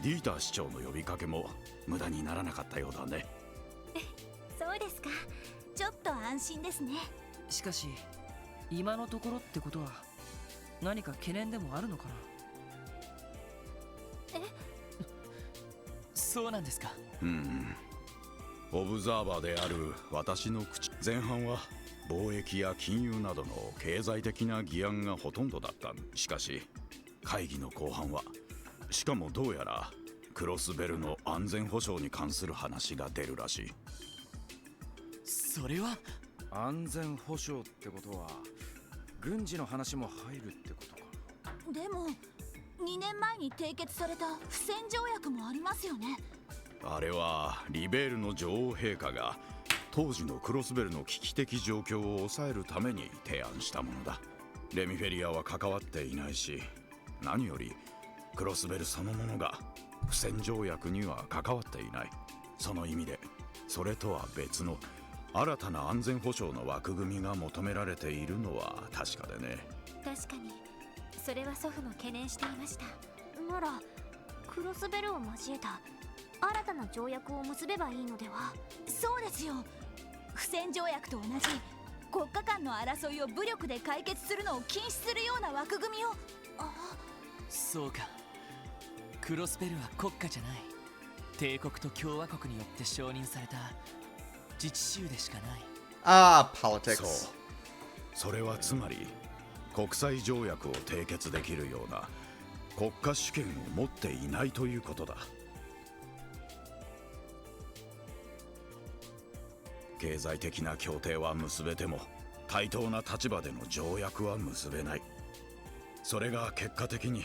ディーター市長の呼びかけも無駄にならなかったようだね。そうですか。ちょっと安心ですね。しかし今のところってことは何か懸念でもあるのかな。そうなんですか。オブザーバーである私の口、前半は貿易や金融などの経済的な議案がほとんどだった。しかし会議の後半は、しかもどうやらクロスベルの安全保障に関する話が出るらしい。それは安全保障ってことは軍事の話も入るってことか。でも2年前に締結された不戦条約もありますよね。あれはリベールの女王陛下が当時のクロスベルの危機的状況を抑えるために提案したものだ。レミフェリアは関わっていないし、何よりクロスベルそのものが不戦条約には関わっていない。その意味でそれとは別の新たな安全保障の枠組みが求められているのは確かでね。確かにそれは祖父も懸念していました。ならクロスベルを交えた新たな条約を結べばいいのでは。そうですよ。不戦条約と同じ国家間の争いを武力で解決するのを禁止するような枠組みを。そうか。クロスベルは国家じゃない。帝国と共和国によって承認された自治州でしかない。politics。そう。それはつまり国際条約を締結できるような国家主権を持っていないということだ。経済的な協定は結べても対等な立場での条約は結べない。それが結果的に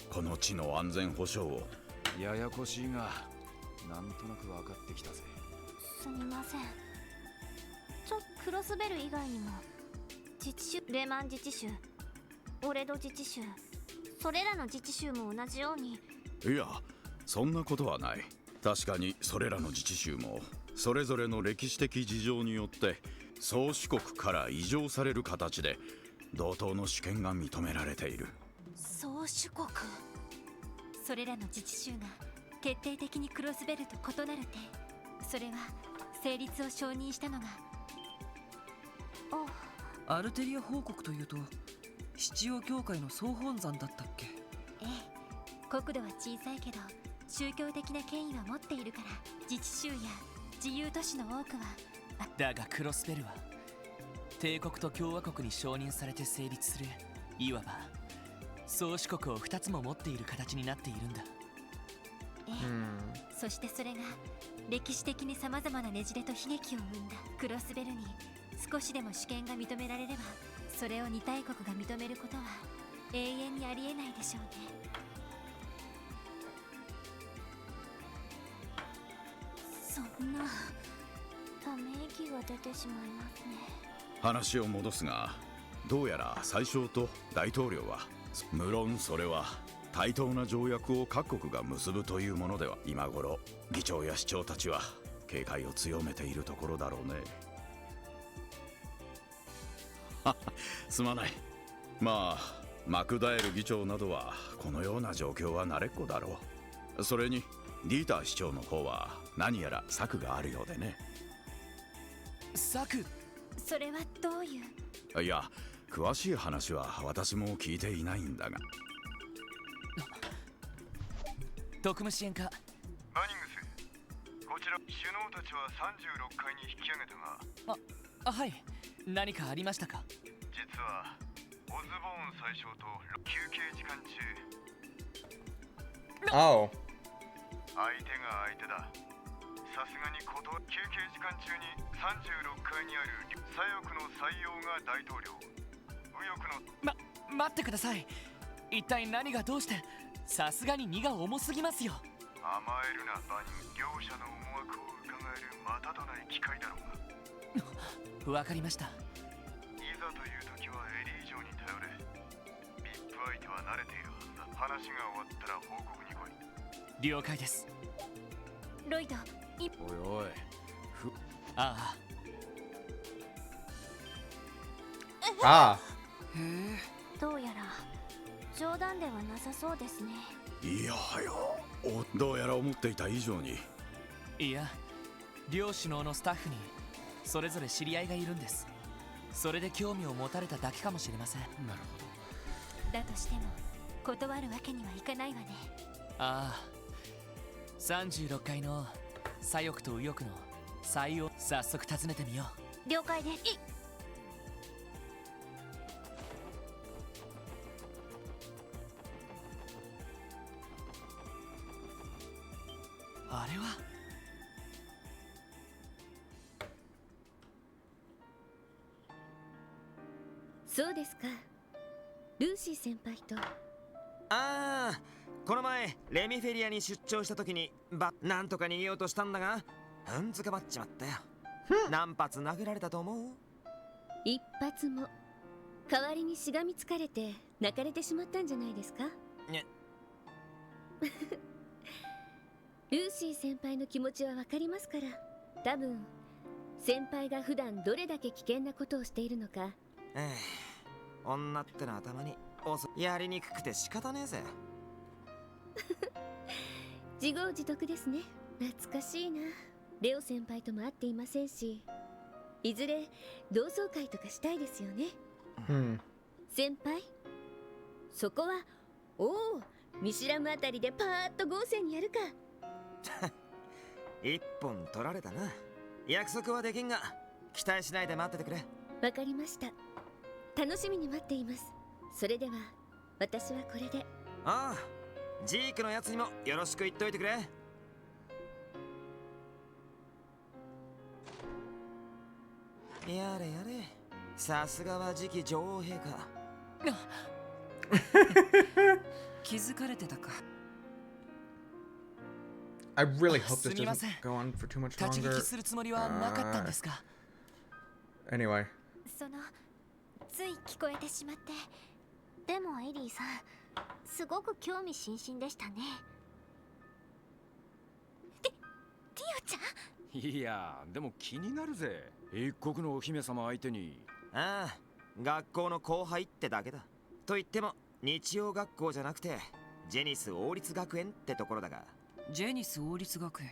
この地の安全保障を。ややこしいがなんとなく分かってきたぜ。すみません。クロスベル以外にも自治州、レマン自治州、オレド自治州、それらの自治州も同じようにいや、そんなことはない。確かにそれらの自治州もそれぞれの歴史的事情によって宗主国から移譲される形で同等の主権が認められている。宗主国、それらの自治州が決定的にクロスベルと異なる点、それは成立を承認したのがアルテリア報告というと七葉教会の総本山だったっけ。ええ、国土は小さいけど宗教的な権威は持っているから、自治州や自由都市の多くは。だがクロスベルは帝国と共和国に承認されて成立する、いわば宗主国を2つも持っている形になっているんだ。ええ、そしてそれが歴史的にさまざまなねじれと悲劇を生んだ。クロスベルに少しでも主権が認められれば、それを二大国が認めることは永遠にありえないでしょうね。そんな、ため息が出てしまいますね。話を戻すが、どうやら宰相と大統領は、無論それは対等な条約を各国が結ぶというものでは、今頃議長や市長たちは警戒を強めているところだろうね。すまない。まあマクダエル議長などはこのような状況は慣れっこだろう。それにディーター市長の方は何やら策があるようでね。策？それはどういう？いや、詳しい話は私も聞いていないんだが。特務支援課。バニングス、こちら首脳たちは36階に引き上げたが。はい、何かありましたか？実はオズボーン宰相と休憩時間中。Oh. 相手が相手だ。さすがに休憩時間中に36階にある左翼の採用が大統領、右翼の待ってください。一体何がどうして？さすがに荷が重すぎますよ。甘えるなバニン。両者の思惑を伺えるまたとない機会だろうが。わかりました。いざという時はエリー城に頼れ。ビップ相手は慣れているはずだ。話が終わったら報告に来い。了解です。ロイド、おいおい。ああ。ああ。へえ。どうやら冗談ではなさそうですね。いやはよ、どうやら思っていた以上に。いや、両首脳のスタッフにそれぞれ知り合いがいるんです。それで興味を持たれただけかもしれません。なるほど。だとしても断るわけにはいかないわね。ああ、36階の左翼と右翼の採用、早速訪ねてみよう。了解です。あれはそうですか。ルーシー先輩と。ああ、この前レミフェリアに出張した時になんとか逃げようとしたんだが、ずかばっちまったよ。何発殴られたと思う？一発も。代わりにしがみつかれて泣かれてしまったんじゃないですか？ね。ルーシー先輩の気持ちはわかりますから。多分先輩が普段どれだけ危険なことをしているのか。女っての頭にやりにくくて仕方ねえぜ。自業自得ですね。懐かしいな。レオ先輩とも会っていませんし、いずれ同窓会とかしたいですよね。先輩、そこは見知らぬあたりでパーッと豪勢にやるか。一本取られたな。約束はできんが期待しないで待っててくれ。わかりました。楽しみに待っています。それでは私はこれで。ああ、ジークのやつにもよろしく言っといてくれ。やれやれ、さすがは次期女王陛下。気づかれてたか。I really hope this doesn't go on for too much longer. 立ち聞きするつもりはなかったんですか？ Anyway. つい聞こえてしまって。でもエリーさん、すごく興味津々でしたね。いや、でも気になるぜ。一国のお姫様相手に。ああ、学校の後輩ってだけだ。と言っても日曜学校じゃなくてジェニス王立学園ってところだが。ジェニス王立学園。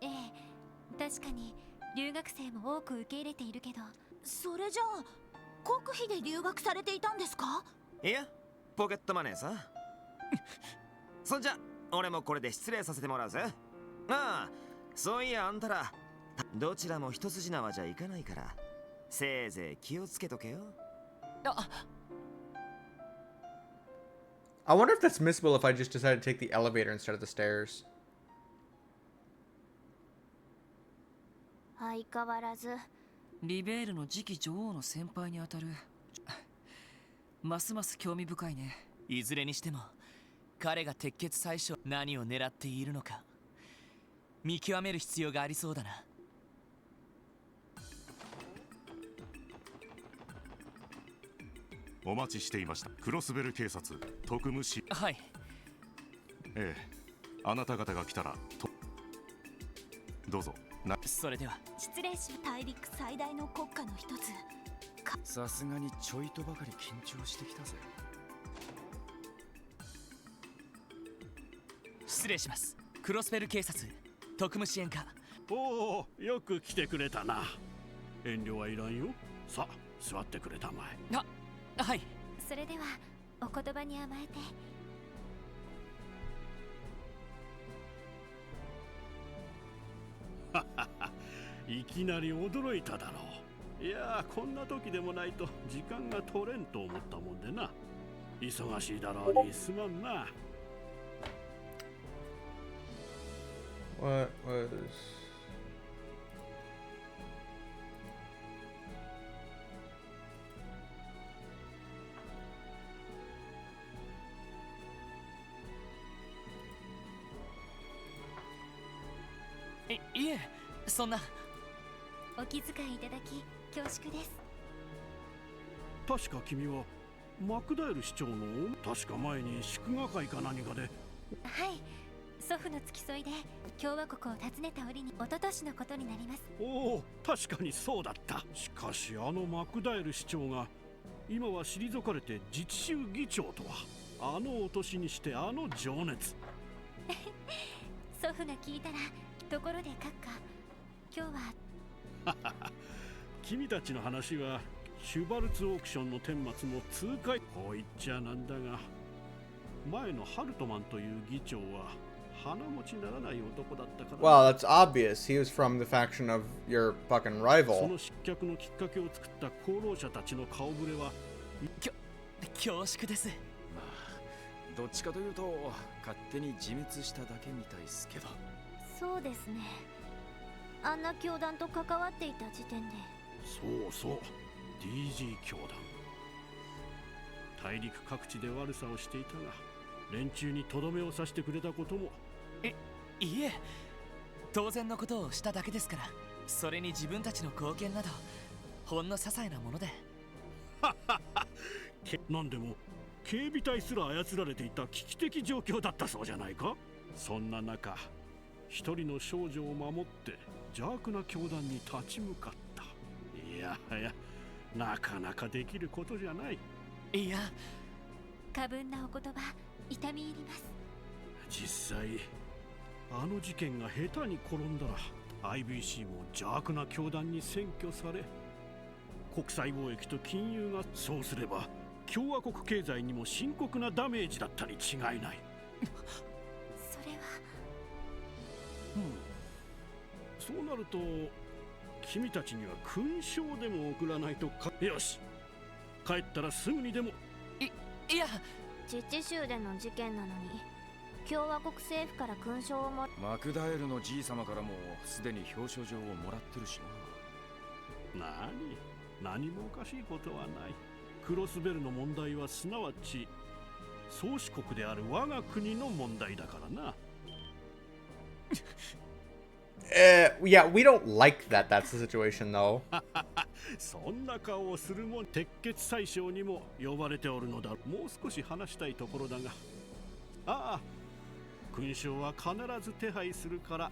ええ、確かに留学生も多く受け入れているけど。それじゃあ国費で留学されていたんですか？いや、ポケットマネーさ。そんじゃ俺もこれで失礼させてもらうぜ。ああ、そういやあんたらどちらも一筋縄じゃいかないからせいぜい気をつけとけよ。I wonder if that's missable if I just decided to take the elevator instead of the stairs. 相変わらずリベールの次期女王の先輩にあたる。ますます興味深いね。いずれにしても彼が鉄血宰相何を狙っているのか見極める必要がありそうだな。お待ちしていました。クロスベル警察特務士。はい。ええ、あなた方が来たらとどうぞ。それでは失礼し、大陸最大の国家の一つ。さすがにちょいとばかり緊張してきたぜ。失礼します。クロスベル警察特務支援課。おお、よく来てくれたな。遠慮はいらんよ。さあ座ってくれたまえ。はい。それではお言葉に甘えて。いきなり驚いただろう。いやー、こんな時でもないと時間が取れんと思ったもんでな。忙しいだろうにすまんな。What was...いえ、そんな。お気遣いいただき恐縮です。確か君はマクダエル市長の確か前に祝賀会か何かで。はい、祖父の付き添いで共和国を訪ねた折に一昨年のことになります。おお、確かにそうだった。しかしあのマクダエル市長が今は退かれて自治州議長とは、あのお年にしてあの情熱。祖父が聞いたらところで閣下、今日は君たちの話はシュバルツオークションの顛末も痛快。こう言っちゃなんだが、前のハルトマンという議長は鼻持ちならない男だったから。 Well, that's obvious. He was from the faction of your fucking そ rival. の失脚のきっかけを作った功労者たちの顔ぶれは恐縮です。まあどっちかというと勝手に自滅しただけみたいですけど。そうですね。あんな教団と関わっていた時点で。そうそう、 DG 教団。大陸各地で悪さをしていたが連中にとどめを刺してくれたことも。いえ、当然のことをしただけですから。それに自分たちの貢献などほんの些細なもので。なんでも警備隊すら操られていた危機的状況だったそうじゃないか。そんな中一人の少女を守って邪悪な教団に立ち向かった。いやはや、なかなかできることじゃない。いや、過分なお言葉痛み入ります。実際あの事件が下手に転んだら IBC も邪悪な教団に占拠され、国際貿易と金融が、そうすれば共和国経済にも深刻なダメージだったに違いない。それはそうなると君たちには勲章でも送らないとか。よし、帰ったらすぐにでも。いや、自治州での事件なのに共和国政府から勲章をも。マクダエルのじい様からもすでに表彰状をもらってるしな。何もおかしいことはない。クロスベルの問題はすなわち宗主国である我が国の問題だからな。Yeah, we don't like that. That's the situation, though. そんな顔をするもん。鉄血宰相にも呼ばれておるのだ。もう少し話したいところだが。ああ、勲章は必ず手配するから。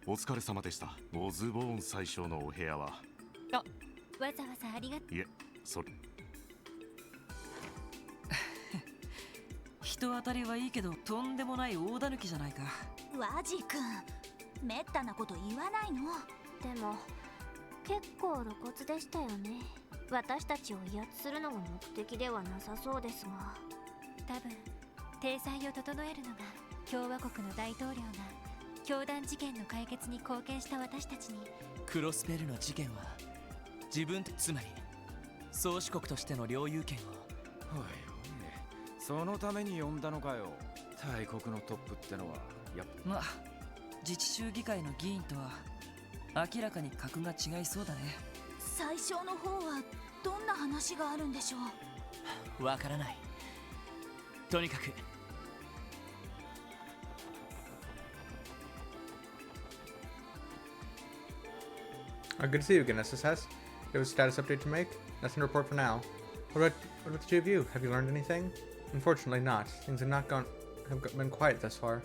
お疲れ様でした。オズボーン最小のお部屋は。わざわざありがとう。いえ、それ。人当たりはいいけど、とんでもない大狸じゃないか。ワジ君、めったなこと言わないの。でも結構露骨でしたよね。私たちを威圧するのが目的ではなさそうですが、多分体裁を整えるのが共和国の大統領が教団事件の解決に貢献した私たちに。クロスベルの事件は自分と、つまり宗主国としての領有権を。おいおい、そのために呼んだのかよ。大国のトップってのはまあ自治州議会の議員とは明らかに格が違いそうだね。最初の方はどんな話があるんでしょう。わからない。とにかくGood to see you again, SSS. You have a status update to make? Nothing to report for now. What about the two of you? Have you learned anything? Unfortunately not. Things have been quiet thus far.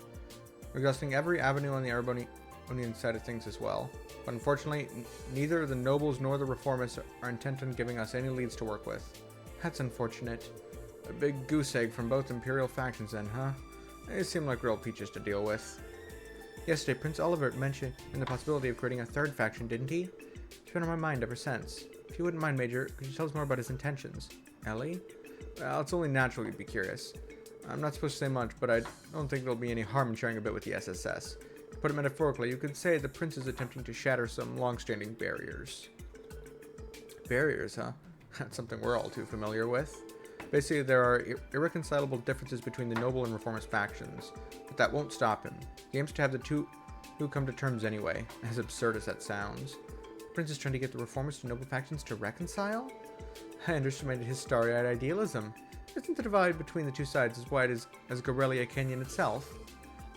We're exhausting every avenue on the Arabonian side of things as well. But unfortunately, neither the nobles nor the reformists are intent on giving us any leads to work with. That's unfortunate. A big goose egg from both imperial factions then, huh? They seem like real peaches to deal with. Yesterday, Prince Oliver mentioned the possibility of creating a third faction, didn't he? It's been on my mind ever since. If you wouldn't mind, Major, could you tell us more about his intentions? Ellie? Well, it's only natural you'd be curious. I'm not supposed to say much, but I don't think there'll be any harm in sharing a bit with the SSS. To put it metaphorically, you could say the Prince is attempting to shatter some long-standing barriers. Barriers, huh? That's something we're all too familiar with. Basically, there are irreconcilable differences between the noble and reformist factions, but that won't stop him. He aims to have the two who come to terms anyway, as absurd as that sounds. The Prince is trying to get the reformist and noble factions to reconcile? I underestimated his starry-eyed idealism. Isn't the divide between the two sides as wide as Gorelia Canyon itself?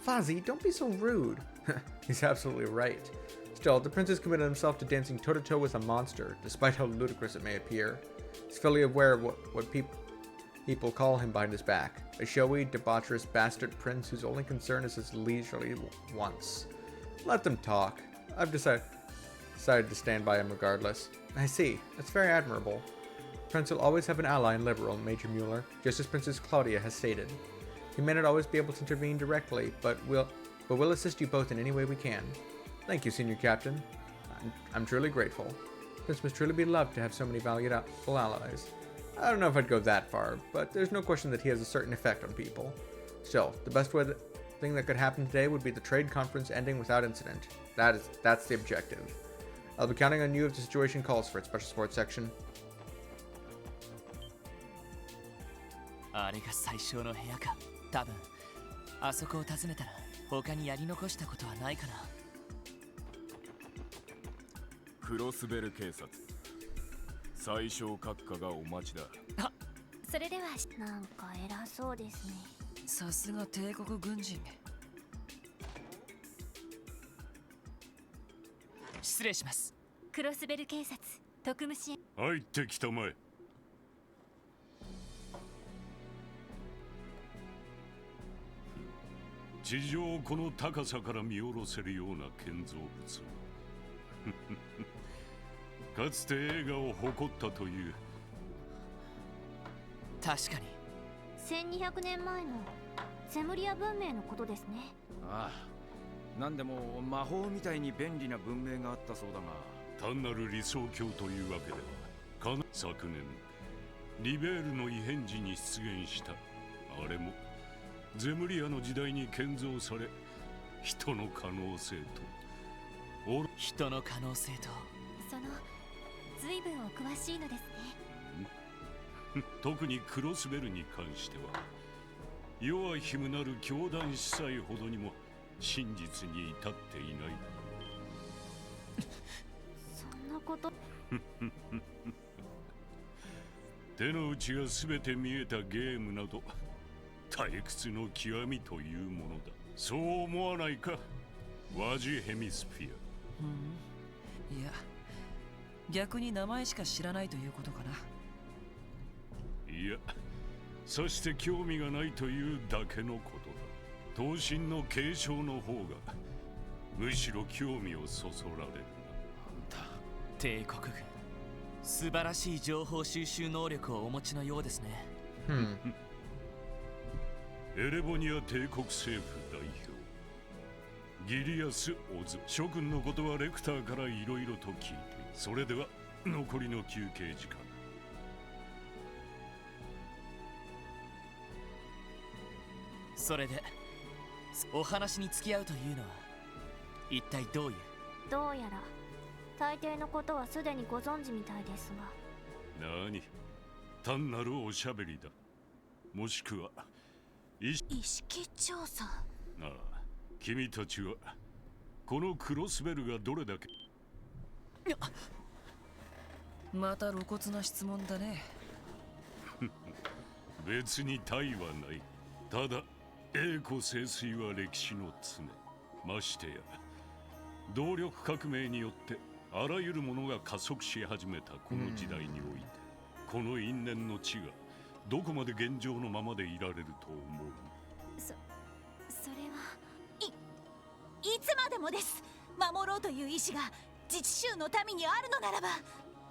Fozzie, don't be so rude. He's absolutely right. Still, the Prince has committed himself to dancing toe-to-toe with a monster, despite how ludicrous it may appear. He's fully aware of what people call him behind his back. A showy, debaucherous bastard prince whose only concern is his leisurely wants. Let them talk. I've decided to stand by him regardless. I see. That's very admirable. Prince will always have an ally in Liberal, Major Mueller, just as Princess Claudia has stated. He may not always be able to intervene directly, but we'll assist you both in any way we can. Thank you, Senior Captain. I'm truly grateful. Prince must truly be loved to have so many valuable allies. I don't know if I'd go that far, but there's no question that he has a certain effect on people. Still, the best thing that could happen today would be the trade conference ending without incident. That's the objective. I'll be counting on you if the situation calls for it, Special Sports Section. あれが最小の部屋か。多分あそこを訪ねたら他にやり残したことはないかな。クロスベル警察、最小閣下がお待ちだ。それではなんか偉そうですね。さすが帝国軍人。失礼します。クロスベル警察特務支援。入ってきたまえ。地上をこの高さから見下ろせるような建造物をかつて映画を誇ったという。確かに1200年前のゼムリア文明のことですね。ああ、なんでも魔法みたいに便利な文明があったそうだが、単なる理想郷というわけでは。昨年リベールの異変時に出現したあれもゼムリアの時代に建造され、人の可能性と人の可能性とその随分お詳しいのですね。特にクロスベルに関してはヨアヒムなる教団司祭ほどにも真実に至っていない。そんなこと手の内が全て見えたゲームなど退屈の極みというものだ。そう思わないか、ワジヘミスフィア。いや、逆に名前しか知らないということかな。いや、そして興味がないというだけのことだ。闘神の継承の方がむしろ興味をそそられる。帝国軍、素晴らしい情報収集能力をお持ちのようですね。エレボニア帝国政府代表ギリアス・オズ。諸君のことはレクターからいろいろと聞いて、それでは残りの休憩時間。それでお話に付き合うというのは一体どういう。どうやら大抵のことはすでにご存知みたいですが。何、単なるおしゃべりだ。もしくは意識調査。ああ、君たちはこのクロスベルがどれだけ。また露骨な質問だね。別に大はない。ただ栄枯盛衰は歴史の常。ましてや動力革命によってあらゆるものが加速し始めたこの時代において、この因縁の地がどこまで現状のままでいられると思う。それはいつまでもです。守ろうという意志が自治州の民にあるのならば。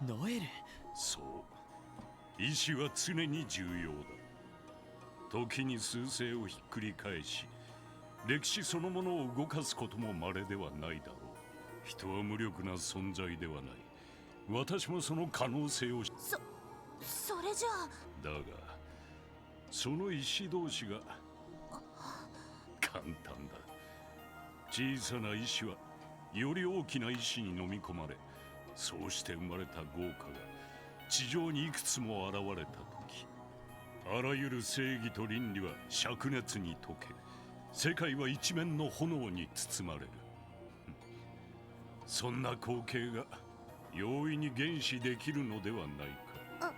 ノエル。そう、意志は常に重要だ。時に趨勢をひっくり返し、歴史そのものを動かすことも稀ではないだろう。人は無力な存在ではない。私もその可能性をそれじゃあ。だがその意志同士が簡単だ。小さな意志はより大きな意志に飲み込まれ、そうして生まれた豪華が地上にいくつも現れた時、あらゆる正義と倫理は灼熱に溶け、世界は一面の炎に包まれる。そんな光景が容易に原始できるのではないか。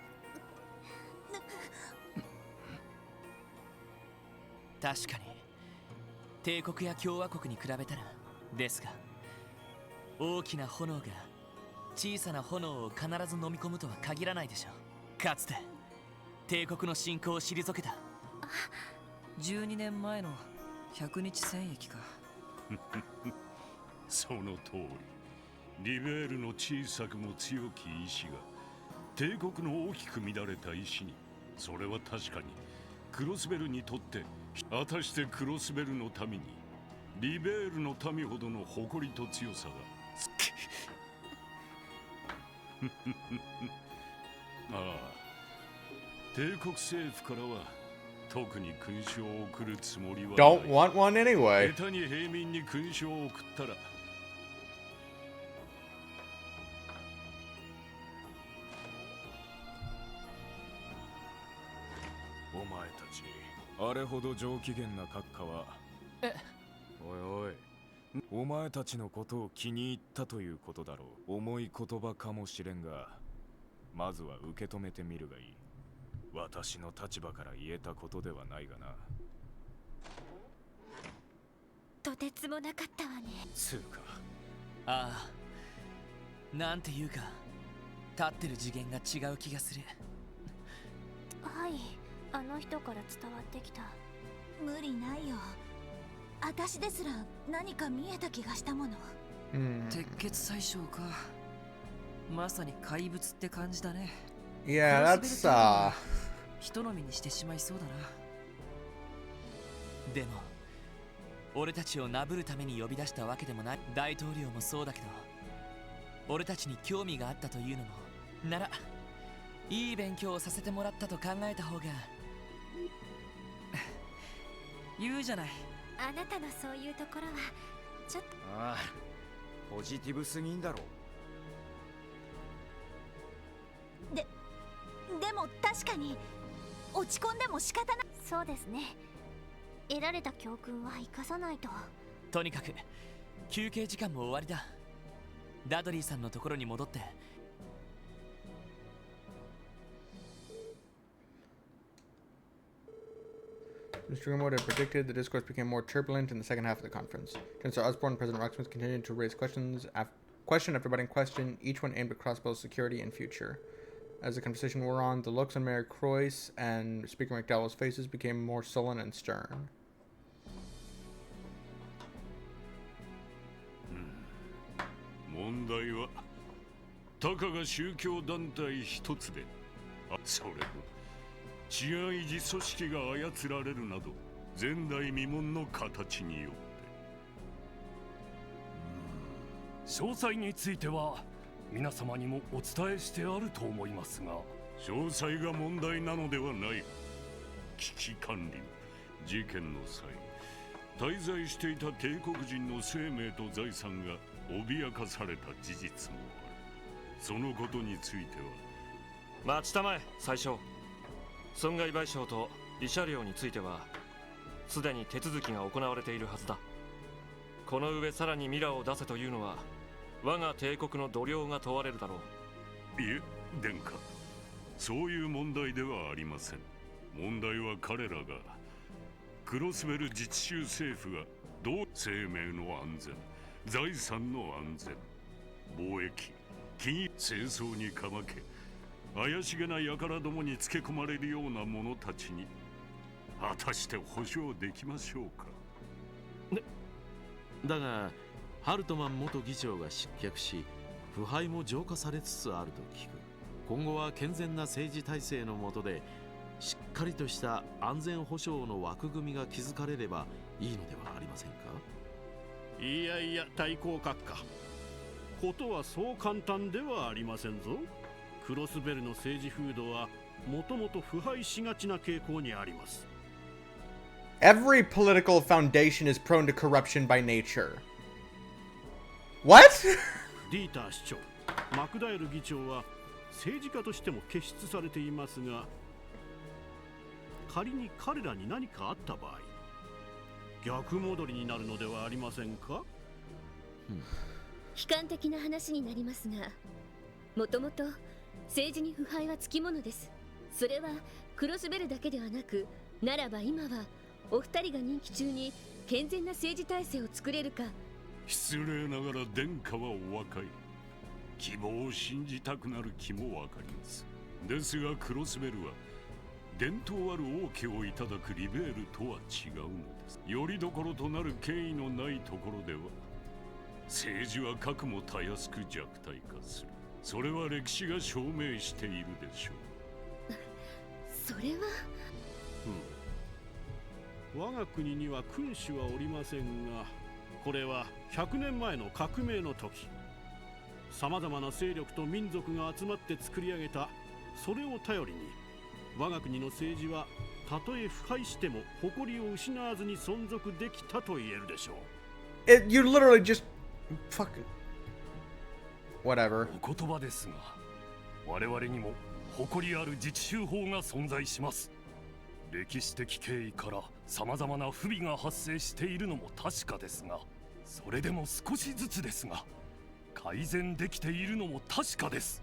確かに帝国や共和国に比べたらですが、大きな炎が小さな炎を必ず飲み込むとは限らないでしょう。かつて帝国の侵攻を退けた12年前の100日戦役か。その通り。リベールの小さくも強き意志が帝国の大きく乱れた意志に、それは確かにクロスベルにとって、果たしてクロスベルの民にリベールの民ほどの誇りと強さがああ、帝国政府からは特に勲章を送るつもりはない。 Don't want one anyway. 下手に平民に勲章を送ったらお前たち、あれほど上機嫌な閣下は。おいおい、お前たちのことを気に入ったということだろう。重い言葉かもしれんが、まずは受け止めてみるがいい。私の立場から言えたことではないがな。とてつもなかったわね。つうか、ああ、なんていうか立ってる次元が違う気がする。はい、あの人から伝わってきた。無理ないよ。私ですら何か見えた気がしたもの。鉄血宰相か。まさに怪物って感じだね。Yeah, that's 人飲みにしてしまいそうだな。でも俺たちをなぶるために呼び出したわけでもない。大統領もそうだけど、俺たちに興味があったというのもなら、いい勉強をさせてもらったと考えた方が。言うじゃない。あなたのそういうところはちょっと。ああ、ポジティブすぎんだろ。でも確かに落ち込んでも仕方ない。そうですね。得られた教訓は生かさないと。とにかく休憩時間も終わりだ。ダドリーさんのところに戻って。Mr. Grimwood had predicted the discourse became more turbulent in the second half of the conference. Chancellor Osborne and President Rocksmith continued to raise question after budding question, each one aimed at Crossbow's security and future. As the conversation wore on, the looks on Mary Croyce and Speaker McDowell's faces became more sullen and stern. 問題はたかが宗教団体一つで、それも治安維持組織が操られるなど前代未聞の形によって。詳細については皆様にもお伝えしてあると思いますが、詳細が問題なのではない。危機管理、事件の際滞在していた帝国人の生命と財産が脅かされた事実もある。そのことについては待ちたまえ宰相。損害賠償と慰謝料についてはすでに手続きが行われているはずだ。この上さらにミラーを出せというのは我が帝国の度量が問われるだろう。いえ、殿下、そういう問題ではありません。問題は彼らがクロスベル自治州政府が生命の安全、財産の安全、貿易、金融、戦争にかまけ怪しげな輩どもにつけ込まれるような者たちに果たして保証できましょうか。だがハルトマン元議長が失脚し腐敗も浄化されつつあると聞く。今後は健全な政治体制の下でしっかりとした安全保障の枠組みが築かれればいいのではありませんか。いやいや、対抗閣下、ことはそう簡単ではありませんぞ。クロスベルの政治風土はもともと腐敗しがちな傾向にあります。Every political foundation is prone to corruption by nature. What? ディーター市長、マクダエル議長は政治家としても傑出されていますが、仮に彼らに何かあった場合、逆戻りになるのではありませんか。悲観的な話になりますが、もともと政治に腐敗はつきものです。それはクロスベルだけではなく、ならば今はお二人が任期中に健全な政治体制を作れるか。失礼ながら殿下はお若い。希望を信じたくなる気もわかります。ですがクロスベルは伝統ある王家をいただくリベールとは違うのです。よりどころとなる権威のないところでは政治は核もたやすく弱体化する。それは歴史が証明しているでしょう。それは我が国には君主はおりませんが、これは100年前の革命の時、さまざまな勢力と民族が集まって作り上げた、それを頼りに我が国の政治はたとえ腐敗しても誇りを失わずに存続できたと言えるでしょう。You literally just fuck whatever. お言葉ですが、我々にも誇りある自治州法が存在します。歴史的経緯から様々な不備が発生しているのも確かですが、それでも少しずつですが改善できているのも確かです。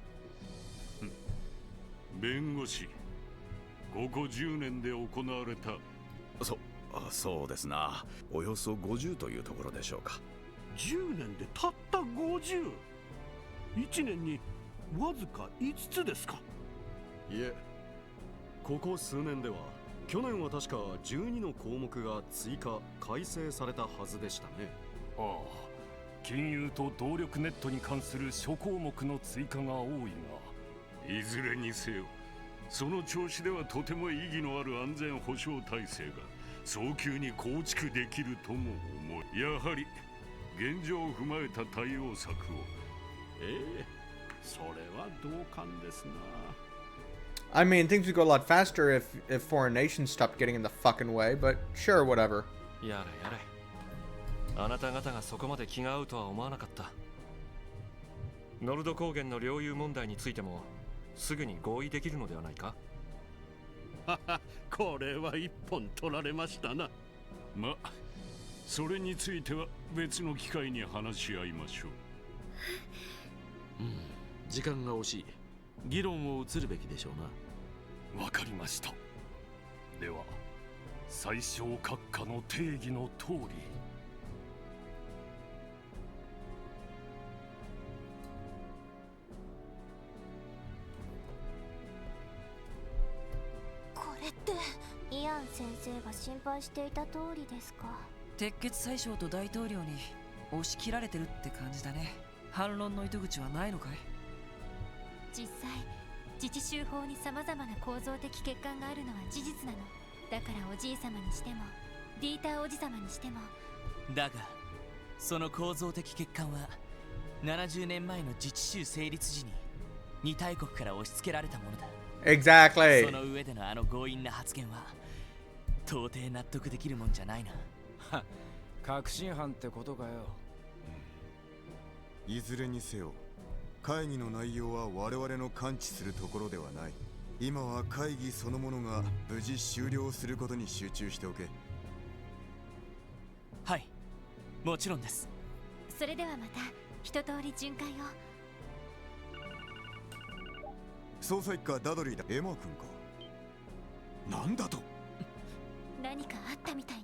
弁護士、ここ10年で行われた。そうですな。およそ50というところでしょうか。10年でたった 50？ 1年にわずか5つですか。いえ、ここ数年では去年は確か12の項目が追加改正されたはずでしたね。ああ、金融と動力ネットに関する諸項目の追加が多いが、いずれにせよその調子ではとても意義のある安全保障体制が早急に構築できるとも思い、やはり現状を踏まえた対応策を。それは同感ですな。I mean, things would go a lot faster if foreign nations stopped getting in the fucking way, but sure, whatever. やれやれ。あなた方がそこまで気が合うとは思わなかった。ノルド高原の領有問題についてもすぐに合意できるのではないか。これは一本取られましたな。ま、それについては別の機会に話し合いましょう。時間が惜しい。議論を移るべきでしょうな。わかりました。では最小閣下の定義の通り。これってイアン先生が心配していた通りですか。鉄血宰相と大統領に押し切られてるって感じだね。反論の糸口はないのかい？実際自治州法に様々な構造的欠陥があるのは事実なの。だからおじい様にしてもディーターおじ様にしても。だがその構造的欠陥は70年前の自治州成立時に2大国から押し付けられたものだ。Exactly. その上でのあの強引な発言は到底納得できるもんじゃないな。は、確信犯ってことかよ。いずれにせよ会議の内容は我々の感知するところではない。今は会議そのものが無事終了することに集中しておけ。はい、もちろんです。それではまた一通り巡回を。捜査一課ダドリーだ。エマ君か。なんだと。何かあったみたいね。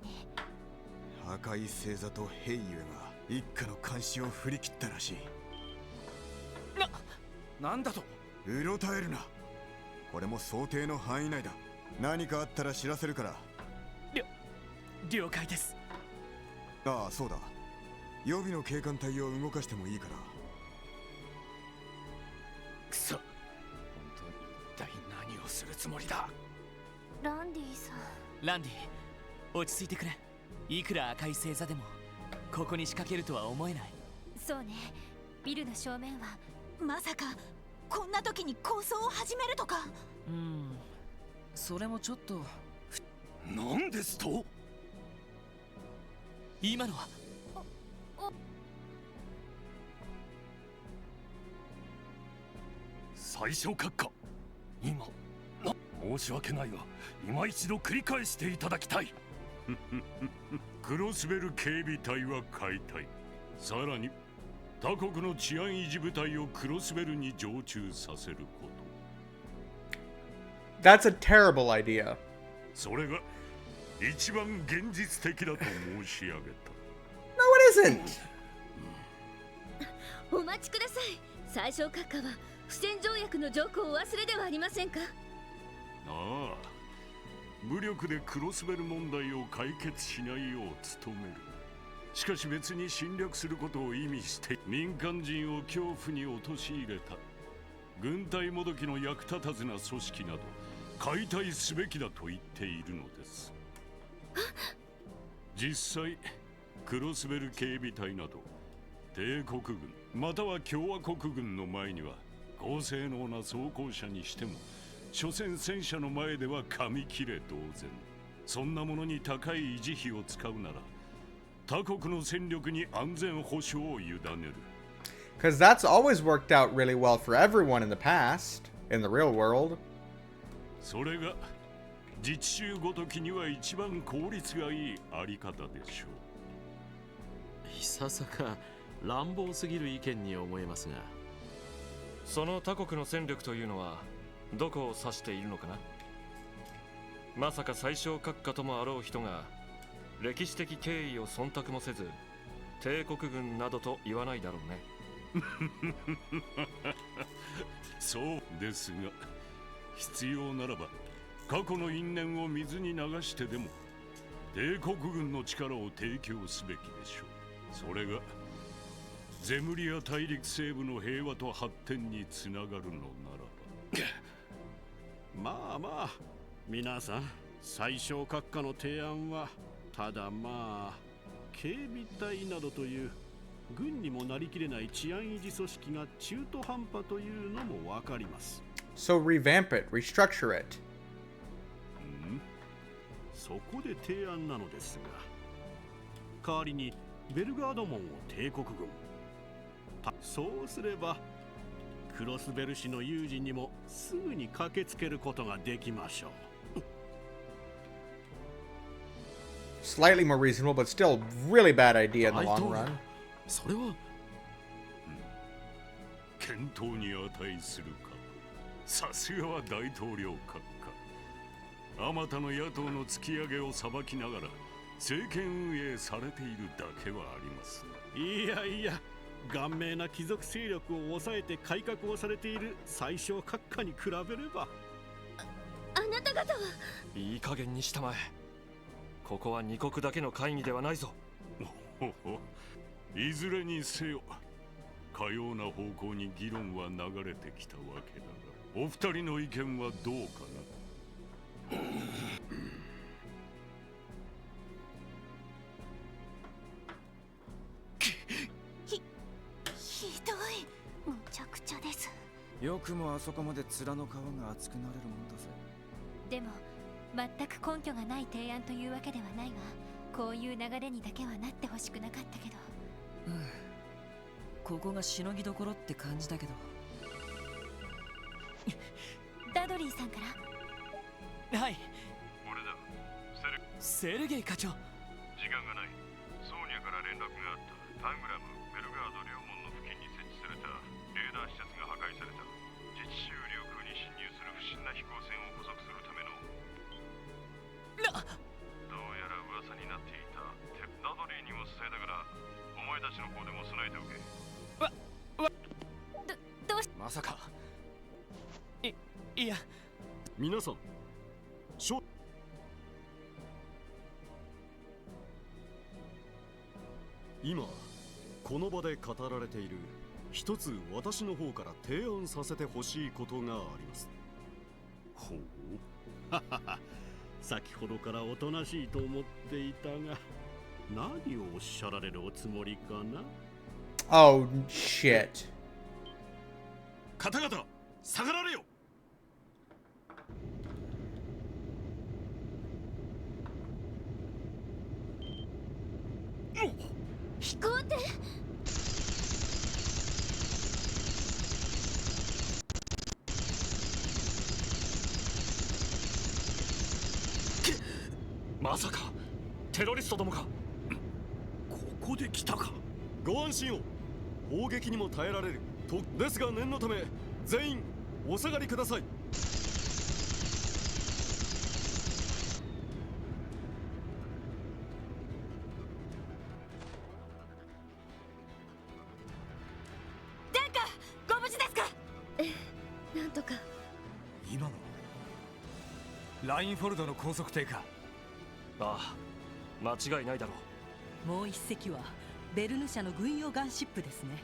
赤い星座とヘイユエが一家の監視を振り切ったらしい。なんだと。うろたえるな。これも想定の範囲内だ。何かあったら知らせるから。了解です。ああ、そうだ。予備の警官隊を動かしてもいいから。くそ、本当に一体何をするつもりだ。ランディさん。ランディ、落ち着いてくれ。いくら赤い星座でもここに仕掛けるとは思えない。そうね、ビルの正面は。まさかこんな時に構想を始めるとか。それもちょっと。なんですと。今のは。最小閣下、今申し訳ないが今一度繰り返していただきたい。クロスベル警備隊は解体、さらに他国の治安維持部隊をクロスベルに常駐させること。 That's a terrible idea. それが一番現実的だと申し上げた。 No, it isn't. お待ちください。最小閣下は不戦条約の条項をお忘れではありませんか？ああ、武力でクロスベル問題を解決しないよう努める。しかし別に侵略することを意味して民間人を恐怖に陥れた軍隊もどきの役立たずな組織など解体すべきだと言っているのです。実際クロスベル警備隊など帝国軍または共和国軍の前には高性能な装甲車にしても所詮戦車の前では紙切れ同然。そんなものに高い維持費を使うなら他国の戦力に安全保障を委ねる。 Because that's always worked out really well for everyone in the past, in the real world. それが自治州ごときには一番効率がいいあり方でしょう。いささか乱暴すぎる意見に思えますが、その他国の戦力というのはどこを指しているのかな。まさか最小閣下ともあろう人が歴史的経緯を忖度もせず帝国軍などと言わないだろうね。そうですが必要ならば過去の因縁を水に流してでも帝国軍の力を提供すべきでしょう。それがゼムリア大陸西部の平和と発展につながるのならば。まあまあ皆さん、最小閣下の提案はただまあ警備隊などという軍にもなりきれない治安維持組織が中途半端というのもわかります。 So revamp it, restructure it. そこで提案なのですが、代わりにベルガード門を帝国軍、そうすればクロスベル市の有事にもすぐに駆けつけることができましょう。Slightly more reasonable, but still really bad idea in the long run. それは検討に値するかと。さすがは大統領閣下。あまたの野党の突き上げを裁きながら政権運営されているだけはありますね。いやいや、顔面な貴族勢力を抑えて改革をされている最小閣下に比べれば。あなた方は。いい加減にしたまえ。ここは二国だけの会議ではないぞ。いずれにせよかような方向に議論は流れてきたわけだが、お二人の意見はどうかな。ひどい。むちゃくちゃです。よくもあそこまで面の皮が厚くなれるもんだぜ。でも全く根拠がない提案というわけではないわ。こういう流れにだけはなってほしくなかったけど。ここがしのぎどころって感じだけど。ダドリーさんから。はい。俺だ、セルゲイ課長。時間がない。ソーニャから連絡があった。タングラム、ベルガード両門の付近に設置されたレーダー施設が破壊された。自治州領空に侵入する不審な飛行船を捕捉するための。どうやら噂になっていた。ダドリーにも伝えたから、お前たちの方でも備えておけ。どうしまさか。いや、皆さん、今この場で語られている一つ私の方から提案させてほしいことがあります。ほう先ほどからおとなしいと思っていたが、何をおっしゃられるおつもりかな。 Oh shit. 方々下がられよ。飛行艇。まさかテロリストどもか。ここで来たか。ご安心を。砲撃にも耐えられると。ですが念のため全員お下がりください。殿下、ご無事ですか。なんとか。今のラインフォルドの高速艇か。ああ、間違いないだろう。もう一隻はベルヌ社の軍用ガンシップですね。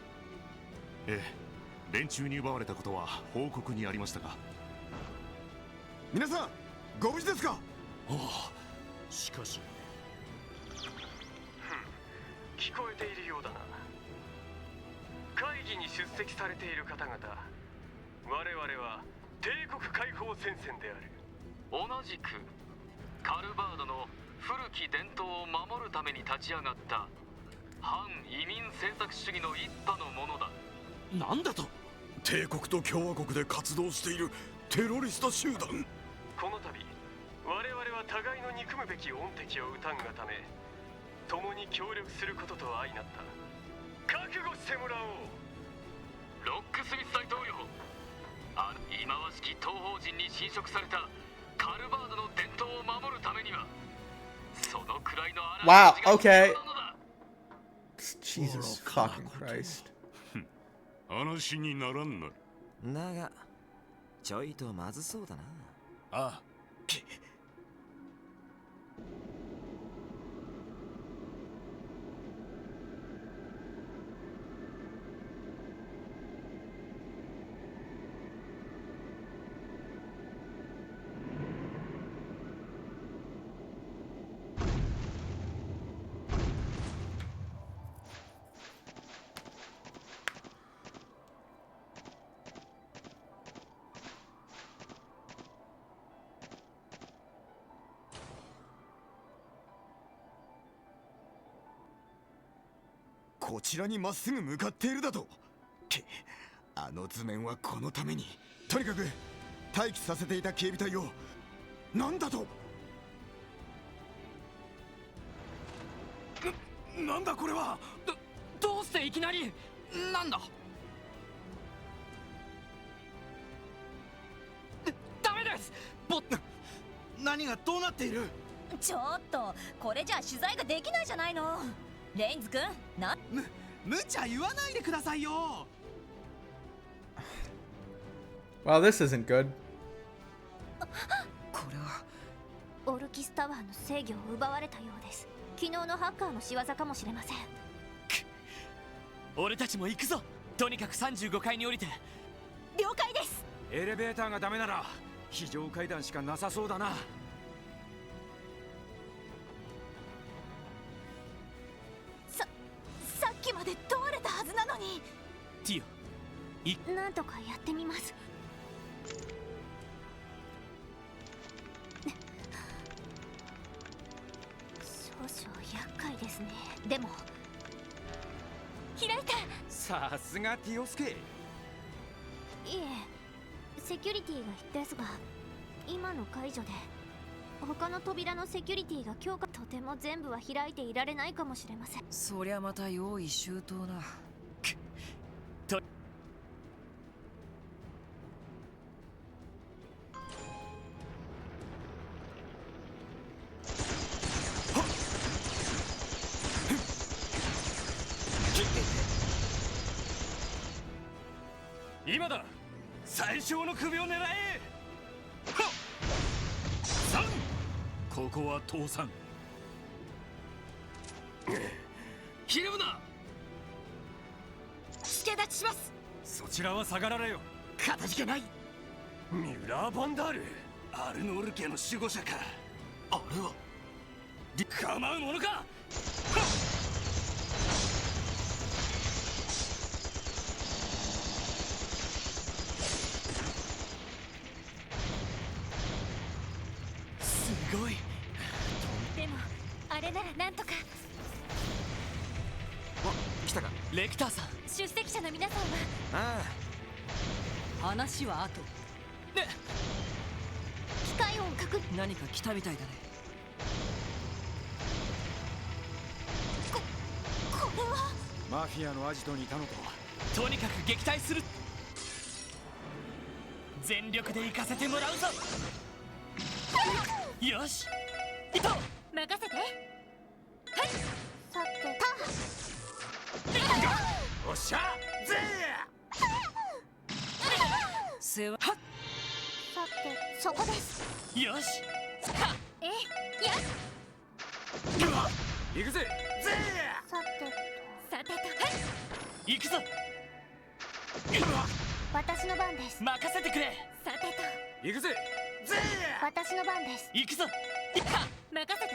ええ、連中に奪われたことは報告にありましたが。皆さんご無事ですか。ああ、しかし聞こえているようだな。会議に出席されている方々、我々は帝国解放戦線である。同じくカルバードの古き伝統を守るために立ち上がった反移民政策主義の一派のものだ。なんだと。帝国と共和国で活動しているテロリスト集団。この度我々は互いの憎むべき恩敵を討たんがため、共に協力することと相なった。覚悟してもらおう。ロックスミス大統領、あの忌まわしき東方人に侵食されたカルバードの伝統を守るためには、そのくらいのWow, okay. Jesus fucking Christ. 話にならんな。だがちょいとまずそうだな。ああ。こちらにまっすぐ向かっているだと。あの図面はこのために。とにかく待機させていた警備隊を。なんだと。なんだこれは。どうしていきなり。なんだ。ダメです。何がどうなっている。ちょっとこれじゃ取材ができないじゃないの。レインズ君、無茶言わないでくださいよ。Well, this isn't good. これはオルキスタワーの制御を奪われたようです。昨日のハッカーの仕業かもしれません。俺たちも行くぞ。とにかく35階に降りて。了解です。エレベーターがダメなら非常階段しかなさそうだな。さっきまで通れたはずなのに。ティオ、なんとかやってみます。少々厄介ですね。でも開いた。さすがティオスケ。いえ、セキュリティがですが、今の解除で他の扉のセキュリティが強化、とても全部は開いていられないかもしれません。そりゃまた用意周到な。と今だ。最小の首を狙え。ここは倒産。ひるむな。助立ちします。そちらは下がられよ。かたじけない。ミュラー・バンダール、アルノール家の守護者か。あれは構うものか。すごい。でもあれならなんとか。お、来たか。レクターさん。出席者の皆さんは。ああ、話は後。ね、機械音確認。何か来たみたいだね。これはマフィアのアジトにいたのか。とにかく撃退する。全力で行かせてもらうぞ。よし、いと任せて。はい。さておっしゃぜ世話。さてそこです。よし。え、や。行くぜ。さてと。はい。行くぞ。私の番です。任せてくれ。さてと。行くぜ。私の番です。行くぞ。任せて。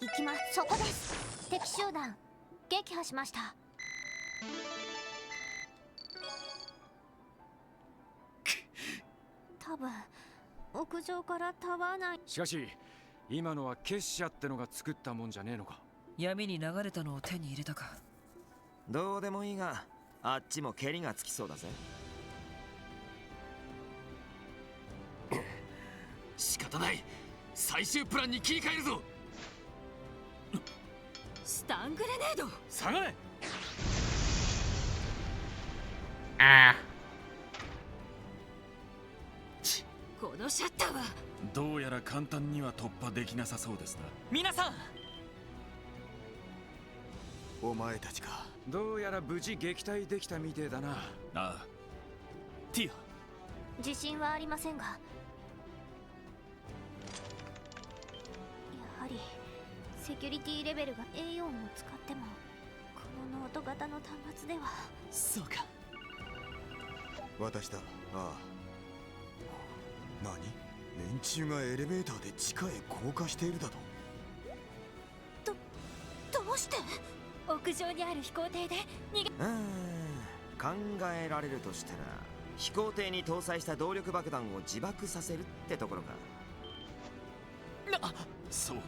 行きます。そこです。敵集団撃破しました。多分屋上からタワー内。しかし今のは結社ってのが作ったもんじゃねえのか。闇に流れたのを手に入れたか。どうでもいいが、あっちも蹴りがつきそうだぜ。仕方ない。最終プランに切り替えるぞ。スタングレネード。下がれ。このシャッターは。どうやら簡単には突破できなさそうですな。皆さん、お前たちか。どうやら無事撃退できたみてえだな。ああ。ティオ。自信はありませんが、やはりセキュリティレベルが A4 を使ってもこのノート型の端末では。そうか。私だ。ああ。何？連中がエレベーターで地下へ降下しているだと。どうして？屋上にある飛行艇で逃げ。考えられるとしたら、飛行艇に搭載した動力爆弾を自爆させるってところか。そうか。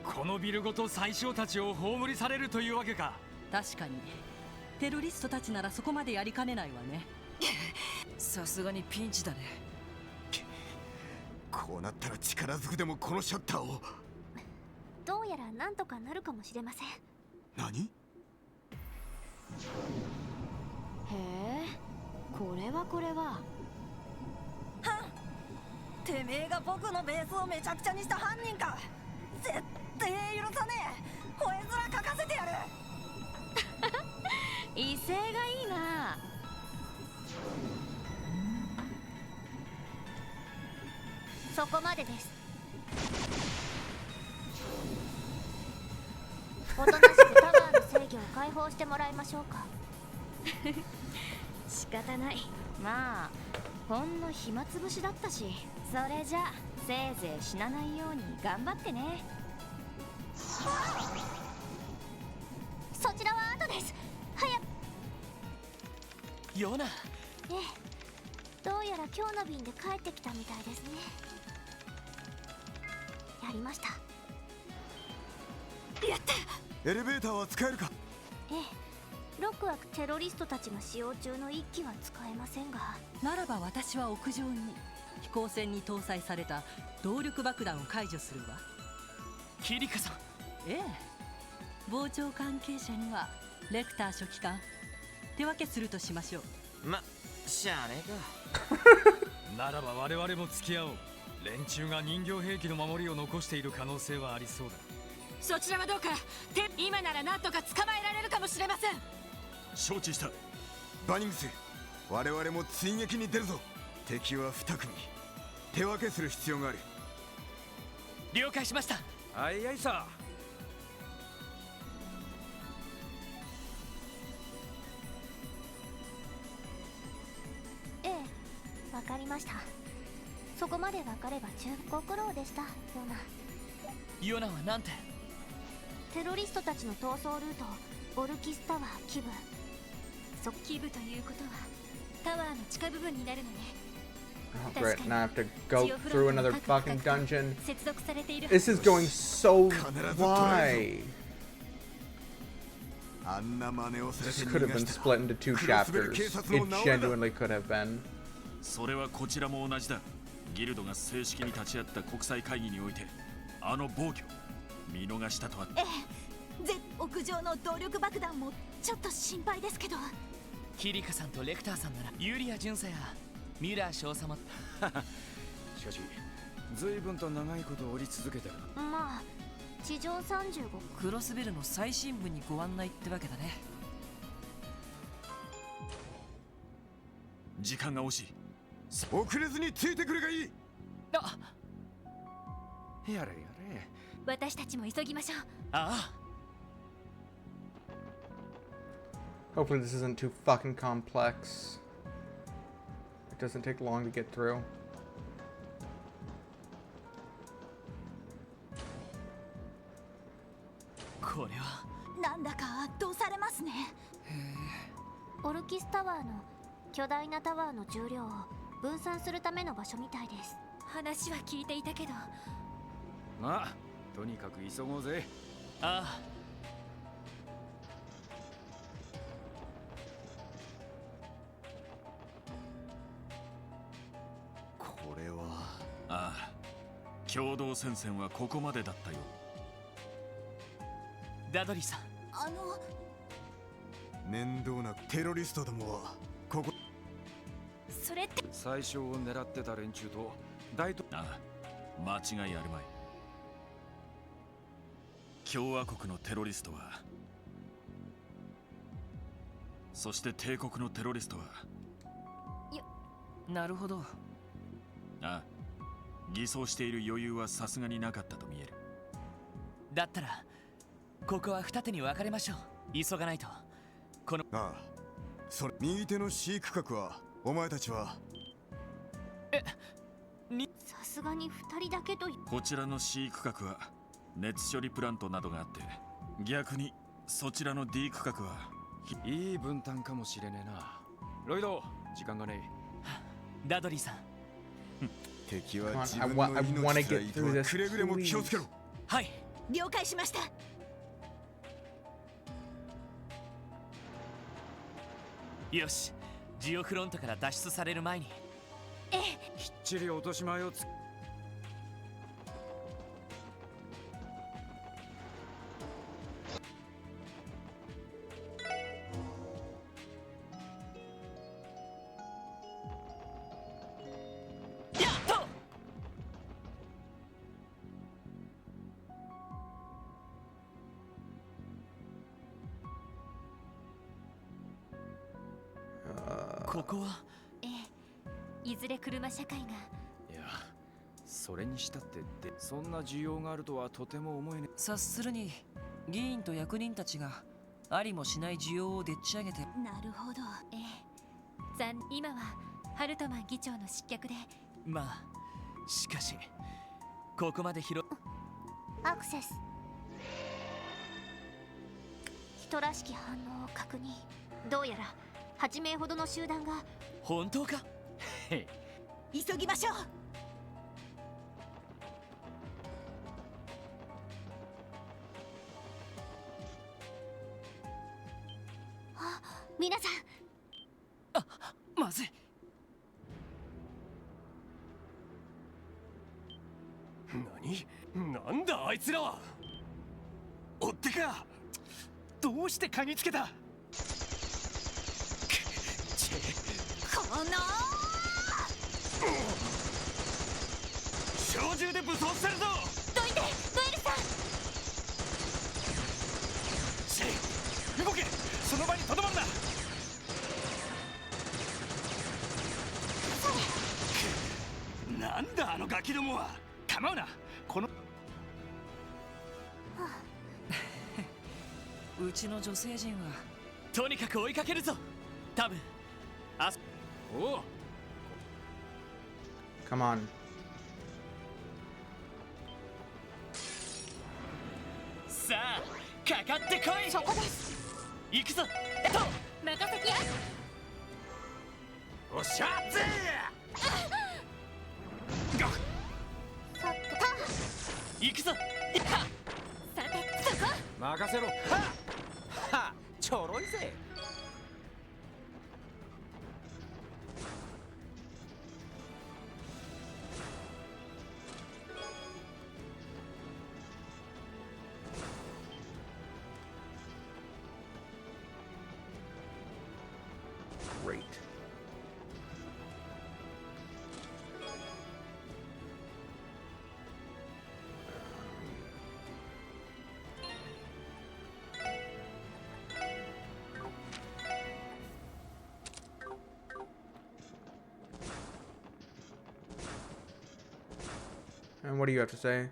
このビルごと最小たちを葬りされるというわけか。確かにテロリストたちならそこまでやりかねないわね。さすがにピンチだね。こうなったら力ずくでもこのシャッターを。どうやらなんとかなるかもしれません。何？へえ、これはこれは。てめえが僕のベースをめちゃくちゃにした犯人か。絶対許さねえ。吠え面かかせてやる。威勢がいいな。そこまでです。おとなしくタワーの制御を解放してもらいましょうか。仕方ない。まあほんの暇つぶしだったし、それじゃせいぜい死なないように頑張ってね。そちらは後です。ヨナ。ええ、どうやら今日の便で帰ってきたみたいですね。やりました。やった。エレベーターは使えるか？ええ、ロックはテロリストたちが使用中の1機は使えませんが。ならば私は屋上に飛行船に搭載された動力爆弾を解除するわ。キリカさん。ええ、傍聴関係者にはレクター書記官手分けするとしましょう。しゃあねえか。ならば我々も付き合おう。連中が人形兵器の守りを残している可能性はありそうだ。そちらはどうか。今なら何とか捕まえられるかもしれません。承知した。バニングス、我々も追撃に出るぞ。敵は2組、手分けする必要がある。了解しました。あいあいさ。ええ、わかりました。そこまでわかればご苦労でした、ヨナ。ヨナはなんて？テロリストたちの逃走ルート、オルキスタワー基部。基部ということはタワーの地下部分になるのね。Oh, great, now I have to go through another fucking dungeon. This is going so why? This could have been split into 2 chapters. It genuinely could have been. それはこちらも同じだ。ギルドが正式に立ち会った国際会議において、あの暴挙見逃したとは。ええ、屋上の動力爆弾もちょっと心配ですけど。キリカさんとレクターさんならユリア巡査やミュラー少佐もしかし随分と長いこと降り続けてる。まあ地上35。クロスベルの最深部にご案内ってわけだね。時間が惜しい。遅れずについてくれがいい。やれやれ。私たちも急ぎましょう。ああ。Hopefully this isn't too fucking complex. It doesn't take long to get through. これはなんだか圧倒されますね。オルキスタワーの巨大なタワーの重量を分散するための場所みたいです。話は聞いていたけど。まあとにかく急ごうぜ。ああ。これは。ああ、共同戦線はここまでだったよ。ダドリーさん。面倒なテロリストどもはここ。それって最初を狙ってた連中と大統領。ああ、間違いあるまい。共和国のテロリストは、そして帝国のテロリストは。なるほど。ああ、偽装している余裕はさすがになかったと見える。だったらここは二手に分かれましょう。急がないと。このああ、それ右手の C 区画はお前たちは。さすがに2人だけと。こちらの C 区画は熱処理プラントなどがあって、逆にそちらの D 区画はいい分担かもしれねえな。ロイド、時間がねえ。ダドリーさん。敵は自分の命さえとはくれぐれも気をつけろ。はい、了解しました。よし、ジオフロントから脱出される前に。ええ、きっちり落とし前をここは。ええ、いずれ車社会が。いや、それにしたってそんな需要があるとはとても思えねえ。察するに議員と役人たちがありもしない需要をでっち上げて。なるほど。今はハルトマン議長の失脚で。まあしかしここまで広アクセス。人らしき反応を確認。どうやら8名ほどの集団が。本当か？急ぎましょう。あ、皆さん。まずい。なんだあいつらは。追ってか。どうして嗅ぎつけた。この小銃で武装するぞ。どいて、ノエルさん。動け。その場にとどまるな。なんだあのガキどもは。構うな。このうちの女性陣はとにかく追いかけるぞ。多分おう。 Come on. さあかかってこい。そこです。行くぞ。任せきや。おっしゃっぜ。行くぞ。さて、そこ。任せろ。はちょろいぜ。Great. And what do you have to say?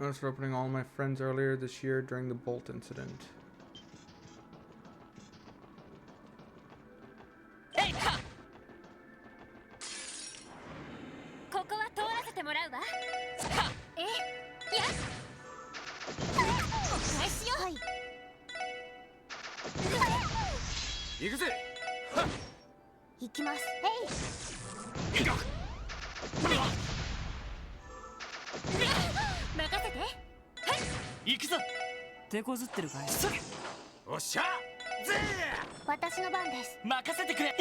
I was opening all my friends earlier this year during the Bolt incident.行くぞ。手こずってるかい。おっしゃぜ。私の番です。任せてくれ。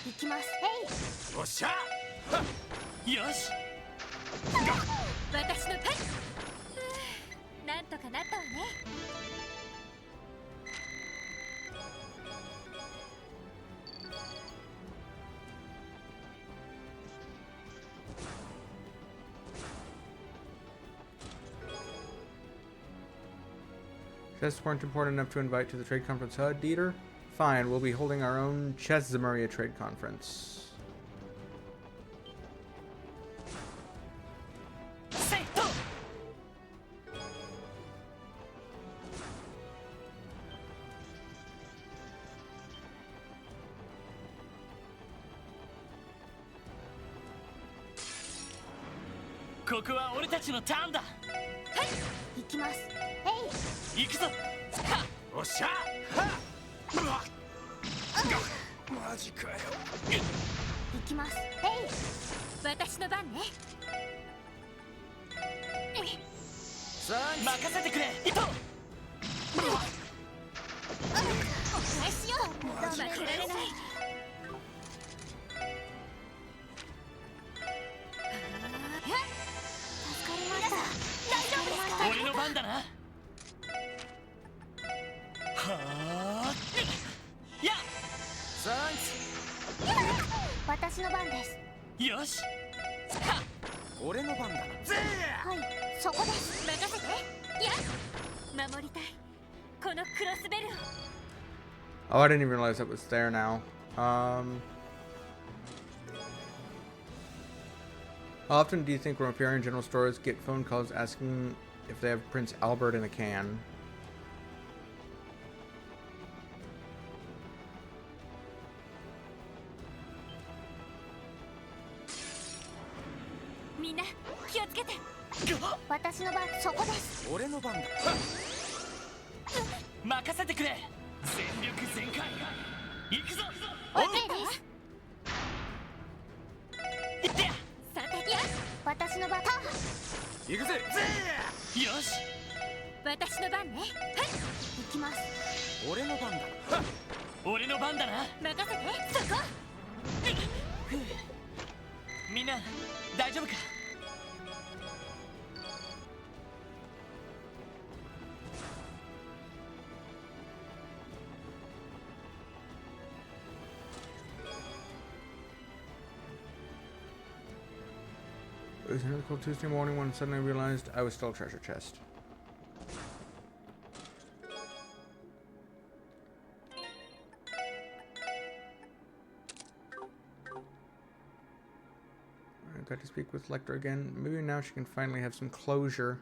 行きます。おっしゃ。よし。私の番。なんとかなったわね。Chests weren't important enough to invite to the trade conference HUD, Dieter? Fine, we'll be holding our own Chess-Zamaria trade conference. This is our turn. 行きます。行くぞ。おっしゃ。マジかよ。行きます。私の番ね。任せてくれ。お返しよ。負けられない。助かりました。大丈夫ですか。俺の番だな。やっ。私の番です。よし。俺の番だな。はい、そこです。任せて。やっ。守りたい。このクロスベルを。Oh, I didn't even realize it was there now. How often do you think Riparian general stores get phone calls asking if they have Prince Albert in a can? Minna, 気をつけて。私の番、そこです。俺の番だ。任せてくれ。全力全開。行くぞ。オッケーです。いってや。さてや。私の番。行くぜ。よし。私の番ね。はい。行きます。俺の番だ。俺の番だな。任せて。そこ。みんな大丈夫か。It was another cold Tuesday morning when suddenly I realized I was still a treasure chest. I got to speak with Lecter again. Maybe now she can finally have some closure.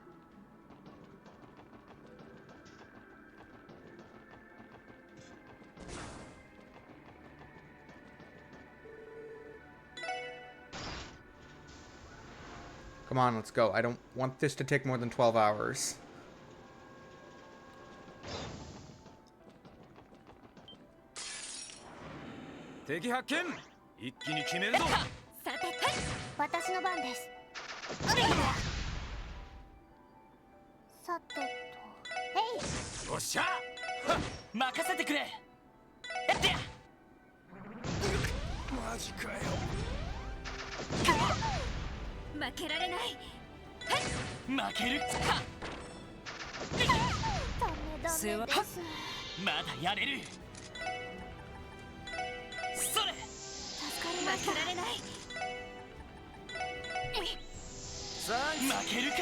Come on, let's go. I don't want this to take more than 12 hours. Teki hakken! 一気に決めるぞ。さて、私の番です。さてと、えい。おっしゃ。任せてくれ。やってや。マジかよ。負けられない。負けるか。世話。まだやれる。それ。負けられない。負けるか。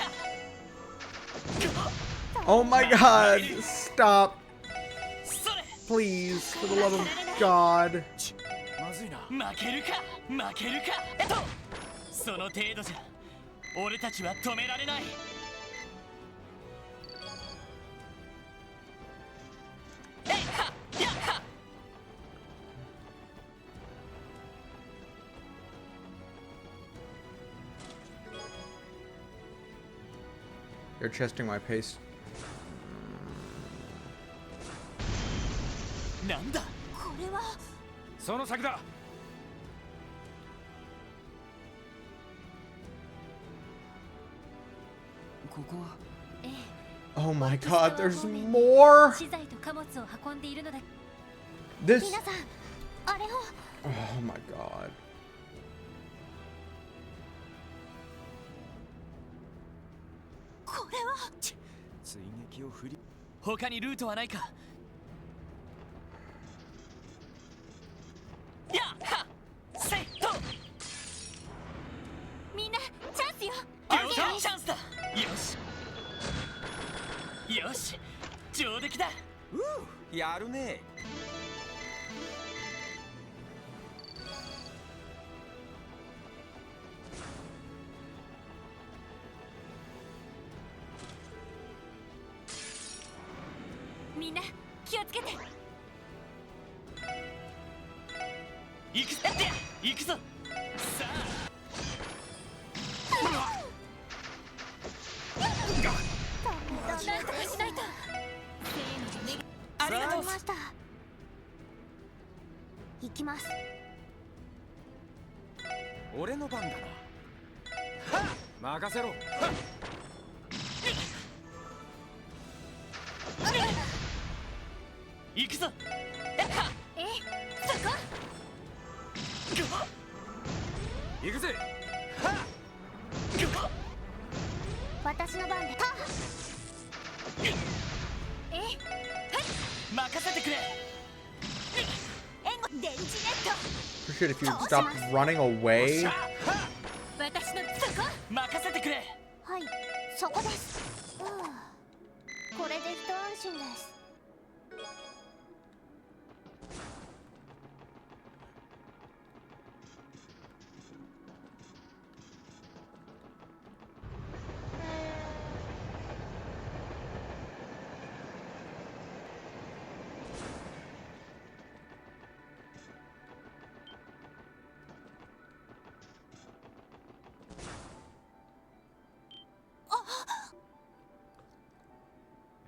Oh my god! Stop! Please, for the love of God. 負けるか。負けるか。その程度じゃ俺たちは止められない。You're testing my pace. なんだこれは。その先だ。ここは。Oh my god, there's more! 資材と貨物を運んでいるのだ。 This. 皆さん、あれを。Oh my god. これは。追撃を振り。他にルートはないか。やはセット。みんなチャンスよ。チャンスだ。よし。よし。上出来だ。やるね。みんな気をつけて。行くぜ。行くぞ。さなんとかしないと。ありがとう。ました。行きます。俺の番だな。任せろ。行くぞ。そこ。行くぜ。私の番で。任せてくれ。電池ネット。 Appreciate if you'd stop running away. 私のそこ。任せてくれ。はい、そこです。これで一安心です。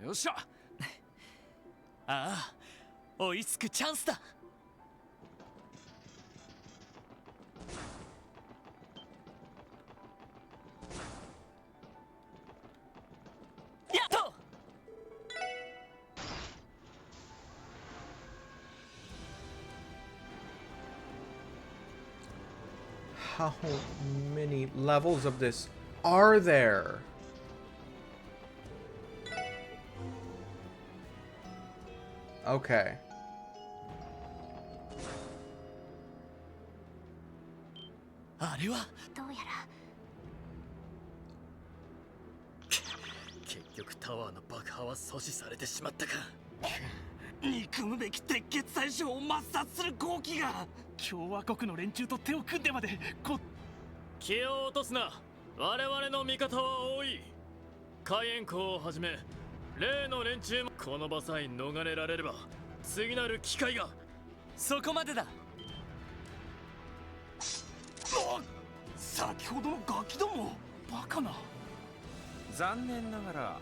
よっしゃ。ああ、追いつくチャンスだ。やっと。How many levels of this are there? Okay. Are wa? どうやら結局タワーの爆破は阻止されてしまったか。憎むべき鉄血宰相を抹殺する好機が。共和国の連中と手を組んでまで気を落とすな。我々の味方は多い。火炎口をはじめ例の連中もこの場さえ逃れられれば次なる機会が。そこまでだ。先ほどのガキどもバカな。残念ながら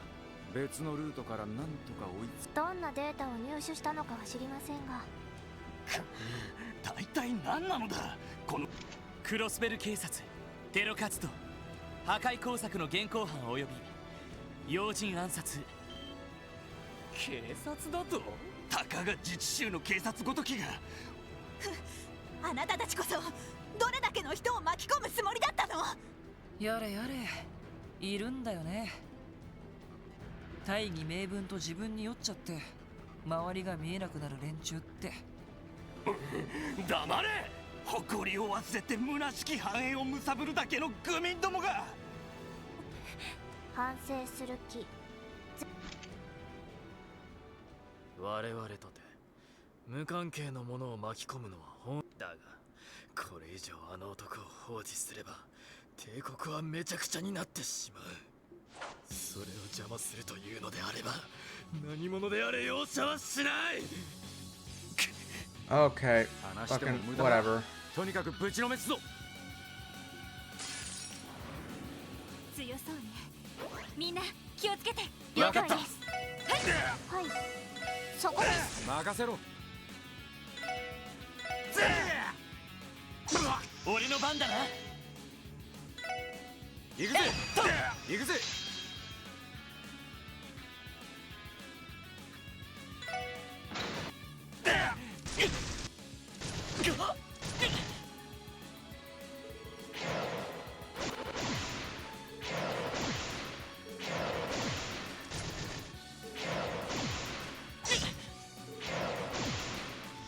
別のルートからなんとか追いつどんなデータを入手したのかは知りませんが、大体何なのだこの。クロスベル警察、テロ活動、破壊工作の現行犯及び要人暗殺。警察だと。たかが自治州の警察ごときが。あなたたちこそどれだけの人を巻き込むつもりだったの。やれやれ、いるんだよね。大義名分と自分に酔っちゃって周りが見えなくなる連中って。黙れ。誇りを忘れて虚しき繁栄を貪るだけの愚民どもが。反省する気。我々とて無関係の者を巻き込むのは本だが、これ以上あの男を放置すれば帝国はめちゃくちゃになってしまう。それを邪魔するというのであれば何者であれ容赦はしない。 Okay, 話しても fucking 無駄だ。 whatever. とにかくぶちのめすぞ。強そうね。みんな気をつけて。わかった了解です。はい、はい、そこです。任せろ。俺の番だな。行くぜ行くぜ。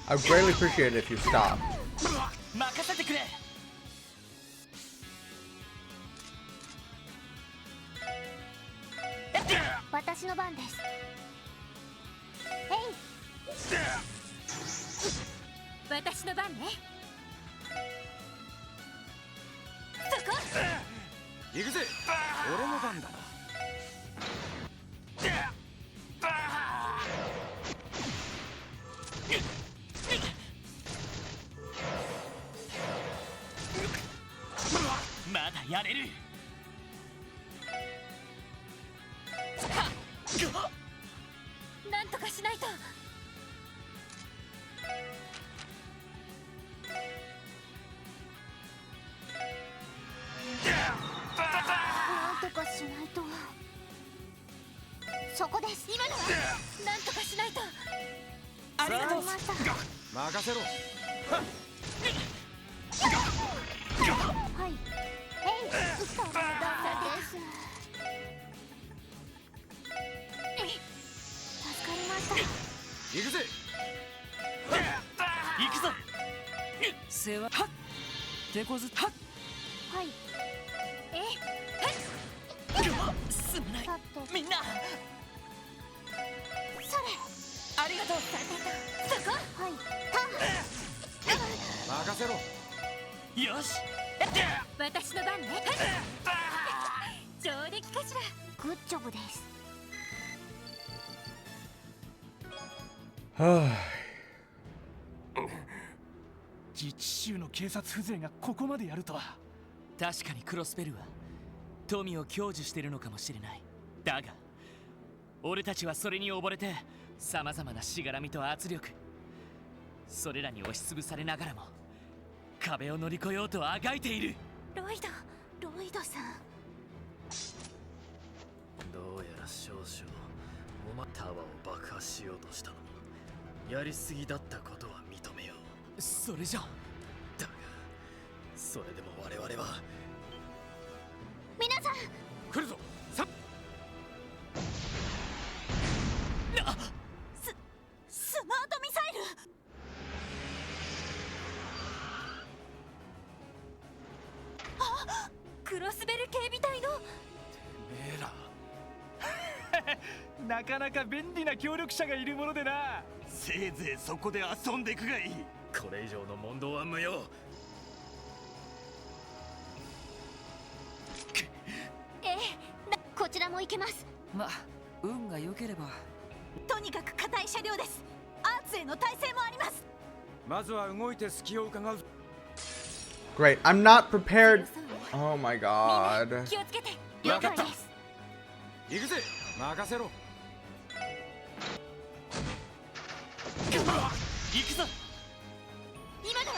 I would greatly appreciate it if you stop. 任せてくれ。私の番です。私の番ね。そこ。行くぜ。俺の番だな。まだやれる。なんとかしないと。なんとかしないと。そこです。今のはなんとかしないと。ありがとう。任せろ。はい。それだけです。助かりました。行くぜ。行くぞ。世話。手こず。はい。すまない。みんな。それ。ありがとう。そこ。はい。任せろ。よし。私の番ね。上出来かしら。グッジョブです。自治州の警察風情がここまでやるとは。確かにクロスベルは富を享受しているのかもしれない。だが俺たちはそれに溺れてさまざまなしがらみと圧力、それらに押しつぶされながらも壁を乗り越えようとあがいている。ロイドさん。どうやら少々お前タワーを爆破しようとしたのもやりすぎだったことは認めよう。それじゃだがそれでも我々は皆さん来るぞ。スマートミサイル。あ、クロスベル警備隊の。めらなかなか便利な協力者がいるものでな。せいぜいそこで遊んでいくがいい。これ以上の問答は無用。こちらも行けます。ま、運が良ければ。とにかく硬い車両です。アーツへの耐性もあります。まずは動いて隙を伺う。 Great. I'm not prepared. Oh my god. 気をつけて。了解です。行くぜ。任せろ。行くぞ。今だわ。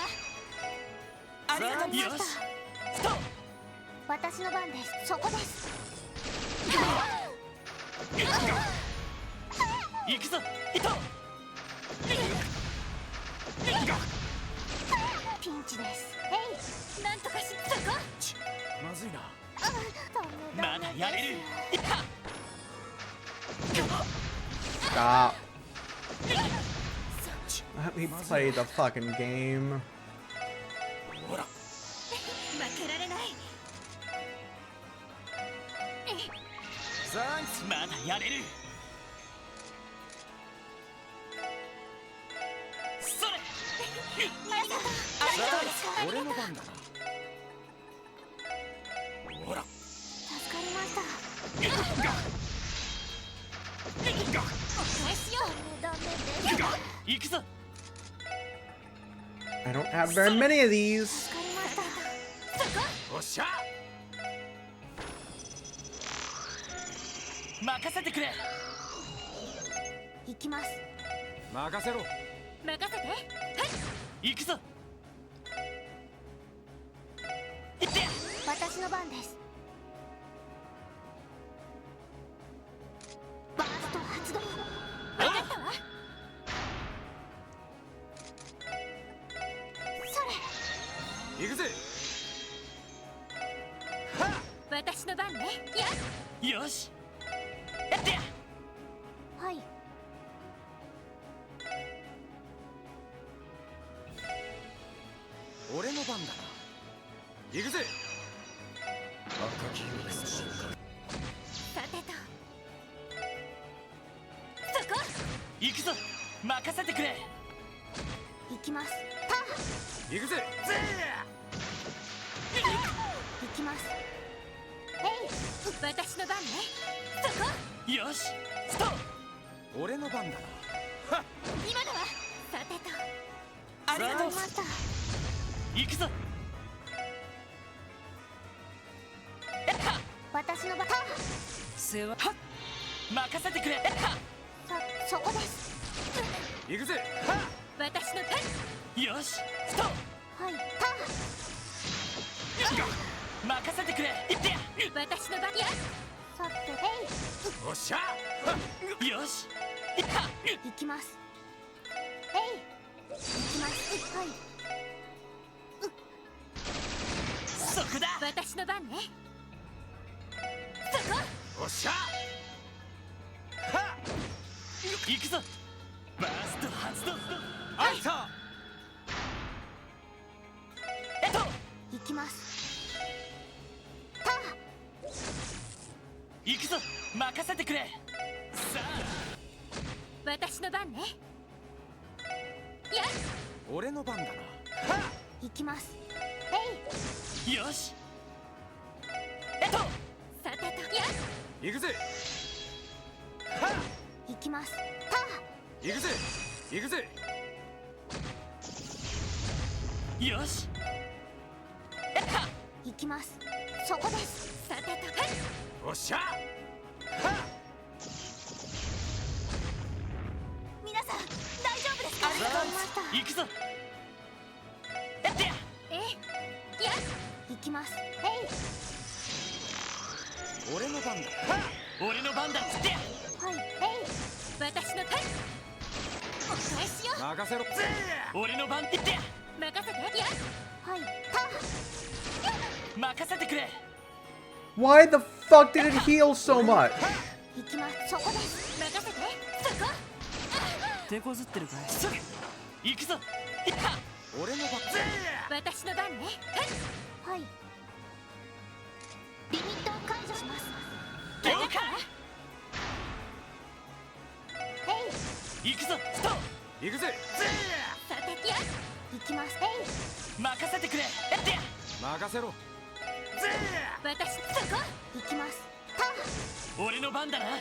ありがとうございました。ストップ。私の番です。そこです。行くぞ。ヒット。ピンチです。なんとかしそこ。まずいな。まだやれる。Stop. Let me play the fucking game. ほら。負けられない。まだやれる。それ。俺の番だな。ほら。助かりました。お返しよ。ダメです。行くぞ。I don't have very many of these. 助かりました。そこ。おっしゃ。任せてくれ。行きます。任せろ。任せて。はい。行くぞ。私の番です。バースト発動。分かったわ。それ。行くぜ。私の番ね。よし。やってや。はい。俺の番だな。行くぜ。赤き海の瞬間。さてと。そこ。行くぞ。任せてくれ。行きます。行くぜ。行きます。私の番ね。そこ。よし。ストップ。俺の番だな。今だわ。さてと。ありがとう。行くぞ。私の番。世話。任せてくれ。そこです。行くぜ。私の番。よし。ストップ。はい。任せてくれ。行ってや。私の番や。さて。おっしゃ。よし。行きます。行きます。はい。そこだ。私の番ね。そこ。おっしゃ。行くぞ。バースト発動。アウト。行きます。行くぞ。任せてくれ。さあ。私の番ね。俺の番だな。行きます。よし。さてと。行くぜ。行きます。行くぜ。行くぜ。よし。行きます。そこです。さてと。おっしゃ。行くぞ。やってや。行きます。俺の番だ。俺の番だっつってや。はい。私のターン。お返しよ。任せろ。俺の番って言ってや。任せて。はい。任せてくれ。 Why the fuck did it heal so much? 行きます。そこです。任せて。そこ。手こずってるかい。行くぞ。俺の番。私の番ね。はい。リミットを解除します。了解。行くぞ。スト。行くぜ。さてや。行きます。任せてくれ。やってや。任せろ。私そこ。行きます。俺の番だな。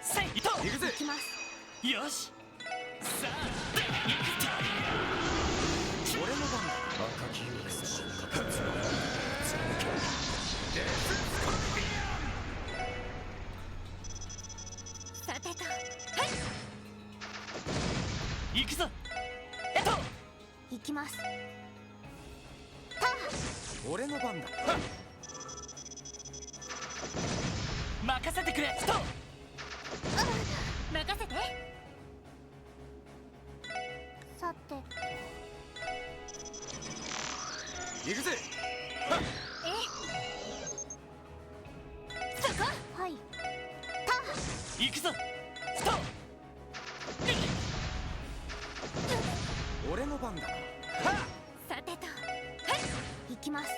せいと。行くぜ。行きます。よし。さあ。俺の番だ。赤きユースの形をさてと。行くぞ。行きます。俺の番だ。任せてくれ。スト。任せて。さて。行くぜ。そこ。はい。行くぞ。スト。俺の番だ。さてと。行きます。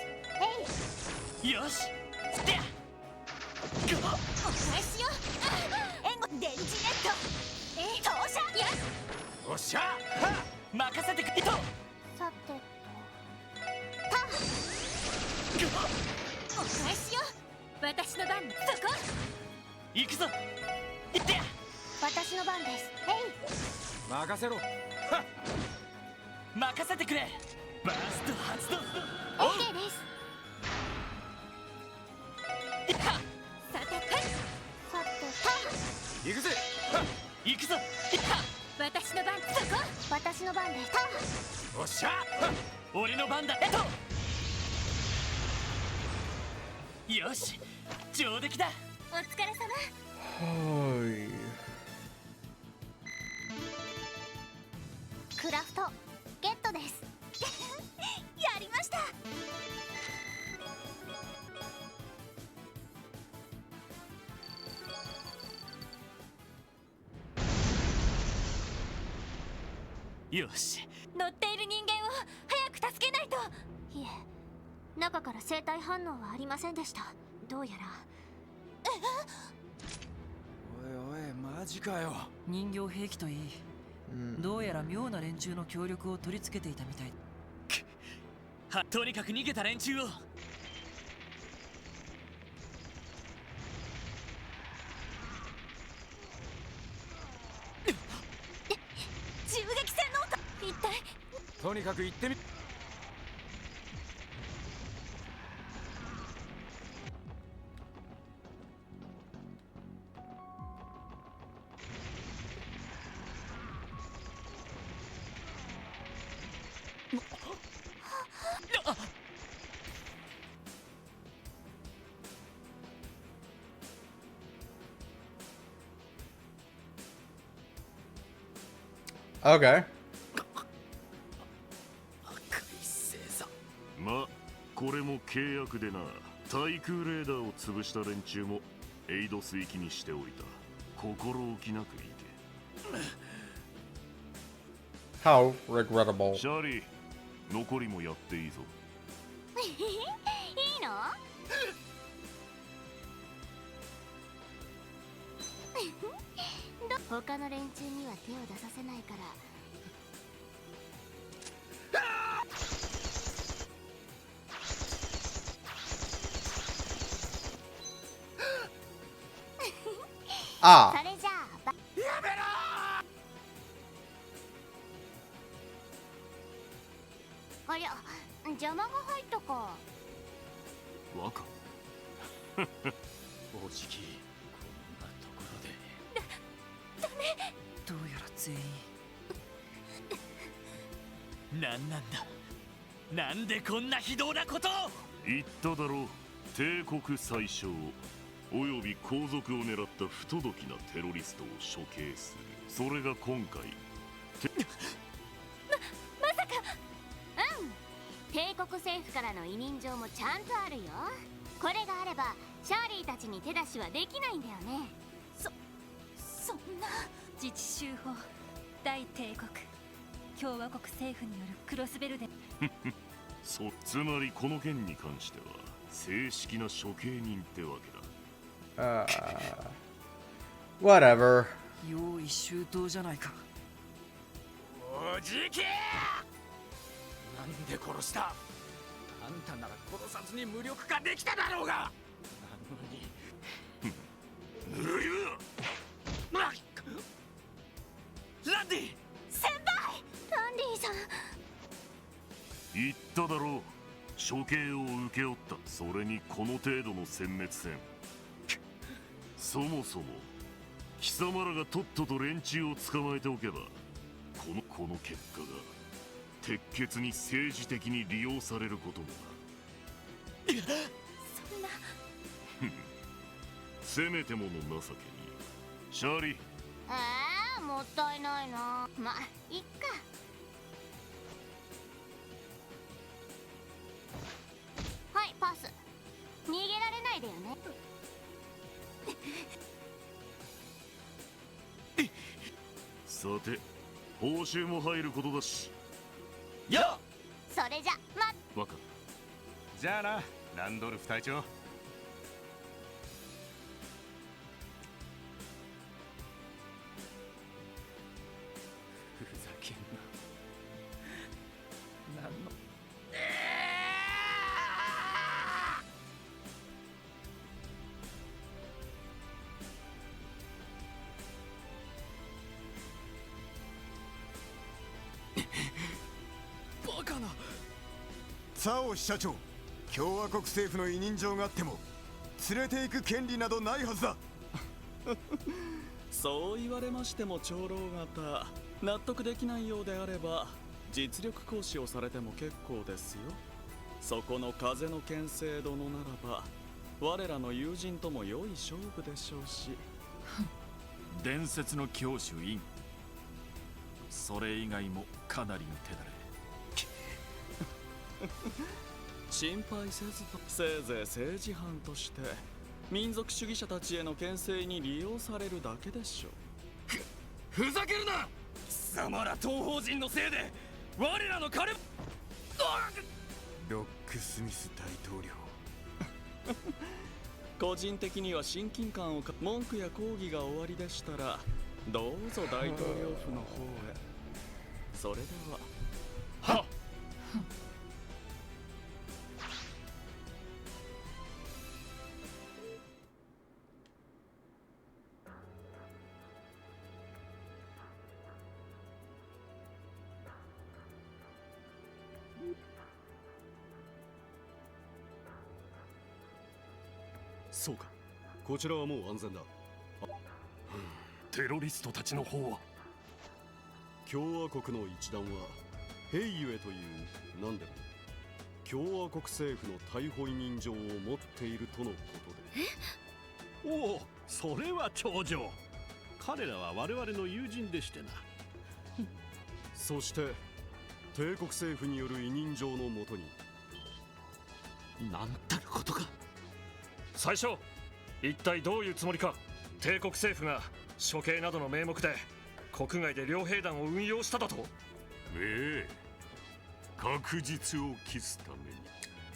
よし。つってや。お返しよ。援護電磁ネット。投射。おっしゃ。任せてくれ。と。さてと。お返しよ。私の番。そこ。行くぞ。行ってや。私の番です。任せろ。任せてくれ。バースト発動。 OK です。さてと。行くぜ。行くぞ。私の番。そこ。私の番です。おっしゃ。俺の番だ。よし。上出来だ。お疲れ様。はい。クラフトゲットです。やりました。よし。乗っている人間を早く助けないと。いえ、中から生体反応はありませんでした。どうやら。おいおい、マジかよ。人形兵器といい、どうやら妙な連中の協力を取り付けていたみたい。とにかく逃げた連中を。銃撃戦の音。一体。とにかく行ってみ。Okay. ま、これも契約でな。対空レーダーを潰した連中もエイド水域にしておいた。心置きなくいけ。 How regrettable. シャーリー、残りもやっていいぞ。いいの？他の連中には手を出させないから。ああ。それじゃあやめろー。ありゃ、邪魔が入ったか。若おじき、こんなところで。ダメ。どうやら全員なんなんだ、なんでこんな非道なことを。言っただろう、帝国最小および皇族を狙った不届きなテロリストを処刑する。それが今回まさか。帝国政府からの委任状もちゃんとあるよ。これがあればシャーリーたちに手出しはできないんだよね。そんな。自治州法大帝国共和国政府によるクロスベルデつまりこの件に関しては正式な処刑人ってわけだ。Whatever. 用意周到じゃないか。おじけ、なんで殺した。あんたなら殺さずに無力化できただろうが。なのにぬるいわ。ランディ先輩。ランディさん。言っただろう、処刑を請け負った。それにこの程度の殲滅戦。そもそも貴様らがとっとと連中を捕まえておけばこの結果が鉄血に政治的に利用されることもな。そんな。せめてもの情けに。シャーリー。もったいないな。まあいっか。はい、パス。逃げられないでよね。さて、報酬も入ることだし。よっ。それじゃわかった。じゃあな、ランドルフ隊長。ふざけんな。なんの。バカな。サオ社長、共和国政府の委任状があっても連れて行く権利などないはずだ。そう言われましても長老方、納得できないようであれば実力行使をされても結構ですよ。そこの風の剣聖殿ならば我らの友人とも良い勝負でしょうし。伝説の教主イン、それ以外もかなりの手だれ。心配せずと、せいぜい政治犯として民族主義者たちへの牽制に利用されるだけでしょう。ふざけるな。貴様ら東方人のせいで我らの金。ロックスミス大統領。個人的には親近感を文句や抗議が終わりでしたらどうぞ大統領府の方へ。それでは。はっ。そうか、こちらはもう安全だ。テロリストたちの方は。共和国の一団はヘイユエという何でも共和国政府の逮捕委任状を持っているとのことで。おお、それは長女。彼らは我々の友人でしてな。そして帝国政府による委任状のもとになんたることか。最初、一体どういうつもりか。帝国政府が処刑などの名目で国外で両兵団を運用しただと。ええ、確実を期すために。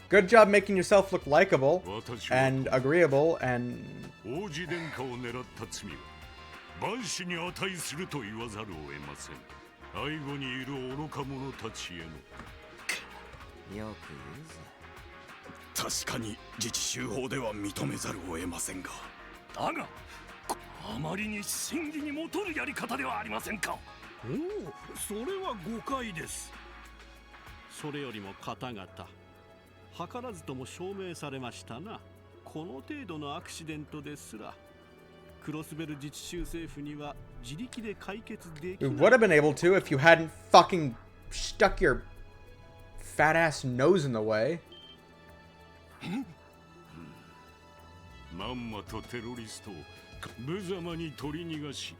Good job making yourself look likable and agreeable and 王子殿下を狙った罪は万死に値すると言わざるを得ません。背後にいる愚か者たちへの。よく言うぜ。確かに自治州法では認めざるを得ませんが、だがあまりに真偽にもとるやり方ではありませんか。おお、それは誤解です。それよりも方々、図らずとも証明されましたな。この程度のアクシデントですらクロスベル自治州政府には自力で解決できない。 You would have been able to if you hadn't fucking stuck your fat ass nose in the way. まんまとテロリストを無様に取り逃がし、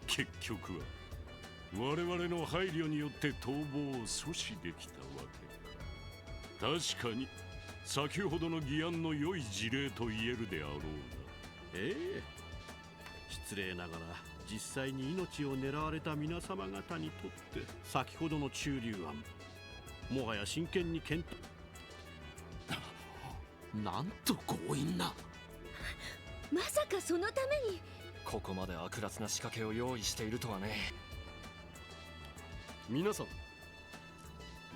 結局は我々の配慮によって逃亡を阻止できたわけ。確かに先ほどの議案の良い事例と言えるであろうな。ええ、失礼ながら実際に命を狙われた皆様方にとって先ほどの駐留案、もはや真剣に検討。なんと強引な。まさかそのためにここまで悪辣な仕掛けを用意しているとはね。皆さん、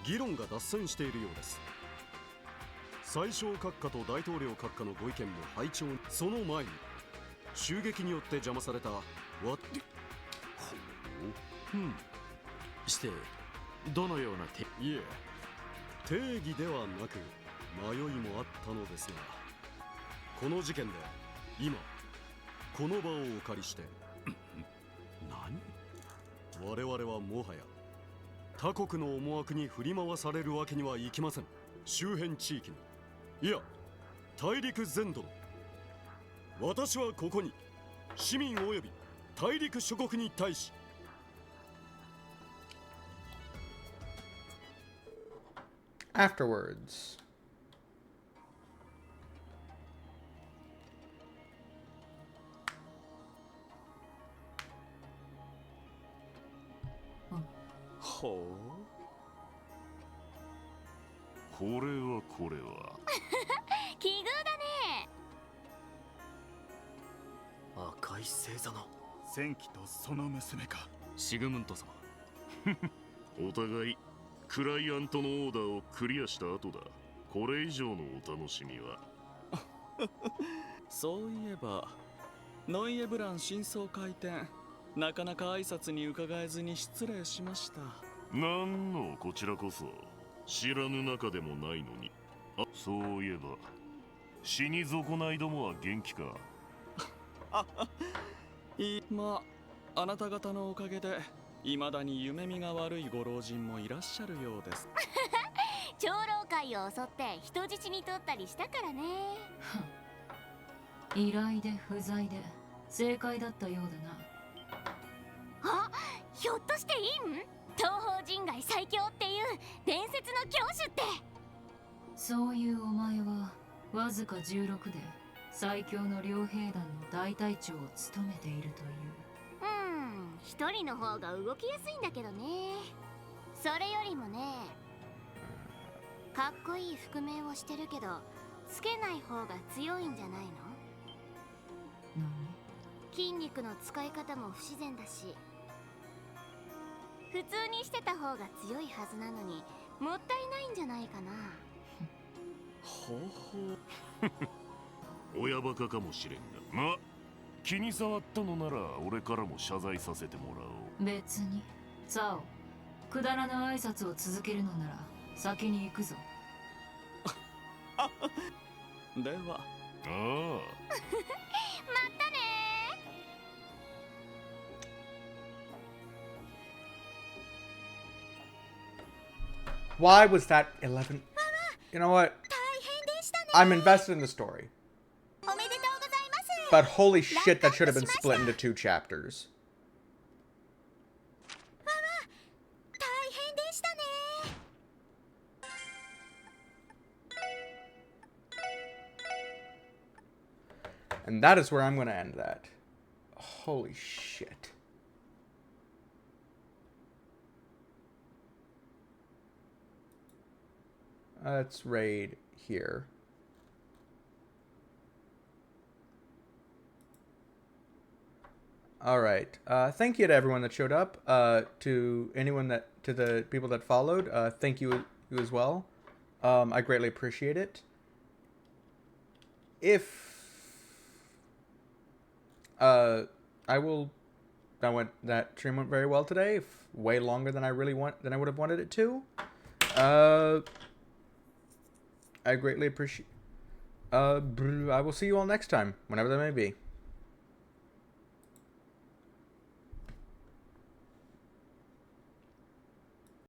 議論が脱線しているようです。宰相閣下と大統領閣下のご意見も拝聴。その前に襲撃によって邪魔されたしてどのような手。いえ、定義ではなく迷いもあったのですが、この事件で今この場をお借りして我々はもはや他国の思惑に振り回されるわけにはいきません。周辺地域の、いや大陸全土の、私はここに市民及び大陸諸国に対しAfterwards.ほこれはこれは奇遇だね。赤い星座の戦記とその娘か。シグムント様。お互いクライアントのオーダーをクリアした後だ。これ以上のお楽しみは。そういえばノイエブラン新装開店、なかなか挨拶に伺えずに失礼しました。なんのこちらこそ知らぬ中でもないのに。あ、そういえば死に損ないどもは元気か。まあ、あなた方のおかげで未だに夢見が悪いご老人もいらっしゃるようです。長老会を襲って人質に取ったりしたからね。依頼で不在で正解だったようだな。あ、ひょっとしてイン東方人外最強っていう伝説の教主って。そういうお前はわずか16で最強の両兵団の大隊長を務めているという。一人の方が動きやすいんだけどね。それよりもね、かっこいい覆面をしてるけどつけない方が強いんじゃないの？筋肉の使い方も不自然だし、普通にしてた方が強いはずなのにもったいないんじゃないかな。ほほ親バカかもしれんが、ま、気に障ったのなら俺からも謝罪させてもらおう。別にザオ、くだらぬ挨拶を続けるのなら先に行くぞ。では。ああ。またね。Why was that 11? You know what? I'm invested in the story. But holy shit, that should have been split into 2 chapters. And that is where I'm going to end that. Holy shit. Let's raid here. All right. Thank you to everyone that showed up. To the people that followed. Thank you as well. I greatly appreciate it. If that stream went very well today. Way longer than I would have wanted it to. I greatly appreciate. I will see you all next time, whenever that may be.